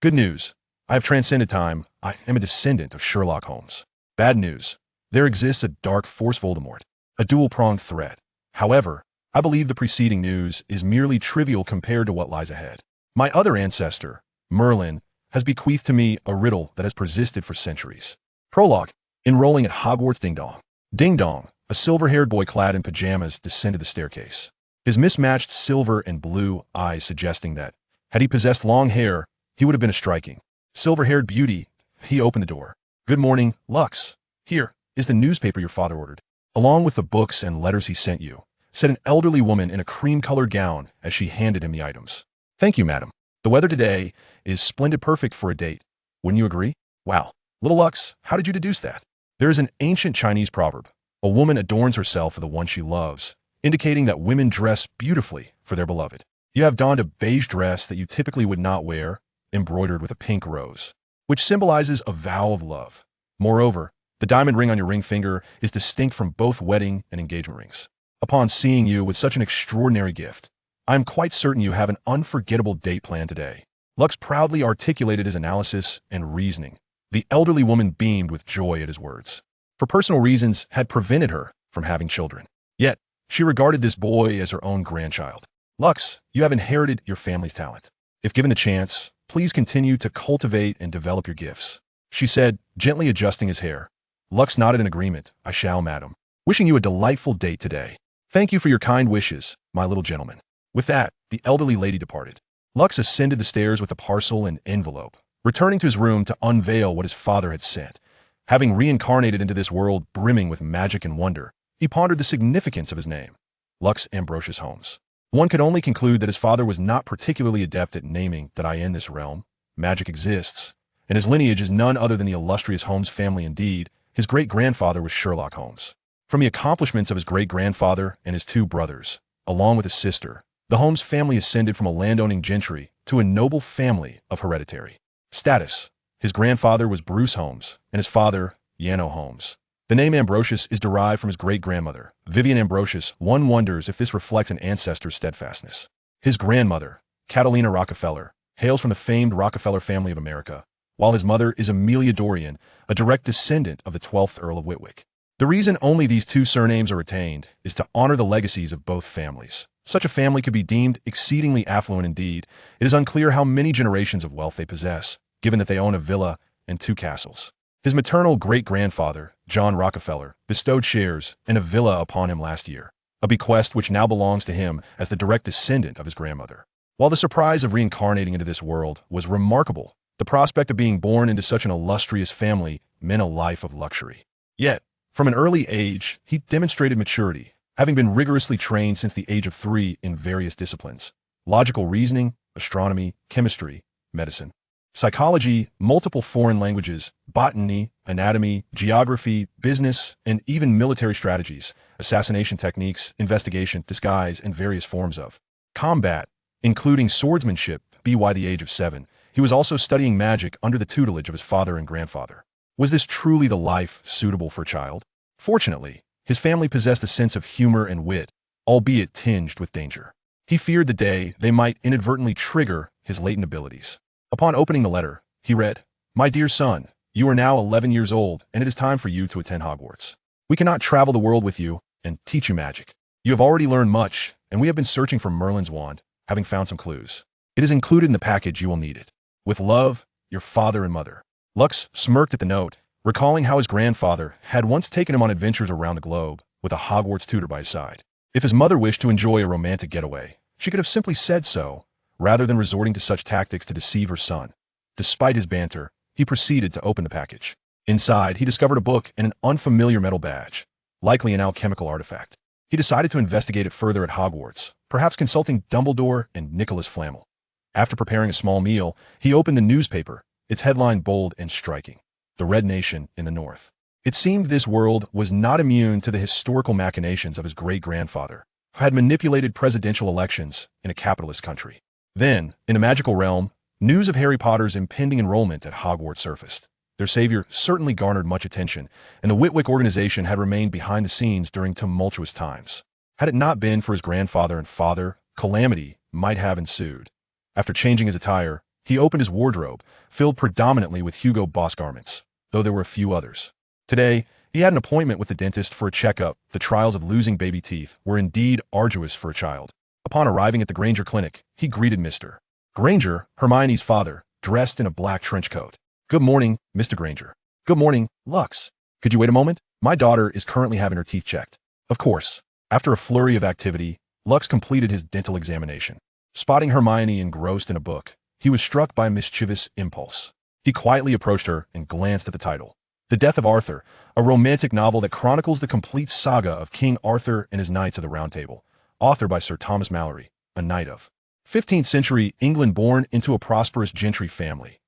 Good news. I have transcended time. I am a descendant of Sherlock Holmes. Bad news. There exists a dark force Voldemort, a dual-pronged threat. However, I believe the preceding news is merely trivial compared to what lies ahead. My other ancestor, Merlin, has bequeathed to me a riddle that has persisted for centuries. Prologue. Enrolling at Hogwarts Ding Dong. Ding Dong, a silver-haired boy clad in pajamas, descended the staircase. His mismatched silver and blue eyes suggesting that, had he possessed long hair, he would have been a striking, silver-haired beauty. He opened the door. Good morning, Lux. Here is the newspaper your father ordered, along with the books and letters he sent you, said an elderly woman in a cream-colored gown as she handed him the items. Thank you, madam. The weather today is splendid, perfect for a date. Wouldn't you agree? Wow. Little Lux, how did you deduce that? There is an ancient Chinese proverb. A woman adorns herself for the one she loves, indicating that women dress beautifully for their beloved. You have donned a beige dress that you typically would not wear, embroidered with a pink rose, which symbolizes a vow of love. Moreover, the diamond ring on your ring finger is distinct from both wedding and engagement rings. Upon seeing you with such an extraordinary gift, I am quite certain you have an unforgettable date planned today. Lux proudly articulated his analysis and reasoning. The elderly woman beamed with joy at his words. For personal reasons had prevented her from having children. Yet, she regarded this boy as her own grandchild. Lux, you have inherited your family's talent. If given the chance, please continue to cultivate and develop your gifts, she said, gently adjusting his hair. Lux nodded in agreement. I shall, madam. Wishing you a delightful date today. Thank you for your kind wishes, my little gentleman. With that, the elderly lady departed. Lux ascended the stairs with a parcel and envelope, returning to his room to unveil what his father had sent. Having reincarnated into this world brimming with magic and wonder, he pondered the significance of his name, Rux Ambrosius Holmes. One could only conclude that his father was not particularly adept at naming that in this realm, magic exists, and his lineage is none other than the illustrious Holmes family. Indeed, his great-grandfather was Sherlock Holmes. From the accomplishments of his great-grandfather and his two brothers, along with his sister, the Holmes family ascended from a landowning gentry to a noble family of hereditary status. His grandfather was Bruce Holmes, and his father, Yano Holmes. The name Ambrosius is derived from his great-grandmother, Vivian Ambrosius. One wonders if this reflects an ancestor's steadfastness. His grandmother, Catalina Rockefeller, hails from the famed Rockefeller family of America, while his mother is Amelia Dorian, a direct descendant of the 12th Earl of Whitwick. The reason only these two surnames are retained is to honor the legacies of both families. Such a family could be deemed exceedingly affluent indeed. It is unclear how many generations of wealth they possess, given that they own a villa and 2 castles. His maternal great-grandfather, John Rockefeller, bestowed shares and a villa upon him last year, a bequest which now belongs to him as the direct descendant of his grandmother. While the surprise of reincarnating into this world was remarkable, the prospect of being born into such an illustrious family meant a life of luxury. Yet, from an early age, he demonstrated maturity, having been rigorously trained since the age of 3 in various disciplines: logical reasoning, astronomy, chemistry, medicine, psychology, multiple foreign languages, botany, anatomy, geography, business, and even military strategies, assassination techniques, investigation, disguise, and various forms of combat, including swordsmanship. By the age of 7, he was also studying magic under the tutelage of his father and grandfather. Was this truly the life suitable for a child? Fortunately, his family possessed a sense of humor and wit, albeit tinged with danger. He feared the day they might inadvertently trigger his latent abilities. Upon opening the letter, he read, "My dear son, you are now 11 years old, and it is time for you to attend Hogwarts. We cannot travel the world with you and teach you magic. You have already learned much, and we have been searching for Merlin's wand, having found some clues. It is included in the package. You will need it. With love, your father and mother." Lux smirked at the note, recalling how his grandfather had once taken him on adventures around the globe with a Hogwarts tutor by his side. If his mother wished to enjoy a romantic getaway, she could have simply said so, rather than resorting to such tactics to deceive her son. Despite his banter, he proceeded to open the package. Inside, he discovered a book and an unfamiliar metal badge, likely an alchemical artifact. He decided to investigate it further at Hogwarts, perhaps consulting Dumbledore and Nicholas Flamel. After preparing a small meal, he opened the newspaper, its headline bold and striking: "The Red Nation in the North." It seemed this world was not immune to the historical machinations of his great-grandfather, who had manipulated presidential elections in a capitalist country. Then, in a magical realm, news of Harry Potter's impending enrollment at Hogwarts surfaced. Their savior certainly garnered much attention, and the Whitwick organization had remained behind the scenes during tumultuous times. Had it not been for his grandfather and father, calamity might have ensued. After changing his attire, He opened his wardrobe, filled predominantly with Hugo Boss garments, though there were a few others. Today, he had an appointment with the dentist for a checkup. The trials of losing baby teeth were indeed arduous for a child. Upon arriving at the Granger clinic, he greeted Mr. Granger, Hermione's father, dressed in a black trench coat. "Good morning, Mr. Granger." "Good morning, Lux. Could you wait a moment? My daughter is currently having her teeth checked." Of course. After a flurry of activity, Lux completed his dental examination. Spotting Hermione engrossed in a book, he was struck by a mischievous impulse. He quietly approached her and glanced at the title. The Death of Arthur, a romantic novel that chronicles the complete saga of King Arthur and his Knights of the Round Table, authored by Sir Thomas Malory, a knight of 15th century England born into a prosperous gentry family.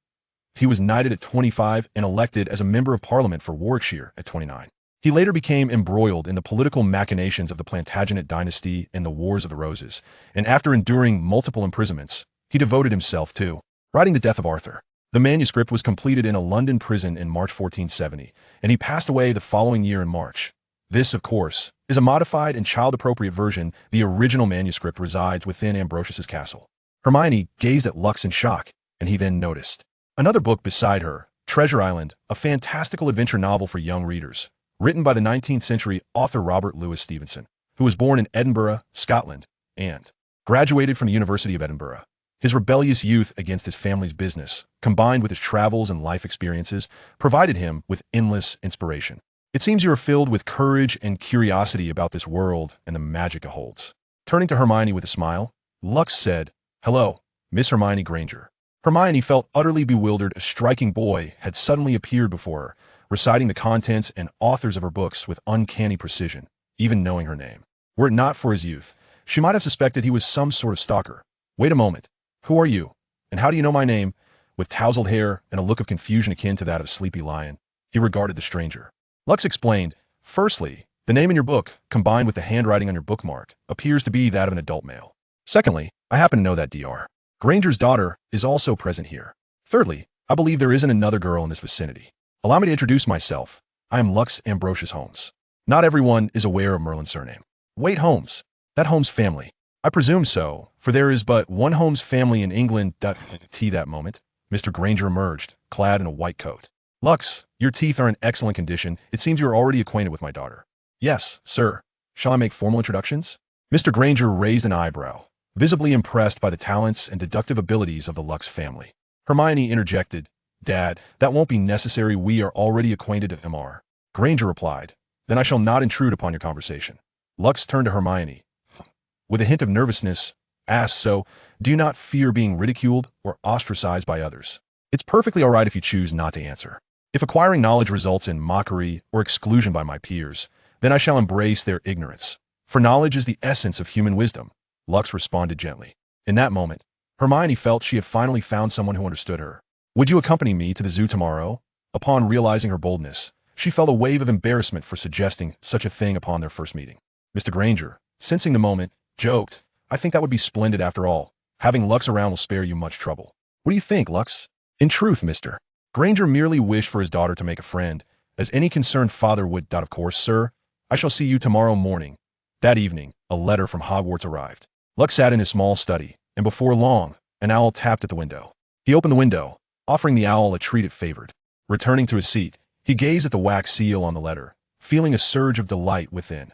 He was knighted at 25 and elected as a member of Parliament for Warwickshire at 29. He later became embroiled in the political machinations of the Plantagenet dynasty and the Wars of the Roses, and after enduring multiple imprisonments, he devoted himself to writing The Death of Arthur. The manuscript was completed in a London prison in March 1470, and he passed away the following year in March. This, of course, is a modified and child-appropriate version. The original manuscript resides within Ambrosius's castle. Hermione gazed at Lux in shock, and he then noticed another book beside her, Treasure Island, a fantastical adventure novel for young readers, written by the 19th century author Robert Louis Stevenson, who was born in Edinburgh, Scotland, and graduated from the University of Edinburgh. His rebellious youth against his family's business, combined with his travels and life experiences, provided him with endless inspiration. It seems you are filled with courage and curiosity about this world and the magic it holds. Turning to Hermione with a smile, Lux said, "Hello, Miss Hermione Granger." Hermione felt utterly bewildered. A striking boy had suddenly appeared before her, reciting the contents and authors of her books with uncanny precision, even knowing her name. Were it not for his youth, she might have suspected he was some sort of stalker. "Wait a moment. Who are you? And how do you know my name?" With tousled hair and a look of confusion akin to that of a sleepy lion, he regarded the stranger. Lux explained, "Firstly, the name in your book, combined with the handwriting on your bookmark, appears to be that of an adult male. Secondly, I happen to know that Dr. Granger's daughter is also present here. Thirdly, I believe there isn't another girl in this vicinity. Allow me to introduce myself. I am Rux Holmes. Not everyone is aware of Merlin's surname. Wait, Holmes. That Holmes family. I presume so, for there is but one Holmes family in England. That moment, Mr. Granger emerged, clad in a white coat. "Lux, your teeth are in excellent condition. It seems you are already acquainted with my daughter." "Yes, sir. Shall I make formal introductions?" Mr. Granger raised an eyebrow, visibly impressed by the talents and deductive abilities of the Lux family. Hermione interjected, "Dad, that won't be necessary. We are already acquainted at Mr. Granger replied, "Then I shall not intrude upon your conversation." Lux turned to Hermione. With a hint of nervousness, asked, "So, do you not fear being ridiculed or ostracized by others?" "It's perfectly all right if you choose not to answer. If acquiring knowledge results in mockery or exclusion by my peers, then I shall embrace their ignorance. For knowledge is the essence of human wisdom," Lux responded gently. In that moment, Hermione felt she had finally found someone who understood her. "Would you accompany me to the zoo tomorrow?" Upon realizing her boldness, she felt a wave of embarrassment for suggesting such a thing upon their first meeting. Mr. Granger, sensing the moment, joked, "I think that would be splendid after all. Having Lux around will spare you much trouble. What do you think, Lux?" In truth, Mr. Granger merely wished for his daughter to make a friend, as any concerned father would. "Of course, sir. I shall see you tomorrow morning." That evening, a letter from Hogwarts arrived. Lux sat in his small study, and before long, an owl tapped at the window. He opened the window, offering the owl a treat it favored. Returning to his seat, he gazed at the wax seal on the letter, feeling a surge of delight within.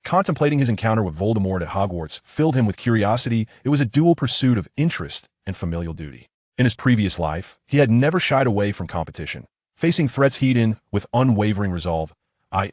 Contemplating his encounter with Voldemort at Hogwarts filled him with curiosity. It was a dual pursuit of interest and familial duty. In his previous life, he had never shied away from competition, facing threats heed-in with unwavering resolve,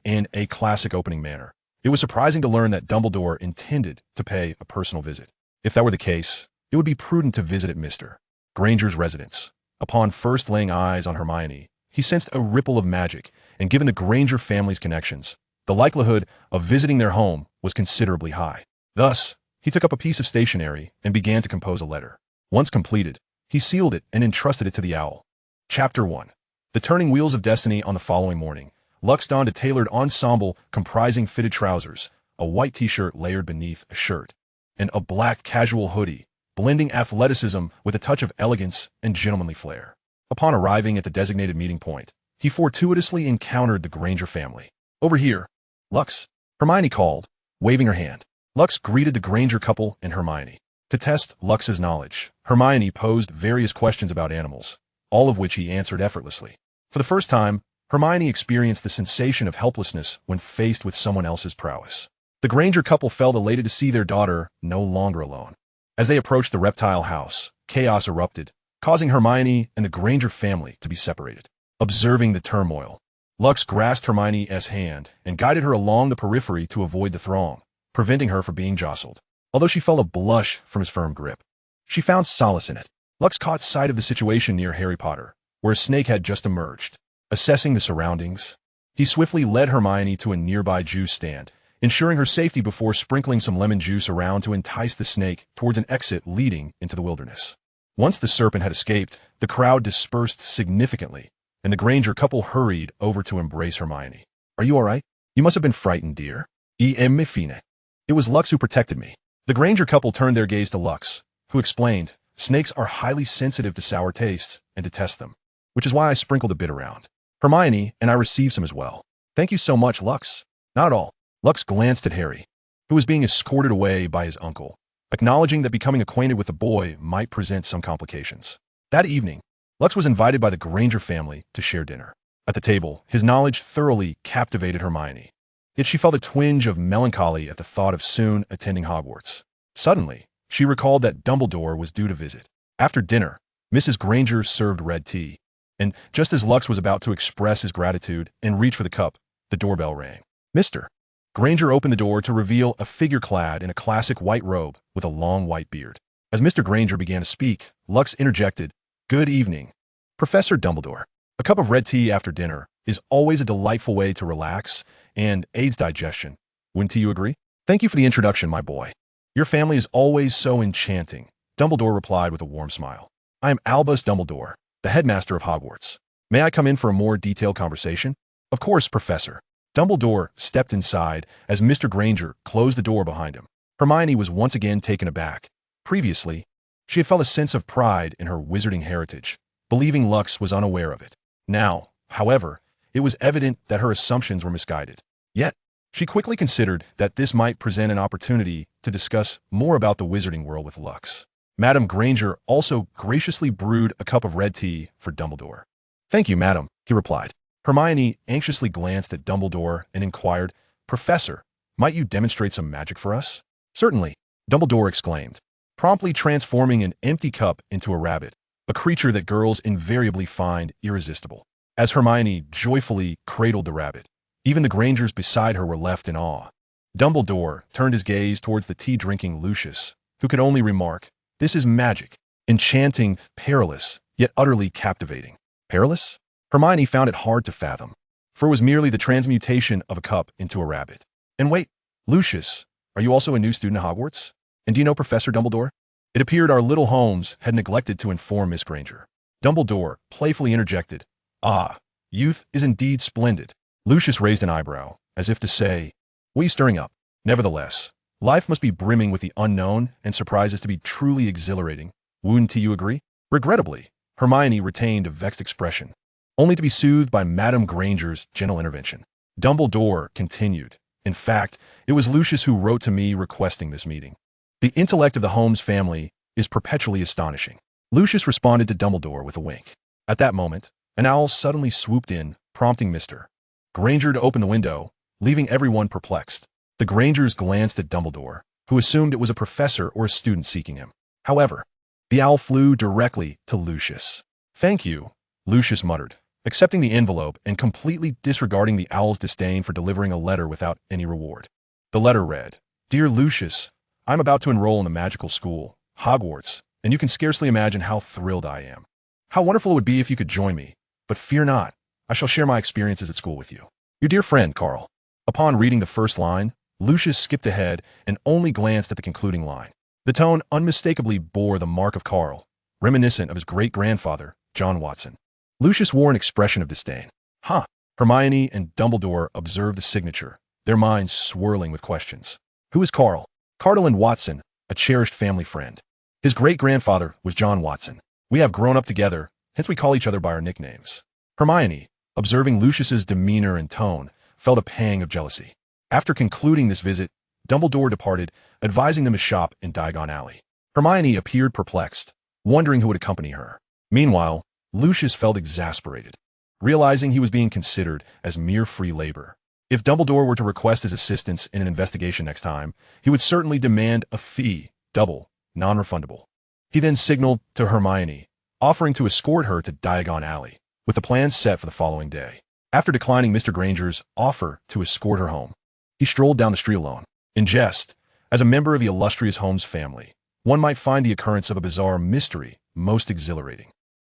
in a classic opening manner. It was surprising to learn that Dumbledore intended to pay a personal visit. If that were the case, it would be prudent to visit at Mr. Granger's residence. Upon first laying eyes on Hermione, he sensed a ripple of magic, and given the Granger family's connections, the likelihood of visiting their home was considerably high. Thus, he took up a piece of stationery and began to compose a letter. Once completed, he sealed it and entrusted it to the owl. Chapter 1. The Turning Wheels of Destiny. On the following morning, Lux donned a tailored ensemble comprising fitted trousers, a white t-shirt layered beneath a shirt, and a black casual hoodie, blending athleticism with a touch of elegance and gentlemanly flair. Upon arriving at the designated meeting point, he fortuitously encountered the Granger family. "Over here, Lux," Hermione called, waving her hand. Lux greeted the Granger couple and Hermione. To test Lux's knowledge, Hermione posed various questions about animals, all of which he answered effortlessly. For the first time, Hermione experienced the sensation of helplessness when faced with someone else's prowess. The Granger couple felt elated to see their daughter no longer alone. As they approached the reptile house, chaos erupted, causing Hermione and the Granger family to be separated. Observing the turmoil, Lux grasped Hermione's hand and guided her along the periphery to avoid the throng, preventing her from being jostled. Although she felt a blush from his firm grip, she found solace in it. Lux caught sight of the situation near Harry Potter, where a snake had just emerged. Assessing the surroundings, he swiftly led Hermione to a nearby juice stand, ensuring her safety before sprinkling some lemon juice around to entice the snake towards an exit leading into the wilderness. Once the serpent had escaped, the crowd dispersed significantly, and the Granger couple hurried over to embrace Hermione. "Are you all right? You must have been frightened, dear." It was Lux who protected me. The Granger couple turned their gaze to Lux, who explained, "Snakes are highly sensitive to sour tastes and detest them, which is why I sprinkled a bit around. Hermione and I received some as well." "Thank you so much, Lux." "Not at all." Lux glanced at Harry, who was being escorted away by his uncle, acknowledging that becoming acquainted with the boy might present some complications. That evening, Lux was invited by the Granger family to share dinner. At the table, his knowledge thoroughly captivated Hermione, yet she felt a twinge of melancholy at the thought of soon attending Hogwarts. Suddenly, she recalled that Dumbledore was due to visit. After dinner, Mrs. Granger served red tea, and just as Lux was about to express his gratitude and reach for the cup, the doorbell rang. Mr. Granger opened the door to reveal a figure clad in a classic white robe with a long white beard. As Mr. Granger began to speak, Lux interjected, "Good evening, Professor Dumbledore. A cup of red tea after dinner is always a delightful way to relax and aids digestion. Wouldn't you agree?" "Thank you for the introduction, my boy. Your family is always so enchanting," Dumbledore replied with a warm smile. "I am Albus Dumbledore, the headmaster of Hogwarts. May I come in for a more detailed conversation?" "Of course, Professor." Dumbledore stepped inside as Mr. Granger closed the door behind him. Hermione was once again taken aback. Previously, she had felt a sense of pride in her wizarding heritage, believing Lux was unaware of it. Now, however, it was evident that her assumptions were misguided. Yet, she quickly considered that this might present an opportunity to discuss more about the wizarding world with Lux. Madame Granger also graciously brewed a cup of red tea for Dumbledore. "Thank you, madam," he replied. Hermione anxiously glanced at Dumbledore and inquired, "Professor, might you demonstrate some magic for us?" "Certainly," Dumbledore exclaimed, promptly transforming an empty cup into a rabbit, a creature that girls invariably find irresistible. As Hermione joyfully cradled the rabbit, even the Grangers beside her were left in awe. Dumbledore turned his gaze towards the tea-drinking Lucius, who could only remark, "This is magic, enchanting, perilous, yet utterly captivating." Perilous? Hermione found it hard to fathom, for it was merely the transmutation of a cup into a rabbit. "And wait, Lucius, are you also a new student at Hogwarts? And do you know Professor Dumbledore?" It appeared our little Holmes had neglected to inform Miss Granger. Dumbledore playfully interjected, "Ah, youth is indeed splendid." Lucius raised an eyebrow, as if to say, "What are you stirring up?" Nevertheless, life must be brimming with the unknown and surprises to be truly exhilarating. Wouldn't you agree? Regrettably, Hermione retained a vexed expression, only to be soothed by Madame Granger's gentle intervention. Dumbledore continued, "In fact, it was Lucius who wrote to me requesting this meeting. The intellect of the Holmes family is perpetually astonishing." Lucius responded to Dumbledore with a wink. At that moment, an owl suddenly swooped in, prompting Mr. Granger to open the window, leaving everyone perplexed. The Grangers glanced at Dumbledore, who assumed it was a professor or a student seeking him. However, the owl flew directly to Lucius. "Thank you," Lucius muttered, accepting the envelope and completely disregarding the owl's disdain for delivering a letter without any reward. The letter read, "Dear Lucius, I'm about to enroll in the magical school, Hogwarts, and you can scarcely imagine how thrilled I am. How wonderful it would be if you could join me, but fear not, I shall share my experiences at school with you. Your dear friend, Carl." Upon reading the first line, Lucius skipped ahead and only glanced at the concluding line. The tone unmistakably bore the mark of Carl, reminiscent of his great-grandfather, John Watson. Lucius wore an expression of disdain. "Huh." Hermione and Dumbledore observed the signature, their minds swirling with questions. "Who is Carl?" "Cardinal Watson, a cherished family friend. His great-grandfather was John Watson. We have grown up together, hence we call each other by our nicknames." Hermione, observing Lucius's demeanor and tone, felt a pang of jealousy. After concluding this visit, Dumbledore departed, advising them to shop in Diagon Alley. Hermione appeared perplexed, wondering who would accompany her. Meanwhile, Lucius felt exasperated, realizing he was being considered as mere free labor. If Dumbledore were to request his assistance in an investigation next time, he would certainly demand a fee, double, non-refundable. He then signaled to Hermione, offering to escort her to Diagon Alley, with the plan set for the following day. After declining Mr. Granger's offer to escort her home, he strolled down the street alone. In jest, as a member of the illustrious Holmes family, one might find the occurrence of a bizarre mystery most exhilarating.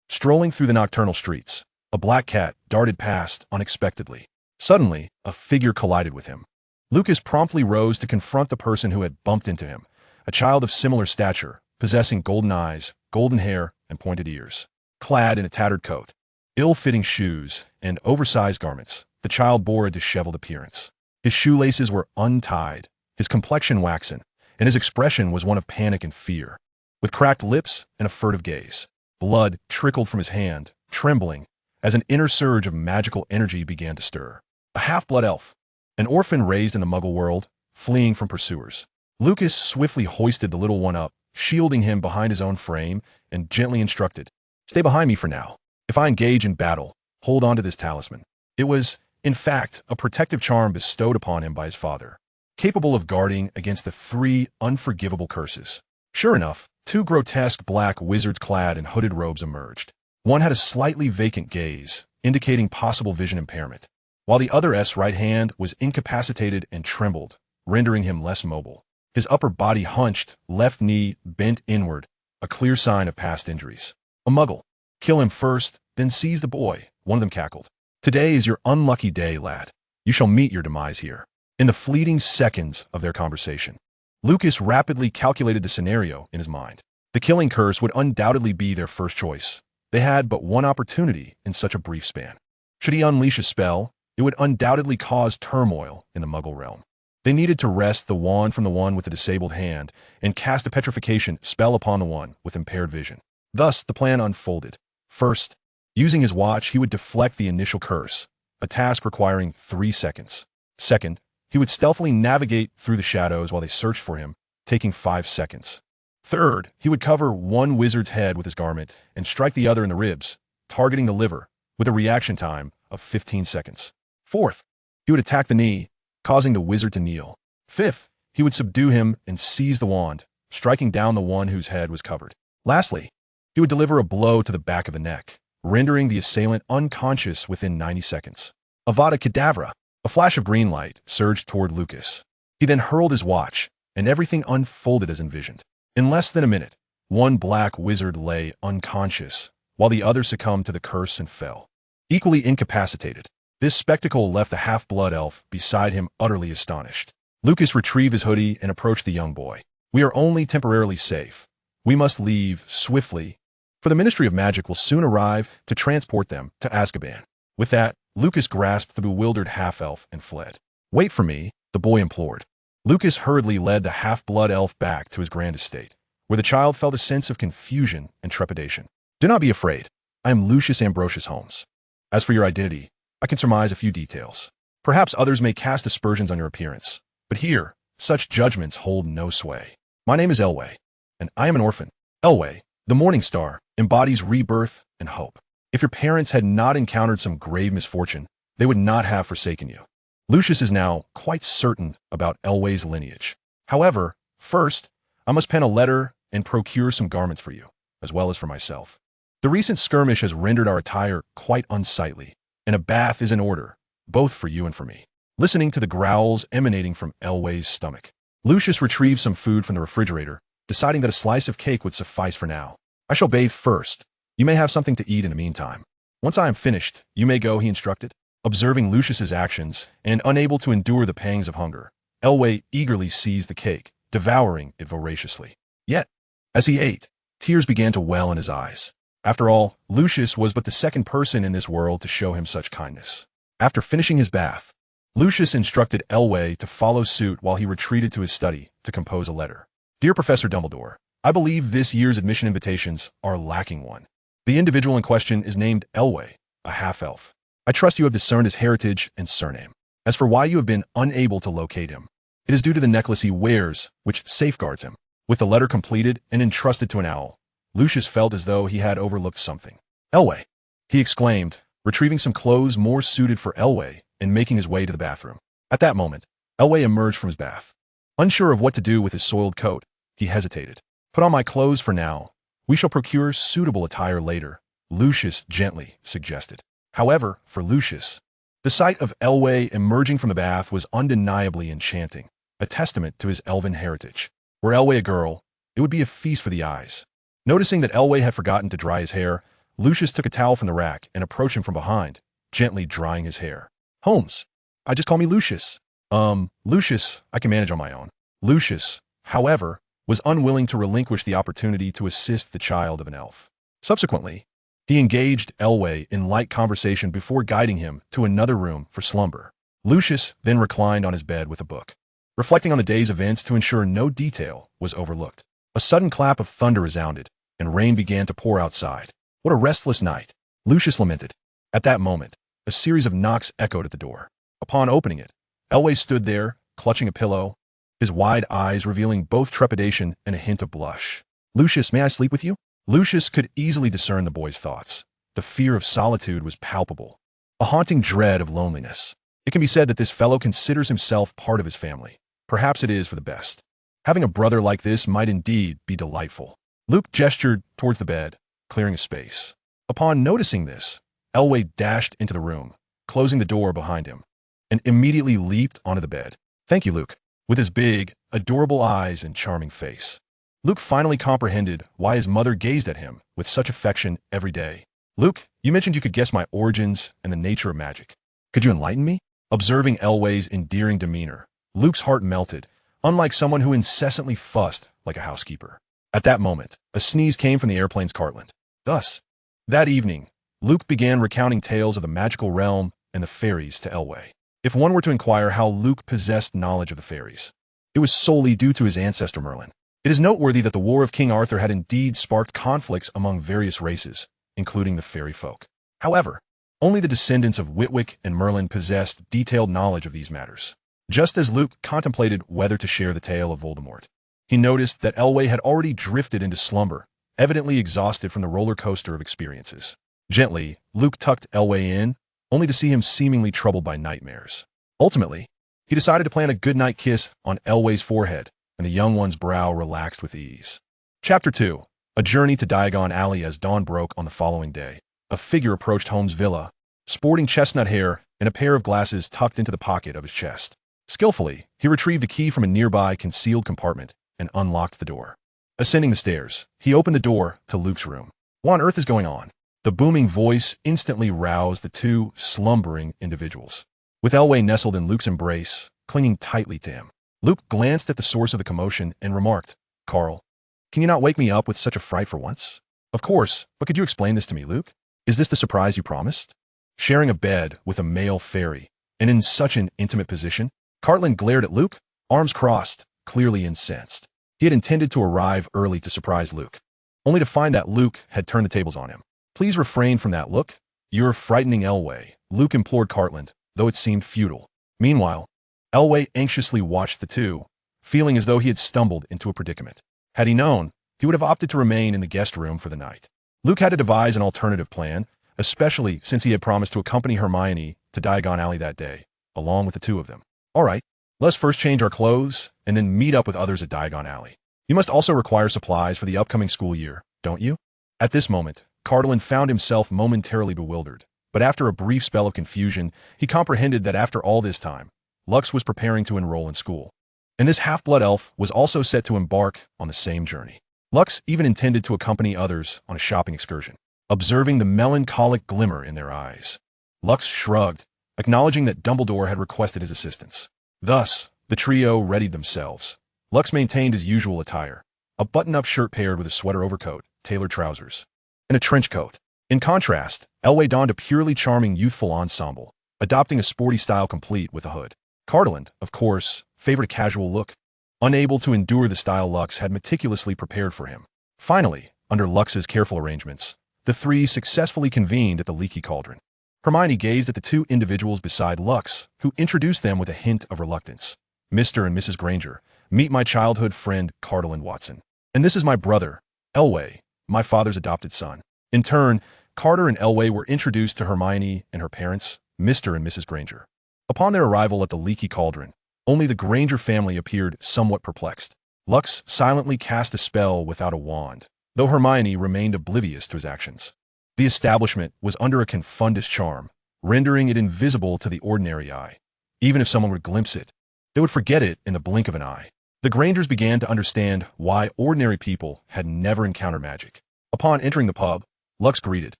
Strolling through the nocturnal streets, a black cat darted past unexpectedly. Suddenly, a figure collided with him. Lucas promptly rose to confront the person who had bumped into him, a child of similar stature, possessing golden eyes, golden hair, and pointed ears. Clad in a tattered coat, ill-fitting shoes, and oversized garments, the child bore a disheveled appearance. His shoelaces were untied, his complexion waxen, and his expression was one of panic and fear. With cracked lips and a furtive gaze, blood trickled from his hand, trembling, as an inner surge of magical energy began to stir. A half-blood elf, an orphan raised in the Muggle world, fleeing from pursuers. Lucas swiftly hoisted the little one up, shielding him behind his own frame, and gently instructed, "Stay behind me for now. If I engage in battle, hold on to this talisman." It was, in fact, a protective charm bestowed upon him by his father, capable of guarding against the 3 unforgivable curses. Sure enough, 2 grotesque black wizards clad in hooded robes emerged. One had a slightly vacant gaze, indicating possible vision impairment, while the other's right hand was incapacitated and trembled, rendering him less mobile. His upper body hunched, left knee bent inward, a clear sign of past injuries. "A Muggle. Kill him first, then seize the boy," one of them cackled. "Today is your unlucky day, lad. You shall meet your demise here." In the fleeting seconds of their conversation, Lucas rapidly calculated the scenario in his mind. The killing curse would undoubtedly be their first choice. They had but one opportunity in such a brief span. Should he unleash a spell, it would undoubtedly cause turmoil in the Muggle realm. They needed to wrest the wand from the one with the disabled hand and cast a petrification spell upon the one with impaired vision. Thus, the plan unfolded. First, using his watch, he would deflect the initial curse, a task requiring 3 seconds. Second, he would stealthily navigate through the shadows while they searched for him, taking 5 seconds. Third, he would cover one wizard's head with his garment and strike the other in the ribs, targeting the liver, with a reaction time of 15 seconds. Fourth, he would attack the knee, causing the wizard to kneel. Fifth, he would subdue him and seize the wand, striking down the one whose head was covered. Lastly, he would deliver a blow to the back of the neck, rendering the assailant unconscious within 90 seconds. Avada Kedavra! A flash of green light surged toward Lucas. He then hurled his watch, and everything unfolded as envisioned. In less than a minute, one black wizard lay unconscious, while the other succumbed to the curse and fell, equally incapacitated. This spectacle left the half-blood elf beside him utterly astonished. Lucas retrieved his hoodie and approached the young boy. "We are only temporarily safe. We must leave swiftly, for the Ministry of Magic will soon arrive to transport them to Azkaban." With that, Lucas grasped the bewildered half-elf and fled. "Wait for me," the boy implored. Lucas hurriedly led the half-blood elf back to his grand estate, where the child felt a sense of confusion and trepidation. "Do not be afraid. I am Lucius Ambrosius Holmes. As for your identity, I can surmise a few details. Perhaps others may cast aspersions on your appearance, but here, such judgments hold no sway. My name is Elway, and I am an orphan. Elway, the morning star, embodies rebirth and hope. If your parents had not encountered some grave misfortune, they would not have forsaken you." Lucius is now quite certain about Elway's lineage. However, first, I must pen a letter and procure some garments for you, as well as for myself. The recent skirmish has rendered our attire quite unsightly, and a bath is in order, both for you and for me. Listening to the growls emanating from Elway's stomach, Lucius retrieved some food from the refrigerator, deciding that a slice of cake would suffice for now. "I shall bathe first. You may have something to eat in the meantime. Once I am finished, you may go," he instructed. Observing Lucius's actions and unable to endure the pangs of hunger, Elway eagerly seized the cake, devouring it voraciously. Yet, as he ate, tears began to well in his eyes. After all, Lucius was but the second person in this world to show him such kindness. After finishing his bath, Lucius instructed Elway to follow suit while he retreated to his study to compose a letter. "Dear Professor Dumbledore, I believe this year's admission invitations are lacking one. The individual in question is named Elway, a half-elf. I trust you have discerned his heritage and surname. As for why you have been unable to locate him, it is due to the necklace he wears, which safeguards him. With the letter completed and entrusted to an owl, Lucius felt as though he had overlooked something. Elway, he exclaimed, retrieving some clothes more suited for Elway and making his way to the bathroom. At that moment, Elway emerged from his bath. Unsure of what to do with his soiled coat, he hesitated. Put on my clothes for now. We shall procure suitable attire later, Lucius gently suggested. However, for Lucius, the sight of Elway emerging from the bath was undeniably enchanting, a testament to his elven heritage. Were Elway a girl, it would be a feast for the eyes. Noticing that Elway had forgotten to dry his hair, Lucius took a towel from the rack and approached him from behind, gently drying his hair. Holmes, I just call me Lucius. Lucius, I can manage on my own. Lucius, however, was unwilling to relinquish the opportunity to assist the child of an elf. Subsequently, he engaged Elway in light conversation before guiding him to another room for slumber. Lucius then reclined on his bed with a book, reflecting on the day's events to ensure no detail was overlooked. A sudden clap of thunder resounded, and rain began to pour outside. What a restless night, Lucius lamented. At that moment, a series of knocks echoed at the door. Upon opening it, Elway stood there, clutching a pillow, his wide eyes revealing both trepidation and a hint of blush. Lucius, may I sleep with you? Lucius could easily discern the boy's thoughts. The fear of solitude was palpable, a haunting dread of loneliness. It can be said that this fellow considers himself part of his family. Perhaps it is for the best. Having a brother like this might indeed be delightful. Luke gestured towards the bed, clearing a space. Upon noticing this, Elway dashed into the room, closing the door behind him, and immediately leaped onto the bed. Thank you, Luke. With his big, adorable eyes and charming face, Luke finally comprehended why his mother gazed at him with such affection every day. Luke, you mentioned you could guess my origins and the nature of magic. Could you enlighten me? Observing Elway's endearing demeanor, Luke's heart melted, unlike someone who incessantly fussed like a housekeeper. At that moment, a sneeze came from the airplane's cartland. Thus, that evening, Luke began recounting tales of the magical realm and the fairies to Elway. If one were to inquire how Luke possessed knowledge of the fairies, it was solely due to his ancestor Merlin. It is noteworthy that the War of King Arthur had indeed sparked conflicts among various races, including the fairy folk. However, only the descendants of Witwick and Merlin possessed detailed knowledge of these matters. Just as Luke contemplated whether to share the tale of Voldemort, he noticed that Elway had already drifted into slumber, evidently exhausted from the roller coaster of experiences. Gently, Luke tucked Elway in, only to see him seemingly troubled by nightmares. Ultimately, he decided to plant a goodnight kiss on Elway's forehead, and the young one's brow relaxed with ease. Chapter 2. A journey to Diagon Alley. As dawn broke on the following day, a figure approached Holmes' villa, sporting chestnut hair and a pair of glasses tucked into the pocket of his chest. Skillfully, he retrieved a key from a nearby concealed compartment and unlocked the door. Ascending the stairs, he opened the door to Luke's room. What on earth is going on? The booming voice instantly roused the two slumbering individuals. With Elway nestled in Luke's embrace, clinging tightly to him, Luke glanced at the source of the commotion and remarked, Carl, can you not wake me up with such a fright for once? Of course, but could you explain this to me, Luke? Is this the surprise you promised? Sharing a bed with a male fairy, and in such an intimate position? Cartland glared at Luke, arms crossed, clearly incensed. He had intended to arrive early to surprise Luke, only to find that Luke had turned the tables on him. Please refrain from that look. You're frightening Elway, Luke implored Cartland, though it seemed futile. Meanwhile, Elway anxiously watched the two, feeling as though he had stumbled into a predicament. Had he known, he would have opted to remain in the guest room for the night. Luke had to devise an alternative plan, especially since he had promised to accompany Hermione to Diagon Alley that day, along with the two of them. All right, let's first change our clothes and then meet up with others at Diagon Alley. You must also require supplies for the upcoming school year, don't you? At this moment, Cartland found himself momentarily bewildered, but after a brief spell of confusion, he comprehended that after all this time, Lux was preparing to enroll in school, and this half-blood elf was also set to embark on the same journey. Lux even intended to accompany others on a shopping excursion. Observing the melancholic glimmer in their eyes, Lux shrugged, acknowledging that Dumbledore had requested his assistance. Thus, the trio readied themselves. Lux maintained his usual attire, a button-up shirt paired with a sweater overcoat, tailored trousers, and a trench coat. In contrast, Elway donned a purely charming youthful ensemble, adopting a sporty style complete with a hood. Cartland, of course, favored a casual look, unable to endure the style Lux had meticulously prepared for him. Finally, under Lux's careful arrangements, the three successfully convened at the Leaky Cauldron. Hermione gazed at the two individuals beside Lux, who introduced them with a hint of reluctance. Mr. and Mrs. Granger, Meet my childhood friend, Cardinal Watson. And this is my brother, Elway, my father's adopted son. In turn, Carter and Elway were introduced to Hermione and her parents, Mr. and Mrs. Granger. Upon their arrival at the Leaky Cauldron, only the Granger family appeared somewhat perplexed. Lux silently cast a spell without a wand, though Hermione remained oblivious to his actions. The establishment was under a confundus charm, rendering it invisible to the ordinary eye. Even if someone would glimpse it, they would forget it in the blink of an eye. The Grangers began to understand why ordinary people had never encountered magic. Upon entering the pub, Lux greeted,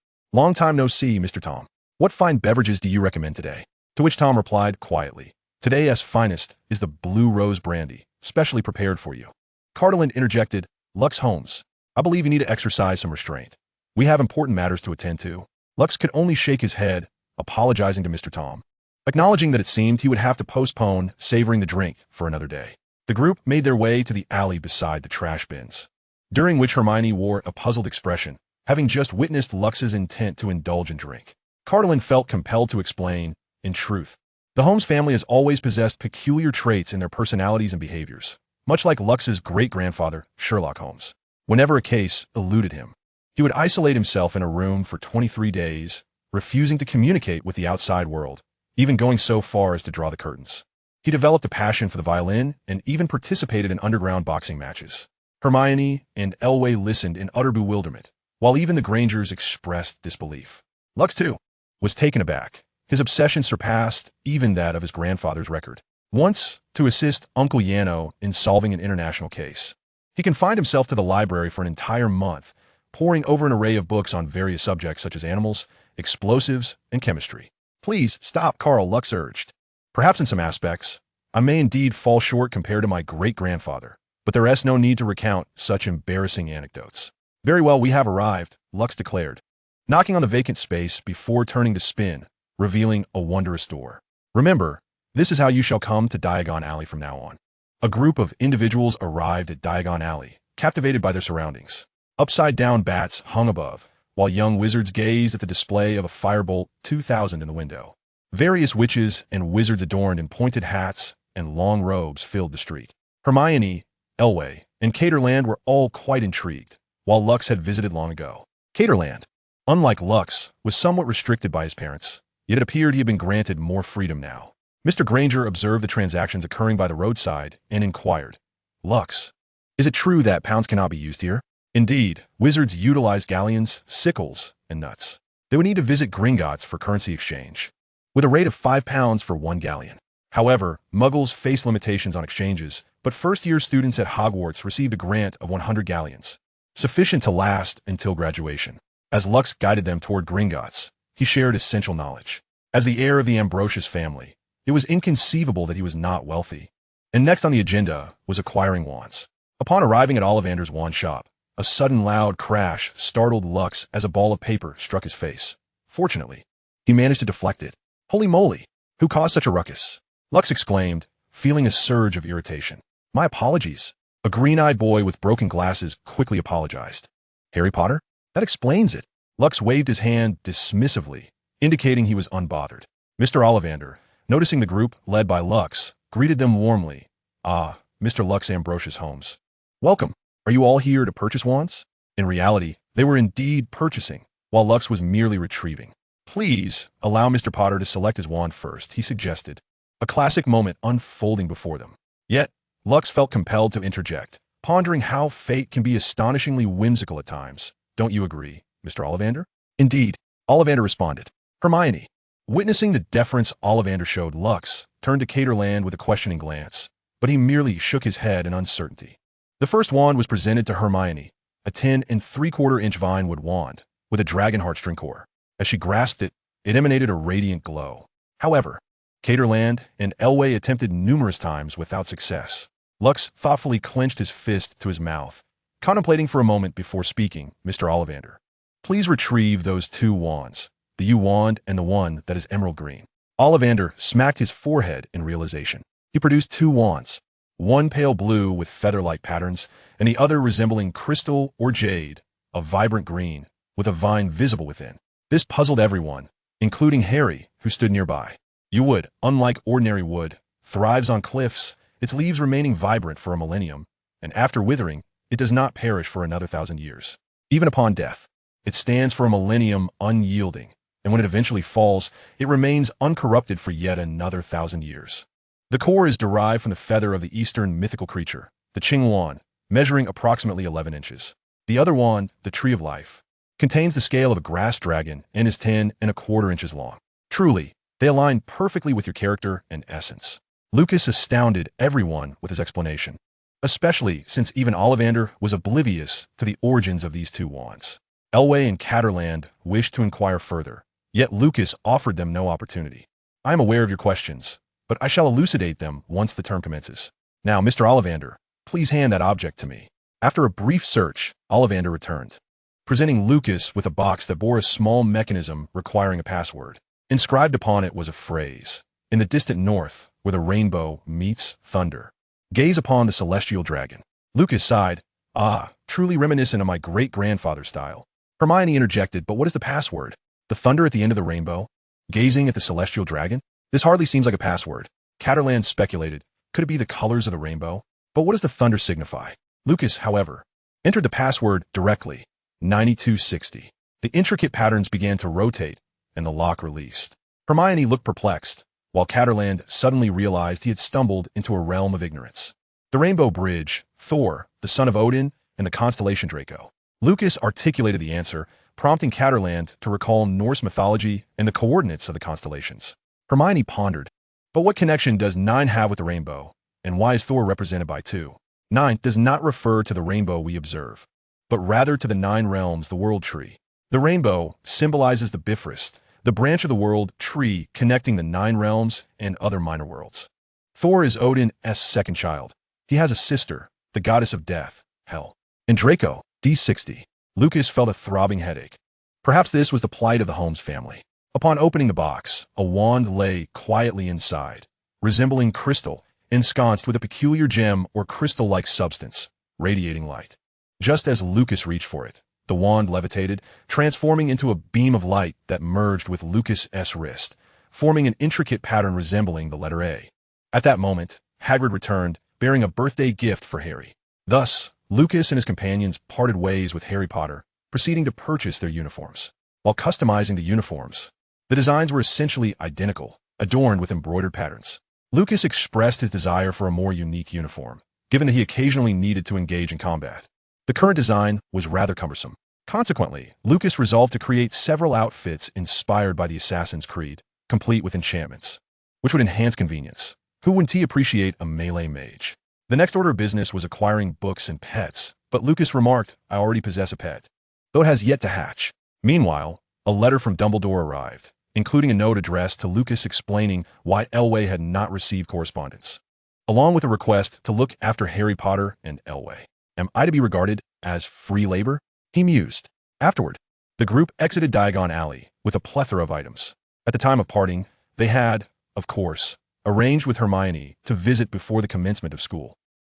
"Long time no see, Mr. Tom. What fine beverages do you recommend today?" To which Tom replied quietly, "Today's finest is the Blue Rose Brandy, specially prepared for you." Cardinal interjected, "Rux Holmes, I believe you need to exercise some restraint. We have important matters to attend to." Lux could only shake his head, apologizing to Mr. Tom, acknowledging that it seemed he would have to postpone savoring the drink for another day. The group made their way to the alley beside the trash bins, during which Hermione wore a puzzled expression, having just witnessed Lux's intent to indulge in drink. Cardinal felt compelled to explain, in truth, the Holmes family has always possessed peculiar traits in their personalities and behaviors, much like Lux's great-grandfather, Sherlock Holmes. Whenever a case eluded him, he would isolate himself in a room for 23 days, refusing to communicate with the outside world, even going so far as to draw the curtains. He developed a passion for the violin and even participated in underground boxing matches. Hermione and Elway listened in utter bewilderment, while even the Grangers expressed disbelief. Lux, too, was taken aback. His obsession surpassed even that of his grandfather's record. Once, to assist Uncle Yano in solving an international case, he confined himself to the library for an entire month, poring over an array of books on various subjects such as animals, explosives, and chemistry. "Please stop, Carl," Lux urged. "Perhaps in some aspects, I may indeed fall short compared to my great-grandfather, but there is no need to recount such embarrassing anecdotes." "Very well, we have arrived," Lux declared, knocking on the vacant space before turning to spin, revealing a wondrous door. "Remember, this is how you shall come to Diagon Alley from now on." A group of individuals arrived at Diagon Alley, captivated by their surroundings. Upside-down bats hung above, while young wizards gazed at the display of a Firebolt 2000 in the window. Various witches and wizards adorned in pointed hats and long robes filled the street. Hermione, Elway, and Caterland were all quite intrigued, while Lux had visited long ago. Caterland, unlike Lux, was somewhat restricted by his parents, yet it appeared he had been granted more freedom now. Mr. Granger observed the transactions occurring by the roadside and inquired, "Lux, is it true that pounds cannot be used here?" Indeed, wizards utilize galleons, sickles, and nuts. They would need to visit Gringotts for currency exchange, with a rate of 5 pounds for 1 galleon. However, Muggles face limitations on exchanges, but first-year students at Hogwarts received a grant of 100 galleons, sufficient to last until graduation. As Lux guided them toward Gringotts, he shared essential knowledge. As the heir of the Ambrosius family, it was inconceivable that he was not wealthy. And next on the agenda was acquiring wands. Upon arriving at Ollivander's wand shop, a sudden loud crash startled Lux as a ball of paper struck his face. Fortunately, he managed to deflect it. "Holy moly! Who caused such a ruckus?" Lux exclaimed, feeling a surge of irritation. "My apologies." A green-eyed boy with broken glasses quickly apologized. "Harry Potter? That explains it." Lux waved his hand dismissively, indicating he was unbothered. Mr. Ollivander, noticing the group led by Lux, greeted them warmly. "Ah, Mr. Lux Ambrosius Holmes. Welcome. Are you all here to purchase wands?" In reality, they were indeed purchasing, while Lux was merely retrieving. "Please allow Mr. Potter to select his wand first," he suggested, a classic moment unfolding before them. Yet, Lux felt compelled to interject, pondering how fate can be astonishingly whimsical at times. "Don't you agree, Mr. Ollivander?" "Indeed," Ollivander responded. Hermione, witnessing the deference Ollivander showed Lux, turned to Caterland with a questioning glance, but he merely shook his head in uncertainty. The first wand was presented to Hermione, a 10 3/4-inch vinewood wand, with a dragon heartstring core. As she grasped it, it emanated a radiant glow. However, Caterland and Elway attempted numerous times without success. Lux thoughtfully clenched his fist to his mouth, contemplating for a moment before speaking. "Mr. Ollivander, please retrieve those 2 wands, the U wand and the one that is emerald green." Ollivander smacked his forehead in realization. He produced 2 wands, one pale blue with feather-like patterns, and the other resembling crystal or jade, a vibrant green, with a vine visible within. This puzzled everyone, including Harry, who stood nearby. "You wood, unlike ordinary wood, thrives on cliffs its leaves remaining vibrant for a millennium, and after withering, it does not perish for another 1,000 years. Even upon death, it stands for a millennium unyielding, and when it eventually falls, it remains uncorrupted for yet another 1,000 years. The core is derived from the feather of the Eastern mythical creature, the Qing wand, measuring approximately 11 inches. The other wand, the Tree of Life, contains the scale of a grass dragon and is 10¼ inches long. Truly, they align perfectly with your character and essence. Lucas astounded everyone with his explanation, especially since even Ollivander was oblivious to the origins of these two wands. Elway and Catterland wished to inquire further, yet Lucas offered them no opportunity. I am aware of your questions, but I shall elucidate them once the term commences. Now, Mr. Ollivander, please hand that object to me. After a brief search, Ollivander returned, presenting Lucas with a box that bore a small mechanism requiring a password. Inscribed upon it was a phrase, "In the distant north, where the rainbow meets thunder, gaze upon the celestial dragon." Lucas sighed. Ah, truly reminiscent of my great-grandfather's style. Hermione interjected, but what is the password? The thunder at the end of the rainbow? Gazing at the celestial dragon? This hardly seems like a password. Catterland speculated. Could it be the colors of the rainbow? But what does the thunder signify? Lucas, however, entered the password directly, 9260. The intricate patterns began to rotate, and the lock released. Hermione looked perplexed, while Catterland suddenly realized he had stumbled into a realm of ignorance. The Rainbow Bridge, Thor, the son of Odin, and the constellation Draco. Lucas articulated the answer, prompting Catterland to recall Norse mythology and the coordinates of the constellations. Hermione pondered, but what connection does 9 have with the rainbow, and why is Thor represented by 2? 9 does not refer to the rainbow we observe, but rather to the 9 realms, the world tree. The rainbow symbolizes the Bifrost, the branch of the world tree connecting the 9 realms and other minor worlds. Thor is Odin's second child. He has a sister, the goddess of death, Hel. And Draco, D60. Lucas felt a throbbing headache. Perhaps this was the plight of the Holmes family. Upon opening the box, a wand lay quietly inside, resembling crystal, ensconced with a peculiar gem or crystal-like substance, radiating light. Just as Lucas reached for it, the wand levitated, transforming into a beam of light that merged with Lucas's wrist, forming an intricate pattern resembling the letter A. At that moment, Hagrid returned, bearing a birthday gift for Harry. Thus, Lucas and his companions parted ways with Harry Potter, proceeding to purchase their uniforms. While customizing the uniforms, the designs were essentially identical, adorned with embroidered patterns. Lucas expressed his desire for a more unique uniform, given that he occasionally needed to engage in combat. The current design was rather cumbersome. Consequently, Lucas resolved to create several outfits inspired by the Assassin's Creed, complete with enchantments, which would enhance convenience. Who wouldn't appreciate a melee mage? The next order of business was acquiring books and pets, but Lucas remarked, I already possess a pet, though it has yet to hatch. Meanwhile, a letter from Dumbledore arrived, including a note addressed to Lucas explaining why Elway had not received correspondence, along with a request to look after Harry Potter and Elway. Am I to be regarded as free labor? He mused. Afterward, the group exited Diagon Alley with a plethora of items. At the time of parting, they had, of course, arranged with Hermione to visit before the commencement of school,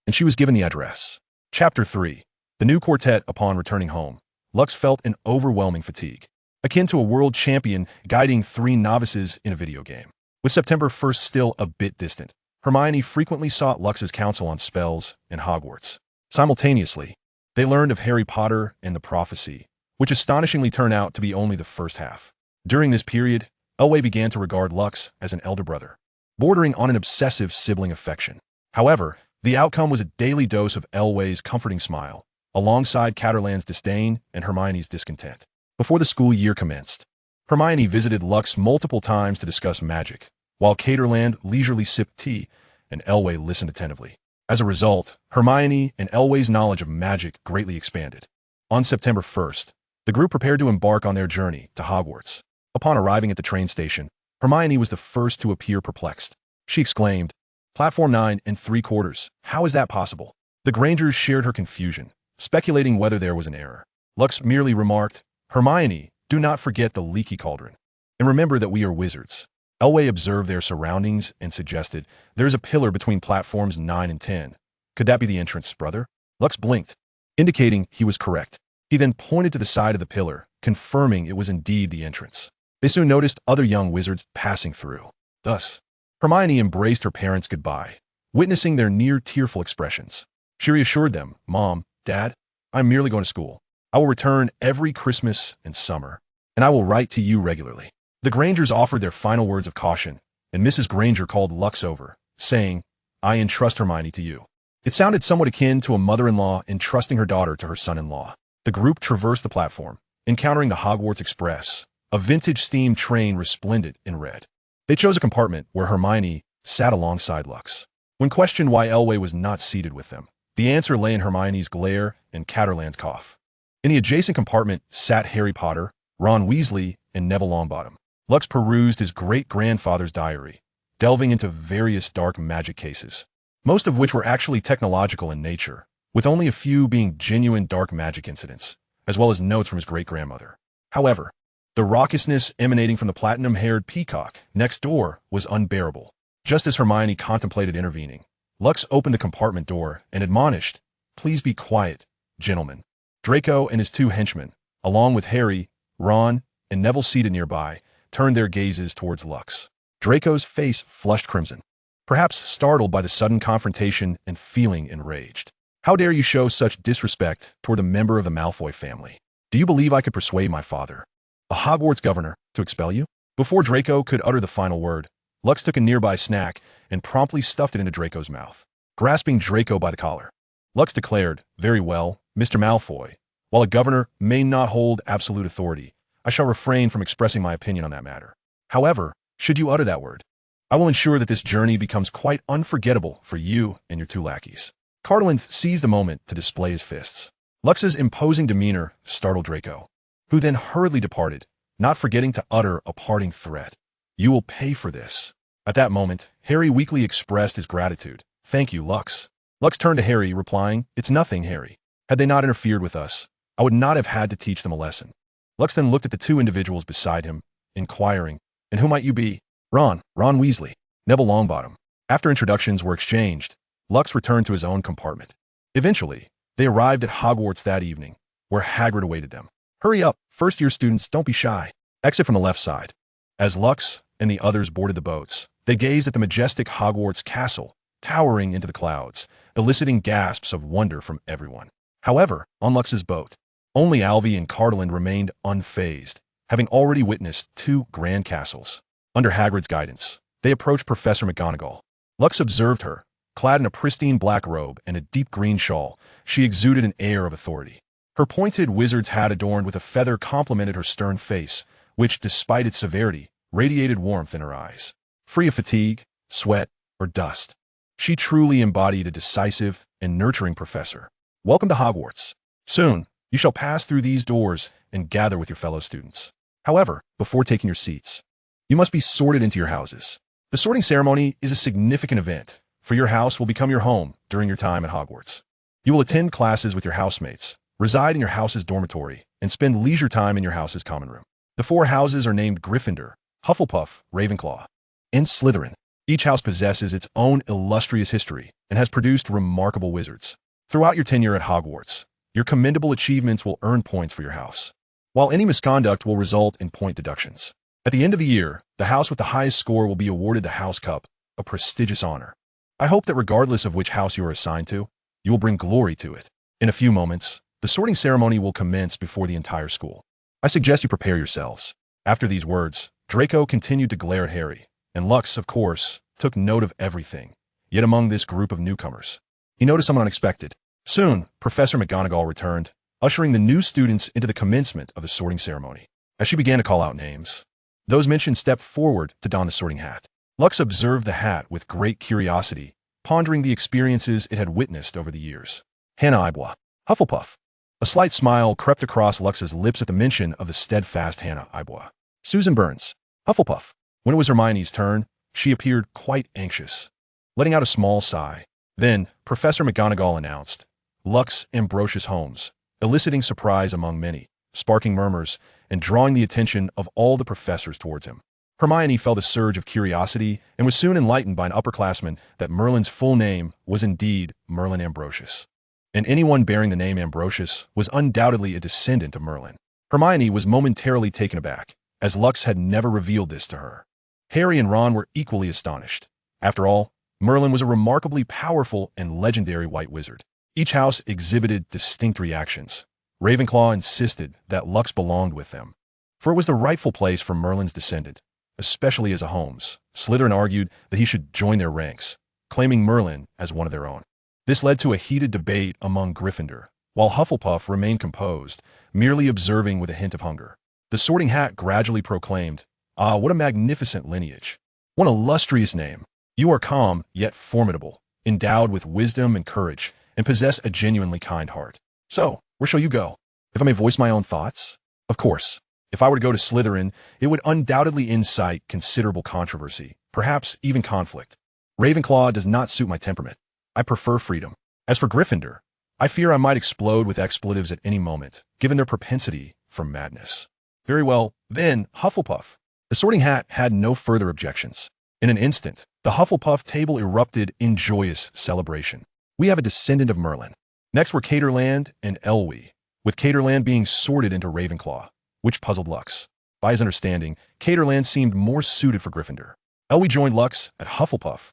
and she was given the address. Chapter 3. The new quartet upon returning home. Lux felt an overwhelming fatigue, akin to a world champion guiding 3 novices in a video game. With September 1st still a bit distant, Hermione frequently sought Lux's counsel on spells and Hogwarts. Simultaneously, they learned of Harry Potter and the prophecy, which astonishingly turned out to be only the first half. During this period, Elway began to regard Lux as an elder brother, bordering on an obsessive sibling affection. However, the outcome was a daily dose of Elway's comforting smile, alongside Catterland's disdain and Hermione's discontent. Before the school year commenced, Hermione visited Lux multiple times to discuss magic, while Catterland leisurely sipped tea and Elway listened attentively. As a result, Hermione and Elway's knowledge of magic greatly expanded. On September 1st, the group prepared to embark on their journey to Hogwarts. Upon arriving at the train station, Hermione was the first to appear perplexed. She exclaimed, Platform 9¾ how is that possible? The Grangers shared her confusion, speculating whether there was an error. Lux merely remarked, Hermione, do not forget the leaky cauldron. And remember that we are wizards. Elway observed their surroundings and suggested, there is a pillar between platforms 9 and 10. Could that be the entrance, brother? Lux blinked, indicating he was correct. He then pointed to the side of the pillar, confirming it was indeed the entrance. They soon noticed other young wizards passing through. Thus, Hermione embraced her parents' goodbye, witnessing their near-tearful expressions. She reassured them, "Mom, Dad, I'm merely going to school. I will return every Christmas and summer, and I will write to you regularly." The Grangers offered their final words of caution, and Mrs. Granger called Lux over, saying, "I entrust Hermione to you." It sounded somewhat akin to a mother-in-law entrusting her daughter to her son-in-law. The group traversed the platform, encountering the Hogwarts Express, a vintage steam train resplendent in red. They chose a compartment where Hermione sat alongside Lux. When questioned why Elway was not seated with them, the answer lay in Hermione's glare and Catterland's cough. In the adjacent compartment sat Harry Potter, Ron Weasley, and Neville Longbottom. Lux perused his great-grandfather's diary, delving into various dark magic cases, most of which were actually technological in nature, with only a few being genuine dark magic incidents, as well as notes from his great-grandmother. However, the raucousness emanating from the platinum-haired peacock next door was unbearable. Just as Hermione contemplated intervening, Lux opened the compartment door and admonished, "Please be quiet, gentlemen." Draco and his two henchmen, along with Harry, Ron, and Neville seated nearby, turned their gazes towards Lux. Draco's face flushed crimson, perhaps startled by the sudden confrontation and feeling enraged. "How dare you show such disrespect toward a member of the Malfoy family? Do you believe I could persuade my father, a Hogwarts governor, to expel you?" Before Draco could utter the final word, Lux took a nearby snack and promptly stuffed it into Draco's mouth. Grasping Draco by the collar, Lux declared, "Very well, Mr. Malfoy. While a governor may not hold absolute authority, I shall refrain from expressing my opinion on that matter. However, should you utter that word, I will ensure that this journey becomes quite unforgettable for you and your two lackeys." Cartland seized the moment to display his fists. Lux's imposing demeanor startled Draco, who then hurriedly departed, not forgetting to utter a parting threat. "You will pay for this." At that moment, Harry weakly expressed his gratitude. "Thank you, Lux." Lux turned to Harry, replying, "It's nothing, Harry. Had they not interfered with us, I would not have had to teach them a lesson." Lux then looked at the two individuals beside him, inquiring, "And who might you be?" Ron Weasley, Neville Longbottom." After introductions were exchanged, Lux returned to his own compartment. Eventually, they arrived at Hogwarts that evening, where Hagrid awaited them. "Hurry up, first-year students, don't be shy. Exit from the left side." As Lux and the others boarded the boats, they gazed at the majestic Hogwarts castle, towering into the clouds, eliciting gasps of wonder from everyone. However, on Lux's boat, only Alvy and Cartland remained unfazed, having already witnessed two grand castles. Under Hagrid's guidance, they approached Professor McGonagall. Lux observed her. Clad in a pristine black robe and a deep green shawl, she exuded an air of authority. Her pointed wizard's hat adorned with a feather complemented her stern face, which, despite its severity, radiated warmth in her eyes. Free of fatigue, sweat, or dust, she truly embodied a decisive and nurturing professor. "Welcome to Hogwarts. Soon, you shall pass through these doors and gather with your fellow students. However, before taking your seats, you must be sorted into your houses. The sorting ceremony is a significant event, for your house will become your home during your time at Hogwarts. You will attend classes with your housemates, reside in your house's dormitory, and spend leisure time in your house's common room. The four houses are named Gryffindor, Hufflepuff, Ravenclaw, and Slytherin. Each house possesses its own illustrious history and has produced remarkable wizards. Throughout your tenure at Hogwarts, your commendable achievements will earn points for your house, while any misconduct will result in point deductions. At the end of the year, the house with the highest score will be awarded the House Cup, a prestigious honor. I hope that regardless of which house you are assigned to, you will bring glory to it. In a few moments, the sorting ceremony will commence before the entire school. I suggest you prepare yourselves." After these words, Draco continued to glare at Harry, and Lux, of course, took note of everything. Yet among this group of newcomers, he noticed someone unexpected. Soon, Professor McGonagall returned, ushering the new students into the commencement of the sorting ceremony. As she began to call out names, those mentioned stepped forward to don the sorting hat. Lux observed the hat with great curiosity, pondering the experiences it had witnessed over the years. Hannah Ibwa, Hufflepuff. A slight smile crept across Lux's lips at the mention of the steadfast Hannah Ibwa. Susan Burns, Hufflepuff. When it was Hermione's turn, she appeared quite anxious, letting out a small sigh. Then, Professor McGonagall announced, Rux Holmes, eliciting surprise among many, sparking murmurs, and drawing the attention of all the professors towards him. Hermione felt a surge of curiosity and was soon enlightened by an upperclassman that Merlin's full name was indeed Merlin Ambrosius, and anyone bearing the name Ambrosius was undoubtedly a descendant of Merlin. Hermione was momentarily taken aback, as Lux had never revealed this to her. Harry and Ron were equally astonished. After all, Merlin was a remarkably powerful and legendary white wizard. Each house exhibited distinct reactions. Ravenclaw insisted that Lux belonged with them, for it was the rightful place for Merlin's descendant, especially as a Holmes. Slytherin argued that he should join their ranks, claiming Merlin as one of their own. This led to a heated debate among Gryffindor, while Hufflepuff remained composed, merely observing with a hint of hunger. The Sorting Hat gradually proclaimed, "Ah, what a magnificent lineage! What an illustrious name! You are calm, yet formidable, endowed with wisdom and courage, and possess a genuinely kind heart. So, where shall you go? If I may voice my own thoughts? Of course, if I were to go to Slytherin, it would undoubtedly incite considerable controversy, perhaps even conflict. Ravenclaw does not suit my temperament. I prefer freedom. As for Gryffindor, I fear I might explode with expletives at any moment, given their propensity for madness." Very well, then, Hufflepuff. The Sorting Hat had no further objections. In an instant, the Hufflepuff table erupted in joyous celebration. We have a descendant of Merlin. Next were Caterland and Elwë, with Caterland being sorted into Ravenclaw, which puzzled Lux. By his understanding, Caterland seemed more suited for Gryffindor. Elwë joined Lux at Hufflepuff.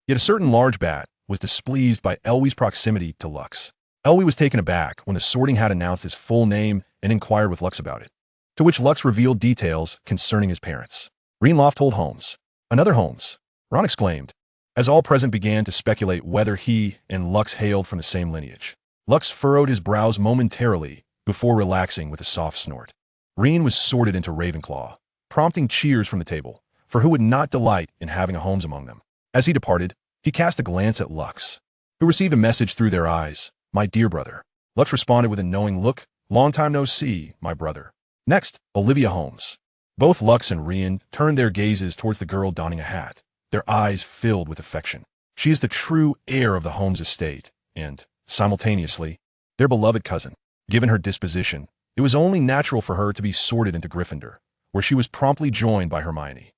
Yet a certain large bat was displeased by Elwë's proximity to Lux. Elwë was taken aback when the Sorting Hat announced his full name and inquired with Lux about it, to which Lux revealed details concerning his parents. Greenloft Holmes. Another Holmes, Ron exclaimed, as all present began to speculate whether he and Lux hailed from the same lineage. Lux furrowed his brows momentarily before relaxing with a soft snort. Reen was sorted into Ravenclaw, prompting cheers from the table, for who would not delight in having a Holmes among them? As he departed, he cast a glance at Lux, who received a message through their eyes, "My dear brother." Lux responded with a knowing look, "Long time no see, my brother." Next, Olivia Holmes. Both Lux and Reen turned their gazes towards the girl donning a hat, their eyes filled with affection. She is the true heir of the Holmes estate, and, simultaneously, their beloved cousin. Given her disposition, it was only natural for her to be sorted into Gryffindor, where she was promptly joined by Hermione.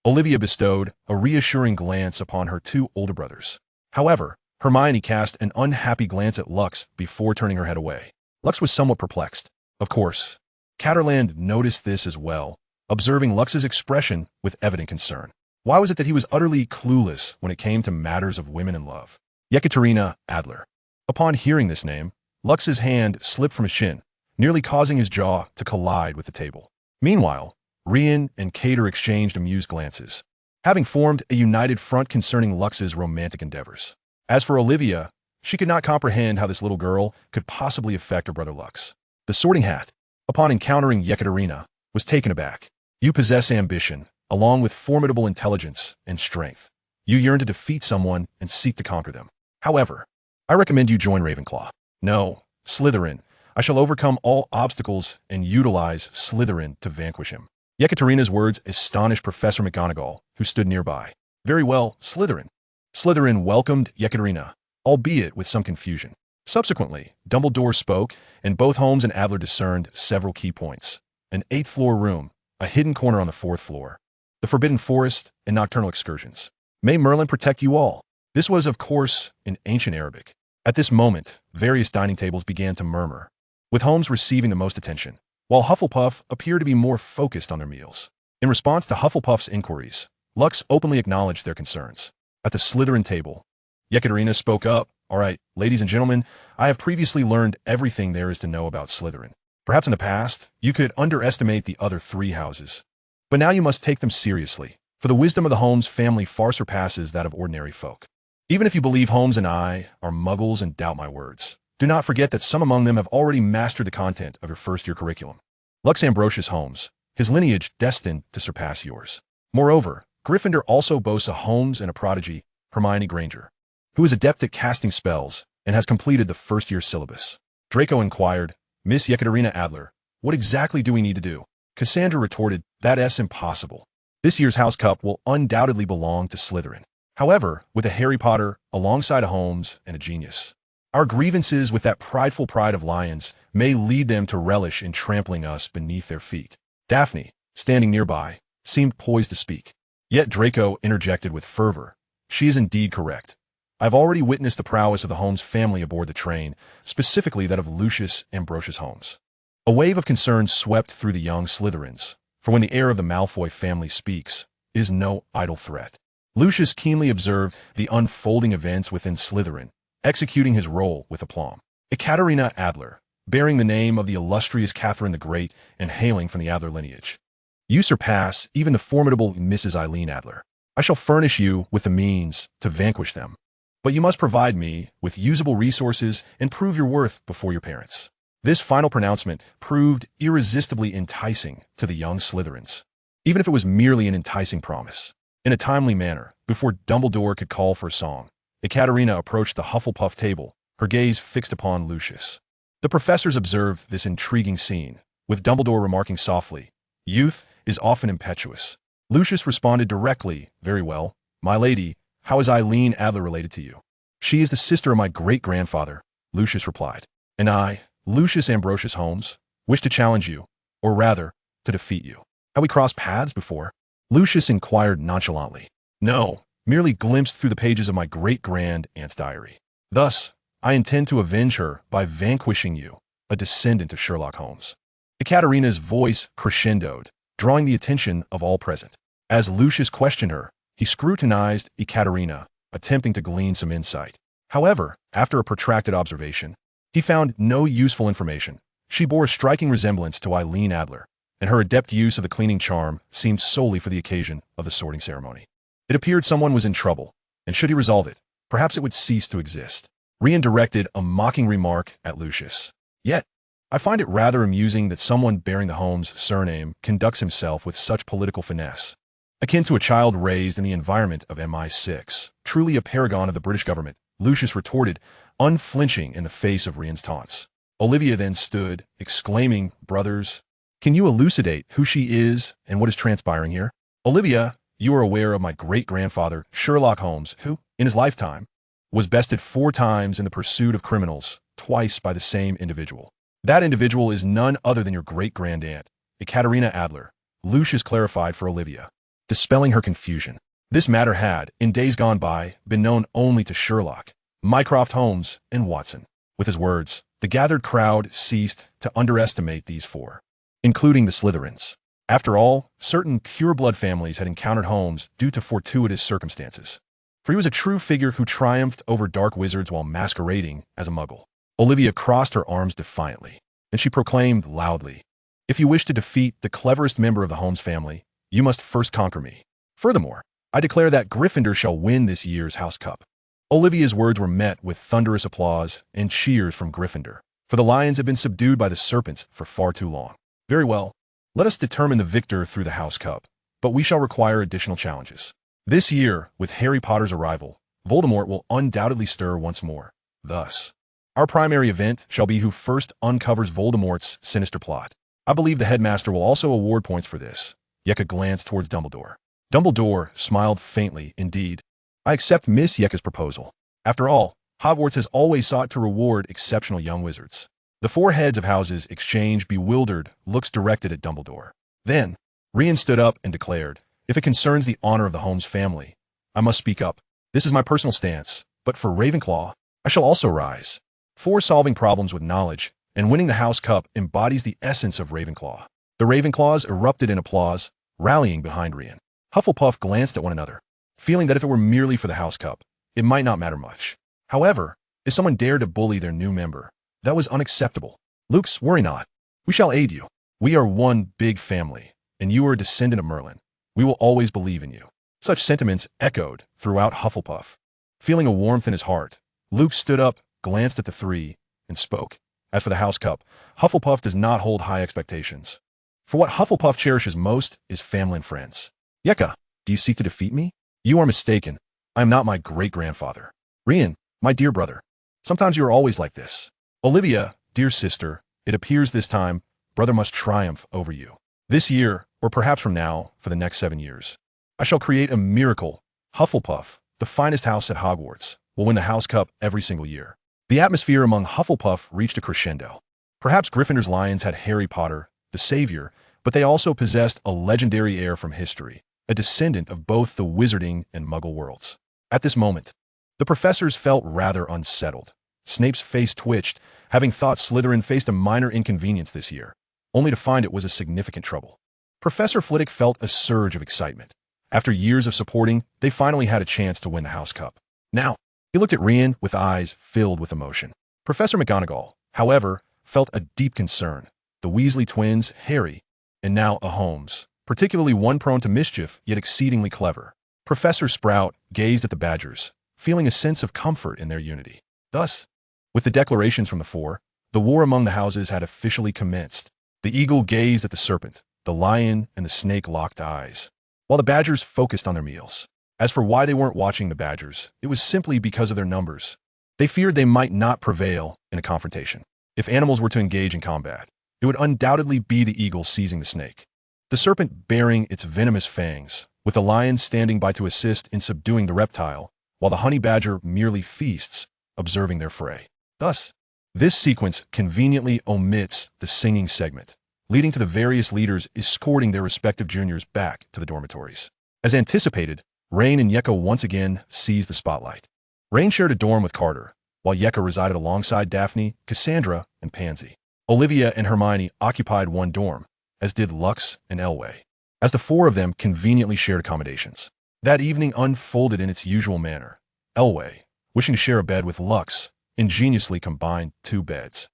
Olivia bestowed a reassuring glance upon her two older brothers. However, Hermione cast an unhappy glance at Lux before turning her head away. Lux was somewhat perplexed. Of course, Caterland noticed this as well, observing Lux's expression with evident concern. Why was it that he was utterly clueless when it came to matters of women and love? Yekaterina Adler. Upon hearing this name, Lux's hand slipped from his shin, nearly causing his jaw to collide with the table. Meanwhile, Reen and Cater exchanged amused glances, having formed a united front concerning Lux's romantic endeavors. As for Olivia, she could not comprehend how this little girl could possibly affect her brother Lux. The Sorting Hat, upon encountering Yekaterina, was taken aback. "You possess ambition, along with formidable intelligence and strength. You yearn to defeat someone and seek to conquer them. However, I recommend you join Ravenclaw." "No, Slytherin. I shall overcome all obstacles and utilize Slytherin to vanquish him." Yekaterina's words astonished Professor McGonagall, who stood nearby. "Very well, Slytherin." Slytherin welcomed Yekaterina, albeit with some confusion. Subsequently, Dumbledore spoke, and both Holmes and Adler discerned several key points. An 8th-floor room, a hidden corner on the 4th floor, the Forbidden Forest, and nocturnal excursions. "May Merlin protect you all." This was, of course, in ancient Arabic. At this moment, various dining tables began to murmur, with Holmes receiving the most attention, while Hufflepuff appeared to be more focused on their meals. In response to Hufflepuff's inquiries, Lux openly acknowledged their concerns. At the Slytherin table, Yekaterina spoke up. "All right, ladies and gentlemen, I have previously learned everything there is to know about Slytherin. Perhaps in the past, you could underestimate the other 3 houses. But now you must take them seriously, for the wisdom of the Holmes family far surpasses that of ordinary folk. Even if you believe Holmes and I are muggles and doubt my words, do not forget that some among them have already mastered the content of your first-year curriculum. Lux Ambrosius Holmes, his lineage destined to surpass yours. Moreover, Gryffindor also boasts a Holmes and a prodigy, Hermione Granger, who is adept at casting spells and has completed the first-year syllabus." Draco inquired, "Miss Yekaterina Adler, what exactly do we need to do?" Cassandra retorted, "That's impossible. This year's House Cup will undoubtedly belong to Slytherin. However, with a Harry Potter alongside a Holmes and a genius, our grievances with that prideful pride of lions may lead them to relish in trampling us beneath their feet." Daphne, standing nearby, seemed poised to speak. Yet Draco interjected with fervor, "She is indeed correct. I've already witnessed the prowess of the Holmes family aboard the train, specifically that of Lucius Ambrosius Holmes." A wave of concern swept through the young Slytherins, for when the heir of the Malfoy family speaks, it is no idle threat. Lucius keenly observed the unfolding events within Slytherin, executing his role with aplomb. Ekaterina Adler, bearing the name of the illustrious Catherine the Great and hailing from the Adler lineage. You surpass even the formidable Mrs. Eileen Adler. I shall furnish you with the means to vanquish them. But you must provide me with usable resources and prove your worth before your parents. This final pronouncement proved irresistibly enticing to the young Slytherins, even if it was merely an enticing promise. In a timely manner, before Dumbledore could call for a song, Ekaterina approached the Hufflepuff table, her gaze fixed upon Lucius. The professors observed this intriguing scene, with Dumbledore remarking softly, "Youth is often impetuous." Lucius responded directly, "Very well. My lady, how is Eileen Adler related to you?" "She is the sister of my great-grandfather," Lucius replied. "And I, Lucius Ambrosius Holmes, wish to challenge you, or rather, to defeat you." "Have we crossed paths before?" Lucius inquired nonchalantly. "No, merely glimpsed through the pages of my great-grand-aunt's diary. Thus, I intend to avenge her by vanquishing you, a descendant of Sherlock Holmes." Ekaterina's voice crescendoed, drawing the attention of all present. As Lucius questioned her, he scrutinized Ekaterina, attempting to glean some insight. However, after a protracted observation, he found no useful information. She bore a striking resemblance to Eileen Adler, and her adept use of the cleaning charm seemed solely for the occasion of the sorting ceremony. It appeared someone was in trouble, and should he resolve it, perhaps it would cease to exist. Rian directed a mocking remark at Lucius. "Yet, I find it rather amusing that someone bearing the Holmes surname conducts himself with such political finesse, akin to a child raised in the environment of MI6, truly a paragon of the British government," Lucius retorted, unflinching in the face of Rian's taunts. Olivia then stood, exclaiming, "Brothers, can you elucidate who she is and what is transpiring here?" "Olivia, you are aware of my great-grandfather, Sherlock Holmes, who, in his lifetime, was bested 4 times in the pursuit of criminals, twice by the same individual. That individual is none other than your great-grand-aunt, Ekaterina Adler," Lucius clarified for Olivia, dispelling her confusion. This matter had, in days gone by, been known only to Sherlock, Mycroft Holmes, and Watson. With his words, the gathered crowd ceased to underestimate these 4, including the Slytherins. After all, certain pure-blood families had encountered Holmes due to fortuitous circumstances, for he was a true figure who triumphed over dark wizards while masquerading as a muggle. Olivia crossed her arms defiantly, and she proclaimed loudly, "If you wish to defeat the cleverest member of the Holmes family, you must first conquer me. Furthermore, I declare that Gryffindor shall win this year's House Cup." Olivia's words were met with thunderous applause and cheers from Gryffindor, for the lions had been subdued by the serpents for far too long. "Very well, let us determine the victor through the House Cup, but we shall require additional challenges. This year, with Harry Potter's arrival, Voldemort will undoubtedly stir once more. Thus, our primary event shall be who first uncovers Voldemort's sinister plot. I believe the headmaster will also award points for this." Yeka glanced towards Dumbledore. Dumbledore smiled faintly, "Indeed, I accept Miss Yeka's proposal. After all, Hogwarts has always sought to reward exceptional young wizards." The 4 heads of houses exchanged bewildered looks directed at Dumbledore. Then, Rian stood up and declared, "If it concerns the honor of the Holmes family, I must speak up. This is my personal stance, but for Ravenclaw, I shall also rise. For solving problems with knowledge and winning the House Cup embodies the essence of Ravenclaw." The Ravenclaws erupted in applause, rallying behind Rian. Hufflepuff glanced at one another, feeling that if it were merely for the House Cup, it might not matter much. However, if someone dared to bully their new member, that was unacceptable. "Lux, worry not. We shall aid you. We are one big family, and you are a descendant of Merlin. We will always believe in you." Such sentiments echoed throughout Hufflepuff. Feeling a warmth in his heart, Luke stood up, glanced at the 3, and spoke. "As for the House Cup, Hufflepuff does not hold high expectations. For what Hufflepuff cherishes most is family and friends. Yeka, do you seek to defeat me? You are mistaken. I am not my great-grandfather. Rian, my dear brother. Sometimes you are always like this. Olivia, dear sister, it appears this time, brother must triumph over you. This year, or perhaps from now, for the next 7 years, I shall create a miracle. Hufflepuff, the finest house at Hogwarts, will win the House Cup every single year." The atmosphere among Hufflepuff reached a crescendo. Perhaps Gryffindor's lions had Harry Potter, the savior, but they also possessed a legendary heir from history, a descendant of both the wizarding and muggle worlds. At this moment, the professors felt rather unsettled. Snape's face twitched, having thought Slytherin faced a minor inconvenience this year, only to find it was a significant trouble. Professor Flitwick felt a surge of excitement. After years of supporting, they finally had a chance to win the House Cup. Now, he looked at Rian with eyes filled with emotion. Professor McGonagall, however, felt a deep concern. The Weasley twins, Harry, and now a Holmes, particularly one prone to mischief yet exceedingly clever. Professor Sprout gazed at the Badgers, feeling a sense of comfort in their unity. Thus, with the declarations from the four, the war among the houses had officially commenced. The eagle gazed at the serpent, the lion and the snake locked eyes, while the Badgers focused on their meals. As for why they weren't watching the Badgers, it was simply because of their numbers. They feared they might not prevail in a confrontation. If animals were to engage in combat, it would undoubtedly be the eagle seizing the snake, the serpent bearing its venomous fangs, with the lion standing by to assist in subduing the reptile, while the honey badger merely feasts, observing their fray. Thus, this sequence conveniently omits the singing segment, leading to the various leaders escorting their respective juniors back to the dormitories. As anticipated, Rain and Yeka once again seized the spotlight. Rain shared a dorm with Carter, while Yeka resided alongside Daphne, Cassandra, and Pansy. Olivia and Hermione occupied one dorm, as did Lux and Elway, as the four of them conveniently shared accommodations. That evening unfolded in its usual manner. Elway, wishing to share a bed with Lux, ingeniously combined 2 beds,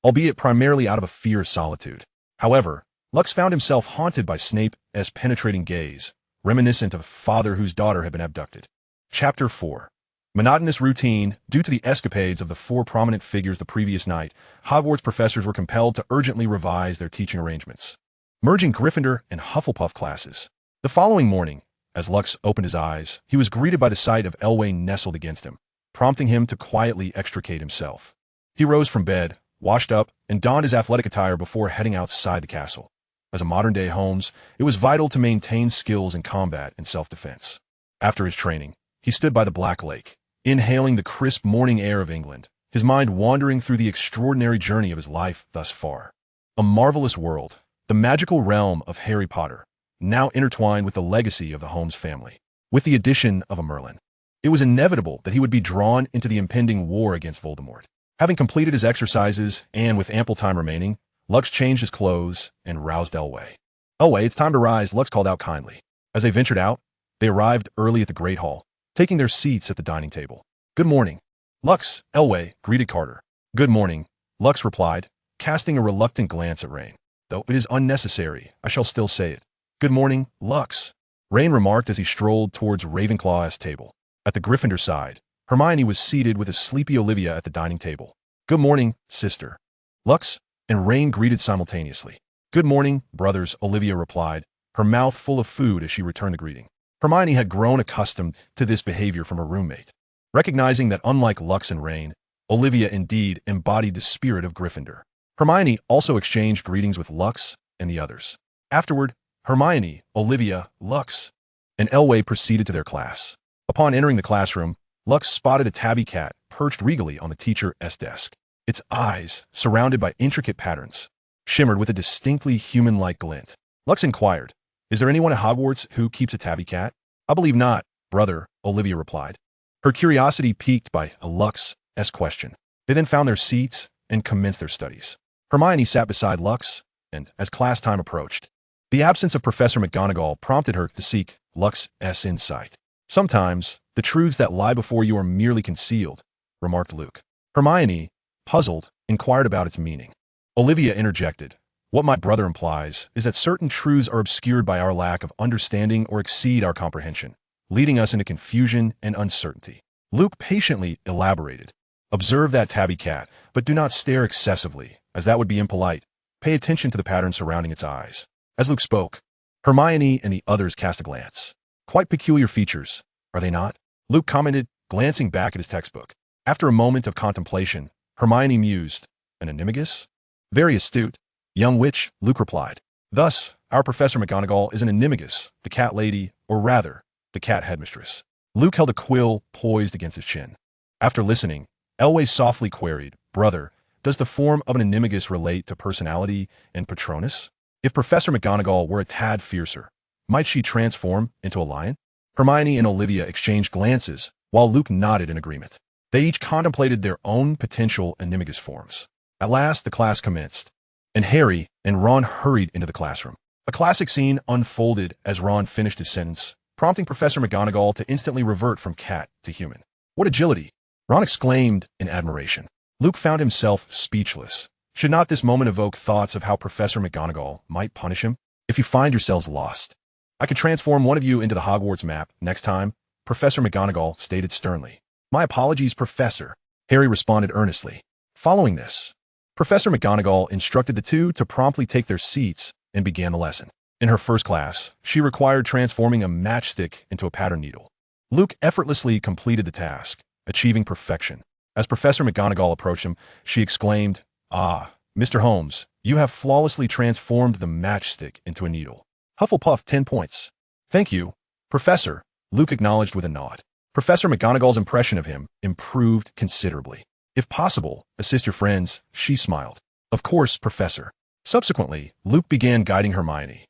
albeit primarily out of a fear of solitude. However, Lux found himself haunted by Snape's penetrating gaze, reminiscent of a father whose daughter had been abducted. Chapter 4. Monotonous routine. Due to the escapades of the 4 prominent figures the previous night, Hogwarts professors were compelled to urgently revise their teaching arrangements, merging Gryffindor and Hufflepuff classes. The following morning, as Lux opened his eyes, he was greeted by the sight of Elway nestled against him, prompting him to quietly extricate himself. He rose from bed, washed up, and donned his athletic attire before heading outside the castle. As a modern-day Holmes, it was vital to maintain skills in combat and self-defense. After his training, he stood by the Black Lake, inhaling the crisp morning air of England, his mind wandering through the extraordinary journey of his life thus far. A marvelous world, the magical realm of Harry Potter, now intertwined with the legacy of the Holmes family. With the addition of a Merlin, it was inevitable that he would be drawn into the impending war against Voldemort. Having completed his exercises, and with ample time remaining, Lux changed his clothes and roused Elway. "Elway, it's time to rise," Lux called out kindly. As they ventured out, they arrived early at the Great Hall, taking their seats at the dining table. "Good morning." "Lux," Elway greeted Carter. "Good morning," Lux replied, casting a reluctant glance at Rain. "Though it is unnecessary, I shall still say it." "Good morning, Lux," Rain remarked as he strolled towards Ravenclaw's table. At the Gryffindor side, Hermione was seated with a sleepy Olivia at the dining table. "Good morning, sister." Lux and Rain greeted simultaneously. "Good morning, brothers," Olivia replied, her mouth full of food as she returned the greeting. Hermione had grown accustomed to this behavior from her roommate, recognizing that unlike Lux and Rain, Olivia indeed embodied the spirit of Gryffindor. Hermione also exchanged greetings with Lux and the others. Afterward, Hermione, Olivia, Lux, and Elway proceeded to their class. Upon entering the classroom, Lux spotted a tabby cat perched regally on the teacher's desk. Its eyes, surrounded by intricate patterns, shimmered with a distinctly human-like glint. Lux inquired, "Is there anyone at Hogwarts who keeps a tabby cat?" "I believe not, brother," Olivia replied, her curiosity piqued by a Lux's question. They then found their seats and commenced their studies. Hermione sat beside Lux, and as class time approached, the absence of Professor McGonagall prompted her to seek Lux's insight. "Sometimes, the truths that lie before you are merely concealed," remarked Luke. Hermione, puzzled, inquired about its meaning. Olivia interjected, "What my brother implies is that certain truths are obscured by our lack of understanding or exceed our comprehension, leading us into confusion and uncertainty." Luke patiently elaborated, "Observe that tabby cat, but do not stare excessively, as that would be impolite. Pay attention to the pattern surrounding its eyes." As Luke spoke, Hermione and the others cast a glance. "Quite peculiar features, are they not?" Luke commented, glancing back at his textbook. After a moment of contemplation, Hermione mused, "An animagus?" "Very astute, young witch," Luke replied. "Thus, our Professor McGonagall is an animagus, the cat lady, or rather, the cat headmistress." Luke held a quill poised against his chin. After listening, Elway softly queried, "Brother, does the form of an animagus relate to personality and Patronus? If Professor McGonagall were a tad fiercer, might she transform into a lion?" Hermione and Olivia exchanged glances, while Luke nodded in agreement. They each contemplated their own potential animagus forms. At last, the class commenced, and Harry and Ron hurried into the classroom. A classic scene unfolded as Ron finished his sentence, prompting Professor McGonagall to instantly revert from cat to human. What agility! Ron exclaimed in admiration. Luke found himself speechless. Should not this moment evoke thoughts of how Professor McGonagall might punish him? If you find yourselves lost, I could transform one of you into the Hogwarts map next time, Professor McGonagall stated sternly. My apologies, Professor, Harry responded earnestly. Following this, Professor McGonagall instructed the two to promptly take their seats and began the lesson. In her first class, she required transforming a matchstick into a pattern needle. Luke effortlessly completed the task, achieving perfection. As Professor McGonagall approached him, she exclaimed, "Ah, Mr. Holmes, you have flawlessly transformed the matchstick into a needle. Hufflepuff 10 points. Thank you, Professor," Luke acknowledged with a nod. Professor McGonagall's impression of him improved considerably. "If possible, assist your friends," she smiled. "Of course, Professor." Subsequently, Luke began guiding Hermione,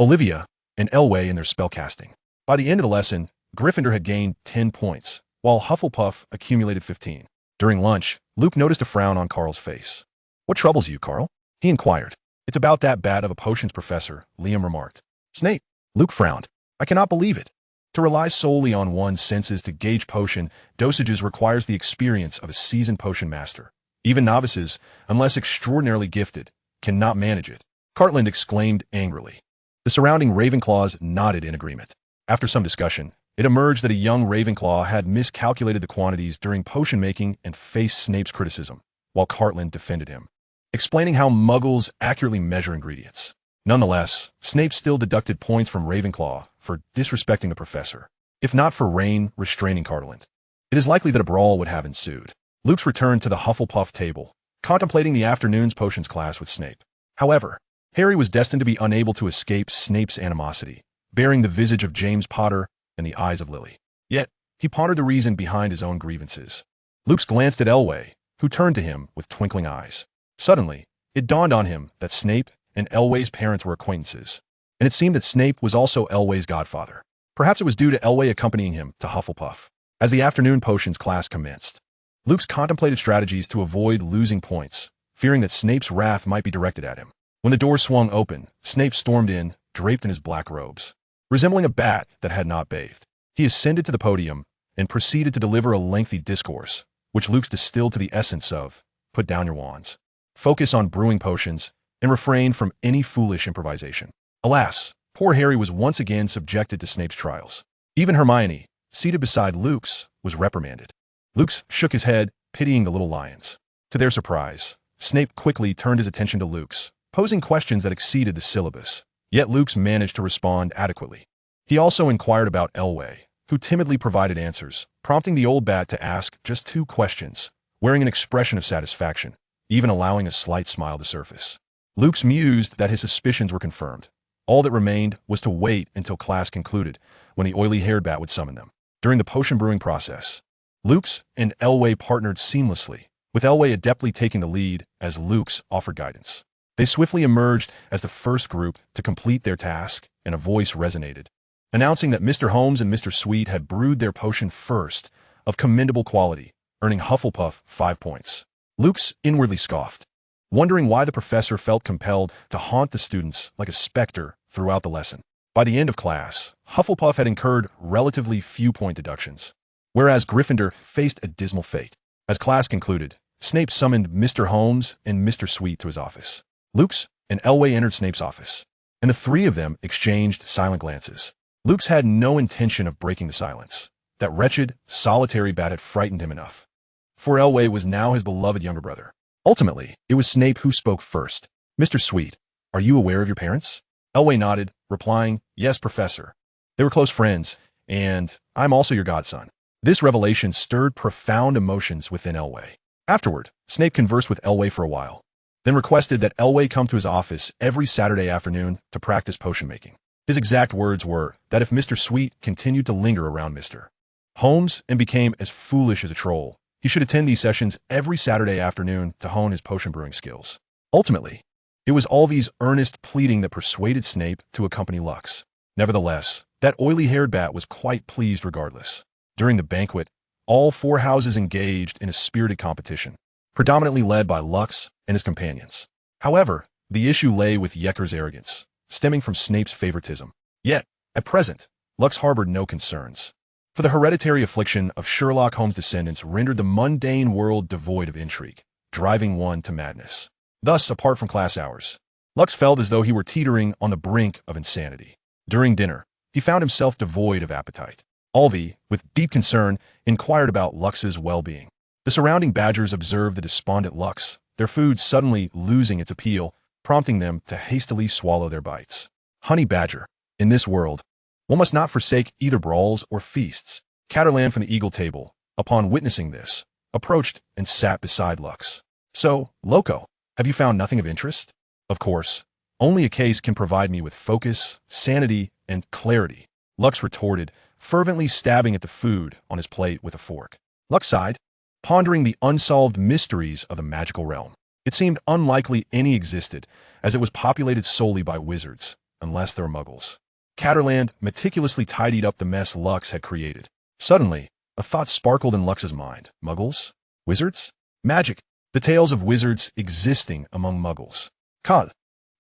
Olivia, and Elway in their spellcasting. By the end of the lesson, Gryffindor had gained 10 points, while Hufflepuff accumulated 15. During lunch, Luke noticed a frown on Carl's face. "What troubles you, Carl?" he inquired. "It's about that bad of a potions professor," Liam remarked. "Snape." Luke frowned. "I cannot believe it. To rely solely on one's senses to gauge potion dosages requires the experience of a seasoned potion master. Even novices, unless extraordinarily gifted, cannot manage it," Cartland exclaimed angrily. The surrounding Ravenclaws nodded in agreement. After some discussion, it emerged that a young Ravenclaw had miscalculated the quantities during potion making and faced Snape's criticism, while Cartland defended him, explaining how muggles accurately measure ingredients. Nonetheless, Snape still deducted points from Ravenclaw for disrespecting the professor, if not for restraining Cartland. It is likely that a brawl would have ensued. Luke's returned to the Hufflepuff table, contemplating the afternoon's potions class with Snape. However, Harry was destined to be unable to escape Snape's animosity, bearing the visage of James Potter and the eyes of Lily. Yet, he pondered the reason behind his own grievances. Luke glanced at Elway, who turned to him with twinkling eyes. Suddenly, it dawned on him that Snape and Elway's parents were acquaintances, and it seemed that Snape was also Elway's godfather. Perhaps it was due to Elway accompanying him to Hufflepuff. As the afternoon potions class commenced, Luke contemplated strategies to avoid losing points, fearing that Snape's wrath might be directed at him. When the door swung open, Snape stormed in, draped in his black robes. Resembling a bat that had not bathed, he ascended to the podium and proceeded to deliver a lengthy discourse, which Luke distilled to the essence of, "Put down your wands, focus on brewing potions, and refrain from any foolish improvisation." Alas, poor Harry was once again subjected to Snape's trials. Even Hermione, seated beside Luke's, was reprimanded. Luke shook his head, pitying the little lions. To their surprise, Snape quickly turned his attention to Luke's, posing questions that exceeded the syllabus. Yet Luke managed to respond adequately. He also inquired about Elway, who timidly provided answers, prompting the old bat to ask just 2 questions, wearing an expression of satisfaction, even allowing a slight smile to surface. Luke mused that his suspicions were confirmed. All that remained was to wait until class concluded, when the oily-haired bat would summon them. During the potion brewing process, Luke and Elway partnered seamlessly, with Elway adeptly taking the lead as Luke offered guidance. They swiftly emerged as the first group to complete their task, and a voice resonated, announcing that Mr. Holmes and Mr. Sweet had brewed their potion first, of commendable quality, earning Hufflepuff 5 points. Luke inwardly scoffed, wondering why the professor felt compelled to haunt the students like a specter throughout the lesson. By the end of class, Hufflepuff had incurred relatively few point deductions, whereas Gryffindor faced a dismal fate. As class concluded, Snape summoned Mr. Holmes and Mr. Sweet to his office. Luke and Elway entered Snape's office, and the 3 of them exchanged silent glances. Luke had no intention of breaking the silence. That wretched, solitary bat had frightened him enough. For Elway was now his beloved younger brother. Ultimately, it was Snape who spoke first. "Mr. Sweet, are you aware of your parents?" Elway nodded, replying, "Yes, Professor. They were close friends, and I'm also your godson." This revelation stirred profound emotions within Elway. Afterward, Snape conversed with Elway for a while, then requested that Elway come to his office every Saturday afternoon to practice potion making. His exact words were that if Mr. Sweet continued to linger around Mr. Holmes and became as foolish as a troll, he should attend these sessions every Saturday afternoon to hone his potion brewing skills. Ultimately, it was all these earnest pleading that persuaded Snape to accompany Lux. Nevertheless, that oily-haired bat was quite pleased regardless. During the banquet, all 4 houses engaged in a spirited competition, predominantly led by Lux and his companions. However, the issue lay with Yecker's arrogance, stemming from Snape's favoritism. Yet, at present, Lux harbored no concerns. For the hereditary affliction of Sherlock Holmes' descendants rendered the mundane world devoid of intrigue, driving one to madness. Thus, apart from class hours, Lux felt as though he were teetering on the brink of insanity. During dinner, he found himself devoid of appetite. Alvi, with deep concern, inquired about Lux's well-being. The surrounding badgers observed the despondent Lux, their food suddenly losing its appeal, prompting them to hastily swallow their bites. Honey Badger, in this world, one must not forsake either brawls or feasts. Caterland from the Eagle table, upon witnessing this, approached and sat beside Lux. So, Loco, have you found nothing of interest? Of course, only a case can provide me with focus, sanity, and clarity, Lux retorted, fervently stabbing at the food on his plate with a fork. Lux sighed, pondering the unsolved mysteries of the magical realm. It seemed unlikely any existed, as it was populated solely by wizards, unless they were muggles. Caterland meticulously tidied up the mess Lux had created. Suddenly, a thought sparkled in Lux's mind. Muggles? Wizards? Magic. The tales of wizards existing among muggles. Cod,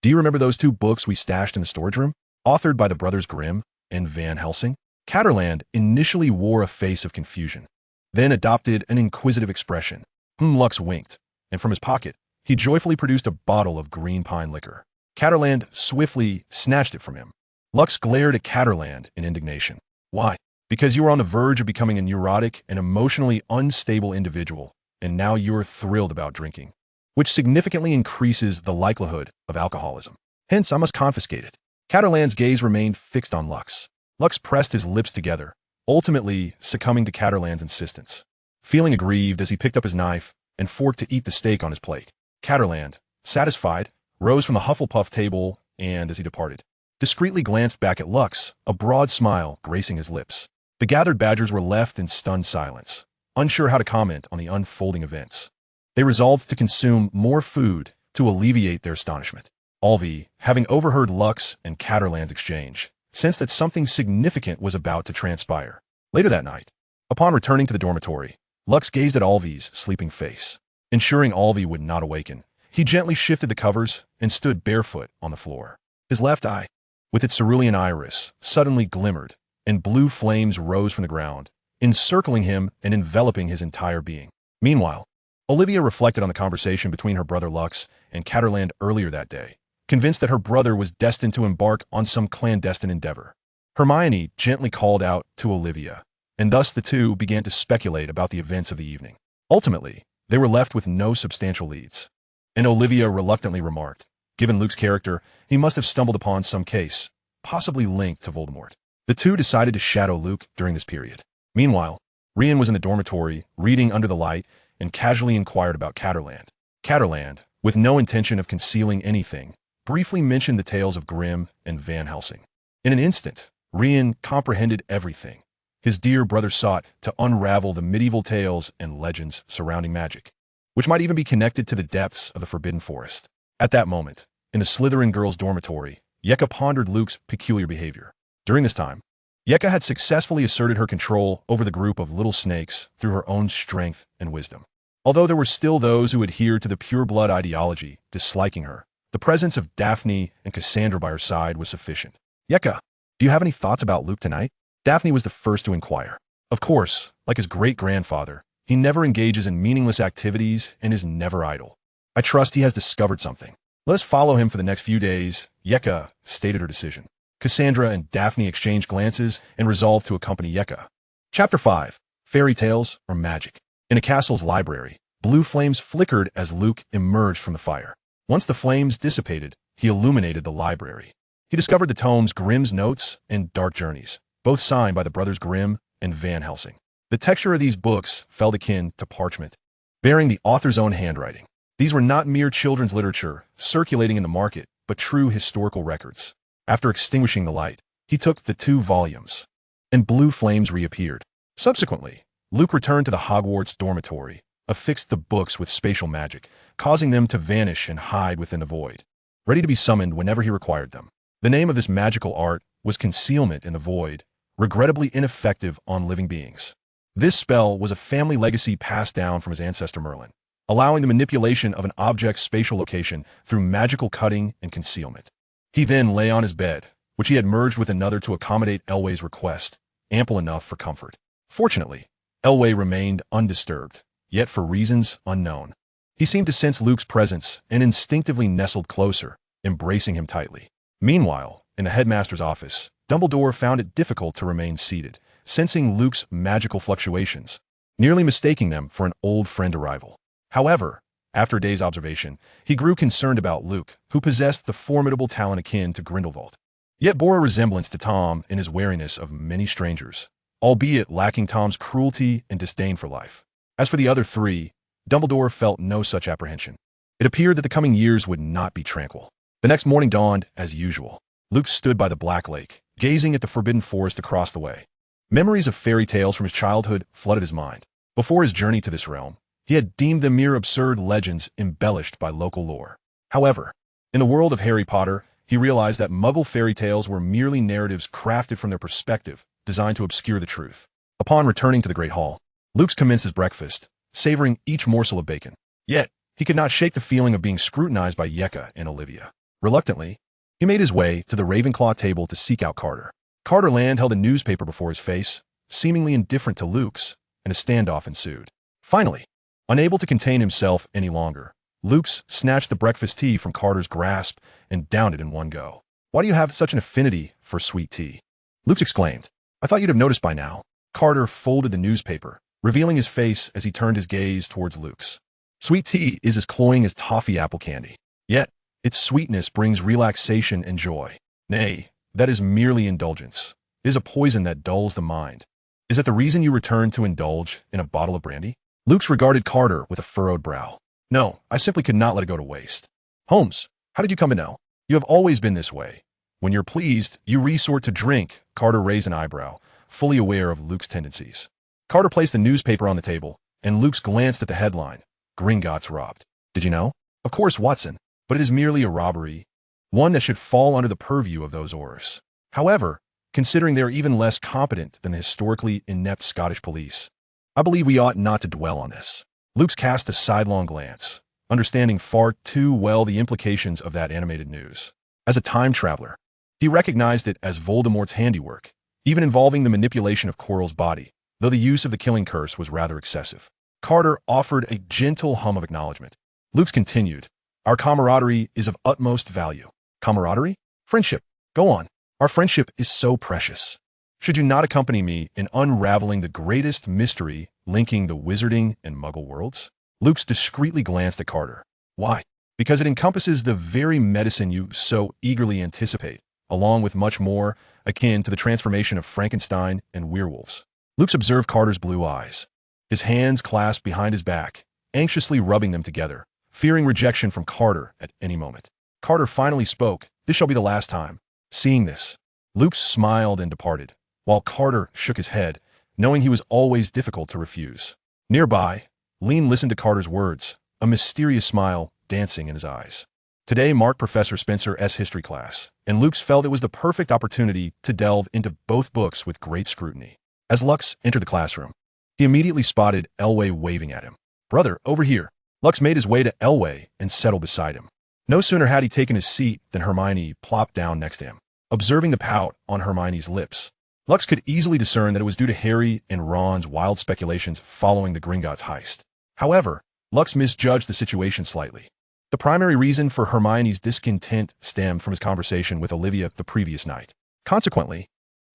do you remember those 2 books we stashed in the storage room? Authored by the brothers Grimm and Van Helsing? Caterland initially wore a face of confusion, then adopted an inquisitive expression. Lux winked, and from his pocket, he joyfully produced a bottle of green pine liquor. Caterland swiftly snatched it from him. Lux glared at Caterland in indignation. Why? Because you were on the verge of becoming a neurotic and emotionally unstable individual, and now you're thrilled about drinking, which significantly increases the likelihood of alcoholism. Hence, I must confiscate it. Caterland's gaze remained fixed on Lux. Lux pressed his lips together, ultimately succumbing to Caterland's insistence. Feeling aggrieved as he picked up his knife and fork to eat the steak on his plate, Caterland, satisfied, rose from the Hufflepuff table and, as he departed, discreetly glanced back at Lux, a broad smile gracing his lips. The gathered badgers were left in stunned silence, unsure how to comment on the unfolding events. They resolved to consume more food to alleviate their astonishment. Alvi, having overheard Lux and Caterland's exchange, sensed that something significant was about to transpire. Later that night, upon returning to the dormitory, Lux gazed at Alvi's sleeping face. Ensuring Alvi would not awaken, he gently shifted the covers and stood barefoot on the floor. His left eye, with its cerulean iris, suddenly glimmered, and blue flames rose from the ground, encircling him and enveloping his entire being. Meanwhile, Olivia reflected on the conversation between her brother Lux and Caterland earlier that day, convinced that her brother was destined to embark on some clandestine endeavor. Hermione gently called out to Olivia, and thus the two began to speculate about the events of the evening. Ultimately, they were left with no substantial leads. And Olivia reluctantly remarked, given Luke's character, he must have stumbled upon some case, possibly linked to Voldemort. The two decided to shadow Luke during this period. Meanwhile, Rian was in the dormitory, reading under the light, and casually inquired about Caterland. Caterland, with no intention of concealing anything, briefly mentioned the tales of Grimm and Van Helsing. In an instant, Rian comprehended everything. His dear brother sought to unravel the medieval tales and legends surrounding magic, which might even be connected to the depths of the Forbidden Forest. At that moment, in the Slytherin girls' dormitory, Yeka pondered Luke's peculiar behavior. During this time, Yeka had successfully asserted her control over the group of little snakes through her own strength and wisdom. Although there were still those who adhered to the pure-blood ideology, disliking her, the presence of Daphne and Cassandra by her side was sufficient. Yeka, do you have any thoughts about Luke tonight? Daphne was the first to inquire. Of course, like his great-grandfather, he never engages in meaningless activities and is never idle. I trust he has discovered something. Let us follow him for the next few days, Yeka stated her decision. Cassandra and Daphne exchanged glances and resolved to accompany Yeka. Chapter 5. Fairy Tales or Magic. In a castle's library, blue flames flickered as Luke emerged from the fire. Once the flames dissipated, he illuminated the library. He discovered the tomes Grimm's Notes and Dark Journeys, both signed by the brothers Grimm and Van Helsing. The texture of these books felt akin to parchment, bearing the author's own handwriting. These were not mere children's literature circulating in the market, but true historical records. After extinguishing the light, he took the 2 volumes, and blue flames reappeared. Subsequently, Luke returned to the Hogwarts dormitory, affixed the books with spatial magic, causing them to vanish and hide within the void, ready to be summoned whenever he required them. The name of this magical art was Concealment in the Void, regrettably ineffective on living beings. This spell was a family legacy passed down from his ancestor Merlin, allowing the manipulation of an object's spatial location through magical cutting and concealment. He then lay on his bed, which he had merged with another to accommodate Elway's request, ample enough for comfort. Fortunately, Elway remained undisturbed, yet for reasons unknown. He seemed to sense Luke's presence and instinctively nestled closer, embracing him tightly. Meanwhile, in the headmaster's office, Dumbledore found it difficult to remain seated, sensing Luke's magical fluctuations, nearly mistaking them for an old friend arrival. However, after a day's observation, he grew concerned about Luke, who possessed the formidable talent akin to Grindelwald, yet bore a resemblance to Tom in his wariness of many strangers, albeit lacking Tom's cruelty and disdain for life. As for the other three, Dumbledore felt no such apprehension. It appeared that the coming years would not be tranquil. The next morning dawned as usual. Luke stood by the Black Lake, gazing at the forbidden forest across the way. Memories of fairy tales from his childhood flooded his mind. Before his journey to this realm, he had deemed them mere absurd legends embellished by local lore. However, in the world of Harry Potter, he realized that Muggle fairy tales were merely narratives crafted from their perspective, designed to obscure the truth. Upon returning to the Great Hall, Luke commenced his breakfast, savoring each morsel of bacon. Yet, he could not shake the feeling of being scrutinized by Yeka and Olivia. Reluctantly, he made his way to the Ravenclaw table to seek out Carter. Carter Land held a newspaper before his face, seemingly indifferent to Luke's, and a standoff ensued. Finally, unable to contain himself any longer, Luke's snatched the breakfast tea from Carter's grasp and downed it in one go. "Why do you have such an affinity for sweet tea?" Luke exclaimed. "I thought you'd have noticed by now." Carter folded the newspaper, revealing his face as he turned his gaze towards Luke's. "Sweet tea is as cloying as toffee apple candy. Yet, its sweetness brings relaxation and joy. Nay, that is merely indulgence. It is a poison that dulls the mind. Is that the reason you return to indulge in a bottle of brandy?" Luke regarded Carter with a furrowed brow. "No, I simply could not let it go to waste." "Holmes, how did you come to know?" "You have always been this way. When you're pleased, you resort to drink." Carter raised an eyebrow, fully aware of Luke's tendencies. Carter placed the newspaper on the table, and Luke glanced at the headline, "Gringotts Robbed." "Did you know?" "Of course, Watson, but it is merely a robbery, one that should fall under the purview of those Aurors. However, considering they are even less competent than the historically inept Scottish police, I believe we ought not to dwell on this." Luke cast a sidelong glance, understanding far too well the implications of that animated news. As a time traveler, he recognized it as Voldemort's handiwork, even involving the manipulation of Quirrell's body, though the use of the killing curse was rather excessive. Carter offered a gentle hum of acknowledgement. Luke continued, "Our camaraderie is of utmost value." "Camaraderie?" "Friendship. Go on. Our friendship is so precious. Should you not accompany me in unraveling the greatest mystery linking the wizarding and Muggle worlds?" Luke discreetly glanced at Carter. "Why?" "Because it encompasses the very medicine you so eagerly anticipate, along with much more akin to the transformation of Frankenstein and werewolves." Luke observed Carter's blue eyes, his hands clasped behind his back, anxiously rubbing them together, fearing rejection from Carter at any moment. Carter finally spoke. "This shall be the last time." Seeing this, Luke smiled and departed, while Carter shook his head, knowing he was always difficult to refuse. Nearby, Lean listened to Carter's words, a mysterious smile dancing in his eyes. Today marked Professor Spencer's history class, and Luke felt it was the perfect opportunity to delve into both books with great scrutiny. As Lux entered the classroom, he immediately spotted Elway waving at him. "Brother, over here." Lux made his way to Elway and settled beside him. No sooner had he taken his seat than Hermione plopped down next to him. Observing the pout on Hermione's lips, Lux could easily discern that it was due to Harry and Ron's wild speculations following the Gringotts heist. However, Lux misjudged the situation slightly. The primary reason for Hermione's discontent stemmed from his conversation with Olivia the previous night. Consequently,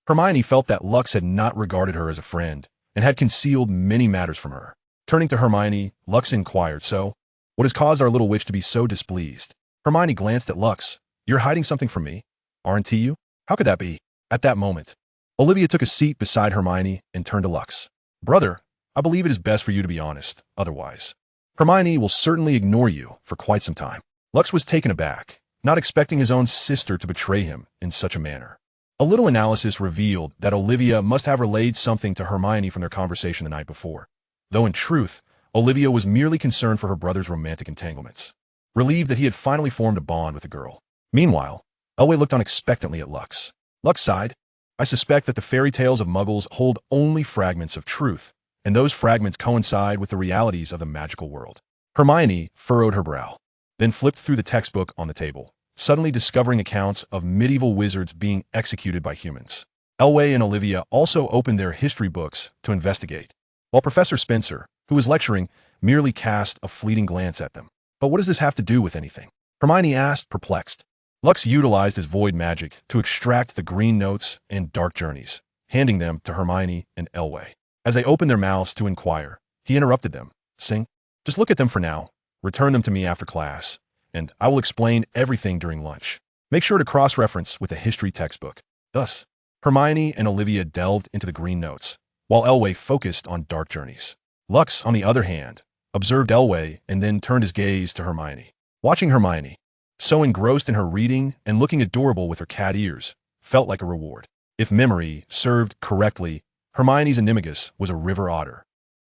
Hermione felt that Lux had not regarded her as a friend and had concealed many matters from her. Turning to Hermione, Lux inquired, "So, what has caused our little witch to be so displeased?" Hermione glanced at Lux. "You're hiding something from me, aren't you?" "How could that be?" At that moment, Olivia took a seat beside Hermione and turned to Lux. "Brother, I believe it is best for you to be honest. Otherwise, Hermione will certainly ignore you for quite some time." Lux was taken aback, not expecting his own sister to betray him in such a manner. A little analysis revealed that Olivia must have relayed something to Hermione from their conversation the night before, though in truth, Olivia was merely concerned for her brother's romantic entanglements, relieved that he had finally formed a bond with the girl. Meanwhile, Elway looked on expectantly at Lux. Lux sighed. "I suspect that the fairy tales of Muggles hold only fragments of truth, and those fragments coincide with the realities of the magical world." Hermione furrowed her brow, then flipped through the textbook on the table, suddenly discovering accounts of medieval wizards being executed by humans. Elway and Olivia also opened their history books to investigate, while Professor Spencer, who was lecturing, merely cast a fleeting glance at them. But what does this have to do with anything? Hermione asked, perplexed. Lux utilized his void magic to extract the green notes and dark journeys, handing them to Hermione and Elway. As they opened their mouths to inquire, he interrupted them, saying, "Just look at them for now. Return them to me after class, and I will explain everything during lunch. Make sure to cross-reference with a history textbook." Thus, Hermione and Olivia delved into the green notes, while Elway focused on dark journeys. Lux, on the other hand, observed Elway and then turned his gaze to Hermione. Watching Hermione, so engrossed in her reading and looking adorable with her cat ears, felt like a reward. If memory served correctly, Hermione's animagus was a river otter.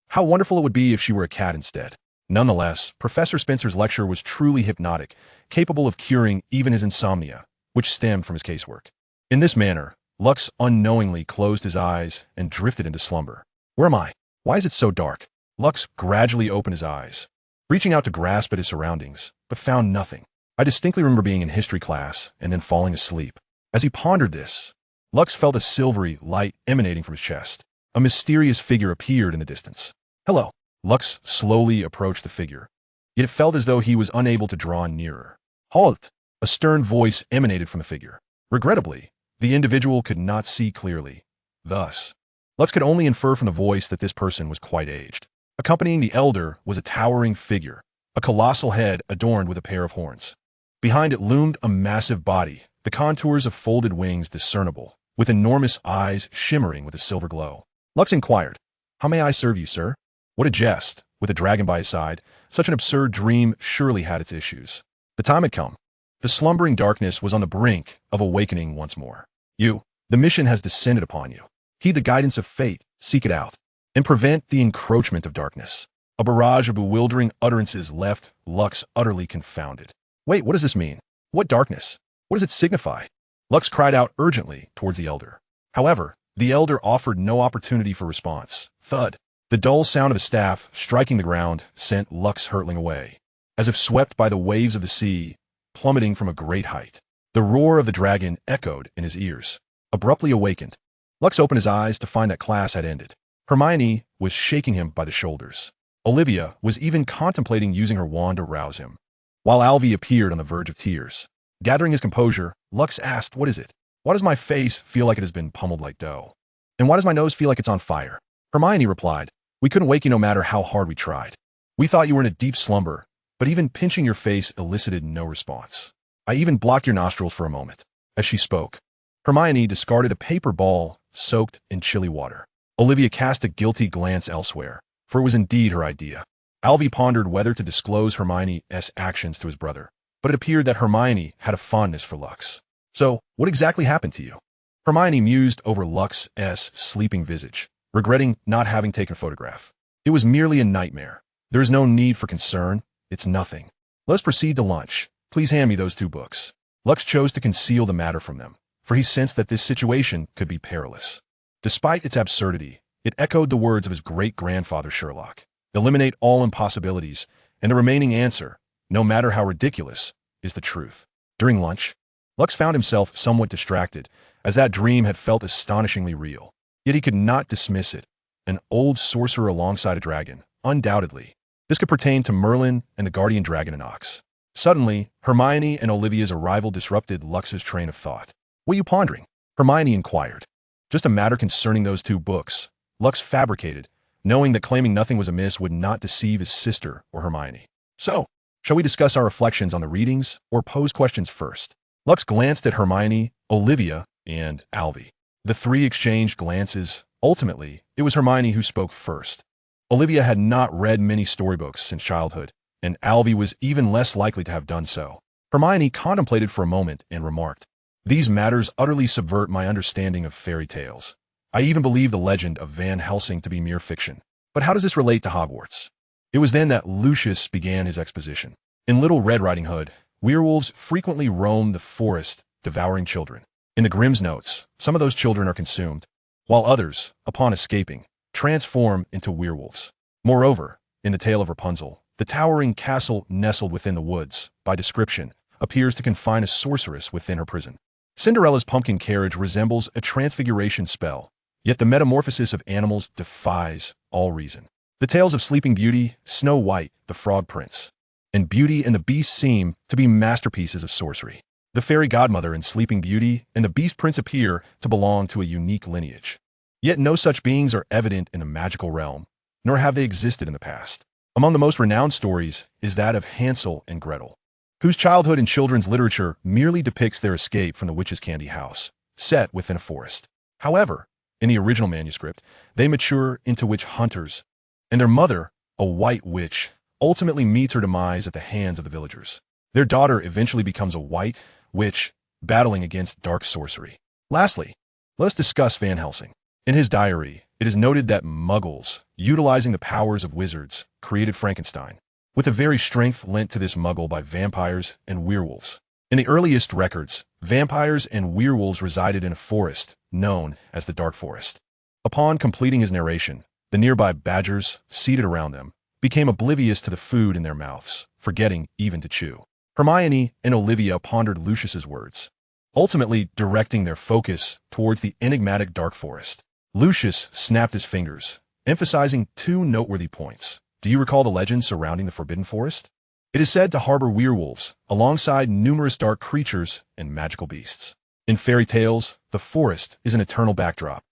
How wonderful it would be if she were a cat instead. Nonetheless, Professor Spencer's lecture was truly hypnotic, capable of curing even his insomnia, which stemmed from his casework. In this manner, Lux unknowingly closed his eyes and drifted into slumber. Where am I? Why is it so dark? Lux gradually opened his eyes, reaching out to grasp at his surroundings, but found nothing. I distinctly remember being in history class and then falling asleep. As he pondered this, Lux felt a silvery light emanating from his chest. A mysterious figure appeared in the distance. Hello. Lux slowly approached the figure, yet it felt as though he was unable to draw nearer. Halt! A stern voice emanated from the figure. Regrettably, the individual could not see clearly. Thus, Lux could only infer from the voice that this person was quite aged. Accompanying the elder was a towering figure, a colossal head adorned with a pair of horns. Behind it loomed a massive body, the contours of folded wings discernible, with enormous eyes shimmering with a silver glow. Lux inquired, "How may I serve you, sir?" What a jest! With a dragon by his side, such an absurd dream surely had its issues. The time had come. The slumbering darkness was on the brink of awakening once more. The mission has descended upon you. Heed the guidance of fate, seek it out, and prevent the encroachment of darkness. A barrage of bewildering utterances left Lux utterly confounded. Wait, what does this mean? What darkness? What does it signify? Lux cried out urgently towards the elder. However, the elder offered no opportunity for response. Thud. The dull sound of a staff striking the ground sent Lux hurtling away, as if swept by the waves of the sea, plummeting from a great height. The roar of the dragon echoed in his ears. Abruptly awakened, Lux opened his eyes to find that class had ended. Hermione was shaking him by the shoulders. Olivia was even contemplating using her wand to rouse him, while Alvy appeared on the verge of tears. Gathering his composure, Lux asked, "What is it? Why does my face feel like it has been pummeled like dough? And why does my nose feel like it's on fire?" Hermione replied, "We couldn't wake you no matter how hard we tried. We thought you were in a deep slumber, but even pinching your face elicited no response. I even blocked your nostrils for a moment." As she spoke, Hermione discarded a paper ball soaked in chilly water. Olivia cast a guilty glance elsewhere, for it was indeed her idea. Alvy pondered whether to disclose Hermione's actions to his brother, but it appeared that Hermione had a fondness for Lux. "So, what exactly happened to you?" Hermione mused over Lux's sleeping visage, regretting not having taken a photograph. "It was merely a nightmare. There is no need for concern. It's nothing. Let's proceed to lunch. Please hand me those 2 books." Lux chose to conceal the matter from them, for he sensed that this situation could be perilous. Despite its absurdity, it echoed the words of his great-grandfather Sherlock. Eliminate all impossibilities, and the remaining answer, no matter how ridiculous, is the truth. During lunch, Lux found himself somewhat distracted, as that dream had felt astonishingly real. Yet he could not dismiss it. An old sorcerer alongside a dragon, undoubtedly. This could pertain to Merlin and the guardian dragon in Ox. Suddenly, Hermione and Olivia's arrival disrupted Lux's train of thought. "What are you pondering?" Hermione inquired. "Just a matter concerning those 2 books," Lux fabricated, knowing that claiming nothing was amiss would not deceive his sister or Hermione. "So, shall we discuss our reflections on the readings, or pose questions first?" Lux glanced at Hermione, Olivia, and Alvy. The 3 exchanged glances. Ultimately, it was Hermione who spoke first. Olivia had not read many storybooks since childhood, and Alvy was even less likely to have done so. Hermione contemplated for a moment and remarked, "These matters utterly subvert my understanding of fairy tales. I even believe the legend of Van Helsing to be mere fiction. But how does this relate to Hogwarts?" It was then that Lucius began his exposition. In Little Red Riding Hood, werewolves frequently roam the forest, devouring children. In the Grimm's notes, some of those children are consumed, while others, upon escaping, transform into werewolves. Moreover, in the tale of Rapunzel, the towering castle nestled within the woods, by description, appears to confine a sorceress within her prison. Cinderella's pumpkin carriage resembles a transfiguration spell, yet the metamorphosis of animals defies all reason. The tales of Sleeping Beauty, Snow White, the Frog Prince, and Beauty and the Beast seem to be masterpieces of sorcery. The fairy godmother in Sleeping Beauty and the Beast Prince appear to belong to a unique lineage. Yet no such beings are evident in the magical realm, nor have they existed in the past. Among the most renowned stories is that of Hansel and Gretel, whose childhood in children's literature merely depicts their escape from the witch's candy house, set within a forest. However, in the original manuscript, they mature into witch hunters, and their mother, a white witch, ultimately meets her demise at the hands of the villagers. Their daughter eventually becomes a white witch, battling against dark sorcery. Lastly, let us discuss Van Helsing. In his diary, it is noted that Muggles, utilizing the powers of wizards, created Frankenstein, with the very strength lent to this Muggle by vampires and werewolves. In the earliest records, vampires and werewolves resided in a forest known as the Dark Forest. Upon completing his narration, the nearby badgers, seated around them, became oblivious to the food in their mouths, forgetting even to chew. Hermione and Olivia pondered Lucius's words, ultimately directing their focus towards the enigmatic Dark Forest. Lucius snapped his fingers, emphasizing two noteworthy points. Do you recall the legend surrounding the Forbidden Forest? It is said to harbor werewolves, alongside numerous dark creatures and magical beasts. In fairy tales, the forest is an eternal backdrop.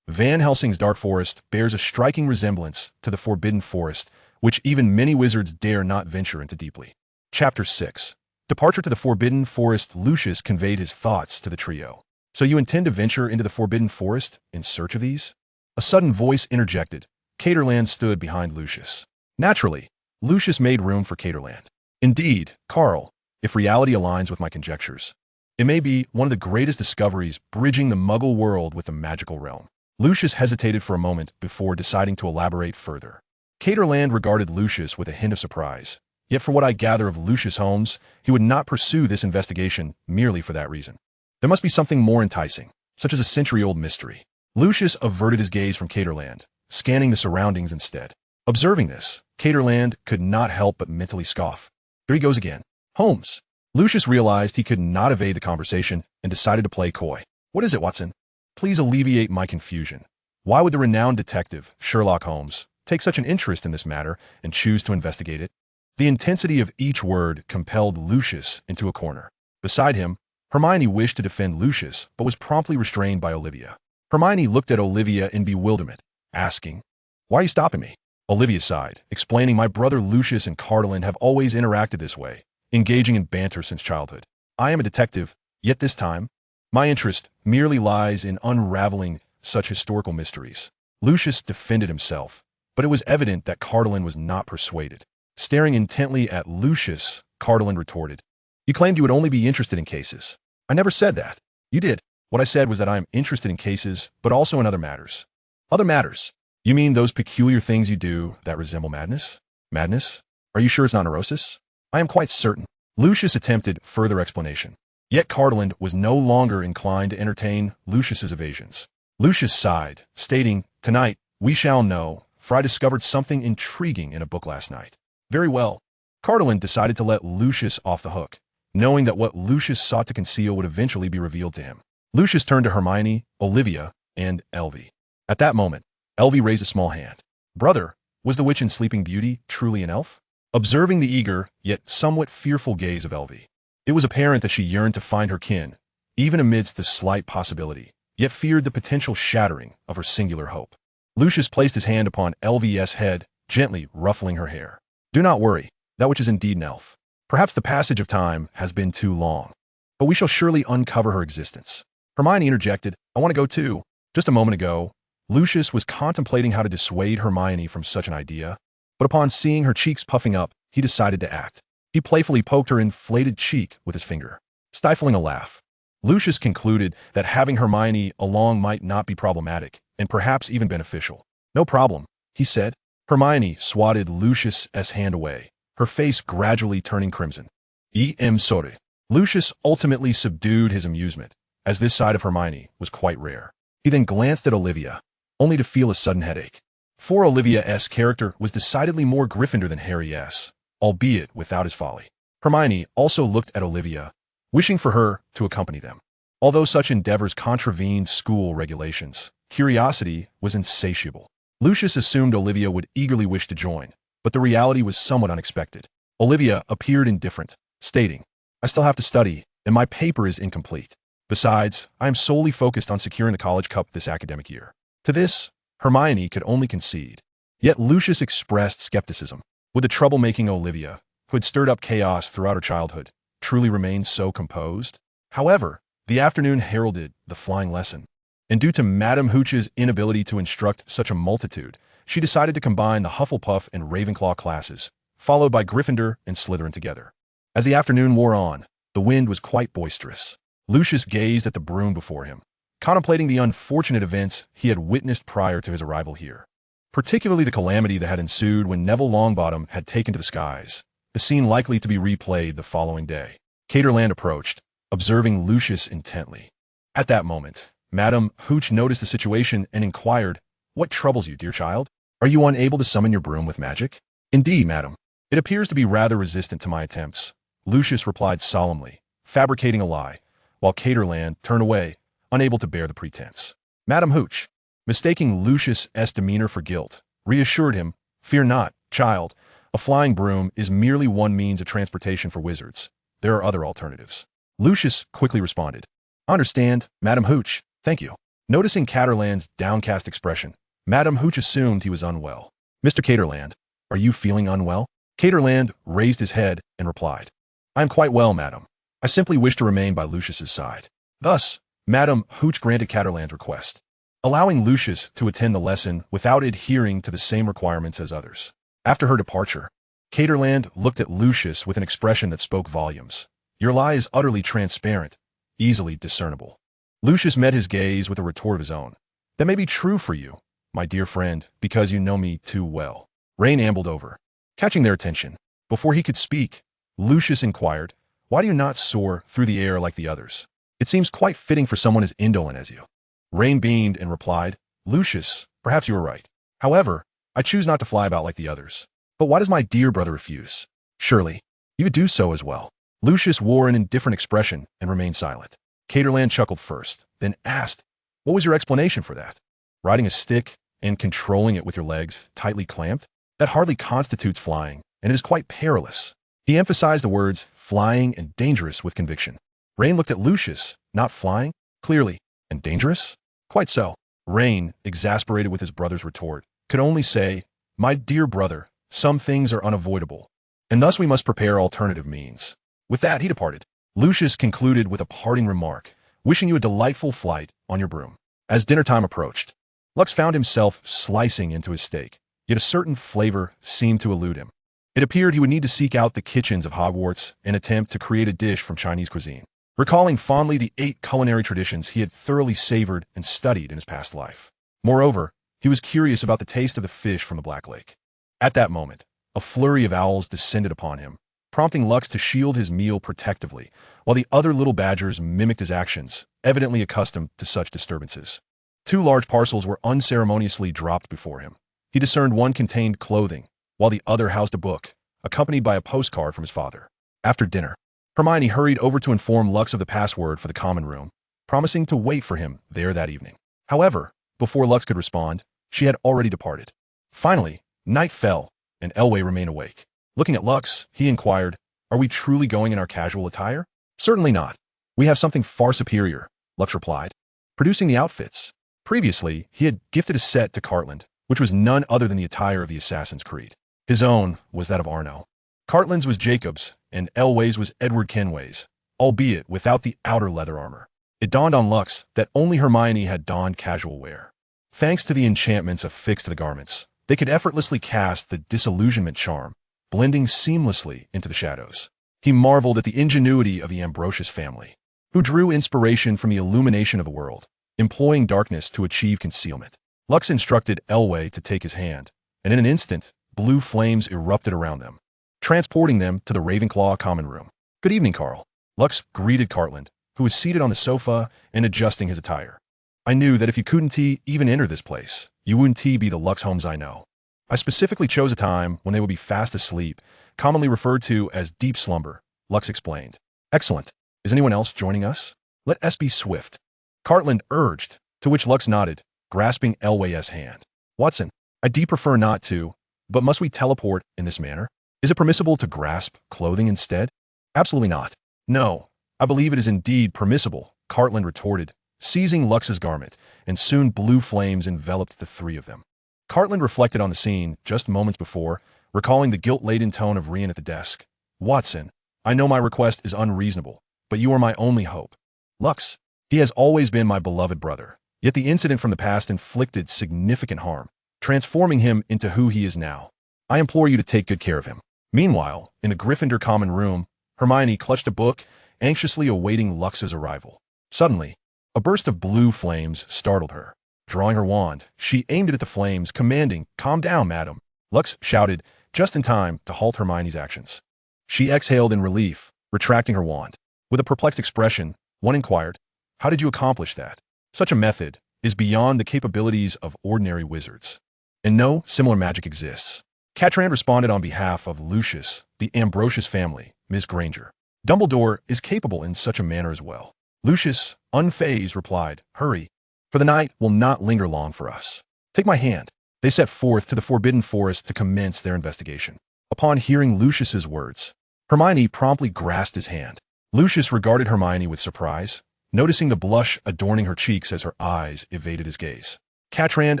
Van Helsing's Dark Forest bears a striking resemblance to the Forbidden Forest, which even many wizards dare not venture into deeply. Chapter 6. Departure to the Forbidden Forest. Lucius conveyed his thoughts to the trio. So you intend to venture into the Forbidden Forest in search of these? A sudden voice interjected. Caterland stood behind Lucius. Naturally, Lucius made room for Caterland. Indeed, Carl, if reality aligns with my conjectures, it may be one of the greatest discoveries bridging the Muggle world with the magical realm. Lucius hesitated for a moment before deciding to elaborate further. Caterland regarded Lucius with a hint of surprise. Yet for what I gather of Lucius Holmes, he would not pursue this investigation merely for that reason. There must be something more enticing, such as a century-old mystery. Lucius averted his gaze from Caterland, scanning the surroundings instead. Observing this, Caterland could not help but mentally scoff. Here he goes again. Holmes. Lucius realized he could not evade the conversation and decided to play coy. What is it, Watson? Please alleviate my confusion. Why would the renowned detective, Sherlock Holmes, take such an interest in this matter and choose to investigate it? The intensity of each word compelled Lucius into a corner. Beside him, Hermione wished to defend Lucius, but was promptly restrained by Olivia. Hermione looked at Olivia in bewilderment, asking, "Why are you stopping me?" Olivia sighed, explaining, "My brother Lucius and Cardelin have always interacted this way, engaging in banter since childhood. I am a detective, yet this time, my interest merely lies in unraveling such historical mysteries." Lucius defended himself, but it was evident that Cardelin was not persuaded. Staring intently at Lucius, Cardelin retorted, "You claimed you would only be interested in cases. I never said that. You did. What I said was that I am interested in cases, but also in other matters." "Other matters? You mean those peculiar things you do that resemble madness?" "Madness? Are you sure it's not neurosis?" "I am quite certain." Lucius attempted further explanation. Yet Cardelin was no longer inclined to entertain Lucius's evasions. Lucius sighed, stating, "Tonight, we shall know, for I discovered something intriguing in a book last night." Very well. Cardelin decided to let Lucius off the hook, knowing that what Lucius sought to conceal would eventually be revealed to him. Lucius turned to Hermione, Olivia, and Elvie. At that moment, Elvie raised a small hand. "Brother, was the witch in Sleeping Beauty truly an elf?" Observing the eager, yet somewhat fearful gaze of Elvie, it was apparent that she yearned to find her kin, even amidst the slight possibility, yet feared the potential shattering of her singular hope. Lucius placed his hand upon Elvie's head, gently ruffling her hair. "Do not worry, that witch is indeed an elf. Perhaps the passage of time has been too long, but we shall surely uncover her existence." Hermione interjected, "I want to go too." Just a moment ago, Lucius was contemplating how to dissuade Hermione from such an idea, but upon seeing her cheeks puffing up, he decided to act. He playfully poked her inflated cheek with his finger. Stifling a laugh, Lucius concluded that having Hermione along might not be problematic, and perhaps even beneficial. "No problem," he said. Hermione swatted Lucius's hand away, her face gradually turning crimson. "I'm sorry." Lucius ultimately subdued his amusement, as this side of Hermione was quite rare. He then glanced at Olivia, only to feel a sudden headache. For Olivia's character was decidedly more Gryffindor than Harry's, albeit without his folly. Hermione also looked at Olivia, wishing for her to accompany them. Although such endeavors contravened school regulations, curiosity was insatiable. Lucius assumed Olivia would eagerly wish to join, but the reality was somewhat unexpected. Olivia appeared indifferent, stating, "I still have to study, and my paper is incomplete. Besides, I am solely focused on securing the college cup this academic year." To this, Hermione could only concede. Yet Lucius expressed skepticism. Would the troublemaking Olivia, who had stirred up chaos throughout her childhood, truly remain so composed? However, the afternoon heralded the flying lesson, and due to Madame Hooch's inability to instruct such a multitude, she decided to combine the Hufflepuff and Ravenclaw classes, followed by Gryffindor and Slytherin together. As the afternoon wore on, the wind was quite boisterous. Lucius gazed at the broom before him, contemplating the unfortunate events he had witnessed prior to his arrival here, particularly the calamity that had ensued when Neville Longbottom had taken to the skies, the scene likely to be replayed the following day. Caterland approached, observing Lucius intently. At that moment, Madame Hooch noticed the situation and inquired, "What troubles you, dear child? Are you unable to summon your broom with magic?" "Indeed, madam. It appears to be rather resistant to my attempts," Lucius replied solemnly, fabricating a lie, while Caterland turned away, unable to bear the pretense. Madame Hooch, mistaking Lucius's demeanor for guilt, reassured him, "Fear not, child. A flying broom is merely one means of transportation for wizards. There are other alternatives." Lucius quickly responded, "I understand, Madame Hooch, thank you." Noticing Caterland's downcast expression, Madame Hooch assumed he was unwell. "Mr. Caterland, are you feeling unwell?" Caterland raised his head and replied, "I am quite well, madam. I simply wish to remain by Lucius's side." Thus, Madame Hooch granted Caterland's request, allowing Lucius to attend the lesson without adhering to the same requirements as others. After her departure, Caterland looked at Lucius with an expression that spoke volumes. "Your lie is utterly transparent, easily discernible." Lucius met his gaze with a retort of his own. "That may be true for you, my dear friend, because you know me too well." Rain ambled over, catching their attention. Before he could speak, Lucius inquired, "Why do you not soar through the air like the others? It seems quite fitting for someone as indolent as you." Rain beamed and replied, "Lucius, perhaps you are right. However, I choose not to fly about like the others. But why does my dear brother refuse? Surely, you would do so as well." Lucius wore an indifferent expression and remained silent. Caterland chuckled first, then asked, "What was your explanation for that? Riding a stick and controlling it with your legs tightly clamped? That hardly constitutes flying, and it is quite perilous." He emphasized the words flying and dangerous with conviction. Rain looked at Lucius, not flying, clearly, and dangerous? Quite so. Rain, exasperated with his brother's retort, could only say, "My dear brother, some things are unavoidable, and thus we must prepare alternative means." With that, he departed. Lucius concluded with a parting remark, "Wishing you a delightful flight on your broom." As dinner time approached, Lux found himself slicing into his steak, yet a certain flavor seemed to elude him. It appeared he would need to seek out the kitchens of Hogwarts and attempt to create a dish from Chinese cuisine, recalling fondly the 8 culinary traditions he had thoroughly savored and studied in his past life. Moreover, he was curious about the taste of the fish from the Black Lake. At that moment, a flurry of owls descended upon him, prompting Lux to shield his meal protectively, while the other little badgers mimicked his actions, evidently accustomed to such disturbances. 2 large parcels were unceremoniously dropped before him. He discerned one contained clothing, while the other housed a book, accompanied by a postcard from his father. After dinner, Hermione hurried over to inform Lux of the password for the common room, promising to wait for him there that evening. However, before Lux could respond, she had already departed. Finally, night fell, and Elway remained awake. Looking at Lux, he inquired, "Are we truly going in our casual attire?" "Certainly not. We have something far superior," Lux replied, producing the outfits. Previously, he had gifted a set to Cartland, which was none other than the attire of the Assassin's Creed. His own was that of Arno. Cartland's was Jacob's, and Elway's was Edward Kenway's, albeit without the outer leather armor. It dawned on Lux that only Hermione had donned casual wear. Thanks to the enchantments affixed to the garments, they could effortlessly cast the disillusionment charm, blending seamlessly into the shadows. He marveled at the ingenuity of the Ambrosius family, who drew inspiration from the illumination of the world, employing darkness to achieve concealment. Lux instructed Elway to take his hand, and in an instant, blue flames erupted around them, transporting them to the Ravenclaw common room. "Good evening, Carl." Lux greeted Cartland, who was seated on the sofa and adjusting his attire. "I knew that if you couldn't even enter this place, you wouldn't be the Rux Holmes I know. I specifically chose a time when they would be fast asleep, commonly referred to as deep slumber, Lux explained. Excellent. Is anyone else joining us? Let us be swift. Cartland urged, to which Lux nodded, grasping Elway's hand. Watson, I do prefer not to, but must we teleport in this manner? Is it permissible to grasp clothing instead? Absolutely not. No, I believe it is indeed permissible, Cartland retorted, seizing Lux's garment, and soon blue flames enveloped the three of them. Cartland reflected on the scene just moments before, recalling the guilt-laden tone of Rian at the desk. Watson, I know my request is unreasonable, but you are my only hope. Lux, he has always been my beloved brother, yet the incident from the past inflicted significant harm, transforming him into who he is now. I implore you to take good care of him. Meanwhile, in the Gryffindor common room, Hermione clutched a book, anxiously awaiting Lux's arrival. Suddenly, a burst of blue flames startled her. Drawing her wand, she aimed it at the flames, commanding, "Calm down, madam." Lux shouted, just in time to halt Hermione's actions. She exhaled in relief, retracting her wand. With a perplexed expression, one inquired, "How did you accomplish that? Such a method is beyond the capabilities of ordinary wizards, and no similar magic exists." Catran responded on behalf of Lucius, the Ambrosius family, Miss Granger. "Dumbledore is capable in such a manner as well." Lucius, unfazed, replied, "Hurry, for the night will not linger long for us. Take my hand." They set forth to the Forbidden Forest to commence their investigation. Upon hearing Lucius's words, Hermione promptly grasped his hand. Lucius regarded Hermione with surprise, noticing the blush adorning her cheeks as her eyes evaded his gaze. Catran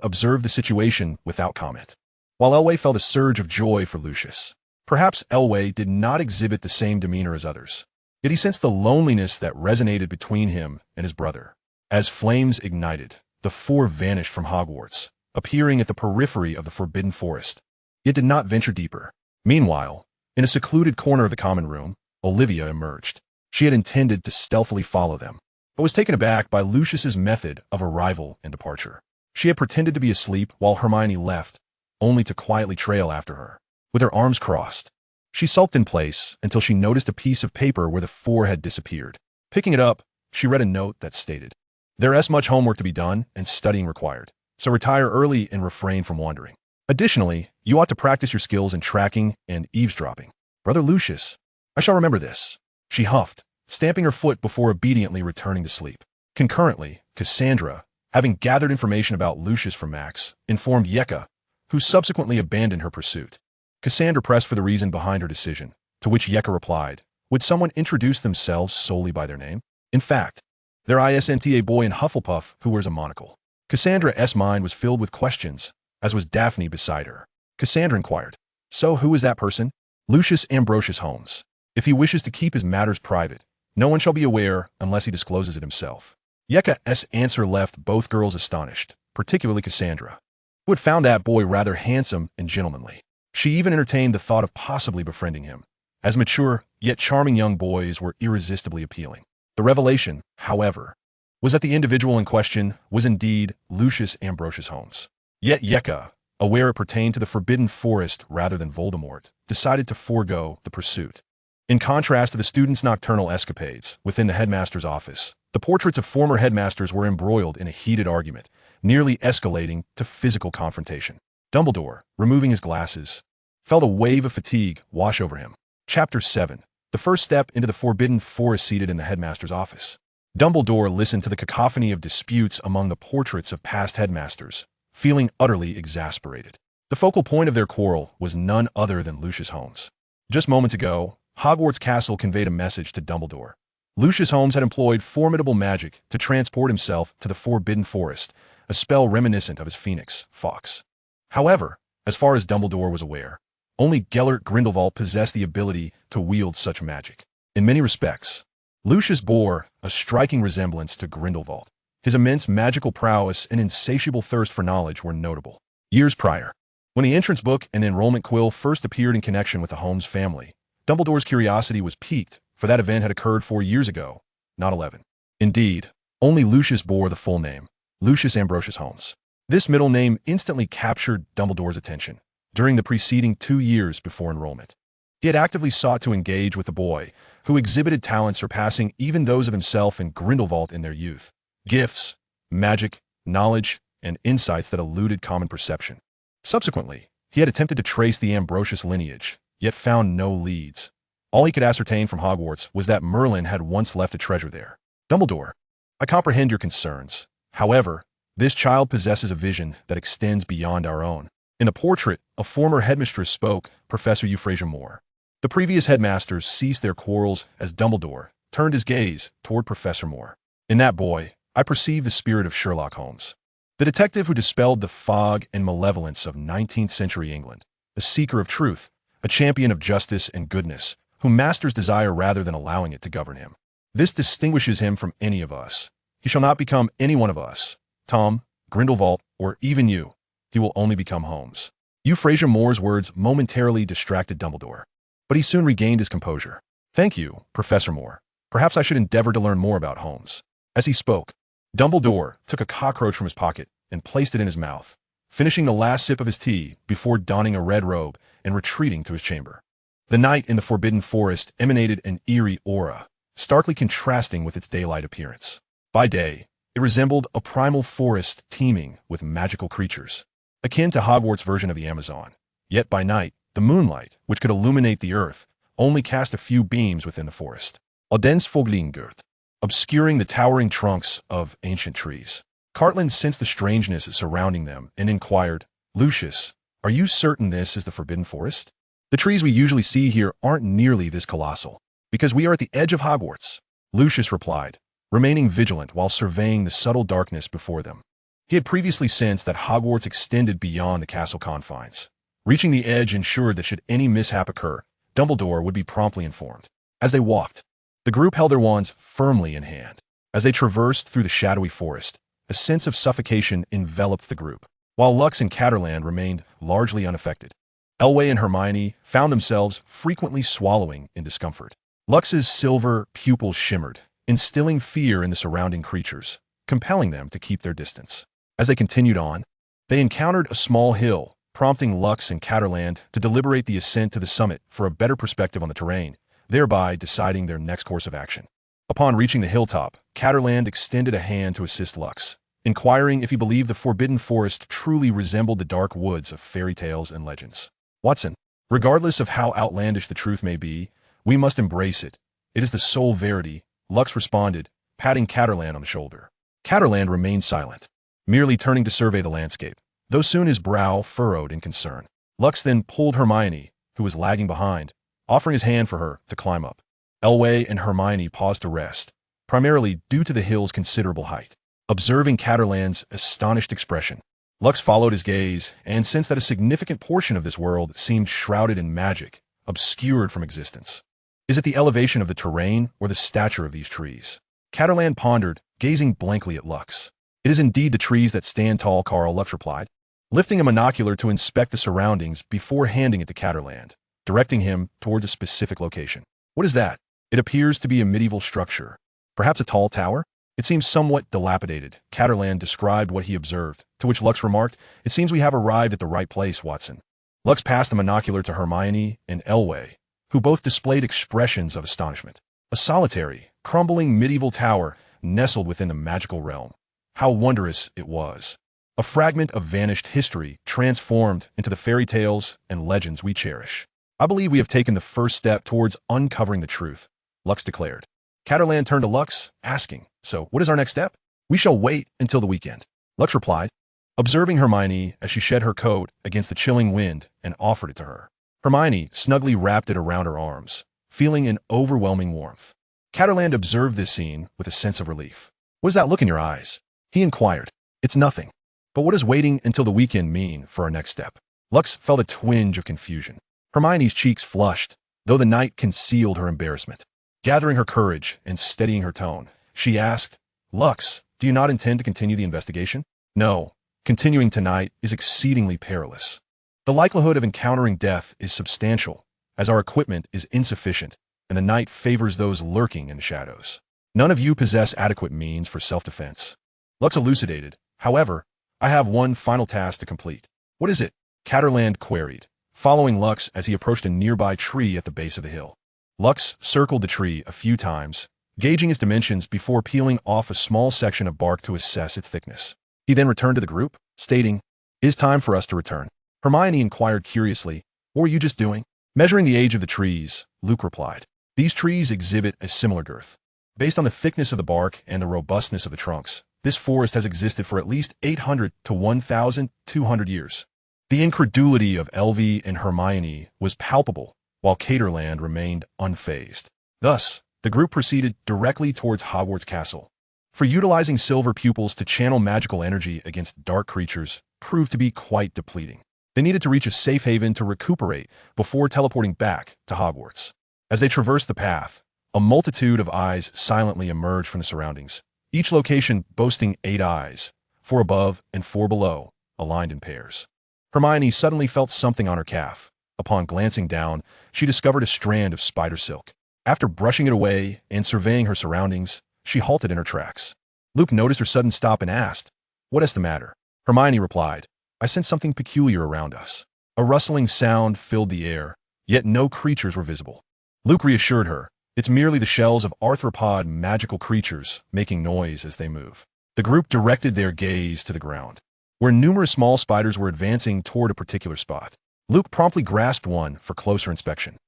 observed the situation without comment, while Elway felt a surge of joy for Lucius. Perhaps Elway did not exhibit the same demeanor as others, yet he sensed the loneliness that resonated between him and his brother. As flames ignited, the four vanished from Hogwarts, appearing at the periphery of the Forbidden Forest, yet did not venture deeper. Meanwhile, in a secluded corner of the common room, Olivia emerged. She had intended to stealthily follow them, but was taken aback by Lucius's method of arrival and departure. She had pretended to be asleep while Hermione left, only to quietly trail after her. With her arms crossed, she sulked in place until she noticed a piece of paper where the four had disappeared. Picking it up, she read a note that stated, "There is much homework to be done and studying required, so retire early and refrain from wandering. Additionally, you ought to practice your skills in tracking and eavesdropping." "Brother Lucius, I shall remember this," she huffed, stamping her foot before obediently returning to sleep. Concurrently, Cassandra, having gathered information about Lucius from Max, informed Yeka, who subsequently abandoned her pursuit. Cassandra pressed for the reason behind her decision, to which Yeka replied, "Would someone introduce themselves solely by their name? In fact, there isn't a boy in Hufflepuff who wears a monocle." Cassandra's mind was filled with questions, as was Daphne beside her. Cassandra inquired, "So who is that person?" "Lucius Ambrosius Holmes. If he wishes to keep his matters private, no one shall be aware unless he discloses it himself." Yeka's answer left both girls astonished, particularly Cassandra, who had found that boy rather handsome and gentlemanly. She even entertained the thought of possibly befriending him, as mature yet charming young boys were irresistibly appealing. The revelation, however, was that the individual in question was indeed Lucius Ambrosius Holmes. Yet Yeka, aware it pertained to the Forbidden Forest rather than Voldemort, decided to forego the pursuit. In contrast to the students' nocturnal escapades within the headmaster's office, the portraits of former headmasters were embroiled in a heated argument, nearly escalating to physical confrontation. Dumbledore, removing his glasses, felt a wave of fatigue wash over him. Chapter 7. The first step into the Forbidden Forest seated in the headmaster's office. Dumbledore listened to the cacophony of disputes among the portraits of past headmasters, feeling utterly exasperated. The focal point of their quarrel was none other than Lucius Holmes. Just moments ago, Hogwarts Castle conveyed a message to Dumbledore. Lucius Holmes had employed formidable magic to transport himself to the Forbidden Forest, a spell reminiscent of his phoenix, Fawkes. However, as far as Dumbledore was aware, only Gellert Grindelwald possessed the ability to wield such magic. In many respects, Lucius bore a striking resemblance to Grindelwald. His immense magical prowess and insatiable thirst for knowledge were notable. Years prior, when the entrance book and enrollment quill first appeared in connection with the Holmes family, Dumbledore's curiosity was piqued, for that event had occurred 4 years ago, not 11. Indeed, only Lucius bore the full name, Lucius Ambrosius Holmes. This middle name instantly captured Dumbledore's attention. During the preceding 2 years before enrollment, he had actively sought to engage with the boy, who exhibited talents surpassing even those of himself and Grindelwald in their youth. Gifts, magic, knowledge, and insights that eluded common perception. Subsequently, he had attempted to trace the Ambrosius lineage, yet found no leads. All he could ascertain from Hogwarts was that Merlin had once left a treasure there. Dumbledore, I comprehend your concerns. However, this child possesses a vision that extends beyond our own. In the portrait, a former headmistress spoke, Professor Euphrasia Moore. The previous headmasters ceased their quarrels as Dumbledore turned his gaze toward Professor Moore. In that boy, I perceive the spirit of Sherlock Holmes, the detective who dispelled the fog and malevolence of 19th century England, a seeker of truth, a champion of justice and goodness, who masters desire rather than allowing it to govern him. This distinguishes him from any of us. He shall not become any one of us, Tom, Grindelwald, or even you. He will only become Holmes. Euphrasia Moore's words momentarily distracted Dumbledore, but he soon regained his composure. Thank you, Professor Moore. Perhaps I should endeavor to learn more about Holmes. As he spoke, Dumbledore took a cockroach from his pocket and placed it in his mouth, finishing the last sip of his tea before donning a red robe and retreating to his chamber. The night in the Forbidden Forest emanated an eerie aura, starkly contrasting with its daylight appearance. By day, it resembled a primal forest teeming with magical creatures, akin to Hogwarts' version of the Amazon. Yet by night, the moonlight, which could illuminate the earth, only cast a few beams within the forest, a dense Foglingurt, obscuring the towering trunks of ancient trees. Cartland sensed the strangeness surrounding them and inquired, Lucius, are you certain this is the Forbidden Forest? The trees we usually see here aren't nearly this colossal, because we are at the edge of Hogwarts, Lucius replied, remaining vigilant while surveying the subtle darkness before them. He had previously sensed that Hogwarts extended beyond the castle confines. Reaching the edge ensured that should any mishap occur, Dumbledore would be promptly informed. As they walked, the group held their wands firmly in hand. As they traversed through the shadowy forest, a sense of suffocation enveloped the group, while Lux and Catterland remained largely unaffected. Elway and Hermione found themselves frequently swallowing in discomfort. Lux's silver pupils shimmered, instilling fear in the surrounding creatures, compelling them to keep their distance. As they continued on, they encountered a small hill, prompting Lux and Catterland to deliberate the ascent to the summit for a better perspective on the terrain, thereby deciding their next course of action. Upon reaching the hilltop, Catterland extended a hand to assist Lux, inquiring if he believed the Forbidden Forest truly resembled the dark woods of fairy tales and legends. Watson, regardless of how outlandish the truth may be, we must embrace it. It is the sole verity, Lux responded, patting Catterland on the shoulder. Catterland remained silent, merely turning to survey the landscape, though soon his brow furrowed in concern. Lux then pulled Hermione, who was lagging behind, offering his hand for her to climb up. Elway and Hermione paused to rest, primarily due to the hill's considerable height. Observing Catterland's astonished expression, Lux followed his gaze and sensed that a significant portion of this world seemed shrouded in magic, obscured from existence. Is it the elevation of the terrain or the stature of these trees? Catterland pondered, gazing blankly at Lux. It is indeed the trees that stand tall, Carl, Lux replied, lifting a monocular to inspect the surroundings before handing it to Catterland, directing him towards a specific location. What is that? It appears to be a medieval structure. Perhaps a tall tower? It seems somewhat dilapidated. Catterland described what he observed, to which Lux remarked, It seems we have arrived at the right place, Watson. Lux passed the monocular to Hermione and Elway, who both displayed expressions of astonishment. A solitary, crumbling medieval tower nestled within the magical realm. How wondrous it was. A fragment of vanished history transformed into the fairy tales and legends we cherish. I believe we have taken the first step towards uncovering the truth, Lux declared. Catterland turned to Lux, asking, So, what is our next step? We shall wait until the weekend, Lux replied, observing Hermione as she shed her coat against the chilling wind and offered it to her. Hermione snugly wrapped it around her arms, feeling an overwhelming warmth. Catterland observed this scene with a sense of relief. What is that look in your eyes? He inquired. It's nothing. But what does waiting until the weekend mean for our next step? Lux felt a twinge of confusion. Hermione's cheeks flushed, though the night concealed her embarrassment. Gathering her courage and steadying her tone, she asked, Lux, do you not intend to continue the investigation? No. Continuing tonight is exceedingly perilous. The likelihood of encountering death is substantial, as our equipment is insufficient, and the night favors those lurking in the shadows. None of you possess adequate means for self-defense. Lux elucidated. However, I have one final task to complete. What is it? Catterland queried, following Lux as he approached a nearby tree at the base of the hill. Lux circled the tree a few times, gauging its dimensions before peeling off a small section of bark to assess its thickness. He then returned to the group, stating, It is time for us to return. Hermione inquired curiously, What were you just doing? Measuring the age of the trees, Luke replied. These trees exhibit a similar girth. Based on the thickness of the bark and the robustness of the trunks, this forest has existed for at least 800 to 1,200 years. The incredulity of Elvie and Hermione was palpable, while Caterland remained unfazed. Thus, the group proceeded directly towards Hogwarts Castle. For utilizing silver pupils to channel magical energy against dark creatures proved to be quite depleting. They needed to reach a safe haven to recuperate before teleporting back to Hogwarts. As they traversed the path, a multitude of eyes silently emerged from the surroundings, each location boasting 8 eyes, 4 above and 4 below, aligned in pairs. Hermione suddenly felt something on her calf. Upon glancing down, she discovered a strand of spider silk. After brushing it away and surveying her surroundings, she halted in her tracks. Luke noticed her sudden stop and asked, "What is the matter?" Hermione replied, "I sense something peculiar around us." A rustling sound filled the air, yet no creatures were visible. Luke reassured her, "It's merely the shells of arthropod magical creatures making noise as they move." The group directed their gaze to the ground, where numerous small spiders were advancing toward a particular spot. Luke promptly grasped one for closer inspection.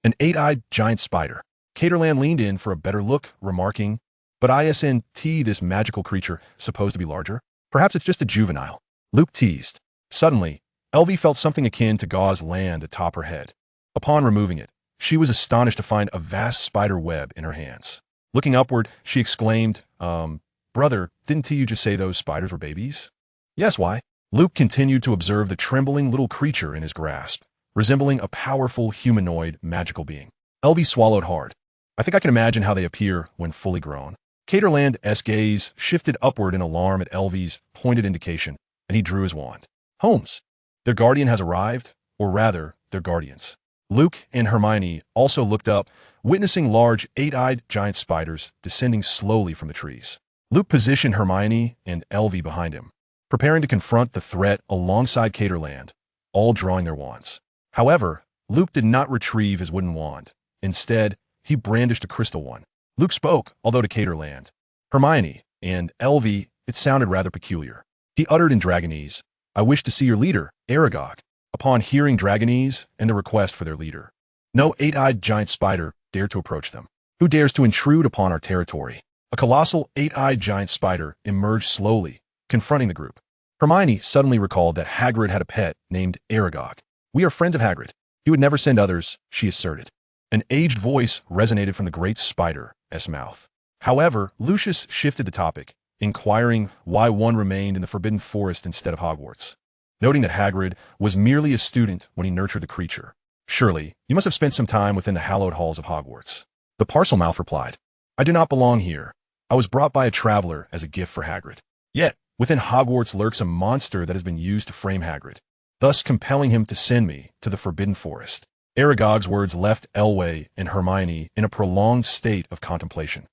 An 8-eyed giant spider. Caterland leaned in for a better look, remarking, "But isn't this magical creature supposed to be larger? Perhaps it's just a juvenile." Luke teased. Suddenly, Elvie felt something akin to gauze land atop her head. Upon removing it, she was astonished to find a vast spider web in her hands. Looking upward, she exclaimed, "Brother, didn't you just say those spiders were babies?" "Yes, why?" Luke continued to observe the trembling little creature in his grasp, resembling a powerful humanoid magical being. Elvie swallowed hard. "I think I can imagine how they appear when fully grown." Caterland's gaze shifted upward in alarm at Elvie's pointed indication, and he drew his wand. "Holmes, their guardian has arrived, or rather, their guardians." Luke and Hermione also looked up, witnessing large 8-eyed giant spiders descending slowly from the trees. Luke positioned Hermione and Elvie behind him, preparing to confront the threat alongside Caterland, all drawing their wands. However, Luke did not retrieve his wooden wand. Instead, he brandished a crystal one. Luke spoke, although to Caterland, Hermione, and Elvie, it sounded rather peculiar. He uttered in Dragonese, "I wish to see your leader, Aragog." Upon hearing Dragonese and the request for their leader, no 8-eyed giant spider dared to approach them. "Who dares to intrude upon our territory?" A colossal 8-eyed giant spider emerged slowly, confronting the group. Hermione suddenly recalled that Hagrid had a pet named Aragog. "We are friends of Hagrid. He would never send others," she asserted. An aged voice resonated from the great spider's mouth. However, Lucius shifted the topic, inquiring why one remained in the Forbidden Forest instead of Hogwarts. Noting that Hagrid was merely a student when he nurtured the creature. "Surely, you must have spent some time within the hallowed halls of Hogwarts." The Parselmouth replied, "I do not belong here. I was brought by a traveler as a gift for Hagrid. Yet, within Hogwarts lurks a monster that has been used to frame Hagrid, thus compelling him to send me to the Forbidden Forest." Aragog's words left Elway and Hermione in a prolonged state of contemplation,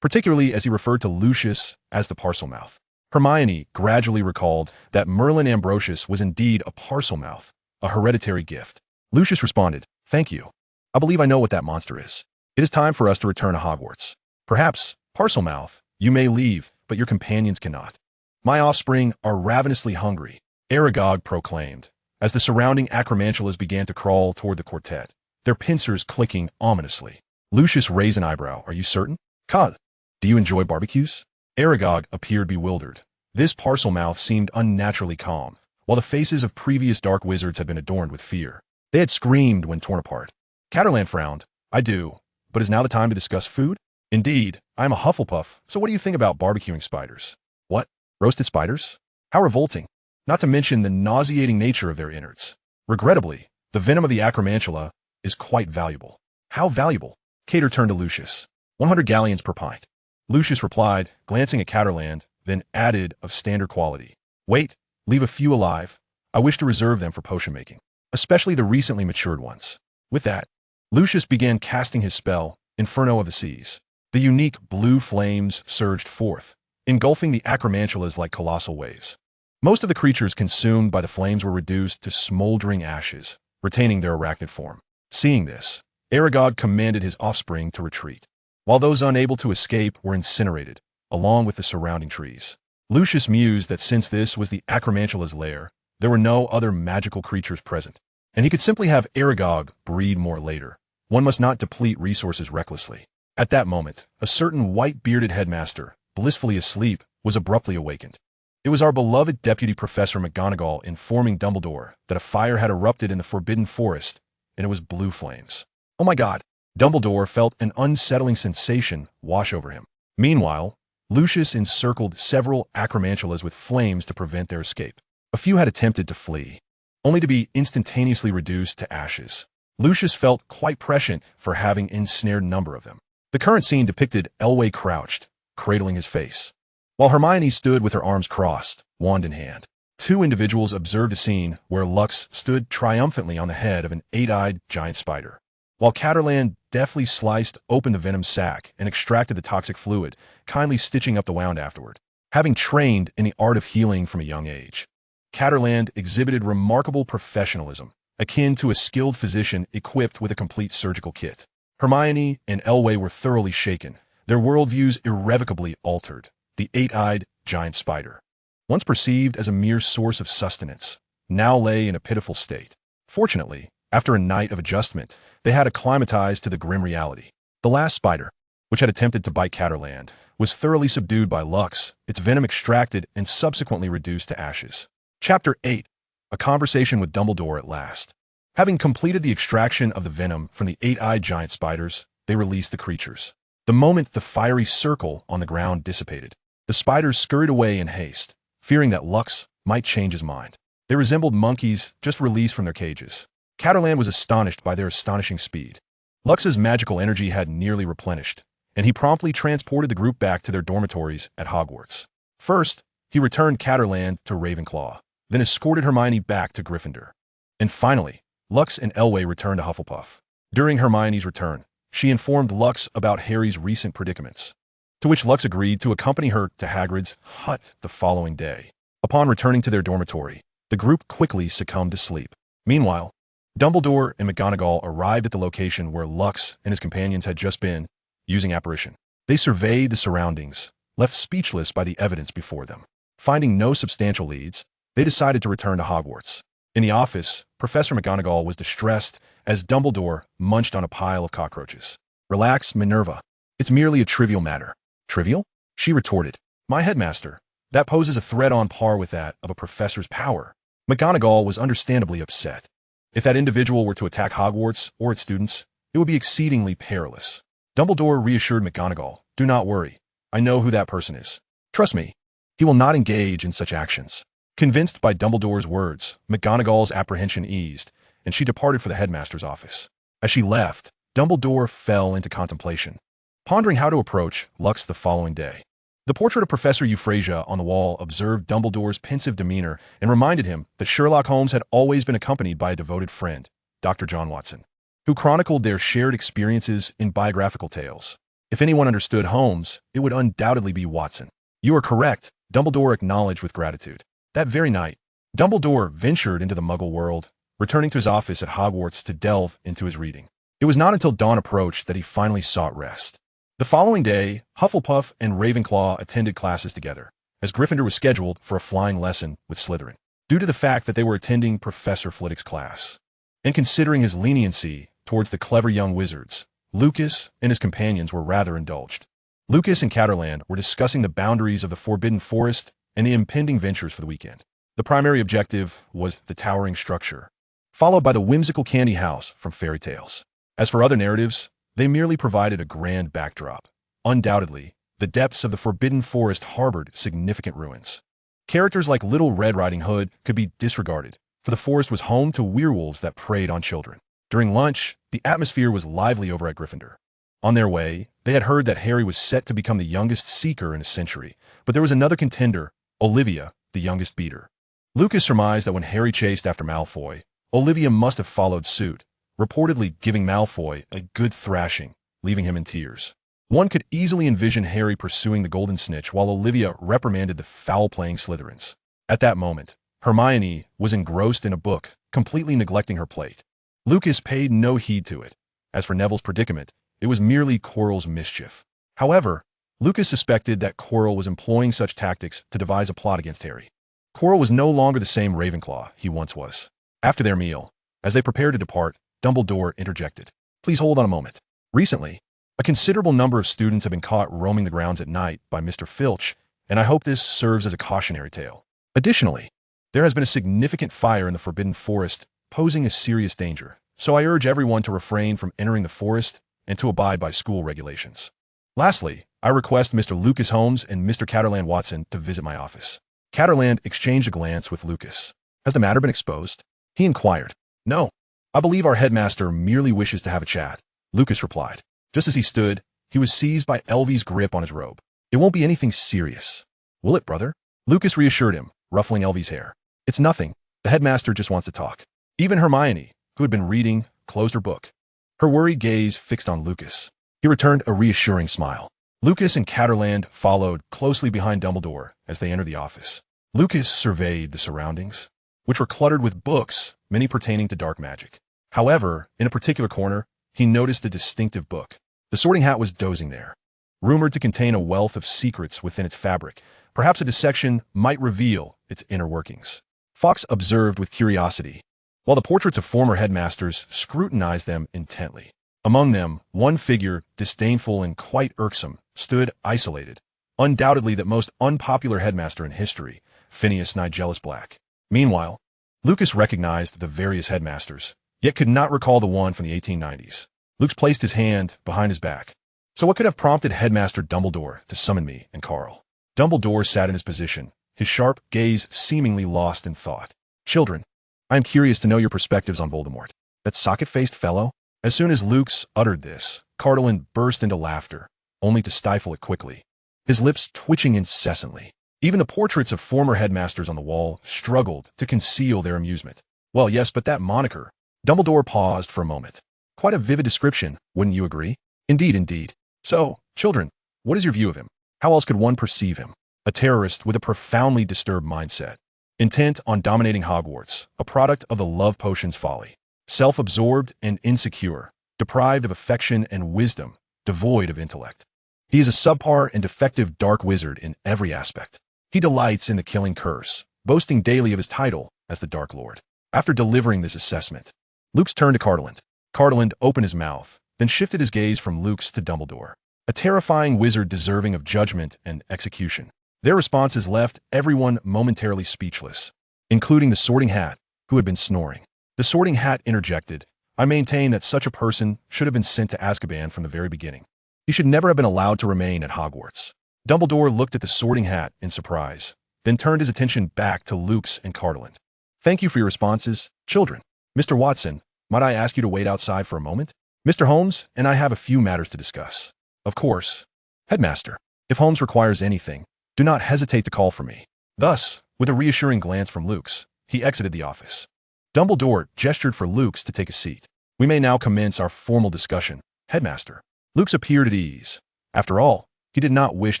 particularly as he referred to Lucius as the Parselmouth. Hermione gradually recalled that Merlin Ambrosius was indeed a Parselmouth, a hereditary gift. Lucius responded, "Thank you. I believe I know what that monster is. It is time for us to return to Hogwarts. Perhaps, Parselmouth, you may leave, but your companions cannot. My offspring are ravenously hungry," Aragog proclaimed, as the surrounding acromantulas began to crawl toward the quartet, their pincers clicking ominously. Lucius raised an eyebrow. "Are you certain? Cod, do you enjoy barbecues?" Aragog appeared bewildered. This Parselmouth seemed unnaturally calm, while the faces of previous dark wizards had been adorned with fear. They had screamed when torn apart. Caterland frowned. "I do, but is now the time to discuss food?" "Indeed, I am a Hufflepuff, so what do you think about barbecuing spiders?" "What? Roasted spiders? How revolting. Not to mention the nauseating nature of their innards. Regrettably, the venom of the acromantula is quite valuable." "How valuable?" Cater turned to Lucius. 100 galleons per pint. Lucius replied, glancing at Caterland, then added of standard quality. "Wait, leave a few alive. I wish to reserve them for potion making, especially the recently matured ones." With that, Lucius began casting his spell, Inferno of the Seas. The unique blue flames surged forth, engulfing the acromantulas like colossal waves. Most of the creatures consumed by the flames were reduced to smoldering ashes, retaining their arachnid form. Seeing this, Aragog commanded his offspring to retreat, while those unable to escape were incinerated, along with the surrounding trees. Lucius mused that since this was the acromantula's lair, there were no other magical creatures present. And he could simply have Aragog breed more later. One must not deplete resources recklessly. At that moment, a certain white-bearded headmaster, blissfully asleep, was abruptly awakened. It was our beloved Deputy Professor McGonagall informing Dumbledore that a fire had erupted in the Forbidden Forest, and it was blue flames. Oh my God! Dumbledore felt an unsettling sensation wash over him. Meanwhile, Lucius encircled several acromantulas with flames to prevent their escape. A few had attempted to flee, only to be instantaneously reduced to ashes. Lucius felt quite prescient for having ensnared a number of them. The current scene depicted Elway crouched, cradling his face, while Hermione stood with her arms crossed, wand in hand. Two individuals observed a scene where Lux stood triumphantly on the head of an eight-eyed giant spider, while Catterland deftly sliced open the venom sac and extracted the toxic fluid, kindly stitching up the wound afterward. Having trained in the art of healing from a young age, Catterland exhibited remarkable professionalism, akin to a skilled physician equipped with a complete surgical kit. Hermione and Elway were thoroughly shaken, their worldviews irrevocably altered. The eight-eyed giant spider, once perceived as a mere source of sustenance, now lay in a pitiful state. Fortunately, after a night of adjustment, they had acclimatized to the grim reality. The last spider, which had attempted to bite Catterland, was thoroughly subdued by Lux, its venom extracted and subsequently reduced to ashes. Chapter 8. A conversation with Dumbledore at last. Having completed the extraction of the venom from the eight-eyed giant spiders, they released the creatures. The moment the fiery circle on the ground dissipated, the spiders scurried away in haste, fearing that Lux might change his mind. They resembled monkeys just released from their cages. Catterland was astonished by their astonishing speed. Lux's magical energy had nearly replenished, and he promptly transported the group back to their dormitories at Hogwarts. First, he returned Catterland to Ravenclaw, then escorted Hermione back to Gryffindor. And finally, Lux and Elway returned to Hufflepuff. During Hermione's return, she informed Lux about Harry's recent predicaments, to which Lux agreed to accompany her to Hagrid's hut the following day. Upon returning to their dormitory, the group quickly succumbed to sleep. Meanwhile, Dumbledore and McGonagall arrived at the location where Lux and his companions had just been, using apparition. They surveyed the surroundings, left speechless by the evidence before them. Finding no substantial leads, they decided to return to Hogwarts. In the office, Professor McGonagall was distressed as Dumbledore munched on a pile of cockroaches. Relax, Minerva. It's merely a trivial matter. Trivial? She retorted. My headmaster. That poses a threat on par with that of a professor's power. McGonagall was understandably upset. If that individual were to attack Hogwarts or its students, it would be exceedingly perilous. Dumbledore reassured McGonagall, do not worry. I know who that person is. Trust me, he will not engage in such actions. Convinced by Dumbledore's words, McGonagall's apprehension eased, and she departed for the headmaster's office. As she left, Dumbledore fell into contemplation, pondering how to approach Lux the following day. The portrait of Professor Euphrasia on the wall observed Dumbledore's pensive demeanor and reminded him that Sherlock Holmes had always been accompanied by a devoted friend, Dr. John Watson, who chronicled their shared experiences in biographical tales. If anyone understood Holmes, it would undoubtedly be Watson. You are correct, Dumbledore acknowledged with gratitude. That very night, Dumbledore ventured into the Muggle world, returning to his office at Hogwarts to delve into his reading. It was not until dawn approached that he finally sought rest. The following day, Hufflepuff and Ravenclaw attended classes together, as Gryffindor was scheduled for a flying lesson with Slytherin, due to the fact that they were attending Professor Flitwick's class. And considering his leniency towards the clever young wizards, Lucas and his companions were rather indulged. Lucas and Catterland were discussing the boundaries of the Forbidden Forest and the impending ventures for the weekend. The primary objective was the towering structure, followed by the whimsical candy house from fairy tales. As for other narratives, they merely provided a grand backdrop. Undoubtedly, the depths of the Forbidden Forest harbored significant ruins. Characters like Little Red Riding Hood could be disregarded, for the forest was home to werewolves that preyed on children. During lunch, the atmosphere was lively over at Gryffindor. On their way, they had heard that Harry was set to become the youngest Seeker in a century, but there was another contender, Olivia, the youngest Beater. Lucas surmised that when Harry chased after Malfoy, Olivia must have followed suit, reportedly giving Malfoy a good thrashing, leaving him in tears. One could easily envision Harry pursuing the Golden Snitch while Olivia reprimanded the foul-playing Slytherins. At that moment, Hermione was engrossed in a book, completely neglecting her plate. Lucas paid no heed to it. As for Neville's predicament, it was merely Quirrell's mischief. However, Lucas suspected that Quirrell was employing such tactics to devise a plot against Harry. Quirrell was no longer the same Ravenclaw he once was. After their meal, As they prepared to depart, Dumbledore interjected. Please hold on a moment. Recently, a considerable number of students have been caught roaming the grounds at night by Mr. Filch, and I hope this serves as a cautionary tale. Additionally, there has been a significant fire in the Forbidden Forest, posing a serious danger, so I urge everyone to refrain from entering the forest and to abide by school regulations. Lastly, I request Mr. Lucas Holmes and Mr. Catterland Watson to visit my office. Catterland exchanged a glance with Lucas. Has the matter been exposed? He inquired. No. I believe our headmaster merely wishes to have a chat, Lucas replied. Just as he stood, he was seized by Elvy's grip on his robe. It won't be anything serious. Will it, brother? Lucas reassured him, ruffling Elvy's hair. It's nothing. The headmaster just wants to talk. Even Hermione, who had been reading, closed her book. Her worried gaze fixed on Lucas. He returned a reassuring smile. Lucas and Catterland followed closely behind Dumbledore as they entered the office. Lucas surveyed the surroundings, which were cluttered with books, many pertaining to dark magic. However, in a particular corner, he noticed a distinctive book. The Sorting Hat was dozing there, rumored to contain a wealth of secrets within its fabric. Perhaps a dissection might reveal its inner workings. Fawkes observed with curiosity, while the portraits of former headmasters scrutinized them intently. Among them, one figure, disdainful and quite irksome, stood isolated. Undoubtedly the most unpopular headmaster in history, Phineas Nigellus Black. Meanwhile, Lucas recognized the various headmasters, yet could not recall the one from the 1890s. Lucas placed his hand behind his back. So what could have prompted Headmaster Dumbledore to summon me and Carl? Dumbledore sat in his position, his sharp gaze seemingly lost in thought. Children, I am curious to know your perspectives on Voldemort. That socket-faced fellow? As soon as Lucas uttered this, Cardolan burst into laughter, only to stifle it quickly, his lips twitching incessantly. Even the portraits of former headmasters on the wall struggled to conceal their amusement. Well, yes, but that moniker. Dumbledore paused for a moment. Quite a vivid description, wouldn't you agree? Indeed, indeed. So, children, what is your view of him? How else could one perceive him? A terrorist with a profoundly disturbed mindset, intent on dominating Hogwarts, a product of the love potion's folly. Self-absorbed and insecure, deprived of affection and wisdom, devoid of intellect. He is a subpar and defective dark wizard in every aspect. He delights in the killing curse, boasting daily of his title as the Dark Lord. After delivering this assessment, Lucas turned to Cardolan. Cardolan opened his mouth, then shifted his gaze from Lucas to Dumbledore, a terrifying wizard deserving of judgment and execution. Their responses left everyone momentarily speechless, including the Sorting Hat, who had been snoring. The Sorting Hat interjected, I maintain that such a person should have been sent to Azkaban from the very beginning. He should never have been allowed to remain at Hogwarts. Dumbledore looked at the Sorting Hat in surprise, then turned his attention back to Lucas and Cardolan. Thank you for your responses, children. Mr. Watson, might I ask you to wait outside for a moment? Mr. Holmes and I have a few matters to discuss. Of course. Headmaster, if Holmes requires anything, do not hesitate to call for me. Thus, with a reassuring glance from Lucas, he exited the office. Dumbledore gestured for Lucas to take a seat. We may now commence our formal discussion, Headmaster. Lucas appeared at ease. After all, he did not wish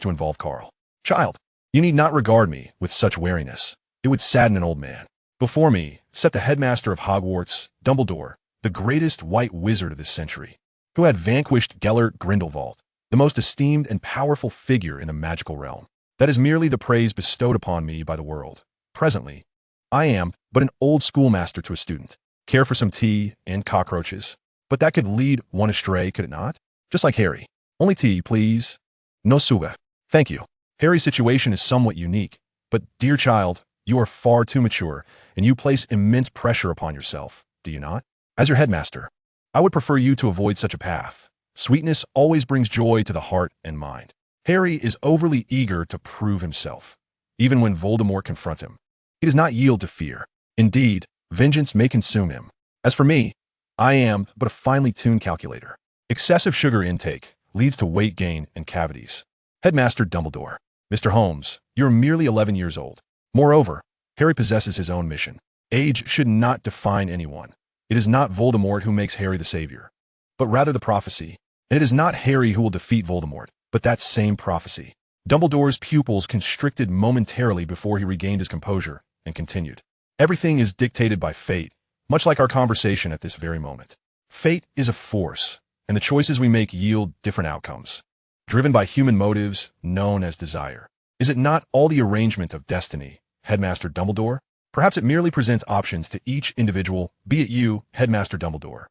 to involve Carl. Child, you need not regard me with such wariness. It would sadden an old man. Before me sat the headmaster of Hogwarts, Dumbledore, the greatest white wizard of this century, who had vanquished Gellert Grindelwald, the most esteemed and powerful figure in the magical realm. That is merely the praise bestowed upon me by the world. Presently, I am but an old schoolmaster to a student. Care for some tea and cockroaches. But that could lead one astray, could it not? Just like Harry. Only tea, please. No sugar. Thank you. Harry's situation is somewhat unique, but dear child, you are far too mature, and you place immense pressure upon yourself, do you not? As your headmaster, I would prefer you to avoid such a path. Sweetness always brings joy to the heart and mind. Harry is overly eager to prove himself. Even when Voldemort confronts him, he does not yield to fear. Indeed, vengeance may consume him. As for me, I am but a finely tuned calculator. Excessive sugar intake leads to weight gain and cavities. Headmaster Dumbledore, Mr. Holmes, you are merely 11 years old. Moreover, Harry possesses his own mission. Age should not define anyone. It is not Voldemort who makes Harry the savior, but rather the prophecy. And it is not Harry who will defeat Voldemort, but that same prophecy. Dumbledore's pupils constricted momentarily before he regained his composure and continued. Everything is dictated by fate, much like our conversation at this very moment. Fate is a force, and the choices we make yield different outcomes, driven by human motives known as desire. Is it not all the arrangement of destiny, Headmaster Dumbledore? Perhaps it merely presents options to each individual, be it you, Headmaster Dumbledore,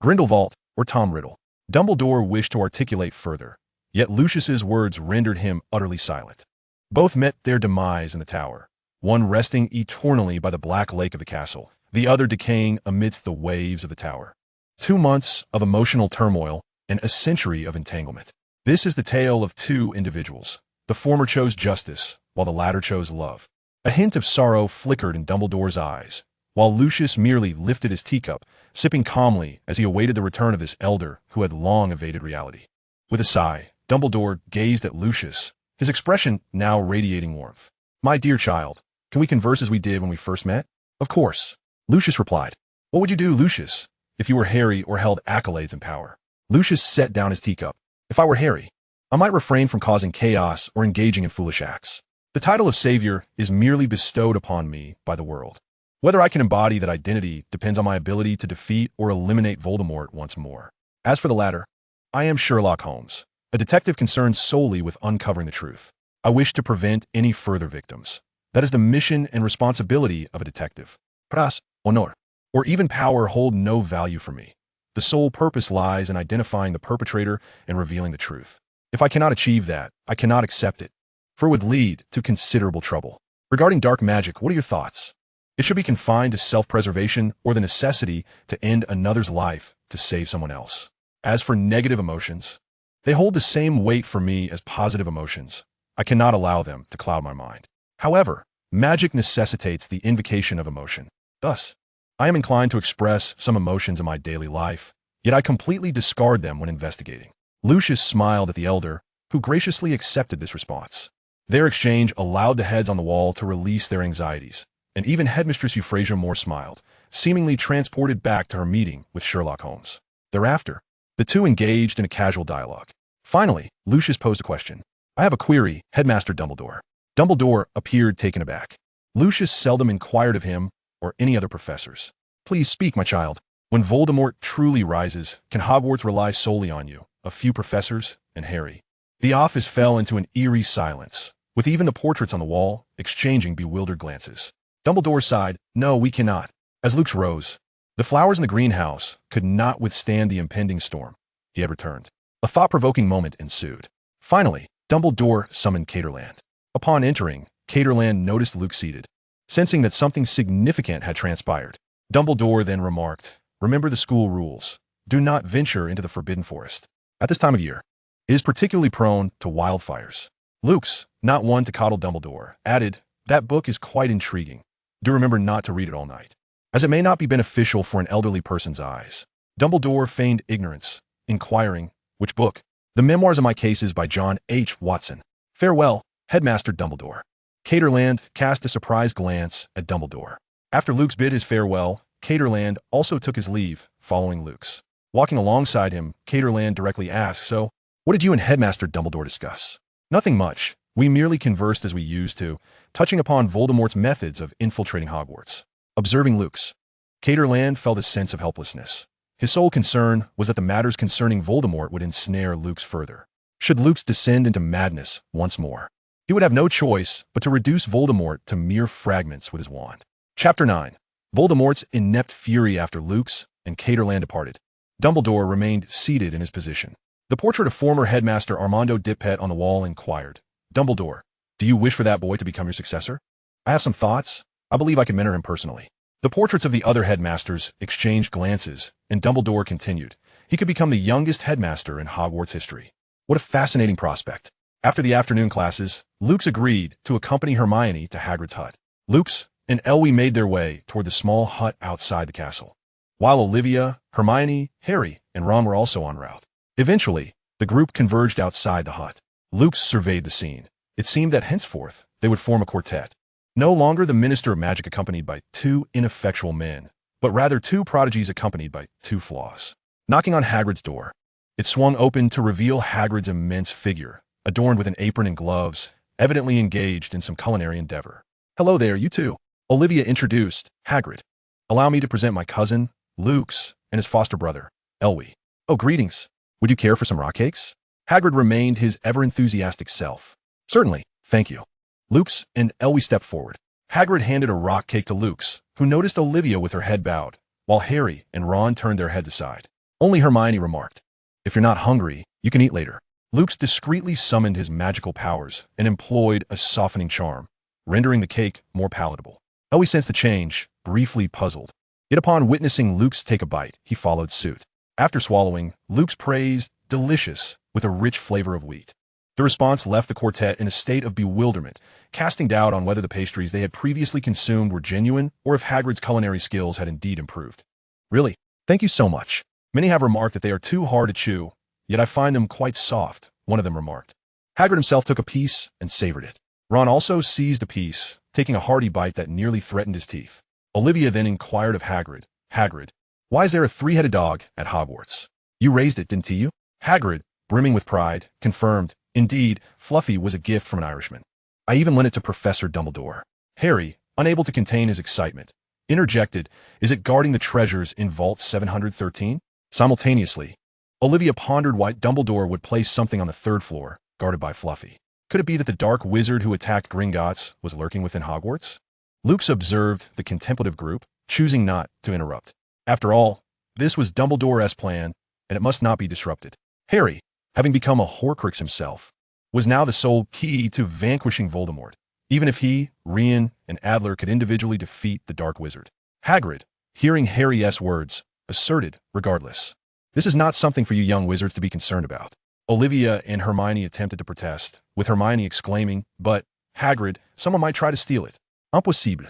Grindelwald, or Tom Riddle. Dumbledore wished to articulate further, yet Lucius's words rendered him utterly silent. Both met their demise in the tower, one resting eternally by the black lake of the castle, the other decaying amidst the waves of the tower. 2 months of emotional turmoil and a century of entanglement. This is the tale of two individuals. The former chose justice, while the latter chose love. A hint of sorrow flickered in Dumbledore's eyes, while Lucius merely lifted his teacup, sipping calmly as he awaited the return of this elder who had long evaded reality. With a sigh, Dumbledore gazed at Lucius, his expression now radiating warmth. "My dear child, can we converse as we did when we first met?" "Of course," Lucius replied. "What would you do, Lucius, if you were Harry or held accolades and power?" Lucius set down his teacup. "If I were Harry, I might refrain from causing chaos or engaging in foolish acts. The title of savior is merely bestowed upon me by the world. Whether I can embody that identity depends on my ability to defeat or eliminate Voldemort once more. As for the latter, I am Sherlock Holmes, a detective concerned solely with uncovering the truth. I wish to prevent any further victims. That is the mission and responsibility of a detective. Pras, honor, or even power hold no value for me. The sole purpose lies in identifying the perpetrator and revealing the truth. If I cannot achieve that, I cannot accept it, for it would lead to considerable trouble. Regarding dark magic, what are your thoughts? It should be confined to self-preservation or the necessity to end another's life to save someone else. As for negative emotions, they hold the same weight for me as positive emotions. I cannot allow them to cloud my mind. However, magic necessitates the invocation of emotion. Thus, I am inclined to express some emotions in my daily life, yet I completely discard them when investigating." Lucius smiled at the elder, who graciously accepted this response. Their exchange allowed the heads on the wall to release their anxieties, and even Headmistress Euphrasia Moore smiled, seemingly transported back to her meeting with Sherlock Holmes. Thereafter, the two engaged in a casual dialogue. Finally, Lucius posed a question. "I have a query, Headmaster Dumbledore." Dumbledore appeared taken aback. Lucius seldom inquired of him or any other professors. "Please speak, my child. When Voldemort truly rises, can Hogwarts rely solely on you, a few professors, and Harry?" The office fell into an eerie silence, with even the portraits on the wall exchanging bewildered glances. Dumbledore sighed. "No, we cannot." As Lux rose, the flowers in the greenhouse could not withstand the impending storm. He had returned. A thought-provoking moment ensued. Finally, Dumbledore summoned Caterland. Upon entering, Caterland noticed Luke seated. Sensing that something significant had transpired, Dumbledore then remarked, "Remember the school rules. Do not venture into the Forbidden Forest. At this time of year, it is particularly prone to wildfires." Lux, not one to coddle Dumbledore, added, "That book is quite intriguing. Do remember not to read it all night, as it may not be beneficial for an elderly person's eyes." Dumbledore feigned ignorance, inquiring, "Which book?" "The Memoirs of My Cases by John H. Watson. Farewell, Headmaster Dumbledore." Caterland cast a surprised glance at Dumbledore. After Lux bid his farewell, Caterland also took his leave, following Lux. Walking alongside him, Caterland directly asked, "So, what did you and Headmaster Dumbledore discuss?" "Nothing much. We merely conversed as we used to, touching upon Voldemort's methods of infiltrating Hogwarts." Observing Lux, Caterland felt a sense of helplessness. His sole concern was that the matters concerning Voldemort would ensnare Lux further. Should Lux descend into madness once more, he would have no choice but to reduce Voldemort to mere fragments with his wand. Chapter 9. Voldemort's inept fury after Lux and Caterland departed. Dumbledore remained seated in his position. The portrait of former headmaster Armando Dippet on the wall inquired, "Dumbledore, do you wish for that boy to become your successor?" "I have some thoughts. I believe I can mentor him personally." The portraits of the other headmasters exchanged glances, and Dumbledore continued, "He could become the youngest headmaster in Hogwarts history. What a fascinating prospect." After the afternoon classes, Lux agreed to accompany Hermione to Hagrid's hut. Lux and Elwë made their way toward the small hut outside the castle, while Olivia, Hermione, Harry, and Ron were also en route. Eventually, the group converged outside the hut. Lux surveyed the scene. It seemed that henceforth they would form a quartet. No longer the Minister of Magic accompanied by two ineffectual men, but rather two prodigies accompanied by two flaws. Knocking on Hagrid's door, it swung open to reveal Hagrid's immense figure, adorned with an apron and gloves, evidently engaged in some culinary endeavor. "Hello there, you two," Olivia introduced Hagrid. "Allow me to present my cousin, Lux, and his foster brother, Elwë." "Oh, greetings. Would you care for some rock cakes?" Hagrid remained his ever-enthusiastic self. "Certainly, thank you." Lux and Elwë stepped forward. Hagrid handed a rock cake to Lux, who noticed Olivia with her head bowed, while Harry and Ron turned their heads aside. Only Hermione remarked, "If you're not hungry, you can eat later." Lux discreetly summoned his magical powers and employed a softening charm, rendering the cake more palatable. Ellie sensed the change, briefly puzzled. Yet upon witnessing Lux take a bite, he followed suit. After swallowing, Lux praised, "Delicious," with a rich flavor of wheat. The response left the quartet in a state of bewilderment, casting doubt on whether the pastries they had previously consumed were genuine or if Hagrid's culinary skills had indeed improved. "Really, thank you so much. Many have remarked that they are too hard to chew, yet I find them quite soft," one of them remarked. Hagrid himself took a piece and savored it. Ron also seized a piece, taking a hearty bite that nearly threatened his teeth. Olivia then inquired of Hagrid, "Hagrid, why is there a three-headed dog at Hogwarts? You raised it, didn't you?" Hagrid, brimming with pride, confirmed, "Indeed, Fluffy was a gift from an Irishman. I even lent it to Professor Dumbledore." Harry, unable to contain his excitement, interjected, "Is it guarding the treasures in Vault 713? Simultaneously, Olivia pondered why Dumbledore would place something on the third floor, guarded by Fluffy. Could it be that the dark wizard who attacked Gringotts was lurking within Hogwarts? Lux observed the contemplative group, choosing not to interrupt. After all, this was Dumbledore's plan, and it must not be disrupted. Harry, having become a Horcrux himself, was now the sole key to vanquishing Voldemort, even if he, Rian, and Adler could individually defeat the Dark Wizard. Hagrid, hearing Harry's words, asserted, "Regardless, this is not something for you young wizards to be concerned about." Olivia and Hermione attempted to protest, with Hermione exclaiming, "But, Hagrid, someone might try to steal it." "Impossible.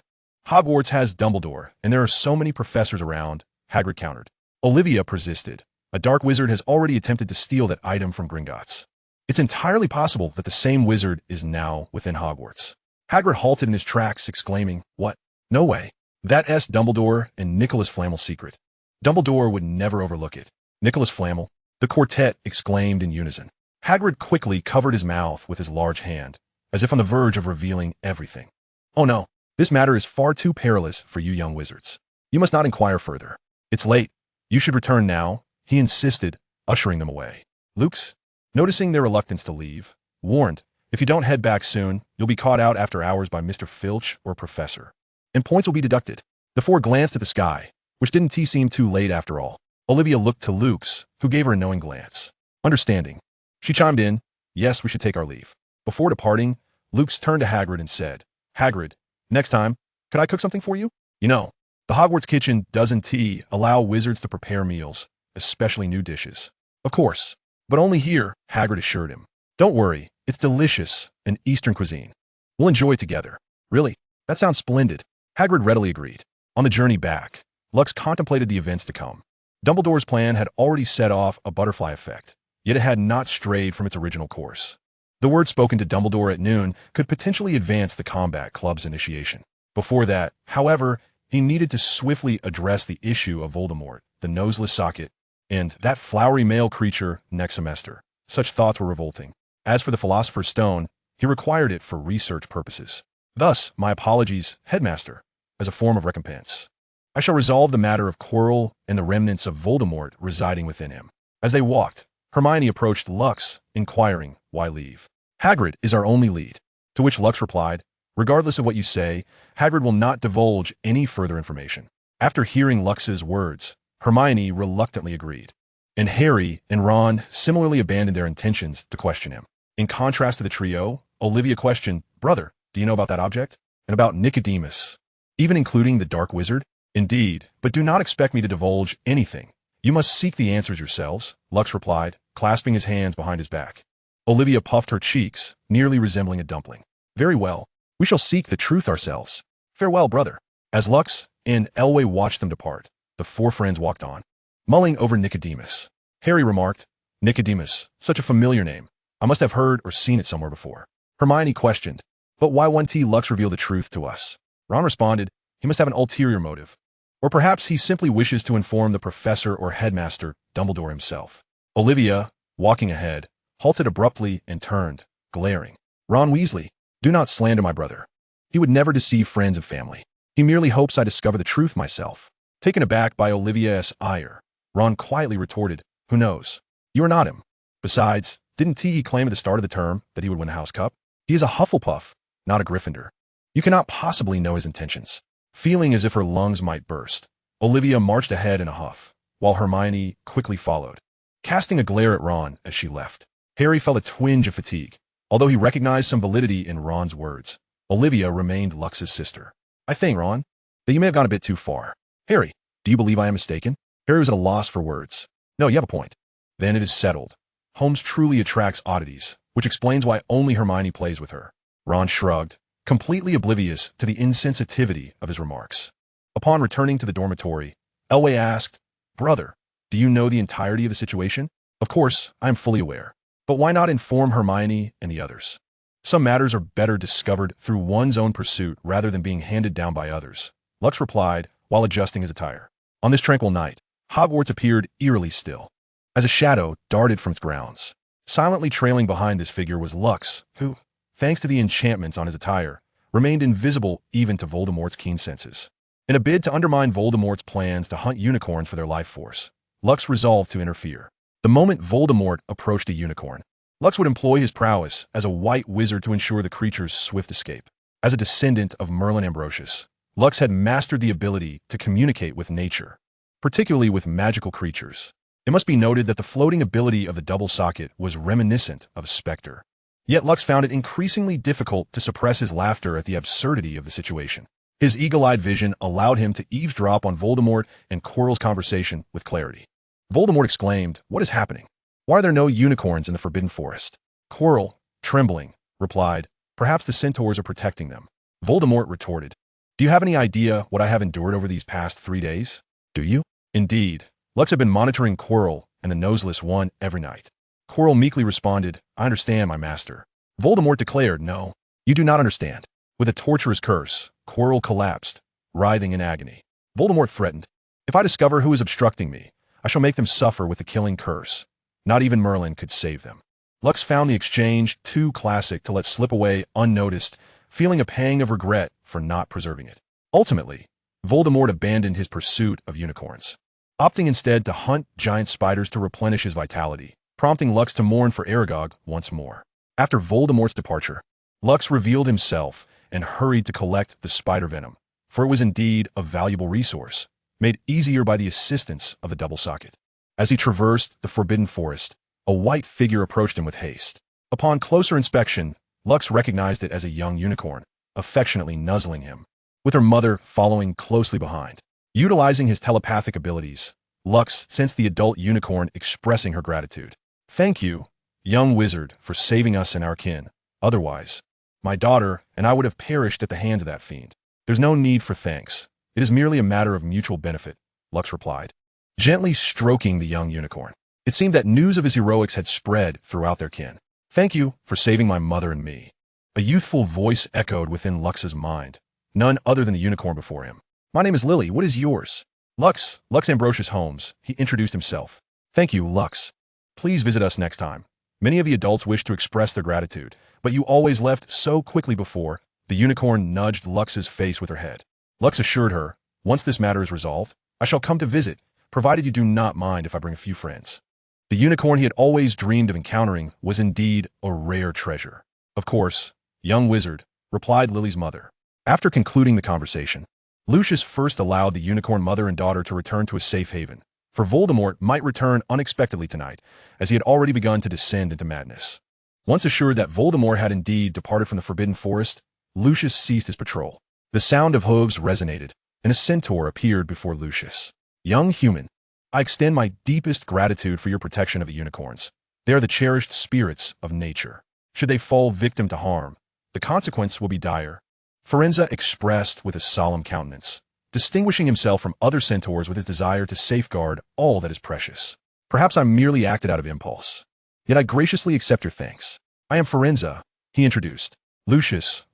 Hogwarts has Dumbledore, and there are so many professors around," Hagrid countered. Olivia persisted. "A dark wizard has already attempted to steal that item from Gringotts. It's entirely possible that the same wizard is now within Hogwarts." Hagrid halted in his tracks, exclaiming, "What? No way. That's Dumbledore and Nicholas Flamel's secret. Dumbledore would never overlook it." "Nicholas Flamel?" the quartet exclaimed in unison. Hagrid quickly covered his mouth with his large hand, as if on the verge of revealing everything. "Oh no, this matter is far too perilous for you young wizards. You must not inquire further. It's late. You should return now," he insisted, ushering them away. Lux, noticing their reluctance to leave, warned, "If you don't head back soon, you'll be caught out after hours by Mr. Filch or Professor, and points will be deducted." The four glanced at the sky, which didn't seem too late after all. Olivia looked to Lux, who gave her a knowing glance. Understanding, she chimed in, "Yes, we should take our leave." Before departing, Lux turned to Hagrid and said, "Hagrid, next time, could I cook something for you? You know, the Hogwarts kitchen doesn't allow wizards to prepare meals, especially new dishes." "Of course, but only here," Hagrid assured him. "Don't worry, it's delicious, an Eastern cuisine. We'll enjoy it together." "Really? That sounds splendid." Hagrid readily agreed. On the journey back, Lux contemplated the events to come. Dumbledore's plan had already set off a butterfly effect, yet it had not strayed from its original course. The word spoken to Dumbledore at noon could potentially advance the combat club's initiation. Before that, however, he needed to swiftly address the issue of Voldemort, the noseless socket, and that flowery male creature next semester. Such thoughts were revolting. As for the Philosopher's Stone, he required it for research purposes. "Thus, my apologies, Headmaster, as a form of recompense. I shall resolve the matter of Quirrell and the remnants of Voldemort residing within him." As they walked, Hermione approached Lux, inquiring, "Why leave?" "Hagrid is our only lead." To which Lux replied, "Regardless of what you say, Hagrid will not divulge any further information." After hearing Lux's words, Hermione reluctantly agreed, and Harry and Ron similarly abandoned their intentions to question him. In contrast to the trio, Olivia questioned, "Brother, do you know about that object? And about Nicodemus, even including the Dark Wizard?" "Indeed, but do not expect me to divulge anything. You must seek the answers yourselves," Lux replied, clasping his hands behind his back. Olivia puffed her cheeks, nearly resembling a dumpling. "Very well, we shall seek the truth ourselves. Farewell, brother." As Lux and Elway watched them depart, the four friends walked on, mulling over Nicodemus. Harry remarked, "Nicodemus, such a familiar name. I must have heard or seen it somewhere before." Hermione questioned, "But why won't Lux reveal the truth to us?" Ron responded, "He must have an ulterior motive. Or perhaps he simply wishes to inform the professor or headmaster, Dumbledore himself." Olivia, walking ahead, halted abruptly and turned, glaring. "Ron Weasley, do not slander my brother. He would never deceive friends and family. He merely hopes I discover the truth myself." Taken aback by Olivia's ire, Ron quietly retorted, "Who knows? You are not him. Besides, didn't he claim at the start of the term that he would win a House Cup? He is a Hufflepuff, not a Gryffindor." You cannot possibly know his intentions. Feeling as if her lungs might burst, Olivia marched ahead in a huff, while Hermione quickly followed, casting a glare at Ron as she left. Harry felt a twinge of fatigue. Although he recognized some validity in Ron's words, Olivia remained Lux's sister. I think, Ron, that you may have gone a bit too far. Harry, do you believe I am mistaken? Harry was at a loss for words. No, you have a point. Then it is settled. Holmes truly attracts oddities, which explains why only Hermione plays with her. Ron shrugged, completely oblivious to the insensitivity of his remarks. Upon returning to the dormitory, Elway asked, Brother, do you know the entirety of the situation? Of course, I am fully aware. But why not inform Hermione and the others? Some matters are better discovered through one's own pursuit rather than being handed down by others, Lux replied while adjusting his attire. On this tranquil night, Hogwarts appeared eerily still, as a shadow darted from its grounds. Silently trailing behind this figure was Lux, who, thanks to the enchantments on his attire, remained invisible even to Voldemort's keen senses. In a bid to undermine Voldemort's plans to hunt unicorns for their life force, Lux resolved to interfere. The moment Voldemort approached a unicorn, Lux would employ his prowess as a white wizard to ensure the creature's swift escape. As a descendant of Merlin Ambrosius, Lux had mastered the ability to communicate with nature, particularly with magical creatures. It must be noted that the floating ability of the double socket was reminiscent of a specter. Yet Lux found it increasingly difficult to suppress his laughter at the absurdity of the situation. His eagle-eyed vision allowed him to eavesdrop on Voldemort and Quirrell's conversation with clarity. Voldemort exclaimed, What is happening? Why are there no unicorns in the Forbidden Forest? Quirrell, trembling, replied, Perhaps the centaurs are protecting them. Voldemort retorted, Do you have any idea what I have endured over these past 3 days? Do you? Indeed. Lux had been monitoring Quirrell and the Noseless One every night. Quirrell meekly responded, I understand, my master. Voldemort declared, No, you do not understand. With a torturous curse, Quirrell collapsed, writhing in agony. Voldemort threatened, If I discover who is obstructing me, I shall make them suffer with the killing curse. Not even Merlin could save them. Lux found the exchange too classic to let slip away unnoticed, feeling a pang of regret for not preserving it. Ultimately, Voldemort abandoned his pursuit of unicorns, opting instead to hunt giant spiders to replenish his vitality, prompting Lux to mourn for Aragog once more. After Voldemort's departure, Lux revealed himself and hurried to collect the spider venom, for it was indeed a valuable resource, made easier by the assistance of the double socket. As he traversed the Forbidden Forest, a white figure approached him with haste. Upon closer inspection, Lux recognized it as a young unicorn, affectionately nuzzling him, with her mother following closely behind. Utilizing his telepathic abilities, Lux sensed the adult unicorn expressing her gratitude. Thank you, young wizard, for saving us and our kin. Otherwise, my daughter and I would have perished at the hands of that fiend. There's no need for thanks. It is merely a matter of mutual benefit, Lux replied, gently stroking the young unicorn. It seemed that news of his heroics had spread throughout their kin. Thank you for saving my mother and me. A youthful voice echoed within Lux's mind, none other than the unicorn before him. My name is Lily. What is yours? Lux Ambrosius Holmes, he introduced himself. Thank you, Lux. Please visit us next time. Many of the adults wish to express their gratitude, but you always left so quickly before. The unicorn nudged Lux's face with her head. Lux assured her, once this matter is resolved, I shall come to visit, provided you do not mind if I bring a few friends. The unicorn he had always dreamed of encountering was indeed a rare treasure. Of course, young wizard, replied Lily's mother. After concluding the conversation, Lucius first allowed the unicorn mother and daughter to return to a safe haven, for Voldemort might return unexpectedly tonight, as he had already begun to descend into madness. Once assured that Voldemort had indeed departed from the Forbidden Forest, Lucius ceased his patrol. The sound of hooves resonated, and a centaur appeared before Lucius. Young human, I extend my deepest gratitude for your protection of the unicorns. They are the cherished spirits of nature. Should they fall victim to harm, the consequence will be dire. Firenze expressed with a solemn countenance, distinguishing himself from other centaurs with his desire to safeguard all that is precious. Perhaps I merely acted out of impulse. Yet I graciously accept your thanks. I am Firenze, he introduced. Lucius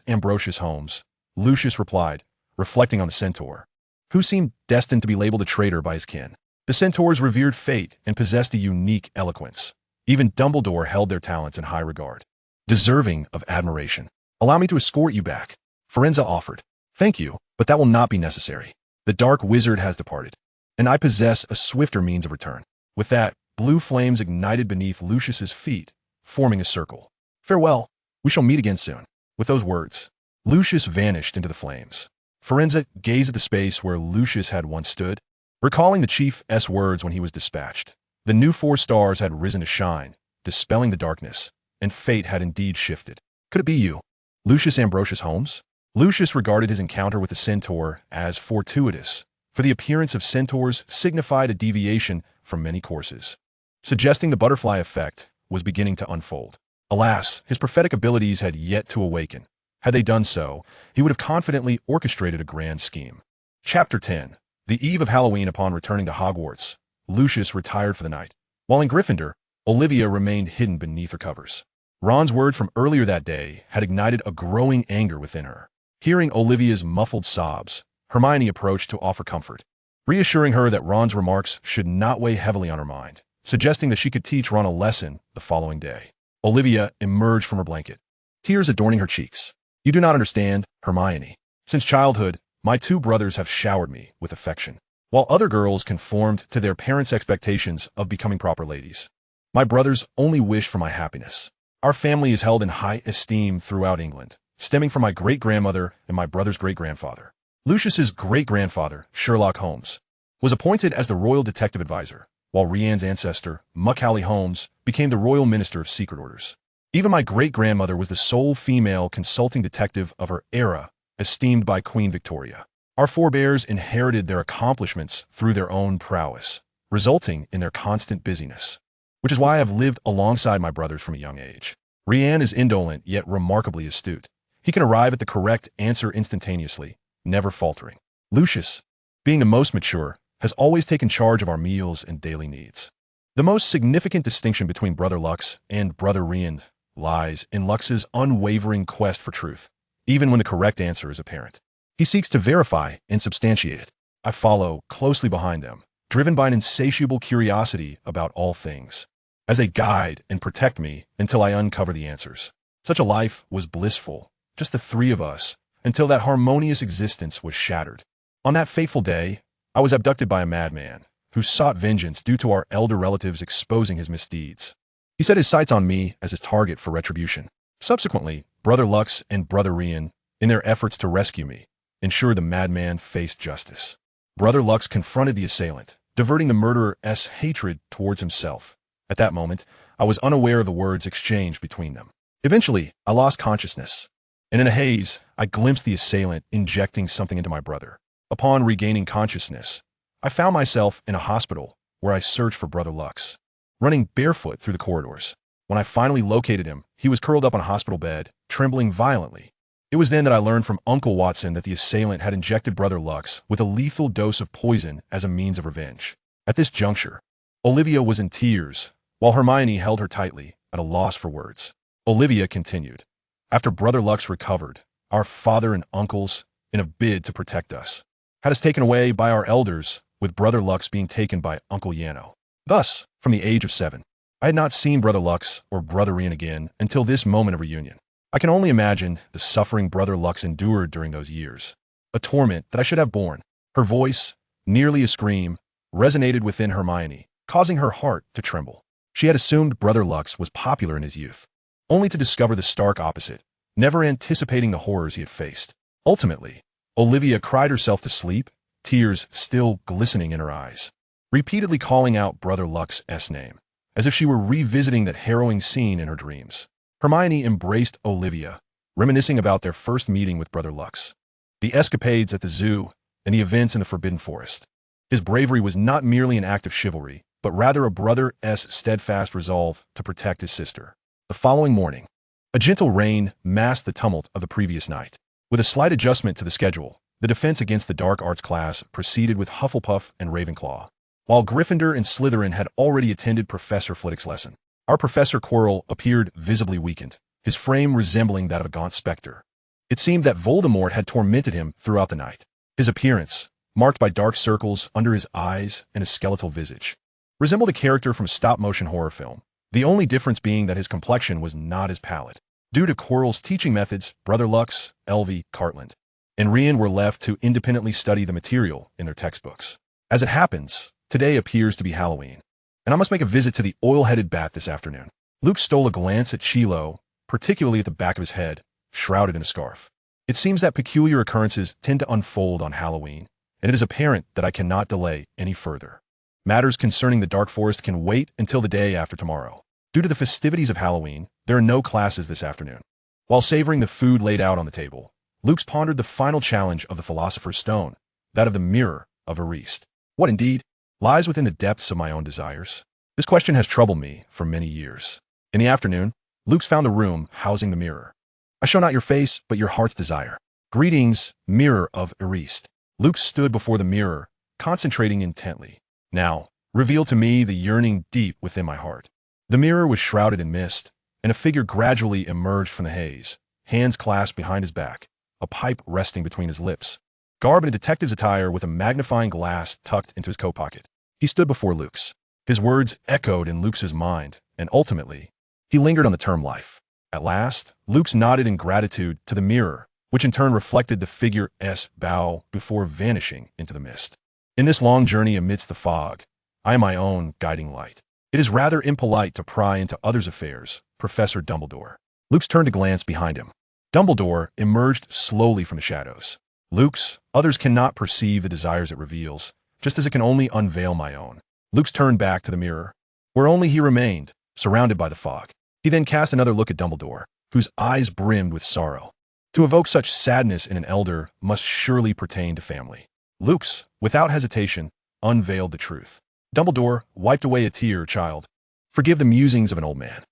Ambrosius Holmes, Lucius replied, reflecting on the centaur, who seemed destined to be labeled a traitor by his kin. The centaurs revered fate and possessed a unique eloquence. Even Dumbledore held their talents in high regard, deserving of admiration. Allow me to escort you back, Firenze offered. Thank you, but that will not be necessary. The dark wizard has departed, and I possess a swifter means of return. With that, blue flames ignited beneath Lucius's feet, forming a circle. Farewell, we shall meet again soon. With those words, Lucius vanished into the flames. Forenza gazed at the space where Lucius had once stood, recalling the Chief's words when he was dispatched. The new 4 stars had risen to shine, dispelling the darkness, and fate had indeed shifted. Could it be you, Lucius Ambrosius Holmes? Lucius regarded his encounter with the centaur as fortuitous, for the appearance of centaurs signified a deviation from many courses, suggesting the butterfly effect was beginning to unfold. Alas, his prophetic abilities had yet to awaken. Had they done so, he would have confidently orchestrated a grand scheme. Chapter 10. The eve of Halloween. Upon returning to Hogwarts, Lucius retired for the night. While in Gryffindor, Olivia remained hidden beneath her covers. Ron's word from earlier that day had ignited a growing anger within her. Hearing Olivia's muffled sobs, Hermione approached to offer comfort, reassuring her that Ron's remarks should not weigh heavily on her mind, suggesting that she could teach Ron a lesson the following day. Olivia emerged from her blanket, tears adorning her cheeks. "You do not understand, Hermione. Since childhood, my 2 brothers have showered me with affection, while other girls conformed to their parents' expectations of becoming proper ladies. My brothers only wish for my happiness. Our family is held in high esteem throughout England, stemming from my great-grandmother and my brother's great-grandfather. Lucius's great-grandfather, Sherlock Holmes, was appointed as the royal detective advisor, while Rian's ancestor, Macaulay Holmes, became the royal minister of secret orders. Even my great-grandmother was the sole female consulting detective of her era, esteemed by Queen Victoria. Our forebears inherited their accomplishments through their own prowess, resulting in their constant busyness, which is why I have lived alongside my brothers from a young age. Rian is indolent yet remarkably astute. He can arrive at the correct answer instantaneously, never faltering. Lucius, being the most mature, has always taken charge of our meals and daily needs. The most significant distinction between Brother Lux and Brother Rian lies in Lux's unwavering quest for truth, even when the correct answer is apparent. He seeks to verify and substantiate it. I follow closely behind them, driven by an insatiable curiosity about all things, as they guide and protect me until I uncover the answers. Such a life was blissful, just the 3 of us, until that harmonious existence was shattered. On that fateful day, I was abducted by a madman who sought vengeance due to our elder relatives exposing his misdeeds. He set his sights on me as his target for retribution. Subsequently, Brother Lux and Brother Rian, in their efforts to rescue me, ensured the madman faced justice. Brother Lux confronted the assailant, diverting the murderer's hatred towards himself. At that moment, I was unaware of the words exchanged between them. Eventually, I lost consciousness, and in a haze, I glimpsed the assailant injecting something into my brother. Upon regaining consciousness, I found myself in a hospital where I searched for Brother Lux, running barefoot through the corridors. When I finally located him, he was curled up on a hospital bed, trembling violently. It was then that I learned from Uncle Watson that the assailant had injected Brother Lux with a lethal dose of poison as a means of revenge. At this juncture, Olivia was in tears, while Hermione held her tightly, at a loss for words. Olivia continued, "After Brother Lux recovered, our father and uncles, in a bid to protect us, had us taken away by our elders, with Brother Lux being taken by Uncle Yano. Thus, from the age of 7, I had not seen Brother Lux or Brother Rian again until this moment of reunion. I can only imagine the suffering Brother Lux endured during those years, a torment that I should have borne." Her voice, nearly a scream, resonated within Hermione, causing her heart to tremble. She had assumed Brother Lux was popular in his youth, only to discover the stark opposite, never anticipating the horrors he had faced. Ultimately, Olivia cried herself to sleep, tears still glistening in her eyes, repeatedly calling out Brother Lux's name, as if she were revisiting that harrowing scene in her dreams. Hermione embraced Olivia, reminiscing about their first meeting with Brother Lux, the escapades at the zoo, and the events in the Forbidden Forest. His bravery was not merely an act of chivalry, but rather a brother's steadfast resolve to protect his sister. The following morning, a gentle rain masked the tumult of the previous night. With a slight adjustment to the schedule, the defense against the dark arts class proceeded with Hufflepuff and Ravenclaw, while Gryffindor and Slytherin had already attended Professor Flitwick's lesson. Our Professor Quirrell appeared visibly weakened, his frame resembling that of a gaunt specter. It seemed that Voldemort had tormented him throughout the night. His appearance, marked by dark circles under his eyes and a skeletal visage, resembled a character from a stop-motion horror film, the only difference being that his complexion was not as pallid. Due to Quirrell's teaching methods, Brother Lux, Elvie, Cartland, and Rian were left to independently study the material in their textbooks. As it happens, today appears to be Halloween, and I must make a visit to the oil-headed bat this afternoon. Luke stole a glance at Chilo, particularly at the back of his head, shrouded in a scarf. It seems that peculiar occurrences tend to unfold on Halloween, and it is apparent that I cannot delay any further. Matters concerning the Dark Forest can wait until the day after tomorrow. Due to the festivities of Halloween, there are no classes this afternoon. While savoring the food laid out on the table, Lux pondered the final challenge of the Philosopher's Stone, that of the mirror of Ariste. What indeed lies within the depths of my own desires? This question has troubled me for many years. In the afternoon, Lux found the room housing the mirror. I show not your face, but your heart's desire. Greetings, mirror of Ariste. Lux stood before the mirror, concentrating intently. Now, reveal to me the yearning deep within my heart. The mirror was shrouded in mist, and a figure gradually emerged from the haze, hands clasped behind his back, a pipe resting between his lips. Garbed in a detective's attire with a magnifying glass tucked into his coat pocket, he stood before Lux. His words echoed in Lux's mind, and ultimately, he lingered on the term life. At last, Lux nodded in gratitude to the mirror, which in turn reflected the figure's bow before vanishing into the mist. In this long journey amidst the fog, I am my own guiding light. It is rather impolite to pry into others' affairs, Professor Dumbledore. Lux turned to glance behind him. Dumbledore emerged slowly from the shadows. Lux, others cannot perceive the desires it reveals, just as it can only unveil my own. Lux turned back to the mirror, where only he remained, surrounded by the fog. He then cast another look at Dumbledore, whose eyes brimmed with sorrow. To evoke such sadness in an elder must surely pertain to family. Lux, without hesitation, unveiled the truth. Dumbledore wiped away a tear, child. Forgive the musings of an old man.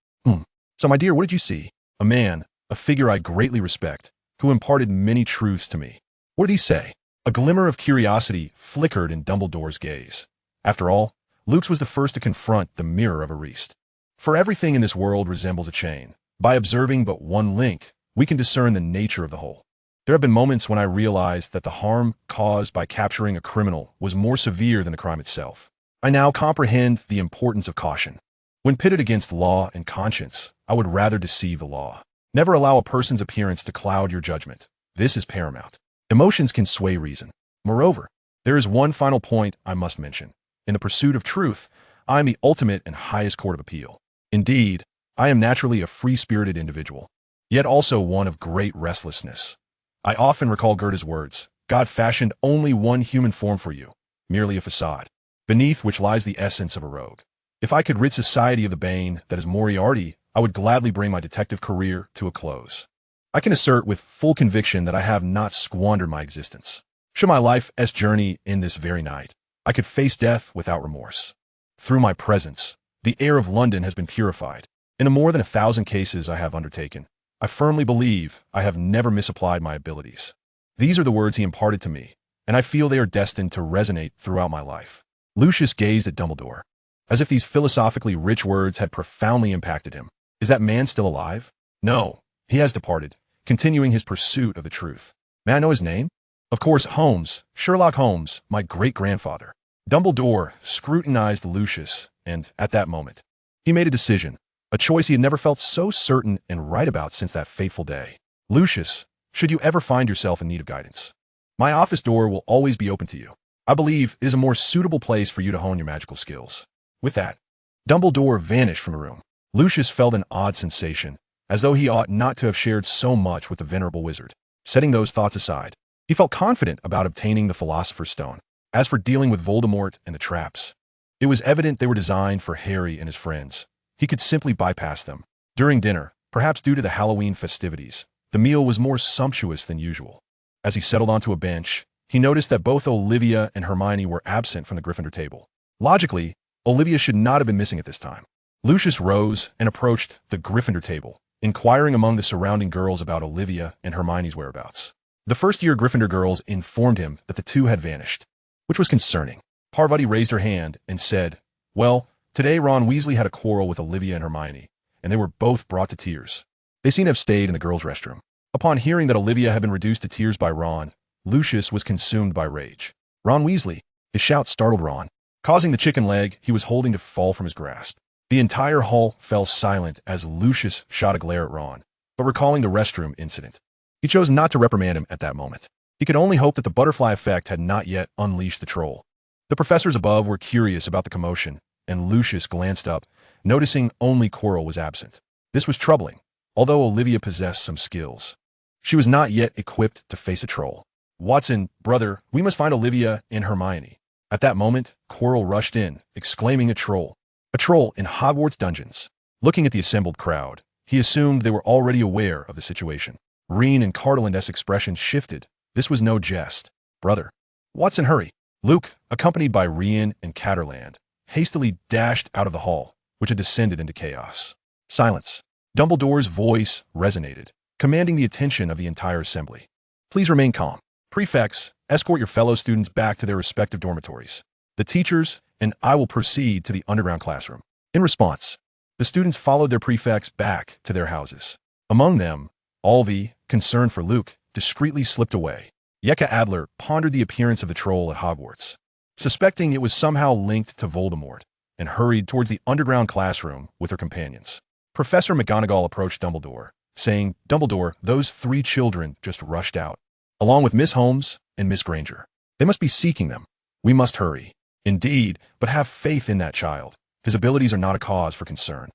So, my dear, what did you see? A man, a figure I greatly respect, who imparted many truths to me. What did he say? A glimmer of curiosity flickered in Dumbledore's gaze. After all, Lux was the first to confront the mirror of Ariste. For everything in this world resembles a chain. By observing but one link, we can discern the nature of the whole. There have been moments when I realized that the harm caused by capturing a criminal was more severe than the crime itself. I now comprehend the importance of caution. When pitted against law and conscience, I would rather deceive the law. Never allow a person's appearance to cloud your judgment. This is paramount. Emotions can sway reason. Moreover, there is one final point I must mention. In the pursuit of truth, I am the ultimate and highest court of appeal. Indeed, I am naturally a free-spirited individual, yet also one of great restlessness. I often recall Goethe's words, God fashioned only one human form for you, merely a facade, beneath which lies the essence of a rogue. If I could rid society of the bane that is Moriarty, I would gladly bring my detective career to a close. I can assert with full conviction that I have not squandered my existence. Should my life's journey end this very night, I could face death without remorse. Through my presence, the air of London has been purified. In the more than 1,000 cases I have undertaken, I firmly believe I have never misapplied my abilities. These are the words he imparted to me, and I feel they are destined to resonate throughout my life. Lucius gazed at Dumbledore, as if these philosophically rich words had profoundly impacted him. Is that man still alive? No, he has departed, continuing his pursuit of the truth. May I know his name? Of course, Holmes, Sherlock Holmes, my great-grandfather. Dumbledore scrutinized Lucius, and at that moment, he made a decision, a choice he had never felt so certain and right about since that fateful day. Lucius, should you ever find yourself in need of guidance, my office door will always be open to you. I believe it is a more suitable place for you to hone your magical skills. With that, Dumbledore vanished from the room. Lucius felt an odd sensation, as though he ought not to have shared so much with the venerable wizard. Setting those thoughts aside, he felt confident about obtaining the Philosopher's Stone. As for dealing with Voldemort and the traps, it was evident they were designed for Harry and his friends. He could simply bypass them. During dinner, perhaps due to the Halloween festivities, the meal was more sumptuous than usual. As he settled onto a bench, he noticed that both Olivia and Hermione were absent from the Gryffindor table. Logically, Olivia should not have been missing at this time. Lucius rose and approached the Gryffindor table, inquiring among the surrounding girls about Olivia and Hermione's whereabouts. The first-year Gryffindor girls informed him that the two had vanished, which was concerning. Parvati raised her hand and said, well, today Ron Weasley had a quarrel with Olivia and Hermione, and they were both brought to tears. They seem to have stayed in the girls' restroom. Upon hearing that Olivia had been reduced to tears by Ron, Lucius was consumed by rage. Ron Weasley! His shout startled Ron, causing the chicken leg he was holding to fall from his grasp. The entire hall fell silent as Lucius shot a glare at Ron, but recalling the restroom incident, he chose not to reprimand him at that moment. He could only hope that the butterfly effect had not yet unleashed the troll. The professors above were curious about the commotion, and Lucius glanced up, noticing only Quirrell was absent. This was troubling, although Olivia possessed some skills. She was not yet equipped to face a troll. "Watson, brother, we must find Olivia and Hermione." At that moment, Quirrell rushed in, exclaiming, "A troll! A troll in Hogwarts dungeons!" Looking at the assembled crowd, he assumed they were already aware of the situation. Reen and Cardolin's expressions shifted. This was no jest. "Brother, Watson, hurry!" Luke, accompanied by Rian and Catterland, hastily dashed out of the hall, which had descended into chaos. "Silence!" Dumbledore's voice resonated, commanding the attention of the entire assembly. "Please remain calm. Prefects, escort your fellow students back to their respective dormitories. The teachers and I will proceed to the underground classroom." In response, the students followed their prefects back to their houses. Among them, Olvi, concerned for Luke, discreetly slipped away. Yeka Adler pondered the appearance of the troll at Hogwarts, suspecting it was somehow linked to Voldemort, and hurried towards the underground classroom with her companions. Professor McGonagall approached Dumbledore, saying, "Dumbledore, those 3 children just rushed out, along with Miss Holmes and Miss Granger. They must be seeking them. We must hurry." "Indeed, but have faith in that child. His abilities are not a cause for concern."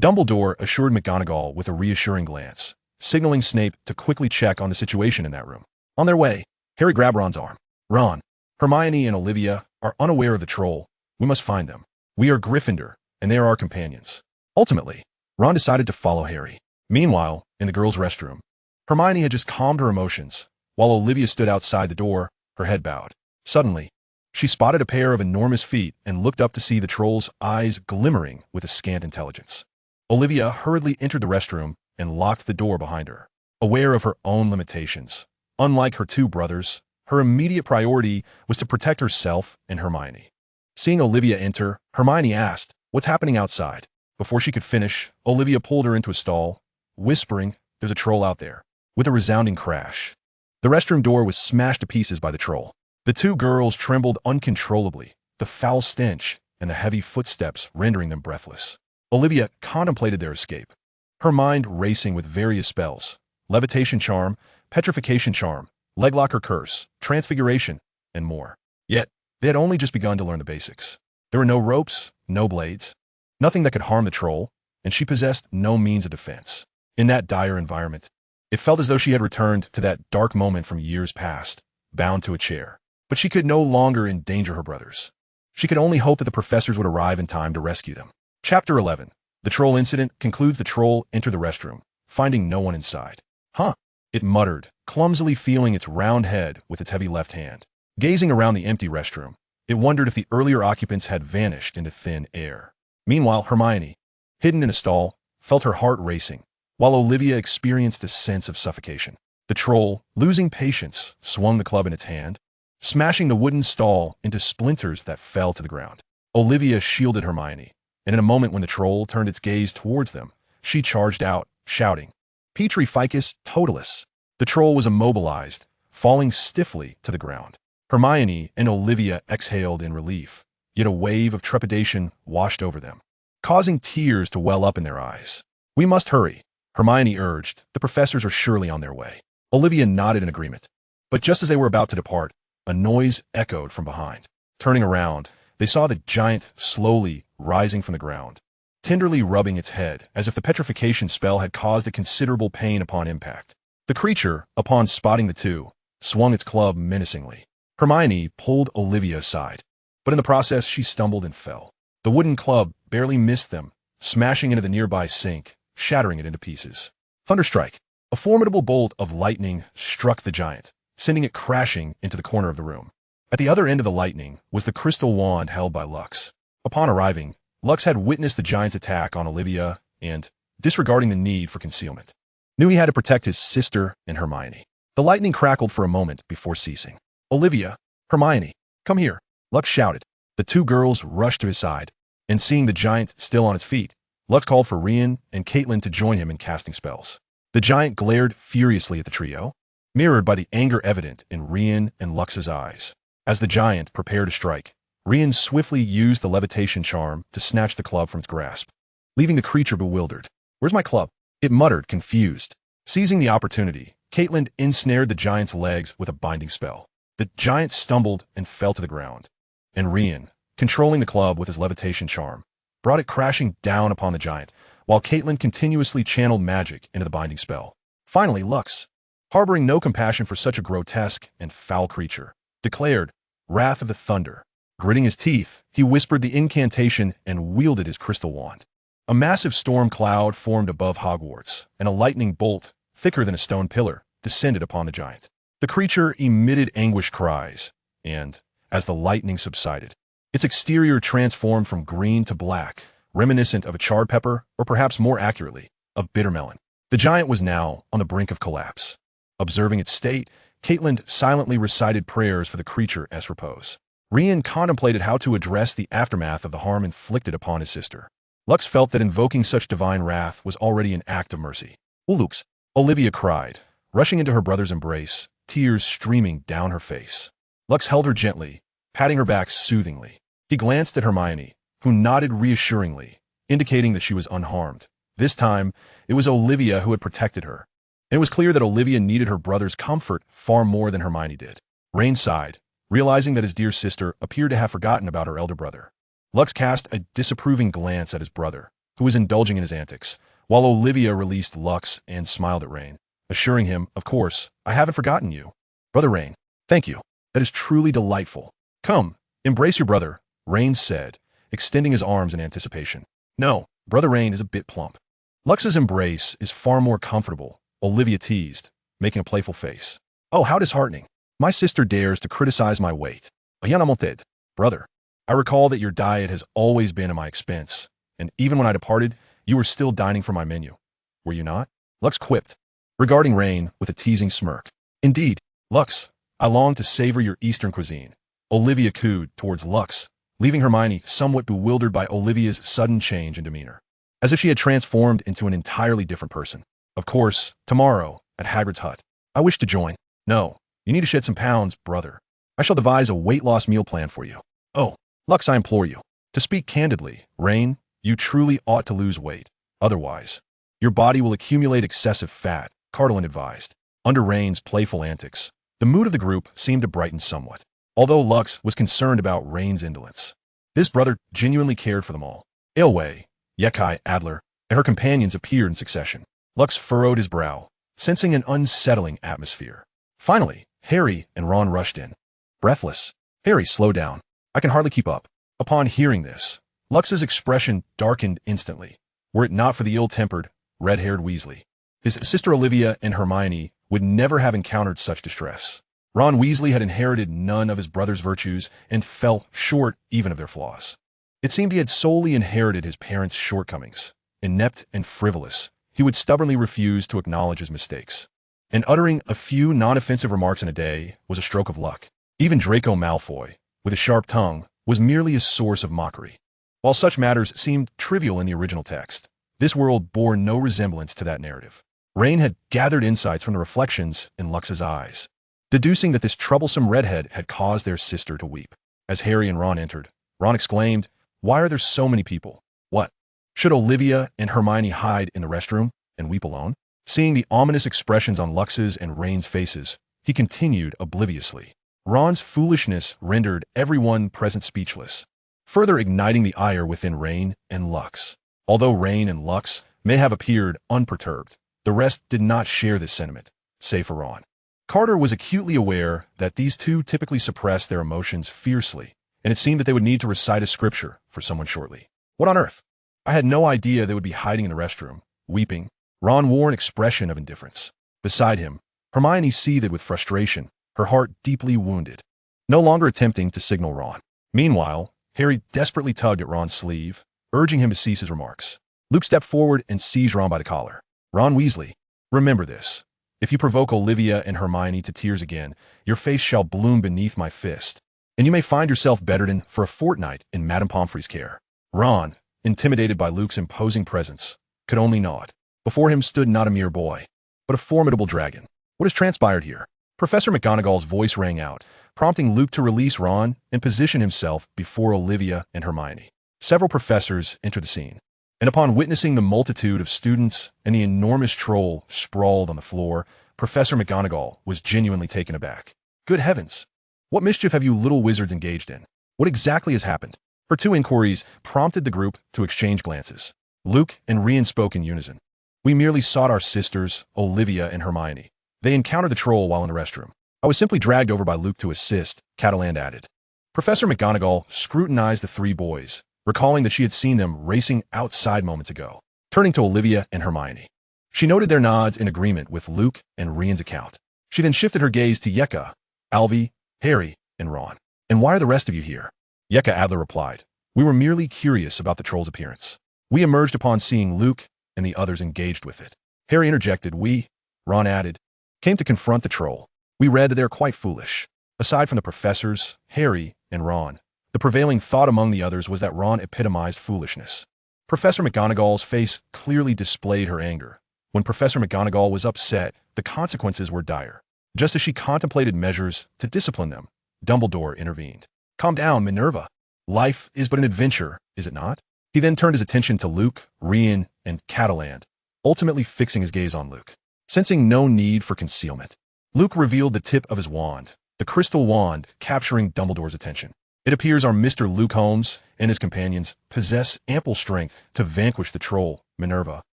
Dumbledore assured McGonagall with a reassuring glance, signaling Snape to quickly check on the situation in that room. On their way, Harry grabbed Ron's arm. "Ron, Hermione and Olivia are unaware of the troll. We must find them. We are Gryffindor, and they are our companions." Ultimately, Ron decided to follow Harry. Meanwhile, in the girls' restroom, Hermione had just calmed her emotions, while Olivia stood outside the door, her head bowed. Suddenly, she spotted a pair of enormous feet and looked up to see the troll's eyes glimmering with a scant intelligence. Olivia hurriedly entered the restroom and locked the door behind her. Aware of her own limitations, unlike her 2 brothers, her immediate priority was to protect herself and Hermione. Seeing Olivia enter, Hermione asked, "What's happening outside?" Before she could finish, Olivia pulled her into a stall, whispering, "There's a troll out there." With a resounding crash, the restroom door was smashed to pieces by the troll. The 2 girls trembled uncontrollably, the foul stench and the heavy footsteps rendering them breathless. Olivia contemplated their escape, her mind racing with various spells: levitation charm, petrification charm, leglocker curse, transfiguration, and more. Yet, they had only just begun to learn the basics. There were no ropes, no blades, nothing that could harm the troll, and she possessed no means of defense. In that dire environment, it felt as though she had returned to that dark moment from years past, bound to a chair. But she could no longer endanger her brothers. She could only hope that the professors would arrive in time to rescue them. Chapter 11. The troll incident concludes. The troll entered the restroom, finding no one inside. "Huh," it muttered, clumsily feeling its round head with its heavy left hand. Gazing around the empty restroom, it wondered if the earlier occupants had vanished into thin air. Meanwhile, Hermione, hidden in a stall, felt her heart racing, while Olivia experienced a sense of suffocation. The troll, losing patience, swung the club in its hand, smashing the wooden stall into splinters that fell to the ground. Olivia shielded Hermione, and in a moment when the troll turned its gaze towards them, she charged out, shouting, "Petri Ficus Totalis!" The troll was immobilized, falling stiffly to the ground. Hermione and Olivia exhaled in relief, yet a wave of trepidation washed over them, causing tears to well up in their eyes. "We must hurry," Hermione urged. "The professors are surely on their way." Olivia nodded in agreement, but just as they were about to depart, a noise echoed from behind. Turning around, they saw the giant slowly rising from the ground, tenderly rubbing its head as if the petrification spell had caused a considerable pain upon impact. The creature, upon spotting the 2, swung its club menacingly. Hermione pulled Olivia aside, but in the process she stumbled and fell. The wooden club barely missed them, smashing into the nearby sink, shattering it into pieces. Thunderstrike! A formidable bolt of lightning struck the giant, sending it crashing into the corner of the room. At the other end of the lightning was the crystal wand held by Lux. Upon arriving, Lux had witnessed the giant's attack on Olivia and, disregarding the need for concealment, knew he had to protect his sister and Hermione. The lightning crackled for a moment before ceasing. "Olivia, Hermione, come here," Lux shouted. The 2 girls rushed to his side, and seeing the giant still on its feet, Lux called for Rian and Caitlin to join him in casting spells. The giant glared furiously at the trio, mirrored by the anger evident in Rian and Lux's eyes. As the giant prepared to strike, Rian swiftly used the levitation charm to snatch the club from its grasp, leaving the creature bewildered. "Where's my club?" it muttered, confused. Seizing the opportunity, Caitlin ensnared the giant's legs with a binding spell. The giant stumbled and fell to the ground, and Rian, controlling the club with his levitation charm, brought it crashing down upon the giant, while Caitlin continuously channeled magic into the binding spell. Finally, Lux, harboring no compassion for such a grotesque and foul creature, declared, "Wrath of the Thunder." Gritting his teeth, he whispered the incantation and wielded his crystal wand. A massive storm cloud formed above Hogwarts, and a lightning bolt, thicker than a stone pillar, descended upon the giant. The creature emitted anguished cries, and, as the lightning subsided, its exterior transformed from green to black, reminiscent of a charred pepper, or perhaps more accurately, a bitter melon. The giant was now on the brink of collapse. Observing its state, Caitlin silently recited prayers for the creature as repose. Rian contemplated how to address the aftermath of the harm inflicted upon his sister. Lux felt that invoking such divine wrath was already an act of mercy. "Oh, Lux," Olivia cried, rushing into her brother's embrace, tears streaming down her face. Lux held her gently, patting her back soothingly. He glanced at Hermione, who nodded reassuringly, indicating that she was unharmed. This time, it was Olivia who had protected her, and it was clear that Olivia needed her brother's comfort far more than Hermione did. Rain sighed, realizing that his dear sister appeared to have forgotten about her elder brother. Lux cast a disapproving glance at his brother, who was indulging in his antics, while Olivia released Lux and smiled at Rain, assuring him, "Of course, I haven't forgotten you. Brother Rain, thank you. That is truly delightful. Come, embrace your brother," Rain said, extending his arms in anticipation. "No, Brother Rain is a bit plump." "Lux's embrace is far more comfortable," Olivia teased, making a playful face. "Oh, how disheartening. My sister dares to criticize my weight. Rien à monter. Brother, I recall that your diet has always been at my expense, and even when I departed, you were still dining from my menu. Were you not?" Lux quipped, regarding Rain with a teasing smirk. "Indeed, Lux, I long to savor your Eastern cuisine," Olivia cooed towards Lux, leaving Hermione somewhat bewildered by Olivia's sudden change in demeanor, as if she had transformed into an entirely different person. "Of course, tomorrow, at Hagrid's hut. I wish to join." "No, you need to shed some pounds, brother. I shall devise a weight loss meal plan for you." "Oh, Lux, I implore you. To speak candidly, Rain, you truly ought to lose weight. Otherwise, your body will accumulate excessive fat," Cardillon advised. Under Rain's playful antics, the mood of the group seemed to brighten somewhat, although Lux was concerned about Rain's indolence. This brother genuinely cared for them all. Ailway, Yekai, Adler, and her companions appeared in succession. Lux furrowed his brow, sensing an unsettling atmosphere. Finally, Harry and Ron rushed in. Breathless, "Harry, slow down. I can hardly keep up." Upon hearing this, Lux's expression darkened instantly, were it not for the ill-tempered, red-haired Weasley. His sister Olivia and Hermione would never have encountered such distress. Ron Weasley had inherited none of his brother's virtues and fell short even of their flaws. It seemed he had solely inherited his parents' shortcomings. Inept and frivolous, he would stubbornly refuse to acknowledge his mistakes. And uttering a few non-offensive remarks in a day was a stroke of luck. Even Draco Malfoy, with a sharp tongue, was merely a source of mockery. While such matters seemed trivial in the original text, this world bore no resemblance to that narrative. Rain had gathered insights from the reflections in Lux's eyes, deducing that this troublesome redhead had caused their sister to weep. As Harry and Ron entered, Ron exclaimed, "Why are there so many people? What? Should Olivia and Hermione hide in the restroom and weep alone?" Seeing the ominous expressions on Lux's and Rain's faces, he continued obliviously. Ron's foolishness rendered everyone present speechless, further igniting the ire within Rain and Lux. Although Rain and Lux may have appeared unperturbed, the rest did not share this sentiment, save for Ron. Carter was acutely aware that these two typically suppressed their emotions fiercely, and it seemed that they would need to recite a scripture for someone shortly. "What on earth? I had no idea they would be hiding in the restroom, weeping." Ron wore an expression of indifference. Beside him, Hermione seethed with frustration, her heart deeply wounded, no longer attempting to signal Ron. Meanwhile, Harry desperately tugged at Ron's sleeve, urging him to cease his remarks. Luke stepped forward and seized Ron by the collar. "Ron Weasley, remember this. If you provoke Olivia and Hermione to tears again, your face shall bloom beneath my fist, and you may find yourself bedridden for a fortnight in Madame Pomfrey's care." Ron, intimidated by Luke's imposing presence, could only nod. Before him stood not a mere boy, but a formidable dragon. "What has transpired here?" Professor McGonagall's voice rang out, prompting Luke to release Ron and position himself before Olivia and Hermione. Several professors entered the scene, and upon witnessing the multitude of students and the enormous troll sprawled on the floor, Professor McGonagall was genuinely taken aback. "Good heavens! What mischief have you little wizards engaged in? What exactly has happened?" Her two inquiries prompted the group to exchange glances. Luke and Rian spoke in unison. "We merely sought our sisters, Olivia and Hermione. They encountered the troll while in the restroom. I was simply dragged over by Luke to assist, Catalan added. Professor McGonagall scrutinized the three boys, recalling that she had seen them racing outside moments ago. Turning to Olivia and Hermione, she noted their nods in agreement with Luke and Rian's account. She then shifted her gaze to Yeka, Alvi, Harry, and Ron. And why are the rest of you here? Yeka Adler replied. We were merely curious about the troll's appearance. We emerged upon seeing Luke and the others engaged with it. Harry interjected. We, Ron added, came to confront the troll. We read that they are quite foolish. Aside from the professors, Harry, and Ron, the prevailing thought among the others was that Ron epitomized foolishness. Professor McGonagall's face clearly displayed her anger. When Professor McGonagall was upset, the consequences were dire. Just as she contemplated measures to discipline them, Dumbledore intervened. Calm down, Minerva. Life is but an adventure, is it not? He then turned his attention to Luke, Rian, and Catalan, ultimately fixing his gaze on Luke. Sensing no need for concealment, Luke revealed the tip of his wand, the crystal wand capturing Dumbledore's attention. It appears our Mr. Luke Holmes and his companions possess ample strength to vanquish the troll, Minerva.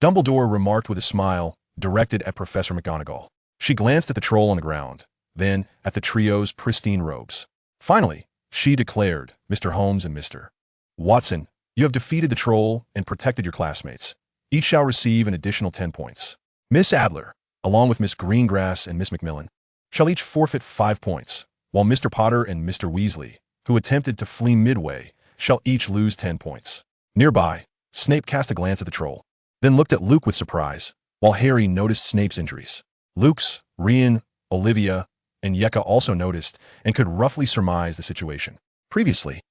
Dumbledore remarked with a smile directed at Professor McGonagall. She glanced at the troll on the ground, then at the trio's pristine robes. Finally, she declared, Mr. Holmes and Mr. Watson, you have defeated the troll and protected your classmates. Each shall receive an additional 10 points. Miss Adler, along with Miss Greengrass and Miss Macmillan, shall each forfeit 5 points, while Mr. Potter and Mr. Weasley, who attempted to flee midway, shall each lose 10 points. Nearby, Snape cast a glance at the troll, then looked at Luke with surprise, while Harry noticed Snape's injuries. Luke's, Rian, Olivia, and Yeka also noticed and could roughly surmise the situation. Previously,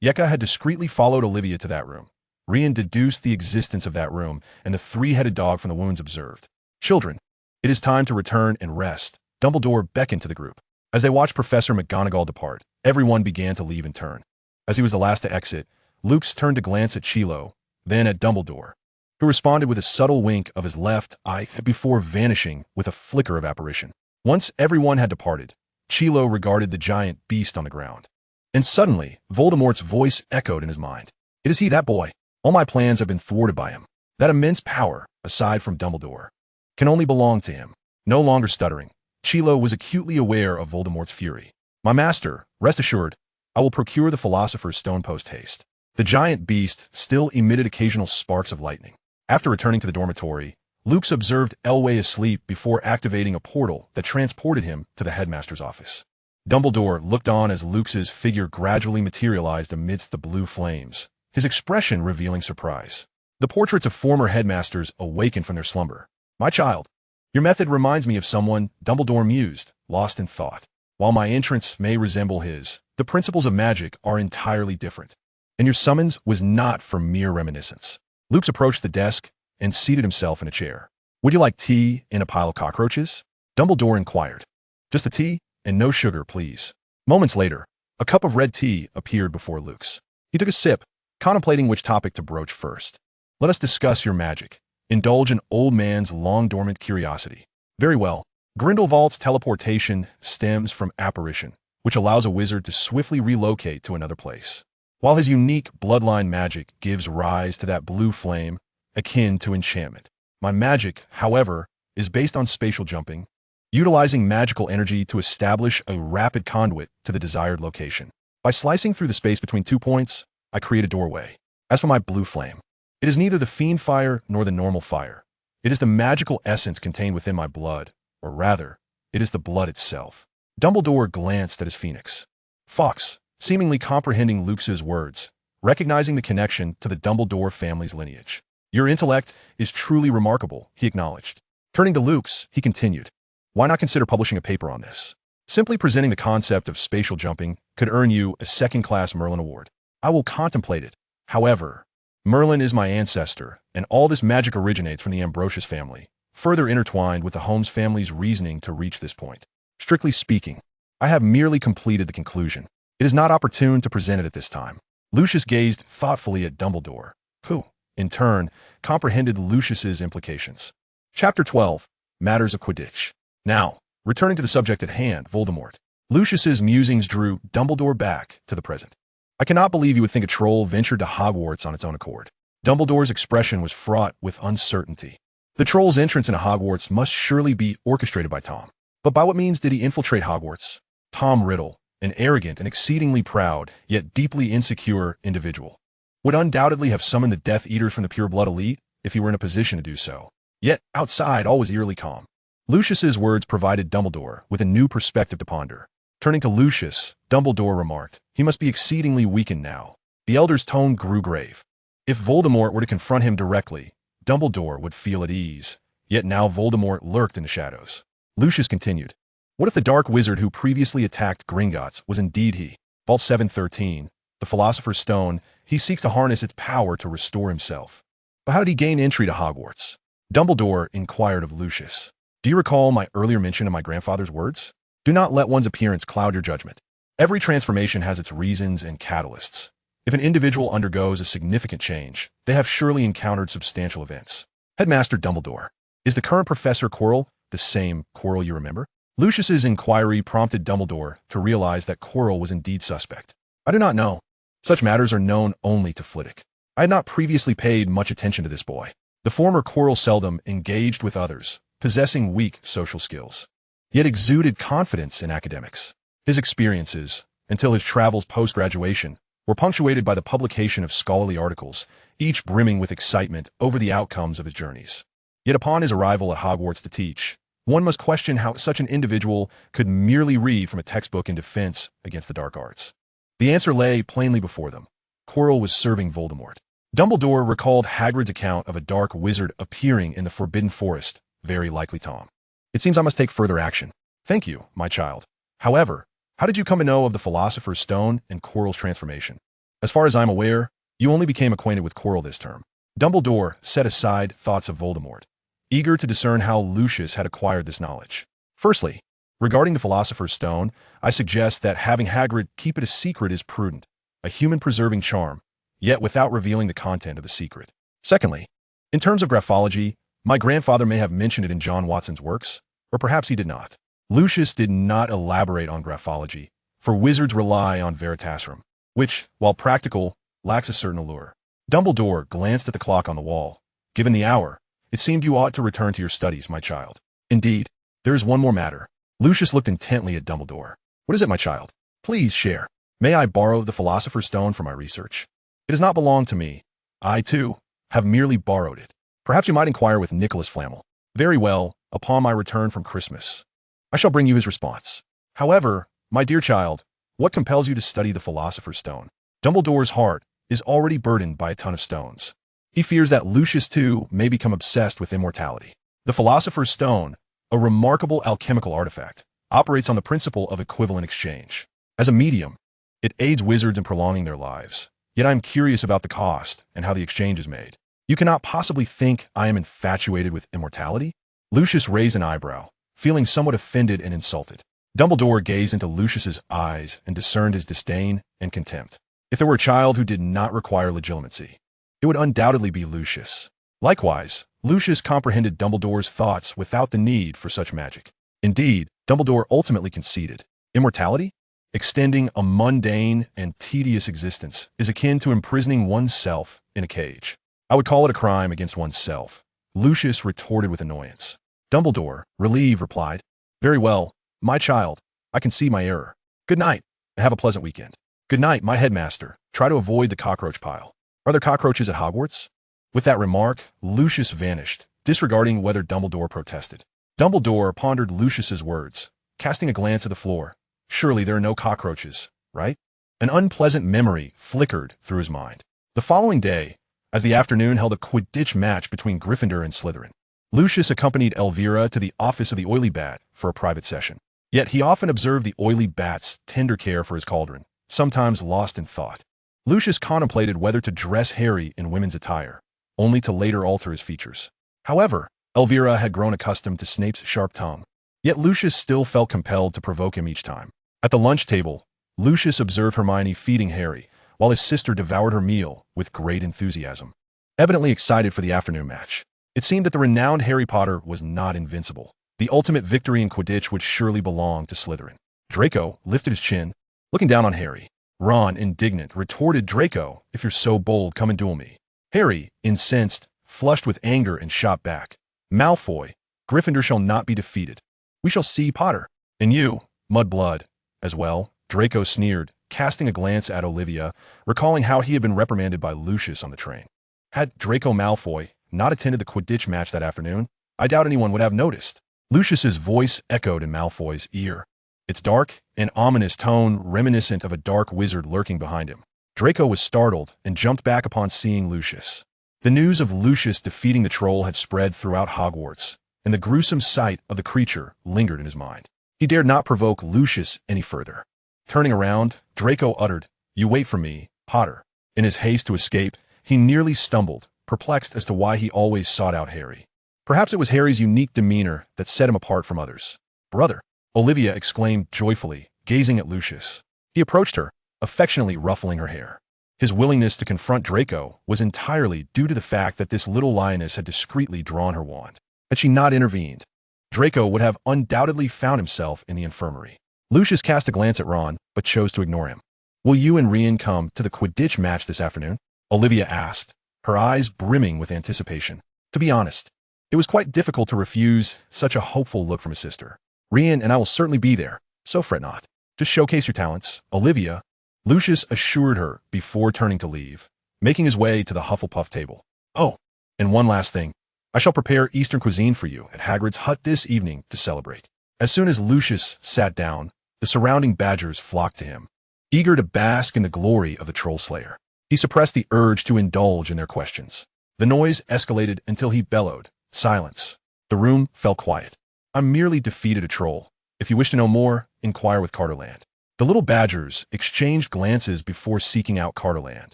Yeka had discreetly followed Olivia to that room. Rian deduced the existence of that room and the three-headed dog from the wounds observed. Children, it is time to return and rest. Dumbledore beckoned to the group. As they watched Professor McGonagall depart, everyone began to leave in turn. As he was the last to exit, Luke turned to glance at Chilo, then at Dumbledore, who responded with a subtle wink of his left eye before vanishing with a flicker of apparition. Once everyone had departed, Chilo regarded the giant beast on the ground. And suddenly, Voldemort's voice echoed in his mind. It is he, that boy. All my plans have been thwarted by him. That immense power, aside from Dumbledore, can only belong to him. No longer stuttering, Chilo was acutely aware of Voldemort's fury. My master, rest assured, I will procure the Philosopher's Stone post-haste. The giant beast still emitted occasional sparks of lightning. After returning to the dormitory, Luke observed Elway asleep before activating a portal that transported him to the headmaster's office. Dumbledore looked on as Luke's figure gradually materialized amidst the blue flames, his expression revealing surprise. The portraits of former headmasters awakened from their slumber. My child, your method reminds me of someone, Dumbledore mused, lost in thought. While my entrance may resemble his, the principles of magic are entirely different. And your summons was not for mere reminiscence. Luke approached the desk and seated himself in a chair. Would you like tea and a pile of cockroaches? Dumbledore inquired. Just the tea and no sugar, please. Moments later, a cup of red tea appeared before Luke's. He took a sip, contemplating which topic to broach first. Let us discuss your magic. Indulge an old man's long-dormant curiosity. Very well. Grindelwald's teleportation stems from apparition, which allows a wizard to swiftly relocate to another place. While his unique bloodline magic gives rise to that blue flame, akin to enchantment. My magic, however, is based on spatial jumping, utilizing magical energy to establish a rapid conduit to the desired location. By slicing through the space between 2 points, I create a doorway. As for my blue flame, it is neither the fiend fire nor the normal fire. It is the magical essence contained within my blood, or rather, it is the blood itself. Dumbledore glanced at his phoenix. Fawkes, seemingly comprehending Luke's words, recognizing the connection to the Dumbledore family's lineage. Your intellect is truly remarkable, he acknowledged. Turning to Luke's, he continued. Why not consider publishing a paper on this? Simply presenting the concept of spatial jumping could earn you a second-class Merlin Award. I will contemplate it. However, Merlin is my ancestor, and all this magic originates from the Ambrosius family, further intertwined with the Holmes family's reasoning to reach this point. Strictly speaking, I have merely completed the conclusion. It is not opportune to present it at this time. Lucius gazed thoughtfully at Dumbledore, who, in turn, comprehended Lucius's implications. Chapter 12. Matters of Quidditch. Now, returning to the subject at hand, Voldemort. Lucius's musings drew Dumbledore back to the present. I cannot believe you would think a troll ventured to Hogwarts on its own accord. Dumbledore's expression was fraught with uncertainty. The troll's entrance into Hogwarts must surely be orchestrated by Tom. But by what means did he infiltrate Hogwarts? Tom Riddle, an arrogant and exceedingly proud, yet deeply insecure individual, would undoubtedly have summoned the Death Eaters from the Pure Blood Elite if he were in a position to do so. Yet, outside, all was eerily calm. Lucius's words provided Dumbledore with a new perspective to ponder. Turning to Lucius, Dumbledore remarked, "He must be exceedingly weakened now." The elder's tone grew grave. If Voldemort were to confront him directly, Dumbledore would feel at ease. Yet now Voldemort lurked in the shadows. Lucius continued, "What if the dark wizard who previously attacked Gringotts was indeed he? Vault 713, the Philosopher's Stone, he seeks to harness its power to restore himself. But how did he gain entry to Hogwarts?" Dumbledore inquired of Lucius. "Do you recall my earlier mention of my grandfather's words? Do not let one's appearance cloud your judgment. Every transformation has its reasons and catalysts. If an individual undergoes a significant change, they have surely encountered substantial events." Headmaster Dumbledore, "Is the current Professor Quirrell the same Quirrell you remember?" Lucius's inquiry prompted Dumbledore to realize that Quirrell was indeed suspect. "I do not know. Such matters are known only to Flitwick. I had not previously paid much attention to this boy. The former Quirrell seldom engaged with others, possessing weak social skills, yet exuded confidence in academics. His experiences, until his travels post-graduation, were punctuated by the publication of scholarly articles, each brimming with excitement over the outcomes of his journeys. Yet upon his arrival at Hogwarts to teach, one must question how such an individual could merely read from a textbook in defense against the dark arts. The answer lay plainly before them. Quirrell was serving Voldemort. Dumbledore recalled Hagrid's account of a dark wizard appearing in the Forbidden Forest, very likely Tom. "It seems I must take further action." "Thank you, my child. However, how did you come to know of the Philosopher's Stone and Quirrell's transformation?" "As far as I am aware, you only became acquainted with Quirrell this term." Dumbledore set aside thoughts of Voldemort, eager to discern how Lucius had acquired this knowledge. "Firstly, regarding the Philosopher's Stone, I suggest that having Hagrid keep it a secret is prudent, a human-preserving charm, yet without revealing the content of the secret. Secondly, in terms of graphology, my grandfather may have mentioned it in John Watson's works, or perhaps he did not." Lucius did not elaborate on graphology, for wizards rely on Veritasrum, which, while practical, lacks a certain allure. Dumbledore glanced at the clock on the wall. "Given the hour, it seemed you ought to return to your studies, my child." "Indeed, there is one more matter." Lucius looked intently at Dumbledore. "What is it, my child? Please share. May I borrow the Philosopher's Stone for my research?" "It does not belong to me. I, too, have merely borrowed it. Perhaps you might inquire with Nicholas Flamel." "Very well, upon my return from Christmas. I shall bring you his response. However, my dear child, what compels you to study the Philosopher's Stone?" Dumbledore's heart is already burdened by a ton of stones. He fears that Lucius, too, may become obsessed with immortality. The Philosopher's Stone, a remarkable alchemical artifact, operates on the principle of equivalent exchange. As a medium, it aids wizards in prolonging their lives. Yet I am curious about the cost and how the exchange is made. "You cannot possibly think I am infatuated with immortality?" Lucius raised an eyebrow, feeling somewhat offended and insulted. Dumbledore gazed into Lucius's eyes and discerned his disdain and contempt. If there were a child who did not require legitimacy, it would undoubtedly be Lucius. Likewise, Lucius comprehended Dumbledore's thoughts without the need for such magic. Indeed, Dumbledore ultimately conceded. Immortality? Extending a mundane and tedious existence is akin to imprisoning oneself in a cage. "I would call it a crime against oneself," Lucius retorted with annoyance. Dumbledore, relieved, replied, "Very well, my child, I can see my error. Good night, and have a pleasant weekend." "Good night, my headmaster. Try to avoid the cockroach pile. Are there cockroaches at Hogwarts?" With that remark, Lucius vanished, disregarding whether Dumbledore protested. Dumbledore pondered Lucius's words, casting a glance at the floor. Surely there are no cockroaches, right? An unpleasant memory flickered through his mind. The following day, as the afternoon held a Quidditch match between Gryffindor and Slytherin, Lucius accompanied Elvira to the office of the Oily Bat for a private session. Yet he often observed the Oily Bat's tender care for his cauldron, sometimes lost in thought. Lucius contemplated whether to dress Harry in women's attire, only to later alter his features. However, Elvira had grown accustomed to Snape's sharp tongue. Yet Lucius still felt compelled to provoke him each time. At the lunch table, Lucius observed Hermione feeding Harry, while his sister devoured her meal with great enthusiasm. Evidently excited for the afternoon match, it seemed that the renowned Harry Potter was not invincible. The ultimate victory in Quidditch would surely belong to Slytherin. Draco lifted his chin, looking down on Harry. Ron, indignant, retorted, "Draco, if you're so bold, come and duel me." Harry, incensed, flushed with anger and shot back, Malfoy, Gryffindor shall not be defeated. We shall see, Potter. And you, Mudblood, as well, Draco sneered, casting a glance at Olivia, recalling how he had been reprimanded by Lucius on the train. Had Draco Malfoy not attended the Quidditch match that afternoon, I doubt anyone would have noticed. Lucius's voice echoed in Malfoy's ear, its dark and ominous tone reminiscent of a dark wizard lurking behind him. Draco was startled and jumped back upon seeing Lucius. The news of Lucius defeating the troll had spread throughout Hogwarts, and the gruesome sight of the creature lingered in his mind. He dared not provoke Lucius any further. Turning around, Draco uttered, "You wait for me, Potter." In his haste to escape, he nearly stumbled, perplexed as to why he always sought out Harry. Perhaps it was Harry's unique demeanor that set him apart from others. "Brother," Olivia exclaimed joyfully, gazing at Lucius. He approached her, affectionately ruffling her hair. His willingness to confront Draco was entirely due to the fact that this little lioness had discreetly drawn her wand. Had she not intervened, Draco would have undoubtedly found himself in the infirmary. Lucius cast a glance at Ron, but chose to ignore him. "Will you and Rian come to the Quidditch match this afternoon?" Olivia asked, her eyes brimming with anticipation. To be honest, it was quite difficult to refuse such a hopeful look from his sister. "Rian and I will certainly be there, so fret not. Just showcase your talents, Olivia," Lucius assured her before turning to leave, making his way to the Hufflepuff table. "Oh, and one last thing. I shall prepare Eastern cuisine for you at Hagrid's hut this evening to celebrate." As soon as Lucius sat down, the surrounding badgers flocked to him, eager to bask in the glory of the troll slayer. He suppressed the urge to indulge in their questions. The noise escalated until he bellowed, "Silence." The room fell quiet. "I merely defeated a troll. If you wish to know more, inquire with Carterland." The little badgers exchanged glances before seeking out Carterland,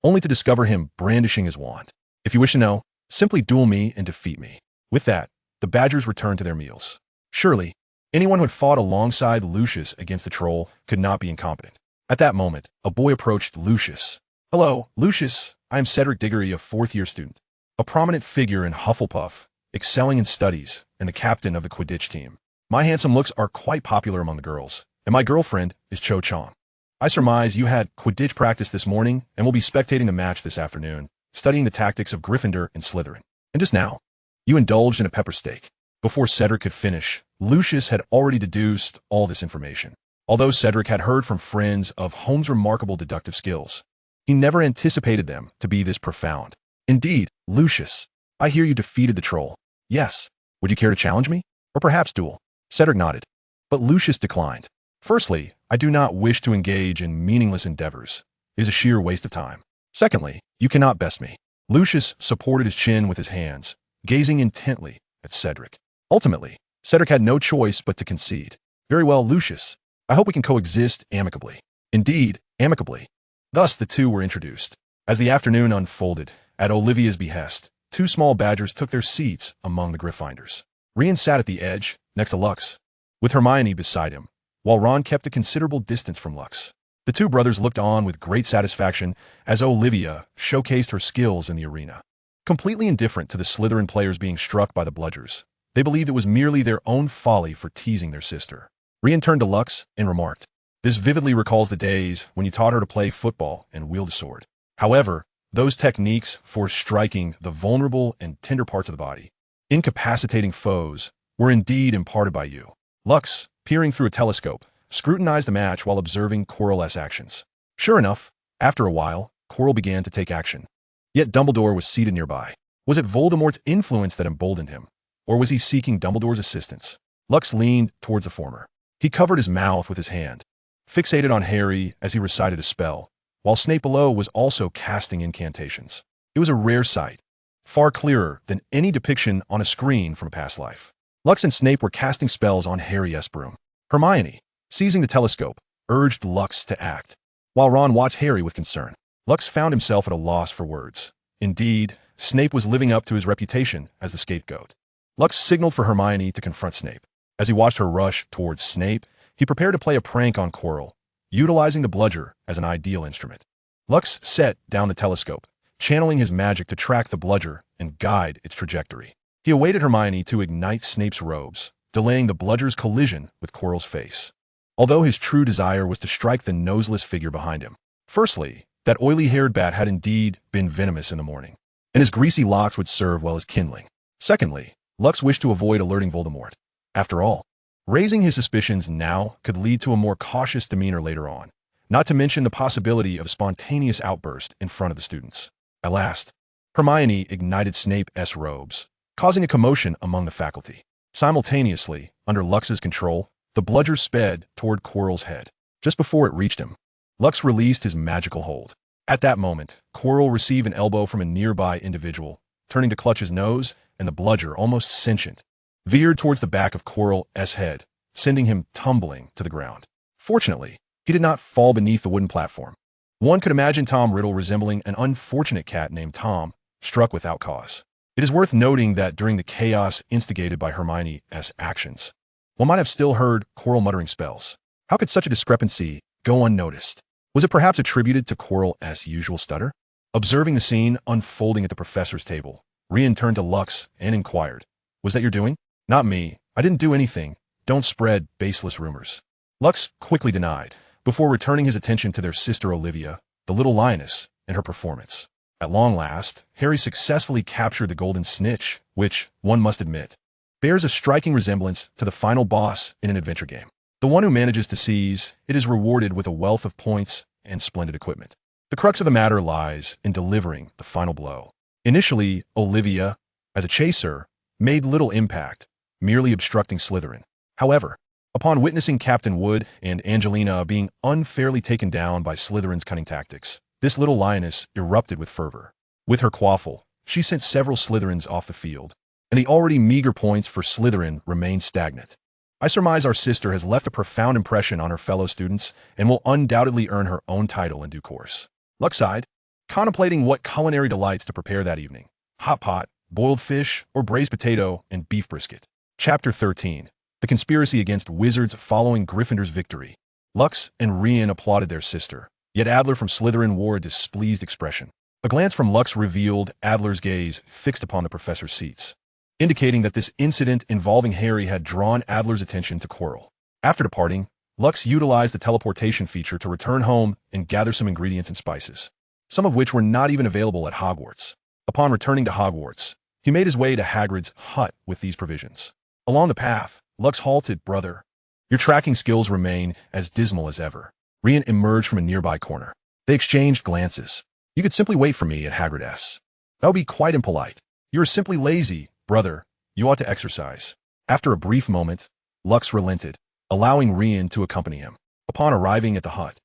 only to discover him brandishing his wand. "If you wish to know, simply duel me and defeat me." With that, the badgers returned to their meals. Surely, anyone who had fought alongside Lucius against the troll could not be incompetent. At that moment, a boy approached Lucius. "Hello, Lucius. I am Cedric Diggory, a fourth-year student, a prominent figure in Hufflepuff, excelling in studies, and the captain of the Quidditch team. My handsome looks are quite popular among the girls, and my girlfriend is Cho Chong. I surmise you had Quidditch practice this morning and will be spectating the match this afternoon, studying the tactics of Gryffindor and Slytherin. And just now, you indulged in a pepper steak." Before Cedric could finish, Lucius had already deduced all this information. Although Cedric had heard from friends of Holmes' remarkable deductive skills, he never anticipated them to be this profound. "Indeed, Lucius, I hear you defeated the troll." "Yes. Would you care to challenge me? Or perhaps duel?" Cedric nodded. But Lucius declined. "Firstly, I do not wish to engage in meaningless endeavors. It is a sheer waste of time. Secondly, you cannot best me." Lucius supported his chin with his hands, gazing intently at Cedric. Ultimately, Cedric had no choice but to concede. "Very well, Lucius. I hope we can coexist amicably." Indeed, amicably. Thus the two were introduced. As the afternoon unfolded, at Olivia's behest, two small badgers took their seats among the Gryffindors. Rian sat at the edge, next to Lux, with Hermione beside him, while Ron kept a considerable distance from Lux. The two brothers looked on with great satisfaction as Olivia showcased her skills in the arena. Completely indifferent to the Slytherin players being struck by the bludgers, they believed it was merely their own folly for teasing their sister. Rian turned to Lux and remarked, "This vividly recalls the days when you taught her to play football and wield a sword. However, those techniques for striking the vulnerable and tender parts of the body, incapacitating foes, were indeed imparted by you." Lux, peering through a telescope, scrutinized the match while observing Quirrell's actions. Sure enough, after a while, Quirrell began to take action. Yet Dumbledore was seated nearby. Was it Voldemort's influence that emboldened him, or was he seeking Dumbledore's assistance? Lux leaned towards the former. He covered his mouth with his hand, fixated on Harry as he recited a spell, while Snape below was also casting incantations. It was a rare sight, far clearer than any depiction on a screen from a past life. Lux and Snape were casting spells on Harry Broom. Hermione, seizing the telescope, urged Lux to act, while Ron watched Harry with concern. Lux found himself at a loss for words. Indeed, Snape was living up to his reputation as the scapegoat. Lux signaled for Hermione to confront Snape. As he watched her rush towards Snape, he prepared to play a prank on Quirrell, utilizing the bludger as an ideal instrument. Lux set down the telescope, channeling his magic to track the bludger and guide its trajectory. He awaited Hermione to ignite Snape's robes, delaying the bludger's collision with Quirrell's face. Although his true desire was to strike the noseless figure behind him. Firstly, that oily-haired bat had indeed been venomous in the morning, and his greasy locks would serve well as kindling. Secondly, Lux wished to avoid alerting Voldemort. After all, raising his suspicions now could lead to a more cautious demeanor later on, not to mention the possibility of a spontaneous outburst in front of the students. At last, Hermione ignited Snape's robes, causing a commotion among the faculty. Simultaneously, under Lux's control, the bludger sped toward Quirrell's head. Just before it reached him, Lux released his magical hold. At that moment, Quirrell received an elbow from a nearby individual, turning to clutch his nose, and the bludger, almost sentient, veered towards the back of Quirrell's head, sending him tumbling to the ground. Fortunately, he did not fall beneath the wooden platform. One could imagine Tom Riddle resembling an unfortunate cat named Tom, struck without cause. It is worth noting that during the chaos instigated by Hermione's actions, one might have still heard Quirrell muttering spells. How could such a discrepancy go unnoticed? Was it perhaps attributed to Quirrell's usual stutter? Observing the scene unfolding at the professor's table, Rian turned to Lux and inquired, "Was that your doing?" "Not me. I didn't do anything. Don't spread baseless rumors." Lux quickly denied, before returning his attention to their sister Olivia, the little lioness, and her performance. At long last, Harry successfully captured the golden snitch, which, one must admit, bears a striking resemblance to the final boss in an adventure game. The one who manages to seize it is rewarded with a wealth of points and splendid equipment. The crux of the matter lies in delivering the final blow. Initially, Olivia, as a chaser, made little impact, merely obstructing Slytherin. However, upon witnessing Captain Wood and Angelina being unfairly taken down by Slytherin's cunning tactics, this little lioness erupted with fervor. With her quaffle, she sent several Slytherins off the field, and the already meager points for Slytherin remained stagnant. I surmise our sister has left a profound impression on her fellow students and will undoubtedly earn her own title in due course. Lux sighed, contemplating what culinary delights to prepare that evening: hot pot, boiled fish, or braised potato and beef brisket. Chapter 13. The Conspiracy Against Wizards Following Gryffindor's Victory. Lux and Rian applauded their sister, yet Adler from Slytherin wore a displeased expression. A glance from Lux revealed Adler's gaze fixed upon the professor's seats, indicating that this incident involving Harry had drawn Adler's attention to Quirrell. After departing, Lux utilized the teleportation feature to return home and gather some ingredients and spices, some of which were not even available at Hogwarts. Upon returning to Hogwarts, he made his way to Hagrid's hut with these provisions. Along the path, Lux halted. "Brother, your tracking skills remain as dismal as ever." Rian emerged from a nearby corner. They exchanged glances. "You could simply wait for me at Hagrid's. That would be quite impolite. You are simply lazy, brother. You ought to exercise." After a brief moment, Lux relented, allowing Rian to accompany him. Upon arriving at the hut,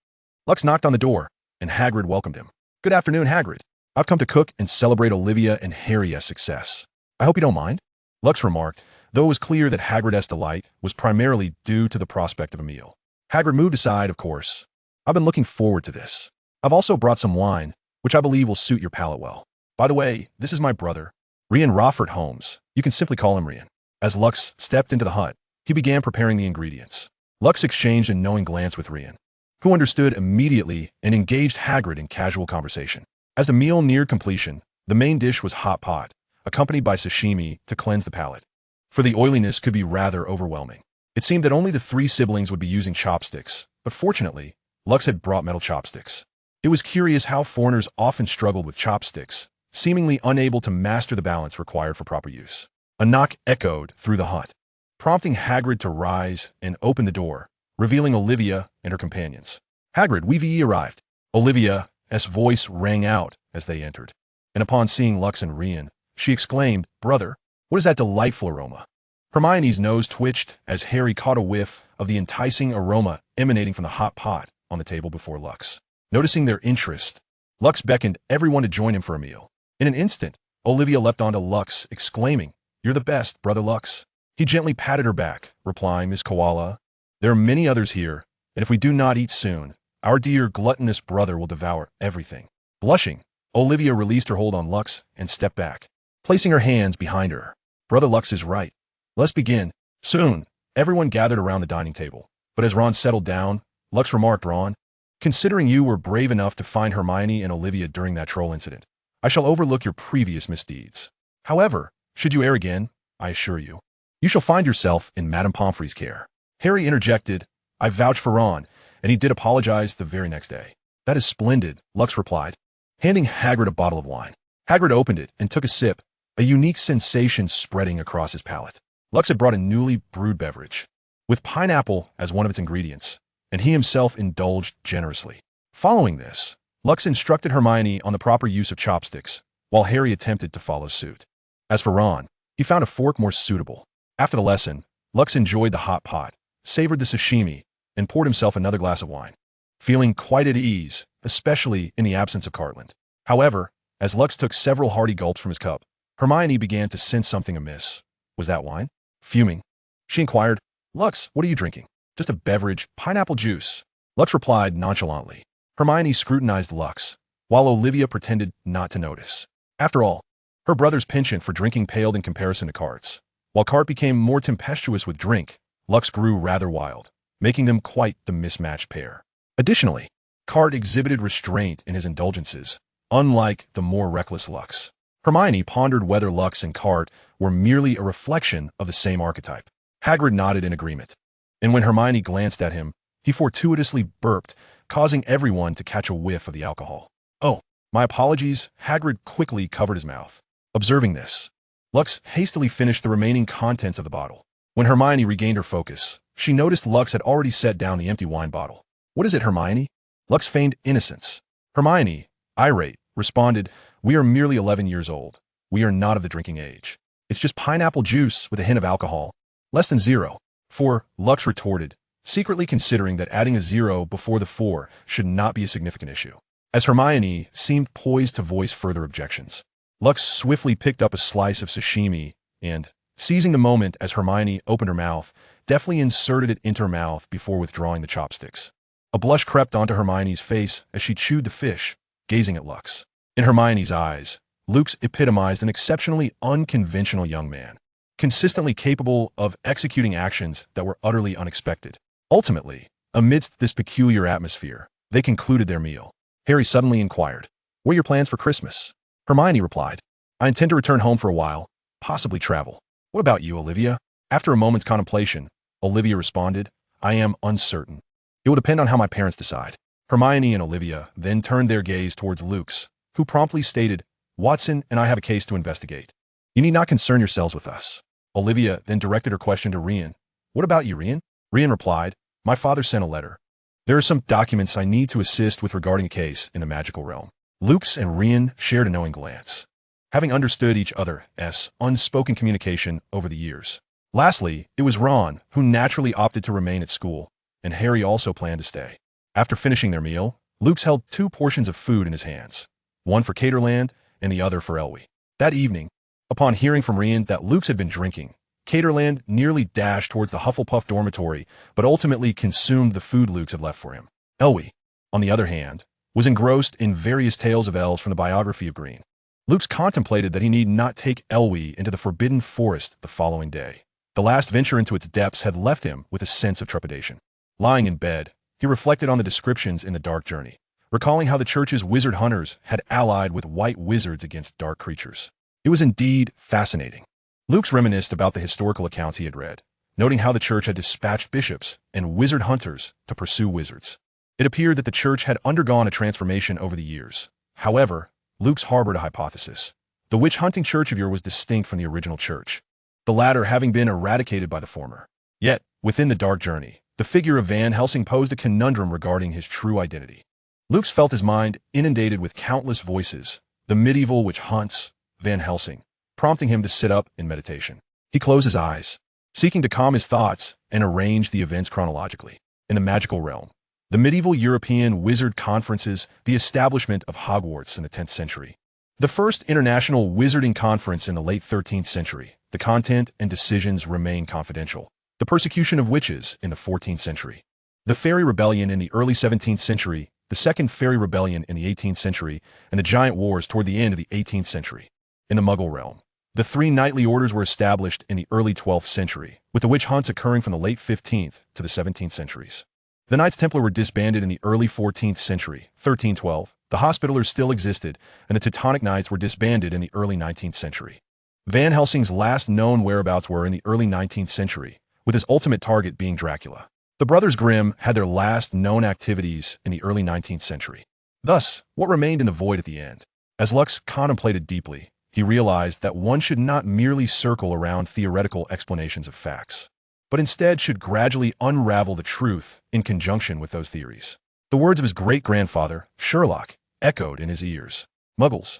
Lux knocked on the door, and Hagrid welcomed him. "Good afternoon, Hagrid. I've come to cook and celebrate Olivia and Harry's success. I hope you don't mind," Lux remarked, though it was clear that Hagrid's delight was primarily due to the prospect of a meal. Hagrid moved aside, "Of course. I've been looking forward to this. I've also brought some wine, which I believe will suit your palate well. By the way, this is my brother, Rux Holmes. You can simply call him Rian." As Lux stepped into the hut, he began preparing the ingredients. Lux exchanged a knowing glance with Rian, who understood immediately and engaged Hagrid in casual conversation. As the meal neared completion, the main dish was hot pot, accompanied by sashimi to cleanse the palate, for the oiliness could be rather overwhelming. It seemed that only the three siblings would be using chopsticks, but fortunately, Lux had brought metal chopsticks. It was curious how foreigners often struggled with chopsticks, seemingly unable to master the balance required for proper use. A knock echoed through the hut, prompting Hagrid to rise and open the door, revealing Olivia and her companions. "Hagrid, we've arrived." Olivia's voice rang out as they entered, and upon seeing Lux and Rian, she exclaimed, "Brother, what is that delightful aroma?" Hermione's nose twitched as Harry caught a whiff of the enticing aroma emanating from the hot pot on the table before Lux. Noticing their interest, Lux beckoned everyone to join him for a meal. In an instant, Olivia leapt onto Lux, exclaiming, "You're the best, Brother Lux." He gently patted her back, replying, "Miss Koala, there are many others here, and if we do not eat soon, our dear gluttonous brother will devour everything." Blushing, Olivia released her hold on Lux and stepped back, placing her hands behind her. "Brother Lux is right. Let's begin." Soon, everyone gathered around the dining table, but as Ron settled down, Lux remarked, "Ron, considering you were brave enough to find Hermione and Olivia during that troll incident, I shall overlook your previous misdeeds. However, should you err again, I assure you, you shall find yourself in Madame Pomfrey's care." Harry interjected, "I vouch for Ron," and he did apologize the very next day. "That is splendid," Lux replied, handing Hagrid a bottle of wine. Hagrid opened it and took a sip, a unique sensation spreading across his palate. Lux had brought a newly brewed beverage, with pineapple as one of its ingredients, and he himself indulged generously. Following this, Lux instructed Hermione on the proper use of chopsticks, while Harry attempted to follow suit. As for Ron, he found a fork more suitable. After the lesson, Lux enjoyed the hot pot, savored the sashimi, and poured himself another glass of wine, feeling quite at ease, especially in the absence of Cartland. However, as Lux took several hearty gulps from his cup, Hermione began to sense something amiss. Was that wine? Fuming, she inquired, "Lux, what are you drinking?" "Just a beverage, pineapple juice," Lux replied nonchalantly. Hermione scrutinized Lux, while Olivia pretended not to notice. After all, her brother's penchant for drinking paled in comparison to Cart's. While Cart became more tempestuous with drink, Lux grew rather wild, making them quite the mismatched pair. Additionally, Cart exhibited restraint in his indulgences, unlike the more reckless Lux. Hermione pondered whether Lux and Cart were merely a reflection of the same archetype. Hagrid nodded in agreement, and when Hermione glanced at him, he fortuitously burped, causing everyone to catch a whiff of the alcohol. "Oh, my apologies," Hagrid quickly covered his mouth. Observing this, Lux hastily finished the remaining contents of the bottle. When Hermione regained her focus, she noticed Lux had already set down the empty wine bottle. "What is it, Hermione?" Lux feigned innocence. Hermione, irate, responded, "We are merely 11 years old. We are not of the drinking age. It's just pineapple juice with a hint of alcohol. Less than 0.4, Lux retorted, secretly considering that adding a 0 before the 4 should not be a significant issue. As Hermione seemed poised to voice further objections, Lux swiftly picked up a slice of sashimi and, seizing the moment as Hermione opened her mouth, deftly inserted it into her mouth before withdrawing the chopsticks. A blush crept onto Hermione's face as she chewed the fish, gazing at Lux. In Hermione's eyes, Lux epitomized an exceptionally unconventional young man, consistently capable of executing actions that were utterly unexpected. Ultimately, amidst this peculiar atmosphere, they concluded their meal. Harry suddenly inquired, "What are your plans for Christmas?" Hermione replied, "I intend to return home for a while, possibly travel." "What about you, Olivia?" After a moment's contemplation, Olivia responded, "I am uncertain. It will depend on how my parents decide." Hermione and Olivia then turned their gaze towards Lux, who promptly stated, "Watson and I have a case to investigate. You need not concern yourselves with us." Olivia then directed her question to Rian. "What about you, Rian?" Rian replied, "My father sent a letter. There are some documents I need to assist with regarding a case in the magical realm." Lux and Rian shared a knowing glance, having understood each other's unspoken communication over the years. Lastly, it was Ron who naturally opted to remain at school, and Harry also planned to stay. After finishing their meal, Lux held 2 portions of food in his hands, one for Caterland and the other for Elwë. That evening, upon hearing from Rian that Lux had been drinking, Caterland nearly dashed towards the Hufflepuff dormitory, but ultimately consumed the food Lux had left for him. Elwë, on the other hand, was engrossed in various tales of elves from the biography of Green. Lux contemplated that he need not take Elwë into the Forbidden Forest the following day. The last venture into its depths had left him with a sense of trepidation. Lying in bed, he reflected on the descriptions in the Dark Journey, recalling how the church's wizard hunters had allied with white wizards against dark creatures. It was indeed fascinating. Lux reminisced about the historical accounts he had read, noting how the church had dispatched bishops and wizard hunters to pursue wizards. It appeared that the church had undergone a transformation over the years. However, Lux harbored a hypothesis. The witch-hunting church of yore was distinct from the original church, the latter having been eradicated by the former. Yet, within the Dark Journey, the figure of Van Helsing posed a conundrum regarding his true identity. Lux felt his mind inundated with countless voices, the medieval witch hunts, Van Helsing, prompting him to sit up in meditation. He closed his eyes, seeking to calm his thoughts and arrange the events chronologically. In the magical realm, the medieval European wizard conferences, the establishment of Hogwarts in the 10th century, the first international wizarding conference in the late 13th century, the content and decisions remain confidential. The persecution of witches in the 14th century, the Fairy Rebellion in the early 17th century, the Second Fairy Rebellion in the 18th century, and the Giant Wars toward the end of the 18th century. In the Muggle realm, the 3 knightly orders were established in the early 12th century, with the witch hunts occurring from the late 15th to the 17th centuries. The Knights Templar were disbanded in the early 14th century, 1312, the Hospitallers still existed, and the Teutonic Knights were disbanded in the early 19th century. Van Helsing's last known whereabouts were in the early 19th century, with his ultimate target being Dracula. The Brothers Grimm had their last known activities in the early 19th century. Thus, what remained in the void at the end? As Lux contemplated deeply, he realized that one should not merely circle around theoretical explanations of facts, but instead should gradually unravel the truth in conjunction with those theories. The words of his great-grandfather, Sherlock, echoed in his ears. Muggles,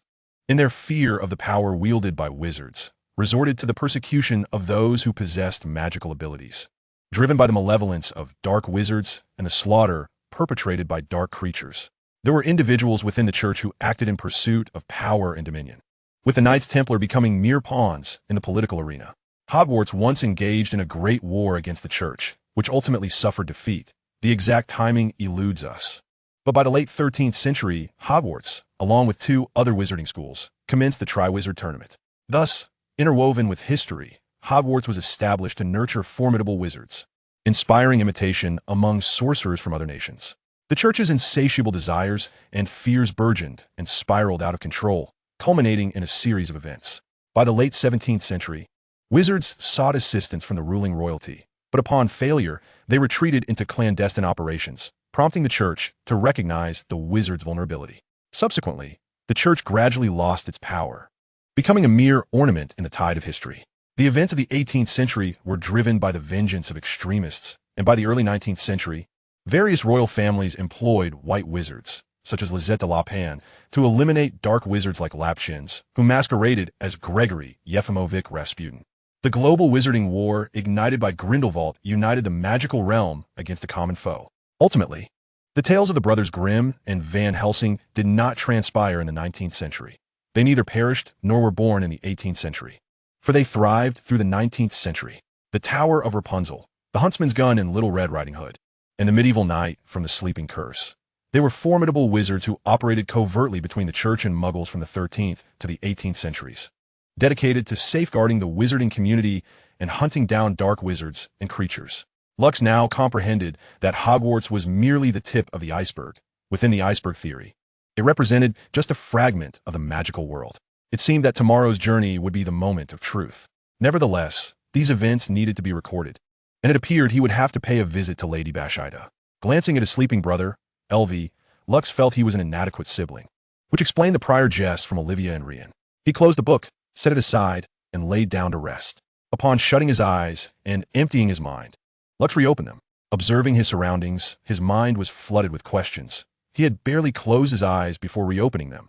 in their fear of the power wielded by wizards, resorted to the persecution of those who possessed magical abilities, driven by the malevolence of dark wizards and the slaughter perpetrated by dark creatures. There were individuals within the church who acted in pursuit of power and dominion, with the Knights Templar becoming mere pawns in the political arena. Hogwarts once engaged in a great war against the church, which ultimately suffered defeat. The exact timing eludes us. But by the late 13th century, Hogwarts, along with 2 other wizarding schools, commenced the Triwizard Tournament. Thus, interwoven with history, Hogwarts was established to nurture formidable wizards, inspiring imitation among sorcerers from other nations. The church's insatiable desires and fears burgeoned and spiraled out of control, culminating in a series of events. By the late 17th century, wizards sought assistance from the ruling royalty, but upon failure, they retreated into clandestine operations, prompting the church to recognize the wizard's vulnerability. Subsequently, the church gradually lost its power, becoming a mere ornament in the tide of history. The events of the 18th century were driven by the vengeance of extremists, and by the early 19th century, various royal families employed white wizards, such as Lizette de la Pan, to eliminate dark wizards like Lapchins, who masqueraded as Gregory Yefimovich Rasputin. The global wizarding war, ignited by Grindelwald, united the magical realm against a common foe. Ultimately, the tales of the brothers Grimm and Van Helsing did not transpire in the 19th century. They neither perished nor were born in the 18th century, for they thrived through the 19th century. The Tower of Rapunzel, the Huntsman's Gun in Little Red Riding Hood, and the medieval knight from the Sleeping Curse. They were formidable wizards who operated covertly between the church and muggles from the 13th to the 18th centuries, dedicated to safeguarding the wizarding community and hunting down dark wizards and creatures. Lux now comprehended that Hogwarts was merely the tip of the iceberg within the iceberg theory. It represented just a fragment of the magical world. It seemed that tomorrow's journey would be the moment of truth. Nevertheless, these events needed to be recorded, and it appeared he would have to pay a visit to Lady Bashida. Glancing at his sleeping brother, Elvie, Lux felt he was an inadequate sibling, which explained the prior jest from Olivia and Rian. He closed the book, set it aside, and laid down to rest. Upon shutting his eyes and emptying his mind, Lux reopened them. Observing his surroundings, his mind was flooded with questions. He had barely closed his eyes before reopening them.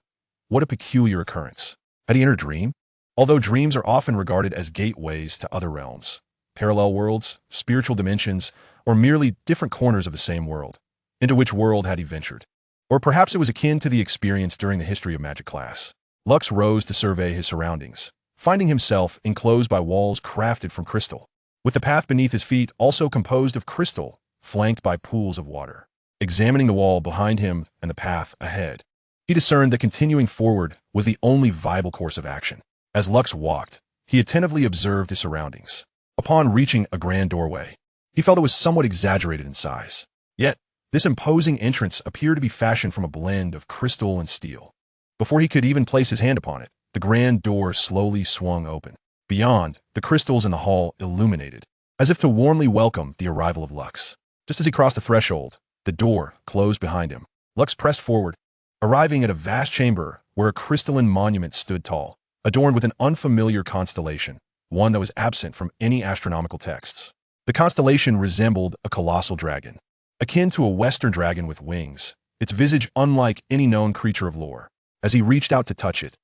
What a peculiar occurrence. Had he entered a dream? Although dreams are often regarded as gateways to other realms, parallel worlds, spiritual dimensions, or merely different corners of the same world, into which world had he ventured? Or perhaps it was akin to the experience during the History of Magic class. Lux rose to survey his surroundings, finding himself enclosed by walls crafted from crystal, with the path beneath his feet also composed of crystal, flanked by pools of water. Examining the wall behind him and the path ahead, he discerned that continuing forward was the only viable course of action. As Lux walked, he attentively observed his surroundings. Upon reaching a grand doorway, he felt it was somewhat exaggerated in size. Yet, this imposing entrance appeared to be fashioned from a blend of crystal and steel. Before he could even place his hand upon it, the grand door slowly swung open. Beyond, the crystals in the hall illuminated, as if to warmly welcome the arrival of Lux. Just as he crossed the threshold, the door closed behind him. Lux pressed forward, arriving at a vast chamber where a crystalline monument stood tall, adorned with an unfamiliar constellation, one that was absent from any astronomical texts. The constellation resembled a colossal dragon, akin to a Western dragon with wings, its visage unlike any known creature of lore. As he reached out to touch it,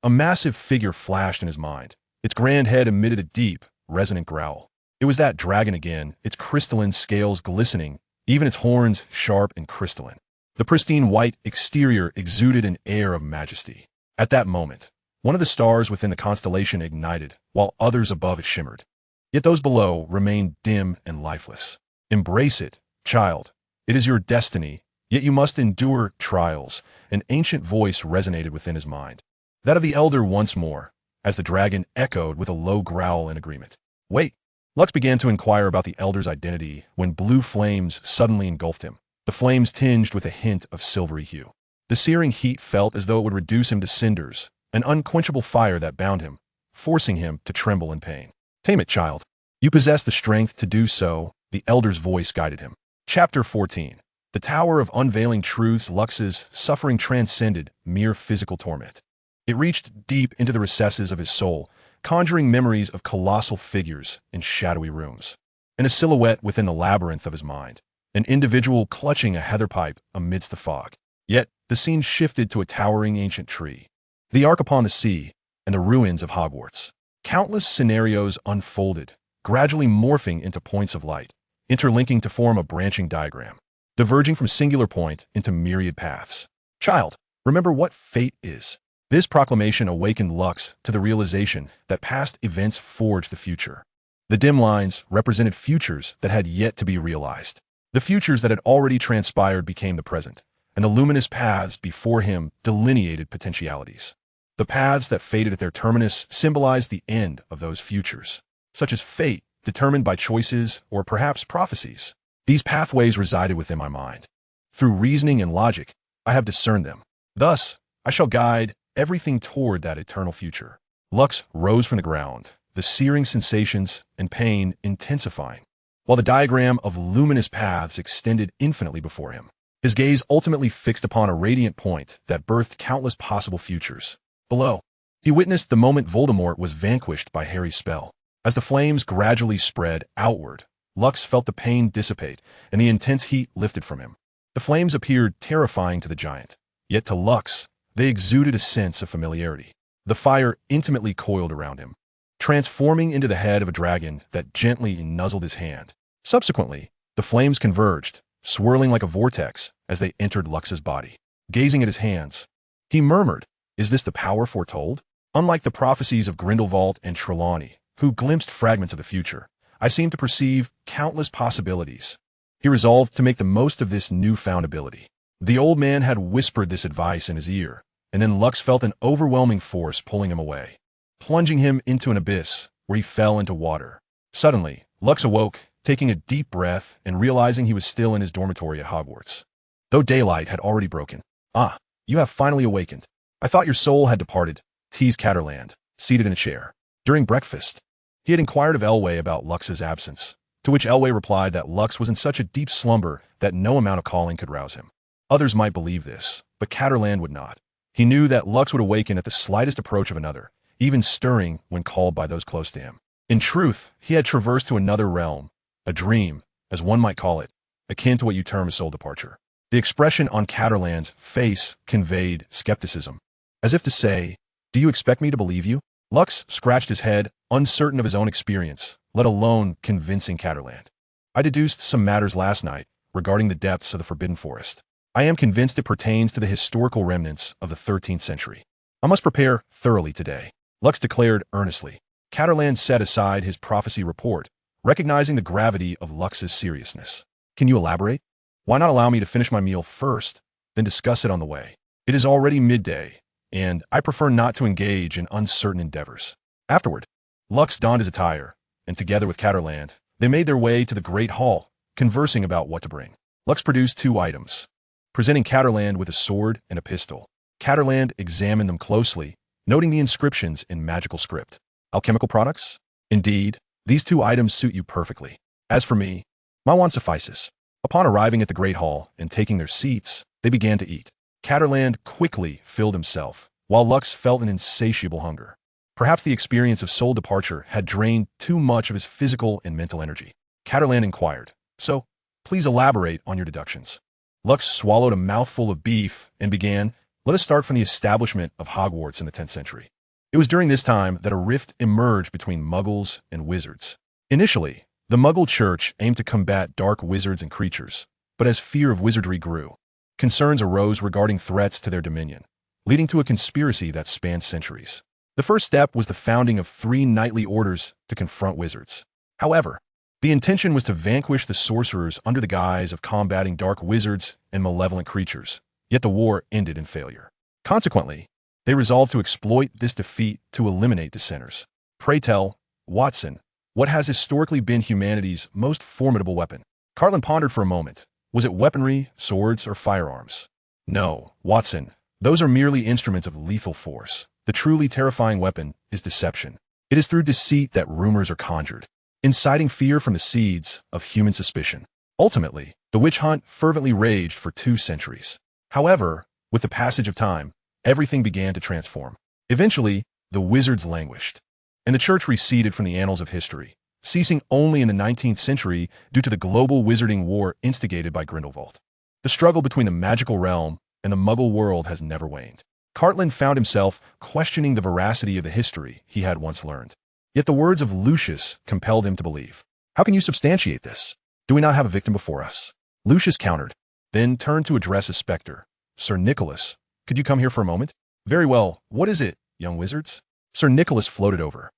a massive figure flashed in his mind. Its grand head emitted a deep, resonant growl. It was that dragon again, its crystalline scales glistening, even its horns sharp and crystalline. The pristine white exterior exuded an air of majesty. At that moment, one of the stars within the constellation ignited, while others above it shimmered. Yet those below remained dim and lifeless. Embrace it, child. It is your destiny, yet you must endure trials. An ancient voice resonated within his mind. That of the elder once more, as the dragon echoed with a low growl in agreement. Wait. Lux began to inquire about the elder's identity when blue flames suddenly engulfed him, the flames tinged with a hint of silvery hue. The searing heat felt as though it would reduce him to cinders, an unquenchable fire that bound him, forcing him to tremble in pain. Tame it, child. You possess the strength to do so, the elder's voice guided him. Chapter 14. The Tower of Unveiling Truths. Lux's suffering transcended mere physical torment. It reached deep into the recesses of his soul, conjuring memories of colossal figures in shadowy rooms, and a silhouette within the labyrinth of his mind, an individual clutching a heather pipe amidst the fog. Yet the scene shifted to a towering ancient tree, the Ark upon the sea, and the ruins of Hogwarts. Countless scenarios unfolded, gradually morphing into points of light, interlinking to form a branching diagram, diverging from singular point into myriad paths. Child, remember what fate is. This proclamation awakened Lux to the realization that past events forged the future. The dim lines represented futures that had yet to be realized. The futures that had already transpired became the present, and the luminous paths before him delineated potentialities. The paths that faded at their terminus symbolized the end of those futures, such as fate determined by choices or perhaps prophecies. These pathways resided within my mind. Through reasoning and logic, I have discerned them. Thus, I shall guide everything toward that eternal future. Lux rose from the ground, the searing sensations and pain intensifying, while the diagram of luminous paths extended infinitely before him. His gaze ultimately fixed upon a radiant point that birthed countless possible futures. Below, he witnessed the moment Voldemort was vanquished by Harry's spell. As the flames gradually spread outward, Lux felt the pain dissipate and the intense heat lifted from him. The flames appeared terrifying to the giant, yet to Lux, they exuded a sense of familiarity. The fire intimately coiled around him, transforming into the head of a dragon that gently nuzzled his hand. Subsequently, the flames converged, swirling like a vortex as they entered Lux's body. Gazing at his hands, he murmured, "Is this the power foretold?" Unlike the prophecies of Grindelwald and Trelawney, who glimpsed fragments of the future, I seemed to perceive countless possibilities. He resolved to make the most of this newfound ability. The old man had whispered this advice in his ear, and then Lux felt an overwhelming force pulling him away, plunging him into an abyss where he fell into water. Suddenly, Lux awoke, taking a deep breath and realizing he was still in his dormitory at Hogwarts, though daylight had already broken. "Ah, you have finally awakened. I thought your soul had departed," teased Catterland, seated in a chair. During breakfast, he had inquired of Elway about Lux's absence, to which Elway replied that Lux was in such a deep slumber that no amount of calling could rouse him. Others might believe this, but Catterland would not. He knew that Lux would awaken at the slightest approach of another, even stirring when called by those close to him. In truth, he had traversed to another realm, a dream, as one might call it, akin to what you term a soul departure. The expression on Catterland's face conveyed skepticism, as if to say, "Do you expect me to believe you?" Lux scratched his head, uncertain of his own experience, let alone convincing Catterland. "I deduced some matters last night regarding the depths of the Forbidden Forest. I am convinced it pertains to the historical remnants of the 13th century. I must prepare thoroughly today," Lux declared earnestly. Catterland set aside his prophecy report, recognizing the gravity of Lux's seriousness. "Can you elaborate? Why not allow me to finish my meal first, then discuss it on the way? It is already midday, and I prefer not to engage in uncertain endeavors." Afterward, Lux donned his attire, and together with Catterland, they made their way to the Great Hall, conversing about what to bring. Lux produced 2 items, presenting Catterland with a sword and a pistol. Catterland examined them closely, noting the inscriptions in magical script. "Alchemical products? Indeed, these 2 items suit you perfectly. As for me, my want suffices." Upon arriving at the Great Hall and taking their seats, they began to eat. Catterland quickly filled himself, while Lux felt an insatiable hunger. Perhaps the experience of soul departure had drained too much of his physical and mental energy. Catterland inquired, "So, please elaborate on your deductions." Lux swallowed a mouthful of beef and began, "Let us start from the establishment of Hogwarts in the 10th century. It was during this time that a rift emerged between Muggles and wizards. Initially, the Muggle Church aimed to combat dark wizards and creatures, but as fear of wizardry grew, concerns arose regarding threats to their dominion, leading to a conspiracy that spanned centuries. The first step was the founding of 3 knightly orders to confront wizards. However, the intention was to vanquish the sorcerers under the guise of combating dark wizards and malevolent creatures, yet the war ended in failure. Consequently, they resolved to exploit this defeat to eliminate dissenters. Pray tell, Watson, what has historically been humanity's most formidable weapon? Carlin pondered for a moment. Was it weaponry, swords, or firearms? No, Watson, those are merely instruments of lethal force. The truly terrifying weapon is deception. It is through deceit that rumors are conjured, inciting fear from the seeds of human suspicion. Ultimately, the witch hunt fervently raged for 2 centuries. However, with the passage of time, everything began to transform. Eventually, the wizards languished, and the church receded from the annals of history, ceasing only in the 19th century due to the global wizarding war instigated by Grindelwald. The struggle between the magical realm and the Muggle world has never waned. Cartland found himself questioning the veracity of the history he had once learned. Yet the words of Lucius compelled him to believe. How can you substantiate this? Do we not have a victim before us? Lucius countered, then turned to address a spectre. Sir Nicholas, could you come here for a moment? Very well, what is it, young wizards? Sir Nicholas floated over.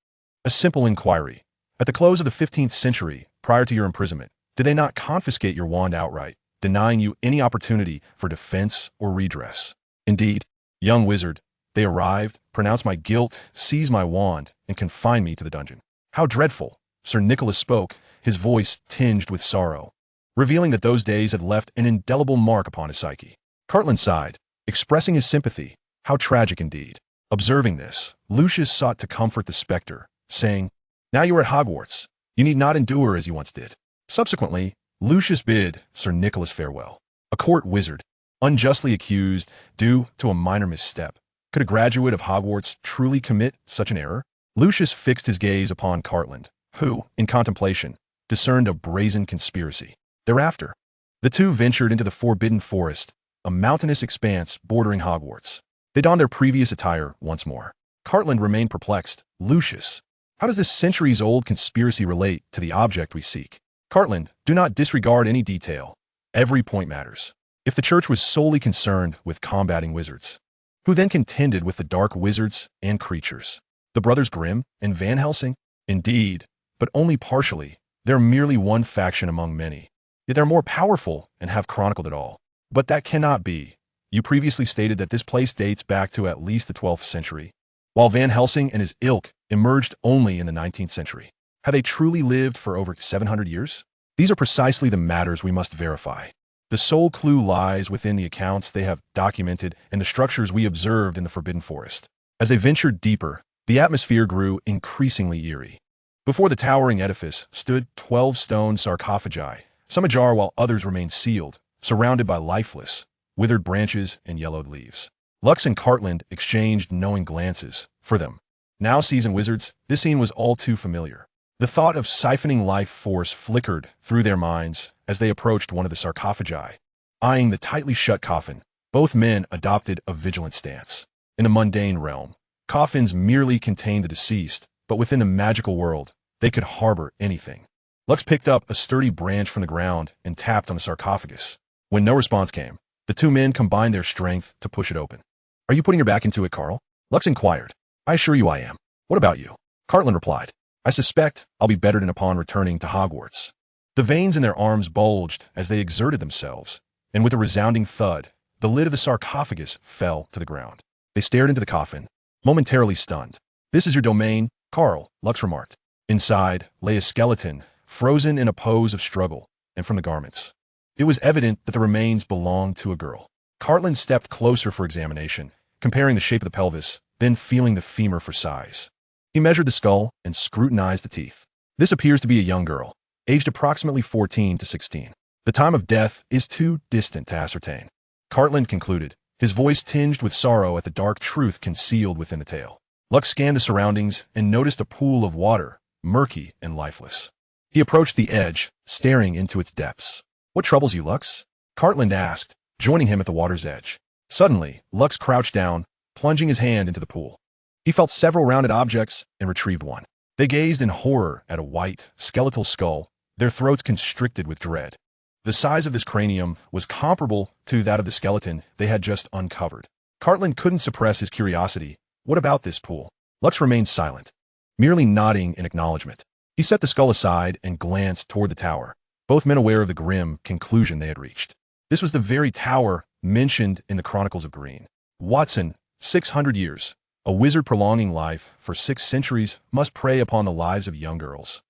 A simple inquiry. At the close of the 15th century, prior to your imprisonment, did they not confiscate your wand outright, denying you any opportunity for defense or redress? Indeed, young wizard, they arrived, pronounced my guilt, seized my wand, and confined me to the dungeon. How dreadful! Sir Nicholas spoke, his voice tinged with sorrow, revealing that those days had left an indelible mark upon his psyche. Cartland sighed, expressing his sympathy. How tragic indeed. Observing this, Lucius sought to comfort the spectre, saying, now you are at Hogwarts. You need not endure as you once did. Subsequently, Lucius bid Sir Nicholas farewell. A court wizard, unjustly accused due to a minor misstep. Could a graduate of Hogwarts truly commit such an error? Lucius fixed his gaze upon Cartland, who, in contemplation, discerned a brazen conspiracy. Thereafter, the two ventured into the Forbidden Forest, a mountainous expanse bordering Hogwarts. They donned their previous attire once more. Cartland remained perplexed. Lucius, how does this centuries-old conspiracy relate to the object we seek? Cartland, do not disregard any detail. Every point matters. If the church was solely concerned with combating wizards, who then contended with the dark wizards and creatures? The brothers Grimm and Van Helsing? Indeed, but only partially. They're merely one faction among many. Yet they're more powerful and have chronicled it all. But that cannot be. You previously stated that this place dates back to at least the 12th century, while Van Helsing and his ilk emerged only in the 19th century. Have they truly lived for over 700 years? These are precisely the matters we must verify. The sole clue lies within the accounts they have documented and the structures we observed in the Forbidden Forest. As they ventured deeper, the atmosphere grew increasingly eerie. Before the towering edifice stood 12 stone sarcophagi, some ajar while others remained sealed, surrounded by lifeless, withered branches and yellowed leaves. Lux and Cartland exchanged knowing glances. For them, now seasoned wizards, this scene was all too familiar. The thought of siphoning life force flickered through their minds as they approached one of the sarcophagi. Eyeing the tightly shut coffin, both men adopted a vigilant stance. In the mundane realm, coffins merely contained the deceased, but within the magical world, they could harbor anything. Lux picked up a sturdy branch from the ground and tapped on the sarcophagus. When no response came, the two men combined their strength to push it open. Are you putting your back into it, Carl? Lux inquired. I assure you I am. What about you? Cartland replied. I suspect I'll be bettered in upon returning to Hogwarts. The veins in their arms bulged as they exerted themselves, and with a resounding thud, the lid of the sarcophagus fell to the ground. They stared into the coffin, momentarily stunned. This is your domain, Carl, Lux remarked. Inside lay a skeleton, frozen in a pose of struggle, and from the garments, it was evident that the remains belonged to a girl. Cartland stepped closer for examination, comparing the shape of the pelvis, then feeling the femur for size. He measured the skull and scrutinized the teeth. This appears to be a young girl, aged approximately 14 to 16. The time of death is too distant to ascertain. Cartland concluded, his voice tinged with sorrow at the dark truth concealed within the tale. Lux scanned the surroundings and noticed a pool of water, murky and lifeless. He approached the edge, staring into its depths. What troubles you, Lux? Cartland asked, joining him at the water's edge. Suddenly, Lux crouched down, plunging his hand into the pool. He felt several rounded objects and retrieved one. They gazed in horror at a white, skeletal skull, their throats constricted with dread. The size of this cranium was comparable to that of the skeleton they had just uncovered. Cartland couldn't suppress his curiosity. What about this pool? Lux remained silent, merely nodding in acknowledgement. He set the skull aside and glanced toward the tower, both men aware of the grim conclusion they had reached. This was the very tower mentioned in the Chronicles of Green. Watson, 600 years. A wizard prolonging life for 6 centuries must prey upon the lives of young girls.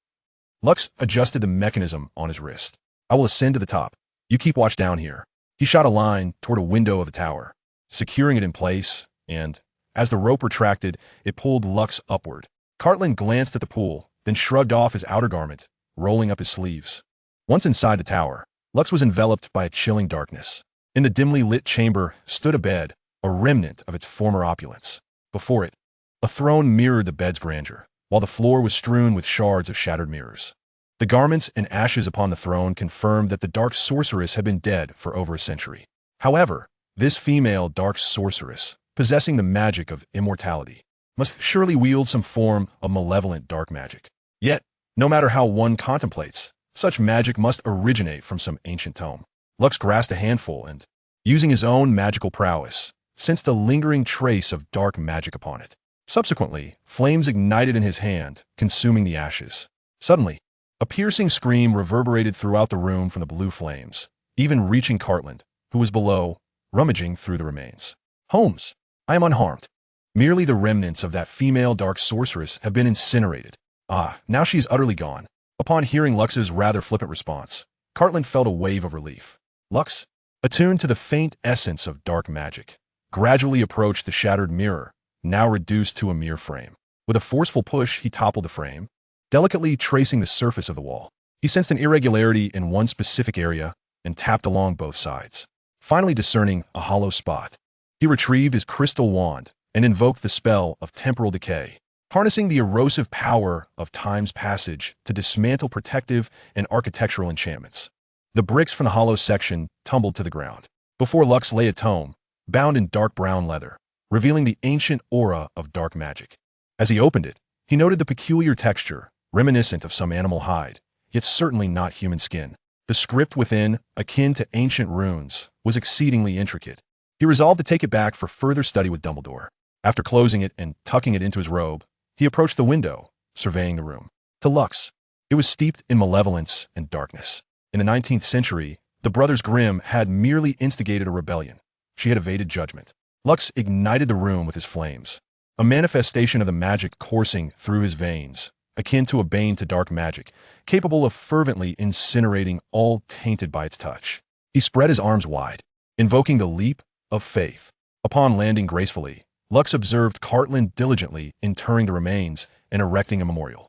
Lux adjusted the mechanism on his wrist. I will ascend to the top. You keep watch down here. He shot a line toward a window of the tower, securing it in place, and, as the rope retracted, it pulled Lux upward. Cartland glanced at the pool, then shrugged off his outer garment, rolling up his sleeves. Once inside the tower, Lux was enveloped by a chilling darkness. In the dimly lit chamber stood a bed, a remnant of its former opulence. Before it, A throne mirrored the bed's grandeur, while the floor was strewn with shards of shattered mirrors. The garments and ashes upon the throne confirmed that the dark sorceress had been dead for over a century. However, this female dark sorceress, possessing the magic of immortality, must surely wield some form of malevolent dark magic. Yet, no matter how one contemplates, such magic must originate from some ancient tome. Lux grasped a handful and, using his own magical prowess, sensed a lingering trace of dark magic upon it. Subsequently, flames ignited in his hand, consuming the ashes. Suddenly, a piercing scream reverberated throughout the room from the blue flames, even reaching Cartland, who was below, rummaging through the remains. Holmes, I am unharmed. Merely the remnants of that female dark sorceress have been incinerated. Ah, now she is utterly gone. Upon hearing Lux's rather flippant response, Cartland felt a wave of relief. Lux, attuned to the faint essence of dark magic, gradually approached the shattered mirror, now reduced to a mere frame. With a forceful push, he toppled the frame, delicately tracing the surface of the wall. He sensed an irregularity in one specific area and tapped along both sides. Finally discerning a hollow spot, he retrieved his crystal wand and invoked the spell of temporal decay, harnessing the erosive power of time's passage to dismantle protective and architectural enchantments. The bricks from the hollow section tumbled to the ground. Before Lux lay a tome, bound in dark brown leather, revealing the ancient aura of dark magic. As he opened it, he noted the peculiar texture, reminiscent of some animal hide, yet certainly not human skin. The script within, akin to ancient runes, was exceedingly intricate. He resolved to take it back for further study with Dumbledore. After closing it and tucking it into his robe, he approached the window, surveying the room. To Lux, it was steeped in malevolence and darkness. In the 19th century, the Brothers Grimm had merely instigated a rebellion. She had evaded judgment. Lux ignited the room with his flames, a manifestation of the magic coursing through his veins, akin to a bane to dark magic, capable of fervently incinerating all tainted by its touch. He spread his arms wide, invoking the leap of faith. Upon landing gracefully, Lux observed Cartland diligently interring the remains and erecting a memorial.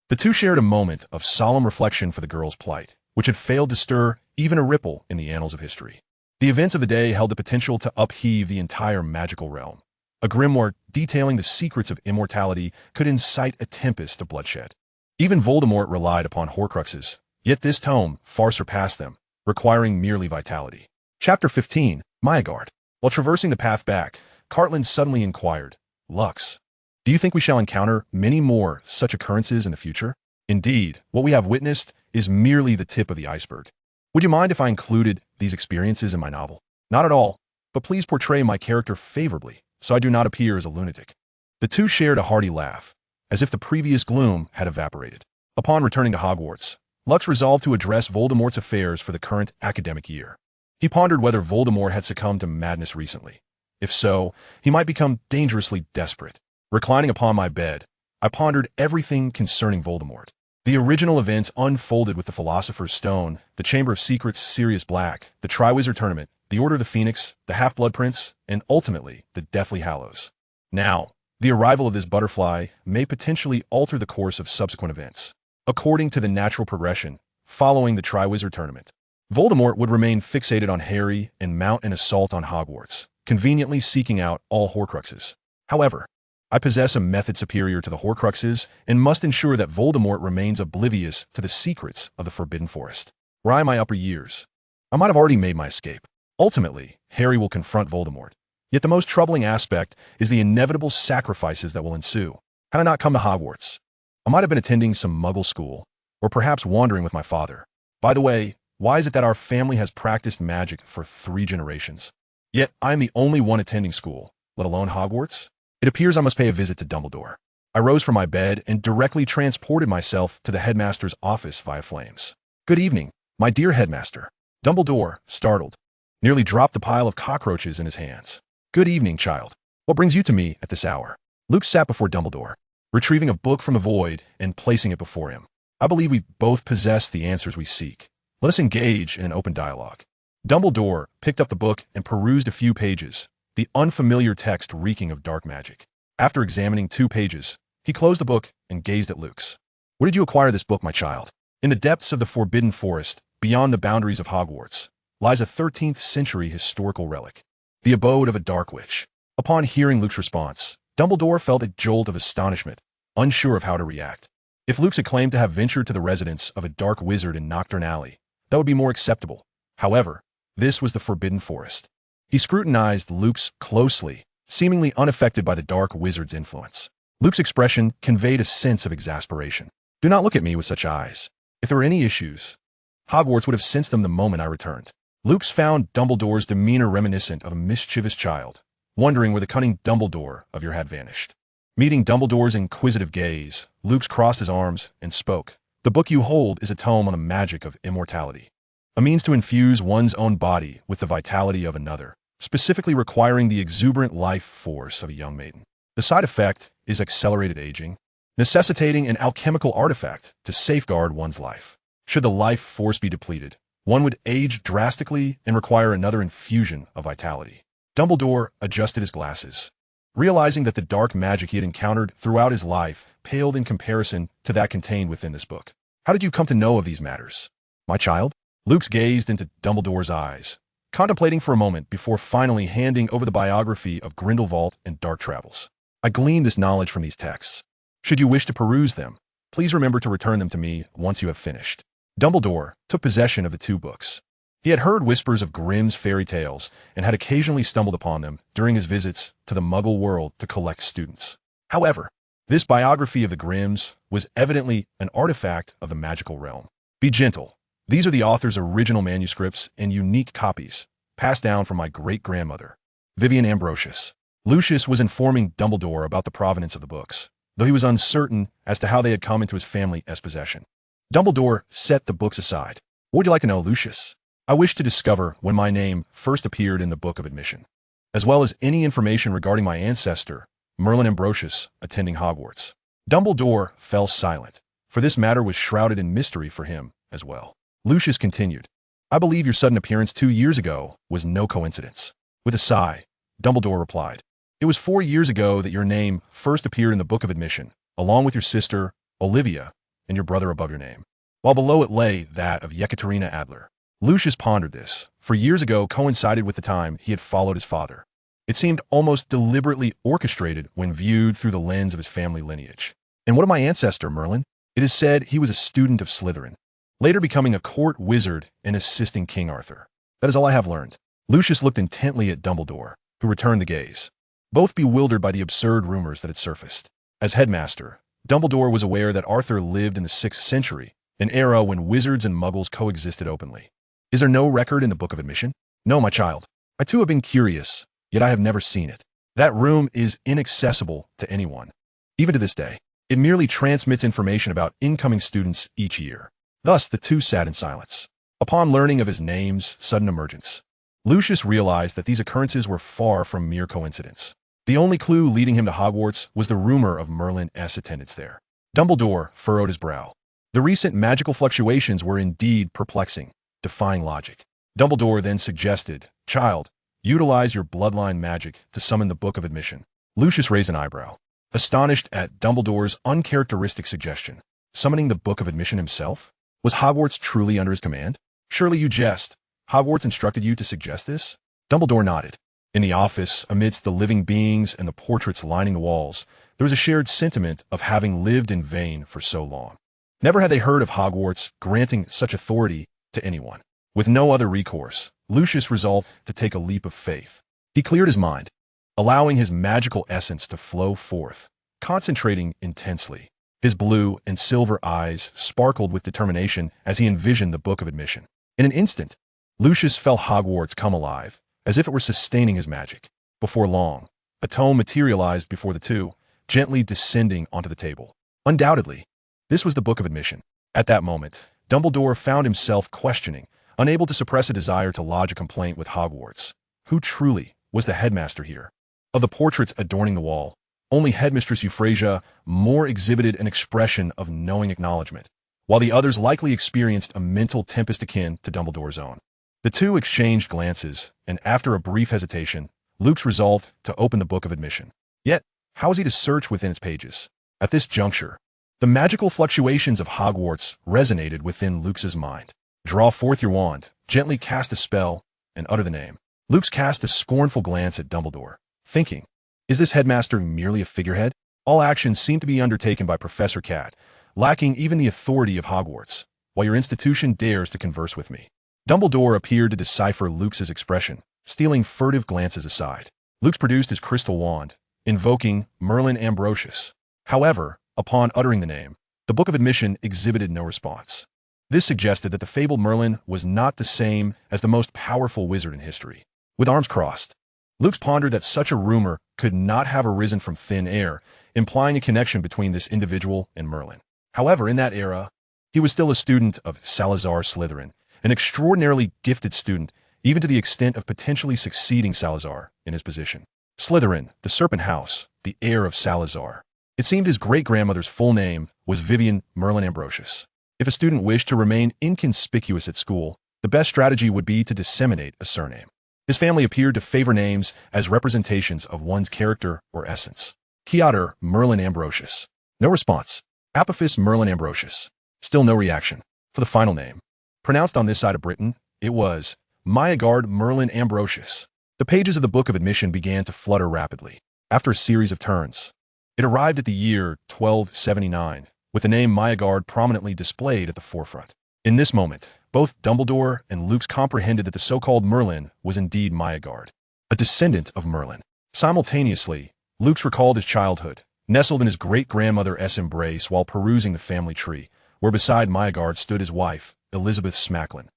The two shared a moment of solemn reflection for the girl's plight, which had failed to stir even a ripple in the annals of history. The events of the day held the potential to upheave the entire magical realm. A grimoire detailing the secrets of immortality could incite a tempest of bloodshed. Even Voldemort relied upon Horcruxes, yet this tome far surpassed them, requiring merely vitality. Chapter 15, Myagard. While traversing the path back, Cartland suddenly inquired, Lux, do you think we shall encounter many more such occurrences in the future? Indeed, what we have witnessed is merely the tip of the iceberg. Would you mind if I included these experiences in my novel? Not at all, but please portray my character favorably, so I do not appear as a lunatic. The two shared a hearty laugh, as if the previous gloom had evaporated. Upon returning to Hogwarts, Lux resolved to address Voldemort's affairs for the current academic year. He pondered whether Voldemort had succumbed to madness recently. If so, he might become dangerously desperate. Reclining upon my bed, I pondered everything concerning Voldemort. The original events unfolded with the Philosopher's Stone, the Chamber of Secrets, Sirius Black, the Triwizard Tournament, the Order of the Phoenix, the Half-Blood Prince, and ultimately, the Deathly Hallows. Now, the arrival of this butterfly may potentially alter the course of subsequent events. According to the natural progression, following the Triwizard Tournament, Voldemort would remain fixated on Harry and mount an assault on Hogwarts, conveniently seeking out all Horcruxes. However, I possess a method superior to the Horcruxes and must ensure that Voldemort remains oblivious to the secrets of the Forbidden Forest. Were I in my upper years, I might have already made my escape. Ultimately, Harry will confront Voldemort. Yet the most troubling aspect is the inevitable sacrifices that will ensue. Had I not come to Hogwarts, I might have been attending some Muggle school, or perhaps wandering with my father. By the way, why is it that our family has practiced magic for 3 generations? Yet I am the only one attending school, let alone Hogwarts? It appears I must pay a visit to Dumbledore. I rose from my bed and directly transported myself to the headmaster's office via flames. Good evening, my dear headmaster. Dumbledore, startled, nearly dropped the pile of cockroaches in his hands. Good evening, child. What brings you to me at this hour? Luke sat before Dumbledore, retrieving a book from the void and placing it before him. I believe we both possess the answers we seek. Let us engage in an open dialogue. Dumbledore picked up the book and perused a few pages, the unfamiliar text reeking of dark magic. After examining 2 pages, he closed the book and gazed at Luke's. Where did you acquire this book, my child? In the depths of the Forbidden Forest, beyond the boundaries of Hogwarts, lies a 13th century historical relic, the abode of a dark witch. Upon hearing Luke's response, Dumbledore felt a jolt of astonishment, unsure of how to react. If Luke had claimed to have ventured to the residence of a dark wizard in Knockturn Alley, that would be more acceptable. However, this was the Forbidden Forest. He scrutinized Luke's closely, seemingly unaffected by the dark wizard's influence. Luke's expression conveyed a sense of exasperation. Do not look at me with such eyes. If there were any issues, Hogwarts would have sensed them the moment I returned. Luke's found Dumbledore's demeanor reminiscent of a mischievous child, wondering where the cunning Dumbledore of yore had vanished. Meeting Dumbledore's inquisitive gaze, Luke crossed his arms and spoke. The book you hold is a tome on the magic of immortality, a means to infuse one's own body with the vitality of another, specifically requiring the exuberant life force of a young maiden. The side effect is accelerated aging, necessitating an alchemical artifact to safeguard one's life. Should the life force be depleted, one would age drastically and require another infusion of vitality. Dumbledore adjusted his glasses, realizing that the dark magic he had encountered throughout his life paled in comparison to that contained within this book. How did you come to know of these matters, my child? Luke gazed into Dumbledore's eyes, contemplating for a moment before finally handing over the biography of Grindelwald and Dark Travels. I gleaned this knowledge from these texts. Should you wish to peruse them, please remember to return them to me once you have finished. Dumbledore took possession of the two books. He had heard whispers of Grimm's fairy tales and had occasionally stumbled upon them during his visits to the Muggle world to collect students. However, this biography of the Grimms was evidently an artifact of the magical realm. Be gentle. These are the author's original manuscripts and unique copies, passed down from my great-grandmother, Vivian Ambrosius. Lucius was informing Dumbledore about the provenance of the books, though he was uncertain as to how they had come into his family's possession. Dumbledore set the books aside. What would you like to know, Lucius? I wish to discover when my name first appeared in the Book of Admission, as well as any information regarding my ancestor, Merlin Ambrosius, attending Hogwarts. Dumbledore fell silent, for this matter was shrouded in mystery for him as well. Lucius continued, I believe your sudden appearance 2 years ago was no coincidence. With a sigh, Dumbledore replied, It was 4 years ago that your name first appeared in the Book of Admission, along with your sister, Olivia, and your brother above your name, while below it lay that of Yekaterina Adler. Lucius pondered this, for years ago coincided with the time he had followed his father. It seemed almost deliberately orchestrated when viewed through the lens of his family lineage. And what of my ancestor, Merlin? It is said he was a student of Slytherin, later becoming a court wizard and assisting King Arthur. That is all I have learned. Lucius looked intently at Dumbledore, who returned the gaze, both bewildered by the absurd rumors that had surfaced. As headmaster, Dumbledore was aware that Arthur lived in the 6th century, an era when wizards and muggles coexisted openly. Is there no record in the Book of Admission? No, my child. I too have been curious, yet I have never seen it. That room is inaccessible to anyone. Even to this day, it merely transmits information about incoming students each year. Thus, the two sat in silence. Upon learning of his name's sudden emergence, Lucius realized that these occurrences were far from mere coincidence. The only clue leading him to Hogwarts was the rumor of Merlin's attendance there. Dumbledore furrowed his brow. The recent magical fluctuations were indeed perplexing, defying logic. Dumbledore then suggested, Child, utilize your bloodline magic to summon the Book of Admission. Lucius raised an eyebrow, astonished at Dumbledore's uncharacteristic suggestion. Summoning the Book of Admission himself? Was Hogwarts truly under his command? Surely you jest. Hogwarts instructed you to suggest this? Dumbledore nodded. In the office, amidst the living beings and the portraits lining the walls, there was a shared sentiment of having lived in vain for so long. Never had they heard of Hogwarts granting such authority to anyone. With no other recourse, Lucius resolved to take a leap of faith. He cleared his mind, allowing his magical essence to flow forth, concentrating intensely. His blue and silver eyes sparkled with determination as he envisioned the Book of Admission. In an instant, Lucius felt Hogwarts come alive, as if it were sustaining his magic. Before long, a tome materialized before the two, gently descending onto the table. Undoubtedly, this was the Book of Admission. At that moment, Dumbledore found himself questioning, unable to suppress a desire to lodge a complaint with Hogwarts. Who truly was the headmaster here? Of the portraits adorning the wall, only Headmistress Euphrasia more exhibited an expression of knowing acknowledgement, while the others likely experienced a mental tempest akin to Dumbledore's own. The two exchanged glances, and after a brief hesitation, Luke resolved to open the Book of Admission. Yet, how was he to search within its pages? At this juncture, the magical fluctuations of Hogwarts resonated within Luke's mind. Draw forth your wand, gently cast a spell, and utter the name. Luke cast a scornful glance at Dumbledore, thinking, Is this headmaster merely a figurehead? All actions seem to be undertaken by Professor Cat, lacking even the authority of Hogwarts, while your institution dares to converse with me. Dumbledore appeared to decipher Luke's expression, stealing furtive glances aside. Luke produced his crystal wand, invoking Merlin Ambrosius. However, upon uttering the name, the Book of Admission exhibited no response. This suggested that the fabled Merlin was not the same as the most powerful wizard in history. With arms crossed, Luke pondered that such a rumor could not have arisen from thin air, implying a connection between this individual and Merlin. However, in that era, he was still a student of Salazar Slytherin, an extraordinarily gifted student, even to the extent of potentially succeeding Salazar in his position. Slytherin, the Serpent House, the heir of Salazar. It seemed his great-grandmother's full name was Vivian Merlin Ambrosius. If a student wished to remain inconspicuous at school, the best strategy would be to disseminate a surname. His family appeared to favor names as representations of one's character or essence. Keotter Merlin Ambrosius. No response. Apophis Merlin Ambrosius. Still no reaction. For the final name, pronounced on this side of Britain, it was Myagard Merlin Ambrosius. The pages of the Book of Admission began to flutter rapidly. After a series of turns, it arrived at the year 1279, with the name Myagard prominently displayed at the forefront. In this moment, both Dumbledore and Luke comprehended that the so-called Merlin was indeed Myagard, a descendant of Merlin. Simultaneously, Luke recalled his childhood, nestled in his great-grandmother's embrace while perusing the family tree, where beside Myagard stood his wife, Elizabeth Smacklin,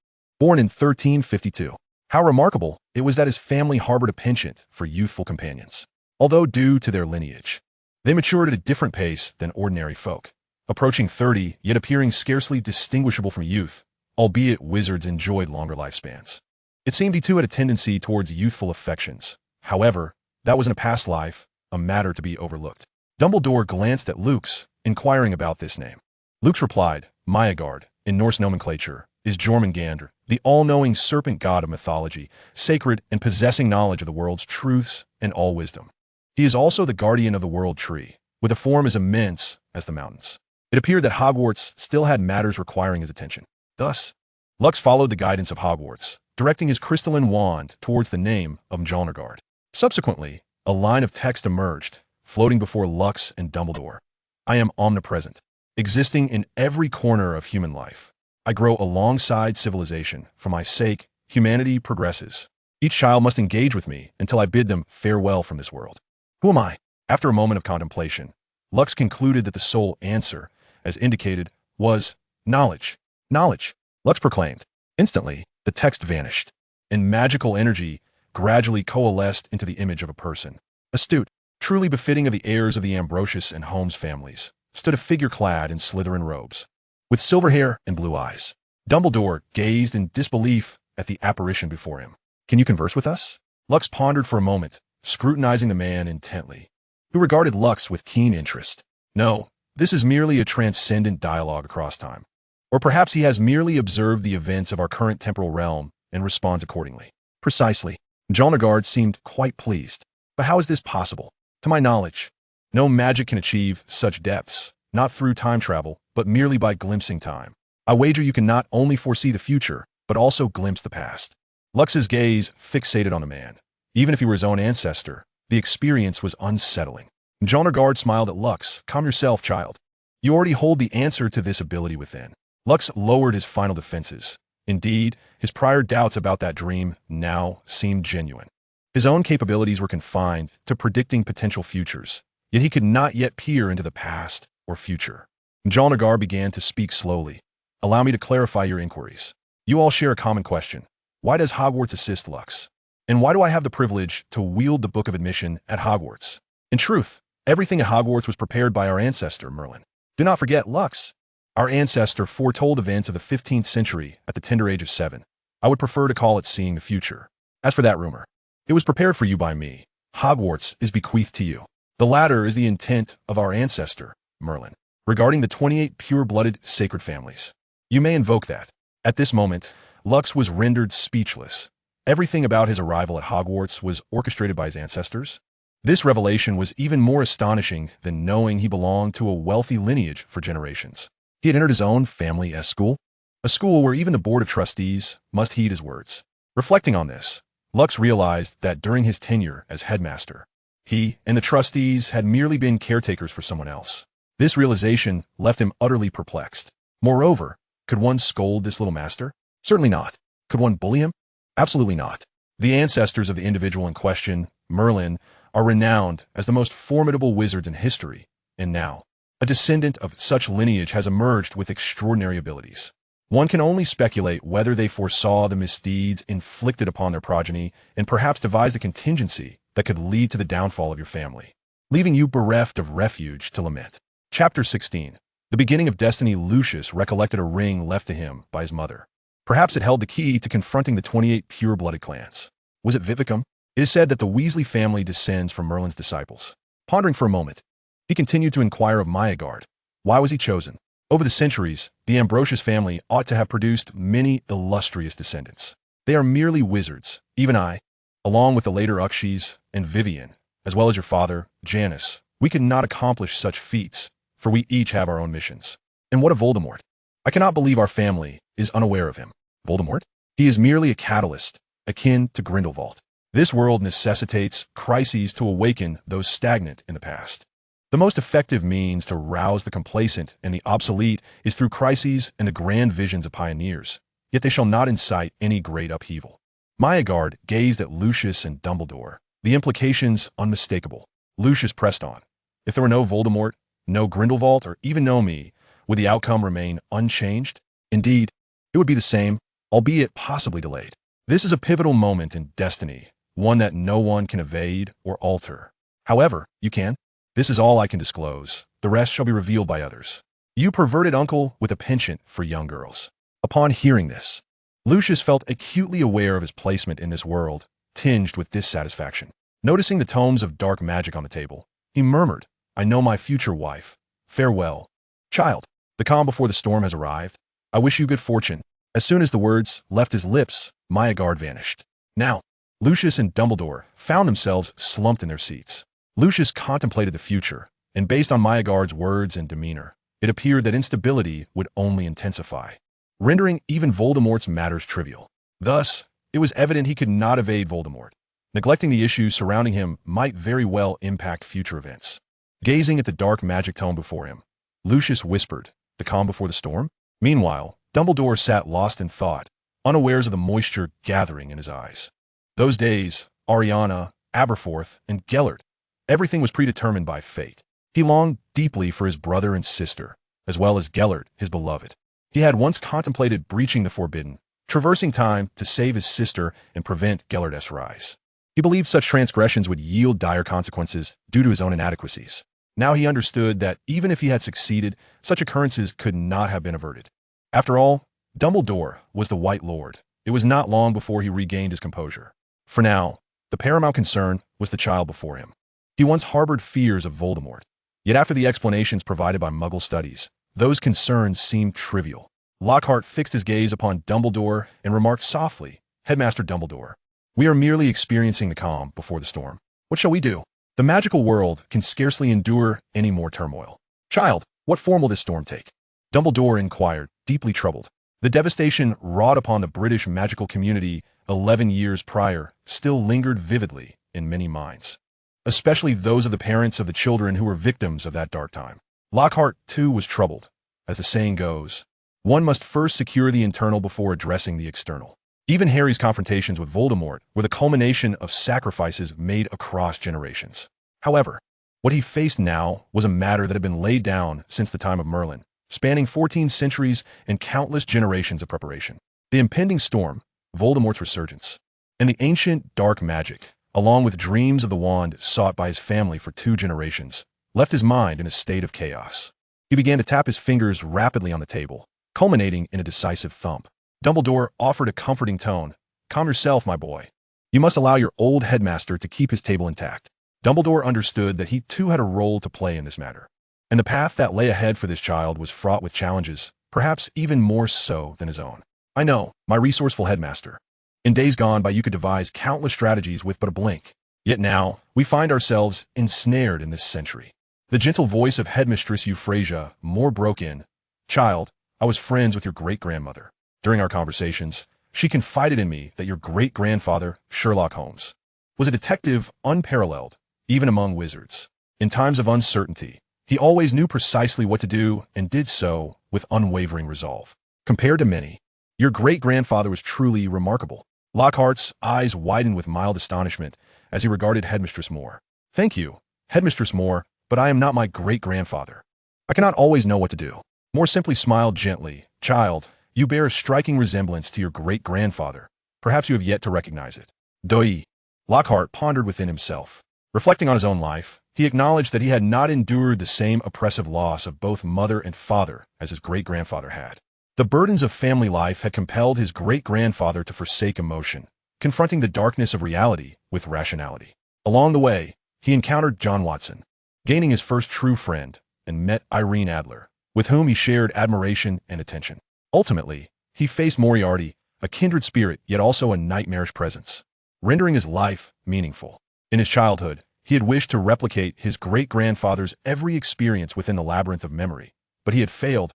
born in 1352. How remarkable it was that his family harbored a penchant for youthful companions. Although due to their lineage, they matured at a different pace than ordinary folk, approaching 30 yet appearing scarcely distinguishable from youth, albeit wizards enjoyed longer lifespans. It seemed he too had a tendency towards youthful affections. However, that was in a past life, a matter to be overlooked. Dumbledore glanced at Luke's, inquiring about this name. Luke's replied, Myagard, in Norse nomenclature, is Jormungandr, the all-knowing serpent god of mythology, sacred and possessing knowledge of the world's truths and all wisdom. He is also the guardian of the world tree, with a form as immense as the mountains. It appeared that Hogwarts still had matters requiring his attention. Thus, Lux followed the guidance of Hogwarts, directing his crystalline wand towards the name of Mjolnirgard. Subsequently, a line of text emerged, floating before Lux and Dumbledore. I am omnipresent, existing in every corner of human life. I grow alongside civilization. For my sake, humanity progresses. Each child must engage with me until I bid them farewell from this world. Who am I? After a moment of contemplation, Lux concluded that the sole answer, as indicated, was knowledge. Knowledge, Lux proclaimed. Instantly, the text vanished, and magical energy gradually coalesced into the image of a person. Astute, truly befitting of the heirs of the Ambrosius and Holmes families, stood a figure clad in Slytherin robes, with silver hair and blue eyes. Dumbledore gazed in disbelief at the apparition before him. Can you converse with us? Lux pondered for a moment, scrutinizing the man intently, who regarded Lux with keen interest. No, this is merely a transcendent dialogue across time. Or perhaps he has merely observed the events of our current temporal realm and responds accordingly. Precisely. Mjolnirgard seemed quite pleased. But how is this possible? To my knowledge, no magic can achieve such depths, not through time travel, but merely by glimpsing time. I wager you can not only foresee the future, but also glimpse the past. Lux's gaze fixated on the man. Even if he were his own ancestor, the experience was unsettling. Mjolnirgard smiled at Lux. Calm yourself, child. You already hold the answer to this ability within. Lux lowered his final defenses. Indeed, his prior doubts about that dream now seemed genuine. His own capabilities were confined to predicting potential futures, yet he could not yet peer into the past or future. Mjolnirgard began to speak slowly. Allow me to clarify your inquiries. You all share a common question. Why does Hogwarts assist Lux? And why do I have the privilege to wield the Book of Admission at Hogwarts? In truth, everything at Hogwarts was prepared by our ancestor, Merlin. Do not forget Lux. Our ancestor foretold events of the 15th century at the tender age of 7. I would prefer to call it seeing the future. As for that rumor, it was prepared for you by me. Hogwarts is bequeathed to you. The latter is the intent of our ancestor, Merlin, regarding the 28 pure-blooded sacred families. You may invoke that. At this moment, Lux was rendered speechless. Everything about his arrival at Hogwarts was orchestrated by his ancestors. This revelation was even more astonishing than knowing he belonged to a wealthy lineage for generations. He had entered his own family-esque school, a school where even the board of trustees must heed his words. Reflecting on this, Lux realized that during his tenure as headmaster, He and the trustees had merely been caretakers for someone else. This realization left him utterly perplexed. Moreover, could one scold this little master? Certainly not. Could one bully him? Absolutely not. The ancestors of the individual in question, Merlin, are renowned as the most formidable wizards in history, and now, a descendant of such lineage has emerged with extraordinary abilities. One can only speculate whether they foresaw the misdeeds inflicted upon their progeny and perhaps devised a contingency that could lead to the downfall of your family, leaving you bereft of refuge to lament. Chapter 16. The beginning of destiny. Lucius recollected a ring left to him by his mother. Perhaps it held the key to confronting the 28 pure-blooded clans. Was it Vivicum? It is said that the Weasley family descends from Merlin's disciples. Pondering for a moment, he continued to inquire of Maegard. Why was he chosen? Over the centuries, the Ambrosius family ought to have produced many illustrious descendants. They are merely wizards. Even I, along with the later Uxes and Vivian, as well as your father, Janus, we could not accomplish such feats, for we each have our own missions. And what of Voldemort? I cannot believe our family is unaware of him. Voldemort? He is merely a catalyst, akin to Grindelwald. This world necessitates crises to awaken those stagnant in the past. The most effective means to rouse the complacent and the obsolete is through crises and the grand visions of pioneers, yet they shall not incite any great upheaval. Maegard gazed at Lucius and Dumbledore, the implications unmistakable. Lucius pressed on. If there were no Voldemort, no Grindelwald, or even no me, would the outcome remain unchanged? Indeed, it would be the same, albeit possibly delayed. This is a pivotal moment in destiny, one that no one can evade or alter. However, you can. This is all I can disclose. The rest shall be revealed by others. You perverted uncle with a penchant for young girls. Upon hearing this, Lucius felt acutely aware of his placement in this world, tinged with dissatisfaction. Noticing the tomes of dark magic on the table, he murmured, I know my future wife. Farewell. Child, the calm before the storm has arrived. I wish you good fortune. As soon as the words left his lips, Maegard vanished. Now, Lucius and Dumbledore found themselves slumped in their seats. Lucius contemplated the future, and based on Maegard's words and demeanor, it appeared that instability would only intensify, rendering even Voldemort's matters trivial. Thus, it was evident he could not evade Voldemort. Neglecting the issues surrounding him might very well impact future events. Gazing at the dark magic tome before him, Lucius whispered, the calm before the storm? Meanwhile, Dumbledore sat lost in thought, unawares of the moisture gathering in his eyes. Those days, Ariana, Aberforth, and Gellert, everything was predetermined by fate. He longed deeply for his brother and sister, as well as Gellert, his beloved. He had once contemplated breaching the forbidden, traversing time to save his sister and prevent Gellert's rise. He believed such transgressions would yield dire consequences due to his own inadequacies. Now he understood that even if he had succeeded, such occurrences could not have been averted. After all, Dumbledore was the White Lord. It was not long before he regained his composure. For now, the paramount concern was the child before him. He once harbored fears of Voldemort. Yet after the explanations provided by Muggle studies, those concerns seemed trivial. Lockhart fixed his gaze upon Dumbledore and remarked softly, Headmaster Dumbledore, we are merely experiencing the calm before the storm. What shall we do? The magical world can scarcely endure any more turmoil. Child, what form will this storm take? Dumbledore inquired, deeply troubled. The devastation wrought upon the British magical community 11 years prior still lingered vividly in many minds, especially those of the parents of the children who were victims of that dark time. Lockhart, too, was troubled. As the saying goes, one must first secure the internal before addressing the external. Even Harry's confrontations with Voldemort were the culmination of sacrifices made across generations. However, what he faced now was a matter that had been laid down since the time of Merlin, spanning 14 centuries and countless generations of preparation. The impending storm, Voldemort's resurgence, and the ancient dark magic, along with dreams of the wand sought by his family for 2 generations, left his mind in a state of chaos. He began to tap his fingers rapidly on the table, culminating in a decisive thump. Dumbledore offered a comforting tone. Calm yourself, my boy. You must allow your old headmaster to keep his table intact. Dumbledore understood that he too had a role to play in this matter, and the path that lay ahead for this child was fraught with challenges, perhaps even more so than his own. I know, my resourceful headmaster. In days gone by you could devise countless strategies with but a blink. Yet now, we find ourselves ensnared in this century. The gentle voice of Headmistress Euphrasia more broke in. Child, I was friends with your great-grandmother. During our conversations, she confided in me that your great-grandfather, Sherlock Holmes, was a detective unparalleled, even among wizards. In times of uncertainty, he always knew precisely what to do and did so with unwavering resolve. Compared to many, your great-grandfather was truly remarkable. Lockhart's eyes widened with mild astonishment as he regarded Headmistress Moore. Thank you, Headmistress Moore, but I am not my great-grandfather. I cannot always know what to do. Moore simply smiled gently. Child, you bear a striking resemblance to your great-grandfather. Perhaps you have yet to recognize it. Doi. Lockhart pondered within himself. Reflecting on his own life, he acknowledged that he had not endured the same oppressive loss of both mother and father as his great-grandfather had. The burdens of family life had compelled his great-grandfather to forsake emotion, confronting the darkness of reality with rationality. Along the way, he encountered John Watson, gaining his first true friend, and met Irene Adler, with whom he shared admiration and attention. Ultimately, he faced Moriarty, a kindred spirit yet also a nightmarish presence, rendering his life meaningful. In his childhood, he had wished to replicate his great-grandfather's every experience within the labyrinth of memory, but he had failed,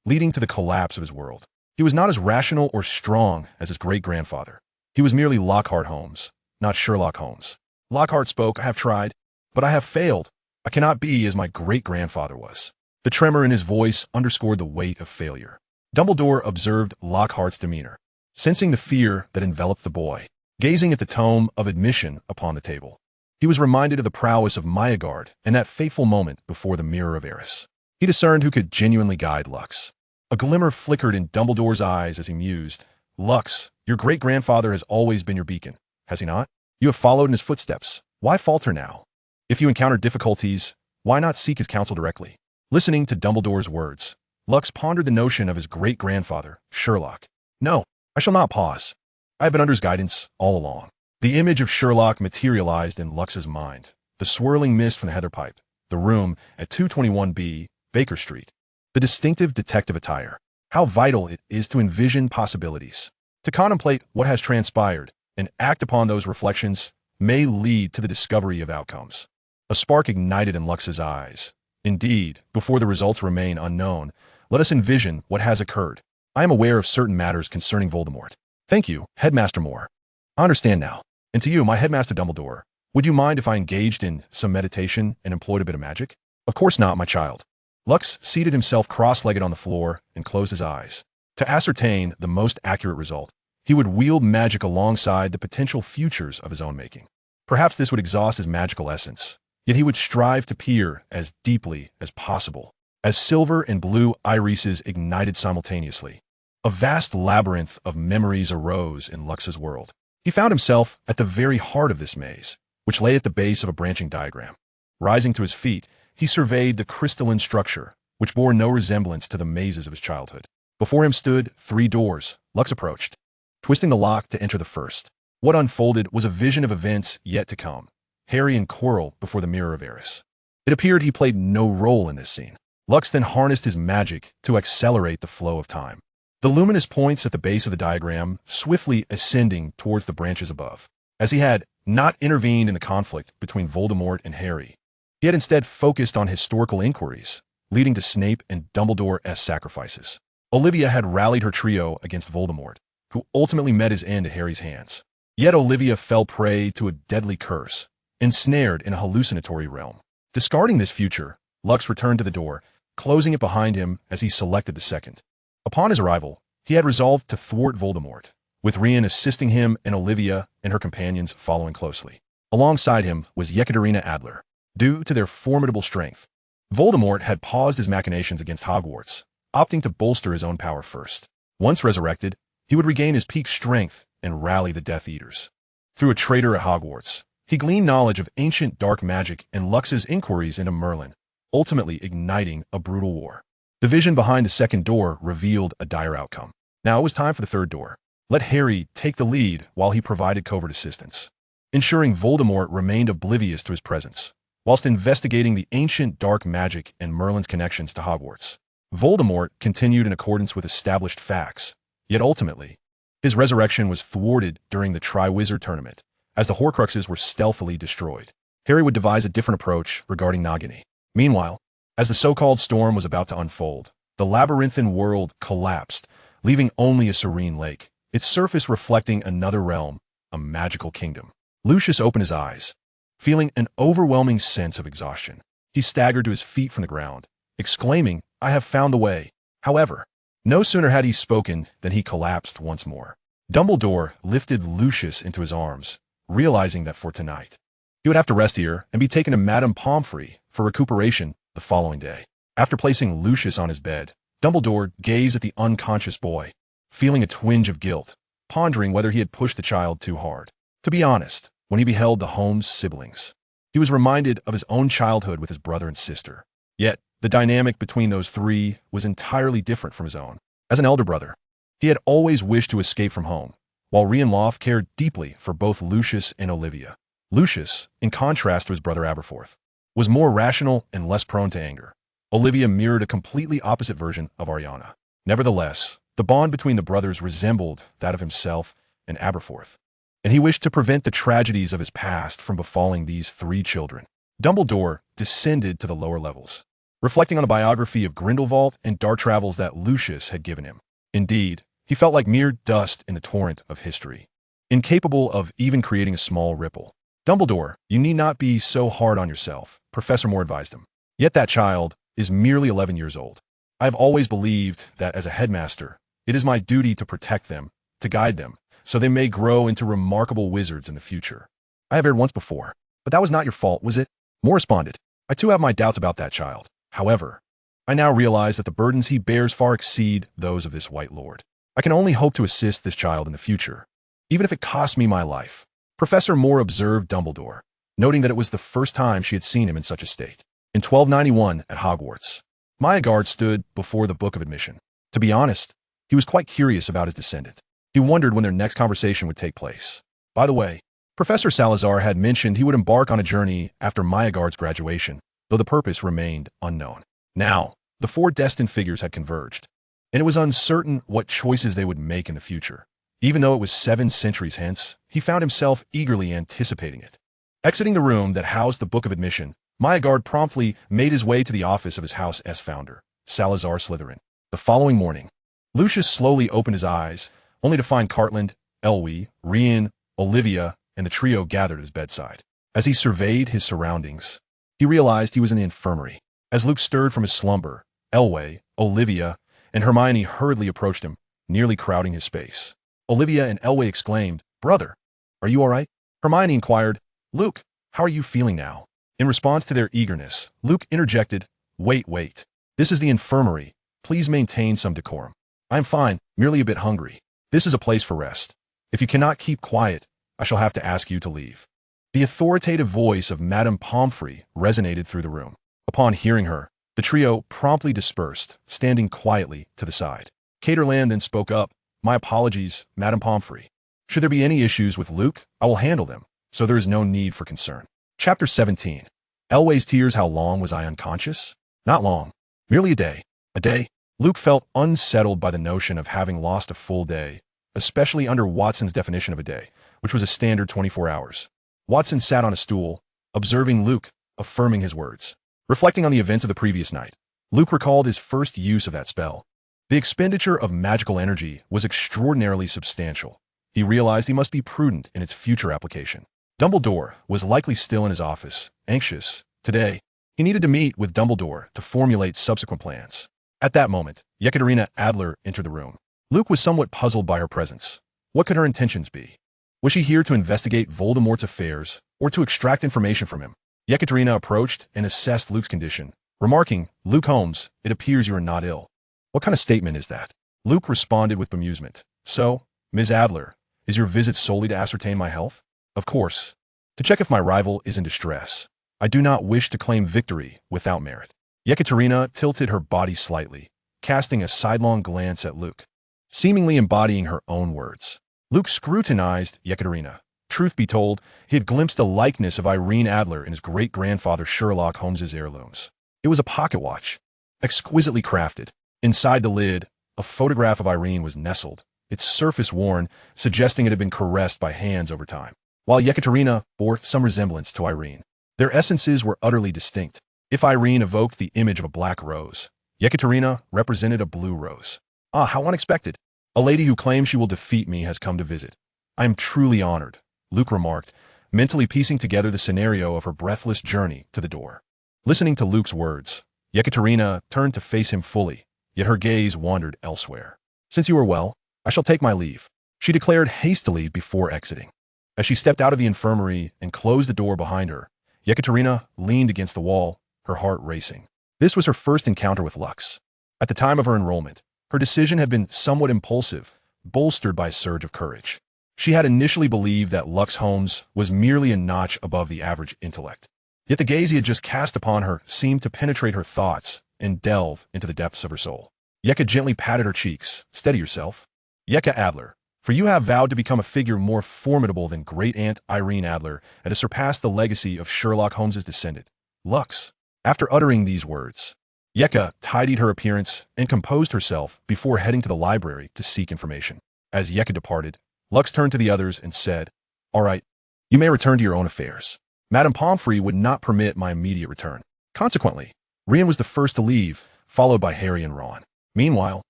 leading to the collapse of his world. He was not as rational or strong as his great-grandfather. He was merely Lockhart Holmes, not Sherlock Holmes. Lockhart spoke, I have tried, but I have failed. I cannot be as my great-grandfather was. The tremor in his voice underscored the weight of failure. Dumbledore observed Lockhart's demeanor, sensing the fear that enveloped the boy. Gazing at the tome of admission upon the table, he was reminded of the prowess of Myagard and that fateful moment before the Mirror of Eris. He discerned who could genuinely guide Lux. A glimmer flickered in Dumbledore's eyes as he mused. Lux, your great-grandfather has always been your beacon, has he not? You have followed in his footsteps. Why falter now? If you encounter difficulties, why not seek his counsel directly? Listening to Dumbledore's words, Lux pondered the notion of his great-grandfather, Sherlock. No, I shall not pause. I have been under his guidance all along. The image of Sherlock materialized in Lux's mind. The swirling mist from the heather pipe, the room at 221B, Baker Street, the distinctive detective attire. How vital it is to envision possibilities, to contemplate what has transpired, and act upon those reflections may lead to the discovery of outcomes. A spark ignited in Lux's eyes. Indeed, before the results remain unknown, let us envision what has occurred. I am aware of certain matters concerning Voldemort. Thank you, Headmaster Moore. I understand now. And to you, my Headmaster Dumbledore, would you mind if I engaged in some meditation and employed a bit of magic? Of course not, my child. Lux seated himself cross-legged on the floor and closed his eyes. To ascertain the most accurate result, he would wield magic alongside the potential futures of his own making. Perhaps this would exhaust his magical essence, yet he would strive to peer as deeply as possible. As silver and blue irises ignited simultaneously, a vast labyrinth of memories arose in Lux's world. He found himself at the very heart of this maze, which lay at the base of a branching diagram. Rising to his feet, he surveyed the crystalline structure, which bore no resemblance to the mazes of his childhood. Before him stood 3 doors. Lux approached, twisting the lock to enter the first. What unfolded was a vision of events yet to come. Harry and Quirrell before the Mirror of Eris. It appeared he played no role in this scene. Lux then harnessed his magic to accelerate the flow of time. The luminous points at the base of the diagram swiftly ascending towards the branches above. As he had not intervened in the conflict between Voldemort and Harry, he had instead focused on historical inquiries, leading to Snape and Dumbledore-esque sacrifices. Olivia had rallied her trio against Voldemort, who ultimately met his end at Harry's hands. Yet Olivia fell prey to a deadly curse, ensnared in a hallucinatory realm. Discarding this future, Lux returned to the door, closing it behind him as he selected the second. Upon his arrival, he had resolved to thwart Voldemort, with Rian assisting him and Olivia and her companions following closely. Alongside him was Yekaterina Adler. Due to their formidable strength, Voldemort had paused his machinations against Hogwarts, opting to bolster his own power first. Once resurrected, he would regain his peak strength and rally the Death Eaters. Through a traitor at Hogwarts, he gleaned knowledge of ancient dark magic and Lux's inquiries into Merlin, ultimately igniting a brutal war. The vision behind the second door revealed a dire outcome. Now it was time for the third door. Let Harry take the lead while he provided covert assistance, ensuring Voldemort remained oblivious to his presence, whilst investigating the ancient dark magic and Merlin's connections to Hogwarts. Voldemort continued in accordance with established facts, yet ultimately, his resurrection was thwarted during the Triwizard Tournament, as the Horcruxes were stealthily destroyed. Harry would devise a different approach regarding Nagini. Meanwhile, as the so-called storm was about to unfold, the labyrinthine world collapsed, leaving only a serene lake, its surface reflecting another realm, a magical kingdom. Lucius opened his eyes, feeling an overwhelming sense of exhaustion. He staggered to his feet from the ground, exclaiming, "I have found the way." However, no sooner had he spoken than he collapsed once more. Dumbledore lifted Lucius into his arms, realizing that for tonight, he would have to rest here and be taken to Madame Pomfrey for recuperation the following day. After placing Lucius on his bed, Dumbledore gazed at the unconscious boy, feeling a twinge of guilt, pondering whether he had pushed the child too hard. To be honest, when he beheld the Holmes siblings, he was reminded of his own childhood with his brother and sister. Yet, the dynamic between those three was entirely different from his own. As an elder brother, he had always wished to escape from home, while Rienloth cared deeply for both Lucius and Olivia. Lucius, in contrast to his brother Aberforth, was more rational and less prone to anger. Olivia mirrored a completely opposite version of Ariana. Nevertheless, the bond between the brothers resembled that of himself and Aberforth, and he wished to prevent the tragedies of his past from befalling these three children. Dumbledore descended to the lower levels, reflecting on the biography of Grindelwald and dark travels that Lucius had given him. Indeed, he felt like mere dust in the torrent of history, incapable of even creating a small ripple. "Dumbledore, you need not be so hard on yourself," Professor Moore advised him. "Yet that child is merely 11 years old. I have always believed that as a headmaster, it is my duty to protect them, to guide them, so they may grow into remarkable wizards in the future. I have erred once before, but that was not your fault, was it?" Moore responded, "I too have my doubts about that child. However, I now realize that the burdens he bears far exceed those of this White Lord. I can only hope to assist this child in the future, even if it costs me my life." Professor Moore observed Dumbledore, noting that it was the first time she had seen him in such a state. In 1291, at Hogwarts, Maegard stood before the Book of Admission. To be honest, he was quite curious about his descendant. He wondered when their next conversation would take place. By the way, Professor Salazar had mentioned he would embark on a journey after Maegard's graduation, though the purpose remained unknown. Now, the four destined figures had converged, and it was uncertain what choices they would make in the future. Even though it was 7 centuries hence, he found himself eagerly anticipating it. Exiting the room that housed the Book of Admission, Maegard promptly made his way to the office of his house's founder, Salazar Slytherin. The following morning, Lucius slowly opened his eyes, only to find Cartland, Elwë, Rien, Olivia, and the trio gathered at his bedside. As he surveyed his surroundings, he realized he was in the infirmary. As Luke stirred from his slumber, Elwë, Olivia, and Hermione hurriedly approached him, nearly crowding his space. Olivia and Elwë exclaimed, "Brother, are you all right?" Hermione inquired, "Luke, how are you feeling now?" In response to their eagerness, Luke interjected, Wait. This is the infirmary. Please maintain some decorum. I am fine, merely a bit hungry. This is a place for rest. If you cannot keep quiet, I shall have to ask you to leave." The authoritative voice of Madame Pomfrey resonated through the room. Upon hearing her, the trio promptly dispersed, standing quietly to the side. Caterland then spoke up, "My apologies, Madame Pomfrey. Should there be any issues with Luke, I will handle them, so there is no need for concern." Chapter 17. Elwë's tears. How long was I unconscious? Not long. Merely a day. A day? Luke felt unsettled by the notion of having lost a full day, especially under Watson's definition of a day, which was a standard 24 hours. Watson sat on a stool, observing Luke, affirming his words. Reflecting on the events of the previous night, Luke recalled his first use of that spell. The expenditure of magical energy was extraordinarily substantial. He realized he must be prudent in its future application. Dumbledore was likely still in his office, anxious. Today, he needed to meet with Dumbledore to formulate subsequent plans. At that moment, Yekaterina Adler entered the room. Luke was somewhat puzzled by her presence. What could her intentions be? Was she here to investigate Voldemort's affairs, or to extract information from him? Yekaterina approached and assessed Luke's condition, remarking, "Luke Holmes, it appears you are not ill." "What kind of statement is that?" Luke responded with bemusement. "So, Ms. Adler, is your visit solely to ascertain my health?" "Of course. To check if my rival is in distress. I do not wish to claim victory without merit." Yekaterina tilted her body slightly, casting a sidelong glance at Luke, seemingly embodying her own words. Luke scrutinized Yekaterina. Truth be told, he had glimpsed a likeness of Irene Adler in his great-grandfather Sherlock Holmes's heirlooms. It was a pocket watch, exquisitely crafted. Inside the lid, a photograph of Irene was nestled, its surface worn, suggesting it had been caressed by hands over time, while Yekaterina bore some resemblance to Irene. Their essences were utterly distinct. If Irene evoked the image of a black rose, Yekaterina represented a blue rose. "Ah, how unexpected. A lady who claims she will defeat me has come to visit. I am truly honored," Luke remarked, mentally piecing together the scenario of her breathless journey to the door. Listening to Luke's words, Yekaterina turned to face him fully, yet her gaze wandered elsewhere. "Since you are well, I shall take my leave," she declared hastily before exiting. As she stepped out of the infirmary and closed the door behind her, Yekaterina leaned against the wall, her heart racing. This was her first encounter with Lux. At the time of her enrollment, her decision had been somewhat impulsive, bolstered by a surge of courage. She had initially believed that Rux Holmes was merely a notch above the average intellect. Yet the gaze he had just cast upon her seemed to penetrate her thoughts and delve into the depths of her soul. Yeka gently patted her cheeks. "Steady yourself. Yeka Adler, for you have vowed to become a figure more formidable than great-aunt Irene Adler and to surpass the legacy of Sherlock Holmes' descendant, Lux." After uttering these words, Yeka tidied her appearance and composed herself before heading to the library to seek information. As Yeka departed, Lux turned to the others and said, "All right, you may return to your own affairs. Madame Pomfrey would not permit my immediate return." Consequently, Rian was the first to leave, followed by Harry and Ron. Meanwhile,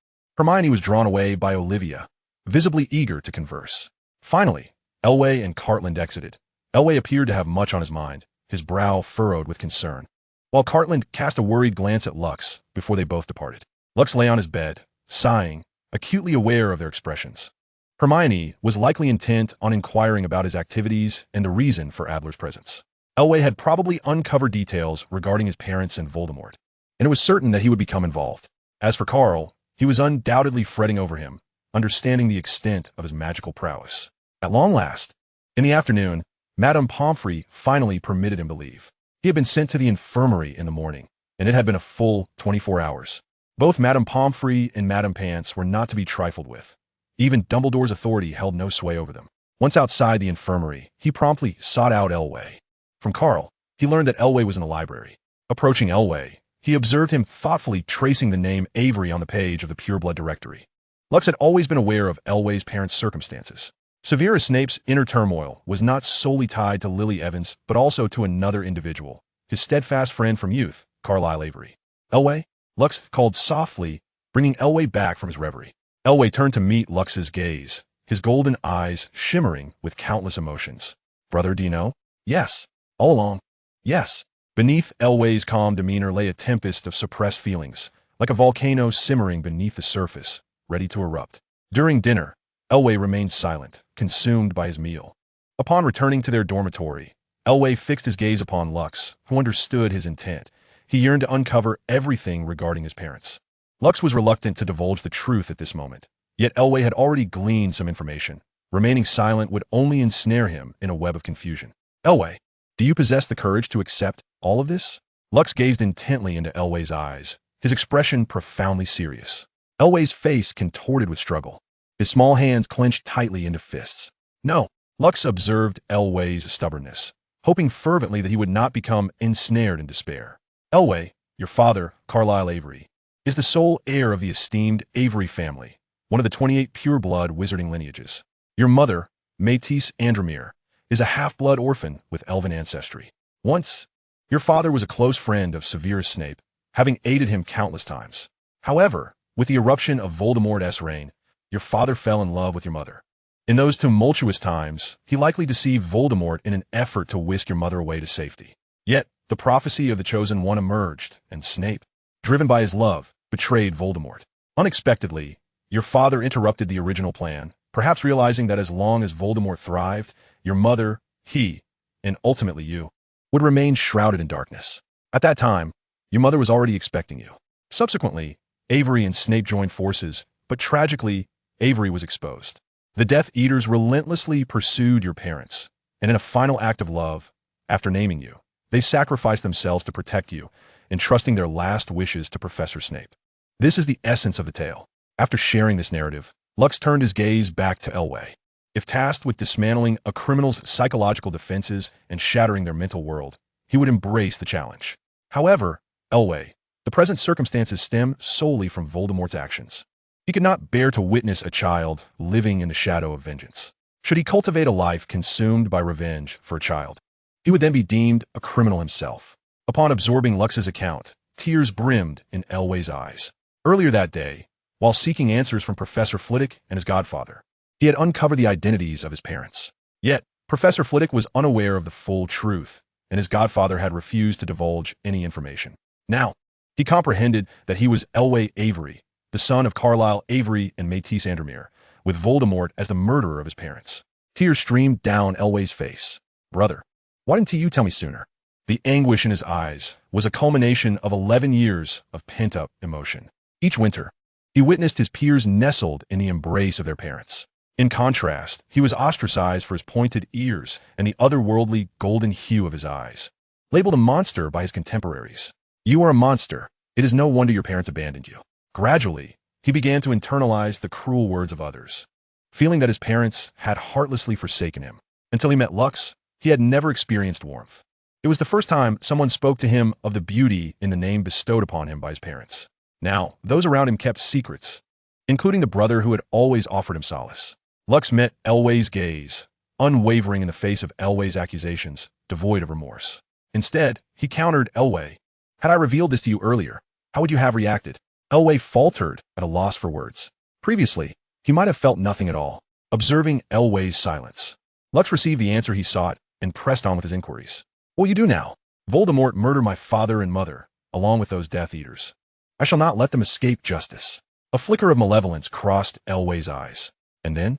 Hermione was drawn away by Olivia, visibly eager to converse. Finally, Elway and Cartland exited. Elway appeared to have much on his mind, his brow furrowed with concern, while Cartland cast a worried glance at Lux before they both departed. Lux lay on his bed, sighing, acutely aware of their expressions. Hermione was likely intent on inquiring about his activities and the reason for Adler's presence. Elway had probably uncovered details regarding his parents and Voldemort, and it was certain that he would become involved. As for Carl, he was undoubtedly fretting over him, understanding the extent of his magical prowess. At long last, in the afternoon, Madame Pomfrey finally permitted him to leave. He had been sent to the infirmary in the morning, and it had been a full 24 hours. Both Madame Pomfrey and Madame Pants were not to be trifled with. Even Dumbledore's authority held no sway over them. Once outside the infirmary, he promptly sought out Elway. From Carl, he learned that Elway was in the library. Approaching Elway, he observed him thoughtfully tracing the name Avery on the page of the pureblood directory. Lux had always been aware of Elway's parents' circumstances. Severus Snape's inner turmoil was not solely tied to Lily Evans, but also to another individual, his steadfast friend from youth, Carlisle Avery. "Elway?" Lux called softly, bringing Elway back from his reverie. Elway turned to meet Lux's gaze, his golden eyes shimmering with countless emotions. "Brother, do you know?" "Yes. All along. Yes." Beneath Elway's calm demeanor lay a tempest of suppressed feelings, like a volcano simmering beneath the surface, ready to erupt. During dinner, Elway remained silent, consumed by his meal. Upon returning to their dormitory, Elway fixed his gaze upon Lux, who understood his intent. He yearned to uncover everything regarding his parents. Lux was reluctant to divulge the truth at this moment, yet Elway had already gleaned some information. Remaining silent would only ensnare him in a web of confusion. "Elway, do you possess the courage to accept all of this?" Lux gazed intently into Elway's eyes, his expression profoundly serious. Elway's face contorted with struggle. His small hands clenched tightly into fists. "No." Lux observed Elway's stubbornness, hoping fervently that he would not become ensnared in despair. "Elway, your father, Carlisle Avery, is the sole heir of the esteemed Avery family, one of the 28 pure-blood wizarding lineages. Your mother, Métis Andromir, is a half-blood orphan with elven ancestry. Once, your father was a close friend of Severus Snape, having aided him countless times. However, with the eruption of Voldemort's reign, your father fell in love with your mother. In those tumultuous times, he likely deceived Voldemort in an effort to whisk your mother away to safety. Yet, the prophecy of the Chosen One emerged, and Snape, driven by his love, betrayed Voldemort. Unexpectedly, your father interrupted the original plan, perhaps realizing that as long as Voldemort thrived, your mother, he, and ultimately you, would remain shrouded in darkness. At that time, your mother was already expecting you. Subsequently, Avery and Snape joined forces, but tragically, Avery was exposed. The Death Eaters relentlessly pursued your parents, and in a final act of love, after naming you, they sacrificed themselves to protect you, entrusting their last wishes to Professor Snape. This is the essence of the tale. After sharing this narrative, Lux turned his gaze back to Elway. If tasked with dismantling a criminal's psychological defenses and shattering their mental world, he would embrace the challenge. However, Elway, the present circumstances stem solely from Voldemort's actions. He could not bear to witness a child living in the shadow of vengeance. Should he cultivate a life consumed by revenge for a child, he would then be deemed a criminal himself. Upon absorbing Lux's account, tears brimmed in Elway's eyes. Earlier that day, while seeking answers from Professor Flitwick and his godfather, he had uncovered the identities of his parents. Yet, Professor Flitwick was unaware of the full truth, and his godfather had refused to divulge any information. Now, he comprehended that he was Elway Avery, the son of Carlisle Avery and Métis Andermere, with Voldemort as the murderer of his parents. Tears streamed down Elway's face. "Brother, why didn't you tell me sooner?" The anguish in his eyes was a culmination of 11 years of pent-up emotion. Each winter, he witnessed his peers nestled in the embrace of their parents. In contrast, he was ostracized for his pointed ears and the otherworldly golden hue of his eyes. Labeled a monster by his contemporaries. "You are a monster. It is no wonder your parents abandoned you." Gradually, he began to internalize the cruel words of others, feeling that his parents had heartlessly forsaken him. Until he met Rux, he had never experienced warmth. It was the first time someone spoke to him of the beauty in the name bestowed upon him by his parents. Now, those around him kept secrets, including the brother who had always offered him solace. Rux met Elway's gaze, unwavering in the face of Elway's accusations, devoid of remorse. Instead, he countered Elway. "Had I revealed this to you earlier, how would you have reacted?" Elway faltered at a loss for words. Previously, he might have felt nothing at all, observing Elway's silence. Rux received the answer he sought and pressed on with his inquiries. "What will you do now?" "Voldemort murdered my father and mother, along with those Death Eaters. I shall not let them escape justice." A flicker of malevolence crossed Elway's eyes. "And then?"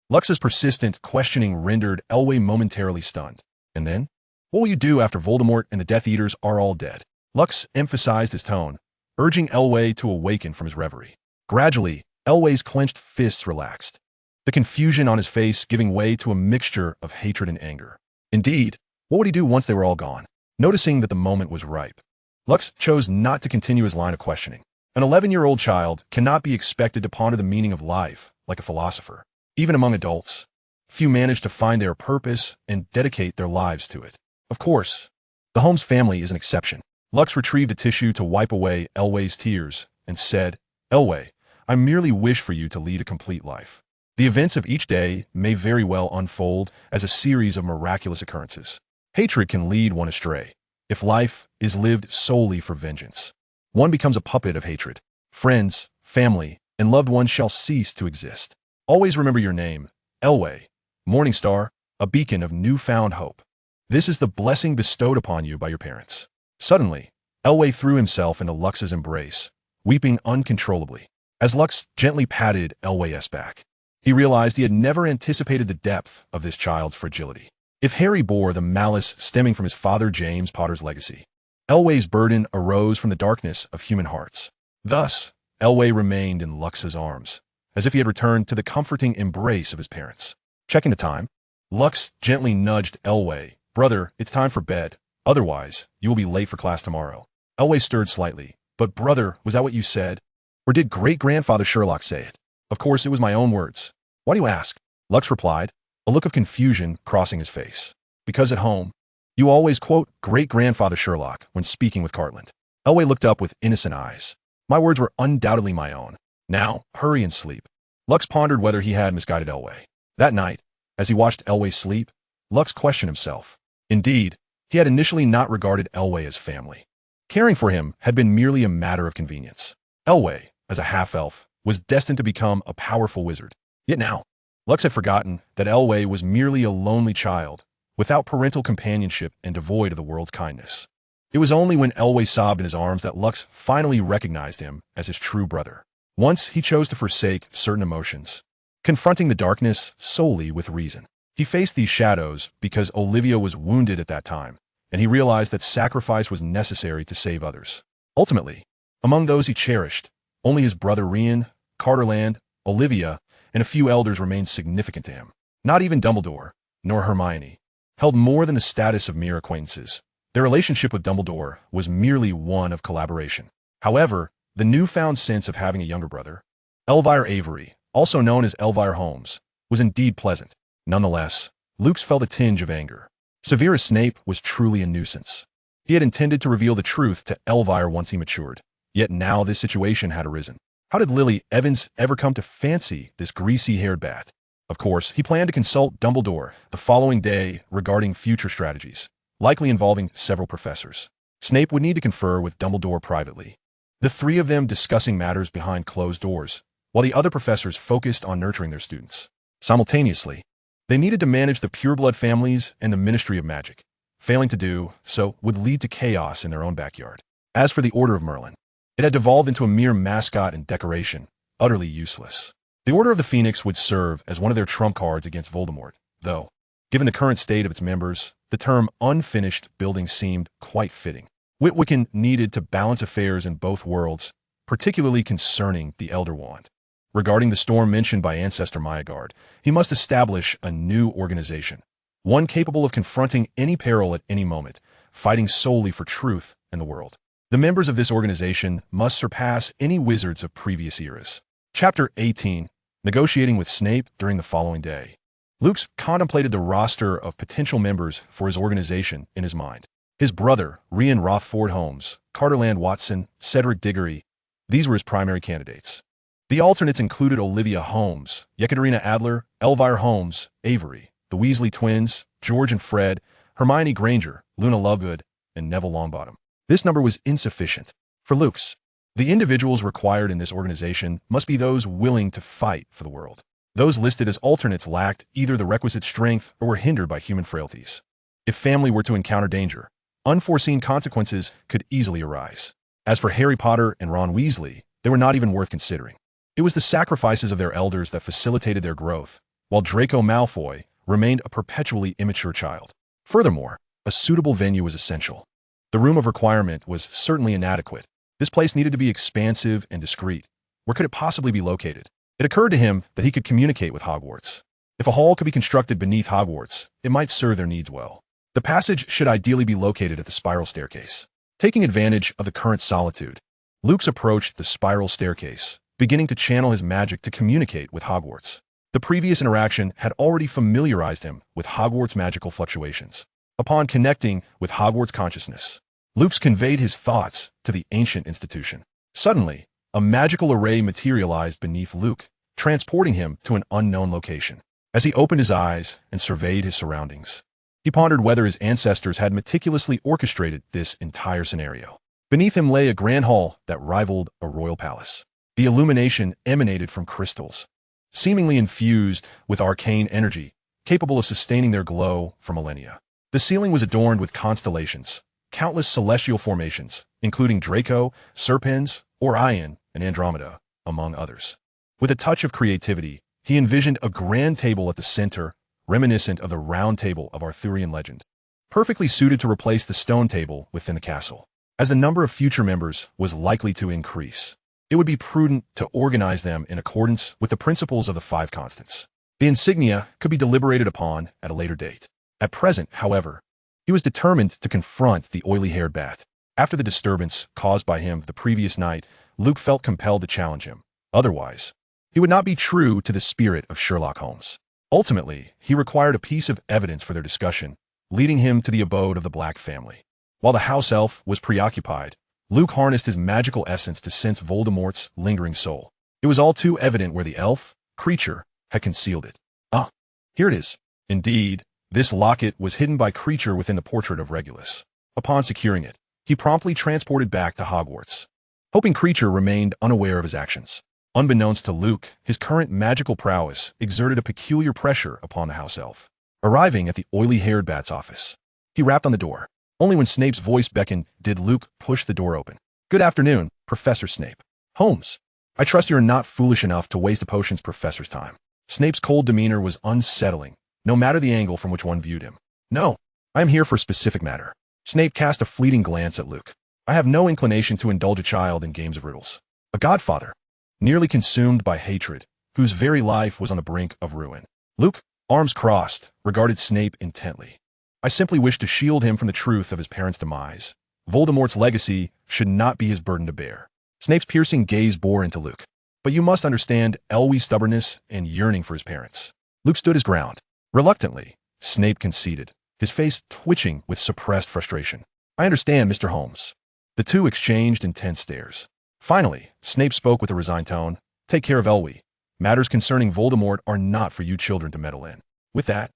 Lux's persistent questioning rendered Elway momentarily stunned. "And then? What will you do after Voldemort and the Death Eaters are all dead?" Rux emphasized his tone, urging Elway to awaken from his reverie. Gradually, Elway's clenched fists relaxed, the confusion on his face giving way to a mixture of hatred and anger. Indeed, what would he do once they were all gone? Noticing that the moment was ripe, Rux chose not to continue his line of questioning. An 11-year-old child cannot be expected to ponder the meaning of life like a philosopher. Even among adults, few manage to find their purpose and dedicate their lives to it. Of course, the Holmes family is an exception. Rux retrieved a tissue to wipe away Elway's tears and said, "Elway, I merely wish for you to lead a complete life. The events of each day may very well unfold as a series of miraculous occurrences. Hatred can lead one astray. If life is lived solely for vengeance, one becomes a puppet of hatred. Friends, family, and loved ones shall cease to exist. Always remember your name, Elway, Morning Star, a beacon of newfound hope. This is the blessing bestowed upon you by your parents." Suddenly, Elway threw himself into Lux's embrace, weeping uncontrollably. As Rux gently patted Elway's back, he realized he had never anticipated the depth of this child's fragility. If Harry bore the malice stemming from his father James Potter's legacy, Elway's burden arose from the darkness of human hearts. Thus, Elway remained in Lux's arms, as if he had returned to the comforting embrace of his parents. Checking the time, Rux gently nudged Elway. "Brother, it's time for bed. Otherwise, you will be late for class tomorrow." Elway stirred slightly. "But brother, was that what you said? Or did great-grandfather Sherlock say it?" "Of course, it was my own words." "Why do you ask?" Rux replied, a look of confusion crossing his face. "Because at home, you always quote great-grandfather Sherlock when speaking with Cartland." Elway looked up with innocent eyes. "My words were undoubtedly my own. Now, hurry and sleep." Rux pondered whether he had misguided Elway. That night, as he watched Elway sleep, Rux questioned himself. Indeed, he had initially not regarded Elway as family. Caring for him had been merely a matter of convenience. Elway, as a half-elf, was destined to become a powerful wizard. Yet now, Rux had forgotten that Elway was merely a lonely child, without parental companionship and devoid of the world's kindness. It was only when Elway sobbed in his arms that Rux finally recognized him as his true brother. Once he chose to forsake certain emotions, confronting the darkness solely with reason. He faced these shadows because Olivia was wounded at that time, and he realized that sacrifice was necessary to save others. Ultimately, among those he cherished, only his brother Rian, Carterland, Olivia, and a few elders remained significant to him. Not even Dumbledore, nor Hermione, held more than the status of mere acquaintances. Their relationship with Dumbledore was merely one of collaboration. However, the newfound sense of having a younger brother, Elvire Avery, also known as Elvire Holmes, was indeed pleasant. Nonetheless, Lux felt a tinge of anger. Severus Snape was truly a nuisance. He had intended to reveal the truth to Elvire once he matured, yet now this situation had arisen. How did Lily Evans ever come to fancy this greasy-haired bat? Of course, he planned to consult Dumbledore the following day regarding future strategies, likely involving several professors. Snape would need to confer with Dumbledore privately, the three of them discussing matters behind closed doors, while the other professors focused on nurturing their students. Simultaneously, They needed to manage the pureblood families and the Ministry of Magic. Failing to do so would lead to chaos in their own backyard. As for the Order of Merlin, it had devolved into a mere mascot and decoration, utterly useless. The Order of the Phoenix would serve as one of their trump cards against Voldemort, though, given the current state of its members, the term unfinished building seemed quite fitting. Witwicken needed to balance affairs in both worlds, particularly concerning the Elder Wand. Regarding the storm mentioned by Ancestor Myagard, he must establish a new organization, one capable of confronting any peril at any moment, fighting solely for truth and the world. The members of this organization must surpass any wizards of previous eras. Chapter 18. Negotiating with Snape during the following day. Luke contemplated the roster of potential members for his organization in his mind. His brother, Rian Rothford Holmes, Carterland Watson, Cedric Diggory, these were his primary candidates. The alternates included Olivia Holmes, Yekaterina Adler, Elvire Holmes, Avery, the Weasley twins, George and Fred, Hermione Granger, Luna Lovegood, and Neville Longbottom. This number was insufficient. For Luke's, the individuals required in this organization must be those willing to fight for the world. Those listed as alternates lacked either the requisite strength or were hindered by human frailties. If family were to encounter danger, unforeseen consequences could easily arise. As for Harry Potter and Ron Weasley, they were not even worth considering. It was the sacrifices of their elders that facilitated their growth, while Draco Malfoy remained a perpetually immature child. Furthermore, a suitable venue was essential. The room of requirement was certainly inadequate. This place needed to be expansive and discreet. Where could it possibly be located? It occurred to him that he could communicate with Hogwarts. If a hall could be constructed beneath Hogwarts, it might serve their needs well. The passage should ideally be located at the spiral staircase. Taking advantage of the current solitude, Luke approached the spiral staircase, beginning to channel his magic to communicate with Hogwarts. The previous interaction had already familiarized him with Hogwarts' magical fluctuations. Upon connecting with Hogwarts consciousness, Luke conveyed his thoughts to the ancient institution. Suddenly, a magical array materialized beneath Luke, transporting him to an unknown location. As he opened his eyes and surveyed his surroundings, he pondered whether his ancestors had meticulously orchestrated this entire scenario. Beneath him lay a grand hall that rivaled a royal palace. The illumination emanated from crystals, seemingly infused with arcane energy, capable of sustaining their glow for millennia. The ceiling was adorned with constellations, countless celestial formations, including Draco, Serpens, Orion, and Andromeda, among others. With a touch of creativity, he envisioned a grand table at the center, reminiscent of the round table of Arthurian legend, perfectly suited to replace the stone table within the castle. As the number of future members was likely to increase, it would be prudent to organize them in accordance with the principles of the five constants. The insignia could be deliberated upon at a later date. At present, however, he was determined to confront the oily-haired bat. After the disturbance caused by him the previous night, Luke felt compelled to challenge him. Otherwise, he would not be true to the spirit of Sherlock Holmes. Ultimately, he required a piece of evidence for their discussion, leading him to the abode of the Black family. While the house elf was preoccupied, Luke harnessed his magical essence to sense Voldemort's lingering soul. It was all too evident where the elf, creature, had concealed it. Ah, here it is. Indeed, this locket was hidden by Creature within the portrait of Regulus. Upon securing it, he promptly transported back to Hogwarts, hoping Creature remained unaware of his actions. Unbeknownst to Luke, his current magical prowess exerted a peculiar pressure upon the house elf. Arriving at the oily-haired bat's office, he rapped on the door. Only when Snape's voice beckoned did Luke push the door open. "Good afternoon, Professor Snape." "Holmes, I trust you are not foolish enough to waste a potions professor's time." Snape's cold demeanor was unsettling, no matter the angle from which one viewed him. "No, I am here for a specific matter." Snape cast a fleeting glance at Luke. "I have no inclination to indulge a child in games of riddles. A godfather, nearly consumed by hatred, whose very life was on the brink of ruin." Luke, arms crossed, regarded Snape intently. "I simply wish to shield him from the truth of his parents' demise. Voldemort's legacy should not be his burden to bear." Snape's piercing gaze bore into Luke. "But you must understand Elwie's stubbornness and yearning for his parents." Luke stood his ground. Reluctantly, Snape conceded, his face twitching with suppressed frustration. "I understand, Mr. Holmes." The two exchanged intense stares. Finally, Snape spoke with a resigned tone. "Take care of Elwie. Matters concerning Voldemort are not for you children to meddle in." With that,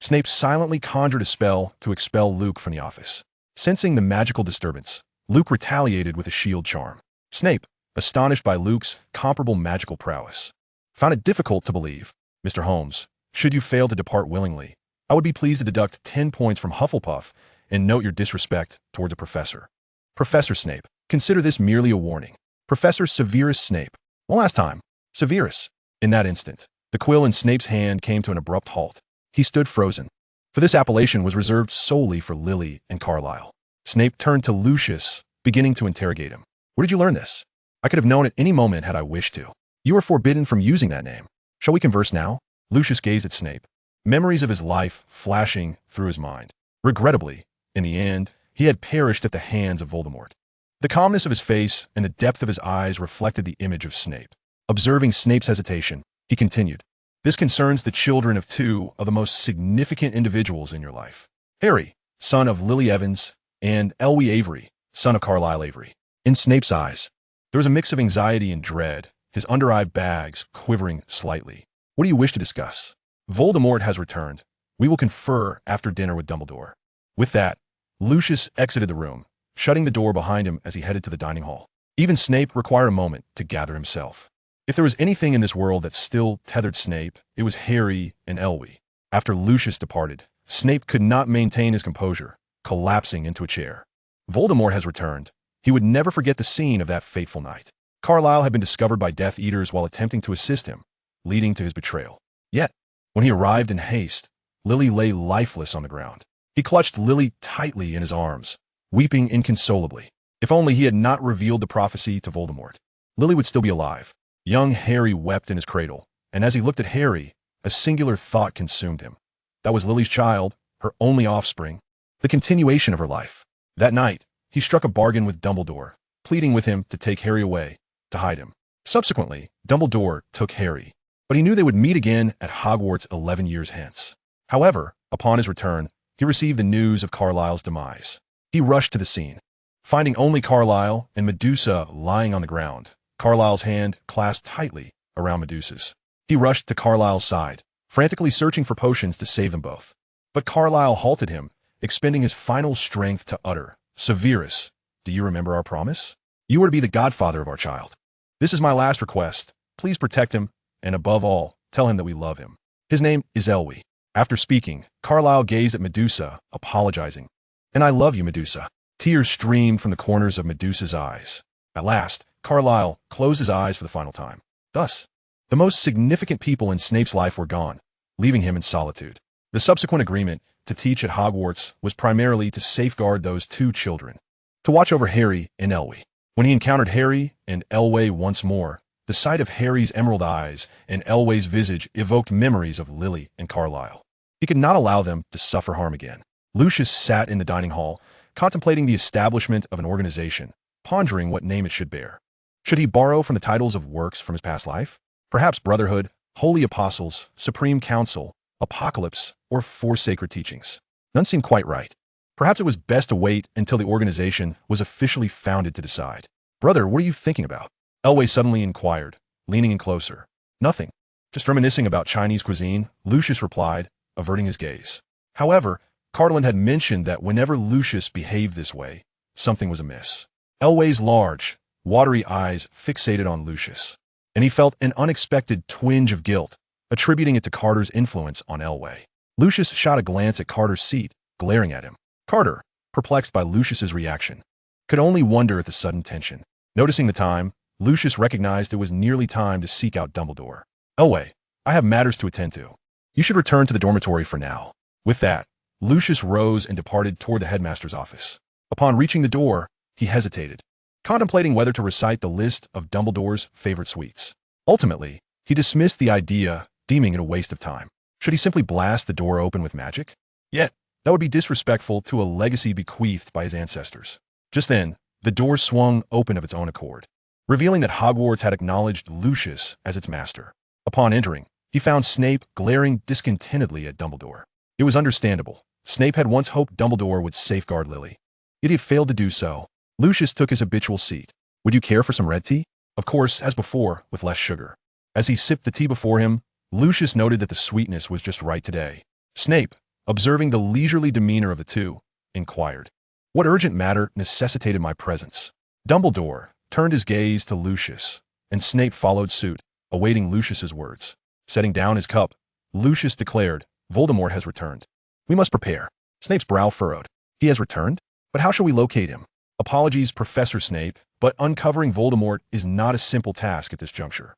Snape silently conjured a spell to expel Luke from the office. Sensing the magical disturbance, Luke retaliated with a shield charm. Snape, astonished by Luke's comparable magical prowess, found it difficult to believe. "Mr. Holmes, Should you fail to depart willingly, I would be pleased to deduct 10 points from Hufflepuff and note your disrespect towards a professor. Professor Snape, consider this merely a warning. Professor Severus Snape. One last time. Severus. In that instant, the quill in Snape's hand came to an abrupt halt. He stood frozen. For this appellation was reserved solely for Lily and Carlisle. Snape turned to Lucius, beginning to interrogate him. Where did you learn this? I could have known at any moment had I wished to. You are forbidden from using that name. Shall we converse now? Lucius gazed at Snape, memories of his life flashing through his mind. Regrettably, in the end, he had perished at the hands of Voldemort. The calmness of his face and the depth of his eyes reflected the image of Snape. Observing Snape's hesitation, he continued, "This concerns the children of two of the most significant individuals in your life. Harry, son of Lily Evans, and Elwë Avery, son of Carlisle Avery." In Snape's eyes, there was a mix of anxiety and dread, his under-eye bags quivering slightly. "What do you wish to discuss?" "Voldemort has returned. We will confer after dinner with Dumbledore." With that, Lucius exited the room, shutting the door behind him as he headed to the dining hall. Even Snape required a moment to gather himself. If there was anything in this world that still tethered Snape, it was Harry and Elwë. After Lucius departed, Snape could not maintain his composure, collapsing into a chair. Voldemort has returned. He would never forget the scene of that fateful night. Carlisle had been discovered by Death Eaters while attempting to assist him, leading to his betrayal. Yet, when he arrived in haste, Lily lay lifeless on the ground. He clutched Lily tightly in his arms, weeping inconsolably. If only he had not revealed the prophecy to Voldemort, Lily would still be alive. Young Harry wept in his cradle, and as he looked at Harry, a singular thought consumed him. That was Lily's child, her only offspring, the continuation of her life. That night, he struck a bargain with Dumbledore, pleading with him to take Harry away, to hide him. Subsequently, Dumbledore took Harry, but he knew they would meet again at Hogwarts 11 years hence. However, upon his return, he received the news of Carlisle's demise. He rushed to the scene, finding only Carlisle and Medusa lying on the ground, Carlisle's hand clasped tightly around Medusa's. He rushed to Carlisle's side, frantically searching for potions to save them both. But Carlisle halted him, expending his final strength to utter, "Severus, do you remember our promise? You are to be the godfather of our child. This is my last request. Please protect him, and above all, tell him that we love him. His name is Elwë." After speaking, Carlisle gazed at Medusa, apologizing. "And I love you, Medusa." Tears streamed from the corners of Medusa's eyes. At last, Carlisle closed his eyes for the final time. Thus, the most significant people in Snape's life were gone, leaving him in solitude. The subsequent agreement to teach at Hogwarts was primarily to safeguard those two children, to watch over Harry and Elwë. When he encountered Harry and Elwë once more, the sight of Harry's emerald eyes and Elwë's visage evoked memories of Lily and Carlisle. He could not allow them to suffer harm again. Lucius sat in the dining hall, contemplating the establishment of an organization, pondering what name it should bear. Should he borrow from the titles of works from his past life? Perhaps Brotherhood, Holy Apostles, Supreme Council, Apocalypse, or Four Sacred Teachings. None seemed quite right. Perhaps it was best to wait until the organization was officially founded to decide. "Brother, what are you thinking about?" Elwë suddenly inquired, leaning in closer. "Nothing. Just reminiscing about Chinese cuisine," Lucius replied, averting his gaze. However, Cartland had mentioned that whenever Lucius behaved this way, something was amiss. Elwë's large, watery eyes fixated on Lucius, and he felt an unexpected twinge of guilt, attributing it to Carter's influence on Elwë. Lucius shot a glance at Carter's seat, glaring at him. Carter, perplexed by Lucius's reaction, could only wonder at the sudden tension. Noticing the time, Lucius recognized it was nearly time to seek out Dumbledore. "Elwë, I have matters to attend to. You should return to the dormitory for now." With that, Lucius rose and departed toward the headmaster's office. Upon reaching the door, he hesitated, contemplating whether to recite the list of Dumbledore's favorite sweets. Ultimately, he dismissed the idea, deeming it a waste of time. Should he simply blast the door open with magic? Yet, that would be disrespectful to a legacy bequeathed by his ancestors. Just then, the door swung open of its own accord, revealing that Hogwarts had acknowledged Lucius as its master. Upon entering, he found Snape glaring discontentedly at Dumbledore. It was understandable. Snape had once hoped Dumbledore would safeguard Lily. Yet he had failed to do so. Lucius took his habitual seat. "Would you care for some red tea?" Of course, as before, with less sugar. As he sipped the tea before him, Lucius noted that the sweetness was just right today. Snape, observing the leisurely demeanor of the two, inquired, "What urgent matter necessitated my presence?" Dumbledore turned his gaze to Lucius, and Snape followed suit, awaiting Lucius's words. Setting down his cup, Lucius declared, Voldemort has returned. We must prepare. Snape's brow furrowed. He has returned? But how shall we locate him? Apologies, Professor Snape, but uncovering Voldemort is not a simple task at this juncture.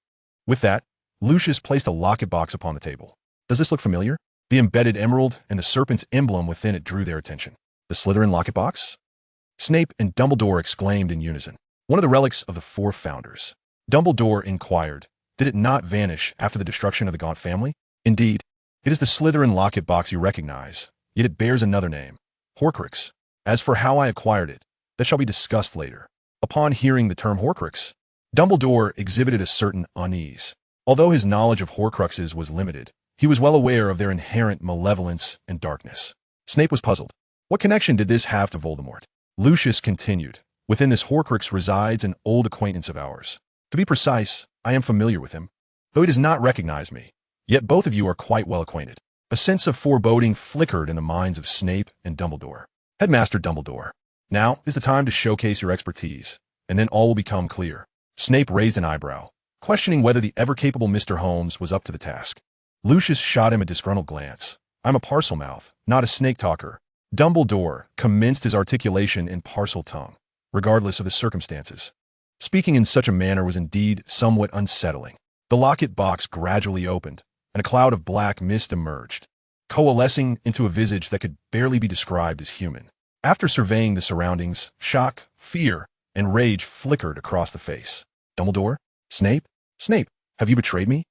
With that, Lucius placed a locket box upon the table. Does this look familiar? The embedded emerald and the serpent's emblem within it drew their attention. The Slytherin locket box? Snape and Dumbledore exclaimed in unison. One of the relics of the four founders. Dumbledore inquired, did it not vanish after the destruction of the Gaunt family? Indeed, it is the Slytherin locket box you recognize, yet it bears another name, Horcrux. As for how I acquired it, that shall be discussed later. Upon hearing the term Horcrux, Dumbledore exhibited a certain unease. Although his knowledge of Horcruxes was limited, he was well aware of their inherent malevolence and darkness. Snape was puzzled. What connection did this have to Voldemort? Lucius continued, within this Horcrux resides an old acquaintance of ours. To be precise, I am familiar with him, though he does not recognize me. Yet both of you are quite well acquainted. A sense of foreboding flickered in the minds of Snape and Dumbledore. Headmaster Dumbledore, now is the time to showcase your expertise, and then all will become clear. Snape raised an eyebrow, questioning whether the ever-capable Mr. Holmes was up to the task. Lucius shot him a disgruntled glance. I'm a Parselmouth, not a snake-talker. Dumbledore commenced his articulation in Parcel tongue, regardless of the circumstances. Speaking in such a manner was indeed somewhat unsettling. The locket box gradually opened, and a cloud of black mist emerged, coalescing into a visage that could barely be described as human. After surveying the surroundings, shock, fear, and rage flickered across the face. Dumbledore? Snape? Snape, have you betrayed me?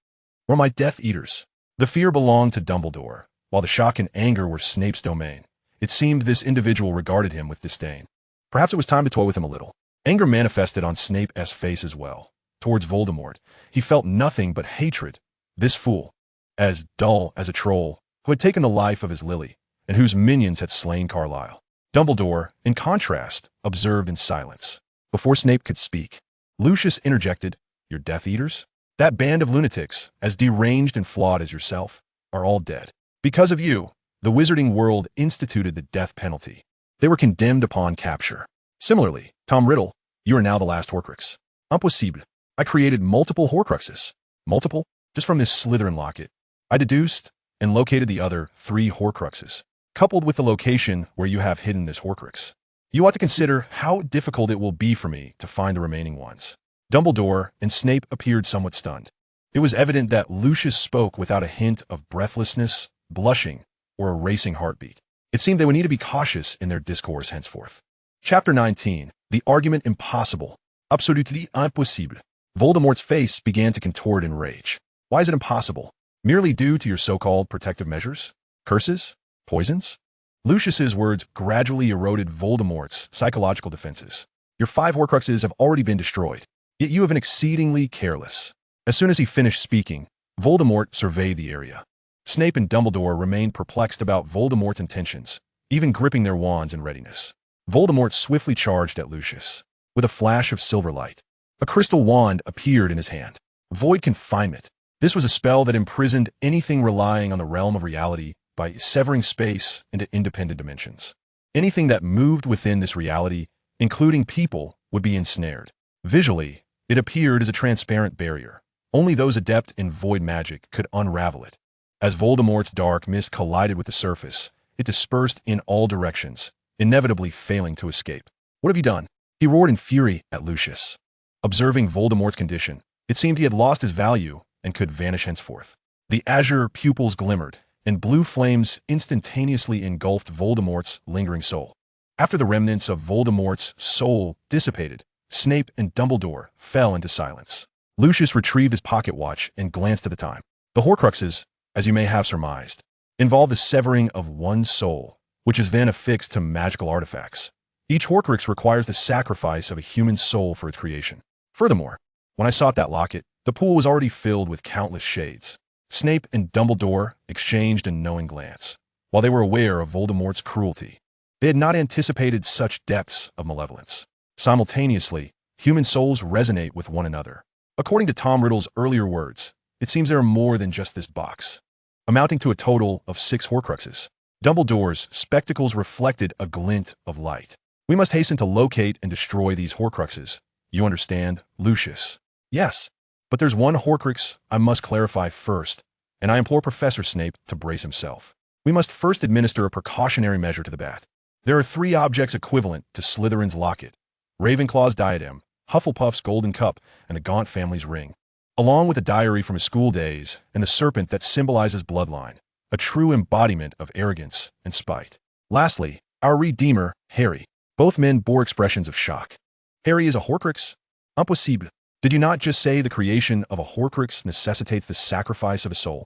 Or my Death Eaters? The fear belonged to Dumbledore, while the shock and anger were Snape's domain. It seemed this individual regarded him with disdain. Perhaps it was time to toy with him a little. Anger manifested on Snape's face as well. Towards Voldemort, he felt nothing but hatred. This fool, as dull as a troll, who had taken the life of his Lily, and whose minions had slain Carlisle. Dumbledore, in contrast, observed in silence. Before Snape could speak, Lucius interjected, Your Death Eaters? That band of lunatics, as deranged and flawed as yourself, are all dead. Because of you, the wizarding world instituted the death penalty. They were condemned upon capture. Similarly, Tom Riddle, you are now the last Horcrux. Impossible. I created multiple Horcruxes. Multiple? Just from this Slytherin locket. I deduced and located the other 3 Horcruxes, coupled with the location where you have hidden this Horcrux. You ought to consider how difficult it will be for me to find the remaining ones. Dumbledore and Snape appeared somewhat stunned. It was evident that Lucius spoke without a hint of breathlessness, blushing, or a racing heartbeat. It seemed they would need to be cautious in their discourse henceforth. Chapter 19. The Argument Impossible. Absolutely impossible. Voldemort's face began to contort in rage. Why is it impossible? Merely due to your so-called protective measures? Curses? Poisons? Lucius's words gradually eroded Voldemort's psychological defenses. Your 5 Horcruxes have already been destroyed, yet you have been exceedingly careless. As soon as he finished speaking, Voldemort surveyed the area. Snape and Dumbledore remained perplexed about Voldemort's intentions, even gripping their wands in readiness. Voldemort swiftly charged at Lucius. With a flash of silver light, a crystal wand appeared in his hand. Void confinement. This was a spell that imprisoned anything relying on the realm of reality by severing space into independent dimensions. Anything that moved within this reality, including people, would be ensnared. Visually, it appeared as a transparent barrier. Only those adept in void magic could unravel it. As Voldemort's dark mist collided with the surface, it dispersed in all directions, inevitably failing to escape. What have you done? He roared in fury at Lucius. Observing Voldemort's condition, it seemed he had lost his value and could vanish henceforth. The azure pupils glimmered, and blue flames instantaneously engulfed Voldemort's lingering soul. After the remnants of Voldemort's soul dissipated, Snape and Dumbledore fell into silence. Lucius retrieved his pocket watch and glanced at the time. The Horcruxes, as you may have surmised, involve the severing of one soul, which is then affixed to magical artifacts. Each Horcrux requires the sacrifice of a human soul for its creation. Furthermore, when I sought that locket, the pool was already filled with countless shades. Snape and Dumbledore exchanged a knowing glance. While they were aware of Voldemort's cruelty, they had not anticipated such depths of malevolence. Simultaneously, human souls resonate with one another. According to Tom Riddle's earlier words, it seems there are more than just this box, amounting to a total of 6 Horcruxes. Dumbledore's spectacles reflected a glint of light. We must hasten to locate and destroy these Horcruxes. You understand, Lucius? Yes, but there's one Horcrux I must clarify first, and I implore Professor Snape to brace himself. We must first administer a precautionary measure to the bat. There are 3 objects equivalent to Slytherin's locket: Ravenclaw's diadem, Hufflepuff's golden cup, and the Gaunt family's ring, along with a diary from his school days and the serpent that symbolizes bloodline, a true embodiment of arrogance and spite. Lastly, our redeemer, Harry. Both men bore expressions of shock. Harry is a Horcrux? Impossible. Did you not just say the creation of a Horcrux necessitates the sacrifice of a soul?